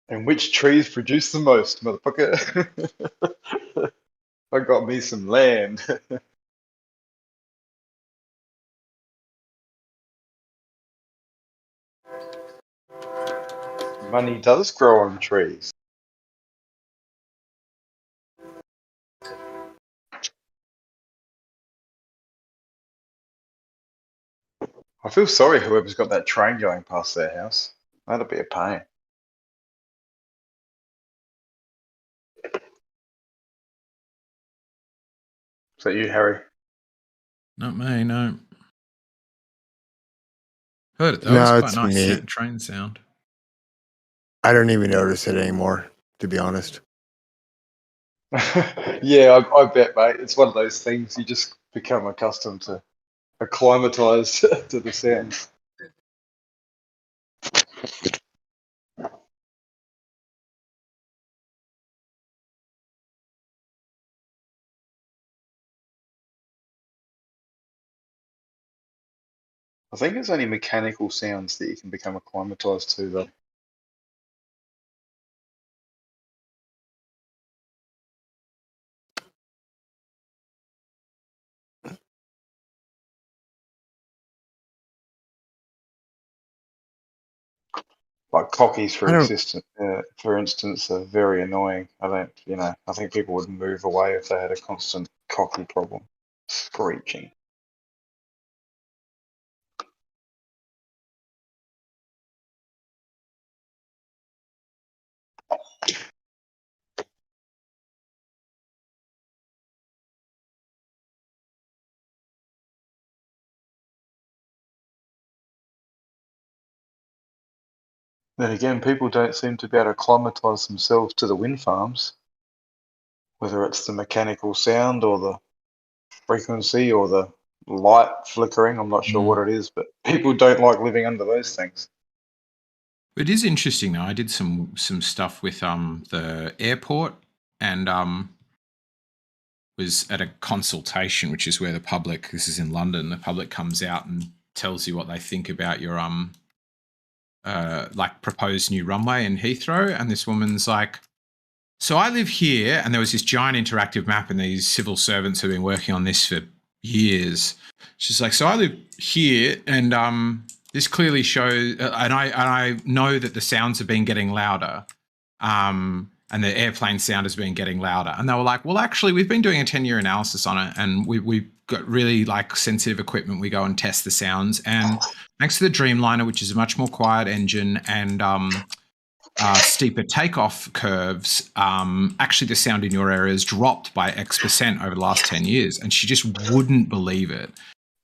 And which trees produce the most, motherfucker? I got me some land. Money does grow on trees. I feel sorry whoever's got that train going past their house. That'll be a pain. Is that you, Harry? Not me, no. Heard it though. No, It's quite it's nice me. train sound. I don't even notice it anymore, to be honest. Yeah, I bet, mate. It's one of those things you just become accustomed to, acclimatized to the sounds. I think it's only mechanical sounds that you can become acclimatized to, though. Like cockies, for instance, are very annoying. I think people would move away if they had a constant cocky problem, screeching. Then again, people don't seem to be able to acclimatise themselves to the wind farms, whether it's the mechanical sound or the frequency or the light flickering. I'm not sure what it is, but people don't like living under those things. It is interesting though. I did some stuff with the airport and was at a consultation, which is where the public, this is in London, the public comes out and tells you what they think about your like proposed new runway in Heathrow. And this woman's like, so I live here, and there was this giant interactive map, and these civil servants have been working on this for years. She's like, so I live here, and this clearly shows, and I know that the sounds have been getting louder, and the airplane sound has been getting louder. And they were like, well, actually, we've been doing a 10-year analysis on it, and we've got really like sensitive equipment. We go and test the sounds, and thanks to the Dreamliner, which is a much more quiet engine and steeper takeoff curves, actually the sound in your area has dropped by X% over the last 10 years. And she just wouldn't believe it.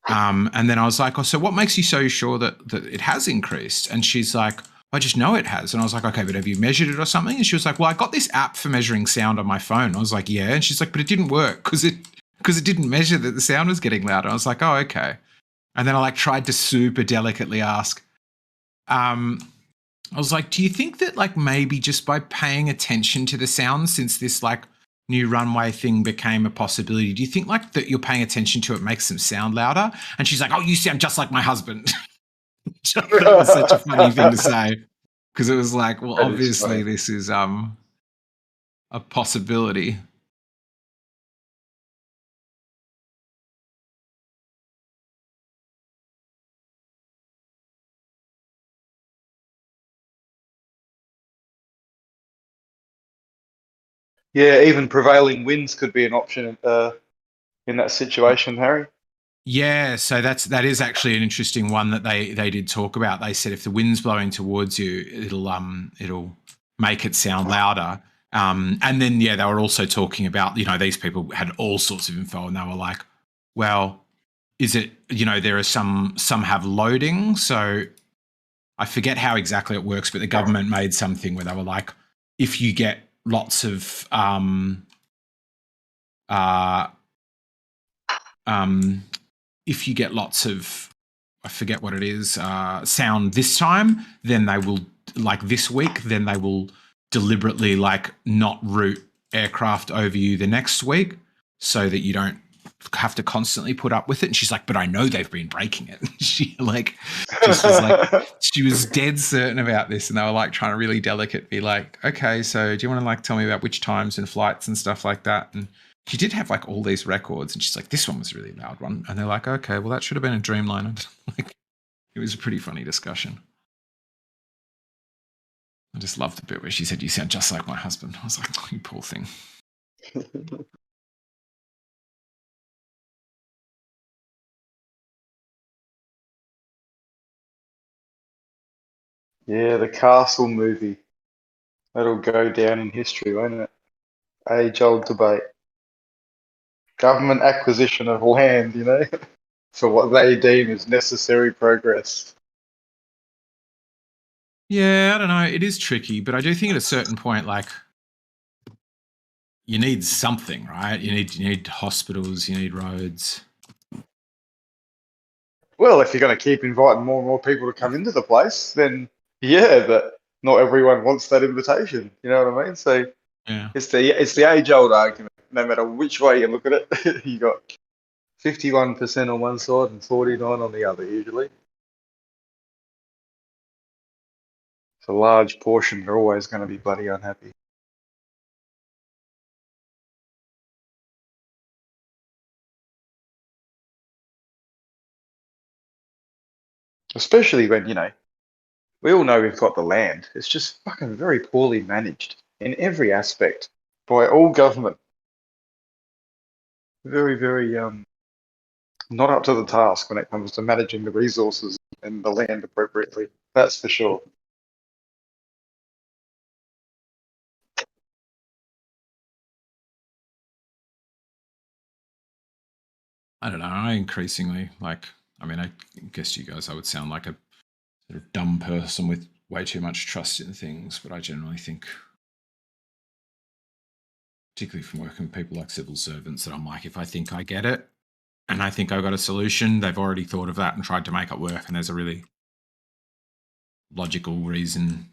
And then I was like, oh, so what makes you so sure that it has increased? And she's like, I just know it has. And I was like, okay, but have you measured it or something? And she was like, well, I got this app for measuring sound on my phone. I was like, yeah. And she's like, but it didn't work because it didn't measure that the sound was getting louder. I was like, oh, okay. And then I like tried to super delicately ask, I was like, do you think that like maybe just by paying attention to the sound since this like new runway thing became a possibility, do you think like that you're paying attention to it makes them sound louder? And she's like, oh, you sound just like my husband. That was such a funny thing to say because it was like, well, That is obviously funny. this is a possibility. Yeah, even prevailing winds could be an option in that situation, Harry. Yeah, so that is actually an interesting one that they did talk about. They said if the wind's blowing towards you, it'll make it sound louder. And then yeah, they were also talking about, you know, these people had all sorts of info, and they were like, well, is it, you know, there are some have loading, so I forget how exactly it works, but the government made something where they were like, if you get lots of if you get lots of, I forget what it is, sound this time, then they will, like this week, then they will deliberately like not route aircraft over you the next week so that you don't have to constantly put up with it. And she's like, but I know they've been breaking it. She like, just was like, she was dead certain about this. And they were like trying to really delicate be like, okay, so do you want to like tell me about which times and flights and stuff like that? And she did have like all these records, and she's like, this one was a really loud one. And they're like, okay, well, that should have been a Dreamliner. Like, it was a pretty funny discussion. I just loved the bit where she said, you sound just like my husband. I was like, oh, you poor thing. Yeah, the Castle movie. That'll go down in history, won't it? Age-old debate. Government acquisition of land, you know, for what they deem as necessary progress. Yeah, I don't know. It is tricky, but I do think at a certain point, like, you need something, right? You need hospitals, you need roads. Well, if you're going to keep inviting more and more people to come into the place, then yeah, but not everyone wants that invitation. You know what I mean? So yeah, it's the age-old argument. No matter which way you look at it, you got 51% on one side and 49 on the other. Usually, it's a large portion. They're always going to be bloody unhappy. Especially when, you know, we all know we've got the land. It's just fucking very poorly managed in every aspect by all government. Very, very not up to the task when it comes to managing the resources and the land appropriately. That's for sure. I don't know. I increasingly like, I mean, I guess you guys, I would sound like a sort of dumb person with way too much trust in things, but I generally think, particularly from working with people like civil servants, that I'm like, if I think I get it and I think I've got a solution, they've already thought of that and tried to make it work, and there's a really logical reason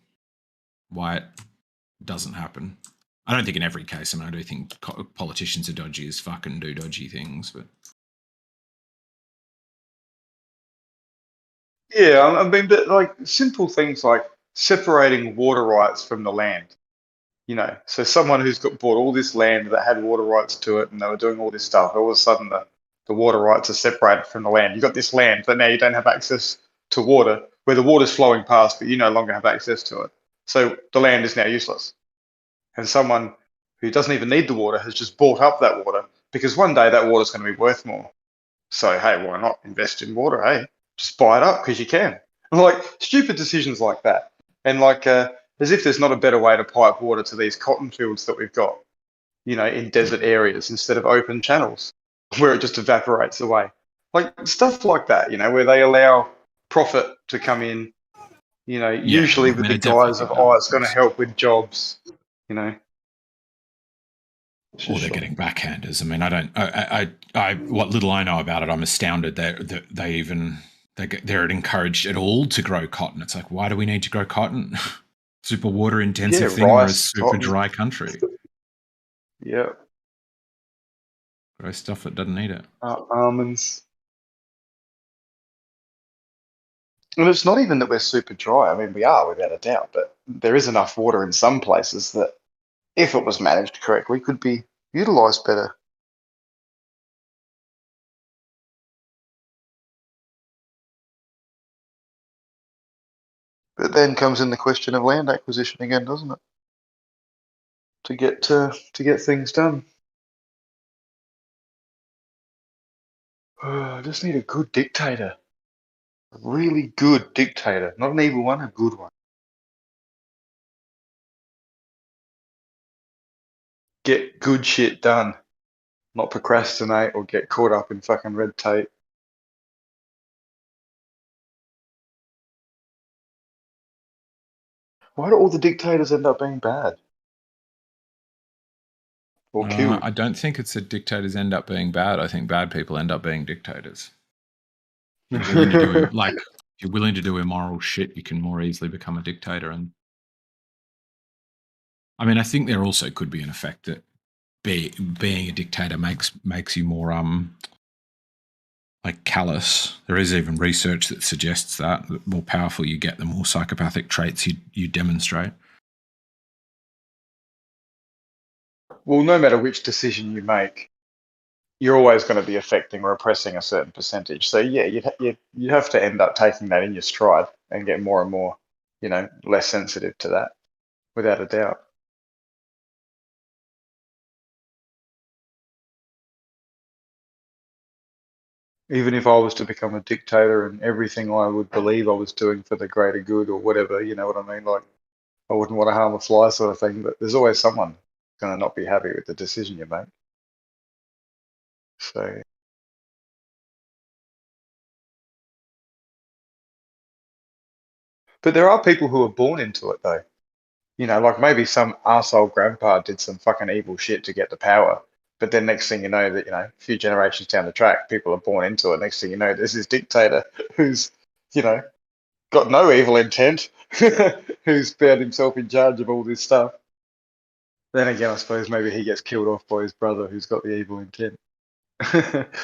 why it doesn't happen. I don't think in every case. I mean, I do think politicians are dodgy as fuck and do dodgy things, but Yeah, I mean, but like simple things like separating water rights from the land. You know, so someone who's bought all this land that had water rights to it, and they were doing all this stuff, all of a sudden the water rights are separated from the land. You've got this land, but now you don't have access to water, where the water's flowing past, but you no longer have access to it. So the land is now useless. And someone who doesn't even need the water has just bought up that water, because one day that water's going to be worth more. So, hey, why not invest in water, hey? Just buy it up because you can. Like, stupid decisions like that. And like, as if there's not a better way to pipe water to these cotton fields that we've got, you know, in desert areas instead of open channels where it just evaporates away. Like, stuff like that, you know, where they allow profit to come in, you know, usually with the guise of, oh, it's going to help with jobs, you know. or they're getting backhanders. I mean, I what little I know about it, I'm astounded that they're encouraged at all to grow cotton. It's like, why do we need to grow cotton? Super water intensive thing, or a super dry country. Yeah. Grow stuff that doesn't need it. Almonds. And it's not even that we're super dry. I mean, we are without a doubt, but there is enough water in some places that, if it was managed correctly, could be utilised better. But then comes in the question of land acquisition again, doesn't it? To get things done. I just need a good dictator. A really good dictator. Not an evil one, a good one. Get good shit done. Not procrastinate or get caught up in fucking red tape. Why do all the dictators end up being bad? Or killed? I don't think it's that dictators end up being bad. I think bad people end up being dictators. If you're willing to do immoral shit, you can more easily become a dictator. And I mean, I think there also could be an effect that being a dictator makes you more like callous. There is even research that suggests that the more powerful you get, the more psychopathic traits you demonstrate. Well, no matter which decision you make, you're always going to be affecting or oppressing a certain percentage. So yeah, you'd have to end up taking that in your stride and get more and more, you know, less sensitive to that, without a doubt. Even if I was to become a dictator and everything I would believe I was doing for the greater good or whatever, you know what I mean? Like, I wouldn't want to harm a fly sort of thing, but there's always someone going to not be happy with the decision you make. So, but there are people who are born into it though. You know, like maybe some arsehole grandpa did some fucking evil shit to get the power. But then next thing you know, that, you know, a few generations down the track, people are born into it. Next thing you know, there's this dictator who's, you know, got no evil intent, who's found himself in charge of all this stuff. Then again, I suppose maybe he gets killed off by his brother who's got the evil intent.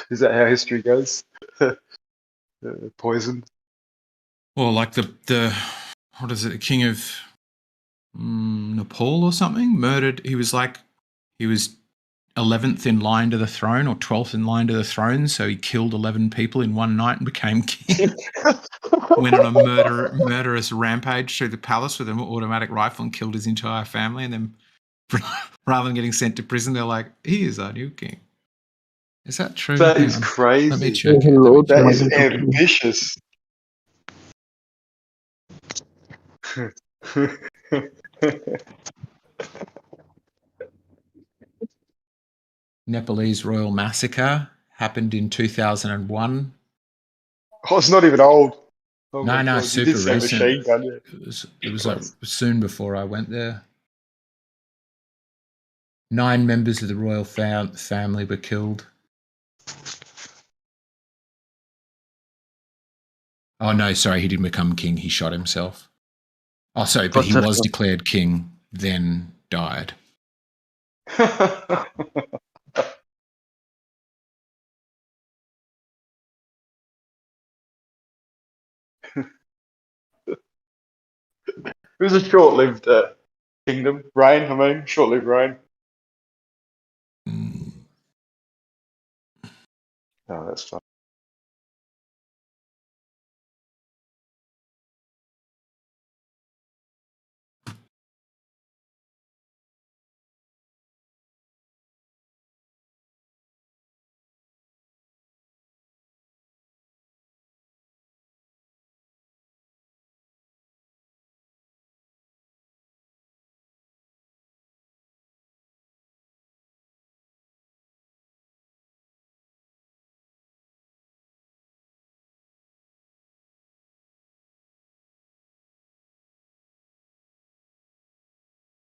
Is that how history goes? Poisoned? Well, like the what is it, the king of Nepal or something, murdered. He was 11th in line to the throne or 12th in line to the throne, so he killed 11 people in one night and became king. Went on a murderous rampage through the palace with an automatic rifle and killed his entire family, and then rather than getting sent to prison, they're like, he is our new king. Is that true? That is crazy. Let me check. That is ambitious. Nepalese royal massacre happened in 2001. Oh, it's not even old. Oh No, my no, god, you super did say recent. machine gun. Yeah. It was soon before I went there. 9 members of the royal family were killed. Oh no, sorry, he didn't become king. He shot himself. Oh, sorry, but he was declared king, then died. It was a short-lived kingdom. Reign, I mean, short-lived reign. Oh, that's fun.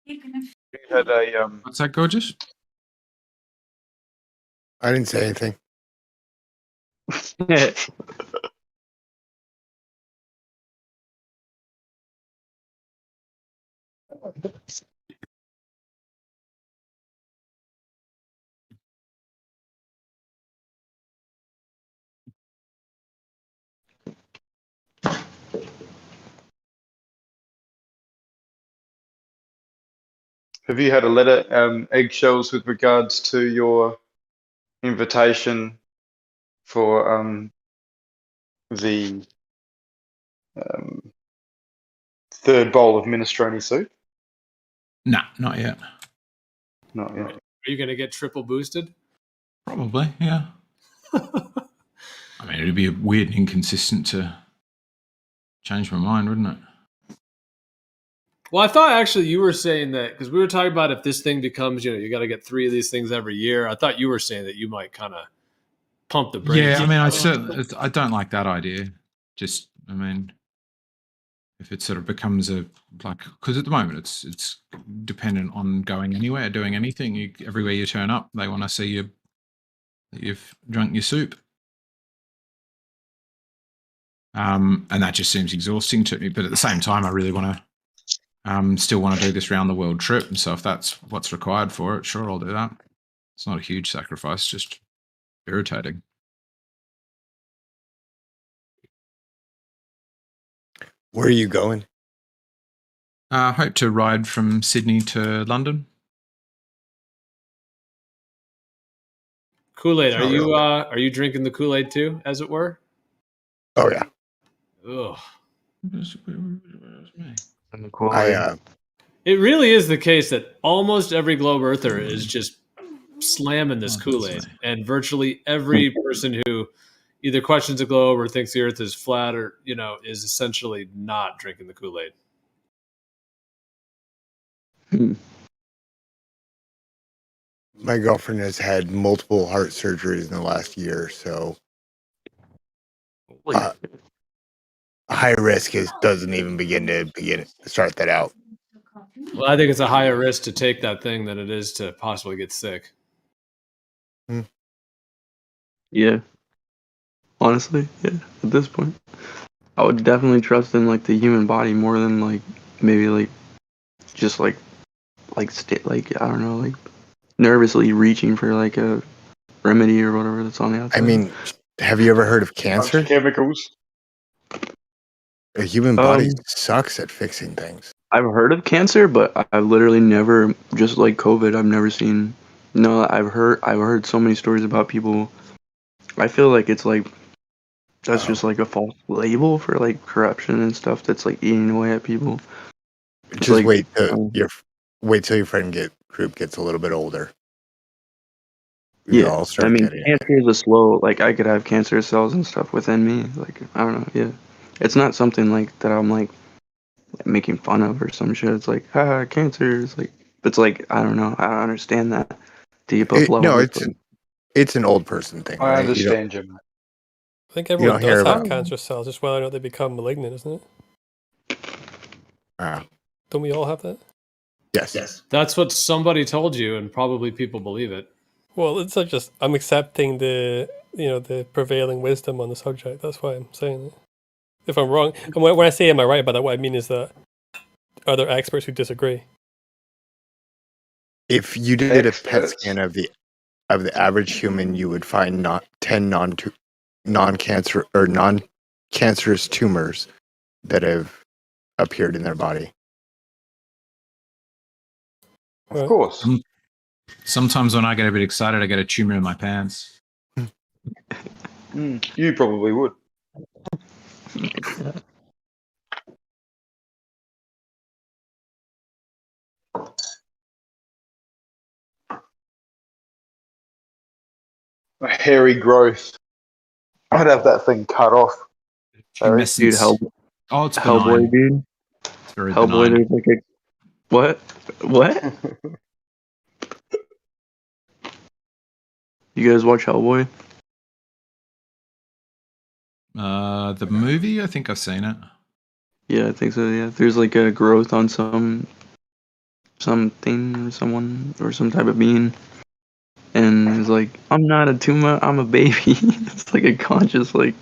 You had a What's that, gorgeous? I didn't say anything. Have you had a letter, eggshells, with regards to your invitation for the third bowl of minestrone soup? Nah, not yet. Not yet. Are you going to get triple boosted? Probably, yeah. I mean, it'd be weird and inconsistent to change my mind, wouldn't it? Well, I thought actually you were saying that because we were talking about if this thing becomes, you got to get 3 of these things every year. I thought you were saying that you might kind of pump the brakes. Yeah, I mean, I don't like that idea. Just, I mean, if it sort of becomes because at the moment it's dependent on going anywhere, doing anything. Everywhere you turn up, they want to see you that you've drunk your soup. And that just seems exhausting to me. But at the same time, I really want to still want to do this round the world trip. And so if that's what's required for it, sure, I'll do that. It's not a huge sacrifice, just irritating. Where are you going? I hope to ride from Sydney to London. Kool-Aid, are you drinking the Kool-Aid too, as it were? Oh yeah. Ugh. It really is the case that almost every globe earther is just slamming this Kool-Aid, and virtually every person who either questions the globe or thinks the Earth is flat, or is essentially not drinking the Kool-Aid. My girlfriend has had multiple heart surgeries in the last year, so high risk doesn't even begin to start that out. Well, I think it's a higher risk to take that thing than it is to possibly get sick. Yeah. Honestly, yeah. At this point, I would definitely trust in the human body more than maybe just I don't know, nervously reaching for a remedy or whatever that's on the outside. I mean, have you ever heard of cancer? Chemicals. The human body sucks at fixing things. I've heard of cancer, but I've literally never, just like COVID, I've never seen. No, I've heard so many stories about people. I feel like it's that's just a false label for corruption and stuff that's eating away at people. Just wait till your friend group gets a little bit older. Yeah, I mean, cancer is a slow. I could have cancer cells and stuff within me. I don't know. Yeah, it's not something that I'm making fun of or some shit. It's cancer. It's I don't know. I don't understand that deep up level. No, it's an old person thing. I right? understand you. I think You everyone don't hear does have about. cancer cells, just whether or not they become malignant, isn't it? Uh, Don't we all have that? yes. That's what somebody told you, and probably people believe it. Well, it's not just I'm accepting the prevailing wisdom on the subject. That's why I'm saying it. If I'm wrong, and when I say am I right about that, what I mean is that are there experts who disagree? If you did a PET scan of the average human, you would find 10 non-cancer or non-cancerous tumors that have appeared in their body. Of course. Sometimes when I get a bit excited, I get a tumor in my pants. You probably would. A hairy growth. I'd have that thing cut off. Dude, Oh, it's Hellboy, benign. dude. It's very Hellboy, benign. there's like a what? You guys watch Hellboy? The movie, I think I've seen it. Yeah, I think so. Yeah, there's like a growth on something or someone or some type of being, and it's like, I'm not a tumor, I'm a baby. It's like a conscious, like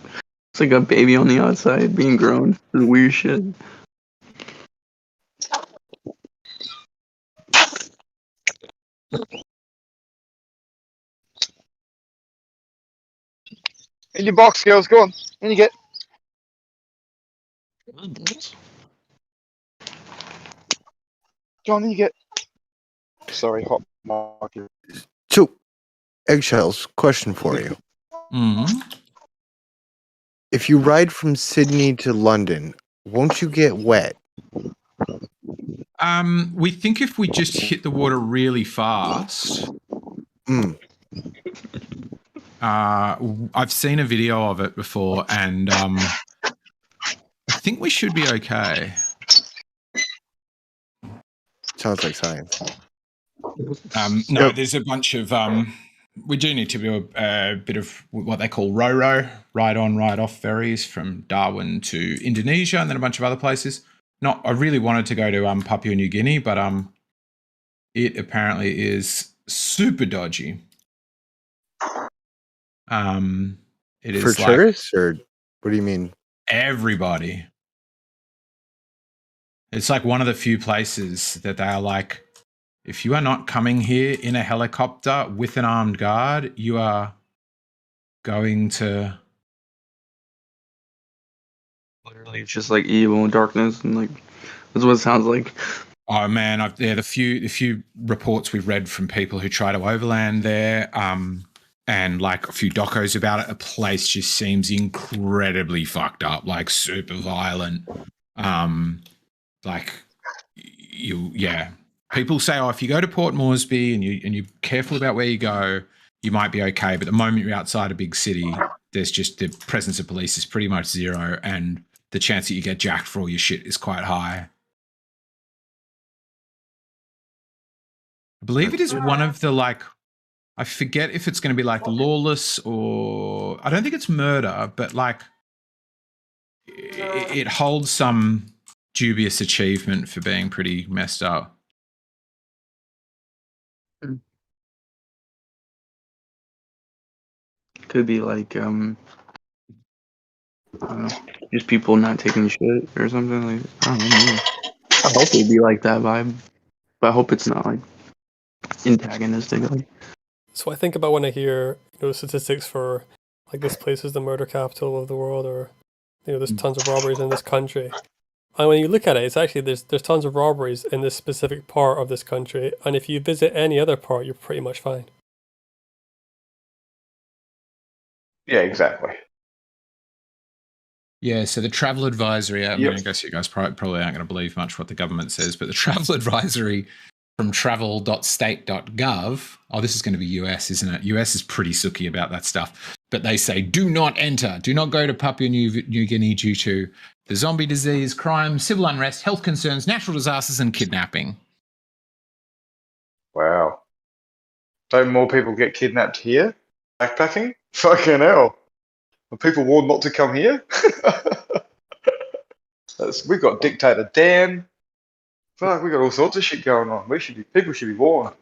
it's like a baby on the outside being grown. It's weird shit. In your box, girls. Go on. In you get. John, in you get. Sorry, hot market. So, Eggshells, question for you. Mm-hmm. If you ride from Sydney to London, won't you get wet? We think if we just hit the water really fast. I've seen a video of it before, and I think we should be okay. Sounds like science. No, there's a bunch of we do need to do a bit of what they call roro, ride on, ride off ferries from Darwin to Indonesia, and then a bunch of other places. I really wanted to go to Papua New Guinea, but it apparently is super dodgy. It is For tourists, or what do you mean? Everybody. It's like one of the few places that they are like, if you are not coming here in a helicopter with an armed guard, you are going to. Literally, it's just like evil and darkness, and like that's what it sounds like. Oh man, the few reports we've read from people who try to overland there, and like a few docos about it, the place just seems incredibly fucked up, like super violent. People say, if you go to Port Moresby and you're careful about where you go, you might be okay. But the moment you're outside a big city, there's just the presence of police is pretty much zero, and the chance that you get jacked for all your shit is quite high. I believe it is one of the I forget if it's going to be like lawless or I don't think it's murder, but like it holds some dubious achievement for being pretty messed up. Could be like I don't know, just people not taking shit or something. Like I don't know. I hope it'd be like that vibe, but I hope it's not like antagonistic. Like. So I think about when I hear statistics for like this place is the murder capital of the world, or there's tons of robberies in this country. And when you look at it, it's actually there's tons of robberies in this specific part of this country, and if you visit any other part, you're pretty much fine. Yeah, exactly. Yeah, so the travel advisory, I guess you guys probably aren't going to believe much what the government says, but the travel advisory from travel.state.gov, this is going to be US, isn't it? US is pretty sooky about that stuff. But they say, do not enter, do not go to Papua New Guinea due to the zombie disease, crime, civil unrest, health concerns, natural disasters, and kidnapping. Wow. Don't more people get kidnapped here? Backpacking? Fucking hell. Are people warned not to come here? We've got Dictator Dan. Fuck, we got all sorts of shit going on. People should be warned.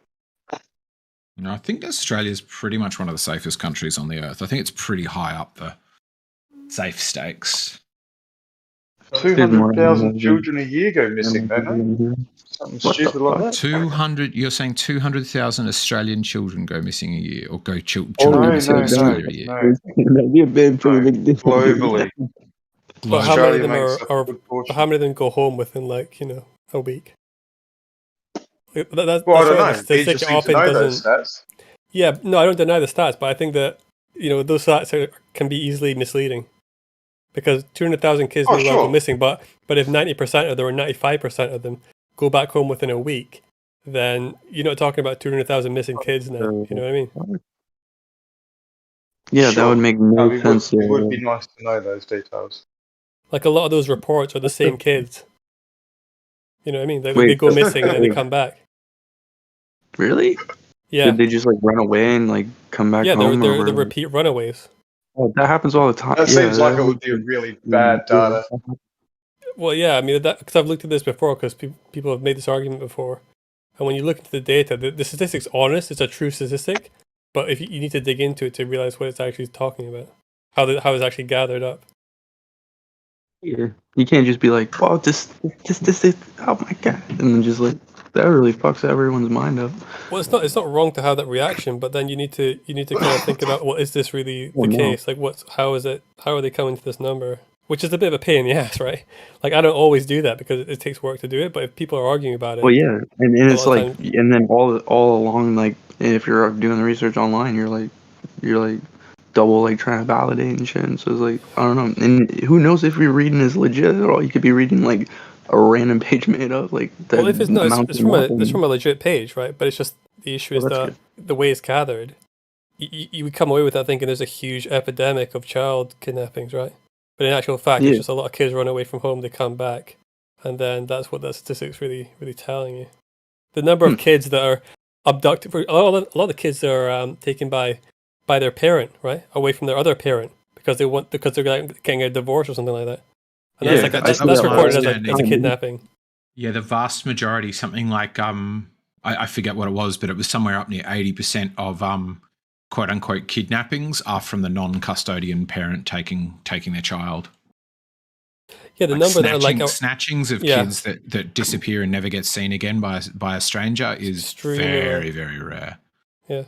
No, I think Australia's pretty much one of the safest countries on the earth. I think it's pretty high up the safe stakes. 200,000 children a year go missing, don't they? Something stupid like that. 200. You're saying 200,000 Australian children go missing a year, or children No, go missing in Australia a year? That'd be a big, pretty big deal. Globally. But how many of them makes are but how many of them go home within a week? Like, Well, I don't know. The statistic often those stats. Yeah, no, I don't deny the stats, but I think that those stats can be easily misleading. Because 200,000 kids may well go missing, but if 90% of them or 95% of them go back home within a week, then you're not talking about 200,000 missing kids now. You know what I mean? Yeah, that would make no sense. It would be nice to know those details. Like a lot of those reports are the same kids. You know what I mean? They go missing and then they come back. Really? Yeah. Did they just run away and come back home? Yeah, they're the repeat runaways. Oh, that happens all the time. That seems like it would be really bad data. Well, yeah, I mean, because I've looked at this before, because people have made this argument before. And when you look into the data, the statistic's honest, it's a true statistic, but if you need to dig into it to realize what it's actually talking about, how it's actually gathered up. Yeah. You can't just be like, "Wow, this is, oh my god," and then just that really fucks everyone's mind up. Well, it's not wrong to have that reaction, but then you need to kind of think about, well, is this really the case? Like, how are they coming to this number? Which is a bit of a pain in the ass, right? Like, I don't always do that because it takes work to do it, but if people are arguing about it, well, yeah, and it's and then all along, if you're doing the research online, you're double trying to validate and shit. And so it's I don't know, and who knows if you're reading is legit at all? You could be reading a random page made up. Well, if it's not, it's from a legit page, right? But it's just the issue is that the way it's gathered, you would come away with that thinking there's a huge epidemic of child kidnappings, right? But in actual fact, it's just a lot of kids run away from home, they come back, and then that's what that statistic's really, really telling you. The number of kids that are abducted, a lot of the kids that are taken by their parent, right, away from their other parent because they're getting a divorce or something like that. And that's recorded as a kidnapping. Yeah, the vast majority, something like I forget what it was, but it was somewhere up near 80% of quote unquote kidnappings are from the non-custodian parent taking their child. Yeah, the number that are snatchings of kids that disappear and never get seen again by a stranger is very, very rare. Yeah.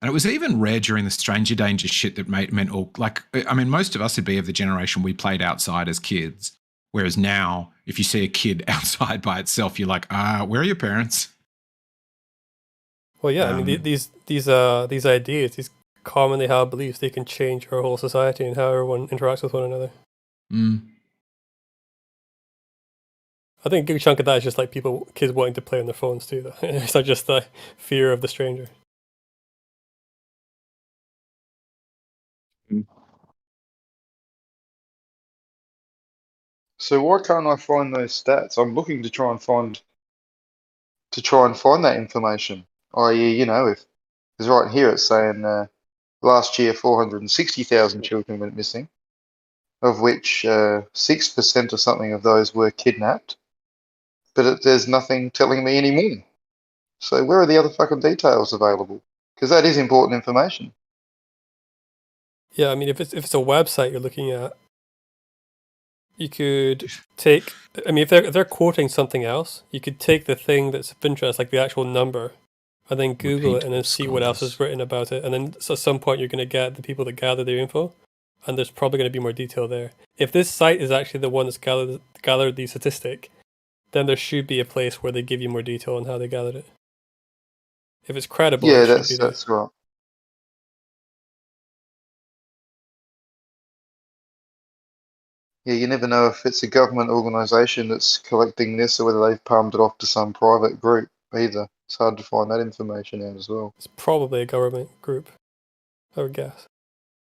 And it was even rare during the stranger danger shit that meant all most of us would be of the generation we played outside as kids. Whereas now, if you see a kid outside by itself, you're like, where are your parents? Well, yeah, I mean, these ideas, these commonly held beliefs, they can change our whole society and how everyone interacts with one another. I think a good chunk of that is just kids wanting to play on their phones too, though. It's not just the fear of the stranger. So why can't I find those stats? I'm looking to try and find that information. I.e., if because right here it's saying last year 460,000 children went missing, of which 6% or something of those were kidnapped. But there's nothing telling me any more. So where are the other fucking details available? Because that is important information. Yeah, I mean, if it's a website you're looking at, you could take. I mean, if they're quoting something else, you could take the thing that's of interest, like the actual number, and then Google it and then see what else is written about it. And then at some point, you're going to get the people that gather their info, and there's probably going to be more detail there. If this site is actually the one that's gathered the statistic, then there should be a place where they give you more detail on how they gathered it. If it's credible, yeah, that's right. Yeah, you never know if it's a government organisation that's collecting this or whether they've palmed it off to some private group either. It's hard to find that information out as well. It's probably a government group, I would guess.